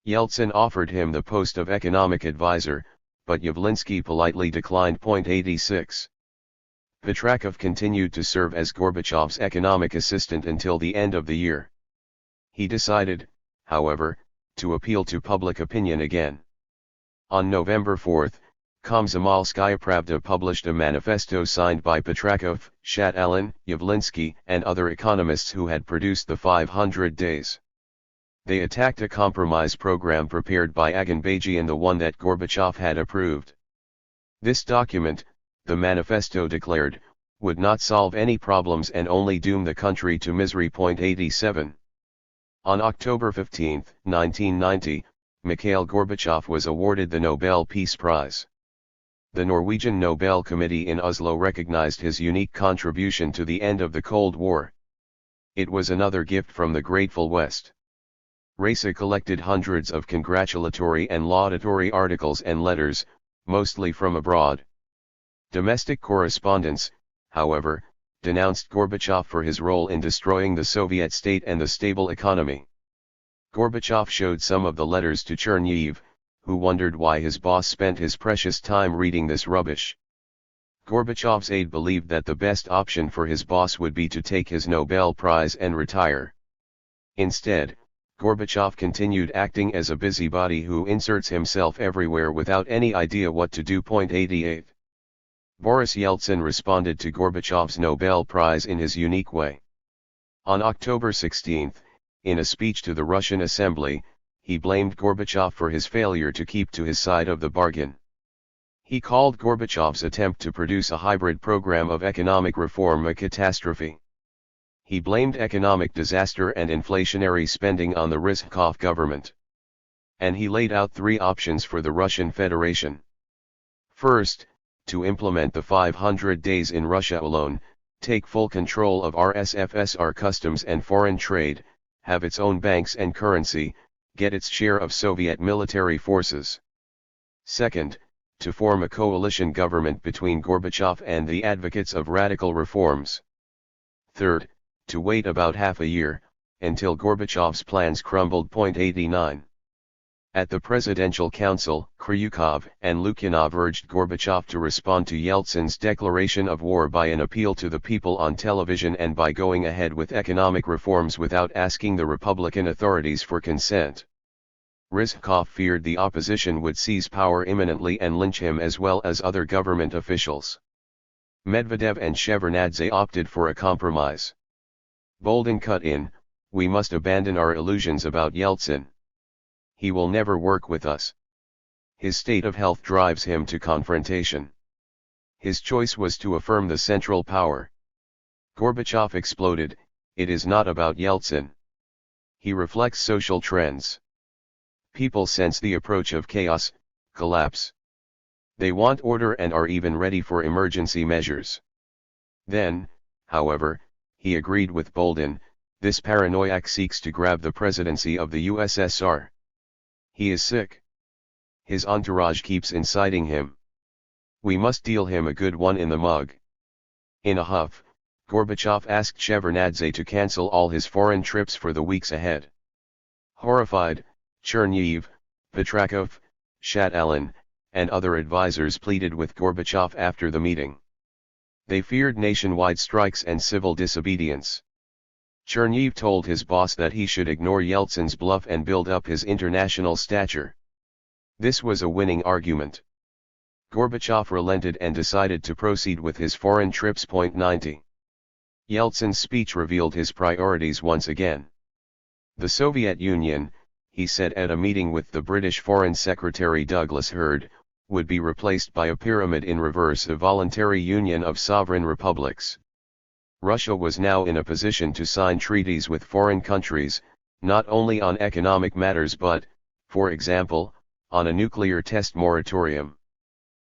Yeltsin offered him the post of economic advisor, but Yavlinsky politely declined. 86. Petrakov continued to serve as Gorbachev's economic assistant until the end of the year. He decided, however, to appeal to public opinion again. On November 4, Komsomolskaya Pravda published a manifesto signed by Petrakov, Shat-Alin, Yavlinsky, and other economists who had produced the 500 Days. They attacked a compromise program prepared by Aganbajian, the one that Gorbachev had approved. This document, the manifesto declared, would not solve any problems and only doom the country to misery. 87. On October 15, 1990, Mikhail Gorbachev was awarded the Nobel Peace Prize. The Norwegian Nobel Committee in Oslo recognized his unique contribution to the end of the Cold War. It was another gift from the grateful West. Raisa collected hundreds of congratulatory and laudatory articles and letters, mostly from abroad. Domestic correspondents, however, denounced Gorbachev for his role in destroying the Soviet state and the stable economy. Gorbachev showed some of the letters to Chernihiv, who wondered why his boss spent his precious time reading this rubbish. Gorbachev's aide believed that the best option for his boss would be to take his Nobel Prize and retire. Instead, Gorbachev continued acting as a busybody who inserts himself everywhere without any idea what to do. 88. Boris Yeltsin responded to Gorbachev's Nobel Prize in his unique way. On October 16, in a speech to the Russian Assembly, he blamed Gorbachev for his failure to keep to his side of the bargain. He called Gorbachev's attempt to produce a hybrid program of economic reform a catastrophe. He blamed economic disaster and inflationary spending on the Rizhkov government. And he laid out three options for the Russian Federation. First, to implement the 500 days in Russia alone, take full control of RSFSR customs and foreign trade, have its own banks and currency, get its share of Soviet military forces. Second, to form a coalition government between Gorbachev and the advocates of radical reforms. Third, to wait about half a year, until Gorbachev's plans crumbled. 89. At the Presidential Council, Kryukov and Lukyanov urged Gorbachev to respond to Yeltsin's declaration of war by an appeal to the people on television and by going ahead with economic reforms without asking the Republican authorities for consent. Rizhkov feared the opposition would seize power imminently and lynch him as well as other government officials. Medvedev and Shevardnadze opted for a compromise. Boldin cut in, "We must abandon our illusions about Yeltsin. He will never work with us. His state of health drives him to confrontation." His choice was to affirm the central power. Gorbachev exploded, "It is not about Yeltsin. He reflects social trends. People sense the approach of chaos, collapse. They want order and are even ready for emergency measures." Then, however, he agreed with Boldin, "This paranoiac seeks to grab the presidency of the USSR. He is sick. His entourage keeps inciting him. We must deal him a good one in the mug." In a huff, Gorbachev asked Shevardnadze to cancel all his foreign trips for the weeks ahead. Horrified, Chernihiv, Petrakov, Shatalin, and other advisors pleaded with Gorbachev after the meeting. They feared nationwide strikes and civil disobedience. Chernihiv told his boss that he should ignore Yeltsin's bluff and build up his international stature. This was a winning argument. Gorbachev relented and decided to proceed with his foreign trips. 90. Yeltsin's speech revealed his priorities once again. The Soviet Union, he said at a meeting with the British Foreign Secretary Douglas Hurd, would be replaced by a pyramid in reverse, a voluntary union of sovereign republics. Russia was now in a position to sign treaties with foreign countries, not only on economic matters but, for example, on a nuclear test moratorium.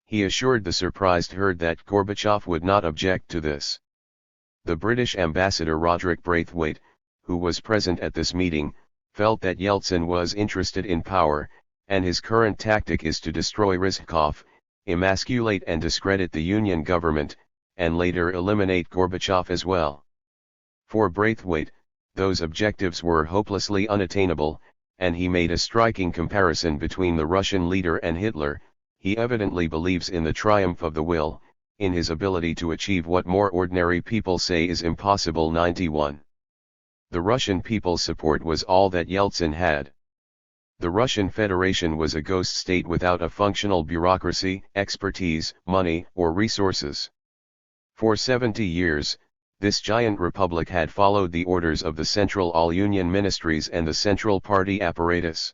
He assured the surprised Hurd that Gorbachev would not object to this. The British ambassador Roderick Braithwaite, who was present at this meeting, felt that Yeltsin was interested in power, and his current tactic is to destroy Rizhkov, emasculate and discredit the Union government, and later eliminate Gorbachev as well. For Braithwaite, those objectives were hopelessly unattainable, and he made a striking comparison between the Russian leader and Hitler. He evidently believes in the triumph of the will, in his ability to achieve what more ordinary people say is impossible. 91. The Russian people's support was all that Yeltsin had. The Russian Federation was a ghost state without a functional bureaucracy, expertise, money, or resources. For 70 years, this giant republic had followed the orders of the Central All-Union Ministries and the Central Party apparatus.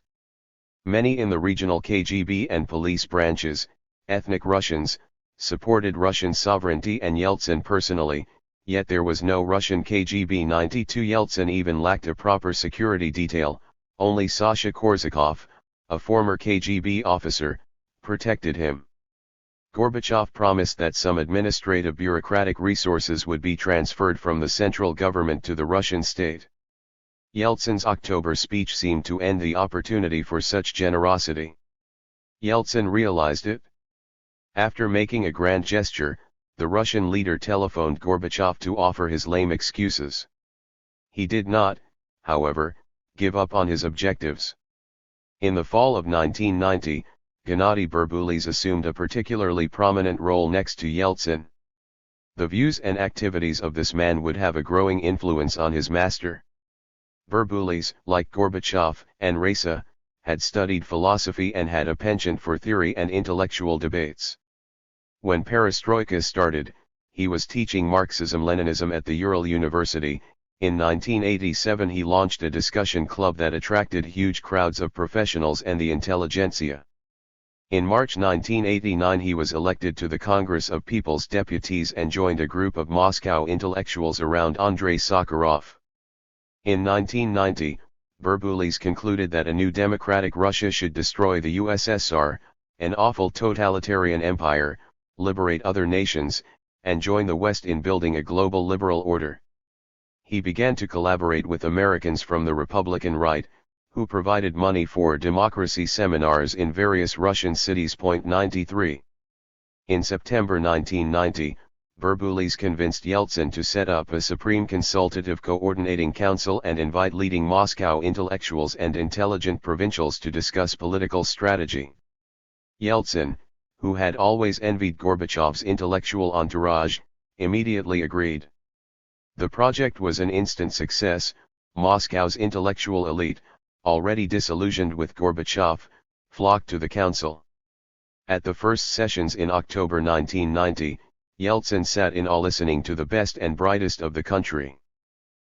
Many in the regional KGB and police branches, ethnic Russians, supported Russian sovereignty and Yeltsin personally, yet there was no Russian KGB. 92. Yeltsin even lacked a proper security detail. Only Sasha Korsakov, a former KGB officer, protected him. Gorbachev promised that some administrative bureaucratic resources would be transferred from the central government to the Russian state. Yeltsin's October speech seemed to end the opportunity for such generosity. Yeltsin realized it. After making a grand gesture, the Russian leader telephoned Gorbachev to offer his lame excuses. He did not, however, give up on his objectives. In the fall of 1990, Gennady Berbulis assumed a particularly prominent role next to Yeltsin. The views and activities of this man would have a growing influence on his master. Berbulis, like Gorbachev and Reza, had studied philosophy and had a penchant for theory and intellectual debates. When perestroika started, he was teaching Marxism-Leninism at the Ural University. In 1987 he launched a discussion club that attracted huge crowds of professionals and the intelligentsia. In March 1989 he was elected to the Congress of People's Deputies and joined a group of Moscow intellectuals around Andrei Sakharov. In 1990, Berbulis concluded that a new democratic Russia should destroy the USSR, an awful totalitarian empire, liberate other nations, and join the West in building a global liberal order. He began to collaborate with Americans from the Republican right, who provided money for democracy seminars in various Russian cities. 93. In September 1990, Berbulis convinced Yeltsin to set up a Supreme Consultative Coordinating Council and invite leading Moscow intellectuals and intelligent provincials to discuss political strategy. Yeltsin, who had always envied Gorbachev's intellectual entourage, immediately agreed. The project was an instant success. Moscow's intellectual elite, already disillusioned with Gorbachev, flocked to the council. At the first sessions in October 1990, Yeltsin sat in awe listening to the best and brightest of the country.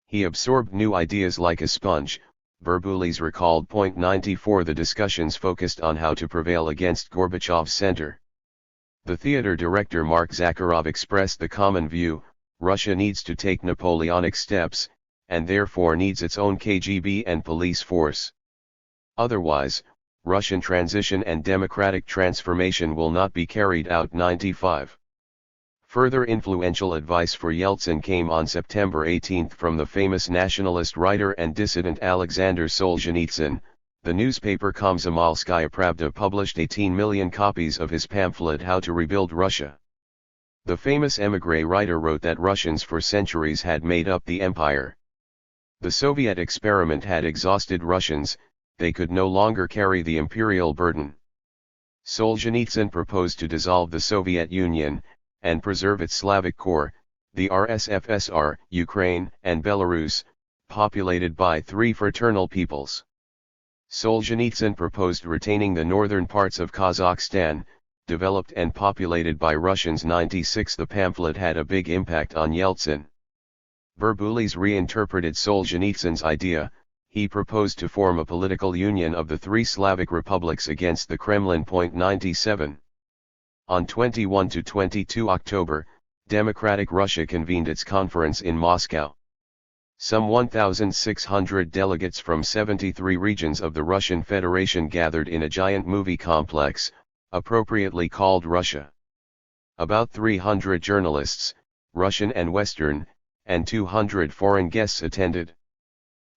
He absorbed new ideas like a sponge. Berbulis recalled. 94 The discussions focused on how to prevail against Gorbachev's center. The theater director Mark Zakharov expressed the common view: Russia needs to take Napoleonic steps, and therefore needs its own KGB and police force. Otherwise, Russian transition and democratic transformation will not be carried out. 95. Further influential advice for Yeltsin came on September 18 from the famous nationalist writer and dissident Alexander Solzhenitsyn. The newspaper Komsomolskaya Pravda published 18 million copies of his pamphlet How to Rebuild Russia. The famous émigré writer wrote that Russians for centuries had made up the empire. The Soviet experiment had exhausted Russians, they could no longer carry the imperial burden. Solzhenitsyn proposed to dissolve the Soviet Union, and preserve its Slavic core, the RSFSR, Ukraine, and Belarus, populated by three fraternal peoples. Solzhenitsyn proposed retaining the northern parts of Kazakhstan, developed and populated by Russians. 96 The pamphlet had a big impact on Yeltsin. Berbulis reinterpreted Solzhenitsyn's idea. He proposed to form a political union of the three Slavic republics against the Kremlin. 97. On 21 to 22 October, Democratic Russia convened its conference in Moscow. Some 1,600 delegates from 73 regions of the Russian Federation gathered in a giant movie complex, appropriately called Russia. About 300 journalists, Russian and Western, and 200 foreign guests attended.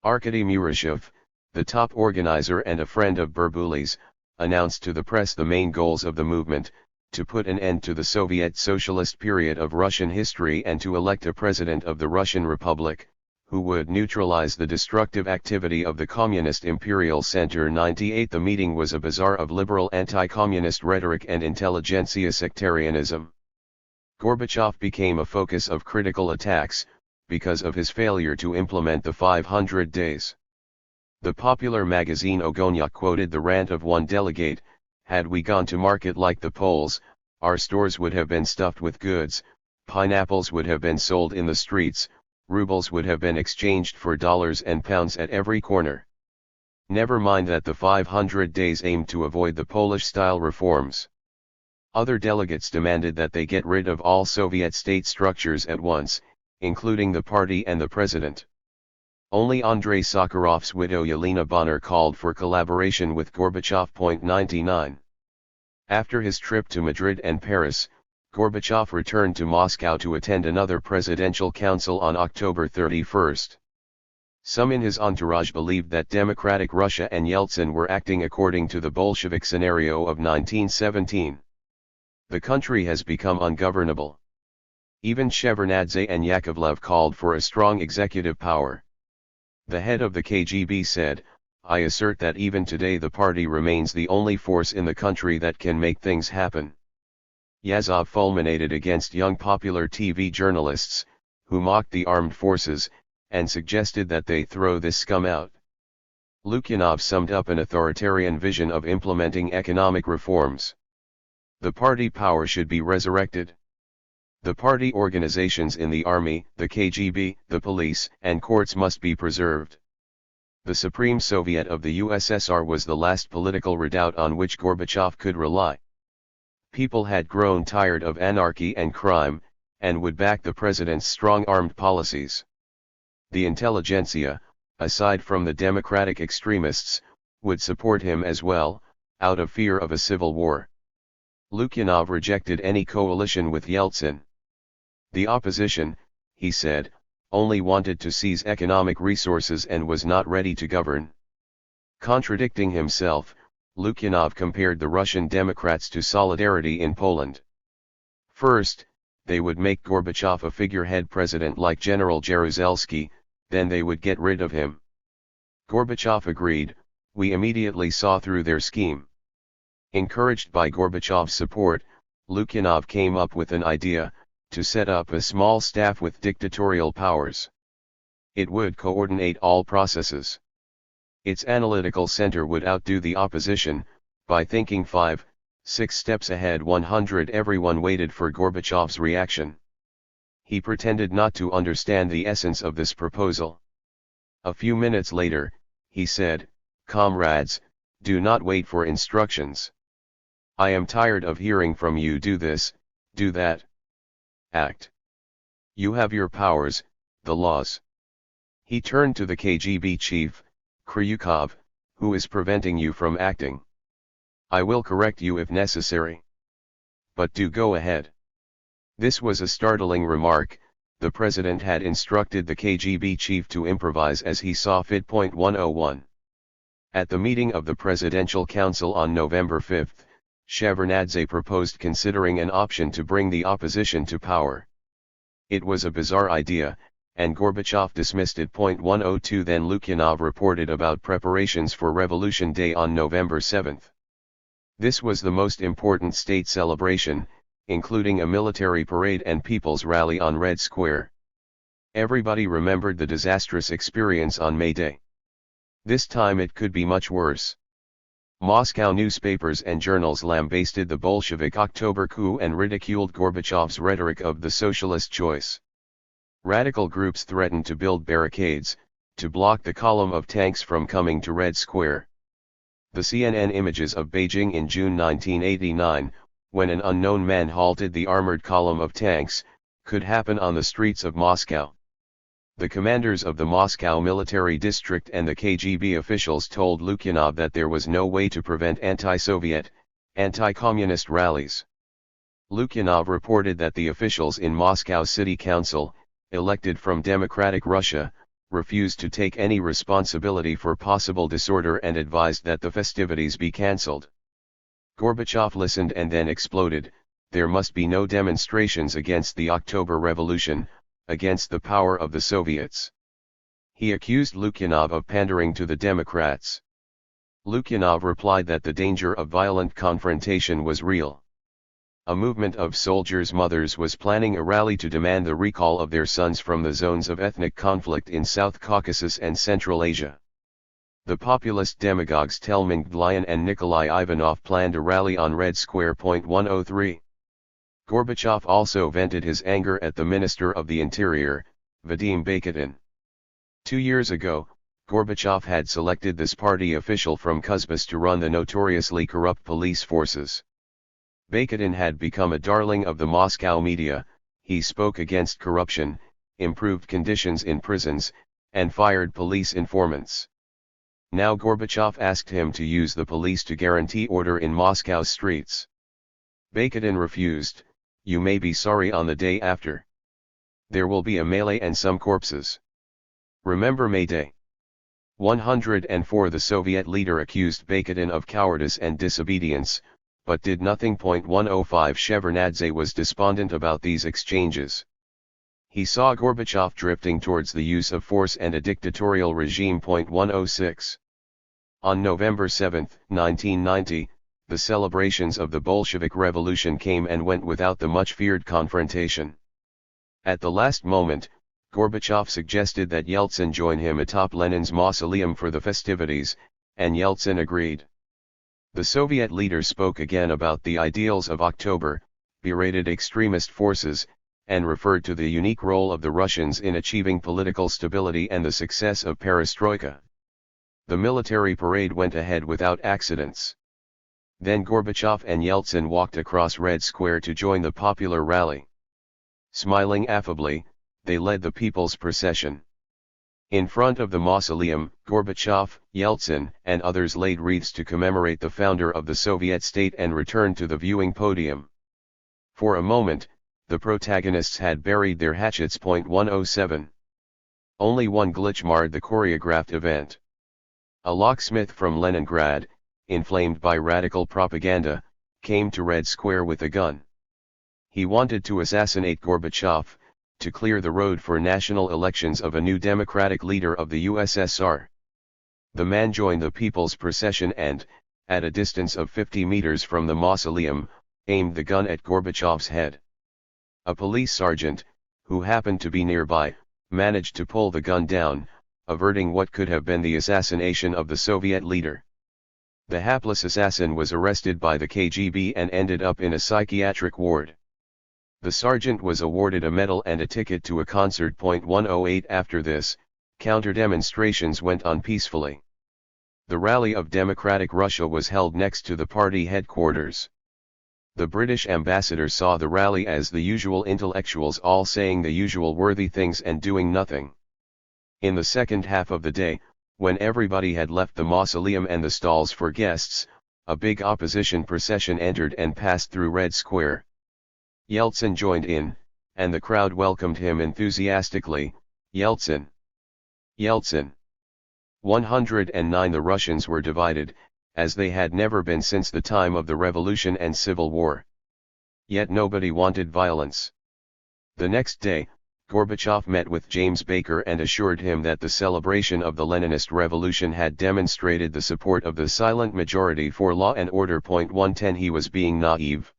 Arkady Murashov, the top organizer and a friend of Berbulis, announced to the press the main goals of the movement: to put an end to the Soviet socialist period of Russian history and to elect a president of the Russian Republic, who would neutralize the destructive activity of the Communist Imperial Center. 98 The meeting was a bazaar of liberal anti-communist rhetoric and intelligentsia sectarianism. Gorbachev became a focus of critical attacks, because of his failure to implement the 500 days. The popular magazine Ogonya quoted the rant of one delegate: "Had we gone to market like the Poles, our stores would have been stuffed with goods, pineapples would have been sold in the streets, rubles would have been exchanged for dollars and pounds at every corner. Never mind that the 500 days aimed to avoid the Polish-style reforms." Other delegates demanded that they get rid of all Soviet state structures at once, including the party and the president. Only Andrei Sakharov's widow Yelena Bonner called for collaboration with Gorbachev. 99. After his trip to Madrid and Paris, Gorbachev returned to Moscow to attend another presidential council on October 31. Some in his entourage believed that democratic Russia and Yeltsin were acting according to the Bolshevik scenario of 1917. The country has become ungovernable. Even Shevardnadze and Yakovlev called for a strong executive power. The head of the KGB said, "I assert that even today the party remains the only force in the country that can make things happen." Yazov fulminated against young popular TV journalists, who mocked the armed forces, and suggested that they throw this scum out. Lukyanov summed up an authoritarian vision of implementing economic reforms. The party power should be resurrected. The party organizations in the army, the KGB, the police, and courts must be preserved. The Supreme Soviet of the USSR was the last political redoubt on which Gorbachev could rely. People had grown tired of anarchy and crime, and would back the president's strong armed policies. The intelligentsia, aside from the democratic extremists, would support him as well, out of fear of a civil war. Lukyanov rejected any coalition with Yeltsin. The opposition, he said, only wanted to seize economic resources and was not ready to govern. Contradicting himself, Lukyanov compared the Russian Democrats to Solidarity in Poland. First, they would make Gorbachev a figurehead president like General Jaruzelski, then they would get rid of him. Gorbachev agreed. We immediately saw through their scheme. Encouraged by Gorbachev's support, Lukyanov came up with an idea, to set up a small staff with dictatorial powers. It would coordinate all processes. Its analytical center would outdo the opposition, by thinking 5, 6 steps ahead. 100. Everyone waited for Gorbachev's reaction. He pretended not to understand the essence of this proposal. A few minutes later, he said, "Comrades, do not wait for instructions. I am tired of hearing from you, do this, do that. Act. You have your powers, the laws." He turned to the KGB chief, Kryukov, "Who is preventing you from acting? I will correct you if necessary. But do go ahead." This was a startling remark. The president had instructed the KGB chief to improvise as he saw fit. 101. At the meeting of the Presidential Council on November 5, Shevardnadze proposed considering an option to bring the opposition to power. It was a bizarre idea, and Gorbachev dismissed it. 102. Then Lukyanov reported about preparations for Revolution Day on November 7. This was the most important state celebration, including a military parade and people's rally on Red Square. Everybody remembered the disastrous experience on May Day. This time it could be much worse. Moscow newspapers and journals lambasted the Bolshevik October coup and ridiculed Gorbachev's rhetoric of the socialist choice. Radical groups threatened to build barricades, to block the column of tanks from coming to Red Square. The CNN images of Beijing in June 1989, when an unknown man halted the armored column of tanks, could happen on the streets of Moscow. The commanders of the Moscow military district and the KGB officials told Lukyanov that there was no way to prevent anti-Soviet, anti-communist rallies. Lukyanov reported that the officials in Moscow City Council, elected from Democratic Russia, refused to take any responsibility for possible disorder and advised that the festivities be cancelled. Gorbachev listened and then exploded. There must be no demonstrations against the October Revolution, against the power of the Soviets. He accused Lukyanov of pandering to the Democrats. Lukyanov replied that the danger of violent confrontation was real. A movement of soldiers' mothers was planning a rally to demand the recall of their sons from the zones of ethnic conflict in South Caucasus and Central Asia. The populist demagogues Telman Glyan and Nikolai Ivanov planned a rally on Red Square. 103. Gorbachev also vented his anger at the Minister of the Interior, Vadim Bakitin. 2 years ago, Gorbachev had selected this party official from Kuzbas to run the notoriously corrupt police forces. Bakitin had become a darling of the Moscow media. He spoke against corruption, improved conditions in prisons, and fired police informants. Now Gorbachev asked him to use the police to guarantee order in Moscow's streets. Bakatin refused. "You may be sorry on the day after. There will be a melee and some corpses. Remember May Day." 104 The Soviet leader accused Bakatin of cowardice and disobedience, but did nothing. 105 Shevardnadze was despondent about these exchanges. He saw Gorbachev drifting towards the use of force and a dictatorial regime. 106 On November 7, 1990, the celebrations of the Bolshevik Revolution came and went without the much-feared confrontation. At the last moment, Gorbachev suggested that Yeltsin join him atop Lenin's mausoleum for the festivities, and Yeltsin agreed. The Soviet leader spoke again about the ideals of October, berated extremist forces, and referred to the unique role of the Russians in achieving political stability and the success of perestroika. The military parade went ahead without accidents. Then Gorbachev and Yeltsin walked across Red Square to join the popular rally. Smiling affably, they led the people's procession. In front of the mausoleum, Gorbachev, Yeltsin, and others laid wreaths to commemorate the founder of the Soviet state and returned to the viewing podium. For a moment, the protagonists had buried their hatchets. 107 Only one glitch marred the choreographed event. A locksmith from Leningrad, inflamed by radical propaganda, came to Red Square with a gun. He wanted to assassinate Gorbachev, to clear the road for national elections of a new democratic leader of the USSR. The man joined the people's procession and, at a distance of 50 meters from the mausoleum, aimed the gun at Gorbachev's head. A police sergeant, who happened to be nearby, managed to pull the gun down, averting what could have been the assassination of the Soviet leader. The hapless assassin was arrested by the KGB and ended up in a psychiatric ward. The sergeant was awarded a medal and a ticket to a concert. 108 After this, counter-demonstrations went on peacefully. The rally of Democratic Russia was held next to the party headquarters. The British ambassador saw the rally as the usual intellectuals all saying the usual worthy things and doing nothing. In the second half of the day, when everybody had left the mausoleum and the stalls for guests, a big opposition procession entered and passed through Red Square. Yeltsin joined in, and the crowd welcomed him enthusiastically. Yeltsin! Yeltsin! 109 The Russians were divided, as they had never been since the time of the Revolution and Civil War. Yet nobody wanted violence. The next day, Gorbachev met with James Baker and assured him that the celebration of the Leninist Revolution had demonstrated the support of the silent majority for law and order. 110 He was being naive.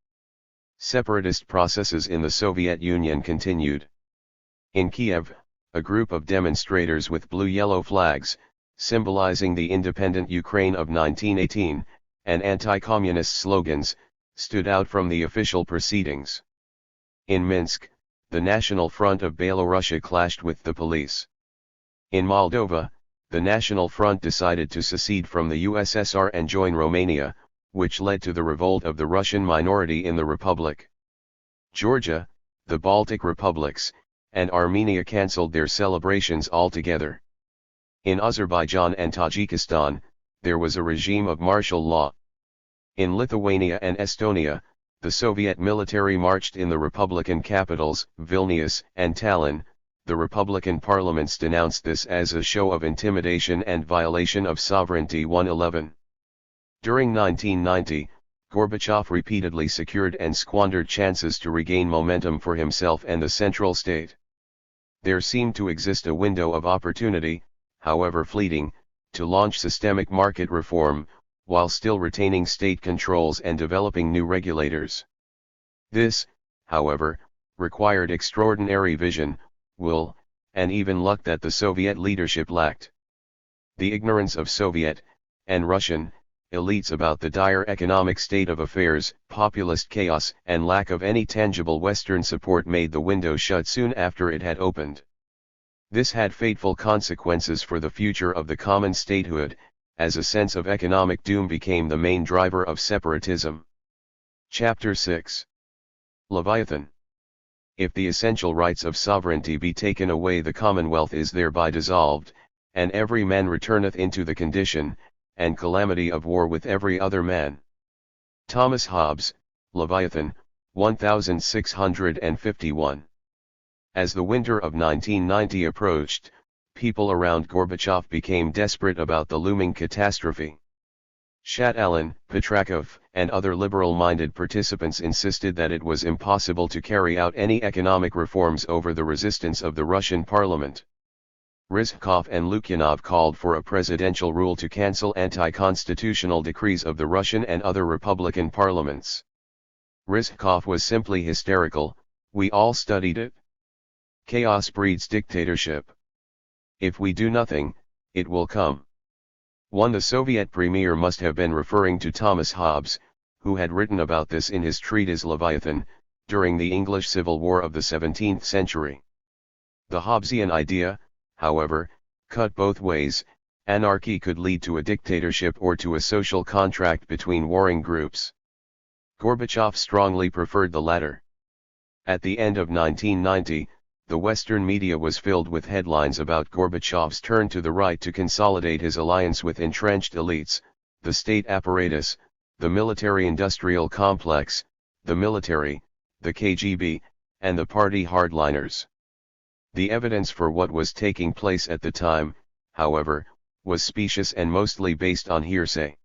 Separatist processes in the Soviet Union continued. In Kiev, a group of demonstrators with blue-yellow flags, symbolizing the independent Ukraine of 1918, and anti-communist slogans, stood out from the official proceedings. In Minsk, the National Front of Belarusia clashed with the police. In Moldova, the National Front decided to secede from the USSR and join Romania, which led to the revolt of the Russian minority in the republic. Georgia, the Baltic republics, and Armenia cancelled their celebrations altogether. In Azerbaijan and Tajikistan, there was a regime of martial law. In Lithuania and Estonia, the Soviet military marched in the Republican capitals, Vilnius and Tallinn. The Republican parliaments denounced this as a show of intimidation and violation of sovereignty. 111 During 1990, Gorbachev repeatedly secured and squandered chances to regain momentum for himself and the central state. There seemed to exist a window of opportunity, however fleeting, to launch systemic market reform, while still retaining state controls and developing new regulators. This, however, required extraordinary vision, will, and even luck that the Soviet leadership lacked. The ignorance of Soviet, and Russian, elites about the dire economic state of affairs, populist chaos, and lack of any tangible Western support made the window shut soon after it had opened. This had fateful consequences for the future of the common statehood, as a sense of economic doom became the main driver of separatism. Chapter 6 Leviathan If the essential rights of sovereignty be taken away, the commonwealth is thereby dissolved, and every man returneth into the condition and calamity of war with every other man. Thomas Hobbes, Leviathan, 1651. As the winter of 1990 approached, people around Gorbachev became desperate about the looming catastrophe. Chatelain, Petrakov, and other liberal-minded participants insisted that it was impossible to carry out any economic reforms over the resistance of the Russian parliament. Rizhkov and Lukyanov called for a presidential rule to cancel anti-constitutional decrees of the Russian and other republican parliaments. Rizhkov was simply hysterical. We all studied it. Chaos breeds dictatorship. If we do nothing, it will come. The Soviet premier must have been referring to Thomas Hobbes, who had written about this in his treatise Leviathan, during the English Civil War of the 17th century. The Hobbesian idea, however, cut both ways. Anarchy could lead to a dictatorship or to a social contract between warring groups. Gorbachev strongly preferred the latter. At the end of 1990, the Western media was filled with headlines about Gorbachev's turn to the right to consolidate his alliance with entrenched elites, the state apparatus, the military-industrial complex, the military, the KGB, and the party hardliners. The evidence for what was taking place at the time, however, was specious and mostly based on hearsay.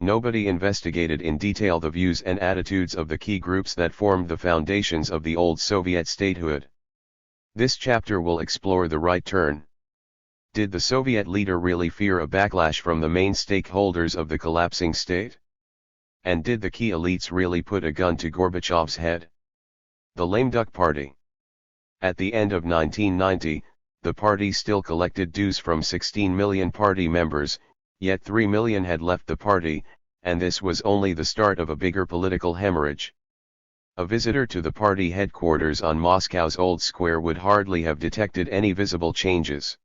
Nobody investigated in detail the views and attitudes of the key groups that formed the foundations of the old Soviet statehood. This chapter will explore the right turn. Did the Soviet leader really fear a backlash from the main stakeholders of the collapsing state? And did the key elites really put a gun to Gorbachev's head? The lame duck party. At the end of 1990, the party still collected dues from 16 million party members, yet 3 million had left the party, and this was only the start of a bigger political hemorrhage. A visitor to the party headquarters on Moscow's Old Square would hardly have detected any visible changes.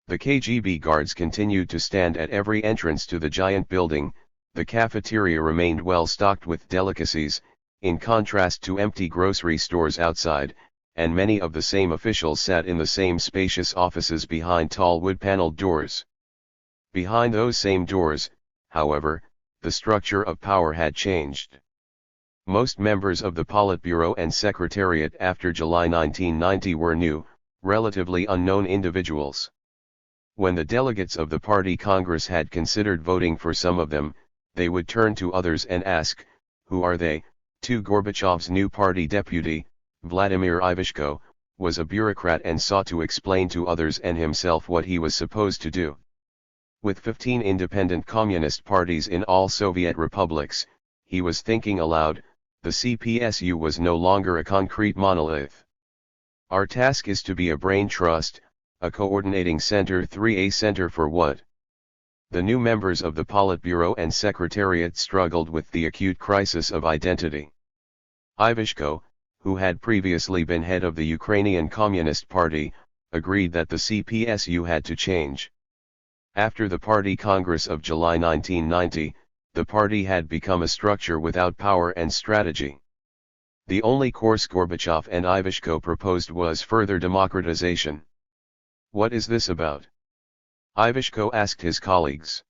The KGB guards continued to stand at every entrance to the giant building, the cafeteria remained well stocked with delicacies, in contrast to empty grocery stores outside, and many of the same officials sat in the same spacious offices behind tall wood-paneled doors. Behind those same doors, however, the structure of power had changed. Most members of the Politburo and Secretariat after July 1990 were new, relatively unknown individuals. When the delegates of the party Congress had considered voting for some of them, they would turn to others and ask, "Who are they?" To Gorbachev's new party deputy, Vladimir Ivashko, was a bureaucrat and sought to explain to others and himself what he was supposed to do. With 15 independent communist parties in all Soviet republics, he was thinking aloud. The CPSU was no longer a concrete monolith. Our task is to be a brain trust, a coordinating center. 3A center for what? The new members of the Politburo and Secretariat struggled with the acute crisis of identity. Ivashko, who had previously been head of the Ukrainian Communist Party, agreed that the CPSU had to change. After the Party Congress of July 1990, the party had become a structure without power and strategy. The only course Gorbachev and Ivashko proposed was further democratization. What is this about? Ivashko asked his colleagues.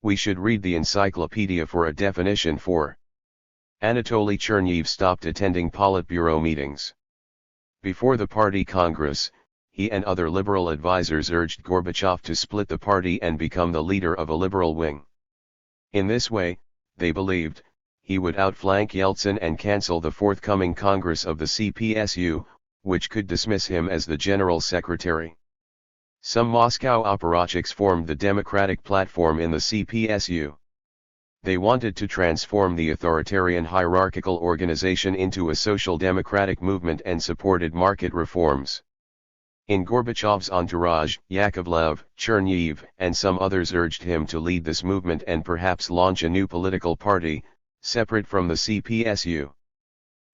We should read the encyclopedia for a definition for. Anatoly Chernyev stopped attending Politburo meetings. Before the party Congress, he and other liberal advisers urged Gorbachev to split the party and become the leader of a liberal wing. In this way, they believed, he would outflank Yeltsin and cancel the forthcoming Congress of the CPSU, which could dismiss him as the General Secretary. Some Moscow apparatchiks formed the Democratic Platform in the CPSU. They wanted to transform the authoritarian hierarchical organization into a social democratic movement and supported market reforms. In Gorbachev's entourage, Yakovlev, Chernyev, and some others urged him to lead this movement and perhaps launch a new political party, separate from the CPSU.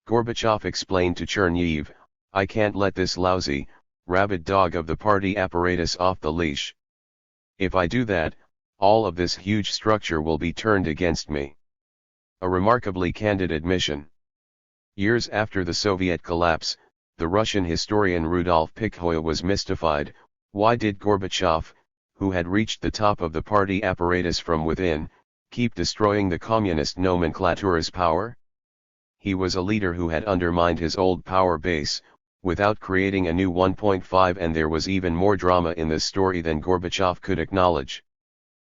Gorbachev explained to Chernyev, "I can't let this lousy, rabid dog of the party apparatus off the leash. If I do that, all of this huge structure will be turned against me." A remarkably candid admission. Years after the Soviet collapse, the Russian historian Rudolf Pichhoy was mystified. Why did Gorbachev, who had reached the top of the party apparatus from within, keep destroying the communist nomenclature's power? He was a leader who had undermined his old power base, without creating a new 1.5, and there was even more drama in this story than Gorbachev could acknowledge.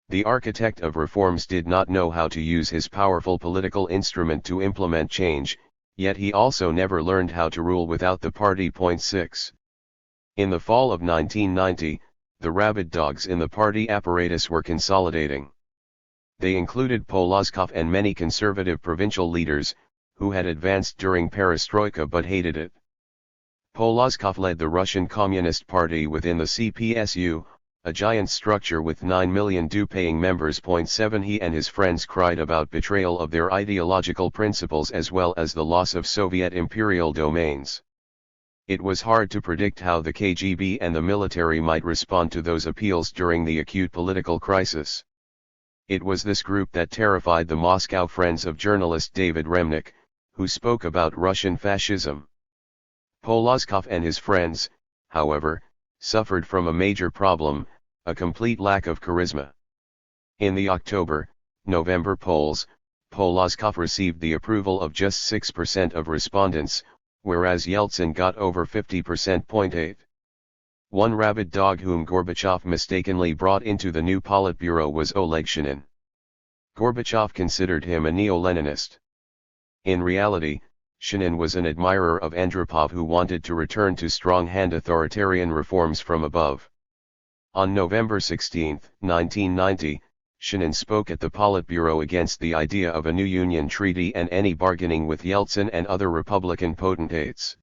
The architect of reforms did not know how to use his powerful political instrument to implement change, yet he also never learned how to rule without the party. 6. In the fall of 1990, the rabid dogs in the party apparatus were consolidating. They included Polozkov and many conservative provincial leaders, who had advanced during perestroika but hated it. Polozkov led the Russian Communist Party within the CPSU, a giant structure with 9 million due-paying members. 7 He and his friends cried about betrayal of their ideological principles as well as the loss of Soviet imperial domains. It was hard to predict how the KGB and the military might respond to those appeals during the acute political crisis. It was this group that terrified the Moscow friends of journalist David Remnick, who spoke about Russian fascism. Polozkov and his friends, however, suffered from a major problem, a complete lack of charisma. In the October-November polls, Polozkov received the approval of just 6% of respondents, whereas Yeltsin got over 50%. 8. One rabid dog whom Gorbachev mistakenly brought into the new Politburo was Oleg Shinin. Gorbachev considered him a neo-Leninist. In reality, Shinin was an admirer of Andropov who wanted to return to strong-hand authoritarian reforms from above. On November 16, 1990, Shinin spoke at the Politburo against the idea of a new union treaty and any bargaining with Yeltsin and other Republican potentates.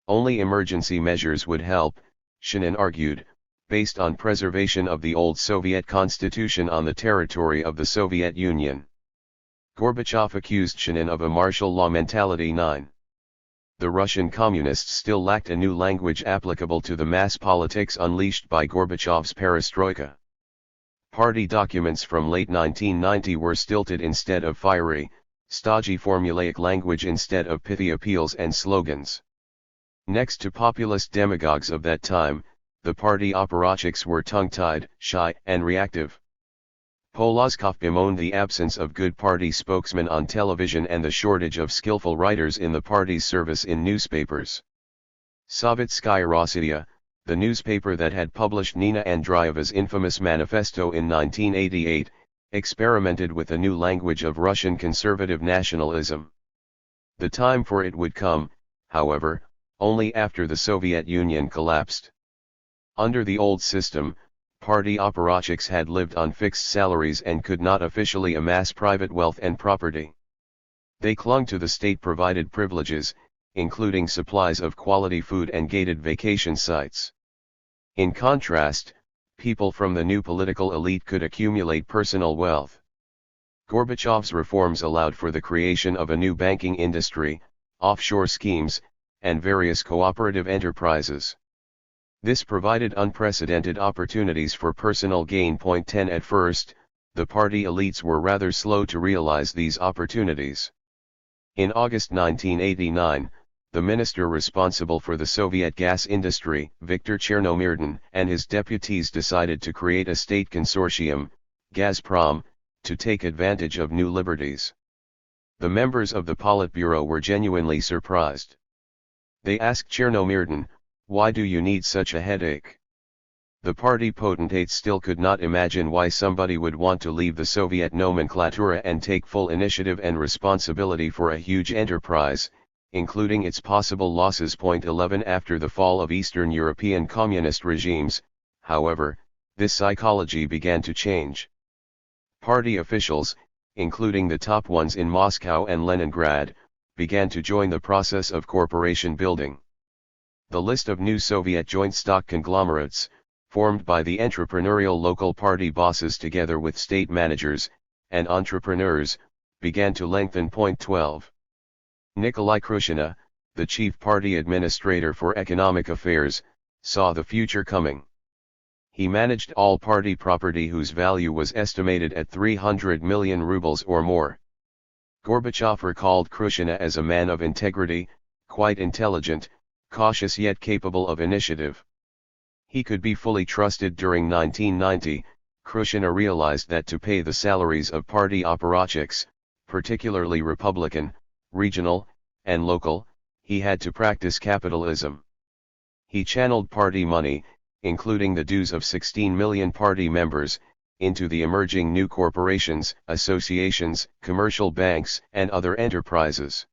Only emergency measures would help, Shinin argued, based on preservation of the old Soviet constitution on the territory of the Soviet Union. Gorbachev accused Shinin of a martial law mentality. 9. The Russian communists still lacked a new language applicable to the mass politics unleashed by Gorbachev's perestroika. Party documents from late 1990 were stilted instead of fiery, stodgy formulaic language instead of pithy appeals and slogans. Next to populist demagogues of that time, the party apparatchiks were tongue-tied, shy, and reactive. Polozkov bemoaned the absence of good party spokesmen on television and the shortage of skillful writers in the party's service in newspapers. Sovetskaya Rossiya, the newspaper that had published Nina Andreeva's infamous manifesto in 1988, experimented with a new language of Russian conservative nationalism. The time for it would come, however, only after the Soviet Union collapsed. Under the old system, party apparatchiks had lived on fixed salaries and could not officially amass private wealth and property. They clung to the state-provided privileges, including supplies of quality food and gated vacation sites. In contrast, people from the new political elite could accumulate personal wealth. Gorbachev's reforms allowed for the creation of a new banking industry, offshore schemes, and various cooperative enterprises. This provided unprecedented opportunities for personal gain. 10 At first, the party elites were rather slow to realize these opportunities. In August 1989, the minister responsible for the Soviet gas industry, Viktor Chernomyrdin, and his deputies decided to create a state consortium, Gazprom, to take advantage of new liberties. The members of the Politburo were genuinely surprised. They asked Chernomyrdin, "Why do you need such a headache?" The party potentates still could not imagine why somebody would want to leave the Soviet nomenclatura and take full initiative and responsibility for a huge enterprise, including its possible losses. 11 After the fall of Eastern European communist regimes, however, this psychology began to change. Party officials, including the top ones in Moscow and Leningrad, began to join the process of corporation building. The list of new Soviet joint stock conglomerates, formed by the entrepreneurial local party bosses together with state managers and entrepreneurs, began to lengthen. 12. Nikolai Khrushchev, the chief party administrator for economic affairs, saw the future coming. He managed all party property whose value was estimated at 300 million rubles or more. Gorbachev recalled Khrushchev as a man of integrity, quite intelligent, cautious yet capable of initiative. He could be fully trusted. During 1990, Khrushchev realized that to pay the salaries of party apparatchiks, particularly Republican, regional, and local, he had to practice capitalism. He channeled party money, including the dues of 16 million party members, into the emerging new corporations, associations, commercial banks, and other enterprises.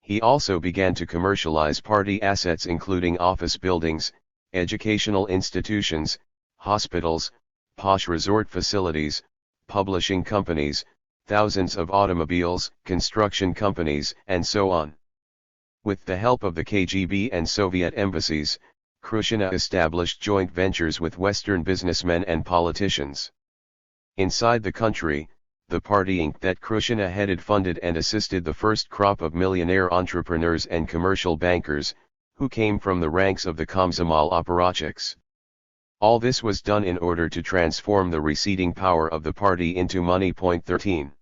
He also began to commercialize party assets including office buildings, educational institutions, hospitals, posh resort facilities, publishing companies, thousands of automobiles, construction companies, and so on. With the help of the KGB and Soviet embassies, Khrushchev established joint ventures with Western businessmen and politicians. Inside the country, the Party Inc. that Khrushchev headed funded and assisted the first crop of millionaire entrepreneurs and commercial bankers, who came from the ranks of the Komsomol apparatchiks. All this was done in order to transform the receding power of the party into money. 13.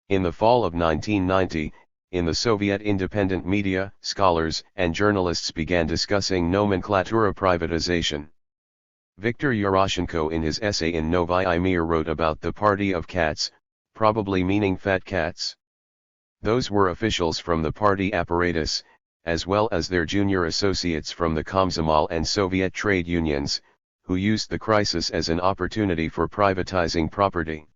In the fall of 1990, in the Soviet independent media, scholars and journalists began discussing nomenklatura privatization. Viktor Yushchenko in his essay in Novy Mir wrote about the party of cats, probably meaning fat cats. Those were officials from the party apparatus, as well as their junior associates from the Komsomol and Soviet trade unions, who used the crisis as an opportunity for privatizing property.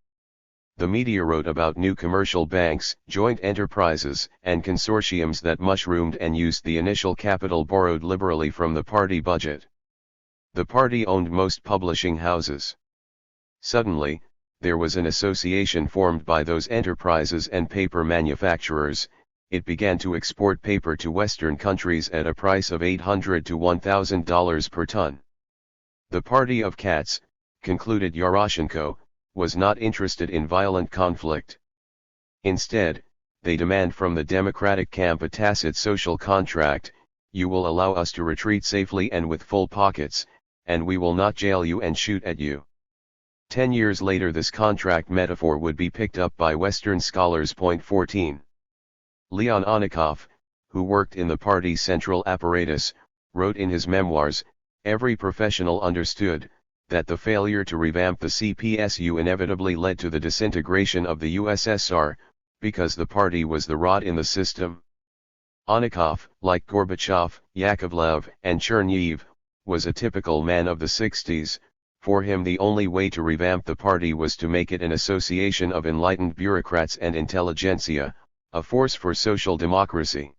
The media wrote about new commercial banks, joint enterprises, and consortiums that mushroomed and used the initial capital borrowed liberally from the party budget. The party owned most publishing houses. Suddenly, there was an association formed by those enterprises and paper manufacturers. It began to export paper to Western countries at a price of $800 to $1,000 per ton. The party of cats, concluded Yushchenko, was not interested in violent conflict. Instead, they demand from the democratic camp a tacit social contract: you will allow us to retreat safely and with full pockets, and we will not jail you and shoot at you. 10 years later this contract metaphor would be picked up by Western scholars. 14. Leon Anikov, who worked in the party's central apparatus, wrote in his memoirs, "Every professional understood that the failure to revamp the CPSU inevitably led to the disintegration of the USSR, because the party was the rod in the system." Anikov, like Gorbachev, Yakovlev, and Chernyev, was a typical man of the 60s. For him the only way to revamp the party was to make it an association of enlightened bureaucrats and intelligentsia, a force for social democracy.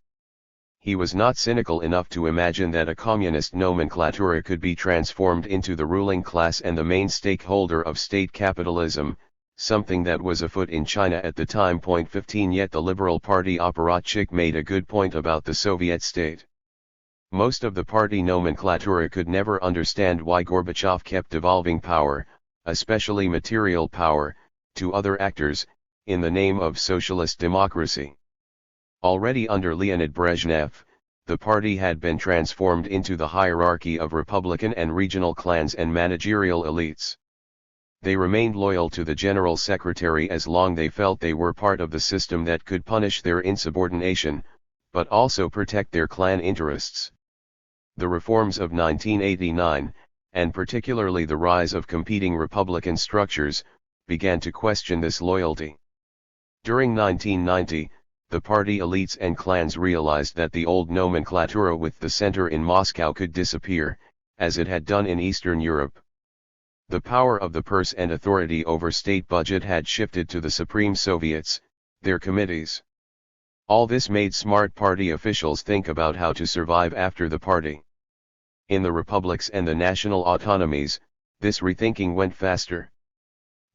He was not cynical enough to imagine that a communist nomenklatura could be transformed into the ruling class and the main stakeholder of state capitalism, something that was afoot in China at the time. 15. Yet the Liberal Party apparatchik made a good point about the Soviet state. Most of the party nomenklatura could never understand why Gorbachev kept devolving power, especially material power, to other actors, in the name of socialist democracy. Already under Leonid Brezhnev, the party had been transformed into the hierarchy of Republican and regional clans and managerial elites. They remained loyal to the General Secretary as long they felt they were part of the system that could punish their insubordination, but also protect their clan interests. The reforms of 1989, and particularly the rise of competing Republican structures, began to question this loyalty. During 1990, the party elites and clans realized that the old nomenklatura with the center in Moscow could disappear, as it had done in Eastern Europe. The power of the purse and authority over state budget had shifted to the Supreme Soviets, their committees. All this made smart party officials think about how to survive after the party. In the republics and the national autonomies, this rethinking went faster.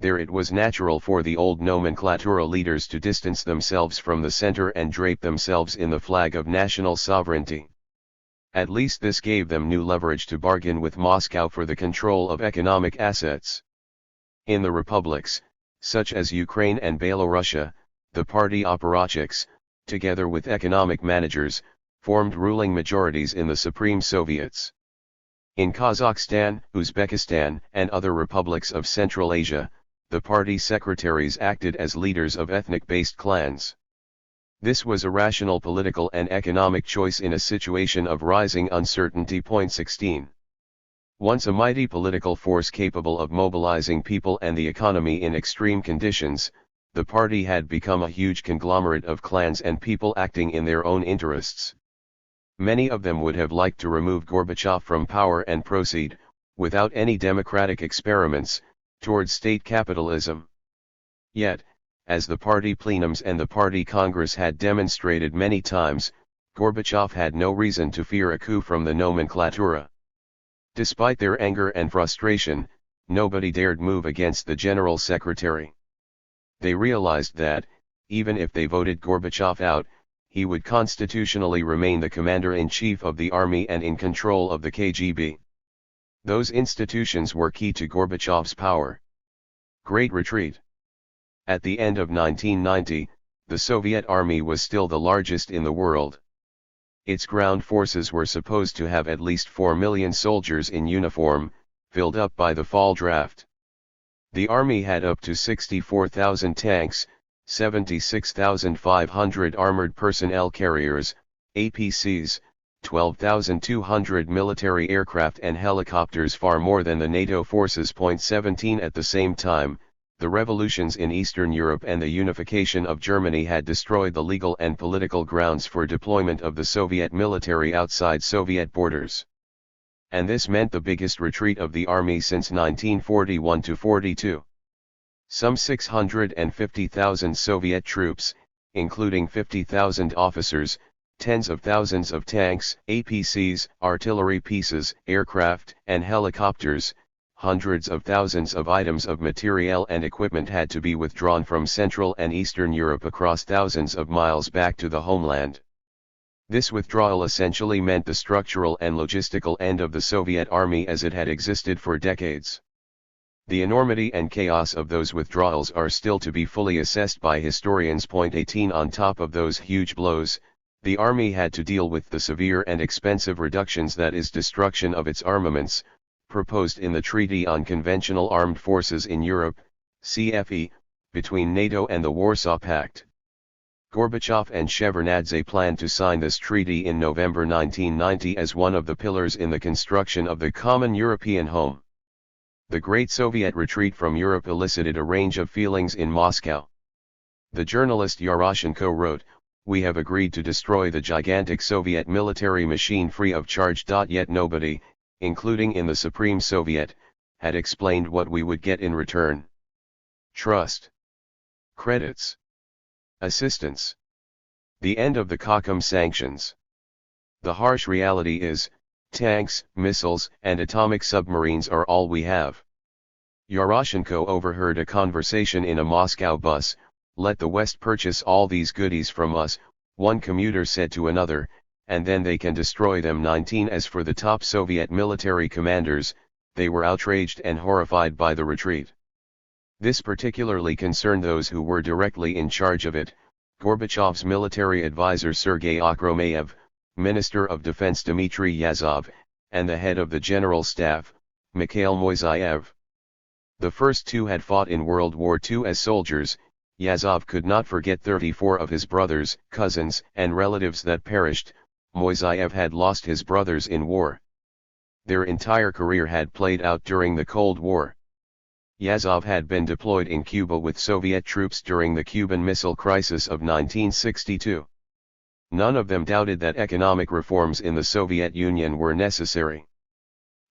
There it was natural for the old nomenklatura leaders to distance themselves from the center and drape themselves in the flag of national sovereignty. At least this gave them new leverage to bargain with Moscow for the control of economic assets. In the republics, such as Ukraine and Belorussia, the party apparatchiks, together with economic managers, formed ruling majorities in the Supreme Soviets. In Kazakhstan, Uzbekistan, and other republics of Central Asia, the party secretaries acted as leaders of ethnic-based clans. This was a rational political and economic choice in a situation of rising uncertainty. 16. Once a mighty political force capable of mobilizing people and the economy in extreme conditions, the party had become a huge conglomerate of clans and people acting in their own interests. Many of them would have liked to remove Gorbachev from power and proceed, without any democratic experiments, towards state capitalism. Yet, as the party plenums and the party congress had demonstrated many times, Gorbachev had no reason to fear a coup from the nomenklatura. Despite their anger and frustration, nobody dared move against the general secretary. They realized that, even if they voted Gorbachev out, he would constitutionally remain the commander-in-chief of the army and in control of the KGB. Those institutions were key to Gorbachev's power. Great Retreat. At the end of 1990, the Soviet army was still the largest in the world. Its ground forces were supposed to have at least 4 million soldiers in uniform, filled up by the fall draft. The army had up to 64,000 tanks, 76,500 armored personnel carriers, APCs, 12,200 military aircraft and helicopters, far more than the NATO forces. 17. At the same time, the revolutions in Eastern Europe and the unification of Germany had destroyed the legal and political grounds for deployment of the Soviet military outside Soviet borders. And this meant the biggest retreat of the army since 1941-42. Some 650,000 Soviet troops, including 50,000 officers, tens of thousands of tanks, APCs, artillery pieces, aircraft, and helicopters, hundreds of thousands of items of materiel and equipment had to be withdrawn from Central and Eastern Europe across thousands of miles back to the homeland. This withdrawal essentially meant the structural and logistical end of the Soviet army as it had existed for decades. The enormity and chaos of those withdrawals are still to be fully assessed by historians. 18. On top of those huge blows, the army had to deal with the severe and expensive reductions, that is, destruction of its armaments, proposed in the Treaty on Conventional Armed Forces in Europe, CFE, between NATO and the Warsaw Pact. Gorbachev and Shevardnadze planned to sign this treaty in November 1990 as one of the pillars in the construction of the common European home. The Great Soviet Retreat from Europe elicited a range of feelings in Moscow. The journalist Yaroshenko wrote, "We have agreed to destroy the gigantic Soviet military machine free of charge. Yet nobody, including in the Supreme Soviet, had explained what we would get in return. Trust. Credits. Assistance. The end of the Kokam sanctions. The harsh reality is, tanks, missiles, and atomic submarines are all we have." Yaroshenko overheard a conversation in a Moscow bus. "Let the West purchase all these goodies from us," one commuter said to another, "and then they can destroy them." 19. As for the top Soviet military commanders, they were outraged and horrified by the retreat. This particularly concerned those who were directly in charge of it: Gorbachev's military advisor Sergei Akhromeyev, Minister of Defense Dmitry Yazov, and the head of the General Staff, Mikhail Moisaev. The first two had fought in World War II as soldiers. Yazov could not forget 34 of his brothers, cousins, and relatives that perished. Moisaev had lost his brothers in war. Their entire career had played out during the Cold War. Yazov had been deployed in Cuba with Soviet troops during the Cuban Missile Crisis of 1962. None of them doubted that economic reforms in the Soviet Union were necessary.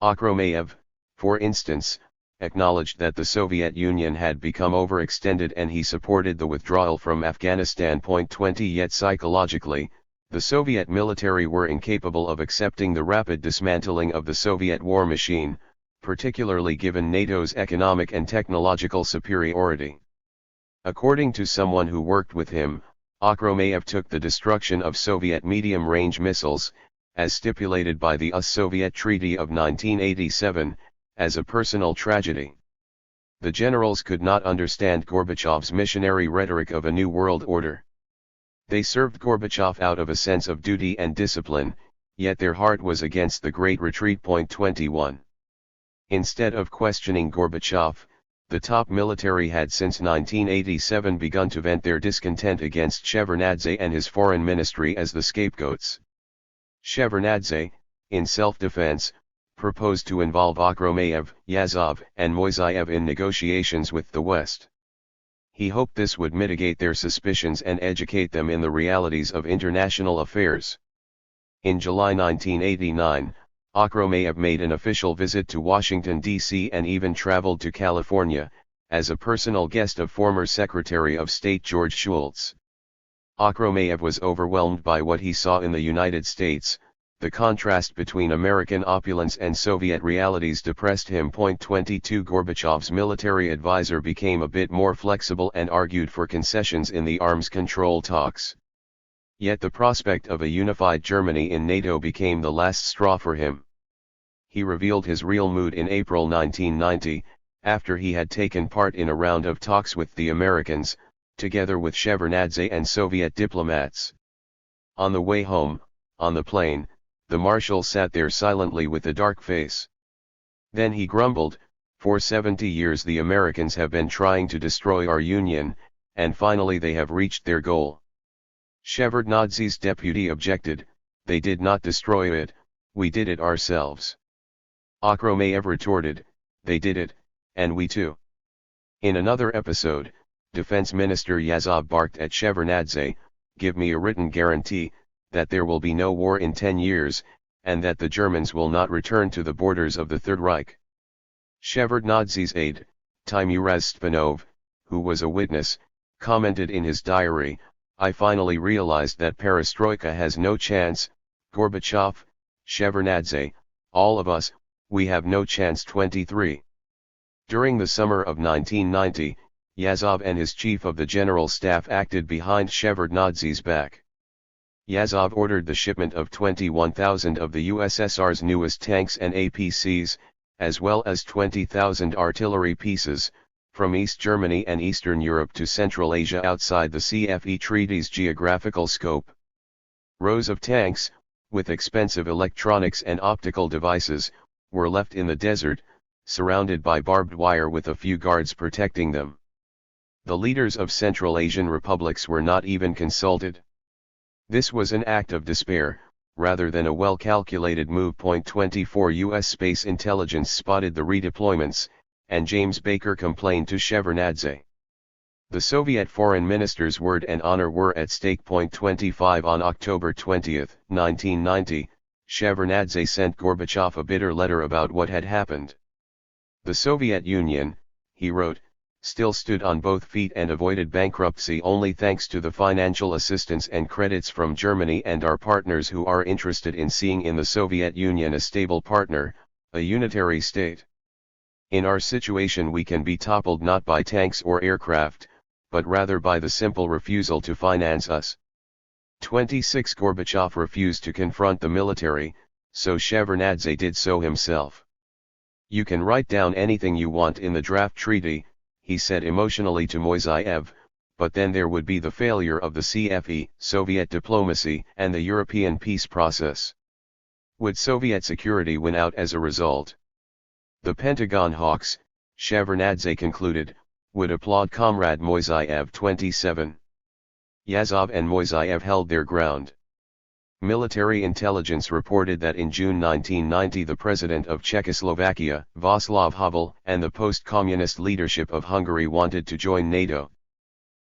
Akhromeyev, for instance, acknowledged that the Soviet Union had become overextended and he supported the withdrawal from Afghanistan. 20. Yet psychologically, the Soviet military were incapable of accepting the rapid dismantling of the Soviet war machine, particularly given NATO's economic and technological superiority. According to someone who worked with him, Akhromeyev took the destruction of Soviet medium-range missiles, as stipulated by the US-Soviet Treaty of 1987, as a personal tragedy. The generals could not understand Gorbachev's missionary rhetoric of a new world order. They served Gorbachev out of a sense of duty and discipline, yet their heart was against the Great Retreat. 21. Instead of questioning Gorbachev, The top military had since 1987 begun to vent their discontent against Shevardnadze and his foreign ministry as the scapegoats. Shevardnadze, in self-defense, proposed to involve Akhromayev, Yazov, and Moisaev in negotiations with the West. He hoped this would mitigate their suspicions and educate them in the realities of international affairs. In July 1989, Akhromayev made an official visit to Washington, D.C. and even traveled to California, as a personal guest of former Secretary of State George Shultz. Akhromayev was overwhelmed by what he saw in the United States. The contrast between American opulence and Soviet realities depressed him. 22 Gorbachev's military advisor became a bit more flexible and argued for concessions in the arms control talks. Yet the prospect of a unified Germany in NATO became the last straw for him. He revealed his real mood in April 1990, after he had taken part in a round of talks with the Americans, together with Shevardnadze and Soviet diplomats. On the way home, on the plane, the marshal sat there silently with a dark face. Then he grumbled, "For 70 years the Americans have been trying to destroy our union, and finally they have reached their goal." Shevardnadze's deputy objected, "They did not destroy it, we did it ourselves." Akhromayev retorted, "They did it, and we too." In another episode, Defense Minister Yazov barked at Shevardnadze, "Give me a written guarantee that there will be no war in 10 years, and that the Germans will not return to the borders of the Third Reich." Shevardnadze's aide, Timur Spanov, who was a witness, commented in his diary, "I finally realized that perestroika has no chance. Gorbachev, Shevardnadze, all of us, we have no chance." 23. During the summer of 1990, Yazov and his chief of the general staff acted behind Shevardnadze's back. Yazov ordered the shipment of 21,000 of the USSR's newest tanks and APCs, as well as 20,000 artillery pieces, from East Germany and Eastern Europe to Central Asia outside the CFE Treaty's geographical scope. Rows of tanks, with expensive electronics and optical devices, were left in the desert, surrounded by barbed wire with a few guards protecting them. The leaders of Central Asian republics were not even consulted. This was an act of despair, rather than a well-calculated move. 24 U.S. Space Intelligence spotted the redeployments, and James Baker complained to Shevardnadze. The Soviet foreign minister's word and honor were at stake. 25 On October 20, 1990, Shevardnadze sent Gorbachev a bitter letter about what had happened. "The Soviet Union," he wrote, "still stood on both feet and avoided bankruptcy only thanks to the financial assistance and credits from Germany and our partners who are interested in seeing in the Soviet Union a stable partner, a unitary state. In our situation we can be toppled not by tanks or aircraft, but rather by the simple refusal to finance us." 26 Gorbachev refused to confront the military, so Shevardnadze did so himself. "You can write down anything you want in the draft treaty," he said emotionally to Moisaev, "but then there would be the failure of the CFE, Soviet diplomacy, and the European peace process. Would Soviet security win out as a result? The Pentagon hawks," Shevardnadze concluded, "would applaud Comrade Moisaev." 27. Yazov and Moisaev held their ground. Military intelligence reported that in June 1990 the president of Czechoslovakia, Václav Havel, and the post-communist leadership of Hungary wanted to join NATO.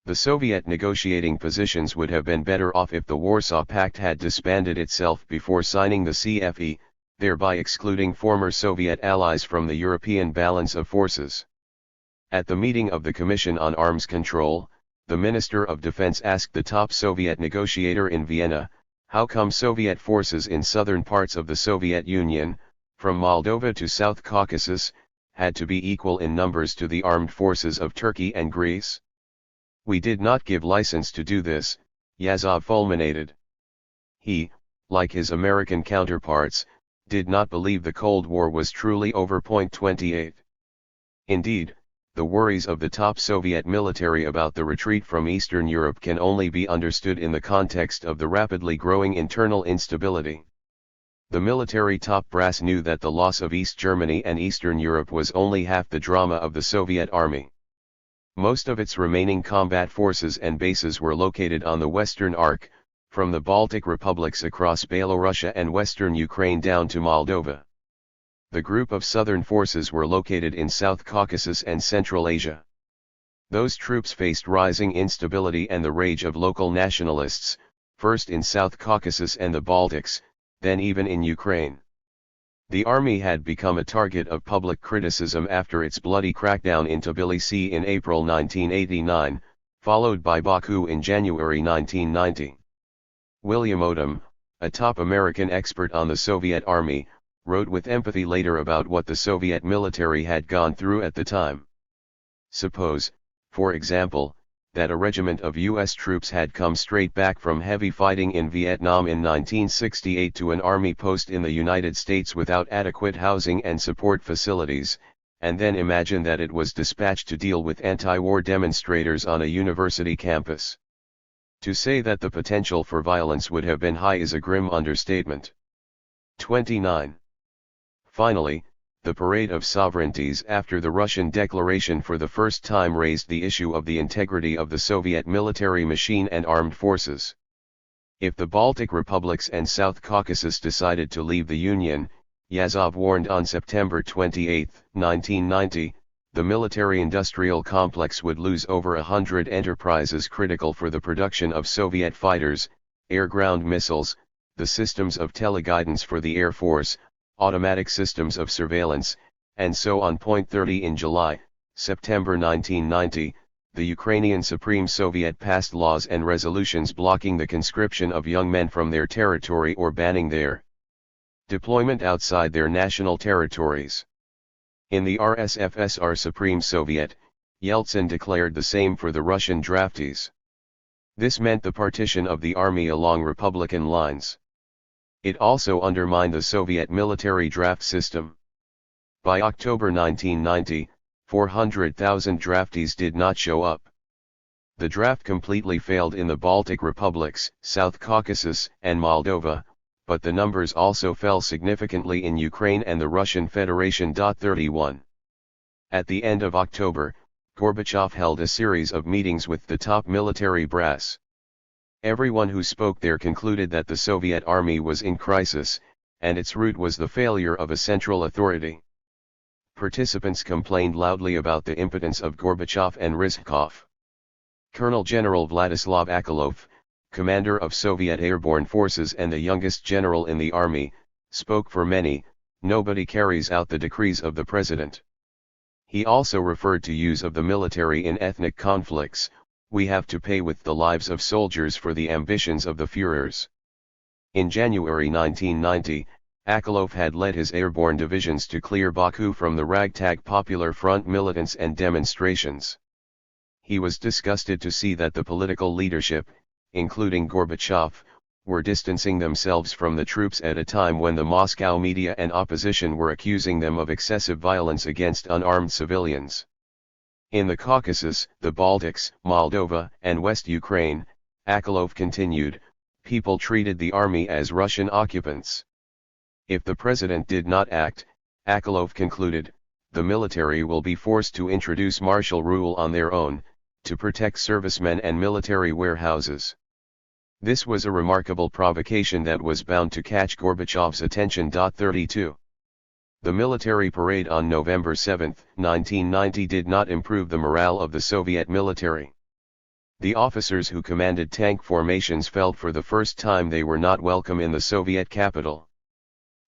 The Soviet negotiating positions would have been better off if the Warsaw Pact had disbanded itself before signing the CFE, thereby excluding former Soviet allies from the European balance of forces. At the meeting of the Commission on Arms Control, the Minister of Defense asked the top Soviet negotiator in Vienna, "How come Soviet forces in southern parts of the Soviet Union, from Moldova to South Caucasus, had to be equal in numbers to the armed forces of Turkey and Greece? We did not give license to do this," Yazov fulminated. He, like his American counterparts, did not believe the Cold War was truly over. 28. Indeed, the worries of the top Soviet military about the retreat from Eastern Europe can only be understood in the context of the rapidly growing internal instability. The military top brass knew that the loss of East Germany and Eastern Europe was only half the drama of the Soviet army. Most of its remaining combat forces and bases were located on the Western Arc, from the Baltic republics across Belorussia and western Ukraine down to Moldova. The group of southern forces were located in South Caucasus and Central Asia. Those troops faced rising instability and the rage of local nationalists, first in South Caucasus and the Baltics, then even in Ukraine. The army had become a target of public criticism after its bloody crackdown in Tbilisi in April 1989, followed by Baku in January 1990. William Odom, a top American expert on the Soviet army, wrote with empathy later about what the Soviet military had gone through at the time. Suppose, for example, that a regiment of U.S. troops had come straight back from heavy fighting in Vietnam in 1968 to an army post in the United States without adequate housing and support facilities, and then imagine that it was dispatched to deal with anti-war demonstrators on a university campus. To say that the potential for violence would have been high is a grim understatement. 29. Finally, the parade of sovereignties after the Russian declaration for the first time raised the issue of the integrity of the Soviet military machine and armed forces. If the Baltic republics and South Caucasus decided to leave the Union, Yazov warned on September 28, 1990, the military-industrial complex would lose over 100 enterprises critical for the production of Soviet fighters, air-ground missiles, the systems of teleguidance for the Air Force, automatic systems of surveillance, and so on. 30 In July, September 1990, the Ukrainian Supreme Soviet passed laws and resolutions blocking the conscription of young men from their territory or banning their deployment outside their national territories. In the RSFSR Supreme Soviet, Yeltsin declared the same for the Russian draftees. This meant the partition of the army along Republican lines. It also undermined the Soviet military draft system. By October 1990, 400,000 draftees did not show up. The draft completely failed in the Baltic republics, South Caucasus, and Moldova, but the numbers also fell significantly in Ukraine and the Russian Federation. 31. At the end of October, Gorbachev held a series of meetings with the top military brass. Everyone who spoke there concluded that the Soviet army was in crisis, and its root was the failure of a central authority. Participants complained loudly about the impotence of Gorbachev and Rizhkov. Colonel General Vladislav Akolov, commander of Soviet airborne forces and the youngest general in the army, spoke for many. Nobody carries out the decrees of the president. He also referred to use of the military in ethnic conflicts. We have to pay with the lives of soldiers for the ambitions of the Führers. In January 1990, Akolov had led his airborne divisions to clear Baku from the ragtag Popular Front militants and demonstrations. He was disgusted to see that the political leadership, including Gorbachev, were distancing themselves from the troops at a time when the Moscow media and opposition were accusing them of excessive violence against unarmed civilians. In the Caucasus, the Baltics, Moldova, and West Ukraine, Akolov continued, people treated the army as Russian occupants. If the president did not act, Akolov concluded, the military will be forced to introduce martial rule on their own, to protect servicemen and military warehouses. This was a remarkable provocation that was bound to catch Gorbachev's attention. 32. The military parade on November 7, 1990 did not improve the morale of the Soviet military. The officers who commanded tank formations felt for the first time they were not welcome in the Soviet capital.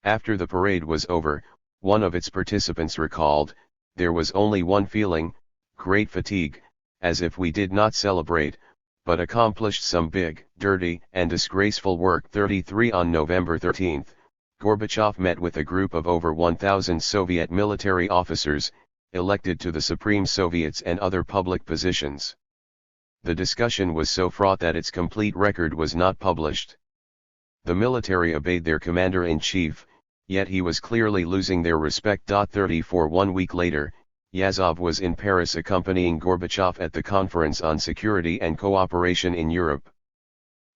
After the parade was over, one of its participants recalled, there was only one feeling, great fatigue, as if we did not celebrate, but accomplished some big, dirty, and disgraceful work. 33 On November 13, Gorbachev met with a group of over 1,000 Soviet military officers, elected to the Supreme Soviets and other public positions. The discussion was so fraught that its complete record was not published. The military obeyed their commander-in-chief, yet he was clearly losing their respect. 34 1 week later, Yazov was in Paris accompanying Gorbachev at the Conference on Security and Cooperation in Europe.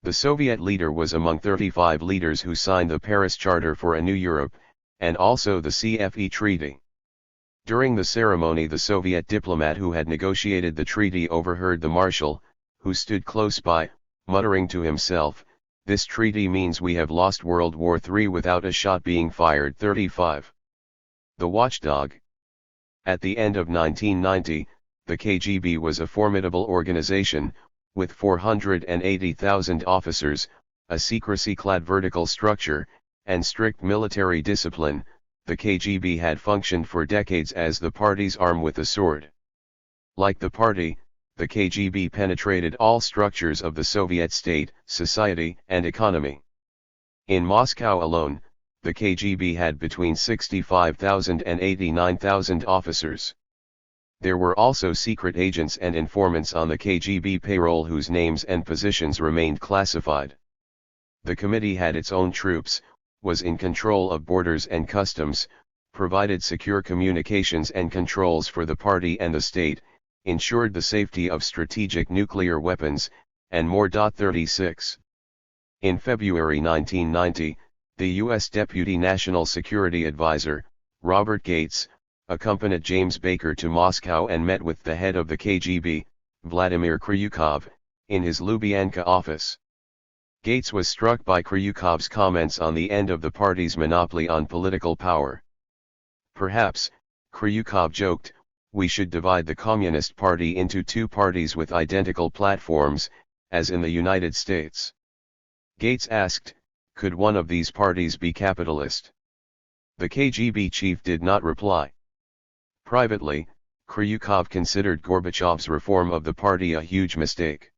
The Soviet leader was among 35 leaders who signed the Paris Charter for a New Europe, and also the CFE Treaty. During the ceremony, the Soviet diplomat who had negotiated the treaty overheard the marshal, who stood close by, muttering to himself, "This treaty means we have lost World War III without a shot being fired." 35. The watchdog. At the end of 1990, the KGB was a formidable organization, with 480,000 officers, a secrecy-clad vertical structure, and strict military discipline. The KGB had functioned for decades as the party's arm with the sword. Like the party, the KGB penetrated all structures of the Soviet state, society, and economy. In Moscow alone, the KGB had between 65,000 and 89,000 officers. There were also secret agents and informants on the KGB payroll whose names and positions remained classified. The committee had its own troops, was in control of borders and customs, provided secure communications and controls for the party and the state, ensured the safety of strategic nuclear weapons, and more. 36. In February 1990, the U.S. Deputy National Security Advisor, Robert Gates, accompanied James Baker to Moscow and met with the head of the KGB, Vladimir Kryukov, in his Lubyanka office. Gates was struck by Kryukov's comments on the end of the party's monopoly on political power. Perhaps, Kryukov joked, we should divide the Communist Party into two parties with identical platforms, as in the United States. Gates asked, could one of these parties be capitalist? The KGB chief did not reply. Privately, Kryukov considered Gorbachev's reform of the party a huge mistake.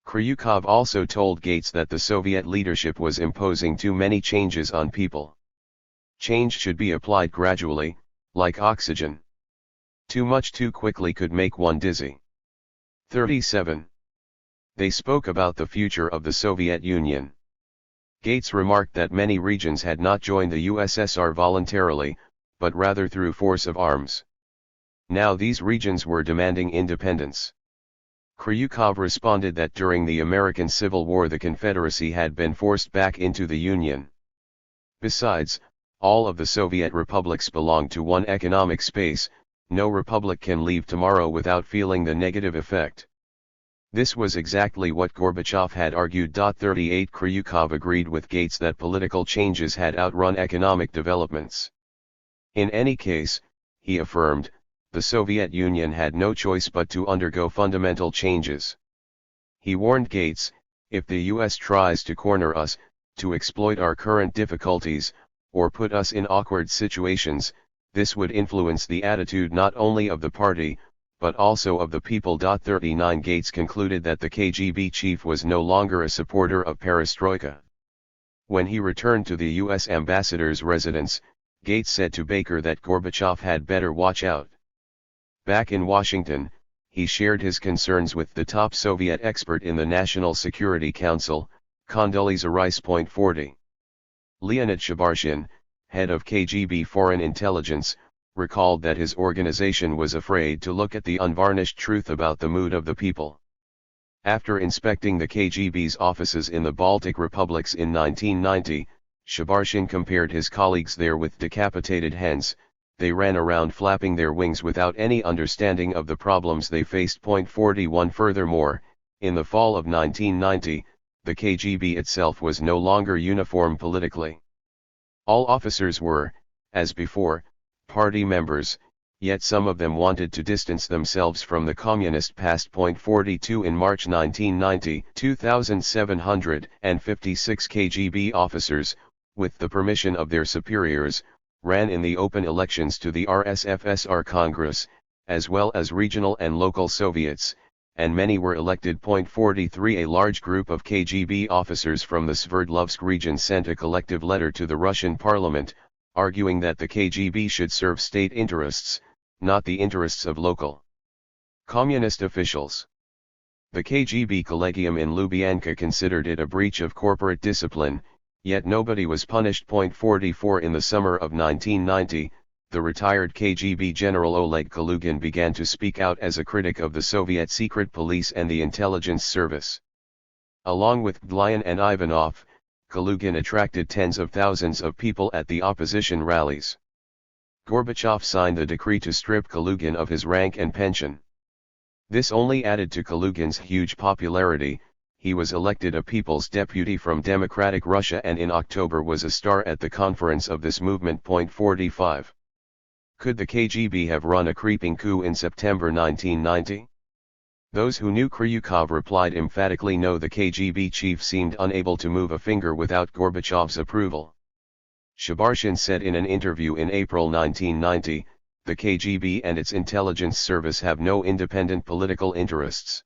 Kryukov also told Gates that the Soviet leadership was imposing too many changes on people. Change should be applied gradually, like oxygen. Too much too quickly could make one dizzy. 37. They spoke about the future of the Soviet Union. Gates remarked that many regions had not joined the USSR voluntarily, but rather through force of arms. Now these regions were demanding independence. Kryukov responded that during the American Civil War the Confederacy had been forced back into the Union. Besides, all of the Soviet republics belong to one economic space, no republic can leave tomorrow without feeling the negative effect. This was exactly what Gorbachev had argued. 38. Kryukov agreed with Gates that political changes had outrun economic developments. In any case, he affirmed, the Soviet Union had no choice but to undergo fundamental changes. He warned Gates, if the US tries to corner us, to exploit our current difficulties, or put us in awkward situations, this would influence the attitude not only of the party, but also of the people. 39. Gates concluded that the KGB chief was no longer a supporter of perestroika. When he returned to the U.S. ambassador's residence, Gates said to Baker that Gorbachev had better watch out. Back in Washington, he shared his concerns with the top Soviet expert in the National Security Council, Condoleezza Rice. 40. Leonid Shabarshin, head of KGB Foreign Intelligence, recalled that his organization was afraid to look at the unvarnished truth about the mood of the people. After inspecting the KGB's offices in the Baltic republics in 1990, Shabarshin compared his colleagues there with decapitated hens. They ran around flapping their wings without any understanding of the problems they faced. 41. Furthermore, in the fall of 1990, the KGB itself was no longer uniform politically. All officers were, as before, party members, yet some of them wanted to distance themselves from the communist past. 42. In March 1990, 2,756 KGB officers, with the permission of their superiors, ran in the open elections to the RSFSR Congress, as well as regional and local Soviets, and many were elected. 43. A large group of KGB officers from the Sverdlovsk region sent a collective letter to the Russian parliament, arguing that the KGB should serve state interests, not the interests of local communist officials. The KGB Collegium in Lubyanka considered it a breach of corporate discipline, yet nobody was punished. 44. In the summer of 1990, the retired KGB General Oleg Kalugin began to speak out as a critic of the Soviet secret police and the intelligence service. Along with Glyan and Ivanov, Kalugin attracted tens of thousands of people at the opposition rallies. Gorbachev signed the decree to strip Kalugin of his rank and pension. This only added to Kalugin's huge popularity. He was elected a people's deputy from Democratic Russia and in October was a star at the conference of this movement. 45. Could the KGB have run a creeping coup in September 1990? Those who knew Kryukov replied emphatically no. The KGB chief seemed unable to move a finger without Gorbachev's approval. Shabarshin said in an interview in April 1990, the KGB and its intelligence service have no independent political interests.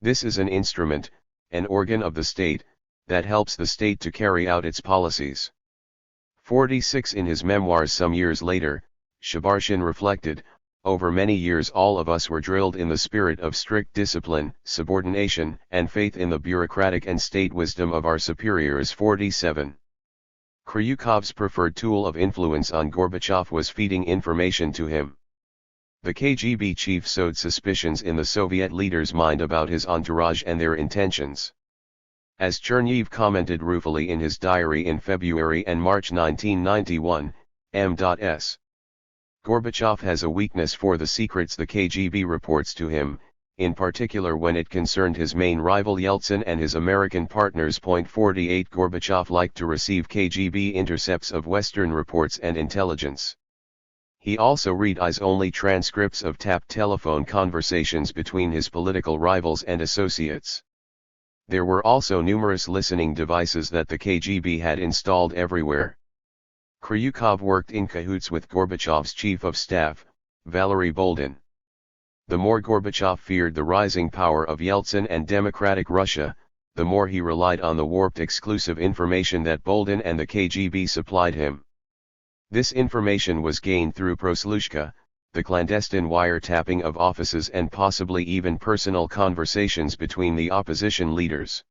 This is an instrument, an organ of the state, that helps the state to carry out its policies. 46. In his memoirs some years later, Shabarshin reflected, over many years all of us were drilled in the spirit of strict discipline, subordination, and faith in the bureaucratic and state wisdom of our superiors. 47. Kryukov's preferred tool of influence on Gorbachev was feeding information to him. The KGB chief sowed suspicions in the Soviet leader's mind about his entourage and their intentions. As Cherniev commented ruefully in his diary in February and March 1991, M.S. Gorbachev has a weakness for the secrets the KGB reports to him, in particular when it concerned his main rival Yeltsin and his American partners. 48. Gorbachev liked to receive KGB intercepts of Western reports and intelligence. He also read eyes-only transcripts of tapped telephone conversations between his political rivals and associates. There were also numerous listening devices that the KGB had installed everywhere. Kryukov worked in cahoots with Gorbachev's chief of staff, Valery Boldin. The more Gorbachev feared the rising power of Yeltsin and democratic Russia, the more he relied on the warped exclusive information that Boldin and the KGB supplied him. This information was gained through proslushka, the clandestine wiretapping of offices and possibly even personal conversations between the opposition leaders.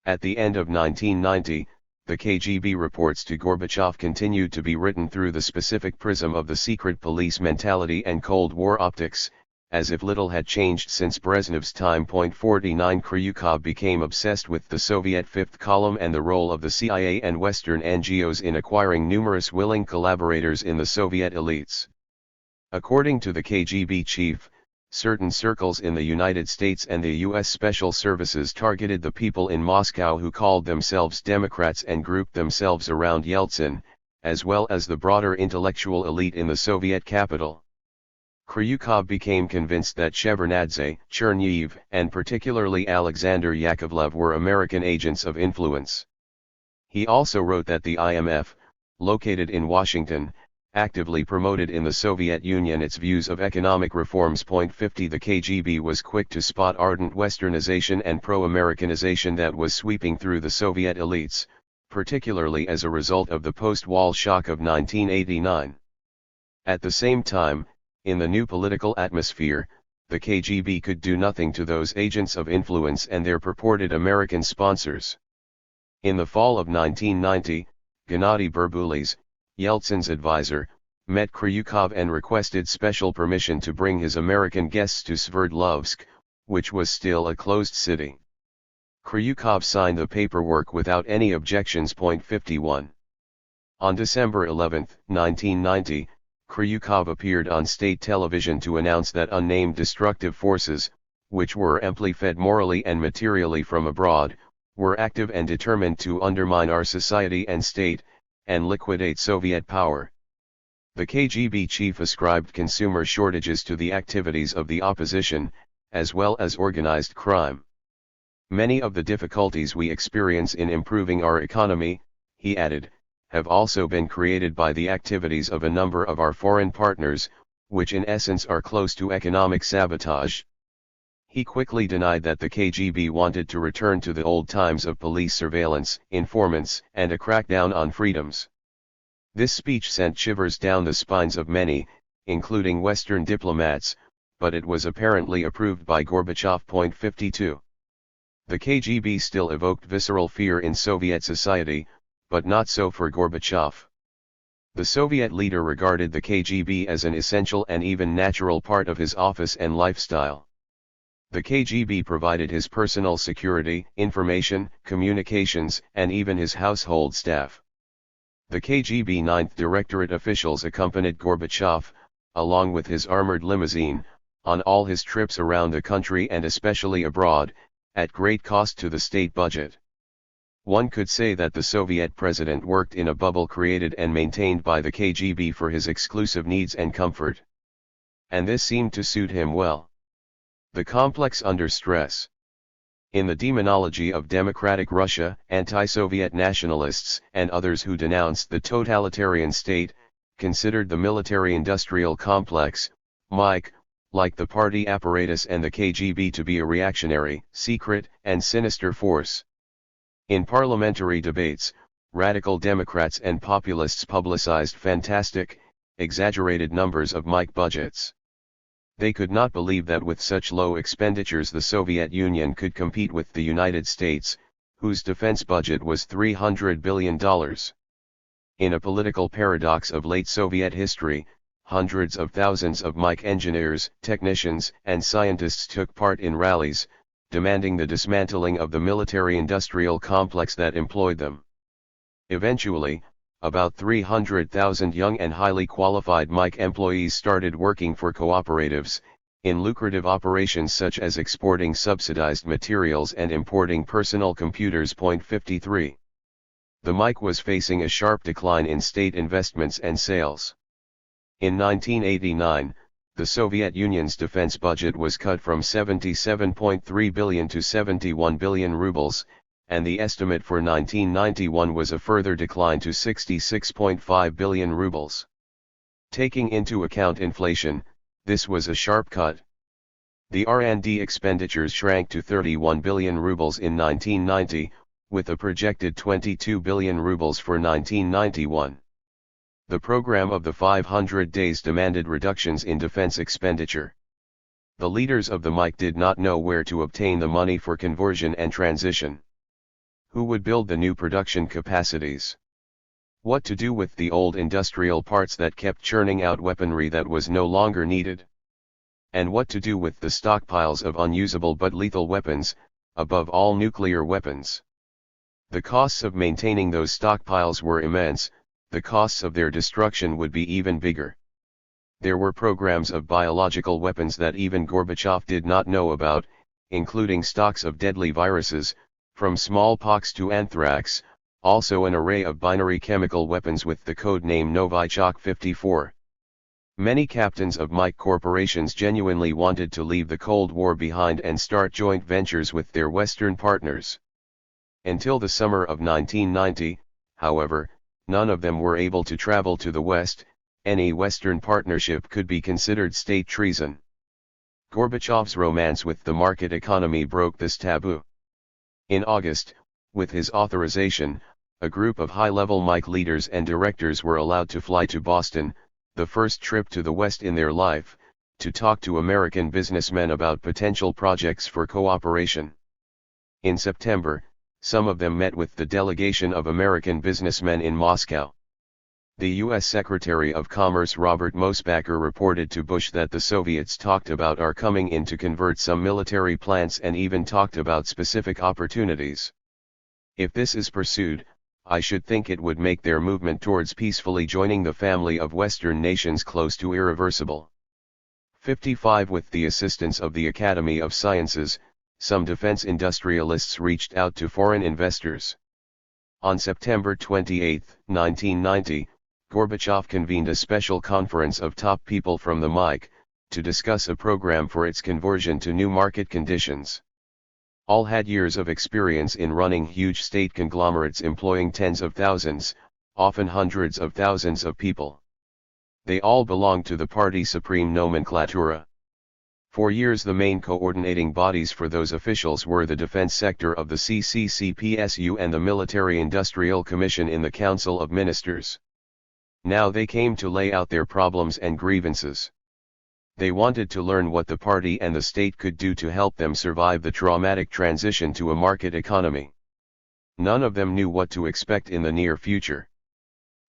At the end of 1990, the KGB reports to Gorbachev continued to be written through the specific prism of the secret police mentality and Cold War optics, as if little had changed since Brezhnev's time. 49. Kryukov became obsessed with the Soviet fifth column and the role of the CIA and Western NGOs in acquiring numerous willing collaborators in the Soviet elites. According to the KGB chief, certain circles in the United States and the U.S. Special Services targeted the people in Moscow who called themselves Democrats and grouped themselves around Yeltsin, as well as the broader intellectual elite in the Soviet capital. Kryukov became convinced that Shevardnadze, Cherniev, and particularly Alexander Yakovlev were American agents of influence. He also wrote that the IMF, located in Washington, actively promoted in the Soviet Union its views of economic reforms. 50. The KGB was quick to spot ardent westernization and pro-Americanization that was sweeping through the Soviet elites, particularly as a result of the post-wall shock of 1989. At the same time, in the new political atmosphere, the KGB could do nothing to those agents of influence and their purported American sponsors. In the fall of 1990, Gennady Berbulis, Yeltsin's advisor, met Kryukov and requested special permission to bring his American guests to Sverdlovsk, which was still a closed city. Kryukov signed the paperwork without any objections. 51. On December 11, 1990, Kryukov appeared on state television to announce that unnamed destructive forces, which were amply fed morally and materially from abroad, were active and determined to undermine our society and state, and liquidate Soviet power. The KGB chief ascribed consumer shortages to the activities of the opposition, as well as organized crime. Many of the difficulties we experience in improving our economy, he added, have also been created by the activities of a number of our foreign partners, which in essence are close to economic sabotage. He quickly denied that the KGB wanted to return to the old times of police surveillance, informants, and a crackdown on freedoms. This speech sent shivers down the spines of many, including Western diplomats, but it was apparently approved by Gorbachev. 52. The KGB still evoked visceral fear in Soviet society, but not so for Gorbachev. The Soviet leader regarded the KGB as an essential and even natural part of his office and lifestyle. The KGB provided his personal security, information, communications, and even his household staff. The KGB 9th Directorate officials accompanied Gorbachev, along with his armored limousine, on all his trips around the country and especially abroad, at great cost to the state budget. One could say that the Soviet president worked in a bubble created and maintained by the KGB for his exclusive needs and comfort. And this seemed to suit him well. The complex under stress. In the demonology of democratic Russia, anti-Soviet nationalists and others who denounced the totalitarian state, considered the military-industrial complex, MIC, like the party apparatus and the KGB to be a reactionary, secret, and sinister force. In parliamentary debates, radical Democrats and populists publicized fantastic, exaggerated numbers of MIC budgets. They could not believe that with such low expenditures the Soviet Union could compete with the United States, whose defense budget was $300 billion. In a political paradox of late Soviet history, hundreds of thousands of MIC engineers, technicians, and scientists took part in rallies, demanding the dismantling of the military-industrial complex that employed them. Eventually, about 300,000 young and highly qualified MIC employees started working for cooperatives, in lucrative operations such as exporting subsidized materials and importing personal computers. 53. The MIC was facing a sharp decline in state investments and sales. In 1989, the Soviet Union's defense budget was cut from 77.3 billion to 71 billion rubles, and the estimate for 1991 was a further decline to 66.5 billion rubles. Taking into account inflation, this was a sharp cut. The R&D expenditures shrank to 31 billion rubles in 1990, with a projected 22 billion rubles for 1991. The program of the 500 days demanded reductions in defense expenditure. The leaders of the MIC did not know where to obtain the money for conversion and transition. Who would build the new production capacities? What to do with the old industrial parts that kept churning out weaponry that was no longer needed? And what to do with the stockpiles of unusable but lethal weapons, above all nuclear weapons? The costs of maintaining those stockpiles were immense, the costs of their destruction would be even bigger. There were programs of biological weapons that even Gorbachev did not know about, including stocks of deadly viruses, from smallpox to anthrax, also an array of binary chemical weapons with the code name Novichok 54. Many captains of MIC corporations genuinely wanted to leave the Cold War behind and start joint ventures with their Western partners. Until the summer of 1990, however, none of them were able to travel to the West. Any Western partnership could be considered state treason. Gorbachev's romance with the market economy broke this taboo. In August, with his authorization, a group of high-level MIC leaders and directors were allowed to fly to Boston, the first trip to the West in their life, to talk to American businessmen about potential projects for cooperation. In September, some of them met with the delegation of American businessmen in Moscow. The U.S. Secretary of Commerce Robert Mosbacher reported to Bush that the Soviets talked about our coming in to convert some military plants and even talked about specific opportunities. If this is pursued, I should think it would make their movement towards peacefully joining the family of Western nations close to irreversible. 55. With the assistance of the Academy of Sciences, some defense industrialists reached out to foreign investors. On September 28, 1990, Gorbachev convened a special conference of top people from the MIC, to discuss a program for its conversion to new market conditions. All had years of experience in running huge state conglomerates employing tens of thousands, often hundreds of thousands of people. They all belonged to the party supreme nomenclatura. For years the main coordinating bodies for those officials were the defense sector of the CCCPSU and the Military Industrial Commission in the Council of Ministers. Now they came to lay out their problems and grievances. They wanted to learn what the party and the state could do to help them survive the traumatic transition to a market economy. None of them knew what to expect in the near future.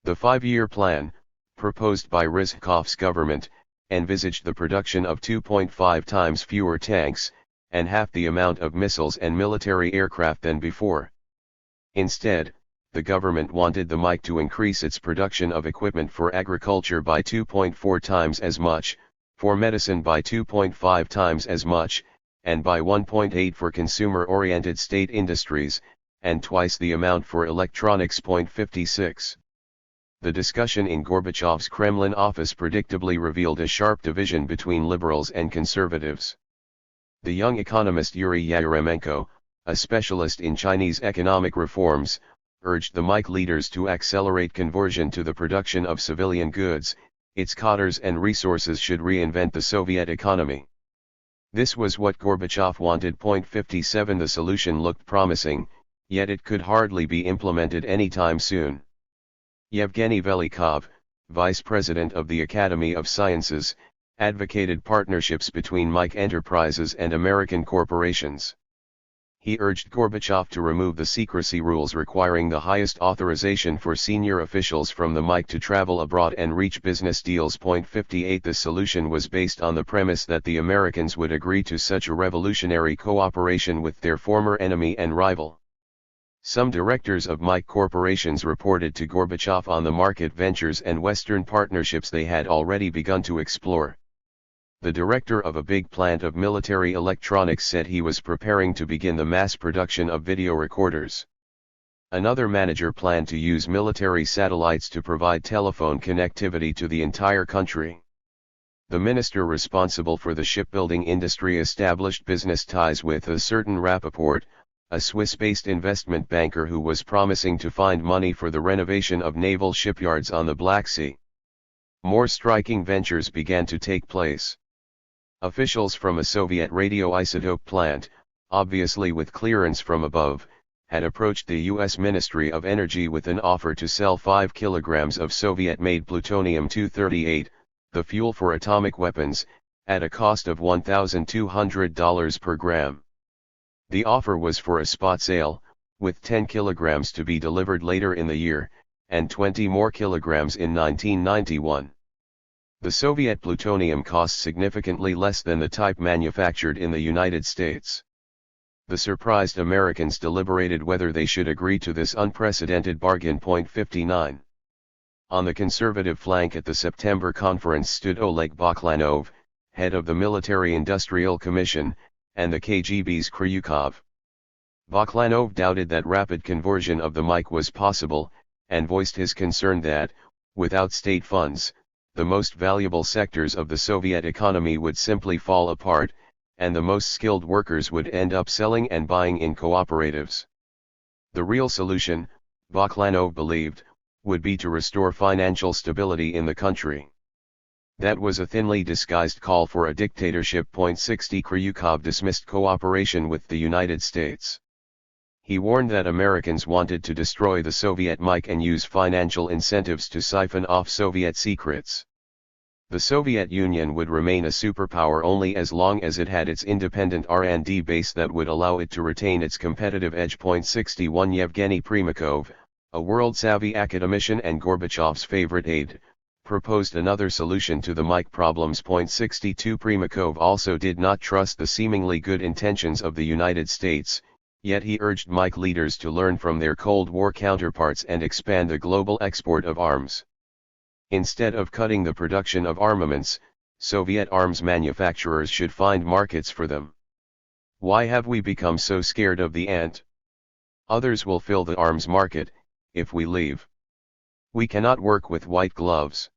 The 5-year plan, proposed by Rizhkov's government, envisaged the production of 2.5 times fewer tanks, and half the amount of missiles and military aircraft than before. Instead, the government wanted the MiC to increase its production of equipment for agriculture by 2.4 times as much, for medicine by 2.5 times as much, and by 1.8 for consumer-oriented state industries, and twice the amount for electronics. 56. The discussion in Gorbachev's Kremlin office predictably revealed a sharp division between liberals and conservatives. The young economist Yuri Yaremenko, a specialist in Chinese economic reforms, urged the MiC leaders to accelerate conversion to the production of civilian goods. Its cadres and resources should reinvent the Soviet economy. This was what Gorbachev wanted. 57. The solution looked promising, yet it could hardly be implemented anytime soon. Yevgeny Velikov, vice president of the Academy of Sciences, advocated partnerships between MiC enterprises and American corporations. He urged Gorbachev to remove the secrecy rules requiring the highest authorization for senior officials from the MiC to travel abroad and reach business deals. 58. The solution was based on the premise that the Americans would agree to such a revolutionary cooperation with their former enemy and rival. Some directors of MiC corporations reported to Gorbachev on the market ventures and Western partnerships they had already begun to explore. The director of a big plant of military electronics said he was preparing to begin the mass production of video recorders. Another manager planned to use military satellites to provide telephone connectivity to the entire country. The minister responsible for the shipbuilding industry established business ties with a certain Rappaport, a Swiss-based investment banker who was promising to find money for the renovation of naval shipyards on the Black Sea. More striking ventures began to take place. Officials from a Soviet radioisotope plant, obviously with clearance from above, had approached the U.S. Ministry of Energy with an offer to sell 5 kilograms of Soviet-made plutonium-238, the fuel for atomic weapons, at a cost of $1,200 per gram. The offer was for a spot sale, with 10 kilograms to be delivered later in the year, and 20 more kilograms in 1991. The Soviet plutonium cost significantly less than the type manufactured in the United States. The surprised Americans deliberated whether they should agree to this unprecedented bargain. 59. On the conservative flank at the September conference stood Oleg Baklanov, head of the Military Industrial Commission, and the KGB's Kryukov. Baklanov doubted that rapid conversion of the MiC was possible, and voiced his concern that, without state funds, the most valuable sectors of the Soviet economy would simply fall apart, and the most skilled workers would end up selling and buying in cooperatives. The real solution, Baklanov believed, would be to restore financial stability in the country. That was a thinly disguised call for a dictatorship. 60. Kryukov dismissed cooperation with the United States. He warned that Americans wanted to destroy the Soviet MiC and use financial incentives to siphon off Soviet secrets. The Soviet Union would remain a superpower only as long as it had its independent R&D base that would allow it to retain its competitive edge. 61. Yevgeny Primakov, a world-savvy academician and Gorbachev's favorite aide, proposed another solution to the MiC problems. 62. Primakov also did not trust the seemingly good intentions of the United States, yet he urged MiC leaders to learn from their Cold War counterparts and expand the global export of arms. Instead of cutting the production of armaments, Soviet arms manufacturers should find markets for them. Why have we become so scared of the ant? Others will fill the arms market, if we leave. We cannot work with white gloves.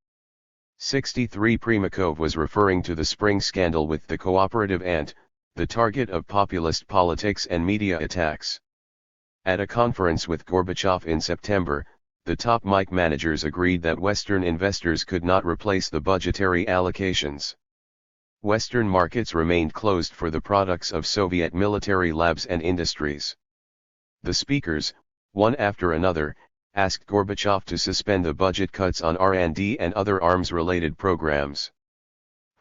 63. Primakov was referring to the spring scandal with the cooperative ant, the target of populist politics and media attacks. At a conference with Gorbachev in September, the top MiC managers agreed that Western investors could not replace the budgetary allocations. Western markets remained closed for the products of Soviet military labs and industries. The speakers, one after another, asked Gorbachev to suspend the budget cuts on R&D and other arms-related programs.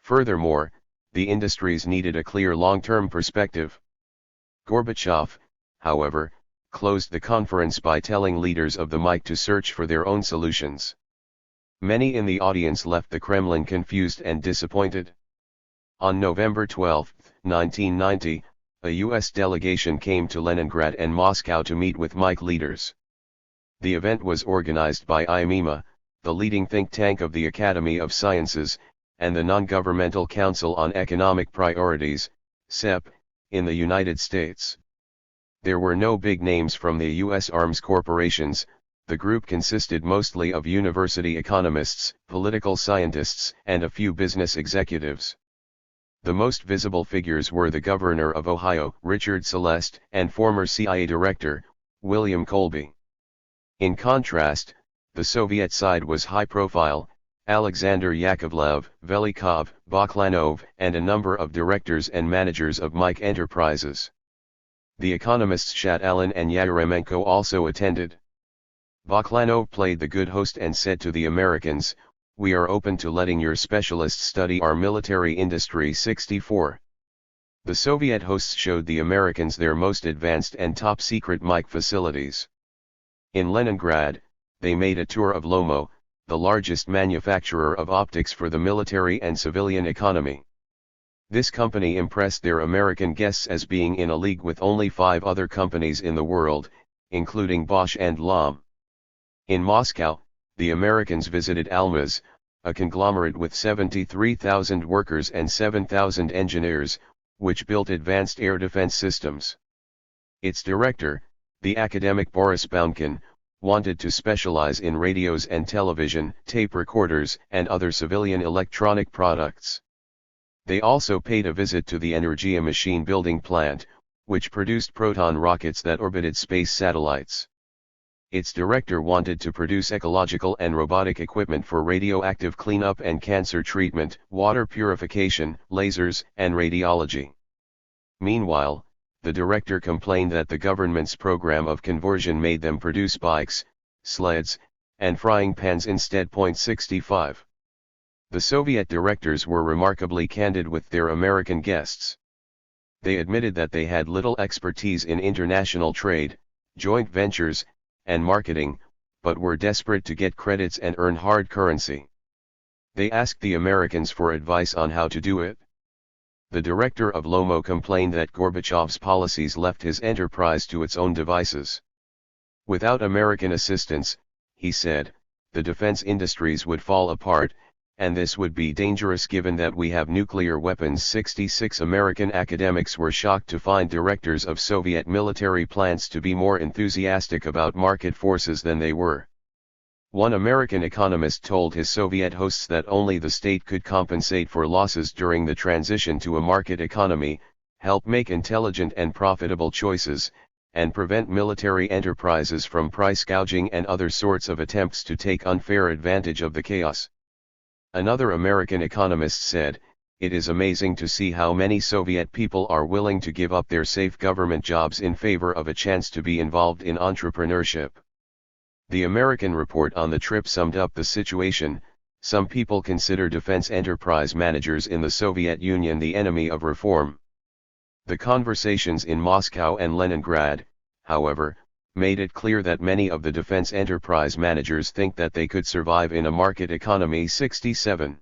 Furthermore, the industries needed a clear long-term perspective. Gorbachev, however, closed the conference by telling leaders of the MiC to search for their own solutions. Many in the audience left the Kremlin confused and disappointed. On November 12, 1990, a U.S. delegation came to Leningrad and Moscow to meet with MIC leaders. The event was organized by IMEMA, the leading think tank of the Academy of Sciences, and the Non-Governmental Council on Economic Priorities, CEP, in the United States. There were no big names from the U.S. arms corporations. The group consisted mostly of university economists, political scientists, and a few business executives. The most visible figures were the governor of Ohio, Richard Celeste, and former CIA director, William Colby. In contrast, the Soviet side was high-profile. Alexander Yakovlev, Velikov, Baklanov, and a number of directors and managers of MIC enterprises. The economists Shatalin and Yaremenko also attended. Baklanov played the good host and said to the Americans, "We are open to letting your specialists study our military industry." 64. The Soviet hosts showed the Americans their most advanced and top-secret MIC facilities. In Leningrad, they made a tour of Lomo, the largest manufacturer of optics for the military and civilian economy. This company impressed their American guests as being in a league with only 5 other companies in the world, including Bosch and Lam. In Moscow, the Americans visited Almaz, a conglomerate with 73,000 workers and 7,000 engineers, which built advanced air defense systems. Its director, the academic Boris Baumkin, wanted to specialize in radios and television, tape recorders, and other civilian electronic products. They also paid a visit to the Energia machine building plant, which produced proton rockets that orbited space satellites. Its director wanted to produce ecological and robotic equipment for radioactive cleanup and cancer treatment, water purification, lasers, and radiology. Meanwhile, the director complained that the government's program of conversion made them produce bikes, sleds, and frying pans instead. 65. The Soviet directors were remarkably candid with their American guests. They admitted that they had little expertise in international trade, joint ventures, and marketing, but were desperate to get credits and earn hard currency. They asked the Americans for advice on how to do it. The director of Lomo complained that Gorbachev's policies left his enterprise to its own devices. Without American assistance, he said, the defense industries would fall apart, and this would be dangerous given that we have nuclear weapons. 66 American academics were shocked to find directors of Soviet military plants to be more enthusiastic about market forces than they were. One American economist told his Soviet hosts that only the state could compensate for losses during the transition to a market economy, help make intelligent and profitable choices, and prevent military enterprises from price gouging and other sorts of attempts to take unfair advantage of the chaos. Another American economist said, "It is amazing to see how many Soviet people are willing to give up their safe government jobs in favor of a chance to be involved in entrepreneurship." The American report on the trip summed up the situation. Some people consider defense enterprise managers in the Soviet Union the enemy of reform. The conversations in Moscow and Leningrad, however, made it clear that many of the defense enterprise managers think that they could survive in a market economy. 67.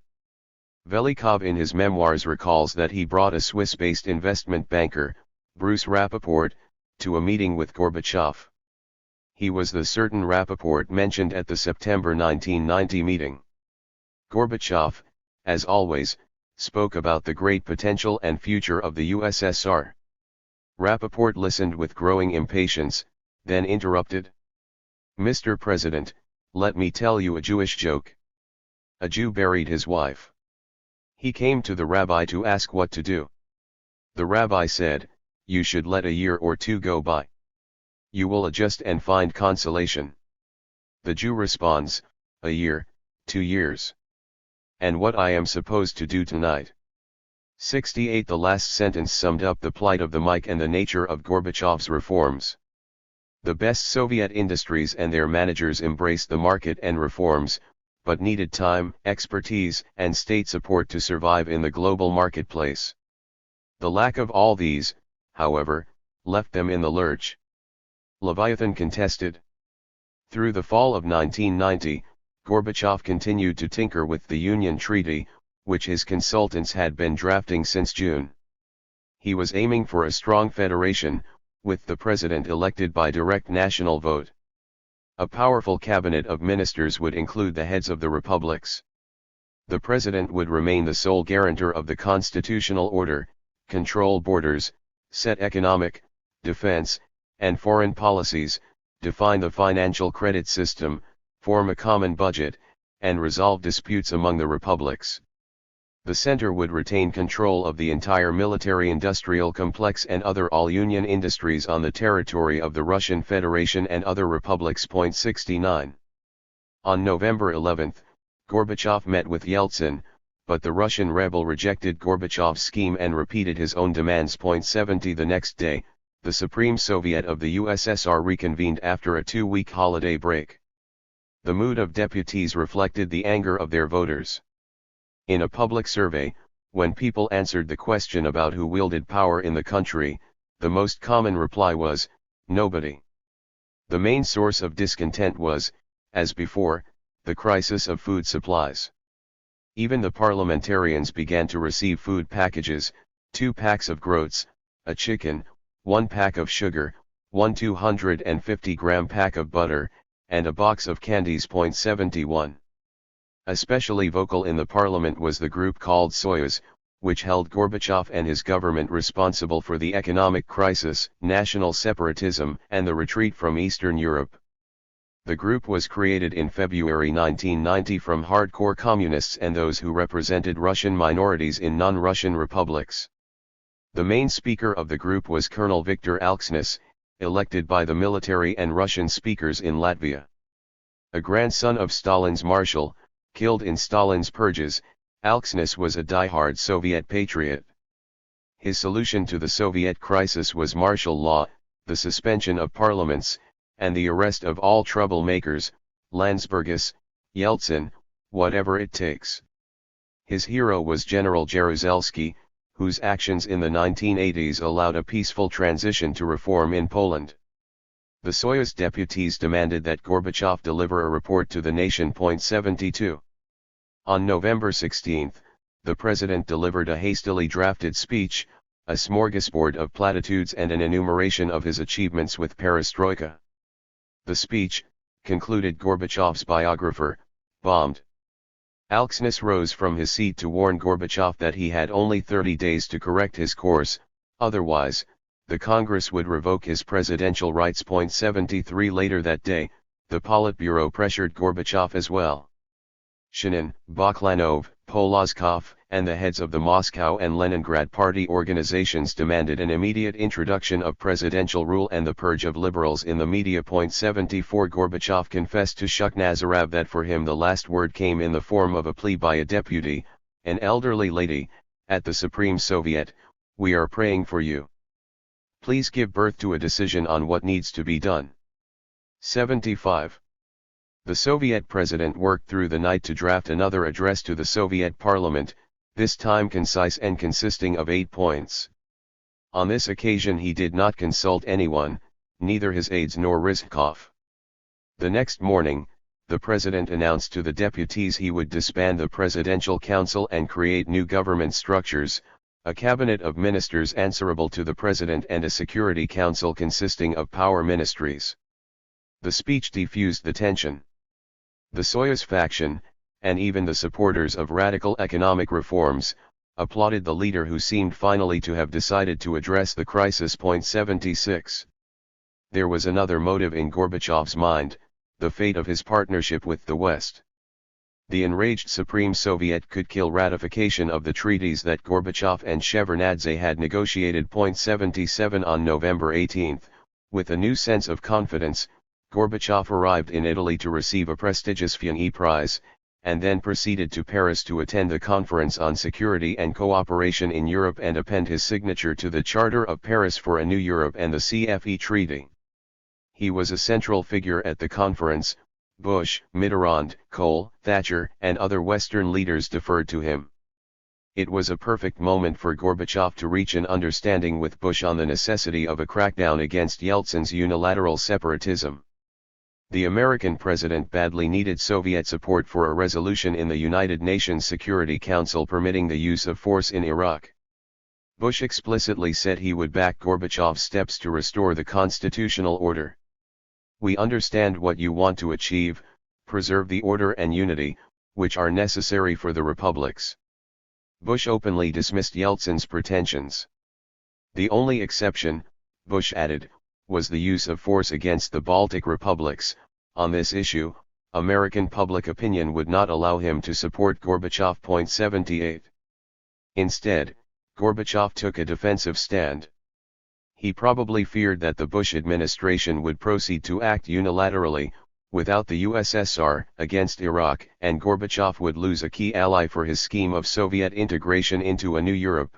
Velikov in his memoirs recalls that he brought a Swiss-based investment banker, Bruce Rappaport, to a meeting with Gorbachev. He was the certain Rappaport mentioned at the September 1990 meeting. Gorbachev, as always, spoke about the great potential and future of the USSR. Rappaport listened with growing impatience, then interrupted. "Mr. President, let me tell you a Jewish joke. A Jew buried his wife. He came to the rabbi to ask what to do. The rabbi said, 'You should let a year or 2 go by. You will adjust and find consolation.' The Jew responds, 'A year, 2 years. And what I am supposed to do tonight?' 68. The last sentence summed up the plight of the MIC and the nature of Gorbachev's reforms. The best Soviet industries and their managers embraced the market and reforms, but needed time, expertise, and state support to survive in the global marketplace. The lack of all these, however, left them in the lurch. Leviathan contested. Through the fall of 1990, Gorbachev continued to tinker with the Union Treaty, which his consultants had been drafting since June. He was aiming for a strong federation, with the president elected by direct national vote. A powerful cabinet of ministers would include the heads of the republics. The president would remain the sole guarantor of the constitutional order, control borders, set economic, defense, and foreign policies, define the financial credit system, form a common budget, and resolve disputes among the republics. The center would retain control of the entire military-industrial complex and other all-union industries on the territory of the Russian Federation and other republics. 69. On November 11, Gorbachev met with Yeltsin, but the Russian rebel rejected Gorbachev's scheme and repeated his own demands. 70. The next day, the Supreme Soviet of the USSR reconvened after a 2-week holiday break. The mood of deputies reflected the anger of their voters. In a public survey, when people answered the question about who wielded power in the country, the most common reply was, nobody. The main source of discontent was, as before, the crisis of food supplies. Even the parliamentarians began to receive food packages, 2 packs of groats, a chicken, 1 pack of sugar, 1 250-gram pack of butter, and a box of candies. 71. Especially vocal in the parliament was the group called Soyuz, which held Gorbachev and his government responsible for the economic crisis, national separatism, and the retreat from Eastern Europe. The group was created in February 1990 from hardcore communists and those who represented Russian minorities in non-Russian republics. The main speaker of the group was Colonel Viktor Alksnis, elected by the military and Russian speakers in Latvia. A grandson of Stalin's marshal, killed in Stalin's purges, Alksnis was a die-hard Soviet patriot. His solution to the Soviet crisis was martial law, the suspension of parliaments, and the arrest of all troublemakers, Landsbergis, Yeltsin, whatever it takes. His hero was General Jaruzelski, whose actions in the 1980s allowed a peaceful transition to reform in Poland. The Soyuz deputies demanded that Gorbachev deliver a report to the nation. 72. On November 16, the president delivered a hastily drafted speech, a smorgasbord of platitudes and an enumeration of his achievements with perestroika. The speech, concluded Gorbachev's biographer, bombed. Alksnis rose from his seat to warn Gorbachev that he had only 30 days to correct his course, otherwise, the Congress would revoke his presidential rights. 73. Later that day, the Politburo pressured Gorbachev as well. Shinin, Baklanov, Polozkov, and the heads of the Moscow and Leningrad party organizations demanded an immediate introduction of presidential rule and the purge of liberals in the media. 74. Gorbachev confessed to Shukhnazarov that for him the last word came in the form of a plea by a deputy, an elderly lady, at the Supreme Soviet: "We are praying for you. Please give birth to a decision on what needs to be done." 75. The Soviet president worked through the night to draft another address to the Soviet parliament, this time concise and consisting of 8 points. On this occasion he did not consult anyone, neither his aides nor Rizhkov. The next morning, the president announced to the deputies he would disband the Presidential Council and create new government structures, a cabinet of ministers answerable to the president and a security council consisting of power ministries. The speech diffused the tension. The Soyuz faction, and even the supporters of radical economic reforms, applauded the leader who seemed finally to have decided to address the crisis. 76. There was another motive in Gorbachev's mind, the fate of his partnership with the West. The enraged Supreme Soviet could kill ratification of the treaties that Gorbachev and Shevardnadze had negotiated. 77. On November 18, with a new sense of confidence, Gorbachev arrived in Italy to receive a prestigious Fianchi Prize, and then proceeded to Paris to attend the Conference on Security and Cooperation in Europe and append his signature to the Charter of Paris for a New Europe and the CFE Treaty. He was a central figure at the conference. Bush, Mitterrand, Kohl, Thatcher, and other Western leaders deferred to him. It was a perfect moment for Gorbachev to reach an understanding with Bush on the necessity of a crackdown against Yeltsin's unilateral separatism. The American president badly needed Soviet support for a resolution in the United Nations Security Council permitting the use of force in Iraq. Bush explicitly said he would back Gorbachev's steps to restore the constitutional order. "We understand what you want to achieve, preserve the order and unity, which are necessary for the republics." Bush openly dismissed Yeltsin's pretensions. The only exception, Bush added, was the use of force against the Baltic republics. On this issue, American public opinion would not allow him to support Gorbachev. 78. Instead, Gorbachev took a defensive stand. He probably feared that the Bush administration would proceed to act unilaterally, without the USSR, against Iraq, and Gorbachev would lose a key ally for his scheme of Soviet integration into a new Europe.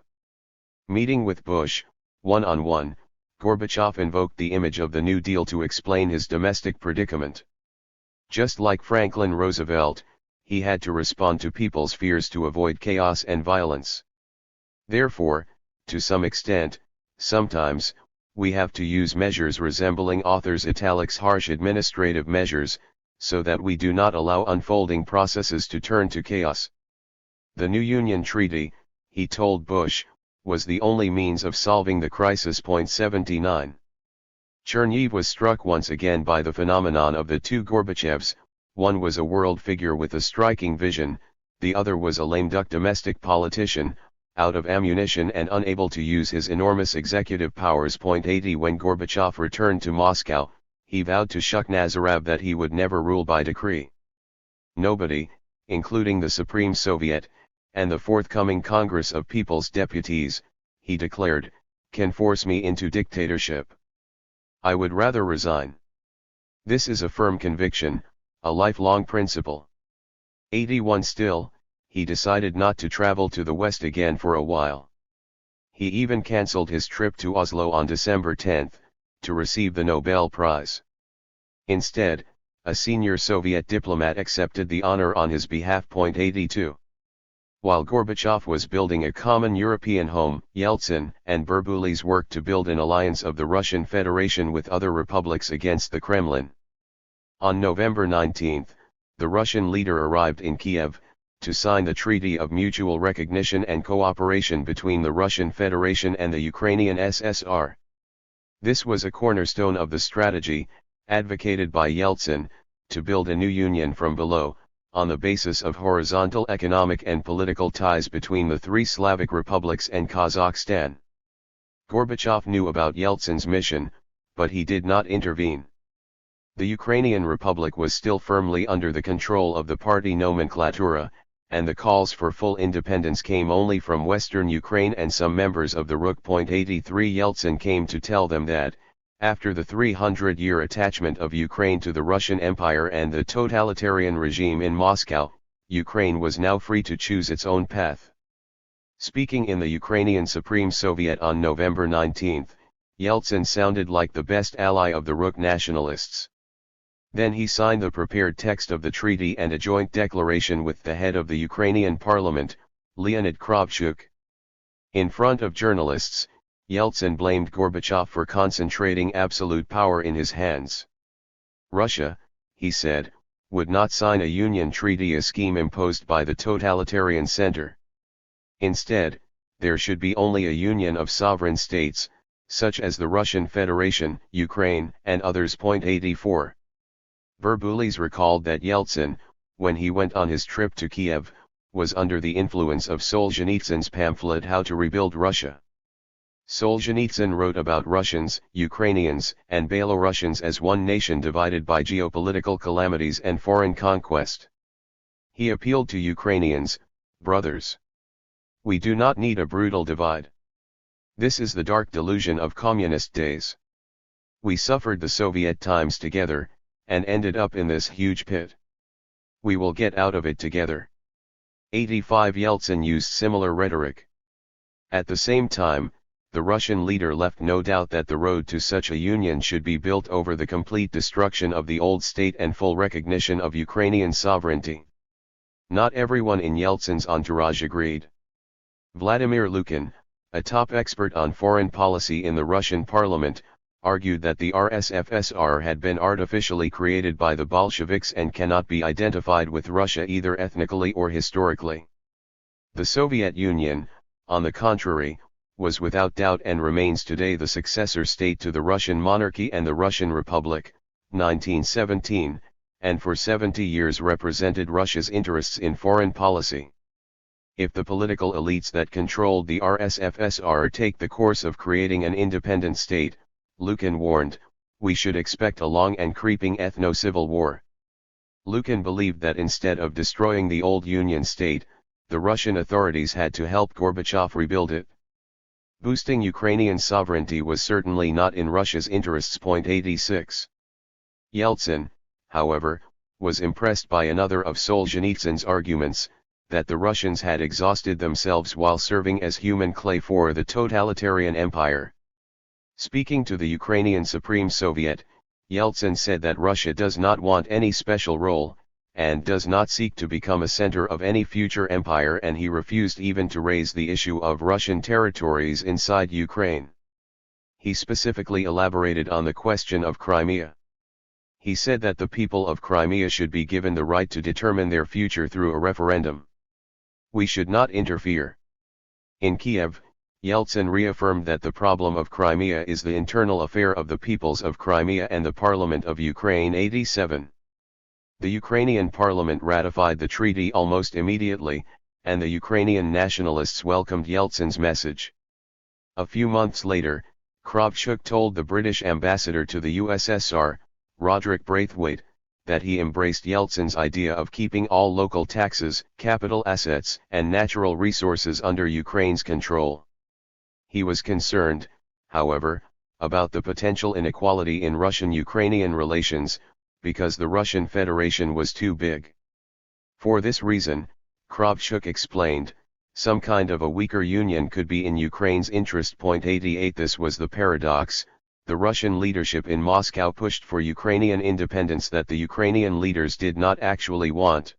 Meeting with Bush, one-on-one, Gorbachev invoked the image of the New Deal to explain his domestic predicament. Just like Franklin Roosevelt, he had to respond to people's fears to avoid chaos and violence. Therefore, to some extent, sometimes, we have to use measures resembling author's italics harsh administrative measures, so that we do not allow unfolding processes to turn to chaos. The New Union Treaty, he told Bush, was the only means of solving the crisis. 79. Chernihiv was struck once again by the phenomenon of the two Gorbachevs. One was a world figure with a striking vision, the other was a lame duck domestic politician, out of ammunition and unable to use his enormous executive powers. 80. When Gorbachev returned to Moscow, he vowed to Shukh Nazarbayev that he would never rule by decree. "Nobody, including the Supreme Soviet, and the forthcoming Congress of People's Deputies," he declared, "can force me into dictatorship. I would rather resign." This is a firm conviction, a lifelong principle. 81. Still, he decided not to travel to the West again for a while. He even cancelled his trip to Oslo on December 10, to receive the Nobel Prize. Instead, a senior Soviet diplomat accepted the honor on his behalf. 82. While Gorbachev was building a common European home, Yeltsin and Berbulis worked to build an alliance of the Russian Federation with other republics against the Kremlin. On November 19, the Russian leader arrived in Kiev, to sign the Treaty of Mutual Recognition and Cooperation between the Russian Federation and the Ukrainian SSR. This was a cornerstone of the strategy, advocated by Yeltsin, to build a new union from below, on the basis of horizontal economic and political ties between the three Slavic republics and Kazakhstan. Gorbachev knew about Yeltsin's mission, but he did not intervene. The Ukrainian Republic was still firmly under the control of the party nomenklatura, and the calls for full independence came only from western Ukraine and some members of the Rukh. 83. Yeltsin came to tell them that, after the 300-year attachment of Ukraine to the Russian Empire and the totalitarian regime in Moscow, Ukraine was now free to choose its own path. Speaking in the Ukrainian Supreme Soviet on November 19, Yeltsin sounded like the best ally of the Rukh nationalists. Then he signed the prepared text of the treaty and a joint declaration with the head of the Ukrainian parliament, Leonid Kravchuk. In front of journalists, Yeltsin blamed Gorbachev for concentrating absolute power in his hands. Russia, he said, would not sign a union treaty, a scheme imposed by the totalitarian center. Instead, there should be only a union of sovereign states, such as the Russian Federation, Ukraine, and others. 84. Berbulis recalled that Yeltsin, when he went on his trip to Kiev, was under the influence of Solzhenitsyn's pamphlet How to Rebuild Russia. Solzhenitsyn wrote about Russians, Ukrainians, and Belarusians as one nation divided by geopolitical calamities and foreign conquest. He appealed to Ukrainians, brothers. We do not need a brutal divide. This is the dark delusion of communist days. We suffered the Soviet times together, and ended up in this huge pit. We will get out of it together. 85. Yeltsin used similar rhetoric. At the same time, the Russian leader left no doubt that the road to such a union should be built over the complete destruction of the old state and full recognition of Ukrainian sovereignty. Not everyone in Yeltsin's entourage agreed. Vladimir Lukin, a top expert on foreign policy in the Russian parliament, argued that the RSFSR had been artificially created by the Bolsheviks and cannot be identified with Russia either ethnically or historically. The Soviet Union, on the contrary, was without doubt and remains today the successor state to the Russian monarchy and the Russian Republic, 1917, and for 70 years represented Russia's interests in foreign policy. If the political elites that controlled the RSFSR take the course of creating an independent state, Lukin warned, we should expect a long and creeping ethno-civil war. Lukin believed that instead of destroying the old Union state, the Russian authorities had to help Gorbachev rebuild it. Boosting Ukrainian sovereignty was certainly not in Russia's interests. 86. Yeltsin, however, was impressed by another of Solzhenitsyn's arguments, that the Russians had exhausted themselves while serving as human clay for the totalitarian empire. Speaking to the Ukrainian Supreme Soviet, Yeltsin said that Russia does not want any special role, and does not seek to become a center of any future empire, and he refused even to raise the issue of Russian territories inside Ukraine. He specifically elaborated on the question of Crimea. He said that the people of Crimea should be given the right to determine their future through a referendum. We should not interfere. In Kiev, Yeltsin reaffirmed that the problem of Crimea is the internal affair of the peoples of Crimea and the Parliament of Ukraine. 87. The Ukrainian parliament ratified the treaty almost immediately, and the Ukrainian nationalists welcomed Yeltsin's message. A few months later, Kravchuk told the British ambassador to the USSR, Roderick Braithwaite, that he embraced Yeltsin's idea of keeping all local taxes, capital assets, and natural resources under Ukraine's control. He was concerned, however, about the potential inequality in Russian-Ukrainian relations, because the Russian Federation was too big. For this reason, Kravchuk explained, some kind of a weaker union could be in Ukraine's interest. 88. This was the paradox. The Russian leadership in Moscow pushed for Ukrainian independence that the Ukrainian leaders did not actually want.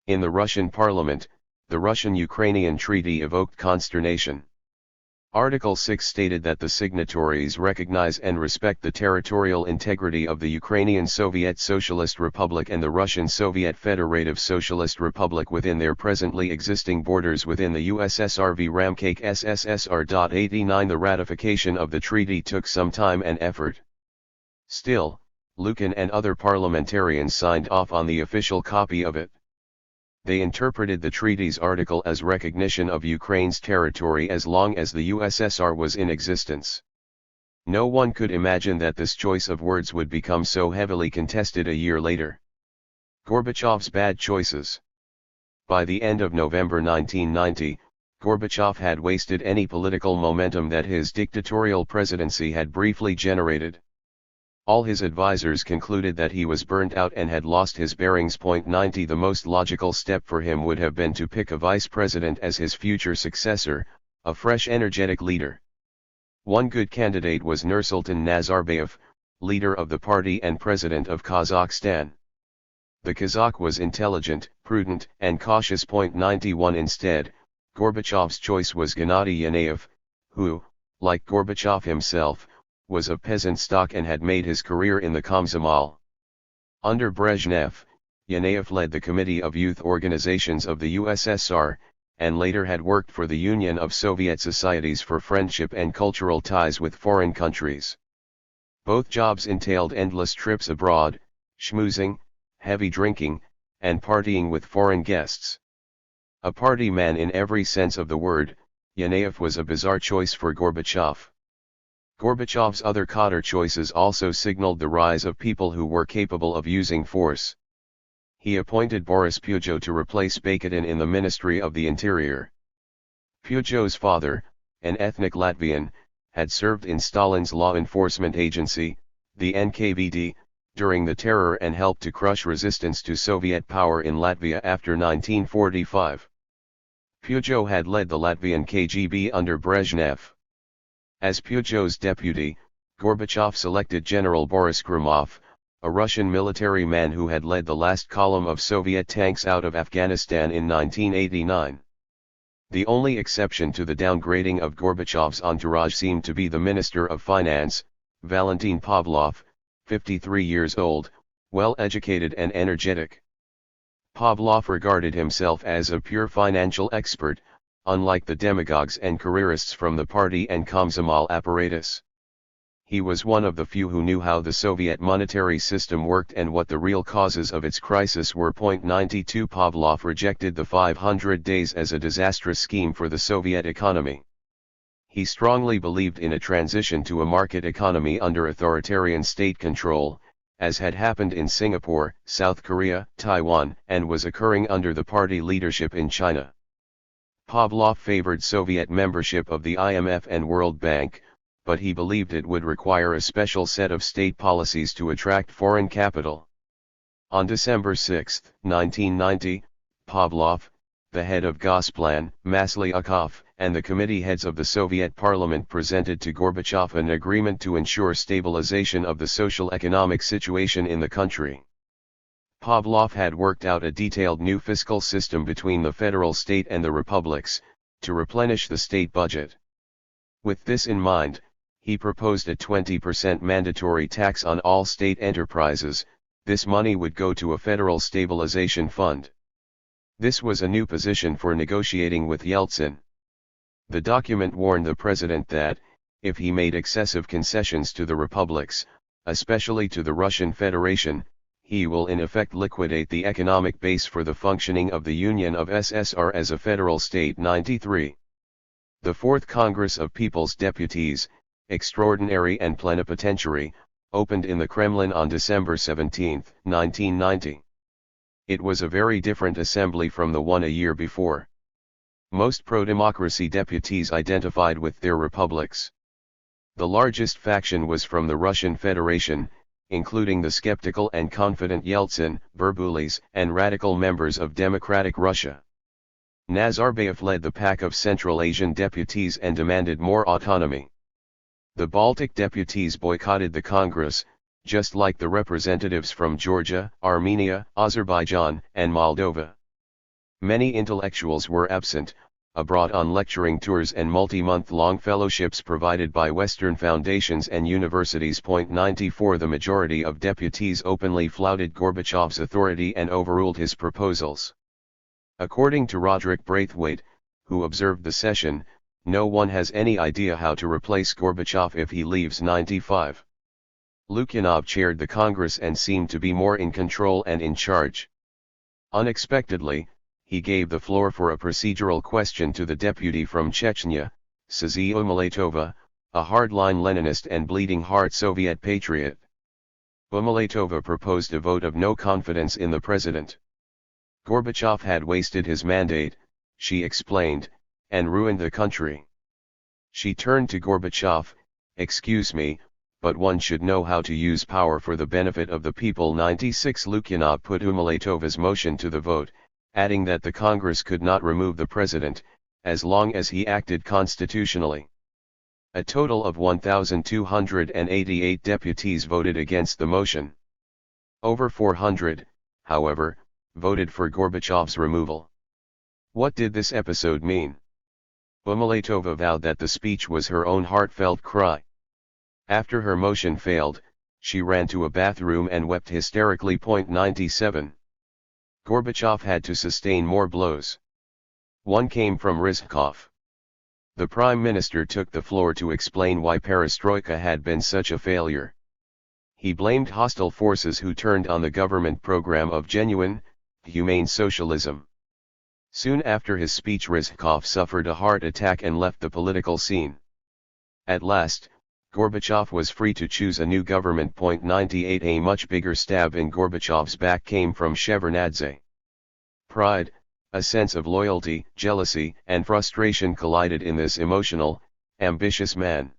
In the Russian parliament, the Russian-Ukrainian treaty evoked consternation. Article 6 stated that the signatories recognize and respect the territorial integrity of the Ukrainian Soviet Socialist Republic and the Russian Soviet Federative Socialist Republic within their presently existing borders within the USSR v. Ramcake SSSR. 89. The ratification of the treaty took some time and effort. Still, Lukin and other parliamentarians signed off on the official copy of it. They interpreted the treaty's article as recognition of Ukraine's territory as long as the USSR was in existence. No one could imagine that this choice of words would become so heavily contested a year later. Gorbachev's bad choices. By the end of November 1990, Gorbachev had wasted any political momentum that his dictatorial presidency had briefly generated. All his advisors concluded that he was burnt out and had lost his bearings. 90. The most logical step for him would have been to pick a vice president as his future successor, a fresh energetic leader. One good candidate was Nursultan Nazarbayev, leader of the party and president of Kazakhstan. The Kazakh was intelligent, prudent, and cautious. 91. Instead, Gorbachev's choice was Gennady Yanayev, who, like Gorbachev himself, was of peasant stock and had made his career in the Komsomol. Under Brezhnev, Yanayev led the Committee of Youth Organizations of the USSR, and later had worked for the Union of Soviet Societies for Friendship and Cultural Ties with Foreign Countries. Both jobs entailed endless trips abroad, schmoozing, heavy drinking, and partying with foreign guests. A party man in every sense of the word, Yanayev was a bizarre choice for Gorbachev. Gorbachev's other cadre choices also signaled the rise of people who were capable of using force. He appointed Boris Pujo to replace Baketin in the Ministry of the Interior. Pujo's father, an ethnic Latvian, had served in Stalin's law enforcement agency, the NKVD, during the terror and helped to crush resistance to Soviet power in Latvia after 1945. Pujo had led the Latvian KGB under Brezhnev. As Pujo's deputy, Gorbachev selected General Boris Gromov, a Russian military man who had led the last column of Soviet tanks out of Afghanistan in 1989. The only exception to the downgrading of Gorbachev's entourage seemed to be the Minister of Finance, Valentin Pavlov, 53 years old, well-educated and energetic. Pavlov regarded himself as a pure financial expert, unlike the demagogues and careerists from the party and Komsomol apparatus. He was one of the few who knew how the Soviet monetary system worked and what the real causes of its crisis were. 92 Pavlov rejected the 500 days as a disastrous scheme for the Soviet economy. He strongly believed in a transition to a market economy under authoritarian state control, as had happened in Singapore, South Korea, Taiwan, and was occurring under the party leadership in China. Pavlov favored Soviet membership of the IMF and World Bank, but he believed it would require a special set of state policies to attract foreign capital. On December 6, 1990, Pavlov, the head of Gosplan, Maslyakov, and the committee heads of the Soviet parliament presented to Gorbachev an agreement to ensure stabilization of the social-economic situation in the country. Pavlov had worked out a detailed new fiscal system between the federal state and the republics, to replenish the state budget. With this in mind, he proposed a 20% mandatory tax on all state enterprises. This money would go to a federal stabilization fund. This was a new position for negotiating with Yeltsin. The document warned the president that, if he made excessive concessions to the republics, especially to the Russian Federation, he will in effect liquidate the economic base for the functioning of the Union of SSR as a federal state. 93. The Fourth Congress of People's Deputies, Extraordinary and Plenipotentiary, opened in the Kremlin on December 17, 1990. It was a very different assembly from the one a year before. Most pro-democracy deputies identified with their republics. The largest faction was from the Russian Federation, including the skeptical and confident Yeltsin, Berbulis, and radical members of Democratic Russia. Nazarbayev led the pack of Central Asian deputies and demanded more autonomy. The Baltic deputies boycotted the Congress, just like the representatives from Georgia, Armenia, Azerbaijan, and Moldova. Many intellectuals were absent, abroad on lecturing tours and multi-month-long fellowships provided by Western foundations and universities. 94 The majority of deputies openly flouted Gorbachev's authority and overruled his proposals. According to Roderick Braithwaite, who observed the session, no one has any idea how to replace Gorbachev if he leaves. 95. Lukyanov chaired the Congress and seemed to be more in control and in charge. Unexpectedly, he gave the floor for a procedural question to the deputy from Chechnya, Sazia Umaletova, a hardline Leninist and bleeding heart Soviet patriot. Umaletova proposed a vote of no confidence in the president. Gorbachev had wasted his mandate, she explained, and ruined the country. She turned to Gorbachev, "Excuse me, but one should know how to use power for the benefit of the people." 96 Lukyanov put Umaletova's motion to the vote, adding that the Congress could not remove the president, as long as he acted constitutionally. A total of 1,288 deputies voted against the motion. Over 400, however, voted for Gorbachev's removal. What did this episode mean? Umaletova vowed that the speech was her own heartfelt cry. After her motion failed, she ran to a bathroom and wept hysterically. 97. Gorbachev had to sustain more blows. One came from Rizhkov. The Prime Minister took the floor to explain why perestroika had been such a failure. He blamed hostile forces who turned on the government program of genuine, humane socialism. Soon after his speech, Rizhkov suffered a heart attack and left the political scene. At last, Gorbachev was free to choose a new government. 98 A much bigger stab in Gorbachev's back came from Shevardnadze. Pride, a sense of loyalty, jealousy, and frustration collided in this emotional, ambitious man.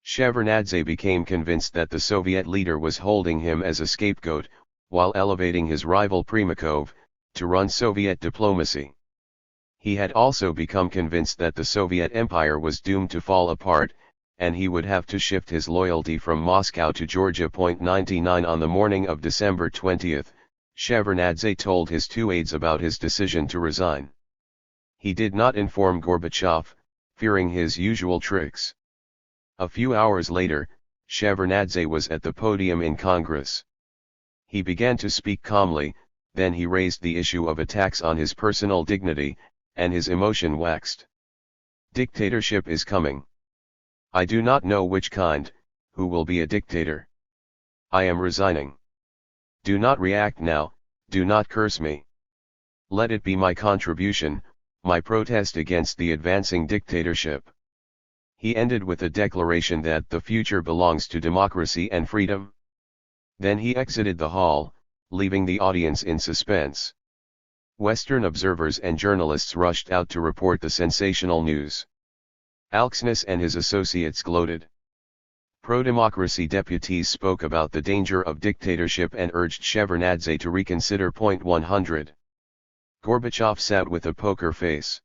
Shevardnadze became convinced that the Soviet leader was holding him as a scapegoat, while elevating his rival Primakov, to run Soviet diplomacy. He had also become convinced that the Soviet Empire was doomed to fall apart, and he would have to shift his loyalty from Moscow to Georgia. 99 On the morning of December 20, Shevardnadze told his two aides about his decision to resign. He did not inform Gorbachev, fearing his usual tricks. A few hours later, Shevardnadze was at the podium in Congress. He began to speak calmly, then he raised the issue of attacks on his personal dignity, and his emotion waxed. Dictatorship is coming. I do not know which kind, who will be a dictator. I am resigning. Do not react now, do not curse me. Let it be my contribution, my protest against the advancing dictatorship. He ended with a declaration that the future belongs to democracy and freedom. Then he exited the hall, leaving the audience in suspense. Western observers and journalists rushed out to report the sensational news. Alksnis and his associates gloated. Pro-democracy deputies spoke about the danger of dictatorship and urged Shevardnadze to reconsider. 100. Gorbachev sat with a poker face.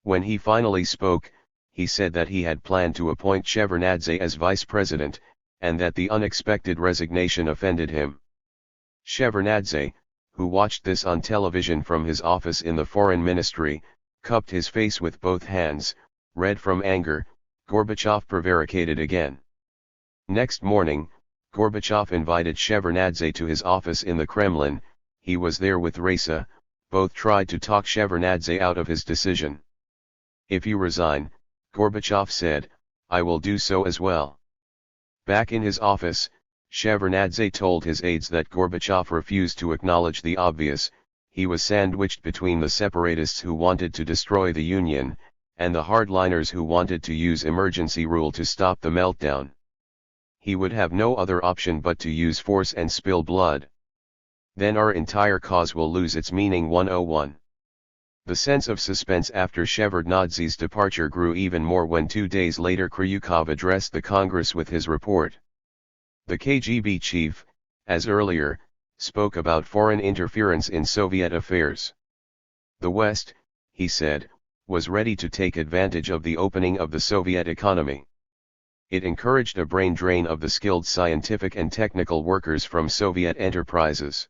When he finally spoke, he said that he had planned to appoint Shevardnadze as vice president, and that the unexpected resignation offended him. Shevardnadze, who watched this on television from his office in the foreign ministry, cupped his face with both hands, red from anger. Gorbachev prevaricated again. Next morning, Gorbachev invited Shevardnadze to his office in the Kremlin. He was there with Raisa. Both tried to talk Shevardnadze out of his decision. If you resign, Gorbachev said, I will do so as well. Back in his office, Shevardnadze told his aides that Gorbachev refused to acknowledge the obvious. He was sandwiched between the separatists who wanted to destroy the Union, and the hardliners who wanted to use emergency rule to stop the meltdown. He would have no other option but to use force and spill blood. Then our entire cause will lose its meaning. 101. The sense of suspense after Shevardnadze's departure grew even more when 2 days later Kryukov addressed the Congress with his report. The KGB chief, as earlier, spoke about foreign interference in Soviet affairs. The West, he said, was ready to take advantage of the opening of the Soviet economy. It encouraged a brain drain of the skilled scientific and technical workers from Soviet enterprises.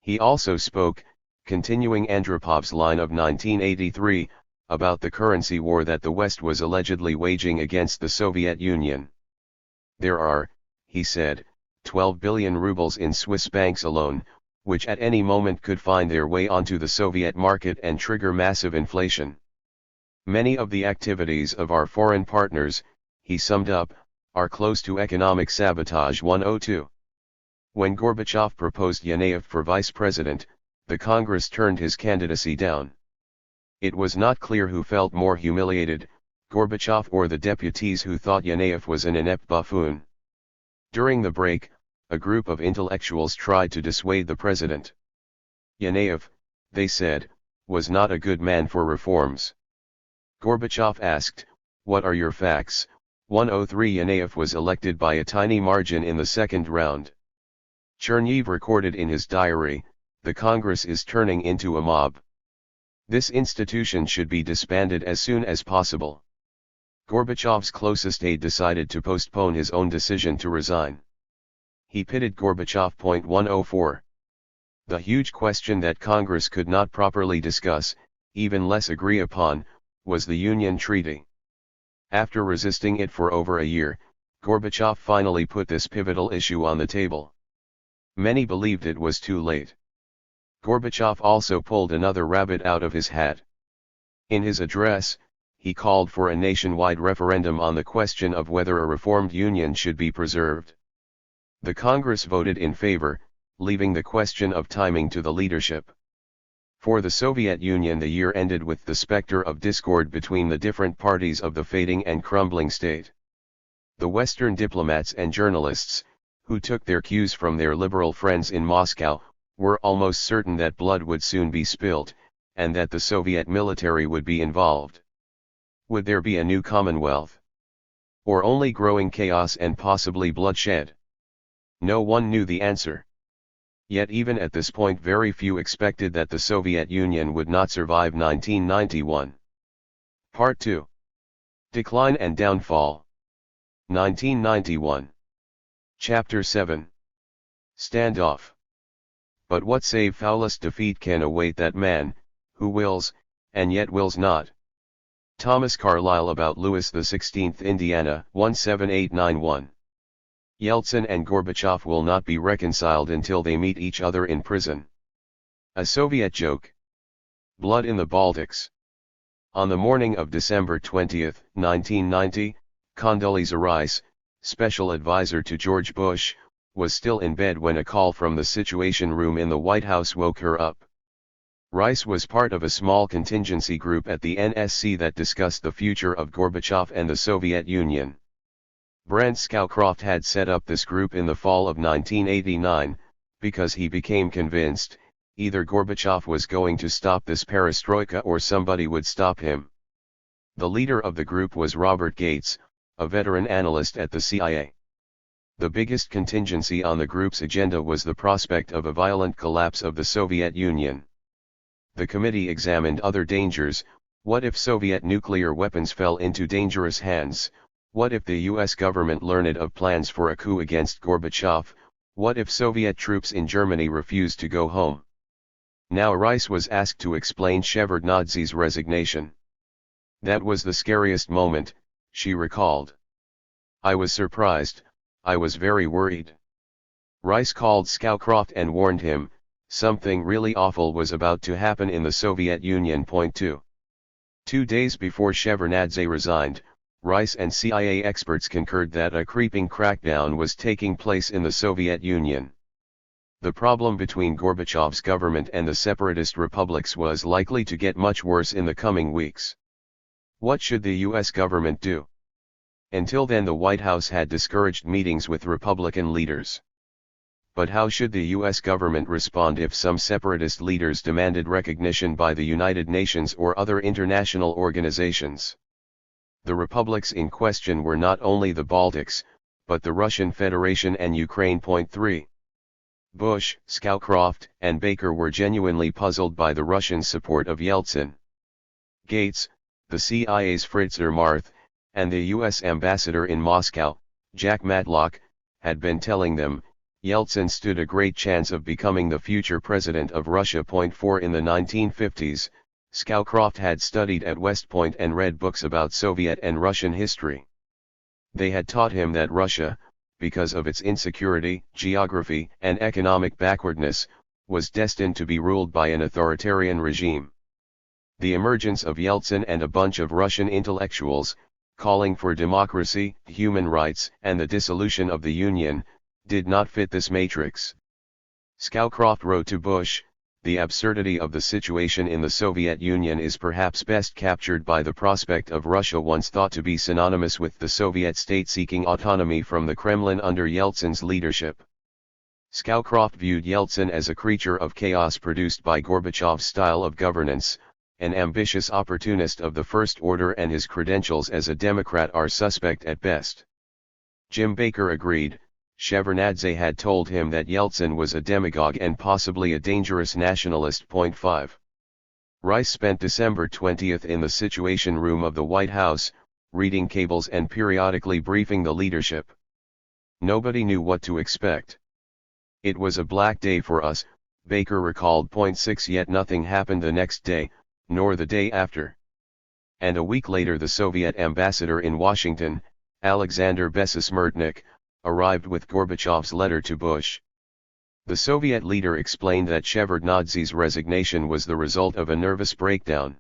He also spoke, continuing Andropov's line of 1983, about the currency war that the West was allegedly waging against the Soviet Union. There are, he said, 12 billion rubles in Swiss banks alone, which at any moment could find their way onto the Soviet market and trigger massive inflation. Many of the activities of our foreign partners, he summed up, are close to economic sabotage. 102. When Gorbachev proposed Yanayev for vice president, the Congress turned his candidacy down. It was not clear who felt more humiliated, Gorbachev or the deputies who thought Yanayev was an inept buffoon. During the break, a group of intellectuals tried to dissuade the president. Yanayev, they said, was not a good man for reforms. Gorbachev asked, what are your facts? 103. Yanayev was elected by a tiny margin in the second round. Chernev recorded in his diary, the Congress is turning into a mob. This institution should be disbanded as soon as possible. Gorbachev's closest aide decided to postpone his own decision to resign. He pitted Gorbachev. 104. The huge question that Congress could not properly discuss, even less agree upon, was the Union Treaty. After resisting it for over a year, Gorbachev finally put this pivotal issue on the table. Many believed it was too late. Gorbachev also pulled another rabbit out of his hat. In his address, he called for a nationwide referendum on the question of whether a reformed union should be preserved. The Congress voted in favor, leaving the question of timing to the leadership. For the Soviet Union, the year ended with the specter of discord between the different parties of the fading and crumbling state. The Western diplomats and journalists, who took their cues from their liberal friends in Moscow, were almost certain that blood would soon be spilled, and that the Soviet military would be involved. Would there be a new Commonwealth? Or only growing chaos and possibly bloodshed? No one knew the answer. Yet even at this point very few expected that the Soviet Union would not survive 1991. Part 2. Decline and Downfall. 1991. Chapter 7. Standoff. But what save foulest defeat can await that man, who wills, and yet wills not? Thomas Carlyle about Louis XVI, Indiana, 17891. Yeltsin and Gorbachev will not be reconciled until they meet each other in prison. A Soviet joke. Blood in the Baltics. On the morning of December 20, 1990, Condoleezza Rice, special advisor to George Bush, was still in bed when a call from the Situation Room in the White House woke her up. Rice was part of a small contingency group at the NSC that discussed the future of Gorbachev and the Soviet Union. Brent Scowcroft had set up this group in the fall of 1989, because he became convinced, either Gorbachev was going to stop this perestroika or somebody would stop him. The leader of the group was Robert Gates, a veteran analyst at the CIA. The biggest contingency on the group's agenda was the prospect of a violent collapse of the Soviet Union. The committee examined other dangers. What if Soviet nuclear weapons fell into dangerous hands? What if the US government learned of plans for a coup against Gorbachev? What if Soviet troops in Germany refused to go home? Now Rice was asked to explain Shevardnadzi's resignation. That was the scariest moment, she recalled. I was surprised, I was very worried. Rice called Scowcroft and warned him, something really awful was about to happen in the Soviet Union. 2 days before Shevardnadze resigned, Rice and CIA experts concurred that a creeping crackdown was taking place in the Soviet Union. The problem between Gorbachev's government and the separatist republics was likely to get much worse in the coming weeks. What should the US government do? Until then the White House had discouraged meetings with Republican leaders. But how should the US government respond if some separatist leaders demanded recognition by the United Nations or other international organizations? The republics in question were not only the Baltics, but the Russian Federation and Ukraine. 3. Bush, Scowcroft, and Baker were genuinely puzzled by the Russian support of Yeltsin. Gates, the CIA's Fritz Ermarth, and the U.S. ambassador in Moscow, Jack Matlock, had been telling them, Yeltsin stood a great chance of becoming the future president of Russia. 4 In the 1950s, Scowcroft had studied at West Point and read books about Soviet and Russian history. They had taught him that Russia, because of its insecurity, geography, and economic backwardness, was destined to be ruled by an authoritarian regime. The emergence of Yeltsin and a bunch of Russian intellectuals, calling for democracy, human rights, and the dissolution of the Union, did not fit this matrix. Scowcroft wrote to Bush, the absurdity of the situation in the Soviet Union is perhaps best captured by the prospect of Russia once thought to be synonymous with the Soviet state seeking autonomy from the Kremlin under Yeltsin's leadership. Scowcroft viewed Yeltsin as a creature of chaos produced by Gorbachev's style of governance, an ambitious opportunist of the first order, and his credentials as a Democrat are suspect at best. Jim Baker agreed. Shevardnadze had told him that Yeltsin was a demagogue and possibly a dangerous nationalist. 5. Rice spent December 20 in the Situation Room of the White House, reading cables and periodically briefing the leadership. Nobody knew what to expect. It was a black day for us, Baker recalled. 6 Yet nothing happened the next day, nor the day after. And a week later the Soviet ambassador in Washington, Alexander Besesmertnik, arrived with Gorbachev's letter to Bush. The Soviet leader explained that Shevardnadze's resignation was the result of a nervous breakdown.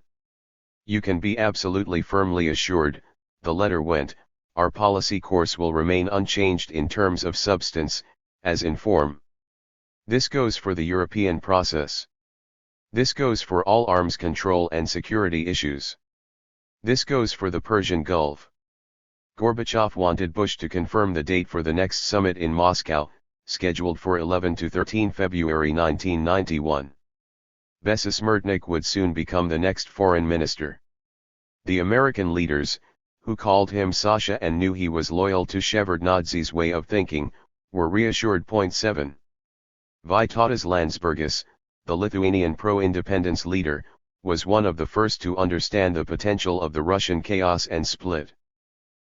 You can be absolutely firmly assured, the letter went, our policy course will remain unchanged in terms of substance, as in form. This goes for the European process. This goes for all arms control and security issues. This goes for the Persian Gulf. Gorbachev wanted Bush to confirm the date for the next summit in Moscow, scheduled for 11 to 13 February 1991. Besesmertnik would soon become the next foreign minister. The American leaders, who called him Sasha and knew he was loyal to Shevardnadze's way of thinking, were reassured. 7. Vytautas Landsbergis, the Lithuanian pro-independence leader, was one of the first to understand the potential of the Russian chaos and split.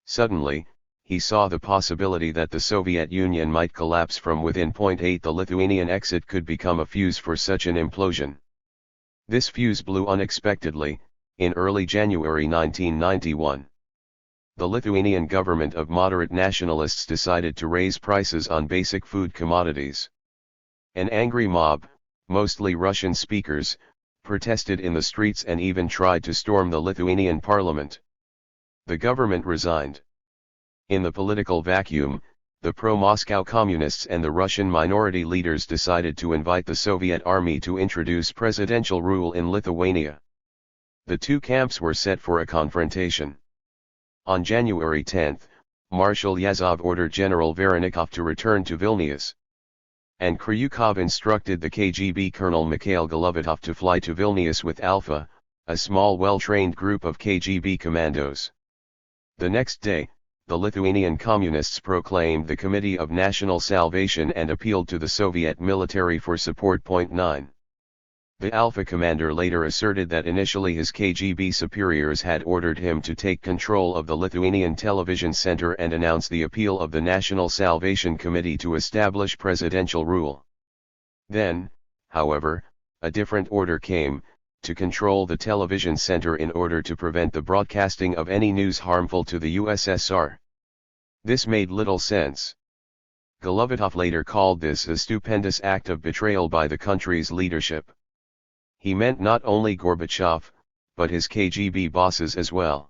Suddenly, he saw the possibility that the Soviet Union might collapse from within. 8 The Lithuanian exit could become a fuse for such an implosion. This fuse blew unexpectedly, in early January 1991. The Lithuanian government of moderate nationalists decided to raise prices on basic food commodities. An angry mob, mostly Russian speakers, protested in the streets and even tried to storm the Lithuanian parliament. The government resigned. In the political vacuum, the pro-Moscow communists and the Russian minority leaders decided to invite the Soviet army to introduce presidential rule in Lithuania. The two camps were set for a confrontation. On January 10, Marshal Yazov ordered General Varenikov to return to Vilnius. And Kryukov instructed the KGB Colonel Mikhail Golubatov to fly to Vilnius with Alpha, a small well-trained group of KGB commandos. The next day, the Lithuanian communists proclaimed the Committee of National Salvation and appealed to the Soviet military for support. 9. The Alpha commander later asserted that initially his KGB superiors had ordered him to take control of the Lithuanian television center and announce the appeal of the National Salvation Committee to establish presidential rule. Then, however, a different order came, to control the television center in order to prevent the broadcasting of any news harmful to the USSR. This made little sense. Golubatov later called this a stupendous act of betrayal by the country's leadership. He meant not only Gorbachev, but his KGB bosses as well.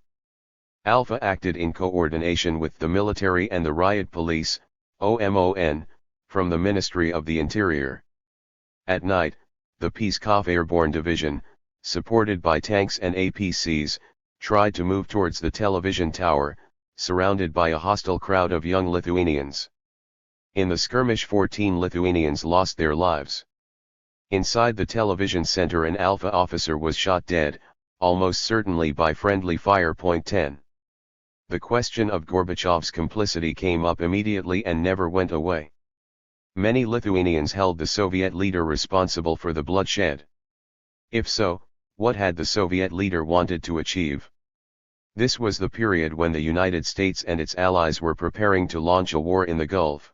Alpha acted in coordination with the military and the riot police, OMON, from the Ministry of the Interior. At night, the Pskov Airborne Division, supported by tanks and APCs, tried to move towards the television tower, surrounded by a hostile crowd of young Lithuanians. In the skirmish 14 Lithuanians lost their lives. Inside the television center an Alpha officer was shot dead, almost certainly by friendly fire. 10. The question of Gorbachev's complicity came up immediately and never went away. Many Lithuanians held the Soviet leader responsible for the bloodshed. If so, what had the Soviet leader wanted to achieve? This was the period when the United States and its allies were preparing to launch a war in the Gulf.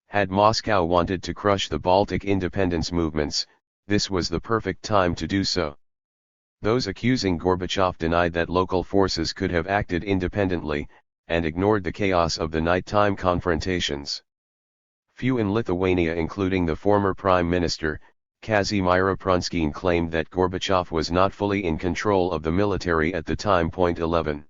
Had Moscow wanted to crush the Baltic independence movements, this was the perfect time to do so. Those accusing Gorbachev denied that local forces could have acted independently, and ignored the chaos of the nighttime confrontations. Few in Lithuania, including the former Prime Minister, Kazimierz Prunskiene, claimed that Gorbachev was not fully in control of the military at the time. 11.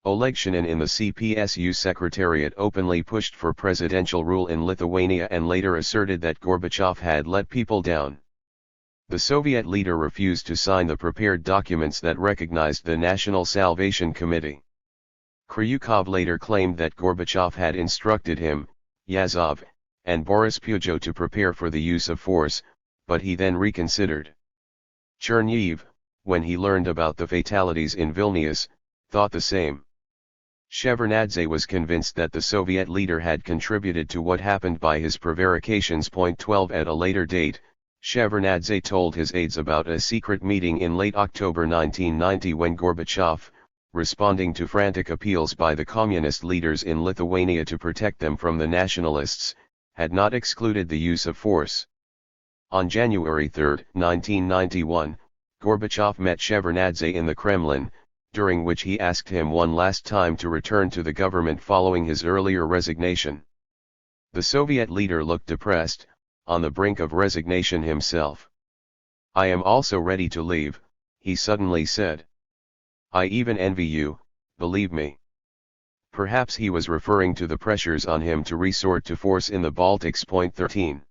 Oleg Shinin in the CPSU Secretariat openly pushed for presidential rule in Lithuania and later asserted that Gorbachev had let people down. The Soviet leader refused to sign the prepared documents that recognized the National Salvation Committee. Kryukov later claimed that Gorbachev had instructed him, Yazov, and Boris Pujo to prepare for the use of force, but he then reconsidered. Cherniev, when he learned about the fatalities in Vilnius, thought the same. Shevardnadze was convinced that the Soviet leader had contributed to what happened by his prevarications. 12. At a later date, Shevardnadze told his aides about a secret meeting in late October 1990 when Gorbachev, responding to frantic appeals by the communist leaders in Lithuania to protect them from the nationalists, had not excluded the use of force. On January 3, 1991, Gorbachev met Shevardnadze in the Kremlin, during which he asked him one last time to return to the government following his earlier resignation. The Soviet leader looked depressed, on the brink of resignation himself. "I am also ready to leave," he suddenly said. "I even envy you, believe me." Perhaps he was referring to the pressures on him to resort to force in the Baltics. 13.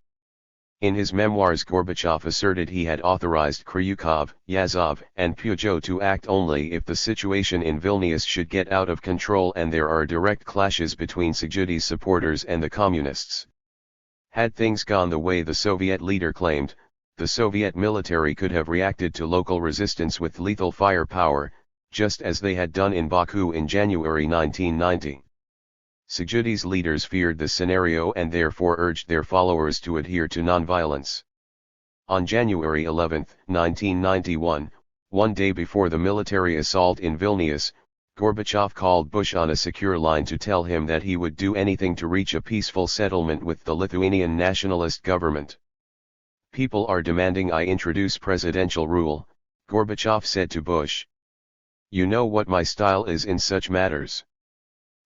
In his memoirs, Gorbachev asserted he had authorized Kryukov, Yazov, and Pujo to act only if the situation in Vilnius should get out of control and there are direct clashes between Sigutti's supporters and the communists. Had things gone the way the Soviet leader claimed, the Soviet military could have reacted to local resistance with lethal firepower, just as they had done in Baku in January 1990. Sigutti's leaders feared this scenario and therefore urged their followers to adhere to nonviolence. On January 11, 1991, one day before the military assault in Vilnius, Gorbachev called Bush on a secure line to tell him that he would do anything to reach a peaceful settlement with the Lithuanian nationalist government. "People are demanding I introduce presidential rule," Gorbachev said to Bush. "You know what my style is in such matters.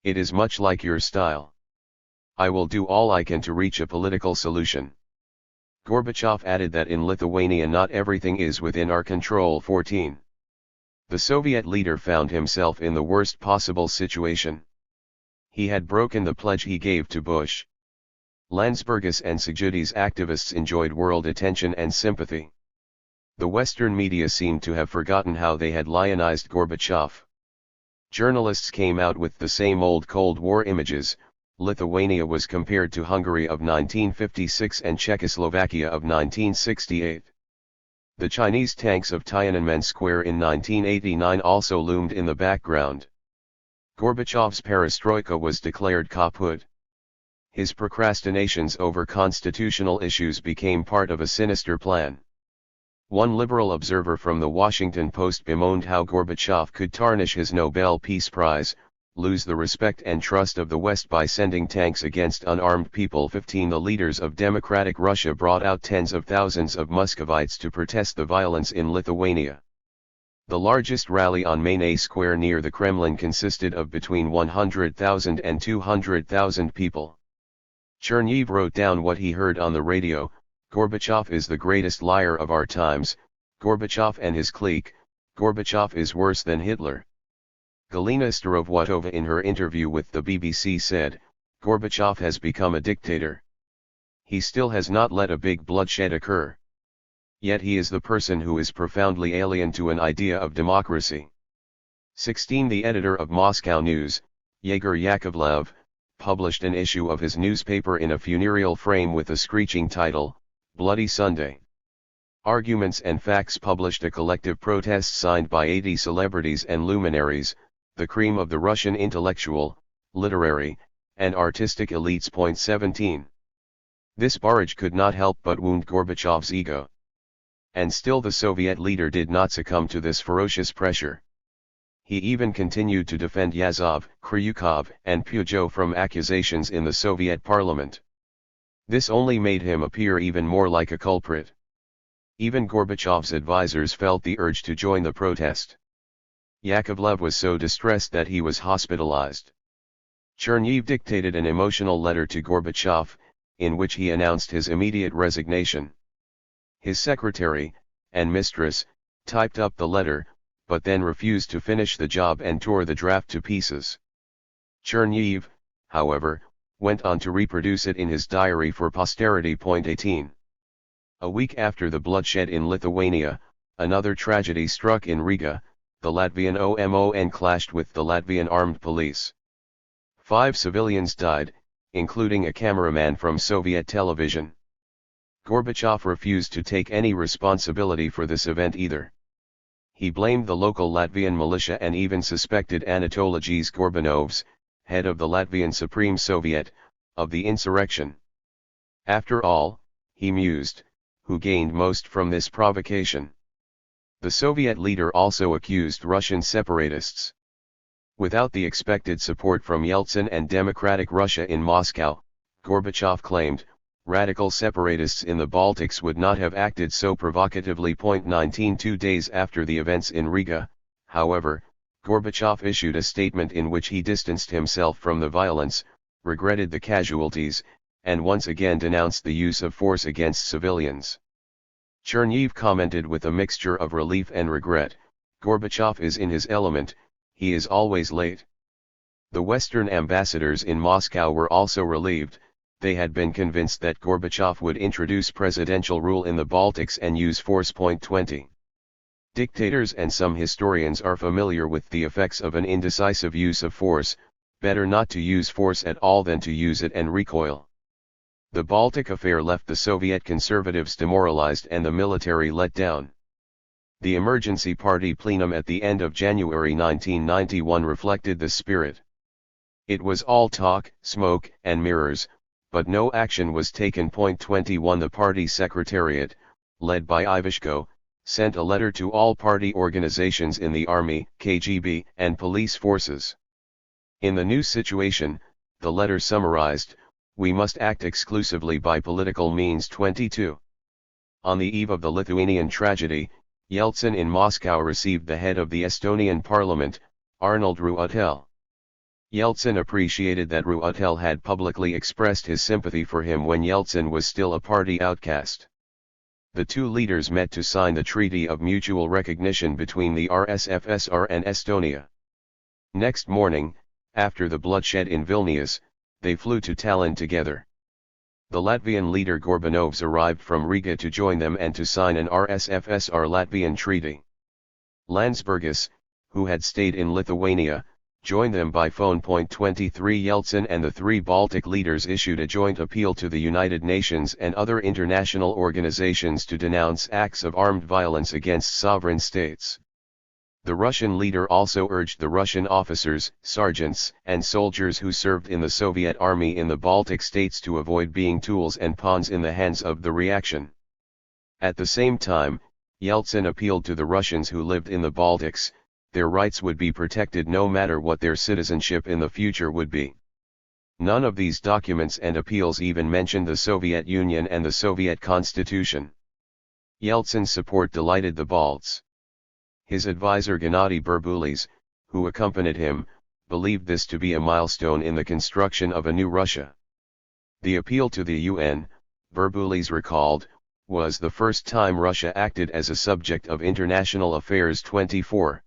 It is much like your style. I will do all I can to reach a political solution." Gorbachev added that in Lithuania not everything is within our control. 14. The Soviet leader found himself in the worst possible situation. He had broken the pledge he gave to Bush. Landsbergis and Sigutti's activists enjoyed world attention and sympathy. The Western media seemed to have forgotten how they had lionized Gorbachev. Journalists came out with the same old Cold War images. Lithuania was compared to Hungary of 1956 and Czechoslovakia of 1968. The Chinese tanks of Tiananmen Square in 1989 also loomed in the background. Gorbachev's perestroika was declared kaput. His procrastinations over constitutional issues became part of a sinister plan. One liberal observer from the Washington Post bemoaned how Gorbachev could tarnish his Nobel Peace Prize, lose the respect and trust of the West by sending tanks against unarmed people. 15. The leaders of democratic Russia brought out tens of thousands of Muscovites to protest the violence in Lithuania. The largest rally on Maine Square near the Kremlin consisted of between 100,000 and 200,000 people. Cherniev wrote down what he heard on the radio: Gorbachev is the greatest liar of our times, Gorbachev and his clique, Gorbachev is worse than Hitler. Galina Starovoitova in her interview with the BBC said, Gorbachev has become a dictator. He still has not let a big bloodshed occur. Yet he is the person who is profoundly alien to an idea of democracy. 16. The editor of Moscow News, Yegor Yakovlev, published an issue of his newspaper in a funereal frame with a screeching title, Bloody Sunday. Arguments and Facts published a collective protest signed by 80 celebrities and luminaries, the cream of the Russian intellectual, literary, and artistic elites. 17. This barrage could not help but wound Gorbachev's ego. And still the Soviet leader did not succumb to this ferocious pressure. He even continued to defend Yazov, Kryukov, and Peugeot from accusations in the Soviet parliament. This only made him appear even more like a culprit. Even Gorbachev's advisors felt the urge to join the protest. Yakovlev was so distressed that he was hospitalized. Cherniev dictated an emotional letter to Gorbachev, in which he announced his immediate resignation. His secretary, and mistress, typed up the letter, but then refused to finish the job and tore the draft to pieces. Cherniev, however, went on to reproduce it in his diary for posterity. 18. A week after the bloodshed in Lithuania, another tragedy struck in Riga. The Latvian OMON clashed with the Latvian armed police. 5 civilians died, including a cameraman from Soviet television. Gorbachev refused to take any responsibility for this event either. He blamed the local Latvian militia and even suspected Anatolijs Gorbanovs, head of the Latvian Supreme Soviet, of the insurrection. After all, he mused, who gained most from this provocation? The Soviet leader also accused Russian separatists. Without the expected support from Yeltsin and Democratic Russia in Moscow, Gorbachev claimed, radical separatists in the Baltics would not have acted so provocatively. 19. 2 days after the events in Riga, however, Gorbachev issued a statement in which he distanced himself from the violence, regretted the casualties, and once again denounced the use of force against civilians. Cherniev commented with a mixture of relief and regret, Gorbachev is in his element, he is always late. The Western ambassadors in Moscow were also relieved. They had been convinced that Gorbachev would introduce presidential rule in the Baltics and use force. 20. Dictators and some historians are familiar with the effects of an indecisive use of force. Better not to use force at all than to use it and recoil. The Baltic affair left the Soviet conservatives demoralized and the military let down. The Emergency Party plenum at the end of January 1991 reflected this spirit. It was all talk, smoke, and mirrors, but no action was taken. 21. The party secretariat, led by Ivashko, sent a letter to all party organizations in the army, KGB, and police forces. In the new situation, the letter summarized, we must act exclusively by political means. 22. On the eve of the Lithuanian tragedy, Yeltsin in Moscow received the head of the Estonian parliament, Arnold Ruutel. Yeltsin appreciated that Ruutel had publicly expressed his sympathy for him when Yeltsin was still a party outcast. The two leaders met to sign the Treaty of Mutual Recognition between the RSFSR and Estonia. Next morning, after the bloodshed in Vilnius, they flew to Tallinn together. The Latvian leader Gorbanovs arrived from Riga to join them and to sign an RSFSR-Latvian treaty. Landsbergis, who had stayed in Lithuania, joined them by phone. 23 Yeltsin and the three Baltic leaders issued a joint appeal to the United Nations and other international organizations to denounce acts of armed violence against sovereign states. The Russian leader also urged the Russian officers, sergeants, and soldiers who served in the Soviet army in the Baltic states to avoid being tools and pawns in the hands of the reaction. At the same time, Yeltsin appealed to the Russians who lived in the Baltics. Their rights would be protected no matter what their citizenship in the future would be. None of these documents and appeals even mentioned the Soviet Union and the Soviet Constitution. Yeltsin's support delighted the Balts. His advisor Gennady Berbulis, who accompanied him, believed this to be a milestone in the construction of a new Russia. The appeal to the UN, Berbulis recalled, was the first time Russia acted as a subject of international affairs. 24.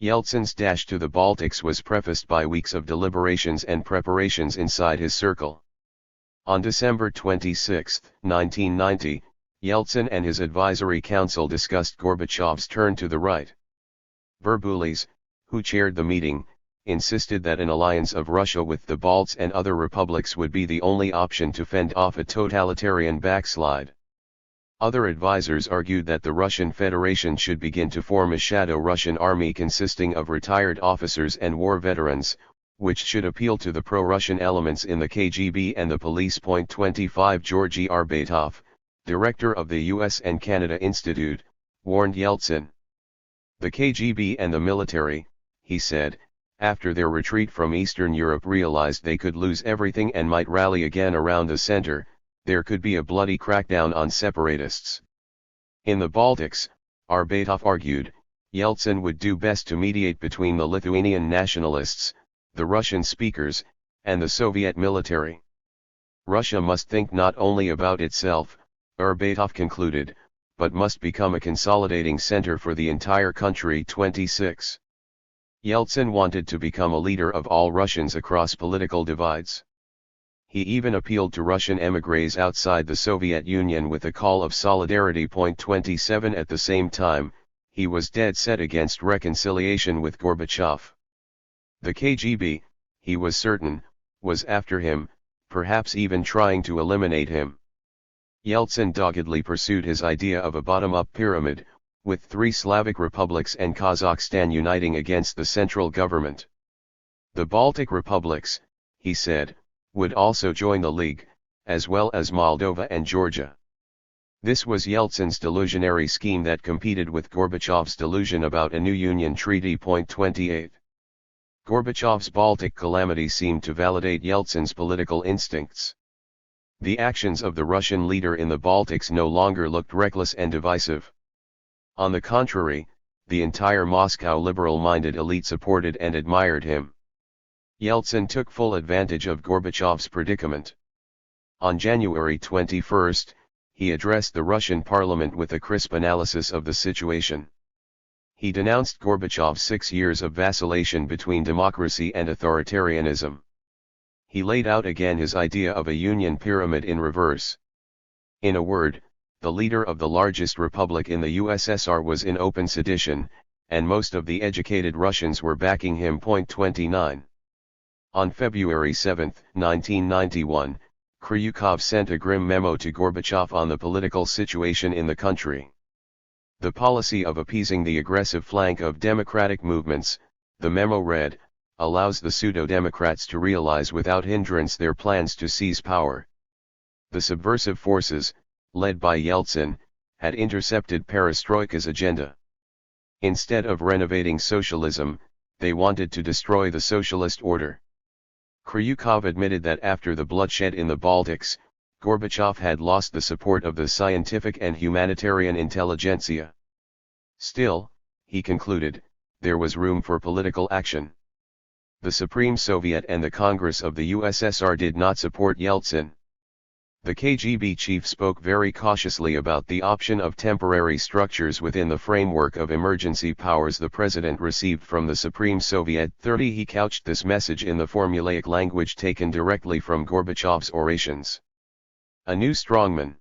Yeltsin's dash to the Baltics was prefaced by weeks of deliberations and preparations inside his circle. On December 26, 1990, Yeltsin and his advisory council discussed Gorbachev's turn to the right. Berbulis, who chaired the meeting, insisted that an alliance of Russia with the Balts and other republics would be the only option to fend off a totalitarian backslide. Other advisors argued that the Russian Federation should begin to form a shadow Russian army consisting of retired officers and war veterans, which should appeal to the pro-Russian elements in the KGB and the police. 25 Georgy Arbatov, director of the US and Canada Institute, warned Yeltsin. The KGB and the military, he said, after their retreat from Eastern Europe realized they could lose everything and might rally again around the center. There could be a bloody crackdown on separatists. In the Baltics, Arbatov argued, Yeltsin would do best to mediate between the Lithuanian nationalists, the Russian speakers, and the Soviet military. Russia must think not only about itself, Arbatov concluded, but must become a consolidating center for the entire country. 26. Yeltsin wanted to become a leader of all Russians across political divides. He even appealed to Russian émigrés outside the Soviet Union with a call of solidarity. 27 At the same time, he was dead set against reconciliation with Gorbachev. The KGB, he was certain, was after him, perhaps even trying to eliminate him. Yeltsin doggedly pursued his idea of a bottom-up pyramid, with 3 Slavic republics and Kazakhstan uniting against the central government. The Baltic republics, he said, would also join the League, as well as Moldova and Georgia. This was Yeltsin's delusionary scheme that competed with Gorbachev's delusion about a new union treaty. 28. Gorbachev's Baltic calamity seemed to validate Yeltsin's political instincts. The actions of the Russian leader in the Baltics no longer looked reckless and divisive. On the contrary, the entire Moscow liberal-minded elite supported and admired him. Yeltsin took full advantage of Gorbachev's predicament. On January 21, he addressed the Russian parliament with a crisp analysis of the situation. He denounced Gorbachev's 6 years of vacillation between democracy and authoritarianism. He laid out again his idea of a union pyramid in reverse. In a word, the leader of the largest republic in the USSR was in open sedition, and most of the educated Russians were backing him. 29. On February 7, 1991, Kryukov sent a grim memo to Gorbachev on the political situation in the country. The policy of appeasing the aggressive flank of democratic movements, the memo read, allows the pseudo-democrats to realize without hindrance their plans to seize power. The subversive forces, led by Yeltsin, had intercepted Perestroika's agenda. Instead of renovating socialism, they wanted to destroy the socialist order. Kryukov admitted that after the bloodshed in the Baltics, Gorbachev had lost the support of the scientific and humanitarian intelligentsia. Still, he concluded, there was room for political action. The Supreme Soviet and the Congress of the USSR did not support Yeltsin. The KGB chief spoke very cautiously about the option of temporary structures within the framework of emergency powers the president received from the Supreme Soviet. 30 He couched this message in the formulaic language taken directly from Gorbachev's orations. A new strongman.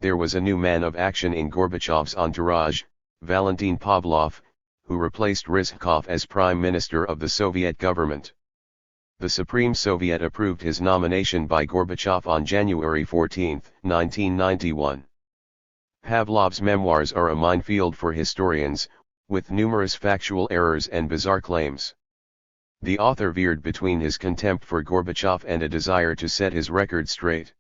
There was a new man of action in Gorbachev's entourage, Valentin Pavlov, who replaced Rizhkov as Prime Minister of the Soviet government. The Supreme Soviet approved his nomination by Gorbachev on January 14, 1991. Pavlov's memoirs are a minefield for historians, with numerous factual errors and bizarre claims. The author veered between his contempt for Gorbachev and a desire to set his record straight.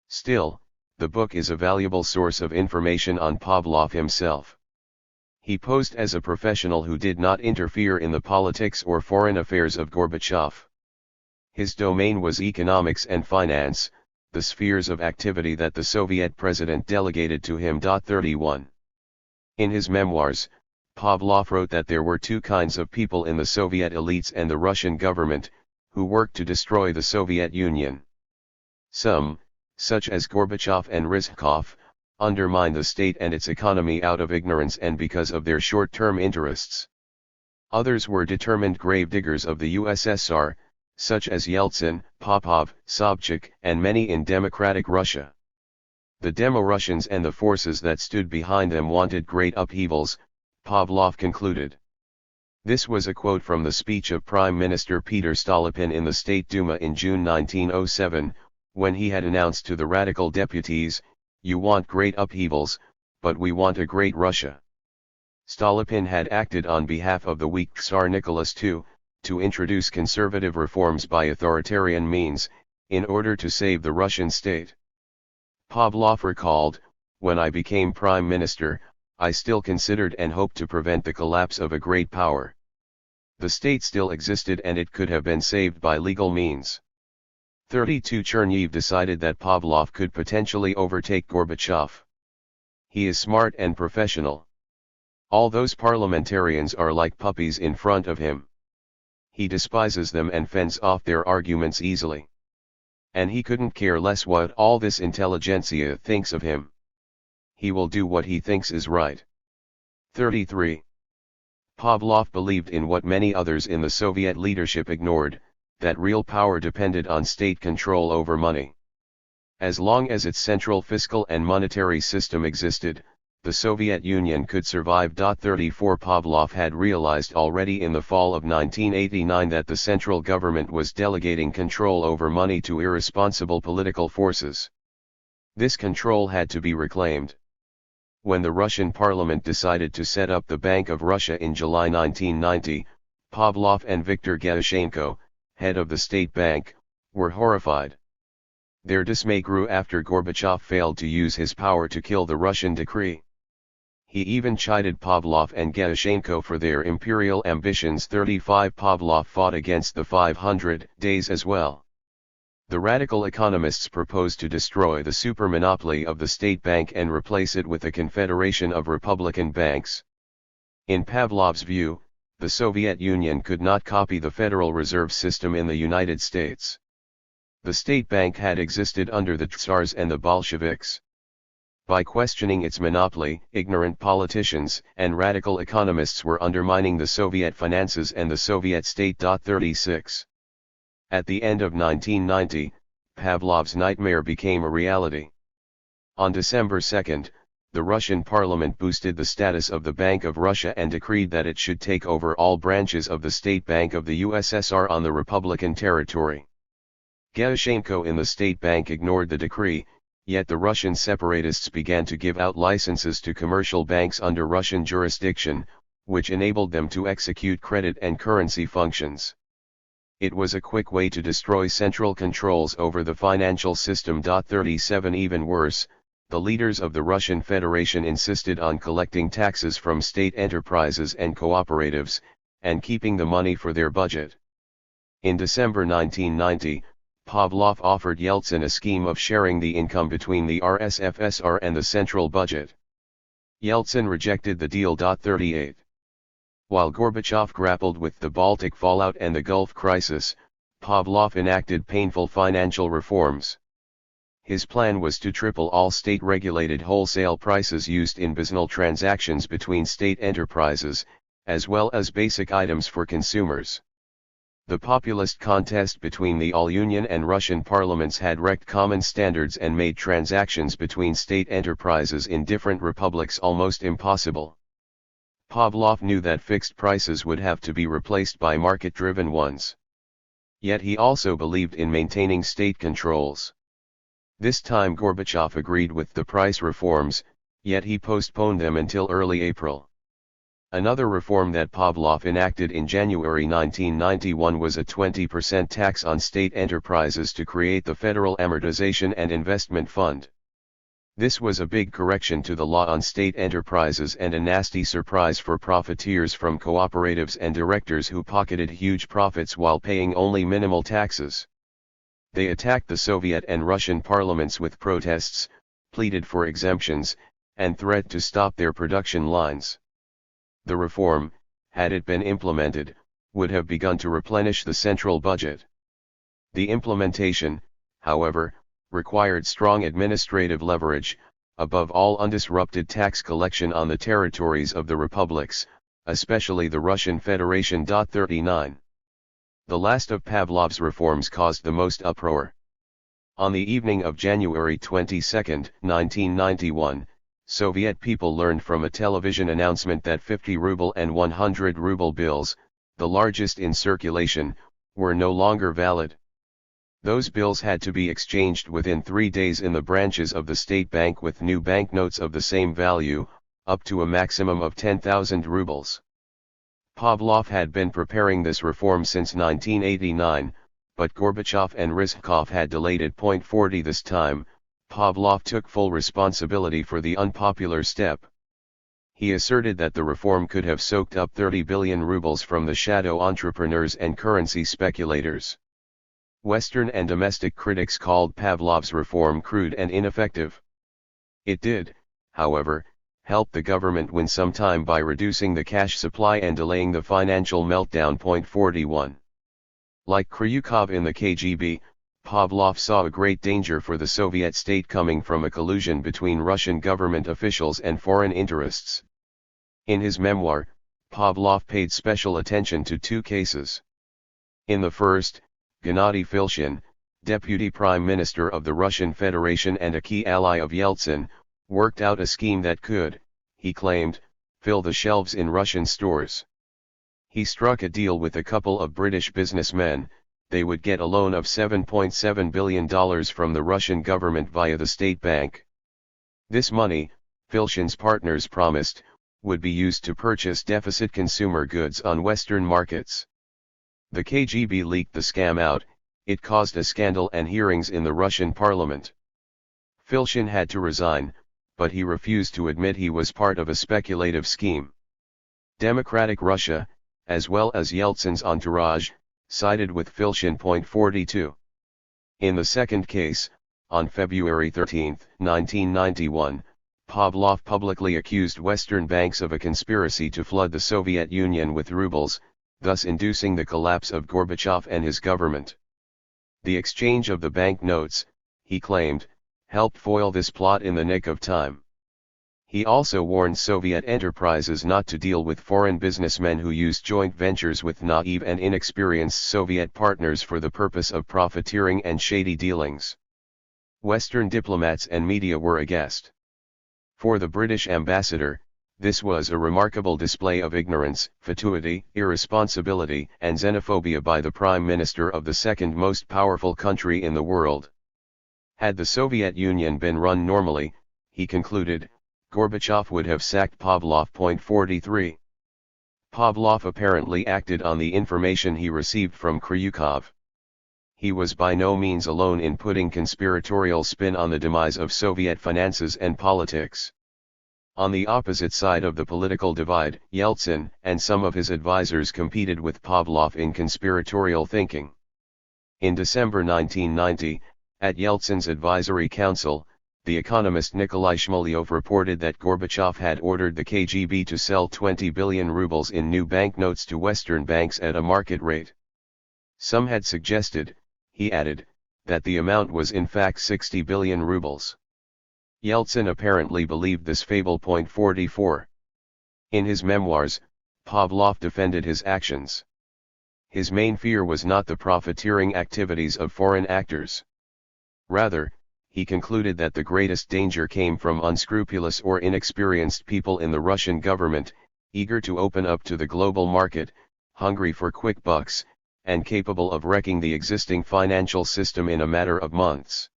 Still, the book is a valuable source of information on Pavlov himself. He posed as a professional who did not interfere in the politics or foreign affairs of Gorbachev. His domain was economics and finance, the spheres of activity that the Soviet president delegated to him. 31. In his memoirs, Pavlov wrote that there were two kinds of people in the Soviet elites and the Russian government, who worked to destroy the Soviet Union. Some, such as Gorbachev and Rizhkov, undermine the state and its economy out of ignorance and because of their short-term interests. Others were determined gravediggers of the USSR, such as Yeltsin, Popov, Sobchak, and many in democratic Russia. The Demo-Russians and the forces that stood behind them wanted great upheavals, Pavlov concluded. This was a quote from the speech of Prime Minister Peter Stolypin in the State Duma in June 1907, when he had announced to the radical deputies, "You want great upheavals, but we want a great Russia." Stolypin had acted on behalf of the weak Tsar Nicholas II, to introduce conservative reforms by authoritarian means, in order to save the Russian state. Pavlov recalled, "When I became prime minister, I still considered and hoped to prevent the collapse of a great power. The state still existed and it could have been saved by legal means." 32 Cherniev decided that Pavlov could potentially overtake Gorbachev. He is smart and professional. All those parliamentarians are like puppies in front of him. He despises them and fends off their arguments easily. And he couldn't care less what all this intelligentsia thinks of him. He will do what he thinks is right. 33. Pavlov believed in what many others in the Soviet leadership ignored, that real power depended on state control over money. As long as its central fiscal and monetary system existed, the Soviet Union could survive. 34 Pavlov had realized already in the fall of 1989 that the central government was delegating control over money to irresponsible political forces. This control had to be reclaimed. When the Russian parliament decided to set up the Bank of Russia in July 1990, Pavlov and Viktor Gerashenko, head of the State Bank, were horrified. Their dismay grew after Gorbachev failed to use his power to kill the Russian decree. He even chided Pavlov and Gerashenko for their imperial ambitions. 35 Pavlov fought against the 500 days as well. The radical economists proposed to destroy the supermonopoly of the state bank and replace it with a confederation of republican banks. In Pavlov's view, the Soviet Union could not copy the Federal Reserve System in the United States. The state bank had existed under the Tsars and the Bolsheviks. By questioning its monopoly, ignorant politicians and radical economists were undermining the Soviet finances and the Soviet state. 36. At the end of 1990, Pavlov's nightmare became a reality. On December 2, the Russian parliament boosted the status of the Bank of Russia and decreed that it should take over all branches of the State Bank of the USSR on the Republican territory. Gerashenko in the State Bank ignored the decree, yet the Russian separatists began to give out licenses to commercial banks under Russian jurisdiction, which enabled them to execute credit and currency functions. It was a quick way to destroy central controls over the financial system. 37 Even worse, the leaders of the Russian Federation insisted on collecting taxes from state enterprises and cooperatives, and keeping the money for their budget. In December 1990, Pavlov offered Yeltsin a scheme of sharing the income between the RSFSR and the central budget. Yeltsin rejected the deal. 38. While Gorbachev grappled with the Baltic fallout and the Gulf crisis, Pavlov enacted painful financial reforms. His plan was to triple all state-regulated wholesale prices used in business transactions between state enterprises, as well as basic items for consumers. The populist contest between the All-Union and Russian parliaments had wrecked common standards and made transactions between state enterprises in different republics almost impossible. Pavlov knew that fixed prices would have to be replaced by market-driven ones. Yet he also believed in maintaining state controls. This time Gorbachev agreed with the price reforms, yet he postponed them until early April. Another reform that Pavlov enacted in January 1991 was a 20% tax on state enterprises to create the Federal Amortization and Investment Fund. This was a big correction to the law on state enterprises and a nasty surprise for profiteers from cooperatives and directors who pocketed huge profits while paying only minimal taxes. They attacked the Soviet and Russian parliaments with protests, pleaded for exemptions, and threatened to stop their production lines. The reform, had it been implemented, would have begun to replenish the central budget. The implementation, however, required strong administrative leverage, above all undisrupted tax collection on the territories of the republics, especially the Russian Federation. 39. The last of Pavlov's reforms caused the most uproar. On the evening of January 22, 1991, Soviet people learned from a television announcement that 50-ruble and 100-ruble bills, the largest in circulation, were no longer valid. Those bills had to be exchanged within 3 days in the branches of the state bank with new banknotes of the same value, up to a maximum of 10,000 rubles. Pavlov had been preparing this reform since 1989, but Gorbachev and Rizhkov had delayed it. 40 This time, Pavlov took full responsibility for the unpopular step. He asserted that the reform could have soaked up 30 billion rubles from the shadow entrepreneurs and currency speculators. Western and domestic critics called Pavlov's reform crude and ineffective. It did, however, help the government win some time by reducing the cash supply and delaying the financial meltdown. 41. Like Kryukov in the KGB, Pavlov saw a great danger for the Soviet state coming from a collusion between Russian government officials and foreign interests. In his memoir, Pavlov paid special attention to 2 cases. In the first, Gennady Filshin, deputy prime minister of the Russian Federation and a key ally of Yeltsin, worked out a scheme that could, he claimed, fill the shelves in Russian stores. He struck a deal with a couple of British businessmen. They would get a loan of $7.7 billion from the Russian government via the state bank. This money, Filshin's partners promised, would be used to purchase deficit consumer goods on Western markets. The KGB leaked the scam out. It caused a scandal and hearings in the Russian parliament. Filshin had to resign, but he refused to admit he was part of a speculative scheme. Democratic Russia, as well as Yeltsin's entourage, sided with Filshin. 42. In the second case, on February 13, 1991, Pavlov publicly accused Western banks of a conspiracy to flood the Soviet Union with rubles, thus inducing the collapse of Gorbachev and his government. The exchange of the bank notes, he claimed, helped foil this plot in the nick of time. He also warned Soviet enterprises not to deal with foreign businessmen who used joint ventures with naive and inexperienced Soviet partners for the purpose of profiteering and shady dealings. Western diplomats and media were aghast. For the British ambassador, this was a remarkable display of ignorance, fatuity, irresponsibility, and xenophobia by the Prime Minister of the second most powerful country in the world. Had the Soviet Union been run normally, he concluded, Gorbachev would have sacked Pavlov. 43. Pavlov apparently acted on the information he received from Kryukov. He was by no means alone in putting conspiratorial spin on the demise of Soviet finances and politics. On the opposite side of the political divide, Yeltsin and some of his advisors competed with Pavlov in conspiratorial thinking. In December 1990, at Yeltsin's advisory council, the economist Nikolai Shmolyov reported that Gorbachev had ordered the KGB to sell 20 billion rubles in new banknotes to Western banks at a market rate. Some had suggested, he added, that the amount was in fact 60 billion rubles. Yeltsin apparently believed this fable. 44. In his memoirs, Pavlov defended his actions. His main fear was not the profiteering activities of foreign actors. Rather, he concluded that the greatest danger came from unscrupulous or inexperienced people in the Russian government, eager to open up to the global market, hungry for quick bucks, and capable of wrecking the existing financial system in a matter of months.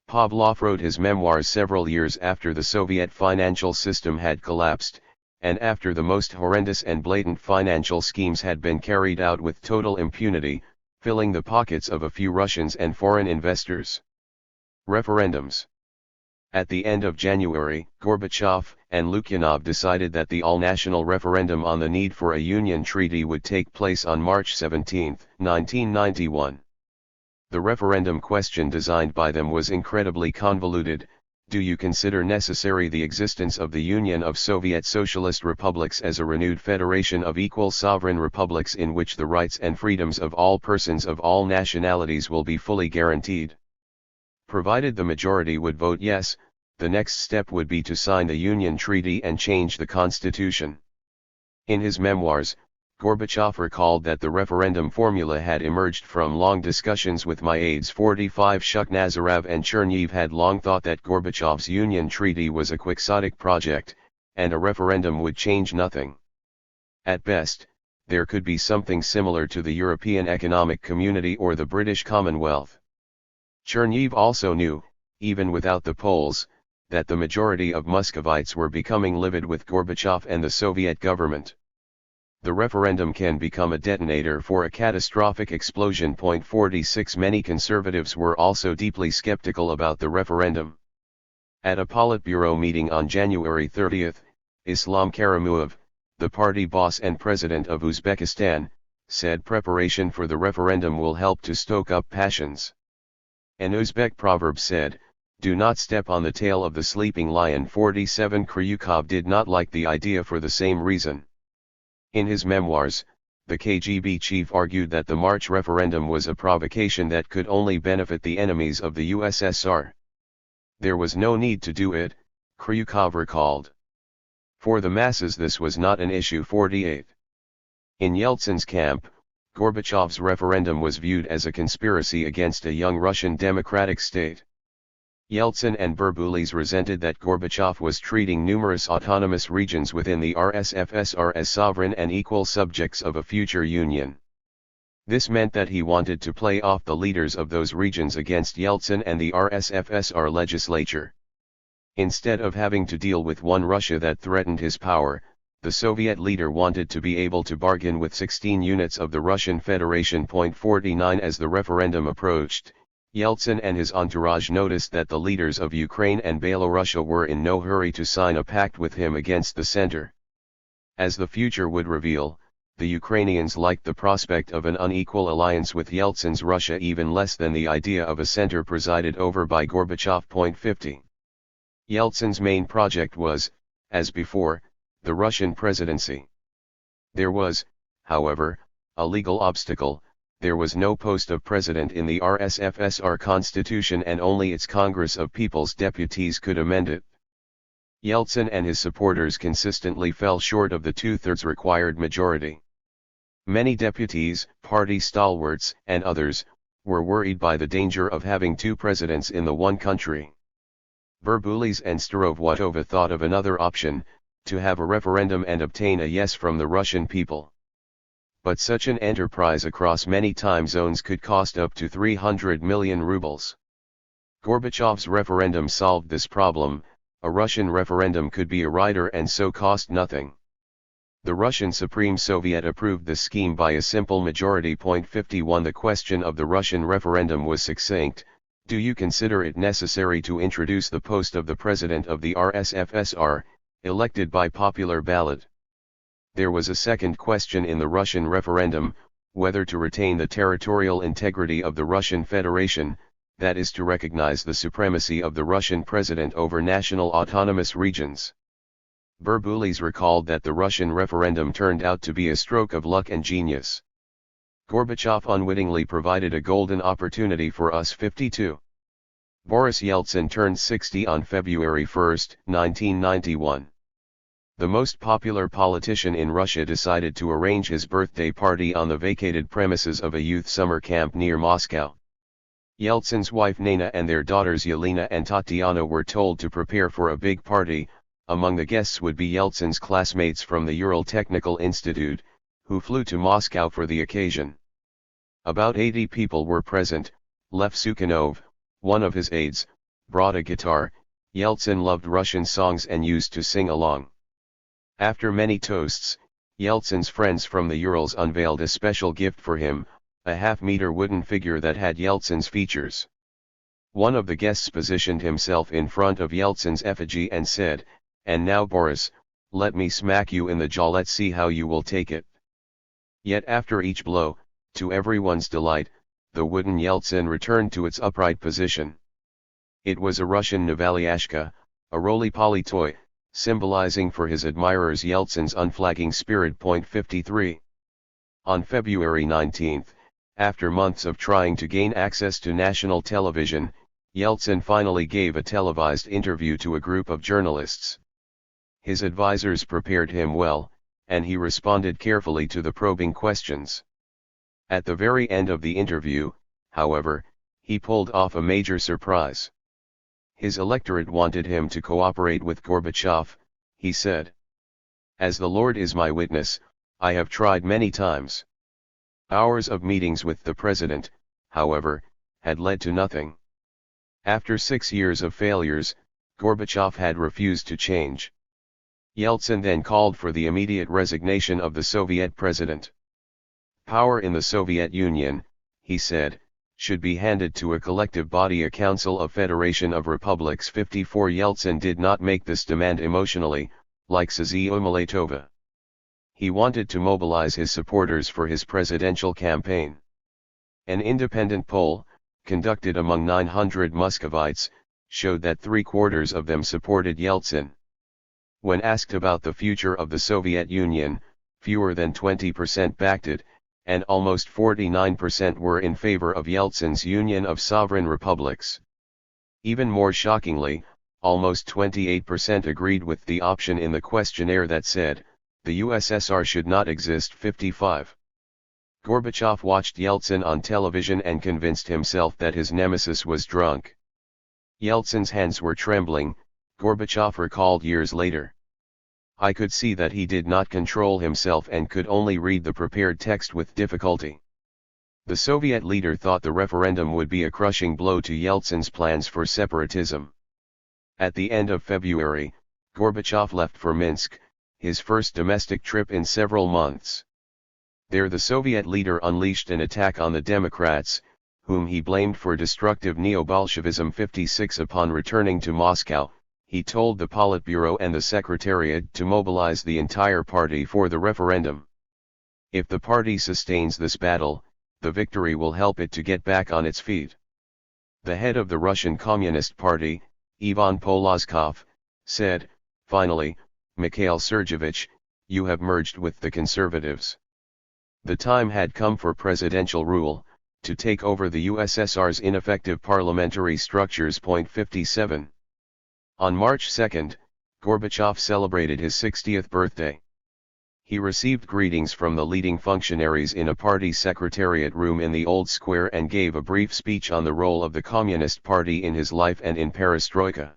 Pavlov wrote his memoirs several years after the Soviet financial system had collapsed, and after the most horrendous and blatant financial schemes had been carried out with total impunity, filling the pockets of a few Russians and foreign investors. Referendums. At the end of January, Gorbachev and Lukyanov decided that the all-national referendum on the need for a union treaty would take place on March 17, 1991. The referendum question designed by them was incredibly convoluted. Do you consider necessary the existence of the Union of Soviet Socialist Republics as a renewed federation of equal sovereign republics in which the rights and freedoms of all persons of all nationalities will be fully guaranteed? Provided the majority would vote yes, the next step would be to sign the Union Treaty and change the constitution. In his memoirs, Gorbachev recalled that the referendum formula had emerged from long discussions with my aides 45 Shukhnazarov and Cherniv had long thought that Gorbachev's Union Treaty was a quixotic project, and a referendum would change nothing. At best, there could be something similar to the European Economic Community or the British Commonwealth. Cherniv also knew, even without the polls, that the majority of Muscovites were becoming livid with Gorbachev and the Soviet government. The referendum can become a detonator for a catastrophic explosion. 46 Many conservatives were also deeply skeptical about the referendum. At a Politburo meeting on January 30, Islam Karamuov, the party boss and president of Uzbekistan, said preparation for the referendum will help to stoke up passions. An Uzbek proverb said, "Do not step on the tail of the sleeping lion." 47 Kryukov did not like the idea for the same reason. In his memoirs, the KGB chief argued that the March referendum was a provocation that could only benefit the enemies of the USSR. There was no need to do it, Kryukov recalled. For the masses this was not an issue. 48. In Yeltsin's camp, Gorbachev's referendum was viewed as a conspiracy against a young Russian democratic state. Yeltsin and Berbulis resented that Gorbachev was treating numerous autonomous regions within the RSFSR as sovereign and equal subjects of a future union. This meant that he wanted to play off the leaders of those regions against Yeltsin and the RSFSR legislature. Instead of having to deal with one Russia that threatened his power, the Soviet leader wanted to be able to bargain with 16 units of the Russian Federation. 49 As the referendum approached, Yeltsin and his entourage noticed that the leaders of Ukraine and Belarus were in no hurry to sign a pact with him against the center. As the future would reveal, the Ukrainians liked the prospect of an unequal alliance with Yeltsin's Russia even less than the idea of a center presided over by Gorbachev. 50. Yeltsin's main project was, as before, the Russian presidency. There was, however, a legal obstacle. There was no post of president in the RSFSR constitution and only its Congress of People's Deputies could amend it. Yeltsin and his supporters consistently fell short of the two-thirds required majority. Many deputies, party stalwarts, and others, were worried by the danger of having two presidents in the one country. Berbulis and Starovwatova thought of another option, to have a referendum and obtain a yes from the Russian people. But such an enterprise across many time zones could cost up to 300 million rubles. Gorbachev's referendum solved this problem. A Russian referendum could be a rider and so cost nothing. The Russian Supreme Soviet approved this scheme by a simple majority. 51 The question of the Russian referendum was succinct: do you consider it necessary to introduce the post of the President of the RSFSR, elected by popular ballot? There was a second question in the Russian referendum, whether to retain the territorial integrity of the Russian Federation, that is to recognize the supremacy of the Russian president over national autonomous regions. Berbulis recalled that the Russian referendum turned out to be a stroke of luck and genius. Gorbachev unwittingly provided a golden opportunity for us 52. Boris Yeltsin turned 60 on February 1, 1991. The most popular politician in Russia decided to arrange his birthday party on the vacated premises of a youth summer camp near Moscow. Yeltsin's wife Nana and their daughters Yelena and Tatiana were told to prepare for a big party. Among the guests would be Yeltsin's classmates from the Ural Technical Institute, who flew to Moscow for the occasion. About 80 people were present. Lev Sukhanov, one of his aides, brought a guitar. Yeltsin loved Russian songs and used to sing along. After many toasts, Yeltsin's friends from the Urals unveiled a special gift for him, a half-meter wooden figure that had Yeltsin's features. One of the guests positioned himself in front of Yeltsin's effigy and said, "And now Boris, let me smack you in the jaw, let's see how you will take it." Yet after each blow, to everyone's delight, the wooden Yeltsin returned to its upright position. It was a Russian Navalyashka, a roly-poly toy, symbolizing for his admirers Yeltsin's unflagging spirit. 53. On February 19, after months of trying to gain access to national television, Yeltsin finally gave a televised interview to a group of journalists. His advisors prepared him well, and he responded carefully to the probing questions. At the very end of the interview, however, he pulled off a major surprise. His electorate wanted him to cooperate with Gorbachev, he said. "As the Lord is my witness, I have tried many times." Hours of meetings with the president, however, had led to nothing. After 6 years of failures, Gorbachev had refused to change. Yeltsin then called for the immediate resignation of the Soviet president. Power in the Soviet Union, he said, should be handed to a collective body, a Council of Federation of Republics. 54. Yeltsin did not make this demand emotionally, like Sazio Miletova. He wanted to mobilize his supporters for his presidential campaign. An independent poll, conducted among 900 Muscovites, showed that 3/4 of them supported Yeltsin. When asked about the future of the Soviet Union, fewer than 20% backed it, and almost 49% were in favor of Yeltsin's Union of Sovereign Republics. Even more shockingly, almost 28% agreed with the option in the questionnaire that said, the USSR should not exist. 55. Gorbachev watched Yeltsin on television and convinced himself that his nemesis was drunk. Yeltsin's hands were trembling, Gorbachev recalled years later. "I could see that he did not control himself and could only read the prepared text with difficulty." The Soviet leader thought the referendum would be a crushing blow to Yeltsin's plans for separatism. At the end of February, Gorbachev left for Minsk, his first domestic trip in several months. There the Soviet leader unleashed an attack on the Democrats, whom he blamed for destructive neo-Bolshevism. 56. Upon returning to Moscow, he told the Politburo and the Secretariat to mobilize the entire party for the referendum. If the party sustains this battle, the victory will help it to get back on its feet. The head of the Russian Communist Party, Ivan Polozkov, said, "Finally, Mikhail Sergeyevich, you have merged with the conservatives." The time had come for presidential rule, to take over the USSR's ineffective parliamentary structures. 57. On March 2, Gorbachev celebrated his 60th birthday. He received greetings from the leading functionaries in a party secretariat room in the Old Square and gave a brief speech on the role of the Communist Party in his life and in perestroika.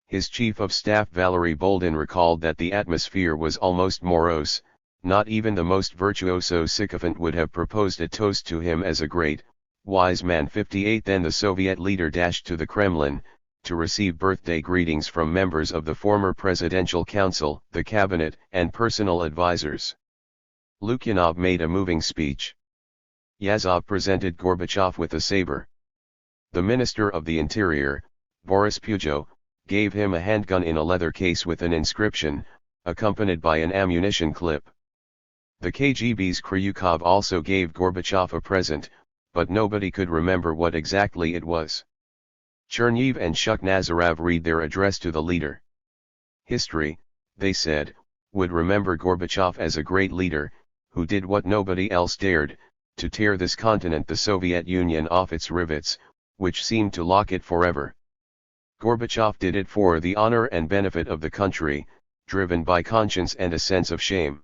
His chief of staff Valery Boldin recalled that the atmosphere was almost morose. Not even the most virtuoso sycophant would have proposed a toast to him as a great, wise man. 58. Then the Soviet leader dashed to the Kremlin, to receive birthday greetings from members of the former Presidential Council, the cabinet, and personal advisors. Lukyanov made a moving speech. Yazov presented Gorbachev with a saber. The Minister of the Interior, Boris Pujo, gave him a handgun in a leather case with an inscription, accompanied by an ammunition clip. The KGB's Kryukov also gave Gorbachev a present, but nobody could remember what exactly it was. Cherniev and Shukhnazarov read their address to the leader. History, they said, would remember Gorbachev as a great leader, who did what nobody else dared, to tear this continent, the Soviet Union, off its rivets, which seemed to lock it forever. Gorbachev did it for the honor and benefit of the country, driven by conscience and a sense of shame.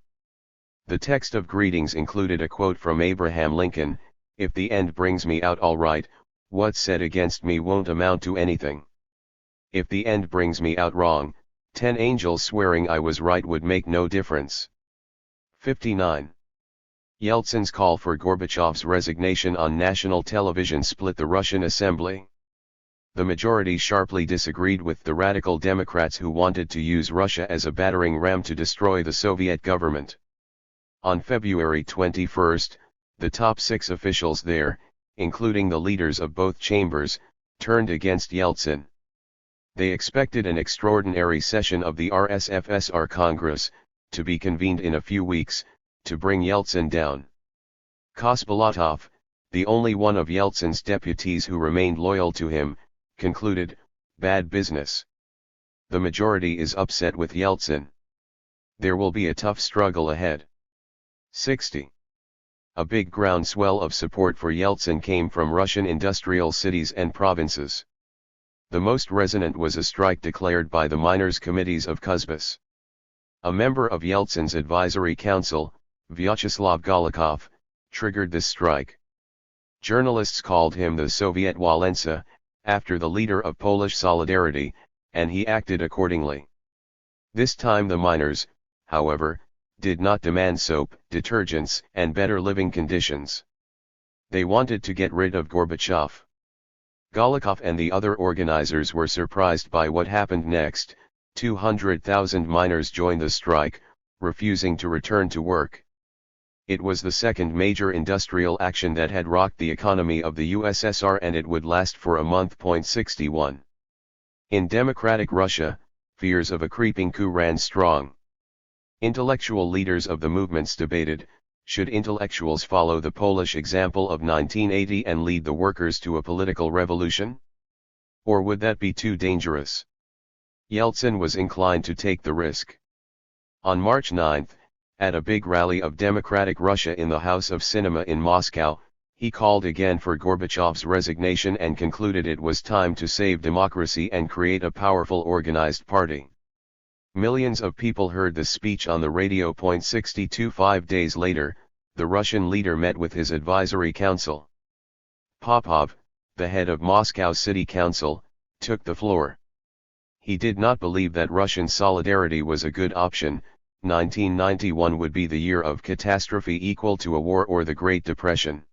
The text of greetings included a quote from Abraham Lincoln: "If the end brings me out all right, what's said against me won't amount to anything. If the end brings me out wrong, 10 angels swearing I was right would make no difference." 59. Yeltsin's call for Gorbachev's resignation on national television split the Russian assembly. The majority sharply disagreed with the radical Democrats who wanted to use Russia as a battering ram to destroy the Soviet government. On February 21, the top 6 officials there, including the leaders of both chambers, turned against Yeltsin. They expected an extraordinary session of the RSFSR Congress, to be convened in a few weeks, to bring Yeltsin down. Kosbolotov, the only one of Yeltsin's deputies who remained loyal to him, concluded, "Bad business. The majority is upset with Yeltsin. There will be a tough struggle ahead." 60. A big groundswell of support for Yeltsin came from Russian industrial cities and provinces. The most resonant was a strike declared by the miners' committees of Kuzbas. A member of Yeltsin's advisory council, Vyacheslav Golikov, triggered this strike. Journalists called him the Soviet Walensa, after the leader of Polish Solidarity, and he acted accordingly. This time the miners, however, did not demand soap, detergents, and better living conditions. They wanted to get rid of Gorbachev. Golikov and the other organizers were surprised by what happened next. 200,000 miners joined the strike, refusing to return to work. It was the second major industrial action that had rocked the economy of the USSR, and it would last for a month. 61. In democratic Russia, fears of a creeping coup ran strong. Intellectual leaders of the movements debated, should intellectuals follow the Polish example of 1980 and lead the workers to a political revolution? Or would that be too dangerous? Yeltsin was inclined to take the risk. On March 9, at a big rally of Democratic Russia in the House of Cinema in Moscow, he called again for Gorbachev's resignation and concluded it was time to save democracy and create a powerful organized party. Millions of people heard the speech on the radio. 62. 5 days later, the Russian leader met with his advisory council. Popov, the head of Moscow City Council, took the floor. He did not believe that Russian solidarity was a good option. 1991 would be the year of catastrophe equal to a war or the Great Depression.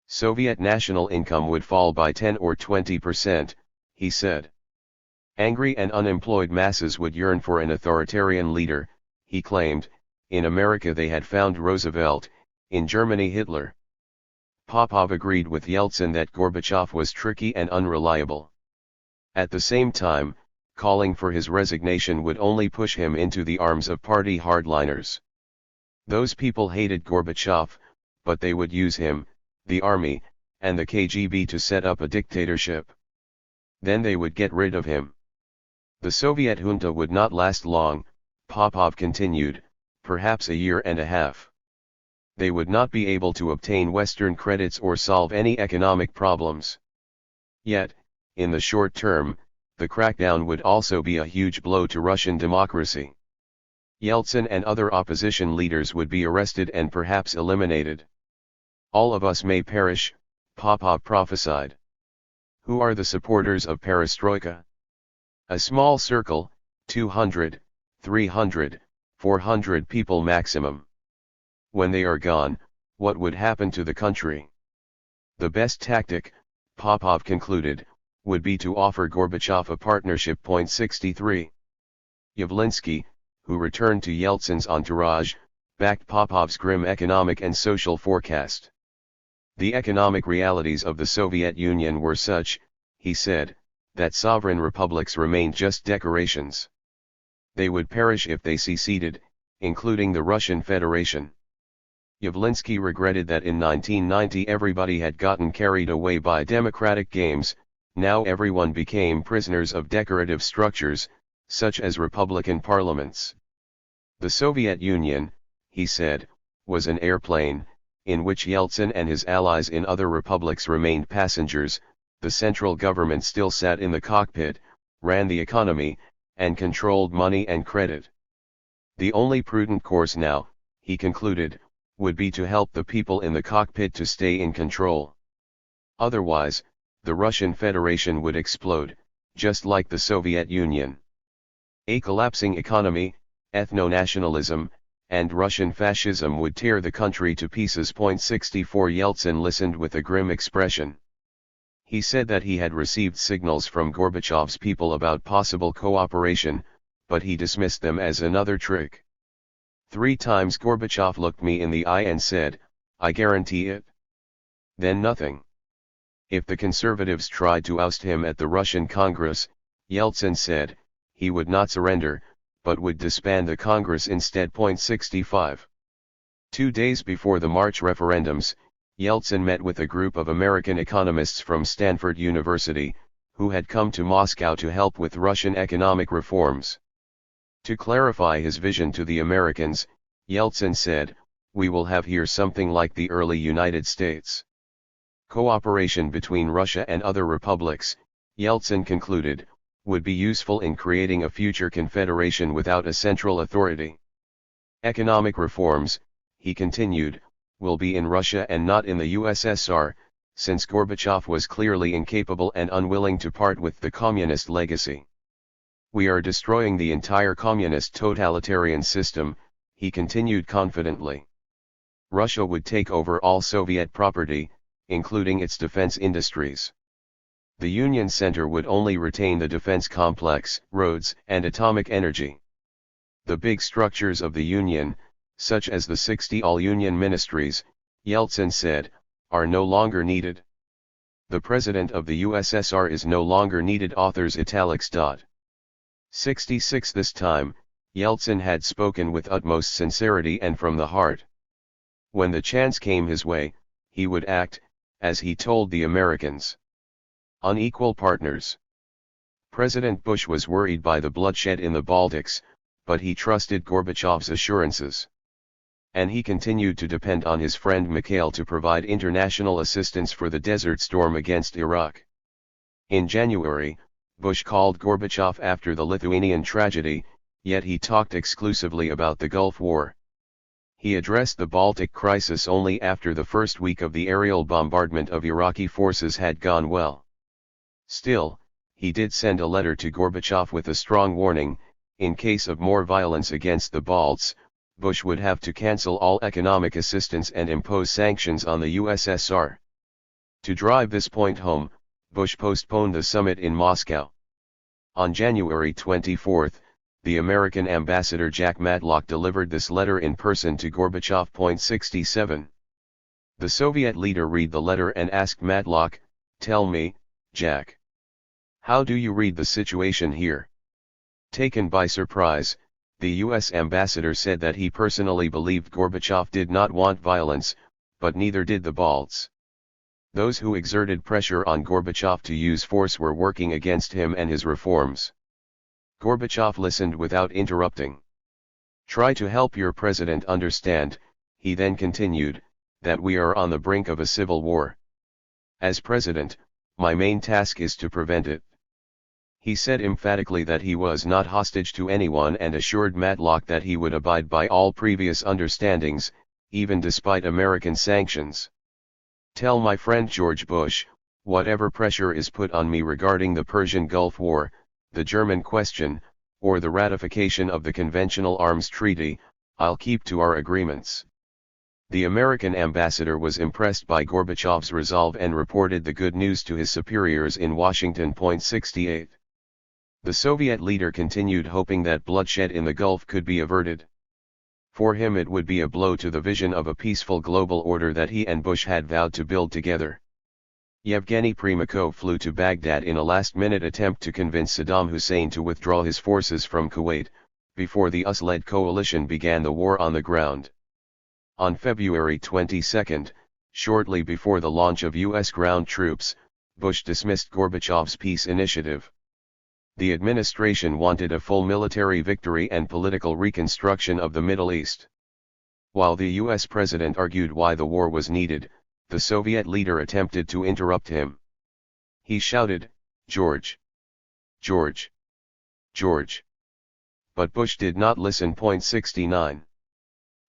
Soviet national income would fall by 10 or 20%, he said. Angry and unemployed masses would yearn for an authoritarian leader, he claimed. In America they had found Roosevelt, in Germany Hitler. Popov agreed with Yeltsin that Gorbachev was tricky and unreliable. At the same time, calling for his resignation would only push him into the arms of party hardliners. Those people hated Gorbachev, but they would use him, the army, and the KGB to set up a dictatorship. Then they would get rid of him. The Soviet junta would not last long, Popov continued, perhaps a year and a half. They would not be able to obtain Western credits or solve any economic problems. Yet, in the short term, the crackdown would also be a huge blow to Russian democracy. Yeltsin and other opposition leaders would be arrested and perhaps eliminated. All of us may perish, Popov prophesied. Who are the supporters of perestroika? A small circle, 200, 300, 400 people maximum. When they are gone, what would happen to the country? The best tactic, Popov concluded, would be to offer Gorbachev a partnership. 63. Yavlinsky, who returned to Yeltsin's entourage, backed Popov's grim economic and social forecast. The economic realities of the Soviet Union were such, he said, that sovereign republics remained just decorations. They would perish if they seceded, including the Russian Federation. Yavlinsky regretted that in 1990 everybody had gotten carried away by democratic games. Now everyone became prisoners of decorative structures, such as republican parliaments. The Soviet Union, he said, was an airplane, in which Yeltsin and his allies in other republics remained passengers, the central government still sat in the cockpit, ran the economy, and controlled money and credit. The only prudent course now, he concluded, would be to help the people in the cockpit to stay in control. Otherwise, the Russian Federation would explode, just like the Soviet Union. A collapsing economy, ethno-nationalism, and Russian fascism would tear the country to pieces. 64 Yeltsin listened with a grim expression. He said that he had received signals from Gorbachev's people about possible cooperation, but he dismissed them as another trick. 3 times Gorbachev looked me in the eye and said, "I guarantee it." Then nothing. If the conservatives tried to oust him at the Russian Congress, Yeltsin said, he would not surrender, but would disband the Congress instead. 65. 2 days before the March referendums, Yeltsin met with a group of American economists from Stanford University, who had come to Moscow to help with Russian economic reforms. To clarify his vision to the Americans, Yeltsin said, "We will have here something like the early United States." Cooperation between Russia and other republics, Yeltsin concluded, would be useful in creating a future confederation without a central authority. Economic reforms, he continued, will be in Russia and not in the USSR, since Gorbachev was clearly incapable and unwilling to part with the communist legacy. "We are destroying the entire communist totalitarian system," he continued confidently. Russia would take over all Soviet property, including its defense industries. The Union Center would only retain the defense complex, roads, and atomic energy. The big structures of the Union, such as the 60 all-Union ministries, Yeltsin said, are no longer needed. The President of the USSR is no longer needed. Authors italics. 66 This time, Yeltsin had spoken with utmost sincerity and from the heart. When the chance came his way, he would act, as he told the Americans. Unequal partners. President Bush was worried by the bloodshed in the Baltics, but he trusted Gorbachev's assurances. And he continued to depend on his friend Mikhail to provide international assistance for the Desert Storm against Iraq. In January, Bush called Gorbachev after the Lithuanian tragedy, yet he talked exclusively about the Gulf War. He addressed the Baltic crisis only after the first week of the aerial bombardment of Iraqi forces had gone well. Still, he did send a letter to Gorbachev with a strong warning: in case of more violence against the Balts, Bush would have to cancel all economic assistance and impose sanctions on the USSR. To drive this point home, Bush postponed the summit in Moscow. On January 24, the American ambassador Jack Matlock delivered this letter in person to Gorbachev. 67. The Soviet leader read the letter and asked Matlock, "Tell me, Jack, how do you read the situation here?" Taken by surprise, the U.S. ambassador said that he personally believed Gorbachev did not want violence, but neither did the Balts. Those who exerted pressure on Gorbachev to use force were working against him and his reforms. Gorbachev listened without interrupting. "Try to help your president understand," he then continued, "that we are on the brink of a civil war. As president, my main task is to prevent it." He said emphatically that he was not hostage to anyone and assured Matlock that he would abide by all previous understandings, even despite American sanctions. "Tell my friend George Bush, whatever pressure is put on me regarding the Persian Gulf War, the German question, or the ratification of the Conventional Arms Treaty, I'll keep to our agreements." The American ambassador was impressed by Gorbachev's resolve and reported the good news to his superiors in Washington. 68. The Soviet leader continued hoping that bloodshed in the Gulf could be averted. For him it would be a blow to the vision of a peaceful global order that he and Bush had vowed to build together. Yevgeny Primakov flew to Baghdad in a last-minute attempt to convince Saddam Hussein to withdraw his forces from Kuwait, before the US-led coalition began the war on the ground. On February 22, shortly before the launch of US ground troops, Bush dismissed Gorbachev's peace initiative. The administration wanted a full military victory and political reconstruction of the Middle East. While the US president argued why the war was needed, the Soviet leader attempted to interrupt him. He shouted, "George! George! George!" But Bush did not listen. 69.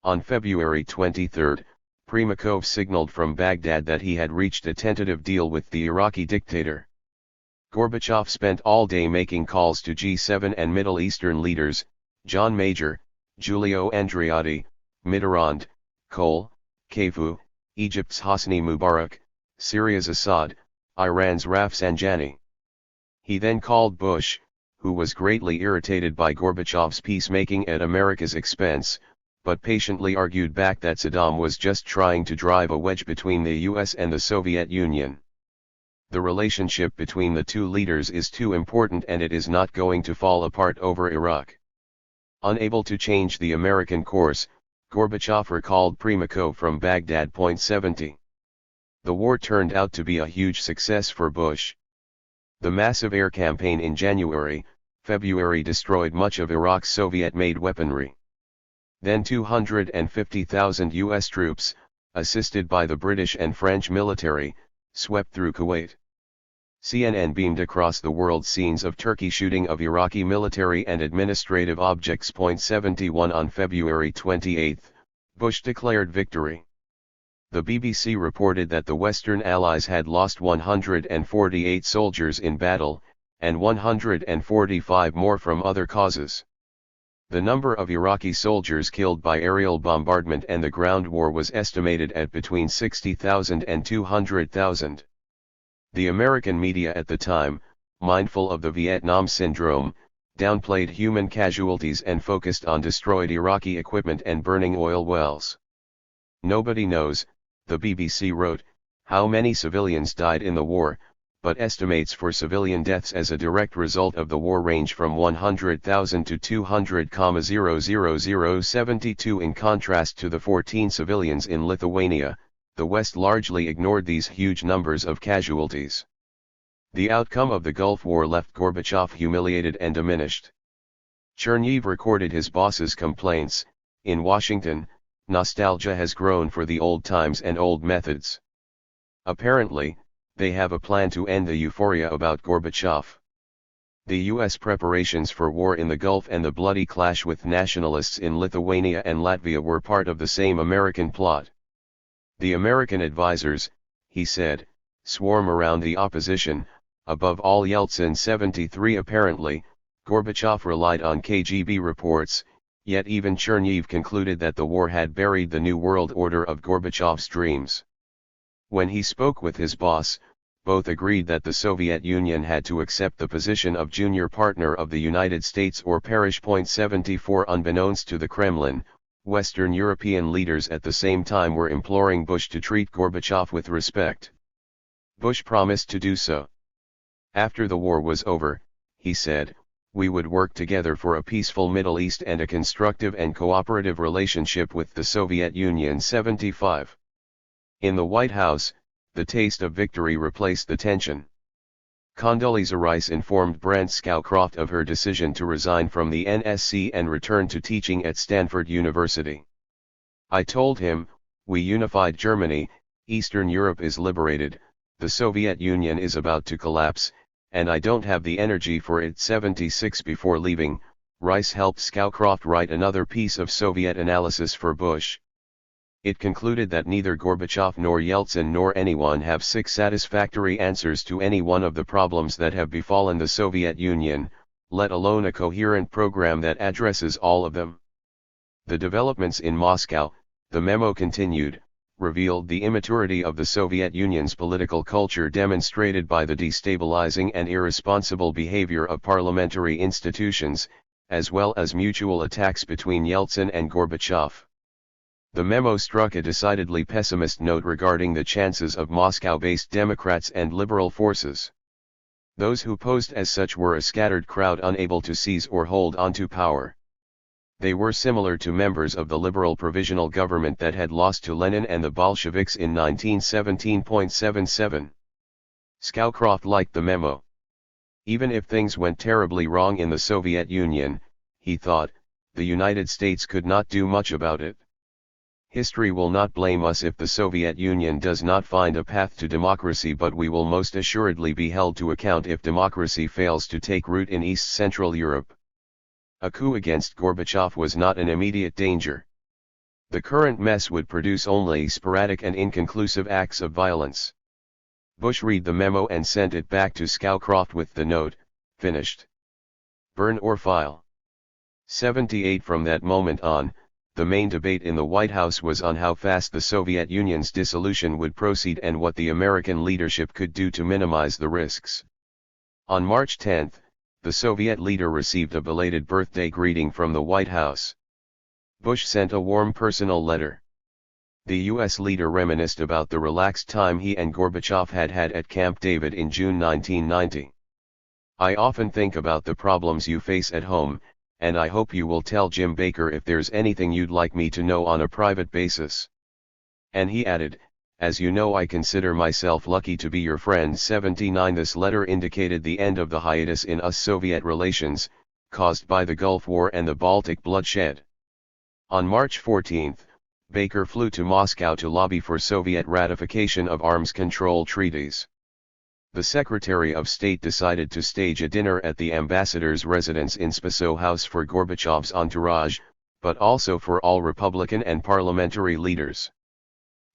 On February 23, Primakov signaled from Baghdad that he had reached a tentative deal with the Iraqi dictator. Gorbachev spent all day making calls to G7 and Middle Eastern leaders, John Major, Giulio Andreotti, Mitterrand, Kohl, Kaifu, Egypt's Hosni Mubarak, Syria's Assad, Iran's Rafsanjani. He then called Bush, who was greatly irritated by Gorbachev's peacemaking at America's expense, but patiently argued back that Saddam was just trying to drive a wedge between the US and the Soviet Union. The relationship between the two leaders is too important and it is not going to fall apart over Iraq. Unable to change the American course, Gorbachev recalled Primakov from Baghdad. 70. The war turned out to be a huge success for Bush. The massive air campaign in January, February destroyed much of Iraq's Soviet-made weaponry. Then 250,000 US troops, assisted by the British and French military, swept through Kuwait. CNN beamed across the world scenes of Turkey shooting of Iraqi military and administrative objects. 71. On February 28, Bush declared victory. The BBC reported that the Western Allies had lost 148 soldiers in battle, and 145 more from other causes. The number of Iraqi soldiers killed by aerial bombardment and the ground war was estimated at between 60,000 and 200,000. The American media at the time, mindful of the Vietnam syndrome, downplayed human casualties and focused on destroyed Iraqi equipment and burning oil wells. Nobody knows, the BBC wrote, how many civilians died in the war, but estimates for civilian deaths as a direct result of the war range from 100,000 to 200,00072. In contrast to the 14 civilians in Lithuania, the West largely ignored these huge numbers of casualties. The outcome of the Gulf War left Gorbachev humiliated and diminished. Cherniv recorded his boss's complaints, "In Washington, nostalgia has grown for the old times and old methods. Apparently, they have a plan to end the euphoria about Gorbachev." The US preparations for war in the Gulf and the bloody clash with nationalists in Lithuania and Latvia were part of the same American plot. The American advisors, he said, swarm around the opposition, above all Yeltsin. 73. Apparently, Gorbachev relied on KGB reports, yet even Cherniv concluded that the war had buried the New World Order of Gorbachev's dreams. When he spoke with his boss, both agreed that the Soviet Union had to accept the position of junior partner of the United States or perish. 74. Unbeknownst to the Kremlin, Western European leaders at the same time were imploring Bush to treat Gorbachev with respect. Bush promised to do so. After the war was over, he said, "We would work together for a peaceful Middle East and a constructive and cooperative relationship with the Soviet Union." 75. In the White House, the taste of victory replaced the tension. Condoleezza Rice informed Brent Scowcroft of her decision to resign from the NSC and return to teaching at Stanford University. "I told him, we unified Germany, Eastern Europe is liberated, the Soviet Union is about to collapse, and I don't have the energy for it." 76. Before leaving, Rice helped Scowcroft write another piece of Soviet analysis for Bush. It concluded that neither Gorbachev nor Yeltsin nor anyone have six satisfactory answers to any one of the problems that have befallen the Soviet Union, let alone a coherent program that addresses all of them. The developments in Moscow, the memo continued, revealed the immaturity of the Soviet Union's political culture demonstrated by the destabilizing and irresponsible behavior of parliamentary institutions, as well as mutual attacks between Yeltsin and Gorbachev. The memo struck a decidedly pessimist note regarding the chances of Moscow-based Democrats and liberal forces. Those who posed as such were a scattered crowd unable to seize or hold onto power. They were similar to members of the liberal provisional government that had lost to Lenin and the Bolsheviks in 1917.77. Scowcroft liked the memo. Even if things went terribly wrong in the Soviet Union, he thought, the United States could not do much about it. History will not blame us if the Soviet Union does not find a path to democracy, but we will most assuredly be held to account if democracy fails to take root in East Central Europe. A coup against Gorbachev was not an immediate danger. The current mess would produce only sporadic and inconclusive acts of violence. Bush read the memo and sent it back to Scowcroft with the note, "Finished. Burn or file." 78. From that moment on, the main debate in the White House was on how fast the Soviet Union's dissolution would proceed and what the American leadership could do to minimize the risks. On March 10, the Soviet leader received a belated birthday greeting from the White House. Bush sent a warm personal letter. The U.S. leader reminisced about the relaxed time he and Gorbachev had had at Camp David in June 1990. "I often think about the problems you face at home, and I hope you will tell Jim Baker if there's anything you'd like me to know on a private basis." And he added, "As you know, I consider myself lucky to be your friend." 79. This letter indicated the end of the hiatus in US-Soviet relations, caused by the Gulf War and the Baltic bloodshed. On March 14, Baker flew to Moscow to lobby for Soviet ratification of arms control treaties. The Secretary of State decided to stage a dinner at the ambassador's residence in Spaso House for Gorbachev's entourage, but also for all Republican and parliamentary leaders.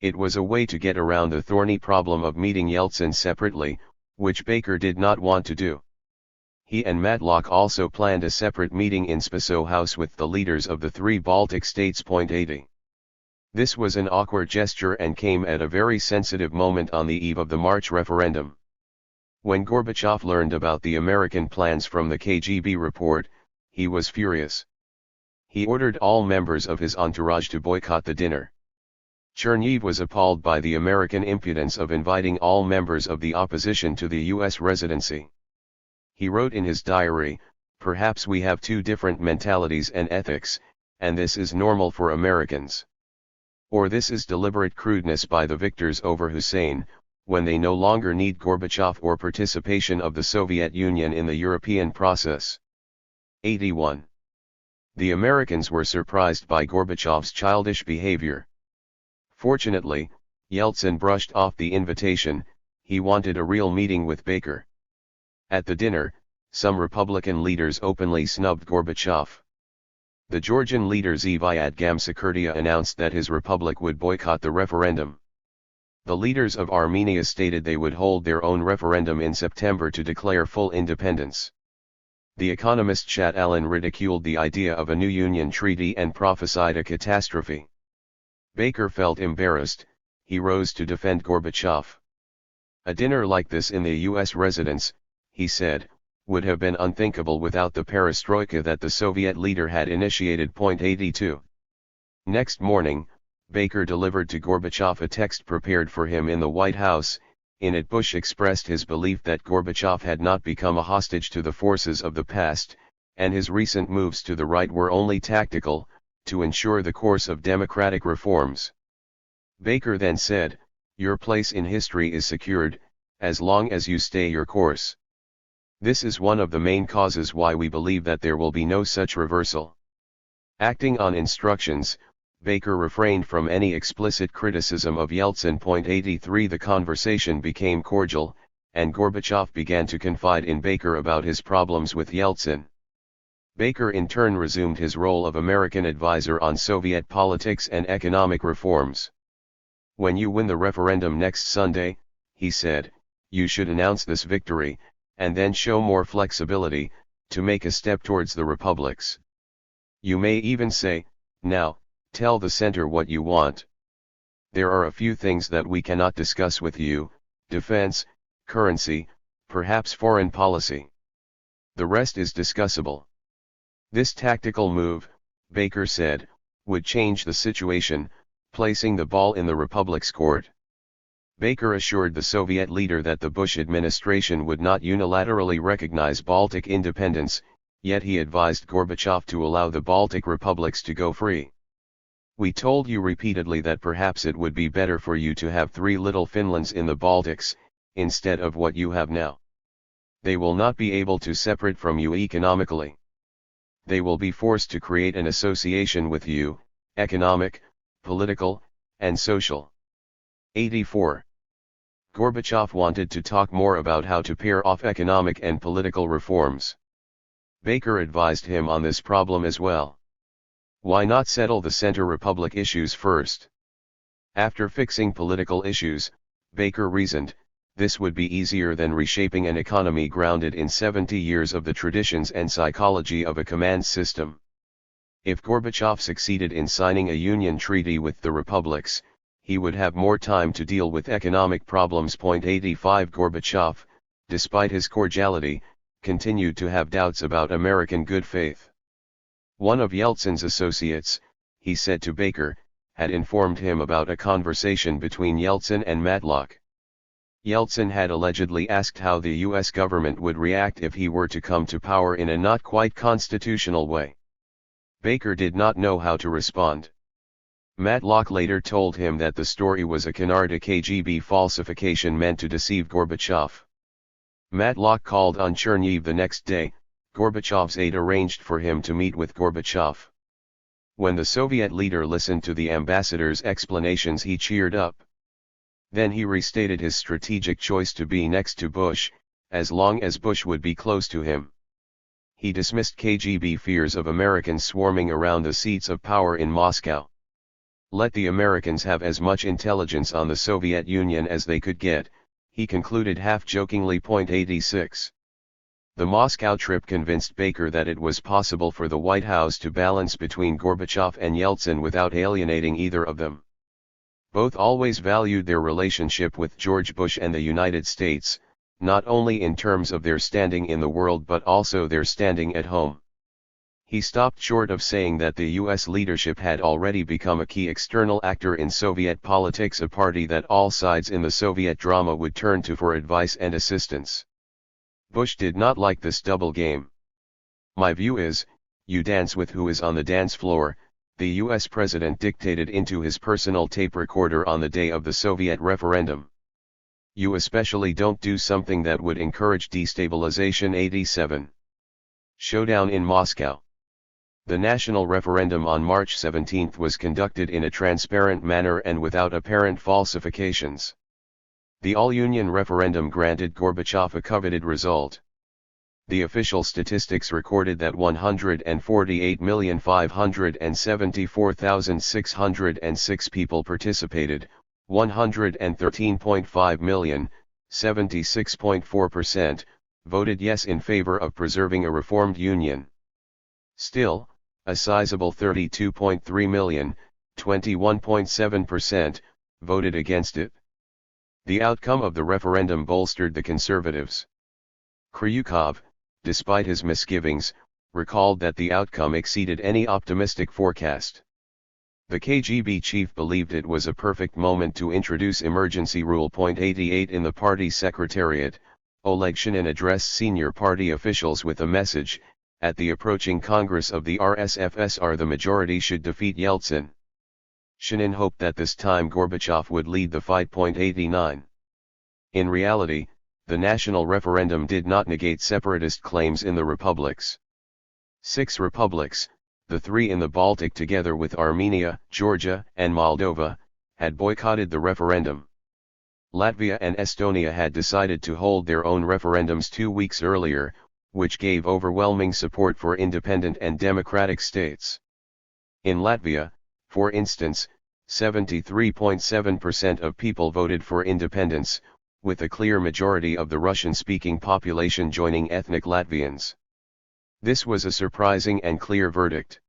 It was a way to get around the thorny problem of meeting Yeltsin separately, which Baker did not want to do. He and Matlock also planned a separate meeting in Spaso House with the leaders of the three Baltic states. 80. This was an awkward gesture and came at a very sensitive moment on the eve of the March referendum. When Gorbachev learned about the American plans from the KGB report, he was furious. He ordered all members of his entourage to boycott the dinner. Cherniv was appalled by the American impudence of inviting all members of the opposition to the U.S. residency. He wrote in his diary, "Perhaps we have two different mentalities and ethics, and this is normal for Americans. Or this is deliberate crudeness by the victors over Hussein, when they no longer need Gorbachev or participation of the Soviet Union in the European process." 81. The Americans were surprised by Gorbachev's childish behavior. Fortunately, Yeltsin brushed off the invitation. He wanted a real meeting with Baker. At the dinner, some Republican leaders openly snubbed Gorbachev. The Georgian leader Zviad Gamsakhurdia announced that his republic would boycott the referendum. The leaders of Armenia stated they would hold their own referendum in September to declare full independence. The economist Chat Allen ridiculed the idea of a new union treaty and prophesied a catastrophe. Baker felt embarrassed. He rose to defend Gorbachev. "A dinner like this in the U.S. residence," he said, "would have been unthinkable without the perestroika that the Soviet leader had initiated." 82. Next morning, Baker delivered to Gorbachev a text prepared for him in the White House. In it, Bush expressed his belief that Gorbachev had not become a hostage to the forces of the past, and his recent moves to the right were only tactical, to ensure the course of democratic reforms. Baker then said, "Your place in history is secured, as long as you stay your course. This is one of the main causes why we believe that there will be no such reversal." Acting on instructions, Baker refrained from any explicit criticism of Yeltsin. 83. The conversation became cordial, and Gorbachev began to confide in Baker about his problems with Yeltsin. Baker in turn resumed his role of American advisor on Soviet politics and economic reforms. "When you win the referendum next Sunday," he said, "you should announce this victory, and then show more flexibility, to make a step towards the republics. You may even say, 'Now, tell the center what you want. There are a few things that we cannot discuss with you: defense, currency, perhaps foreign policy. The rest is discussable.'" This tactical move, Baker said, would change the situation, placing the ball in the Republic's court. Baker assured the Soviet leader that the Bush administration would not unilaterally recognize Baltic independence, yet he advised Gorbachev to allow the Baltic republics to go free. "We told you repeatedly that perhaps it would be better for you to have 3 little Finlands in the Baltics, instead of what you have now. They will not be able to separate from you economically. They will be forced to create an association with you, economic, political, and social. 84. Gorbachev wanted to talk more about how to pair off economic and political reforms. Baker advised him on this problem as well. Why not settle the Center Republic issues first? After fixing political issues, Baker reasoned, this would be easier than reshaping an economy grounded in 70 years of the traditions and psychology of a command system. If Gorbachev succeeded in signing a union treaty with the republics, he would have more time to deal with economic problems. 85 Gorbachev, despite his cordiality, continued to have doubts about American good faith. One of Yeltsin's associates, he said to Baker, had informed him about a conversation between Yeltsin and Matlock. Yeltsin had allegedly asked how the U.S. government would react if he were to come to power in a not quite constitutional way. Baker did not know how to respond. Matlock later told him that the story was a canard, a KGB falsification meant to deceive Gorbachev. Matlock called on Chernihiv the next day. Gorbachev's aide arranged for him to meet with Gorbachev. When the Soviet leader listened to the ambassador's explanations, he cheered up. Then he restated his strategic choice to be next to Bush, as long as Bush would be close to him. He dismissed KGB fears of Americans swarming around the seats of power in Moscow. Let the Americans have as much intelligence on the Soviet Union as they could get, he concluded half-jokingly. 86. The Moscow trip convinced Baker that it was possible for the White House to balance between Gorbachev and Yeltsin without alienating either of them. Both always valued their relationship with George Bush and the United States, not only in terms of their standing in the world but also their standing at home. He stopped short of saying that the U.S. leadership had already become a key external actor in Soviet politics, a party that all sides in the Soviet drama would turn to for advice and assistance. Bush did not like this double game. My view is, you dance with who is on the dance floor, the U.S. president dictated into his personal tape recorder on the day of the Soviet referendum. You especially don't do something that would encourage destabilization. 87. Showdown in Moscow. The national referendum on March 17 was conducted in a transparent manner and without apparent falsifications. The all-union referendum granted Gorbachev a coveted result. The official statistics recorded that 148,574,606 people participated, 113.5 million, 76.4%, voted yes in favor of preserving a reformed union. Still, a sizable 32.3 million, 21.7%, voted against it. The outcome of the referendum bolstered the conservatives. Kryukov, despite his misgivings, recalled that the outcome exceeded any optimistic forecast. The KGB chief believed it was a perfect moment to introduce emergency rule. 88 In the party secretariat, Oleg Shinin addressed senior party officials with a message: at the approaching Congress of the RSFSR the majority should defeat Yeltsin. Shinin hoped that this time Gorbachev would lead the fight. 89. In reality, the national referendum did not negate separatist claims in the republics. 6 republics, the 3 in the Baltic together with Armenia, Georgia, and Moldova, had boycotted the referendum. Latvia and Estonia had decided to hold their own referendums 2 weeks earlier, which gave overwhelming support for independent and democratic states. In Latvia, for instance, 73.7% of people voted for independence, with a clear majority of the Russian-speaking population joining ethnic Latvians. This was a surprising and clear verdict.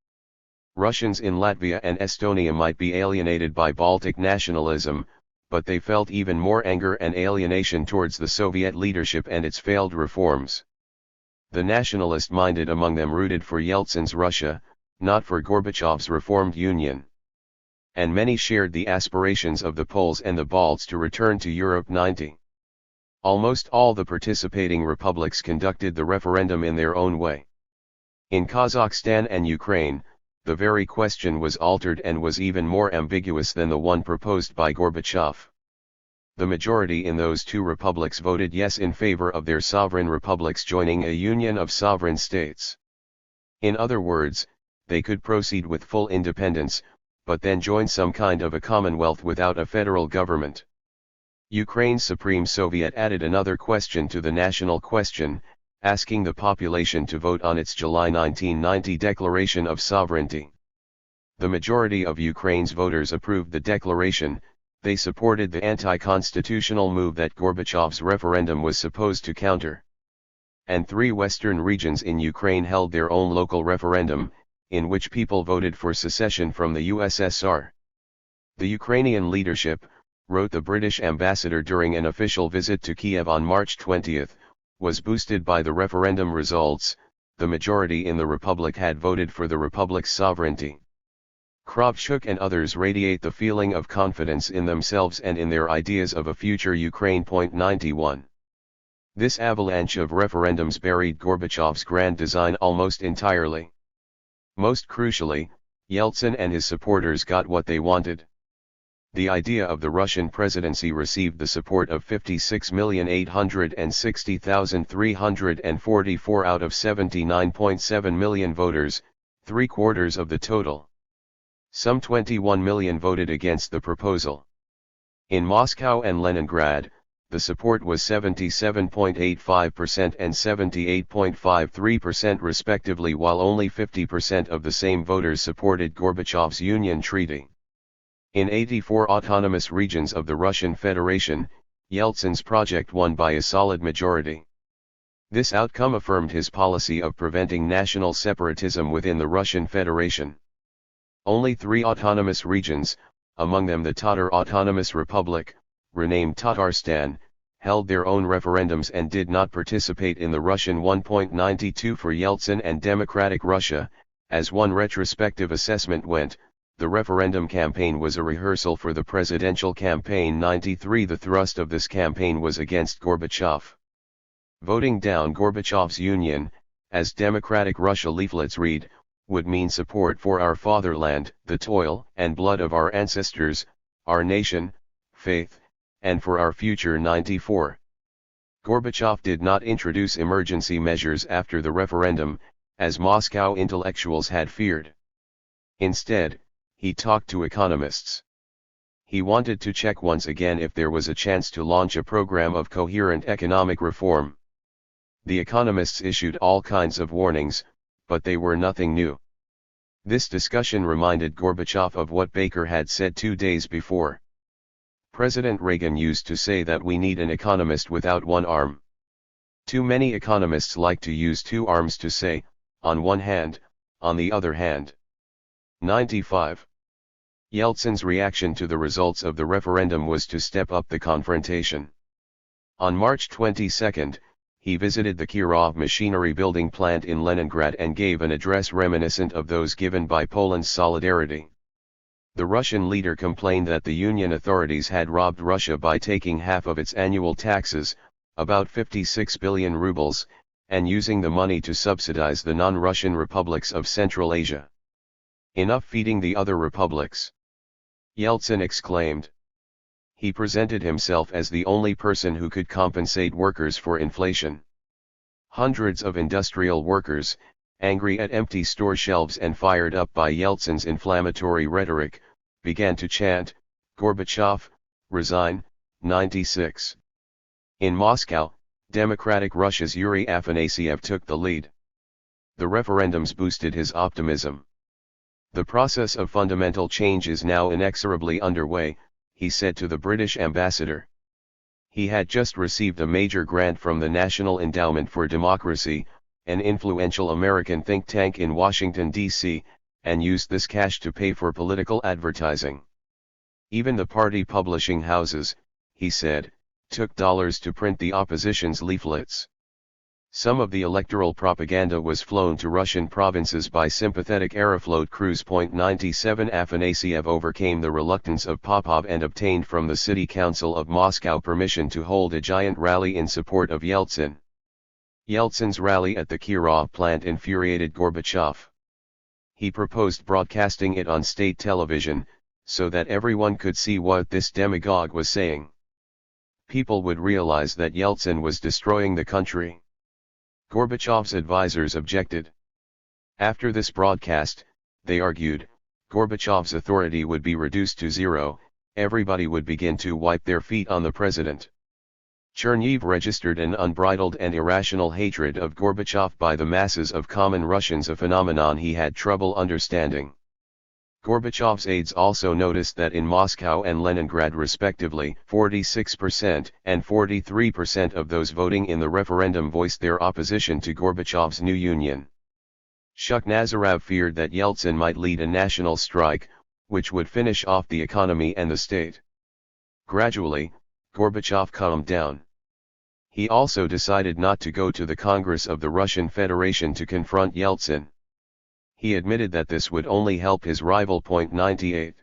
Russians in Latvia and Estonia might be alienated by Baltic nationalism, but they felt even more anger and alienation towards the Soviet leadership and its failed reforms. The nationalist-minded among them rooted for Yeltsin's Russia, not for Gorbachev's reformed Union. And many shared the aspirations of the Poles and the Balts to return to Europe. 90. Almost all the participating republics conducted the referendum in their own way. In Kazakhstan and Ukraine, the very question was altered and was even more ambiguous than the one proposed by Gorbachev. The majority in those 2 republics voted yes in favor of their sovereign republics joining a union of sovereign states. In other words, they could proceed with full independence, but then join some kind of a commonwealth without a federal government. Ukraine's Supreme Soviet added another question to the national question, asking the population to vote on its July 1990 Declaration of Sovereignty. The majority of Ukraine's voters approved the declaration. They supported the anti-constitutional move that Gorbachev's referendum was supposed to counter. And 3 western regions in Ukraine held their own local referendum, in which people voted for secession from the USSR. The Ukrainian leadership, wrote the British ambassador during an official visit to Kiev on March 20, was boosted by the referendum results. The majority in the Republic had voted for the Republic's sovereignty. Kravchuk and others radiate the feeling of confidence in themselves and in their ideas of a future Ukraine. 91. This avalanche of referendums buried Gorbachev's grand design almost entirely. Most crucially, Yeltsin and his supporters got what they wanted. The idea of the Russian presidency received the support of 56,860,344 out of 79.7 million voters, 3/4 of the total. Some 21 million voted against the proposal. In Moscow and Leningrad, the support was 77.85% and 78.53% respectively, while only 50% of the same voters supported Gorbachev's Union Treaty. In 84 autonomous regions of the Russian Federation, Yeltsin's project won by a solid majority. This outcome affirmed his policy of preventing national separatism within the Russian Federation. Only 3 autonomous regions, among them the Tatar Autonomous Republic, renamed Tatarstan, held their own referendums and did not participate in the Russian 1.92 for Yeltsin and Democratic Russia. As one retrospective assessment went, the referendum campaign was a rehearsal for the presidential campaign 93. The thrust of this campaign was against Gorbachev. Voting down Gorbachev's Union, as Democratic Russia leaflets read, would mean support for our fatherland, the toil and blood of our ancestors, our nation, faith, and for our future. 94. Gorbachev did not introduce emergency measures after the referendum, as Moscow intellectuals had feared. Instead, he talked to economists. He wanted to check once again if there was a chance to launch a program of coherent economic reform. The economists issued all kinds of warnings, but they were nothing new. This discussion reminded Gorbachev of what Baker had said 2 days before. President Reagan used to say that we need an economist without one arm. Too many economists like to use 2 arms to say, on one hand, on the other hand. 95. Yeltsin's reaction to the results of the referendum was to step up the confrontation. On March 22, he visited the Kirov machinery building plant in Leningrad and gave an address reminiscent of those given by Poland's Solidarity. The Russian leader complained that the Union authorities had robbed Russia by taking half of its annual taxes, about 56 billion rubles, and using the money to subsidize the non-Russian republics of Central Asia. Enough feeding the other republics! Yeltsin exclaimed. He presented himself as the only person who could compensate workers for inflation. Hundreds of industrial workers, angry at empty store shelves and fired up by Yeltsin's inflammatory rhetoric, began to chant, "Gorbachev, resign." 96. In Moscow, Democratic Russia's Yuri Afanasyev took the lead. The referendums boosted his optimism. The process of fundamental change is now inexorably underway, he said to the British ambassador. He had just received a major grant from the National Endowment for Democracy, an influential American think tank in Washington, D.C., and used this cash to pay for political advertising. Even the party publishing houses, he said, took dollars to print the opposition's leaflets. Some of the electoral propaganda was flown to Russian provinces by sympathetic Aeroflot crews. 97. Afanasyev overcame the reluctance of Popov and obtained from the City Council of Moscow permission to hold a giant rally in support of Yeltsin. Yeltsin's rally at the Kirov plant infuriated Gorbachev. He proposed broadcasting it on state television, so that everyone could see what this demagogue was saying. People would realize that Yeltsin was destroying the country. Gorbachev's advisors objected. After this broadcast, they argued, Gorbachev's authority would be reduced to zero, everybody would begin to wipe their feet on the president. Chernihiv registered an unbridled and irrational hatred of Gorbachev by the masses of common Russians, a phenomenon he had trouble understanding. Gorbachev's aides also noticed that in Moscow and Leningrad respectively, 46% and 43% of those voting in the referendum voiced their opposition to Gorbachev's new union. Shukhnazarov feared that Yeltsin might lead a national strike, which would finish off the economy and the state. Gradually, Gorbachev calmed down. He also decided not to go to the Congress of the Russian Federation to confront Yeltsin. He admitted that this would only help his rival. 98.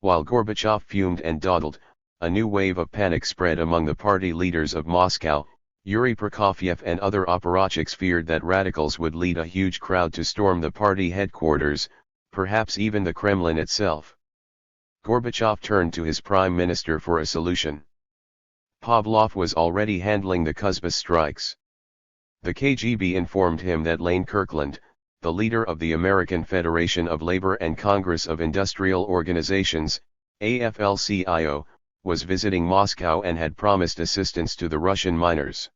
While Gorbachev fumed and dawdled, a new wave of panic spread among the party leaders of Moscow. Yuri Prokofiev and other apparatchiks feared that radicals would lead a huge crowd to storm the party headquarters, perhaps even the Kremlin itself. Gorbachev turned to his prime minister for a solution. Pavlov was already handling the Kuzba strikes. The KGB informed him that Lane Kirkland, the leader of the American Federation of Labor and Congress of Industrial Organizations, AFL-CIO, was visiting Moscow and had promised assistance to the Russian miners.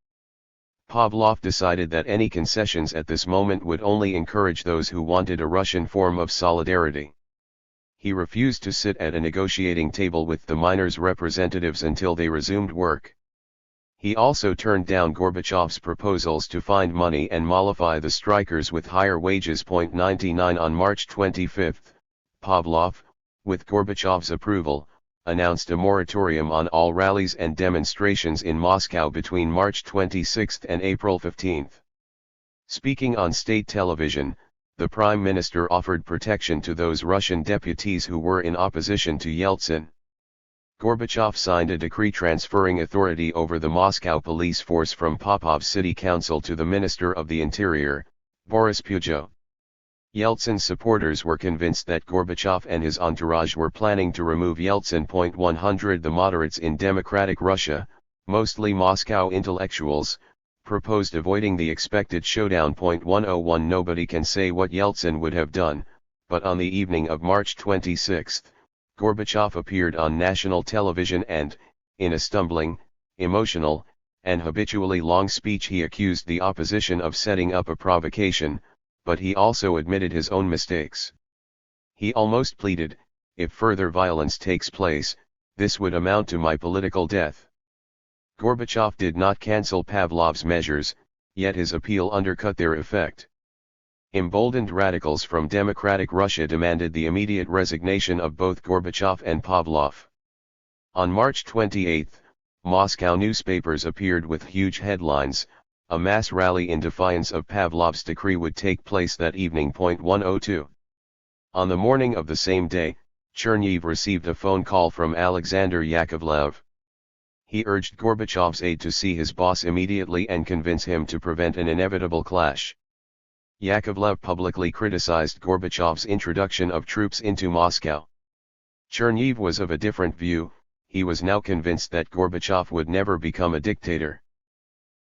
Pavlov decided that any concessions at this moment would only encourage those who wanted a Russian form of solidarity. He refused to sit at a negotiating table with the miners' representatives until they resumed work. He also turned down Gorbachev's proposals to find money and mollify the strikers with higher wages. 99 On March 25, Pavlov, with Gorbachev's approval, announced a moratorium on all rallies and demonstrations in Moscow between March 26 and April 15. Speaking on state television, the Prime Minister offered protection to those Russian deputies who were in opposition to Yeltsin. Gorbachev signed a decree transferring authority over the Moscow police force from Popov's city council to the Minister of the Interior, Boris Pujo. Yeltsin's supporters were convinced that Gorbachev and his entourage were planning to remove Yeltsin. 100 The moderates in democratic Russia, mostly Moscow intellectuals, proposed avoiding the expected showdown. 101 Nobody can say what Yeltsin would have done, but on the evening of March 26, Gorbachev appeared on national television and, in a stumbling, emotional, and habitually long speech he accused the opposition of setting up a provocation, but he also admitted his own mistakes. He almost pleaded, "If further violence takes place, this would amount to my political death." Gorbachev did not cancel Pavlov's measures, yet his appeal undercut their effect. Emboldened radicals from democratic Russia demanded the immediate resignation of both Gorbachev and Pavlov. On March 28, Moscow newspapers appeared with huge headlines: "A mass rally in defiance of Pavlov's decree would take place that evening." 102. On the morning of the same day, Chernihiv received a phone call from Alexander Yakovlev. He urged Gorbachev's aide to see his boss immediately and convince him to prevent an inevitable clash. Yakovlev publicly criticized Gorbachev's introduction of troops into Moscow. Chernihiv was of a different view. He was now convinced that Gorbachev would never become a dictator.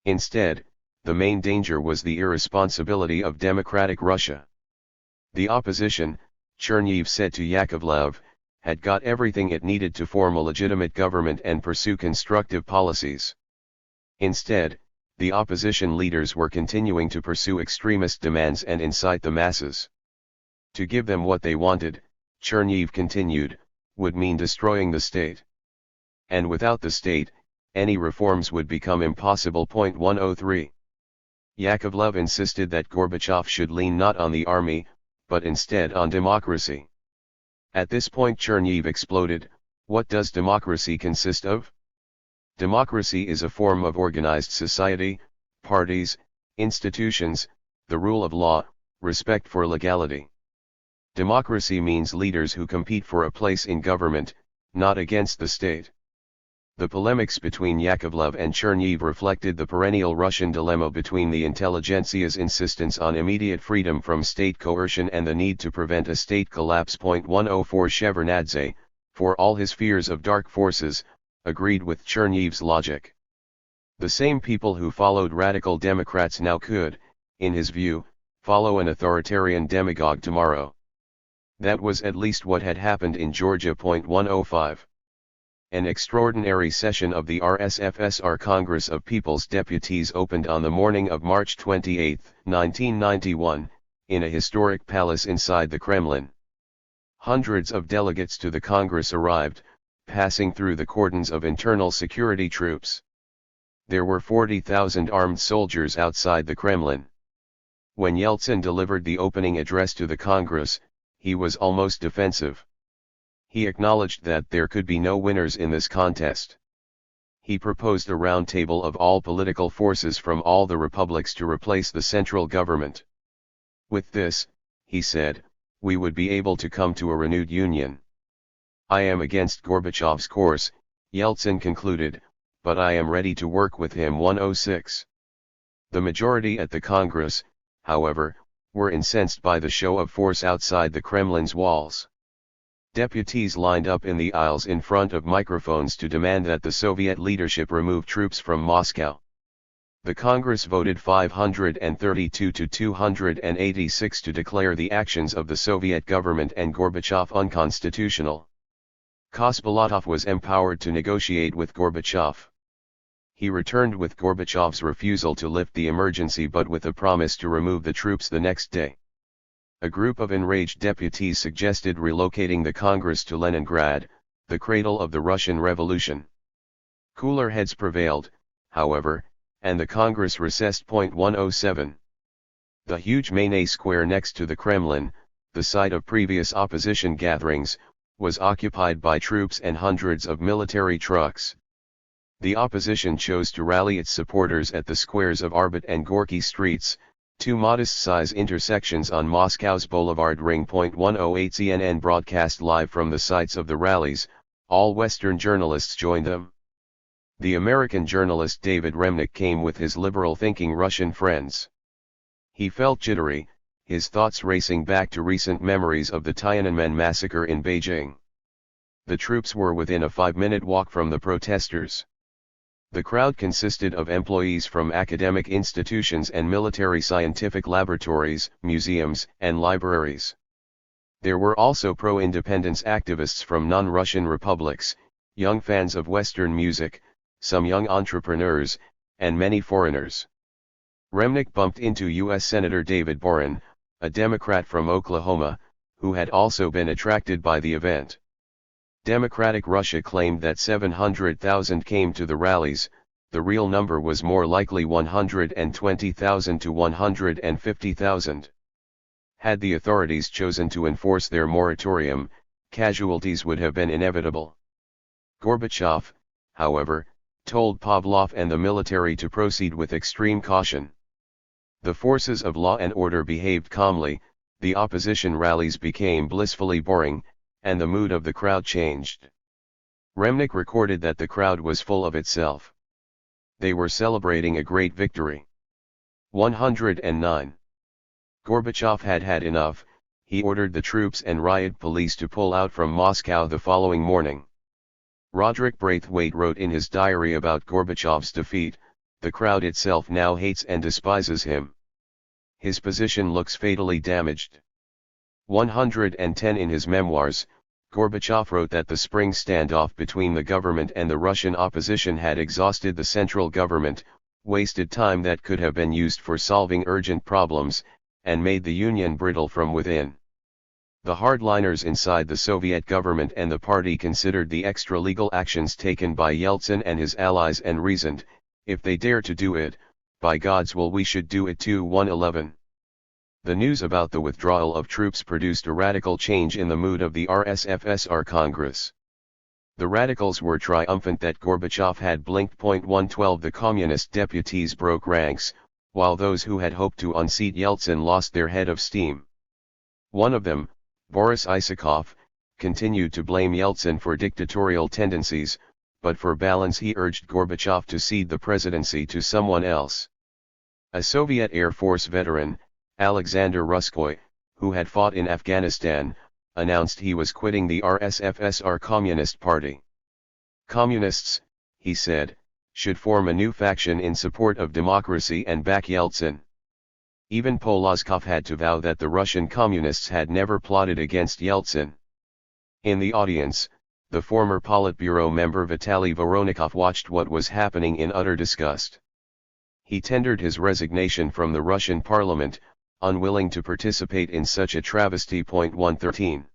Instead, the main danger was the irresponsibility of democratic Russia. The opposition, Chernihiv said to Yakovlev, had got everything it needed to form a legitimate government and pursue constructive policies. Instead, the opposition leaders were continuing to pursue extremist demands and incite the masses. To give them what they wanted, Chernihiv continued, would mean destroying the state. And without the state, any reforms would become impossible. 103. Yakovlev insisted that Gorbachev should lean not on the army, but instead on democracy. At this point Chernihiv exploded: "What does democracy consist of? Democracy is a form of organized society, parties, institutions, the rule of law, respect for legality. Democracy means leaders who compete for a place in government, not against the state." The polemics between Yakovlev and Chernihiv reflected the perennial Russian dilemma between the intelligentsia's insistence on immediate freedom from state coercion and the need to prevent a state collapse. 104 Shevardnadze, for all his fears of dark forces, agreed with Chernihiv's logic. The same people who followed radical Democrats now could, in his view, follow an authoritarian demagogue tomorrow. That was at least what had happened in Georgia. 105. An extraordinary session of the RSFSR Congress of People's Deputies opened on the morning of March 28, 1991, in a historic palace inside the Kremlin. Hundreds of delegates to the Congress arrived, passing through the cordons of internal security troops. There were 40,000 armed soldiers outside the Kremlin. When Yeltsin delivered the opening address to the Congress, he was almost defensive. He acknowledged that there could be no winners in this contest. He proposed a round table of all political forces from all the republics to replace the central government. With this, he said, we would be able to come to a renewed union. I am against Gorbachev's course, Yeltsin concluded, but I am ready to work with him. 106. The majority at the Congress, however, were incensed by the show of force outside the Kremlin's walls. Deputies lined up in the aisles in front of microphones to demand that the Soviet leadership remove troops from Moscow. The Congress voted 532 to 286 to declare the actions of the Soviet government and Gorbachev unconstitutional. Khasbulatov was empowered to negotiate with Gorbachev. He returned with Gorbachev's refusal to lift the emergency but with a promise to remove the troops the next day. A group of enraged deputies suggested relocating the Congress to Leningrad, the cradle of the Russian Revolution. Cooler heads prevailed, however, and the Congress recessed. 107. The huge Maine Square next to the Kremlin, the site of previous opposition gatherings, was occupied by troops and hundreds of military trucks. The opposition chose to rally its supporters at the squares of Arbut and Gorky streets, two modest-size intersections on Moscow's Boulevard Ring. 108. CNN broadcast live from the sites of the rallies. All Western journalists joined them. The American journalist David Remnick came with his liberal-thinking Russian friends. He felt jittery, his thoughts racing back to recent memories of the Tiananmen massacre in Beijing. The troops were within a 5-minute walk from the protesters. The crowd consisted of employees from academic institutions and military scientific laboratories, museums, and libraries. There were also pro-independence activists from non-Russian republics, young fans of Western music, some young entrepreneurs, and many foreigners. Remnick bumped into U.S. Senator David Boren, a Democrat from Oklahoma, who had also been attracted by the event. Democratic Russia claimed that 700,000 came to the rallies. The real number was more likely 120,000 to 150,000. Had the authorities chosen to enforce their moratorium, casualties would have been inevitable. Gorbachev, however, told Pavlov and the military to proceed with extreme caution. The forces of law and order behaved calmly, the opposition rallies became blissfully boring, and the mood of the crowd changed. Remnick recorded that the crowd was full of itself. They were celebrating a great victory. 109. Gorbachev had had enough. He ordered the troops and riot police to pull out from Moscow the following morning. Roderick Braithwaite wrote in his diary about Gorbachev's defeat, "The crowd itself now hates and despises him. His position looks fatally damaged." 110. In his memoirs, Gorbachev wrote that the spring standoff between the government and the Russian opposition had exhausted the central government, wasted time that could have been used for solving urgent problems, and made the union brittle from within. The hardliners inside the Soviet government and the party considered the extra-legal actions taken by Yeltsin and his allies and reasoned, if they dare to do it, by God's will we should do it too. 111. The news about the withdrawal of troops produced a radical change in the mood of the RSFSR Congress. The radicals were triumphant that Gorbachev had blinked. 112. The communist deputies broke ranks, while those who had hoped to unseat Yeltsin lost their head of steam. One of them, Boris Isakov, continued to blame Yeltsin for dictatorial tendencies, but for balance he urged Gorbachev to cede the presidency to someone else. A Soviet Air Force veteran, Alexander Ruskoy, who had fought in Afghanistan, announced he was quitting the RSFSR Communist Party. Communists, he said, should form a new faction in support of democracy and back Yeltsin. Even Polozkov had to vow that the Russian communists had never plotted against Yeltsin. In the audience, the former Politburo member Vitaly Voronikov watched what was happening in utter disgust. He tendered his resignation from the Russian parliament, unwilling to participate in such a travesty. 113.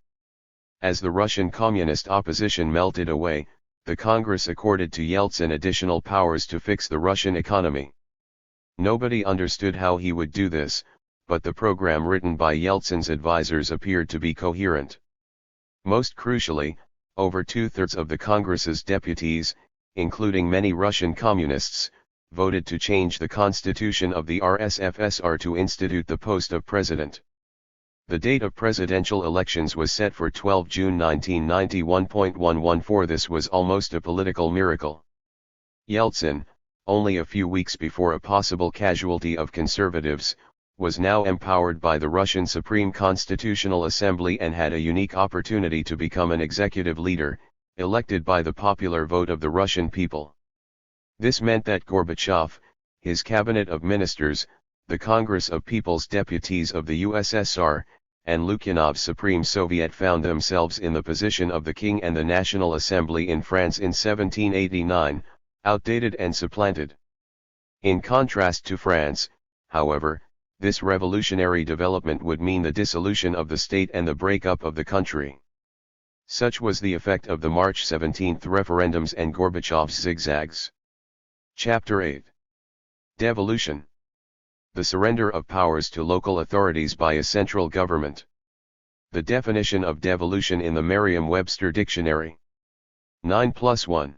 As the Russian communist opposition melted away, the Congress accorded to Yeltsin additional powers to fix the Russian economy. Nobody understood how he would do this, but the program written by Yeltsin's advisors appeared to be coherent. Most crucially, over two-thirds of the Congress's deputies, including many Russian communists, voted to change the constitution of the RSFSR to institute the post of president. The date of presidential elections was set for 12 June 1991. 114. This was almost a political miracle. Yeltsin, only a few weeks before a possible casualty of conservatives, was now empowered by the Russian Supreme Constitutional Assembly and had a unique opportunity to become an executive leader, elected by the popular vote of the Russian people. This meant that Gorbachev, his cabinet of ministers, the Congress of People's Deputies of the USSR, and Lukyanov's Supreme Soviet found themselves in the position of the King and the National Assembly in France in 1789, outdated and supplanted. In contrast to France, however, this revolutionary development would mean the dissolution of the state and the breakup of the country. Such was the effect of the March 17 referendums and Gorbachev's zigzags. Chapter 8. Devolution. The surrender of powers to local authorities by a central government. The definition of devolution in the Merriam-Webster Dictionary. 9+1.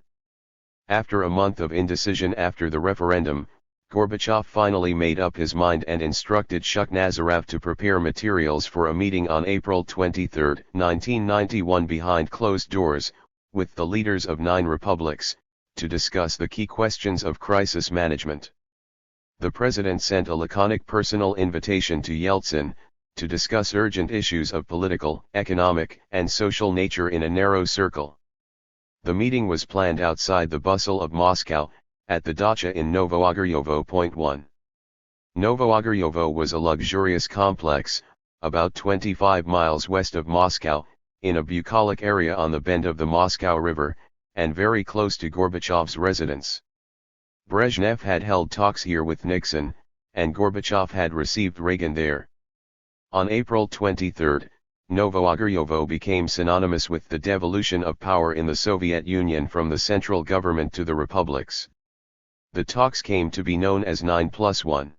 After a month of indecision after the referendum, Gorbachev finally made up his mind and instructed Shukhnazarov to prepare materials for a meeting on April 23, 1991 behind closed doors, with the leaders of 9 republics, to discuss the key questions of crisis management. The president sent a laconic personal invitation to Yeltsin, to discuss urgent issues of political, economic, and social nature in a narrow circle. The meeting was planned outside the bustle of Moscow, at the dacha in Novoagaryovo. 1. Novoagaryovo was a luxurious complex, about 25 miles west of Moscow, in a bucolic area on the bend of the Moscow River, and very close to Gorbachev's residence. Brezhnev had held talks here with Nixon, and Gorbachev had received Reagan there. On April 23, Novoagaryovo became synonymous with the devolution of power in the Soviet Union from the central government to the republics. The talks came to be known as 9+1.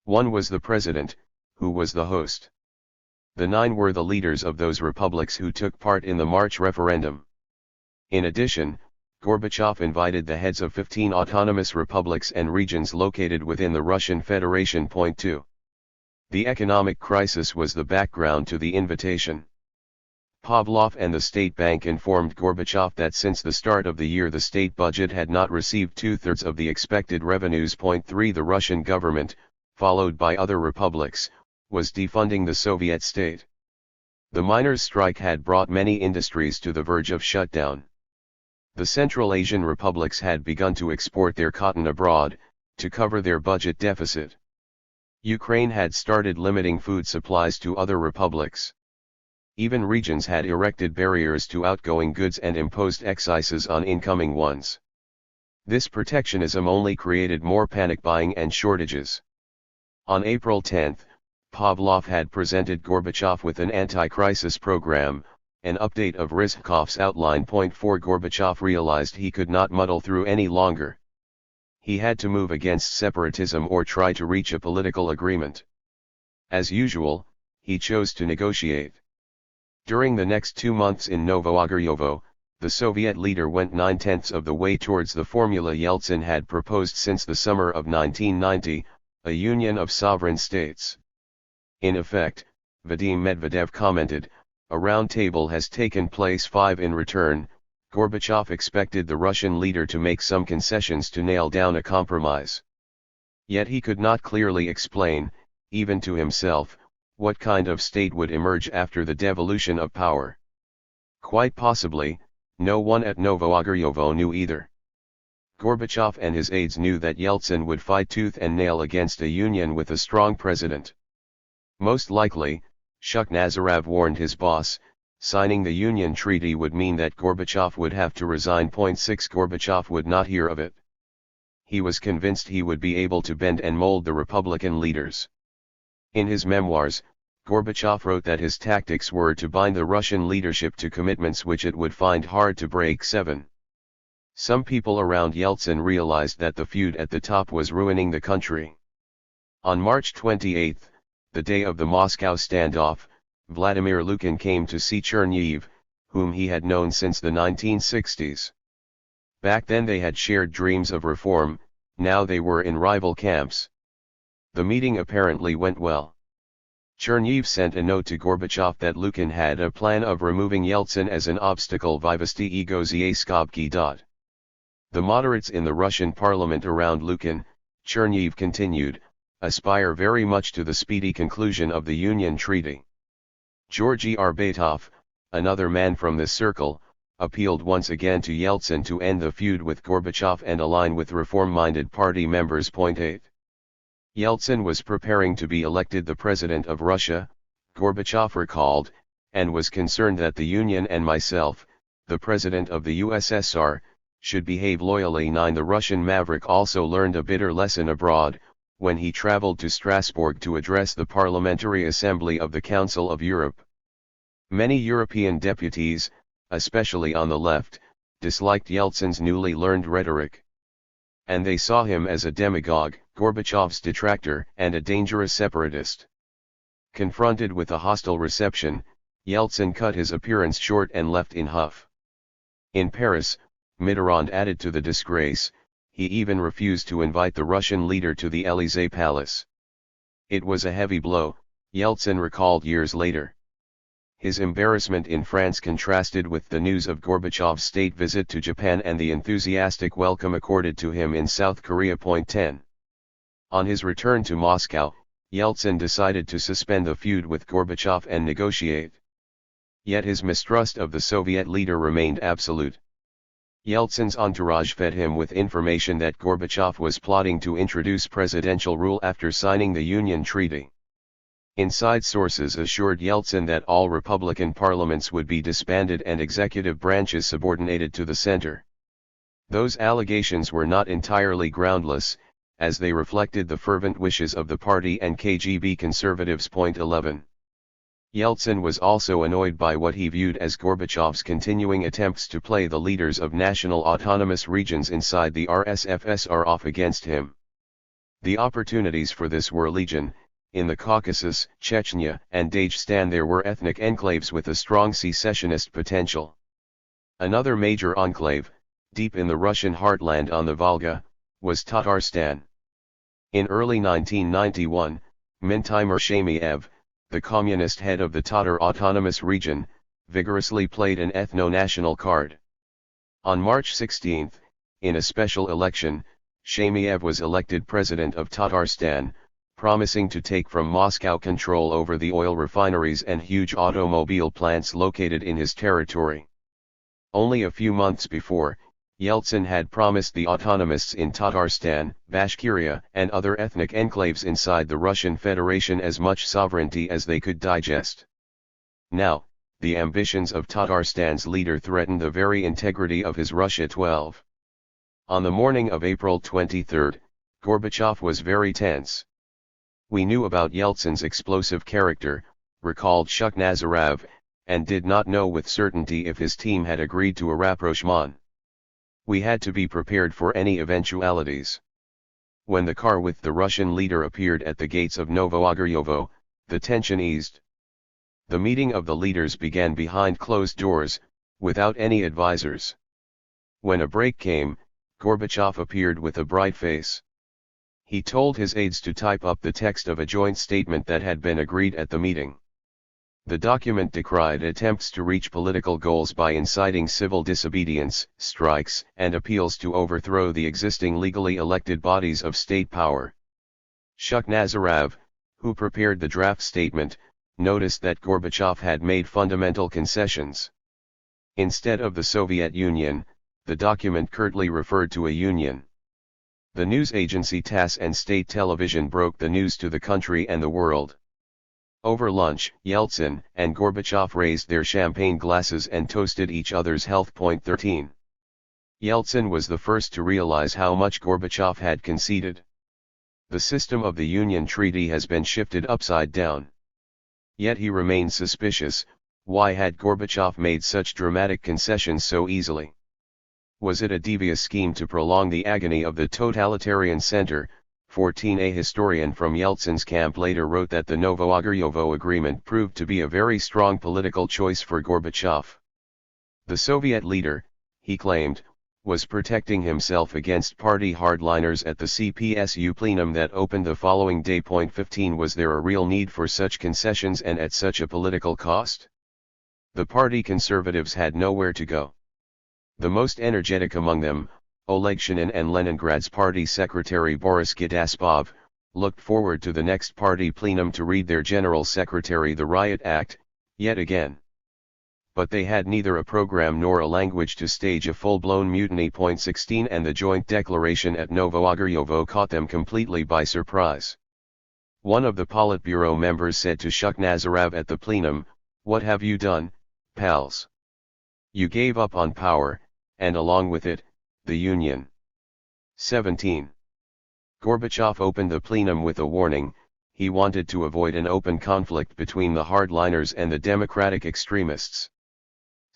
1 was the president, who was the host. The 9 were the leaders of those republics who took part in the March referendum. In addition, Gorbachev invited the heads of 15 autonomous republics and regions located within the Russian Federation. 2. The economic crisis was the background to the invitation. Pavlov and the State Bank informed Gorbachev that since the start of the year the state budget had not received two-thirds of the expected revenues. 3. The Russian government, followed by other republics, was defunding the Soviet state. The miners' strike had brought many industries to the verge of shutdown. The Central Asian republics had begun to export their cotton abroad, to cover their budget deficit. Ukraine had started limiting food supplies to other republics. Even regions had erected barriers to outgoing goods and imposed excises on incoming ones. This protectionism only created more panic buying and shortages. On April 10, Pavlov had presented Gorbachev with an anti-crisis program, an update of Rizhkov's outline. 4. Gorbachev realized he could not muddle through any longer. He had to move against separatism or try to reach a political agreement. As usual, he chose to negotiate. During the next 2 months in Novoagaryovo, the Soviet leader went 9/10 of the way towards the formula Yeltsin had proposed since the summer of 1990, a union of sovereign states. In effect, Vadim Medvedev commented, "A round table has taken place." 5. In return, Gorbachev expected the Russian leader to make some concessions to nail down a compromise. Yet he could not clearly explain, even to himself, what kind of state would emerge after the devolution of power. Quite possibly, no one at Novoagaryovo knew either. Gorbachev and his aides knew that Yeltsin would fight tooth and nail against a union with a strong president. Most likely, Shukhnazarov warned his boss, signing the Union Treaty would mean that Gorbachev would have to resign. 6 Gorbachev would not hear of it. He was convinced he would be able to bend and mold the Republican leaders. In his memoirs, Gorbachev wrote that his tactics were to bind the Russian leadership to commitments which it would find hard to break. 7. Some people around Yeltsin realized that the feud at the top was ruining the country. On March 28, the day of the Moscow standoff, Vladimir Lukin came to see Chernihiv, whom he had known since the 1960s. Back then they had shared dreams of reform, now they were in rival camps. The meeting apparently went well. Chernihiv sent a note to Gorbachev that Lukin had a plan of removing Yeltsin as an obstacle. Vivasti egozie skobki. The moderates in the Russian parliament around Lukin, Chernihiv continued, aspire very much to the speedy conclusion of the Union Treaty. Georgy Arbatov, another man from this circle, appealed once again to Yeltsin to end the feud with Gorbachev and align with reform-minded party members. 8. Yeltsin was preparing to be elected the president of Russia, Gorbachev recalled, and was concerned that the Union and myself, the president of the USSR, should behave loyally. 9. The Russian maverick also learned a bitter lesson abroad, when he traveled to Strasbourg to address the Parliamentary Assembly of the Council of Europe. Many European deputies, especially on the left, disliked Yeltsin's newly learned rhetoric. And they saw him as a demagogue, Gorbachev's detractor, and a dangerous separatist. Confronted with a hostile reception, Yeltsin cut his appearance short and left in huff. In Paris, Mitterrand added to the disgrace, he even refused to invite the Russian leader to the Élysée Palace. It was a heavy blow, Yeltsin recalled years later. His embarrassment in France contrasted with the news of Gorbachev's state visit to Japan and the enthusiastic welcome accorded to him in South Korea. 10. On his return to Moscow, Yeltsin decided to suspend the feud with Gorbachev and negotiate. Yet his mistrust of the Soviet leader remained absolute. Yeltsin's entourage fed him with information that Gorbachev was plotting to introduce presidential rule after signing the Union Treaty. Inside sources assured Yeltsin that all Republican parliaments would be disbanded and executive branches subordinated to the center. Those allegations were not entirely groundless, as they reflected the fervent wishes of the party and KGB conservatives. 11. Yeltsin was also annoyed by what he viewed as Gorbachev's continuing attempts to play the leaders of national autonomous regions inside the RSFSR off against him. The opportunities for this were legion. In the Caucasus, Chechnya, and Dagestan there were ethnic enclaves with a strong secessionist potential. Another major enclave, deep in the Russian heartland on the Volga, was Tatarstan. In early 1991, Mintimur Shamiev, the communist head of the Tatar Autonomous Region, vigorously played an ethno-national card. On March 16, in a special election, Shamiev was elected president of Tatarstan, promising to take from Moscow control over the oil refineries and huge automobile plants located in his territory. Only a few months before, Yeltsin had promised the autonomists in Tatarstan, Bashkiria, and other ethnic enclaves inside the Russian Federation as much sovereignty as they could digest. Now, the ambitions of Tatarstan's leader threatened the very integrity of his Russia. 12. On the morning of April 23, Gorbachev was very tense. We knew about Yeltsin's explosive character, recalled Shukhnazarov, and did not know with certainty if his team had agreed to a rapprochement. We had to be prepared for any eventualities. When the car with the Russian leader appeared at the gates of Novoagaryovo, the tension eased. The meeting of the leaders began behind closed doors, without any advisors. When a break came, Gorbachev appeared with a bright face. He told his aides to type up the text of a joint statement that had been agreed at the meeting. The document decried attempts to reach political goals by inciting civil disobedience, strikes, and appeals to overthrow the existing legally elected bodies of state power. Shukhnazarov, who prepared the draft statement, noticed that Gorbachev had made fundamental concessions. Instead of the Soviet Union, the document curtly referred to a union. The news agency TASS and state television broke the news to the country and the world. Over lunch, Yeltsin and Gorbachev raised their champagne glasses and toasted each other's health. 13. Yeltsin was the first to realize how much Gorbachev had conceded. The system of the Union Treaty has been shifted upside down. Yet he remained suspicious. Why had Gorbachev made such dramatic concessions so easily? Was it a devious scheme to prolong the agony of the totalitarian center? 14. A historian from Yeltsin's camp later wrote that the Novoagaryovo agreement proved to be a very strong political choice for Gorbachev. The Soviet leader, he claimed, was protecting himself against party hardliners at the CPSU plenum that opened the following day. 15. Was there a real need for such concessions and at such a political cost? The party conservatives had nowhere to go. The most energetic among them, Oleg Shinin and Leningrad's party secretary Boris Gadaspov, looked forward to the next party plenum to read their general secretary the Riot Act, yet again. But they had neither a program nor a language to stage a full-blown mutiny. 16. And the joint declaration at Novoagaryovo caught them completely by surprise. One of the Politburo members said to Shukhnazarov at the plenum, "What have you done, pals? You gave up on power, and along with it, the Union." 17. Gorbachev opened the plenum with a warning. He wanted to avoid an open conflict between the hardliners and the democratic extremists.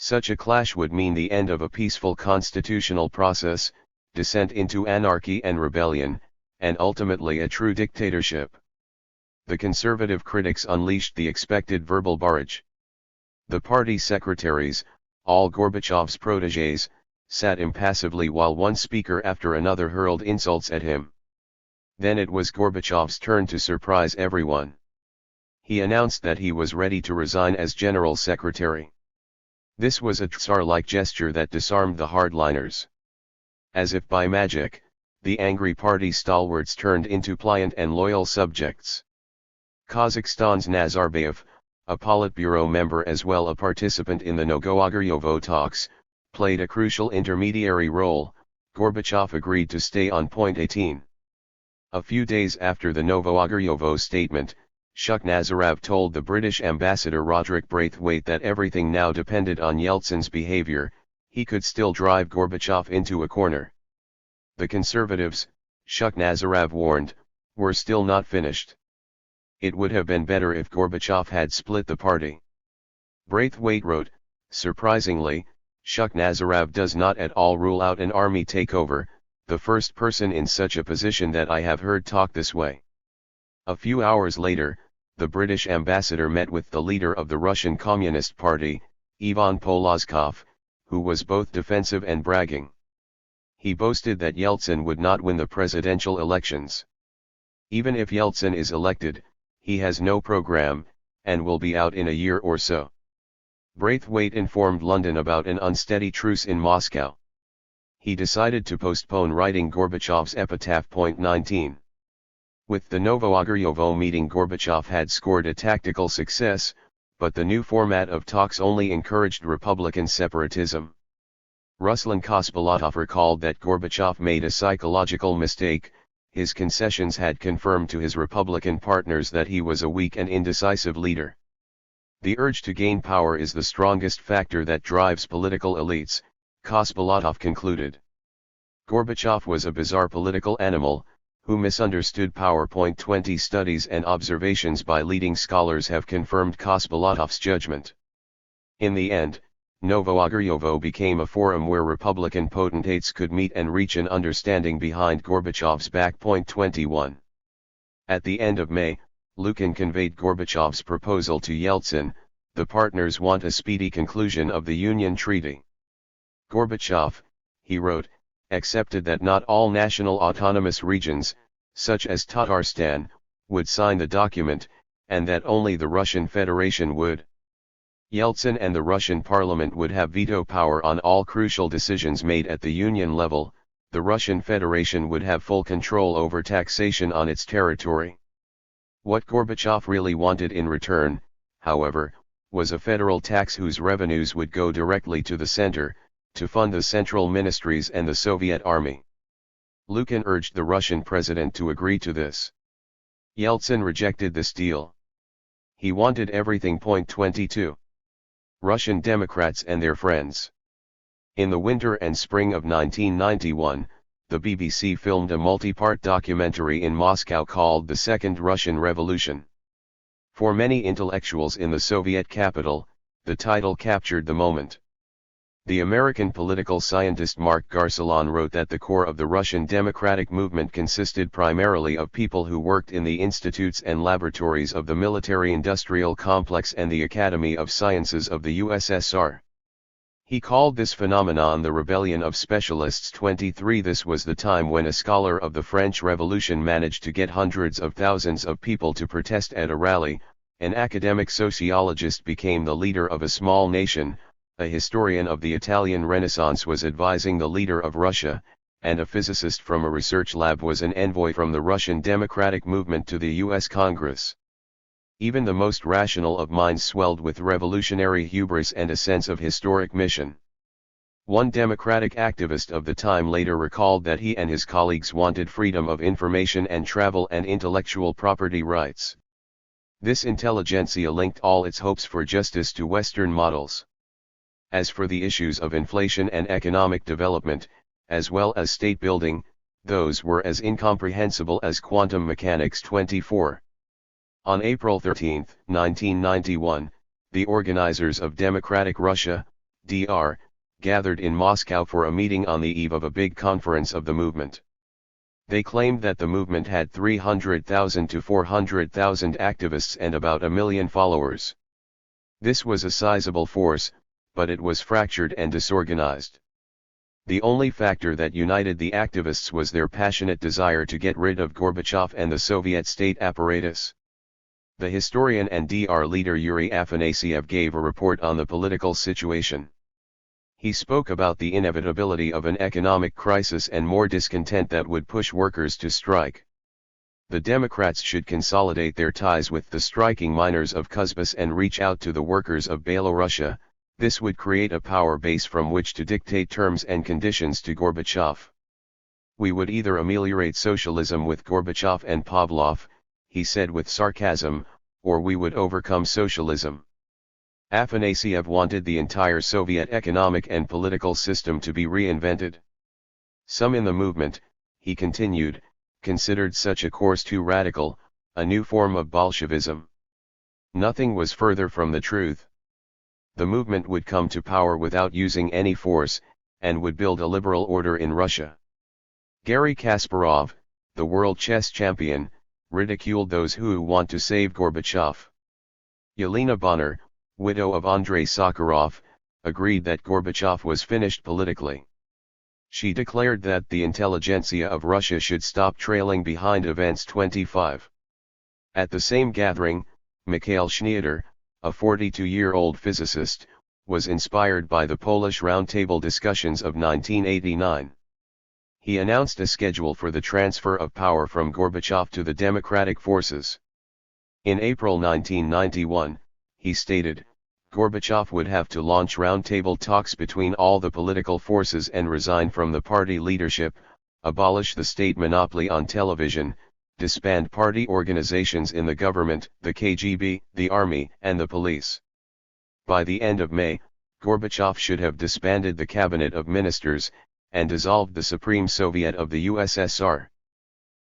Such a clash would mean the end of a peaceful constitutional process, descent into anarchy and rebellion, and ultimately a true dictatorship. The conservative critics unleashed the expected verbal barrage. The party secretaries, all Gorbachev's protégés, sat impassively while one speaker after another hurled insults at him. Then it was Gorbachev's turn to surprise everyone. He announced that he was ready to resign as general secretary. This was a Tsar-like gesture that disarmed the hardliners. As if by magic, the angry party stalwarts turned into pliant and loyal subjects. Kazakhstan's Nazarbayev, a Politburo member as well a participant in the Novoagaryovo talks, played a crucial intermediary role. Gorbachev agreed to stay on. 18. A few days after the Novoagaryovo statement, Shukhnazarov told the British ambassador Roderick Braithwaite that everything now depended on Yeltsin's behavior. He could still drive Gorbachev into a corner. The conservatives, Shukhnazarov warned, were still not finished. It would have been better if Gorbachev had split the party. Braithwaite wrote, "Surprisingly, Shukhnazarov does not at all rule out an army takeover, the first person in such a position that I have heard talk this way." A few hours later, the British ambassador met with the leader of the Russian Communist Party, Ivan Polozkov, who was both defensive and bragging. He boasted that Yeltsin would not win the presidential elections. Even if Yeltsin is elected, he has no program, and will be out in a year or so. Braithwaite informed London about an unsteady truce in Moscow. He decided to postpone writing Gorbachev's epitaph. 19. With the Novoagaryovo meeting, Gorbachev had scored a tactical success, but the new format of talks only encouraged Republican separatism. Ruslan Khasbulatov recalled that Gorbachev made a psychological mistake. His concessions had confirmed to his Republican partners that he was a weak and indecisive leader. The urge to gain power is the strongest factor that drives political elites, Khasbulatov concluded. Gorbachev was a bizarre political animal, who misunderstood power. 20 Studies and observations by leading scholars have confirmed Khasbulatov's judgment. In the end, Novoagaryovo became a forum where Republican potentates could meet and reach an understanding behind Gorbachev's back. 21. At the end of May, Lukin conveyed Gorbachev's proposal to Yeltsin. The partners want a speedy conclusion of the Union Treaty. Gorbachev, he wrote, accepted that not all national autonomous regions, such as Tatarstan, would sign the document, and that only the Russian Federation would. Yeltsin and the Russian parliament would have veto power on all crucial decisions made at the Union level. The Russian Federation would have full control over taxation on its territory. What Gorbachev really wanted in return, however, was a federal tax whose revenues would go directly to the center, to fund the central ministries and the Soviet army. Lukin urged the Russian president to agree to this. Yeltsin rejected this deal. He wanted everything. 22. Russian Democrats and their friends. In the winter and spring of 1991, the BBC filmed a multi-part documentary in Moscow called The Second Russian Revolution. For many intellectuals in the Soviet capital, the title captured the moment. The American political scientist Mark Garcelon wrote that the core of the Russian democratic movement consisted primarily of people who worked in the institutes and laboratories of the military-industrial complex and the Academy of Sciences of the USSR. He called this phenomenon the rebellion of specialists. 23. This was the time when a scholar of the French Revolution managed to get hundreds of thousands of people to protest at a rally. An academic sociologist became the leader of a small nation, a historian of the Italian Renaissance was advising the leader of Russia, and a physicist from a research lab was an envoy from the Russian democratic movement to the U.S. Congress. Even the most rational of minds swelled with revolutionary hubris and a sense of historic mission. One democratic activist of the time later recalled that he and his colleagues wanted freedom of information and travel and intellectual property rights. This intelligentsia linked all its hopes for justice to Western models. As for the issues of inflation and economic development, as well as state building, those were as incomprehensible as quantum mechanics. 24. On April 13, 1991, the organizers of Democratic Russia, DR, gathered in Moscow for a meeting on the eve of a big conference of the movement. They claimed that the movement had 300,000 to 400,000 activists and about 1 million followers. This was a sizable force, but it was fractured and disorganized. The only factor that united the activists was their passionate desire to get rid of Gorbachev and the Soviet state apparatus. The historian and DR leader Yuri Afanasyev gave a report on the political situation. He spoke about the inevitability of an economic crisis and more discontent that would push workers to strike. The Democrats should consolidate their ties with the striking miners of Kuzbass and reach out to the workers of Belorussia. This would create a power base from which to dictate terms and conditions to Gorbachev. We would either ameliorate socialism with Gorbachev and Pavlov, he said with sarcasm, or we would overcome socialism. Afanasyev wanted the entire Soviet economic and political system to be reinvented. Some in the movement, he continued, considered such a course too radical, a new form of Bolshevism. Nothing was further from the truth. The movement would come to power without using any force, and would build a liberal order in Russia. Garry Kasparov, the world chess champion, ridiculed those who want to save Gorbachev. Yelena Bonner, widow of Andrei Sakharov, agreed that Gorbachev was finished politically. She declared that the intelligentsia of Russia should stop trailing behind events. 25. At the same gathering, Mikhail Schneider, a 42-year-old physicist, was inspired by the Polish Roundtable discussions of 1989. He announced a schedule for the transfer of power from Gorbachev to the democratic forces. In April 1991, he stated, Gorbachev would have to launch roundtable talks between all the political forces and resign from the party leadership, abolish the state monopoly on television, disband party organizations in the government, the KGB, the army, and the police. By the end of May, Gorbachev should have disbanded the cabinet of ministers, and dissolved the Supreme Soviet of the USSR.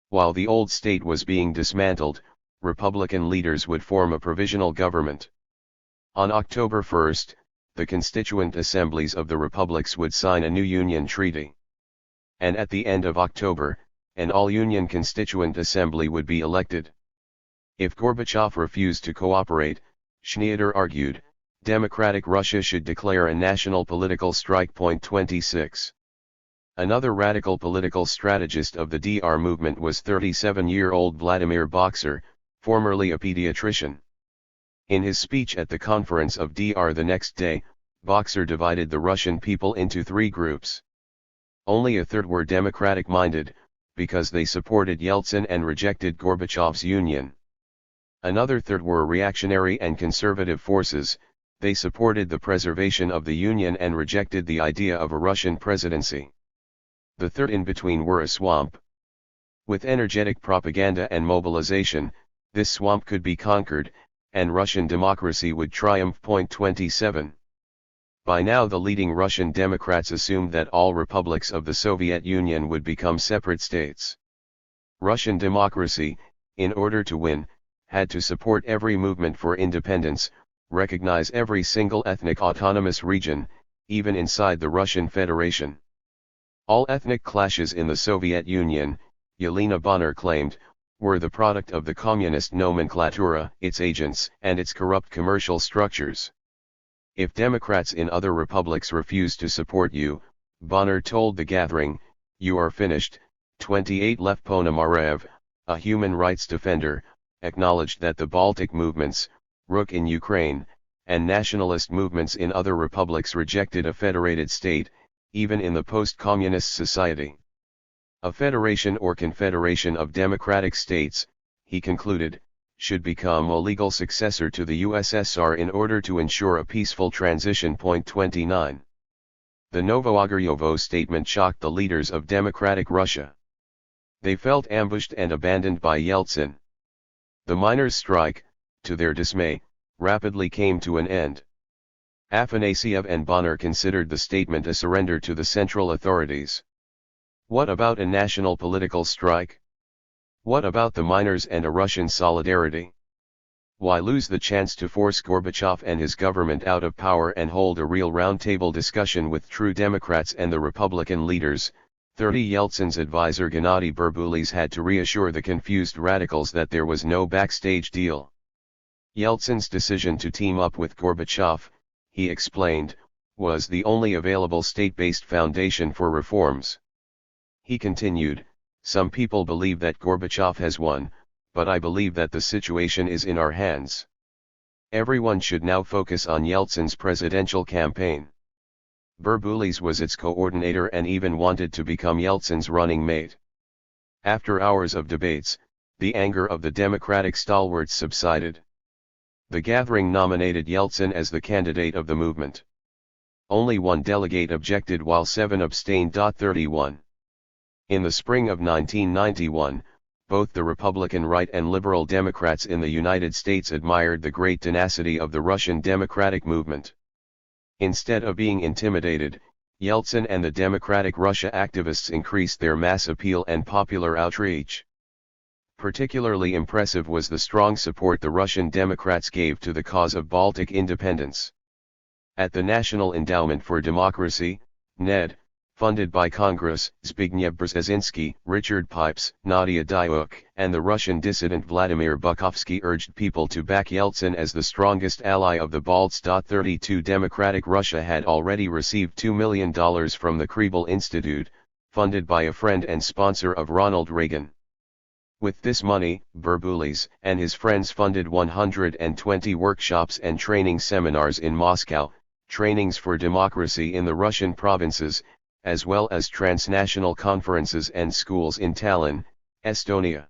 While the old state was being dismantled, Republican leaders would form a provisional government. On October 1, the constituent assemblies of the republics would sign a new union treaty. And at the end of October, an all-union constituent assembly would be elected. If Gorbachev refused to cooperate, Schneider argued, Democratic Russia should declare a national political strike. 26. Another radical political strategist of the DR movement was 37-year-old Vladimir Boxer, formerly a pediatrician. In his speech at the conference of DR the next day, Boxer divided the Russian people into 3 groups. Only a third were democratic-minded, because they supported Yeltsin and rejected Gorbachev's union. Another third were reactionary and conservative forces, They supported the preservation of the Union and rejected the idea of a Russian presidency. The third in-between were a swamp. With energetic propaganda and mobilization, this swamp could be conquered, and Russian democracy would triumph. 27. By now the leading Russian Democrats assumed that all republics of the Soviet Union would become separate states. Russian democracy, in order to win, had to support every movement for independence, recognize every single ethnic autonomous region, even inside the Russian Federation. All ethnic clashes in the Soviet Union, Yelena Bonner claimed, were the product of the communist nomenclatura, its agents, and its corrupt commercial structures. If Democrats in other republics refused to support you, Bonner told the gathering, you are finished. 28. Lev Ponomarev, a human rights defender, acknowledged that the Baltic movements, Rukh in Ukraine, and nationalist movements in other republics rejected a federated state, even in the post-communist society. A federation or confederation of democratic states, he concluded, should become a legal successor to the USSR in order to ensure a peaceful transition. 29. The Novoagoryovo statement shocked the leaders of democratic Russia. They felt ambushed and abandoned by Yeltsin. The miners' strike, to their dismay, rapidly came to an end. Afanasyev and Bonner considered the statement a surrender to the central authorities. What about a national political strike? What about the miners and a Russian solidarity? Why lose the chance to force Gorbachev and his government out of power and hold a real roundtable discussion with true Democrats and the Republican leaders? 30. Yeltsin's advisor Gennady Berbulis had to reassure the confused radicals that there was no backstage deal. Yeltsin's decision to team up with Gorbachev, he explained, was the only available state-based foundation for reforms. He continued, some people believe that Gorbachev has won, but I believe that the situation is in our hands. Everyone should now focus on Yeltsin's presidential campaign. Berbulis was its coordinator and even wanted to become Yeltsin's running mate. After hours of debates, the anger of the Democratic stalwarts subsided. The gathering nominated Yeltsin as the candidate of the movement. Only one delegate objected while 7 abstained. 31. In the spring of 1991, both the Republican right and liberal Democrats in the United States admired the great tenacity of the Russian democratic movement. Instead of being intimidated, Yeltsin and the Democratic Russia activists increased their mass appeal and popular outreach. Particularly impressive was the strong support the Russian Democrats gave to the cause of Baltic independence. At the National Endowment for Democracy, NED, funded by Congress, Zbigniew Brzezinski, Richard Pipes, Nadia Dyuk, and the Russian dissident Vladimir Bukovsky urged people to back Yeltsin as the strongest ally of the Balts. 32. Democratic Russia had already received $2 million from the Krebel Institute, funded by a friend and sponsor of Ronald Reagan. With this money, Berbulis and his friends funded 120 workshops and training seminars in Moscow, trainings for democracy in the Russian provinces, as well as transnational conferences and schools in Tallinn, Estonia.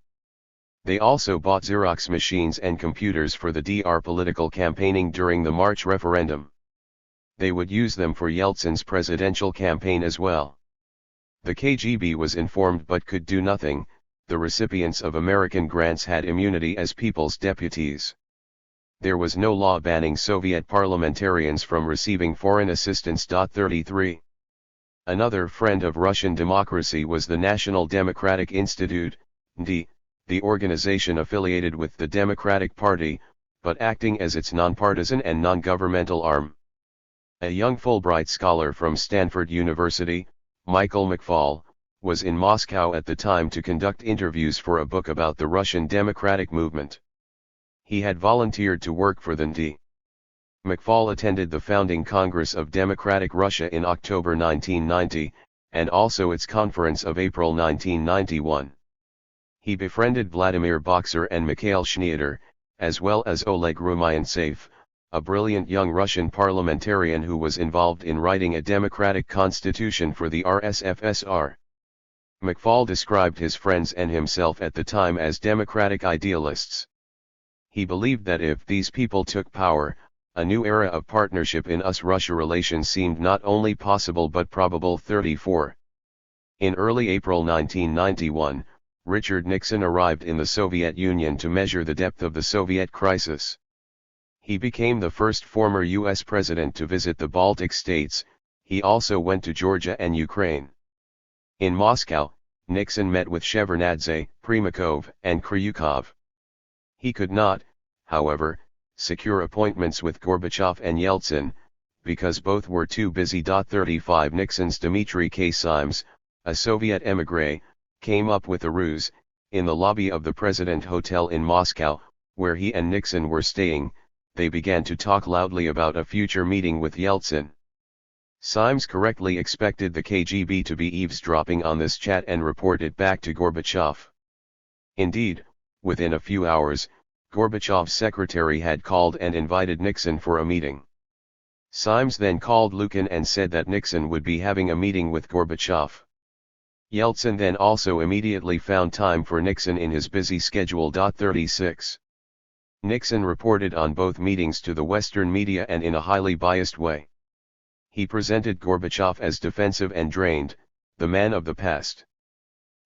They also bought Xerox machines and computers for the DR political campaigning during the March referendum. They would use them for Yeltsin's presidential campaign as well. The KGB was informed but could do nothing. The recipients of American grants had immunity as people's deputies. There was no law banning Soviet parliamentarians from receiving foreign assistance. 33. Another friend of Russian democracy was the National Democratic Institute, ND, the organization affiliated with the Democratic Party, but acting as its nonpartisan and non-governmental arm. A young Fulbright scholar from Stanford University, Michael McFaul, was in Moscow at the time to conduct interviews for a book about the Russian democratic movement. He had volunteered to work for the ND. McFaul attended the founding Congress of Democratic Russia in October 1990, and also its conference of April 1991. He befriended Vladimir Boxer and Mikhail Schneider, as well as Oleg Rumyantsev, a brilliant young Russian parliamentarian who was involved in writing a democratic constitution for the RSFSR. McFaul described his friends and himself at the time as democratic idealists. He believed that if these people took power, A new era of partnership in US-Russia relations seemed not only possible but probable. 34. In early April 1991, Richard Nixon arrived in the Soviet Union to measure the depth of the Soviet crisis. He became the first former U.S. president to visit the Baltic states. He also went to Georgia and Ukraine. In Moscow, Nixon met with Shevardnadze, Primakov, and Kryukov. He could not, however, secure appointments with Gorbachev and Yeltsin, because both were too busy. 35 Nixon's Dmitry K. Symes, a Soviet émigré, came up with a ruse. In the lobby of the President Hotel in Moscow, where he and Nixon were staying, they began to talk loudly about a future meeting with Yeltsin. Symes correctly expected the KGB to be eavesdropping on this chat and report it back to Gorbachev. Indeed, within a few hours, Gorbachev's secretary had called and invited Nixon for a meeting. Symes then called Lukin and said that Nixon would be having a meeting with Gorbachev. Yeltsin then also immediately found time for Nixon in his busy schedule. 36. Nixon reported on both meetings to the Western media and in a highly biased way. He presented Gorbachev as defensive and drained, the man of the past.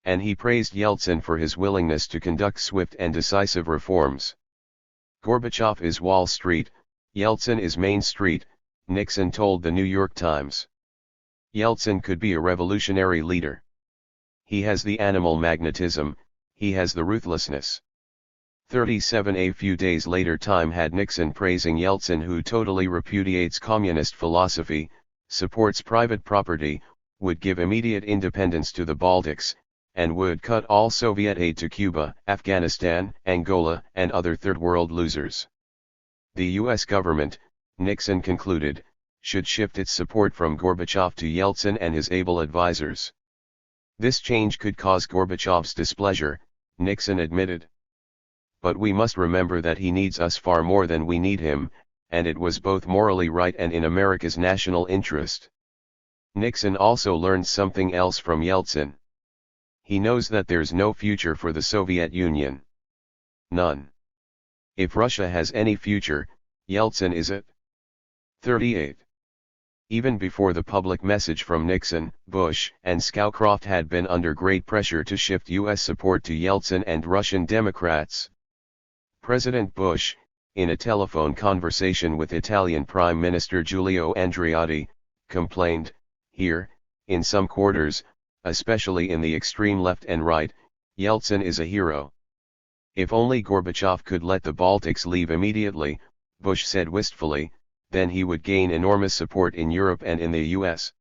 And he praised Yeltsin for his willingness to conduct swift and decisive reforms. Gorbachev is Wall Street, Yeltsin is Main Street, Nixon told the New York Times. Yeltsin could be a revolutionary leader. He has the animal magnetism, he has the ruthlessness. 37 A few days later Time had Nixon praising Yeltsin, who totally repudiates communist philosophy, supports private property, would give immediate independence to the Baltics, and would cut all Soviet aid to Cuba, Afghanistan, Angola, and other Third World losers. The U.S. government, Nixon concluded, should shift its support from Gorbachev to Yeltsin and his able advisors. This change could cause Gorbachev's displeasure, Nixon admitted. But we must remember that he needs us far more than we need him, and it was both morally right and in America's national interest. Nixon also learned something else from Yeltsin. He knows that there's no future for the Soviet Union. None. If Russia has any future, Yeltsin is it. 38. Even before the public message from Nixon, Bush and Scowcroft had been under great pressure to shift U.S. support to Yeltsin and Russian Democrats. President Bush, in a telephone conversation with Italian Prime Minister Giulio Andreotti, complained, "Here, in some quarters, especially in the extreme left and right, Yeltsin is a hero. If only Gorbachev could let the Baltics leave immediately," Bush said wistfully, "then he would gain enormous support in Europe and in the US."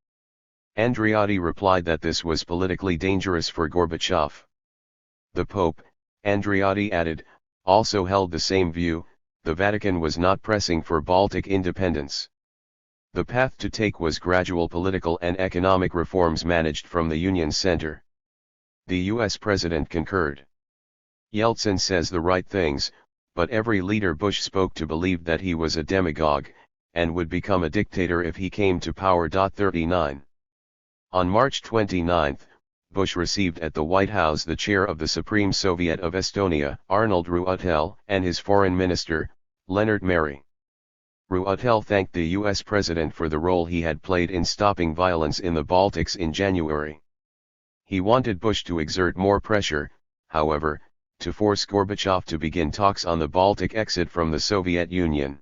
Andreotti replied that this was politically dangerous for Gorbachev. The Pope, Andreotti added, also held the same view. The Vatican was not pressing for Baltic independence. The path to take was gradual political and economic reforms managed from the Union Center. The US president concurred. Yeltsin says the right things, but every leader Bush spoke to believed that he was a demagogue, and would become a dictator if he came to power. 39. On March 29, Bush received at the White House the chair of the Supreme Soviet of Estonia, Arnold Ruutel, and his foreign minister, Leonard Meri. Ruutel thanked the U.S. president for the role he had played in stopping violence in the Baltics in January. He wanted Bush to exert more pressure, however, to force Gorbachev to begin talks on the Baltic exit from the Soviet Union.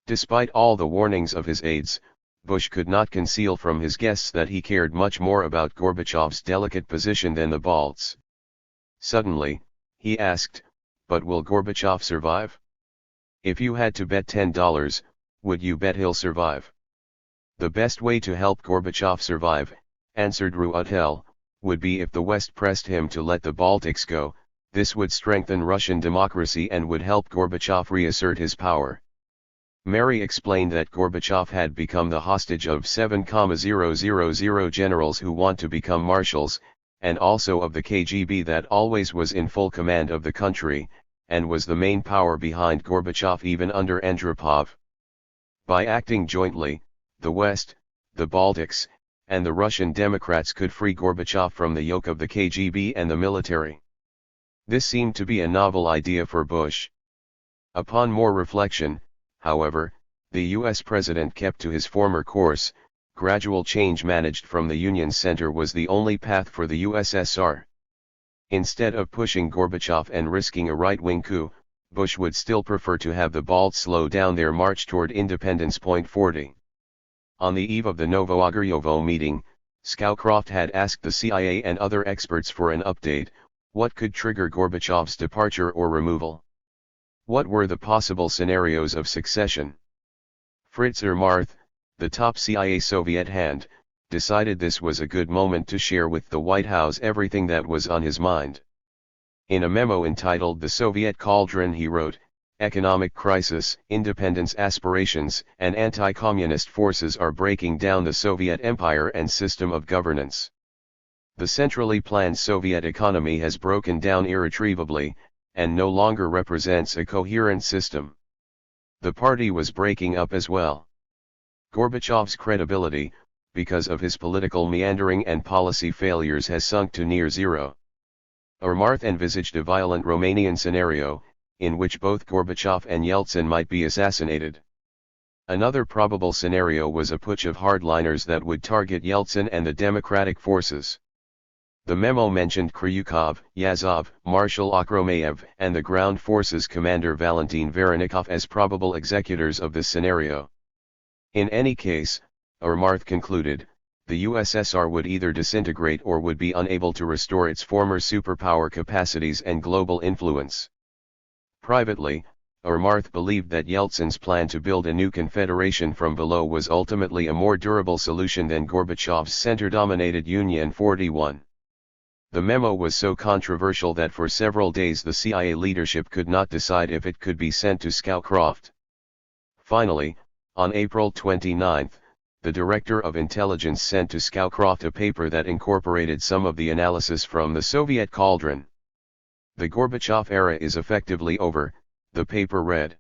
Despite all the warnings of his aides, Bush could not conceal from his guests that he cared much more about Gorbachev's delicate position than the Balts. Suddenly, he asked, "But will Gorbachev survive? If you had to bet $10, would you bet he'll survive?" "The best way to help Gorbachev survive," answered Ruutel, "would be if the West pressed him to let the Baltics go. This would strengthen Russian democracy and would help Gorbachev reassert his power." Meri explained that Gorbachev had become the hostage of 7,000 generals who want to become marshals, and also of the KGB that always was in full command of the country, and was the main power behind Gorbachev even under Andropov. By acting jointly, the West, the Baltics, and the Russian Democrats could free Gorbachev from the yoke of the KGB and the military. This seemed to be a novel idea for Bush. Upon more reflection, however, The US president kept to his former course. Gradual change managed from the Union's center was the only path for the USSR. Instead of pushing Gorbachev and risking a right-wing coup, Bush would still prefer to have the Balts slow down their march toward independence. 40. On the eve of the Novoagoryovo meeting, Scowcroft had asked the CIA and other experts for an update: what could trigger Gorbachev's departure or removal? What were the possible scenarios of succession? Fritz Ermarth, the top CIA Soviet hand, decided this was a good moment to share with the White House everything that was on his mind. In a memo entitled "The Soviet Cauldron," he wrote, "Economic crisis, independence aspirations, and anti-communist forces are breaking down the Soviet empire and system of governance. The centrally planned Soviet economy has broken down irretrievably, and no longer represents a coherent system. The party was breaking up as well. Gorbachev's credibility, because of his political meandering and policy failures, has sunk to near zero." Ermarth envisaged a violent Romanian scenario, in which both Gorbachev and Yeltsin might be assassinated. Another probable scenario was a putsch of hardliners that would target Yeltsin and the democratic forces. The memo mentioned Kryukov, Yazov, Marshal Akhromeyev, and the ground forces commander Valentin Voronikov as probable executors of this scenario. In any case, Ermarth concluded, the USSR would either disintegrate or would be unable to restore its former superpower capacities and global influence. Privately, Ermarth believed that Yeltsin's plan to build a new confederation from below was ultimately a more durable solution than Gorbachev's center-dominated Union. 41. The memo was so controversial that for several days the CIA leadership could not decide if it could be sent to Scowcroft. Finally, on April 29, the Director of Intelligence sent to Scowcroft a paper that incorporated some of the analysis from the Soviet Cauldron. "The Gorbachev era is effectively over," the paper read.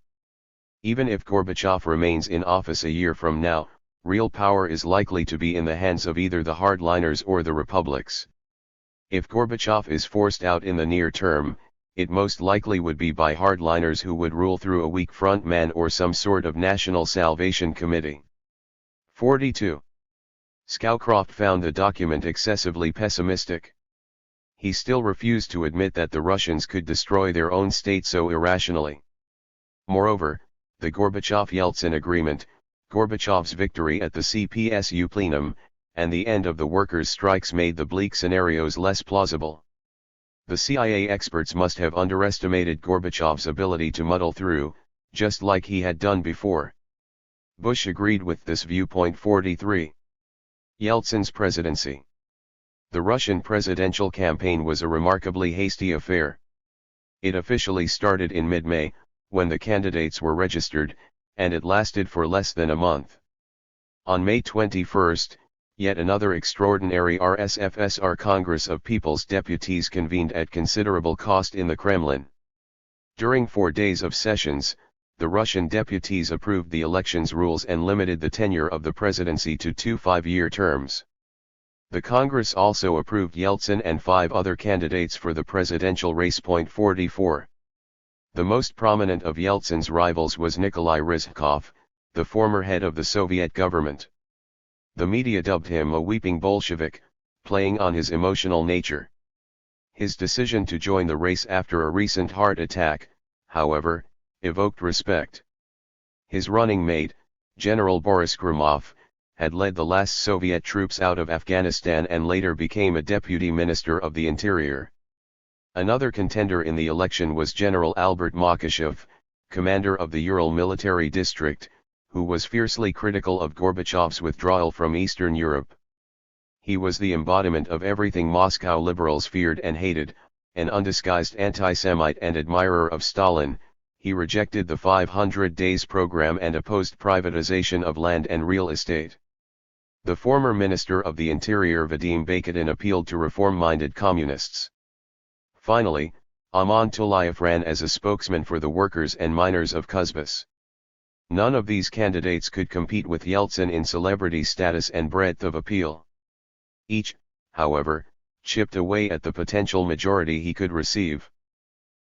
"Even if Gorbachev remains in office a year from now, real power is likely to be in the hands of either the hardliners or the republics. If Gorbachev is forced out in the near term, it most likely would be by hardliners who would rule through a weak frontman or some sort of National Salvation Committee." 42. Scowcroft found the document excessively pessimistic. He still refused to admit that the Russians could destroy their own state so irrationally. Moreover, the Gorbachev-Yeltsin agreement, Gorbachev's victory at the CPSU plenum, and the end of the workers' strikes made the bleak scenarios less plausible. The CIA experts must have underestimated Gorbachev's ability to muddle through, just like he had done before. Bush agreed with this viewpoint. 43. Yeltsin's presidency. The Russian presidential campaign was a remarkably hasty affair. It officially started in mid-May, when the candidates were registered, and it lasted for less than a month. On May 21, yet another extraordinary RSFSR Congress of People's Deputies convened at considerable cost in the Kremlin. During 4 days of sessions, the Russian deputies approved the elections rules and limited the tenure of the presidency to 2 5-year terms. The Congress also approved Yeltsin and 5 other candidates for the presidential race. 44. The most prominent of Yeltsin's rivals was Nikolai Ryzhkov, the former head of the Soviet government. The media dubbed him a weeping Bolshevik, playing on his emotional nature. His decision to join the race after a recent heart attack, however, evoked respect. His running mate, General Boris Gromov, had led the last Soviet troops out of Afghanistan and later became a deputy minister of the Interior. Another contender in the election was General Albert Makashev, commander of the Ural Military District, who was fiercely critical of Gorbachev's withdrawal from Eastern Europe. He was the embodiment of everything Moscow liberals feared and hated, an undisguised anti-Semite and admirer of Stalin. He rejected the 500 Days program and opposed privatization of land and real estate. The former Minister of the Interior Vadim Bakatin appealed to reform-minded communists. Finally, Aman Tulayev ran as a spokesman for the workers and miners of Kuzbas. None of these candidates could compete with Yeltsin in celebrity status and breadth of appeal. Each, however, chipped away at the potential majority he could receive.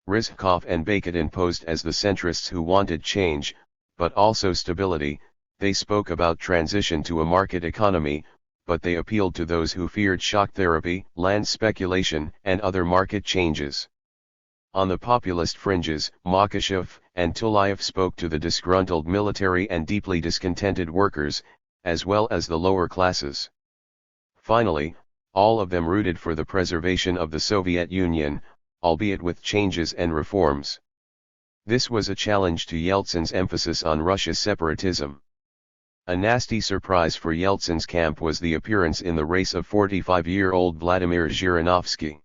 Ryzhkov and Bakatin posed as the centrists who wanted change, but also stability. They spoke about transition to a market economy, but they appealed to those who feared shock therapy, land speculation, and other market changes. On the populist fringes, Makashev and Tulayev spoke to the disgruntled military and deeply discontented workers, as well as the lower classes. Finally, all of them rooted for the preservation of the Soviet Union, albeit with changes and reforms. This was a challenge to Yeltsin's emphasis on Russia's separatism. A nasty surprise for Yeltsin's camp was the appearance in the race of 45-year-old Vladimir Zhirinovsky.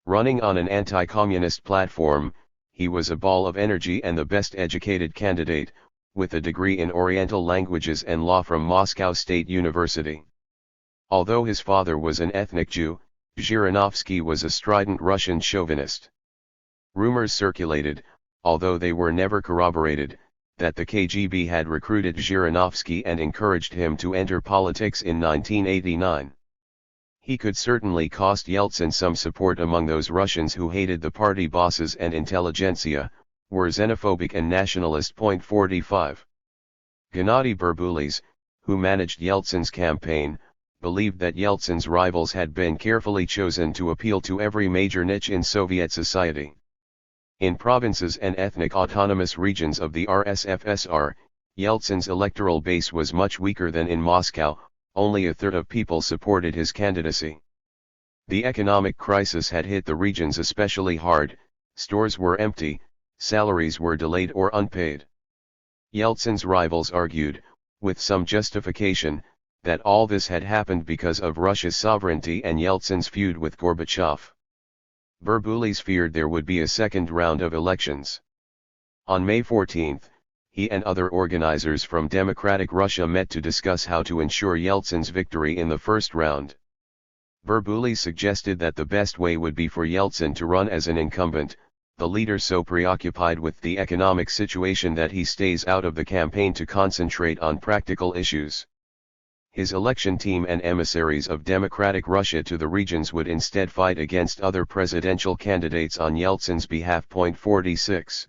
Running on an anti-communist platform, he was a ball of energy and the best-educated candidate, with a degree in Oriental languages and law from Moscow State University. Although his father was an ethnic Jew, Zhirinovsky was a strident Russian chauvinist. Rumors circulated, although they were never corroborated, that the KGB had recruited Zhirinovsky and encouraged him to enter politics in 1989. He could certainly cost Yeltsin some support among those Russians who hated the party bosses and intelligentsia, were xenophobic and nationalist. 45. Gennady Berbulis, who managed Yeltsin's campaign, believed that Yeltsin's rivals had been carefully chosen to appeal to every major niche in Soviet society. In provinces and ethnic autonomous regions of the RSFSR, Yeltsin's electoral base was much weaker than in Moscow. Only a third of people supported his candidacy. The economic crisis had hit the regions especially hard, stores were empty, salaries were delayed or unpaid. Yeltsin's rivals argued, with some justification, that all this had happened because of Russia's sovereignty and Yeltsin's feud with Gorbachev. Berbulis feared there would be a second round of elections. On May 14, he and other organizers from Democratic Russia met to discuss how to ensure Yeltsin's victory in the first round. Berbulis suggested that the best way would be for Yeltsin to run as an incumbent, the leader so preoccupied with the economic situation that he stays out of the campaign to concentrate on practical issues. His election team and emissaries of Democratic Russia to the regions would instead fight against other presidential candidates on Yeltsin's behalf. 46.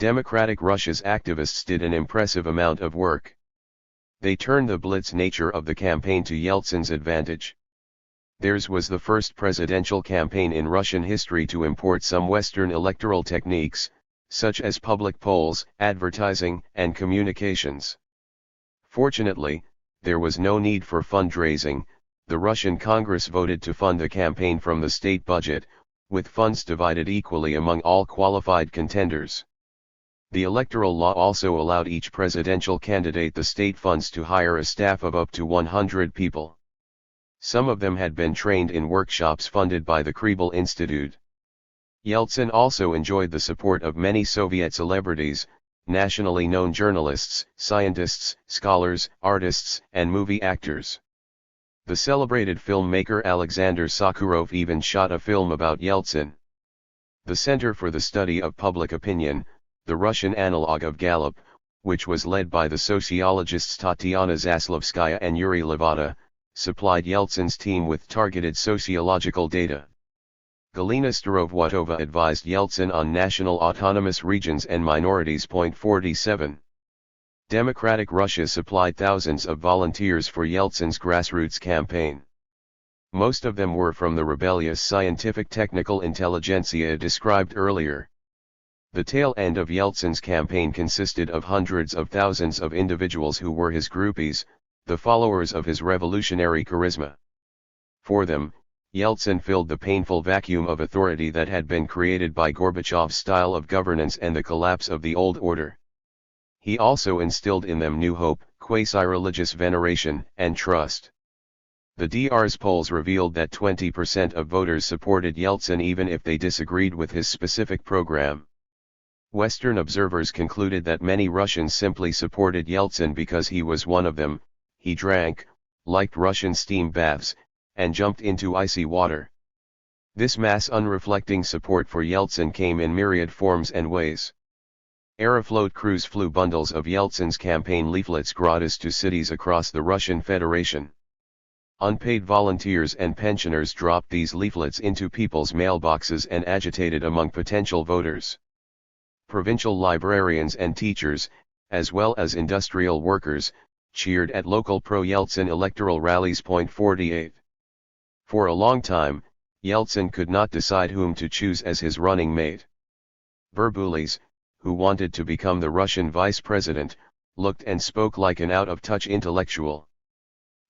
Democratic Russia's activists did an impressive amount of work. They turned the blitz nature of the campaign to Yeltsin's advantage. Theirs was the first presidential campaign in Russian history to import some Western electoral techniques, such as public polls, advertising, and communications. Fortunately, there was no need for fundraising. The Russian Congress voted to fund the campaign from the state budget, with funds divided equally among all qualified contenders. The electoral law also allowed each presidential candidate the state funds to hire a staff of up to 100 people. Some of them had been trained in workshops funded by the Kribel Institute. Yeltsin also enjoyed the support of many Soviet celebrities, nationally known journalists, scientists, scholars, artists, and movie actors. The celebrated filmmaker Alexander Sokurov even shot a film about Yeltsin. The Center for the Study of Public Opinion, the Russian analog of Gallup, which was led by the sociologists Tatiana Zaslavskaya and Yuri Levada, supplied Yeltsin's team with targeted sociological data. Galina Starovwatova advised Yeltsin on national autonomous regions and minorities. 47. Democratic Russia supplied thousands of volunteers for Yeltsin's grassroots campaign. Most of them were from the rebellious scientific technical intelligentsia described earlier. The tail end of Yeltsin's campaign consisted of hundreds of thousands of individuals who were his groupies, the followers of his revolutionary charisma. For them, Yeltsin filled the painful vacuum of authority that had been created by Gorbachev's style of governance and the collapse of the old order. He also instilled in them new hope, quasi-religious veneration, and trust. The DR's polls revealed that 20% of voters supported Yeltsin even if they disagreed with his specific program. Western observers concluded that many Russians simply supported Yeltsin because he was one of them. He drank, liked Russian steam baths, and jumped into icy water. This mass unreflecting support for Yeltsin came in myriad forms and ways. Aeroflot crews flew bundles of Yeltsin's campaign leaflets gratis to cities across the Russian Federation. Unpaid volunteers and pensioners dropped these leaflets into people's mailboxes and agitated among potential voters. Provincial librarians and teachers, as well as industrial workers, cheered at local pro-Yeltsin electoral rallies. 48. For a long time, Yeltsin could not decide whom to choose as his running mate. Verbulis, who wanted to become the Russian vice president, looked and spoke like an out-of-touch intellectual.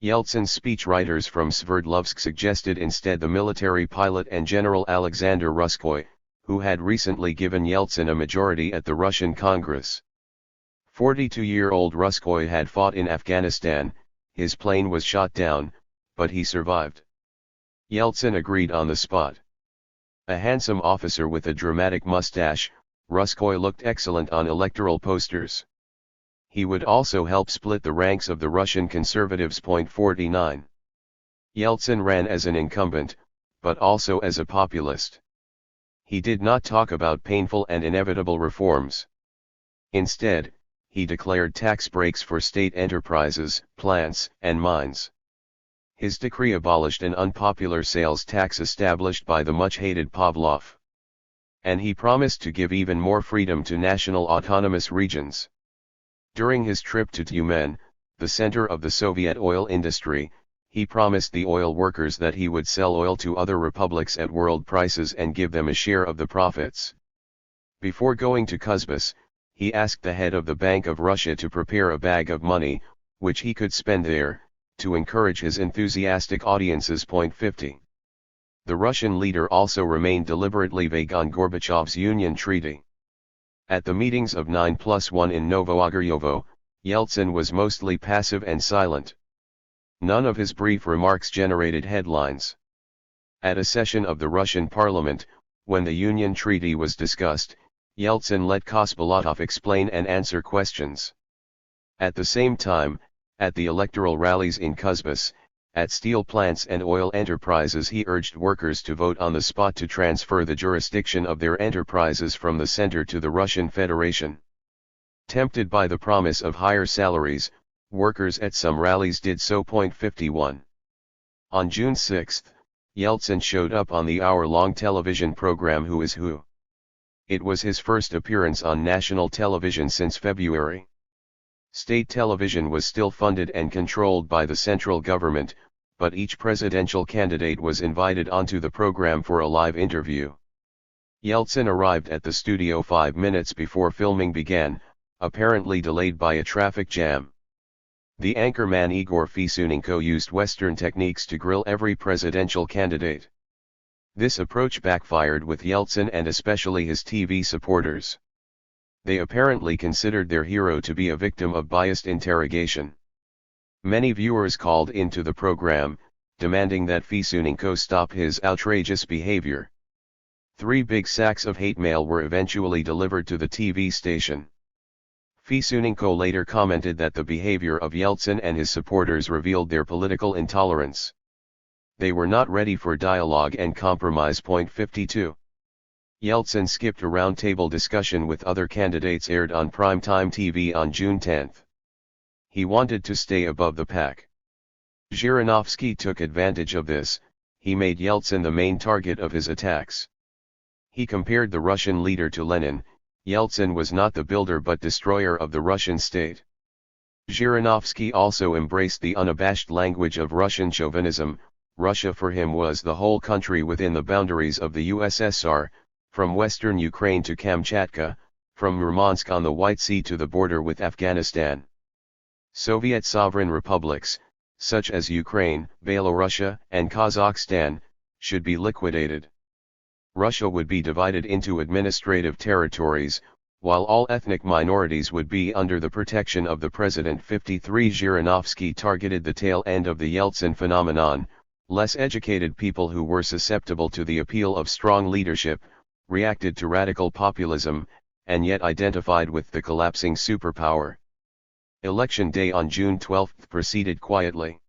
Yeltsin's speechwriters from Sverdlovsk suggested instead the military pilot and General Alexander Ruskoy, who had recently given Yeltsin a majority at the Russian Congress. 42-year-old Ruskoy had fought in Afghanistan, his plane was shot down, but he survived. Yeltsin agreed on the spot. A handsome officer with a dramatic mustache, Ruskoy looked excellent on electoral posters. He would also help split the ranks of the Russian conservatives. 49. Yeltsin ran as an incumbent, but also as a populist. He did not talk about painful and inevitable reforms. Instead, he declared tax breaks for state enterprises, plants, and mines. His decree abolished an unpopular sales tax established by the much-hated Pavlov. And he promised to give even more freedom to national autonomous regions. During his trip to Tyumen, the center of the Soviet oil industry, he promised the oil workers that he would sell oil to other republics at world prices and give them a share of the profits. Before going to Kuzbas, he asked the head of the Bank of Russia to prepare a bag of money, which he could spend there, to encourage his enthusiastic audiences. 50. The Russian leader also remained deliberately vague on Gorbachev's Union Treaty. At the meetings of 9+1 in Novoagaryovo, Yeltsin was mostly passive and silent. None of his brief remarks generated headlines. At a session of the Russian parliament, when the Union Treaty was discussed, Yeltsin let Kosbolotov explain and answer questions. At the same time, at the electoral rallies in Kuzbas, at steel plants and oil enterprises, he urged workers to vote on the spot to transfer the jurisdiction of their enterprises from the center to the Russian Federation. Tempted by the promise of higher salaries, workers at some rallies did so. 51. On June 6, Yeltsin showed up on the hour-long television program Who is Who. It was his first appearance on national television since February. State television was still funded and controlled by the central government, but each presidential candidate was invited onto the program for a live interview. Yeltsin arrived at the studio 5 minutes before filming began, apparently delayed by a traffic jam. The anchorman Igor Fisunenko used Western techniques to grill every presidential candidate. This approach backfired with Yeltsin and especially his TV supporters. They apparently considered their hero to be a victim of biased interrogation. Many viewers called into the program, demanding that Fisunenko stop his outrageous behavior. 3 big sacks of hate mail were eventually delivered to the TV station. Fisunenko later commented that the behavior of Yeltsin and his supporters revealed their political intolerance. They were not ready for dialogue and compromise. 52. Yeltsin skipped a roundtable discussion with other candidates aired on primetime TV on June 10. He wanted to stay above the pack. Zhirinovsky took advantage of this. He made Yeltsin the main target of his attacks. He compared the Russian leader to Lenin. Yeltsin was not the builder but destroyer of the Russian state. Zhirinovsky also embraced the unabashed language of Russian chauvinism. Russia for him was the whole country within the boundaries of the USSR, from western Ukraine to Kamchatka, from Murmansk on the White Sea to the border with Afghanistan. Soviet sovereign republics, such as Ukraine, Belorussia, and Kazakhstan, should be liquidated. Russia would be divided into administrative territories, while all ethnic minorities would be under the protection of the president. 53. Zhirinovsky targeted the tail end of the Yeltsin phenomenon, less educated people who were susceptible to the appeal of strong leadership, reacted to radical populism, and yet identified with the collapsing superpower. Election day on June 12 proceeded quietly.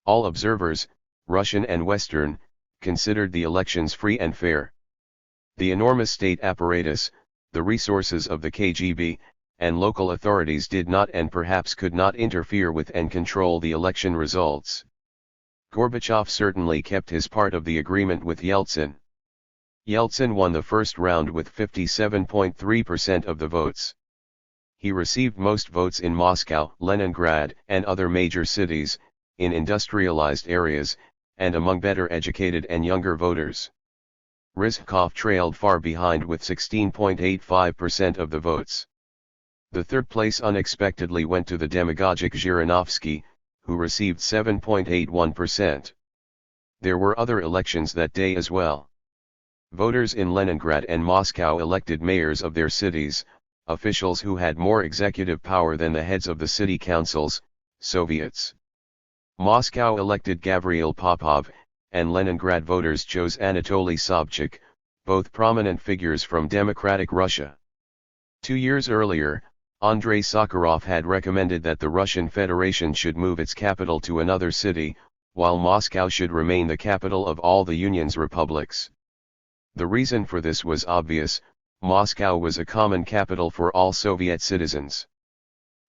All observers, Russian and Western, considered the elections free and fair. The enormous state apparatus, the resources of the KGB, and local authorities did not and perhaps could not interfere with and control the election results. Gorbachev certainly kept his part of the agreement with Yeltsin. Yeltsin won the first round with 57.3% of the votes. He received most votes in Moscow, Leningrad, and other major cities, in industrialized areas, and among better educated and younger voters. Rizhkov trailed far behind with 16.85% of the votes. The third place unexpectedly went to the demagogic Zhirinovsky, who received 7.81%. There were other elections that day as well. Voters in Leningrad and Moscow elected mayors of their cities, officials who had more executive power than the heads of the city councils, Soviets. Moscow elected Gavril Popov, and Leningrad voters chose Anatoly Sobchak, both prominent figures from democratic Russia. 2 years earlier, Andrei Sakharov had recommended that the Russian Federation should move its capital to another city, while Moscow should remain the capital of all the Union's republics. The reason for this was obvious: Moscow was a common capital for all Soviet citizens.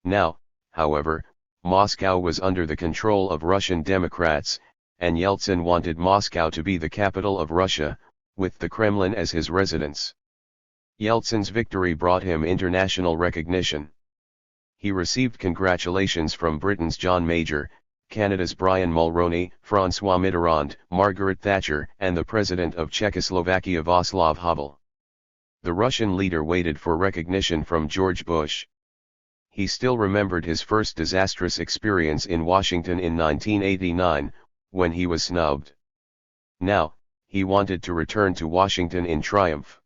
Now, however, Moscow was under the control of Russian Democrats, and Yeltsin wanted Moscow to be the capital of Russia, with the Kremlin as his residence. Yeltsin's victory brought him international recognition. He received congratulations from Britain's John Major, Canada's Brian Mulroney, François Mitterrand, Margaret Thatcher, and the President of Czechoslovakia Václav Havel. The Russian leader waited for recognition from George Bush. He still remembered his first disastrous experience in Washington in 1989, when he was snubbed. Now, he wanted to return to Washington in triumph.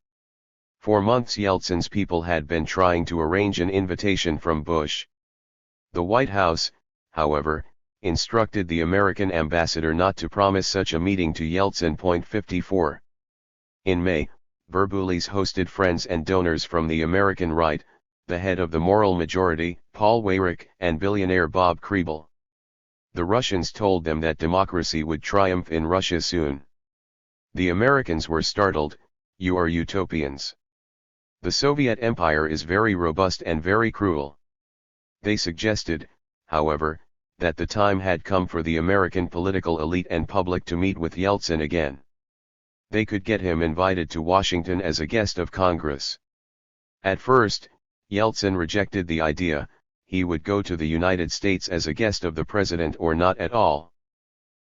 For months Yeltsin's people had been trying to arrange an invitation from Bush. The White House, however, instructed the American ambassador not to promise such a meeting to Yeltsin. 54. In May, Verbulis hosted friends and donors from the American right, the head of the Moral Majority, Paul Weyrich, and billionaire Bob Kriebel. The Russians told them that democracy would triumph in Russia soon. The Americans were startled. "You are utopians. The Soviet Empire is very robust and very cruel." They suggested, however, that the time had come for the American political elite and public to meet with Yeltsin again. They could get him invited to Washington as a guest of Congress. At first, Yeltsin rejected the idea. He would go to the United States as a guest of the president or not at all.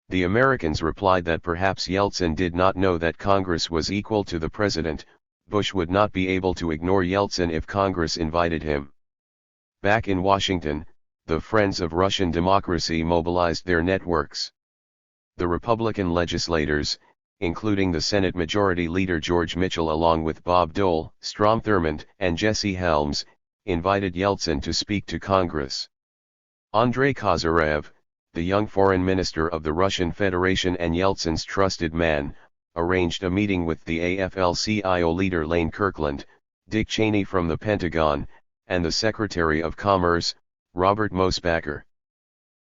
The Americans replied that perhaps Yeltsin did not know that Congress was equal to the president. Bush would not be able to ignore Yeltsin if Congress invited him. Back in Washington, the Friends of Russian Democracy mobilized their networks. The Republican legislators, including the Senate Majority Leader George Mitchell along with Bob Dole, Strom Thurmond, and Jesse Helms, invited Yeltsin to speak to Congress. Andrei Kozyrev, the young foreign minister of the Russian Federation and Yeltsin's trusted man, arranged a meeting with the AFL-CIO leader Lane Kirkland, Dick Cheney from the Pentagon, and the Secretary of Commerce, Robert Mosbacher.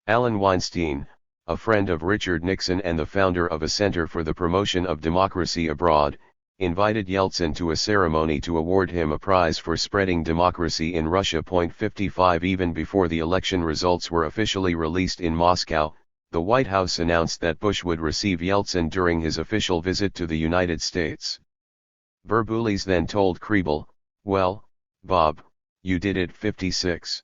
Alan Weinstein, a friend of Richard Nixon and the founder of a Center for the Promotion of Democracy Abroad, invited Yeltsin to a ceremony to award him a prize for spreading democracy in Russia. 55 Even before the election results were officially released in Moscow, the White House announced that Bush would receive Yeltsin during his official visit to the United States. Verbulis then told Kriebel, "Well, Bob, you did it." 56.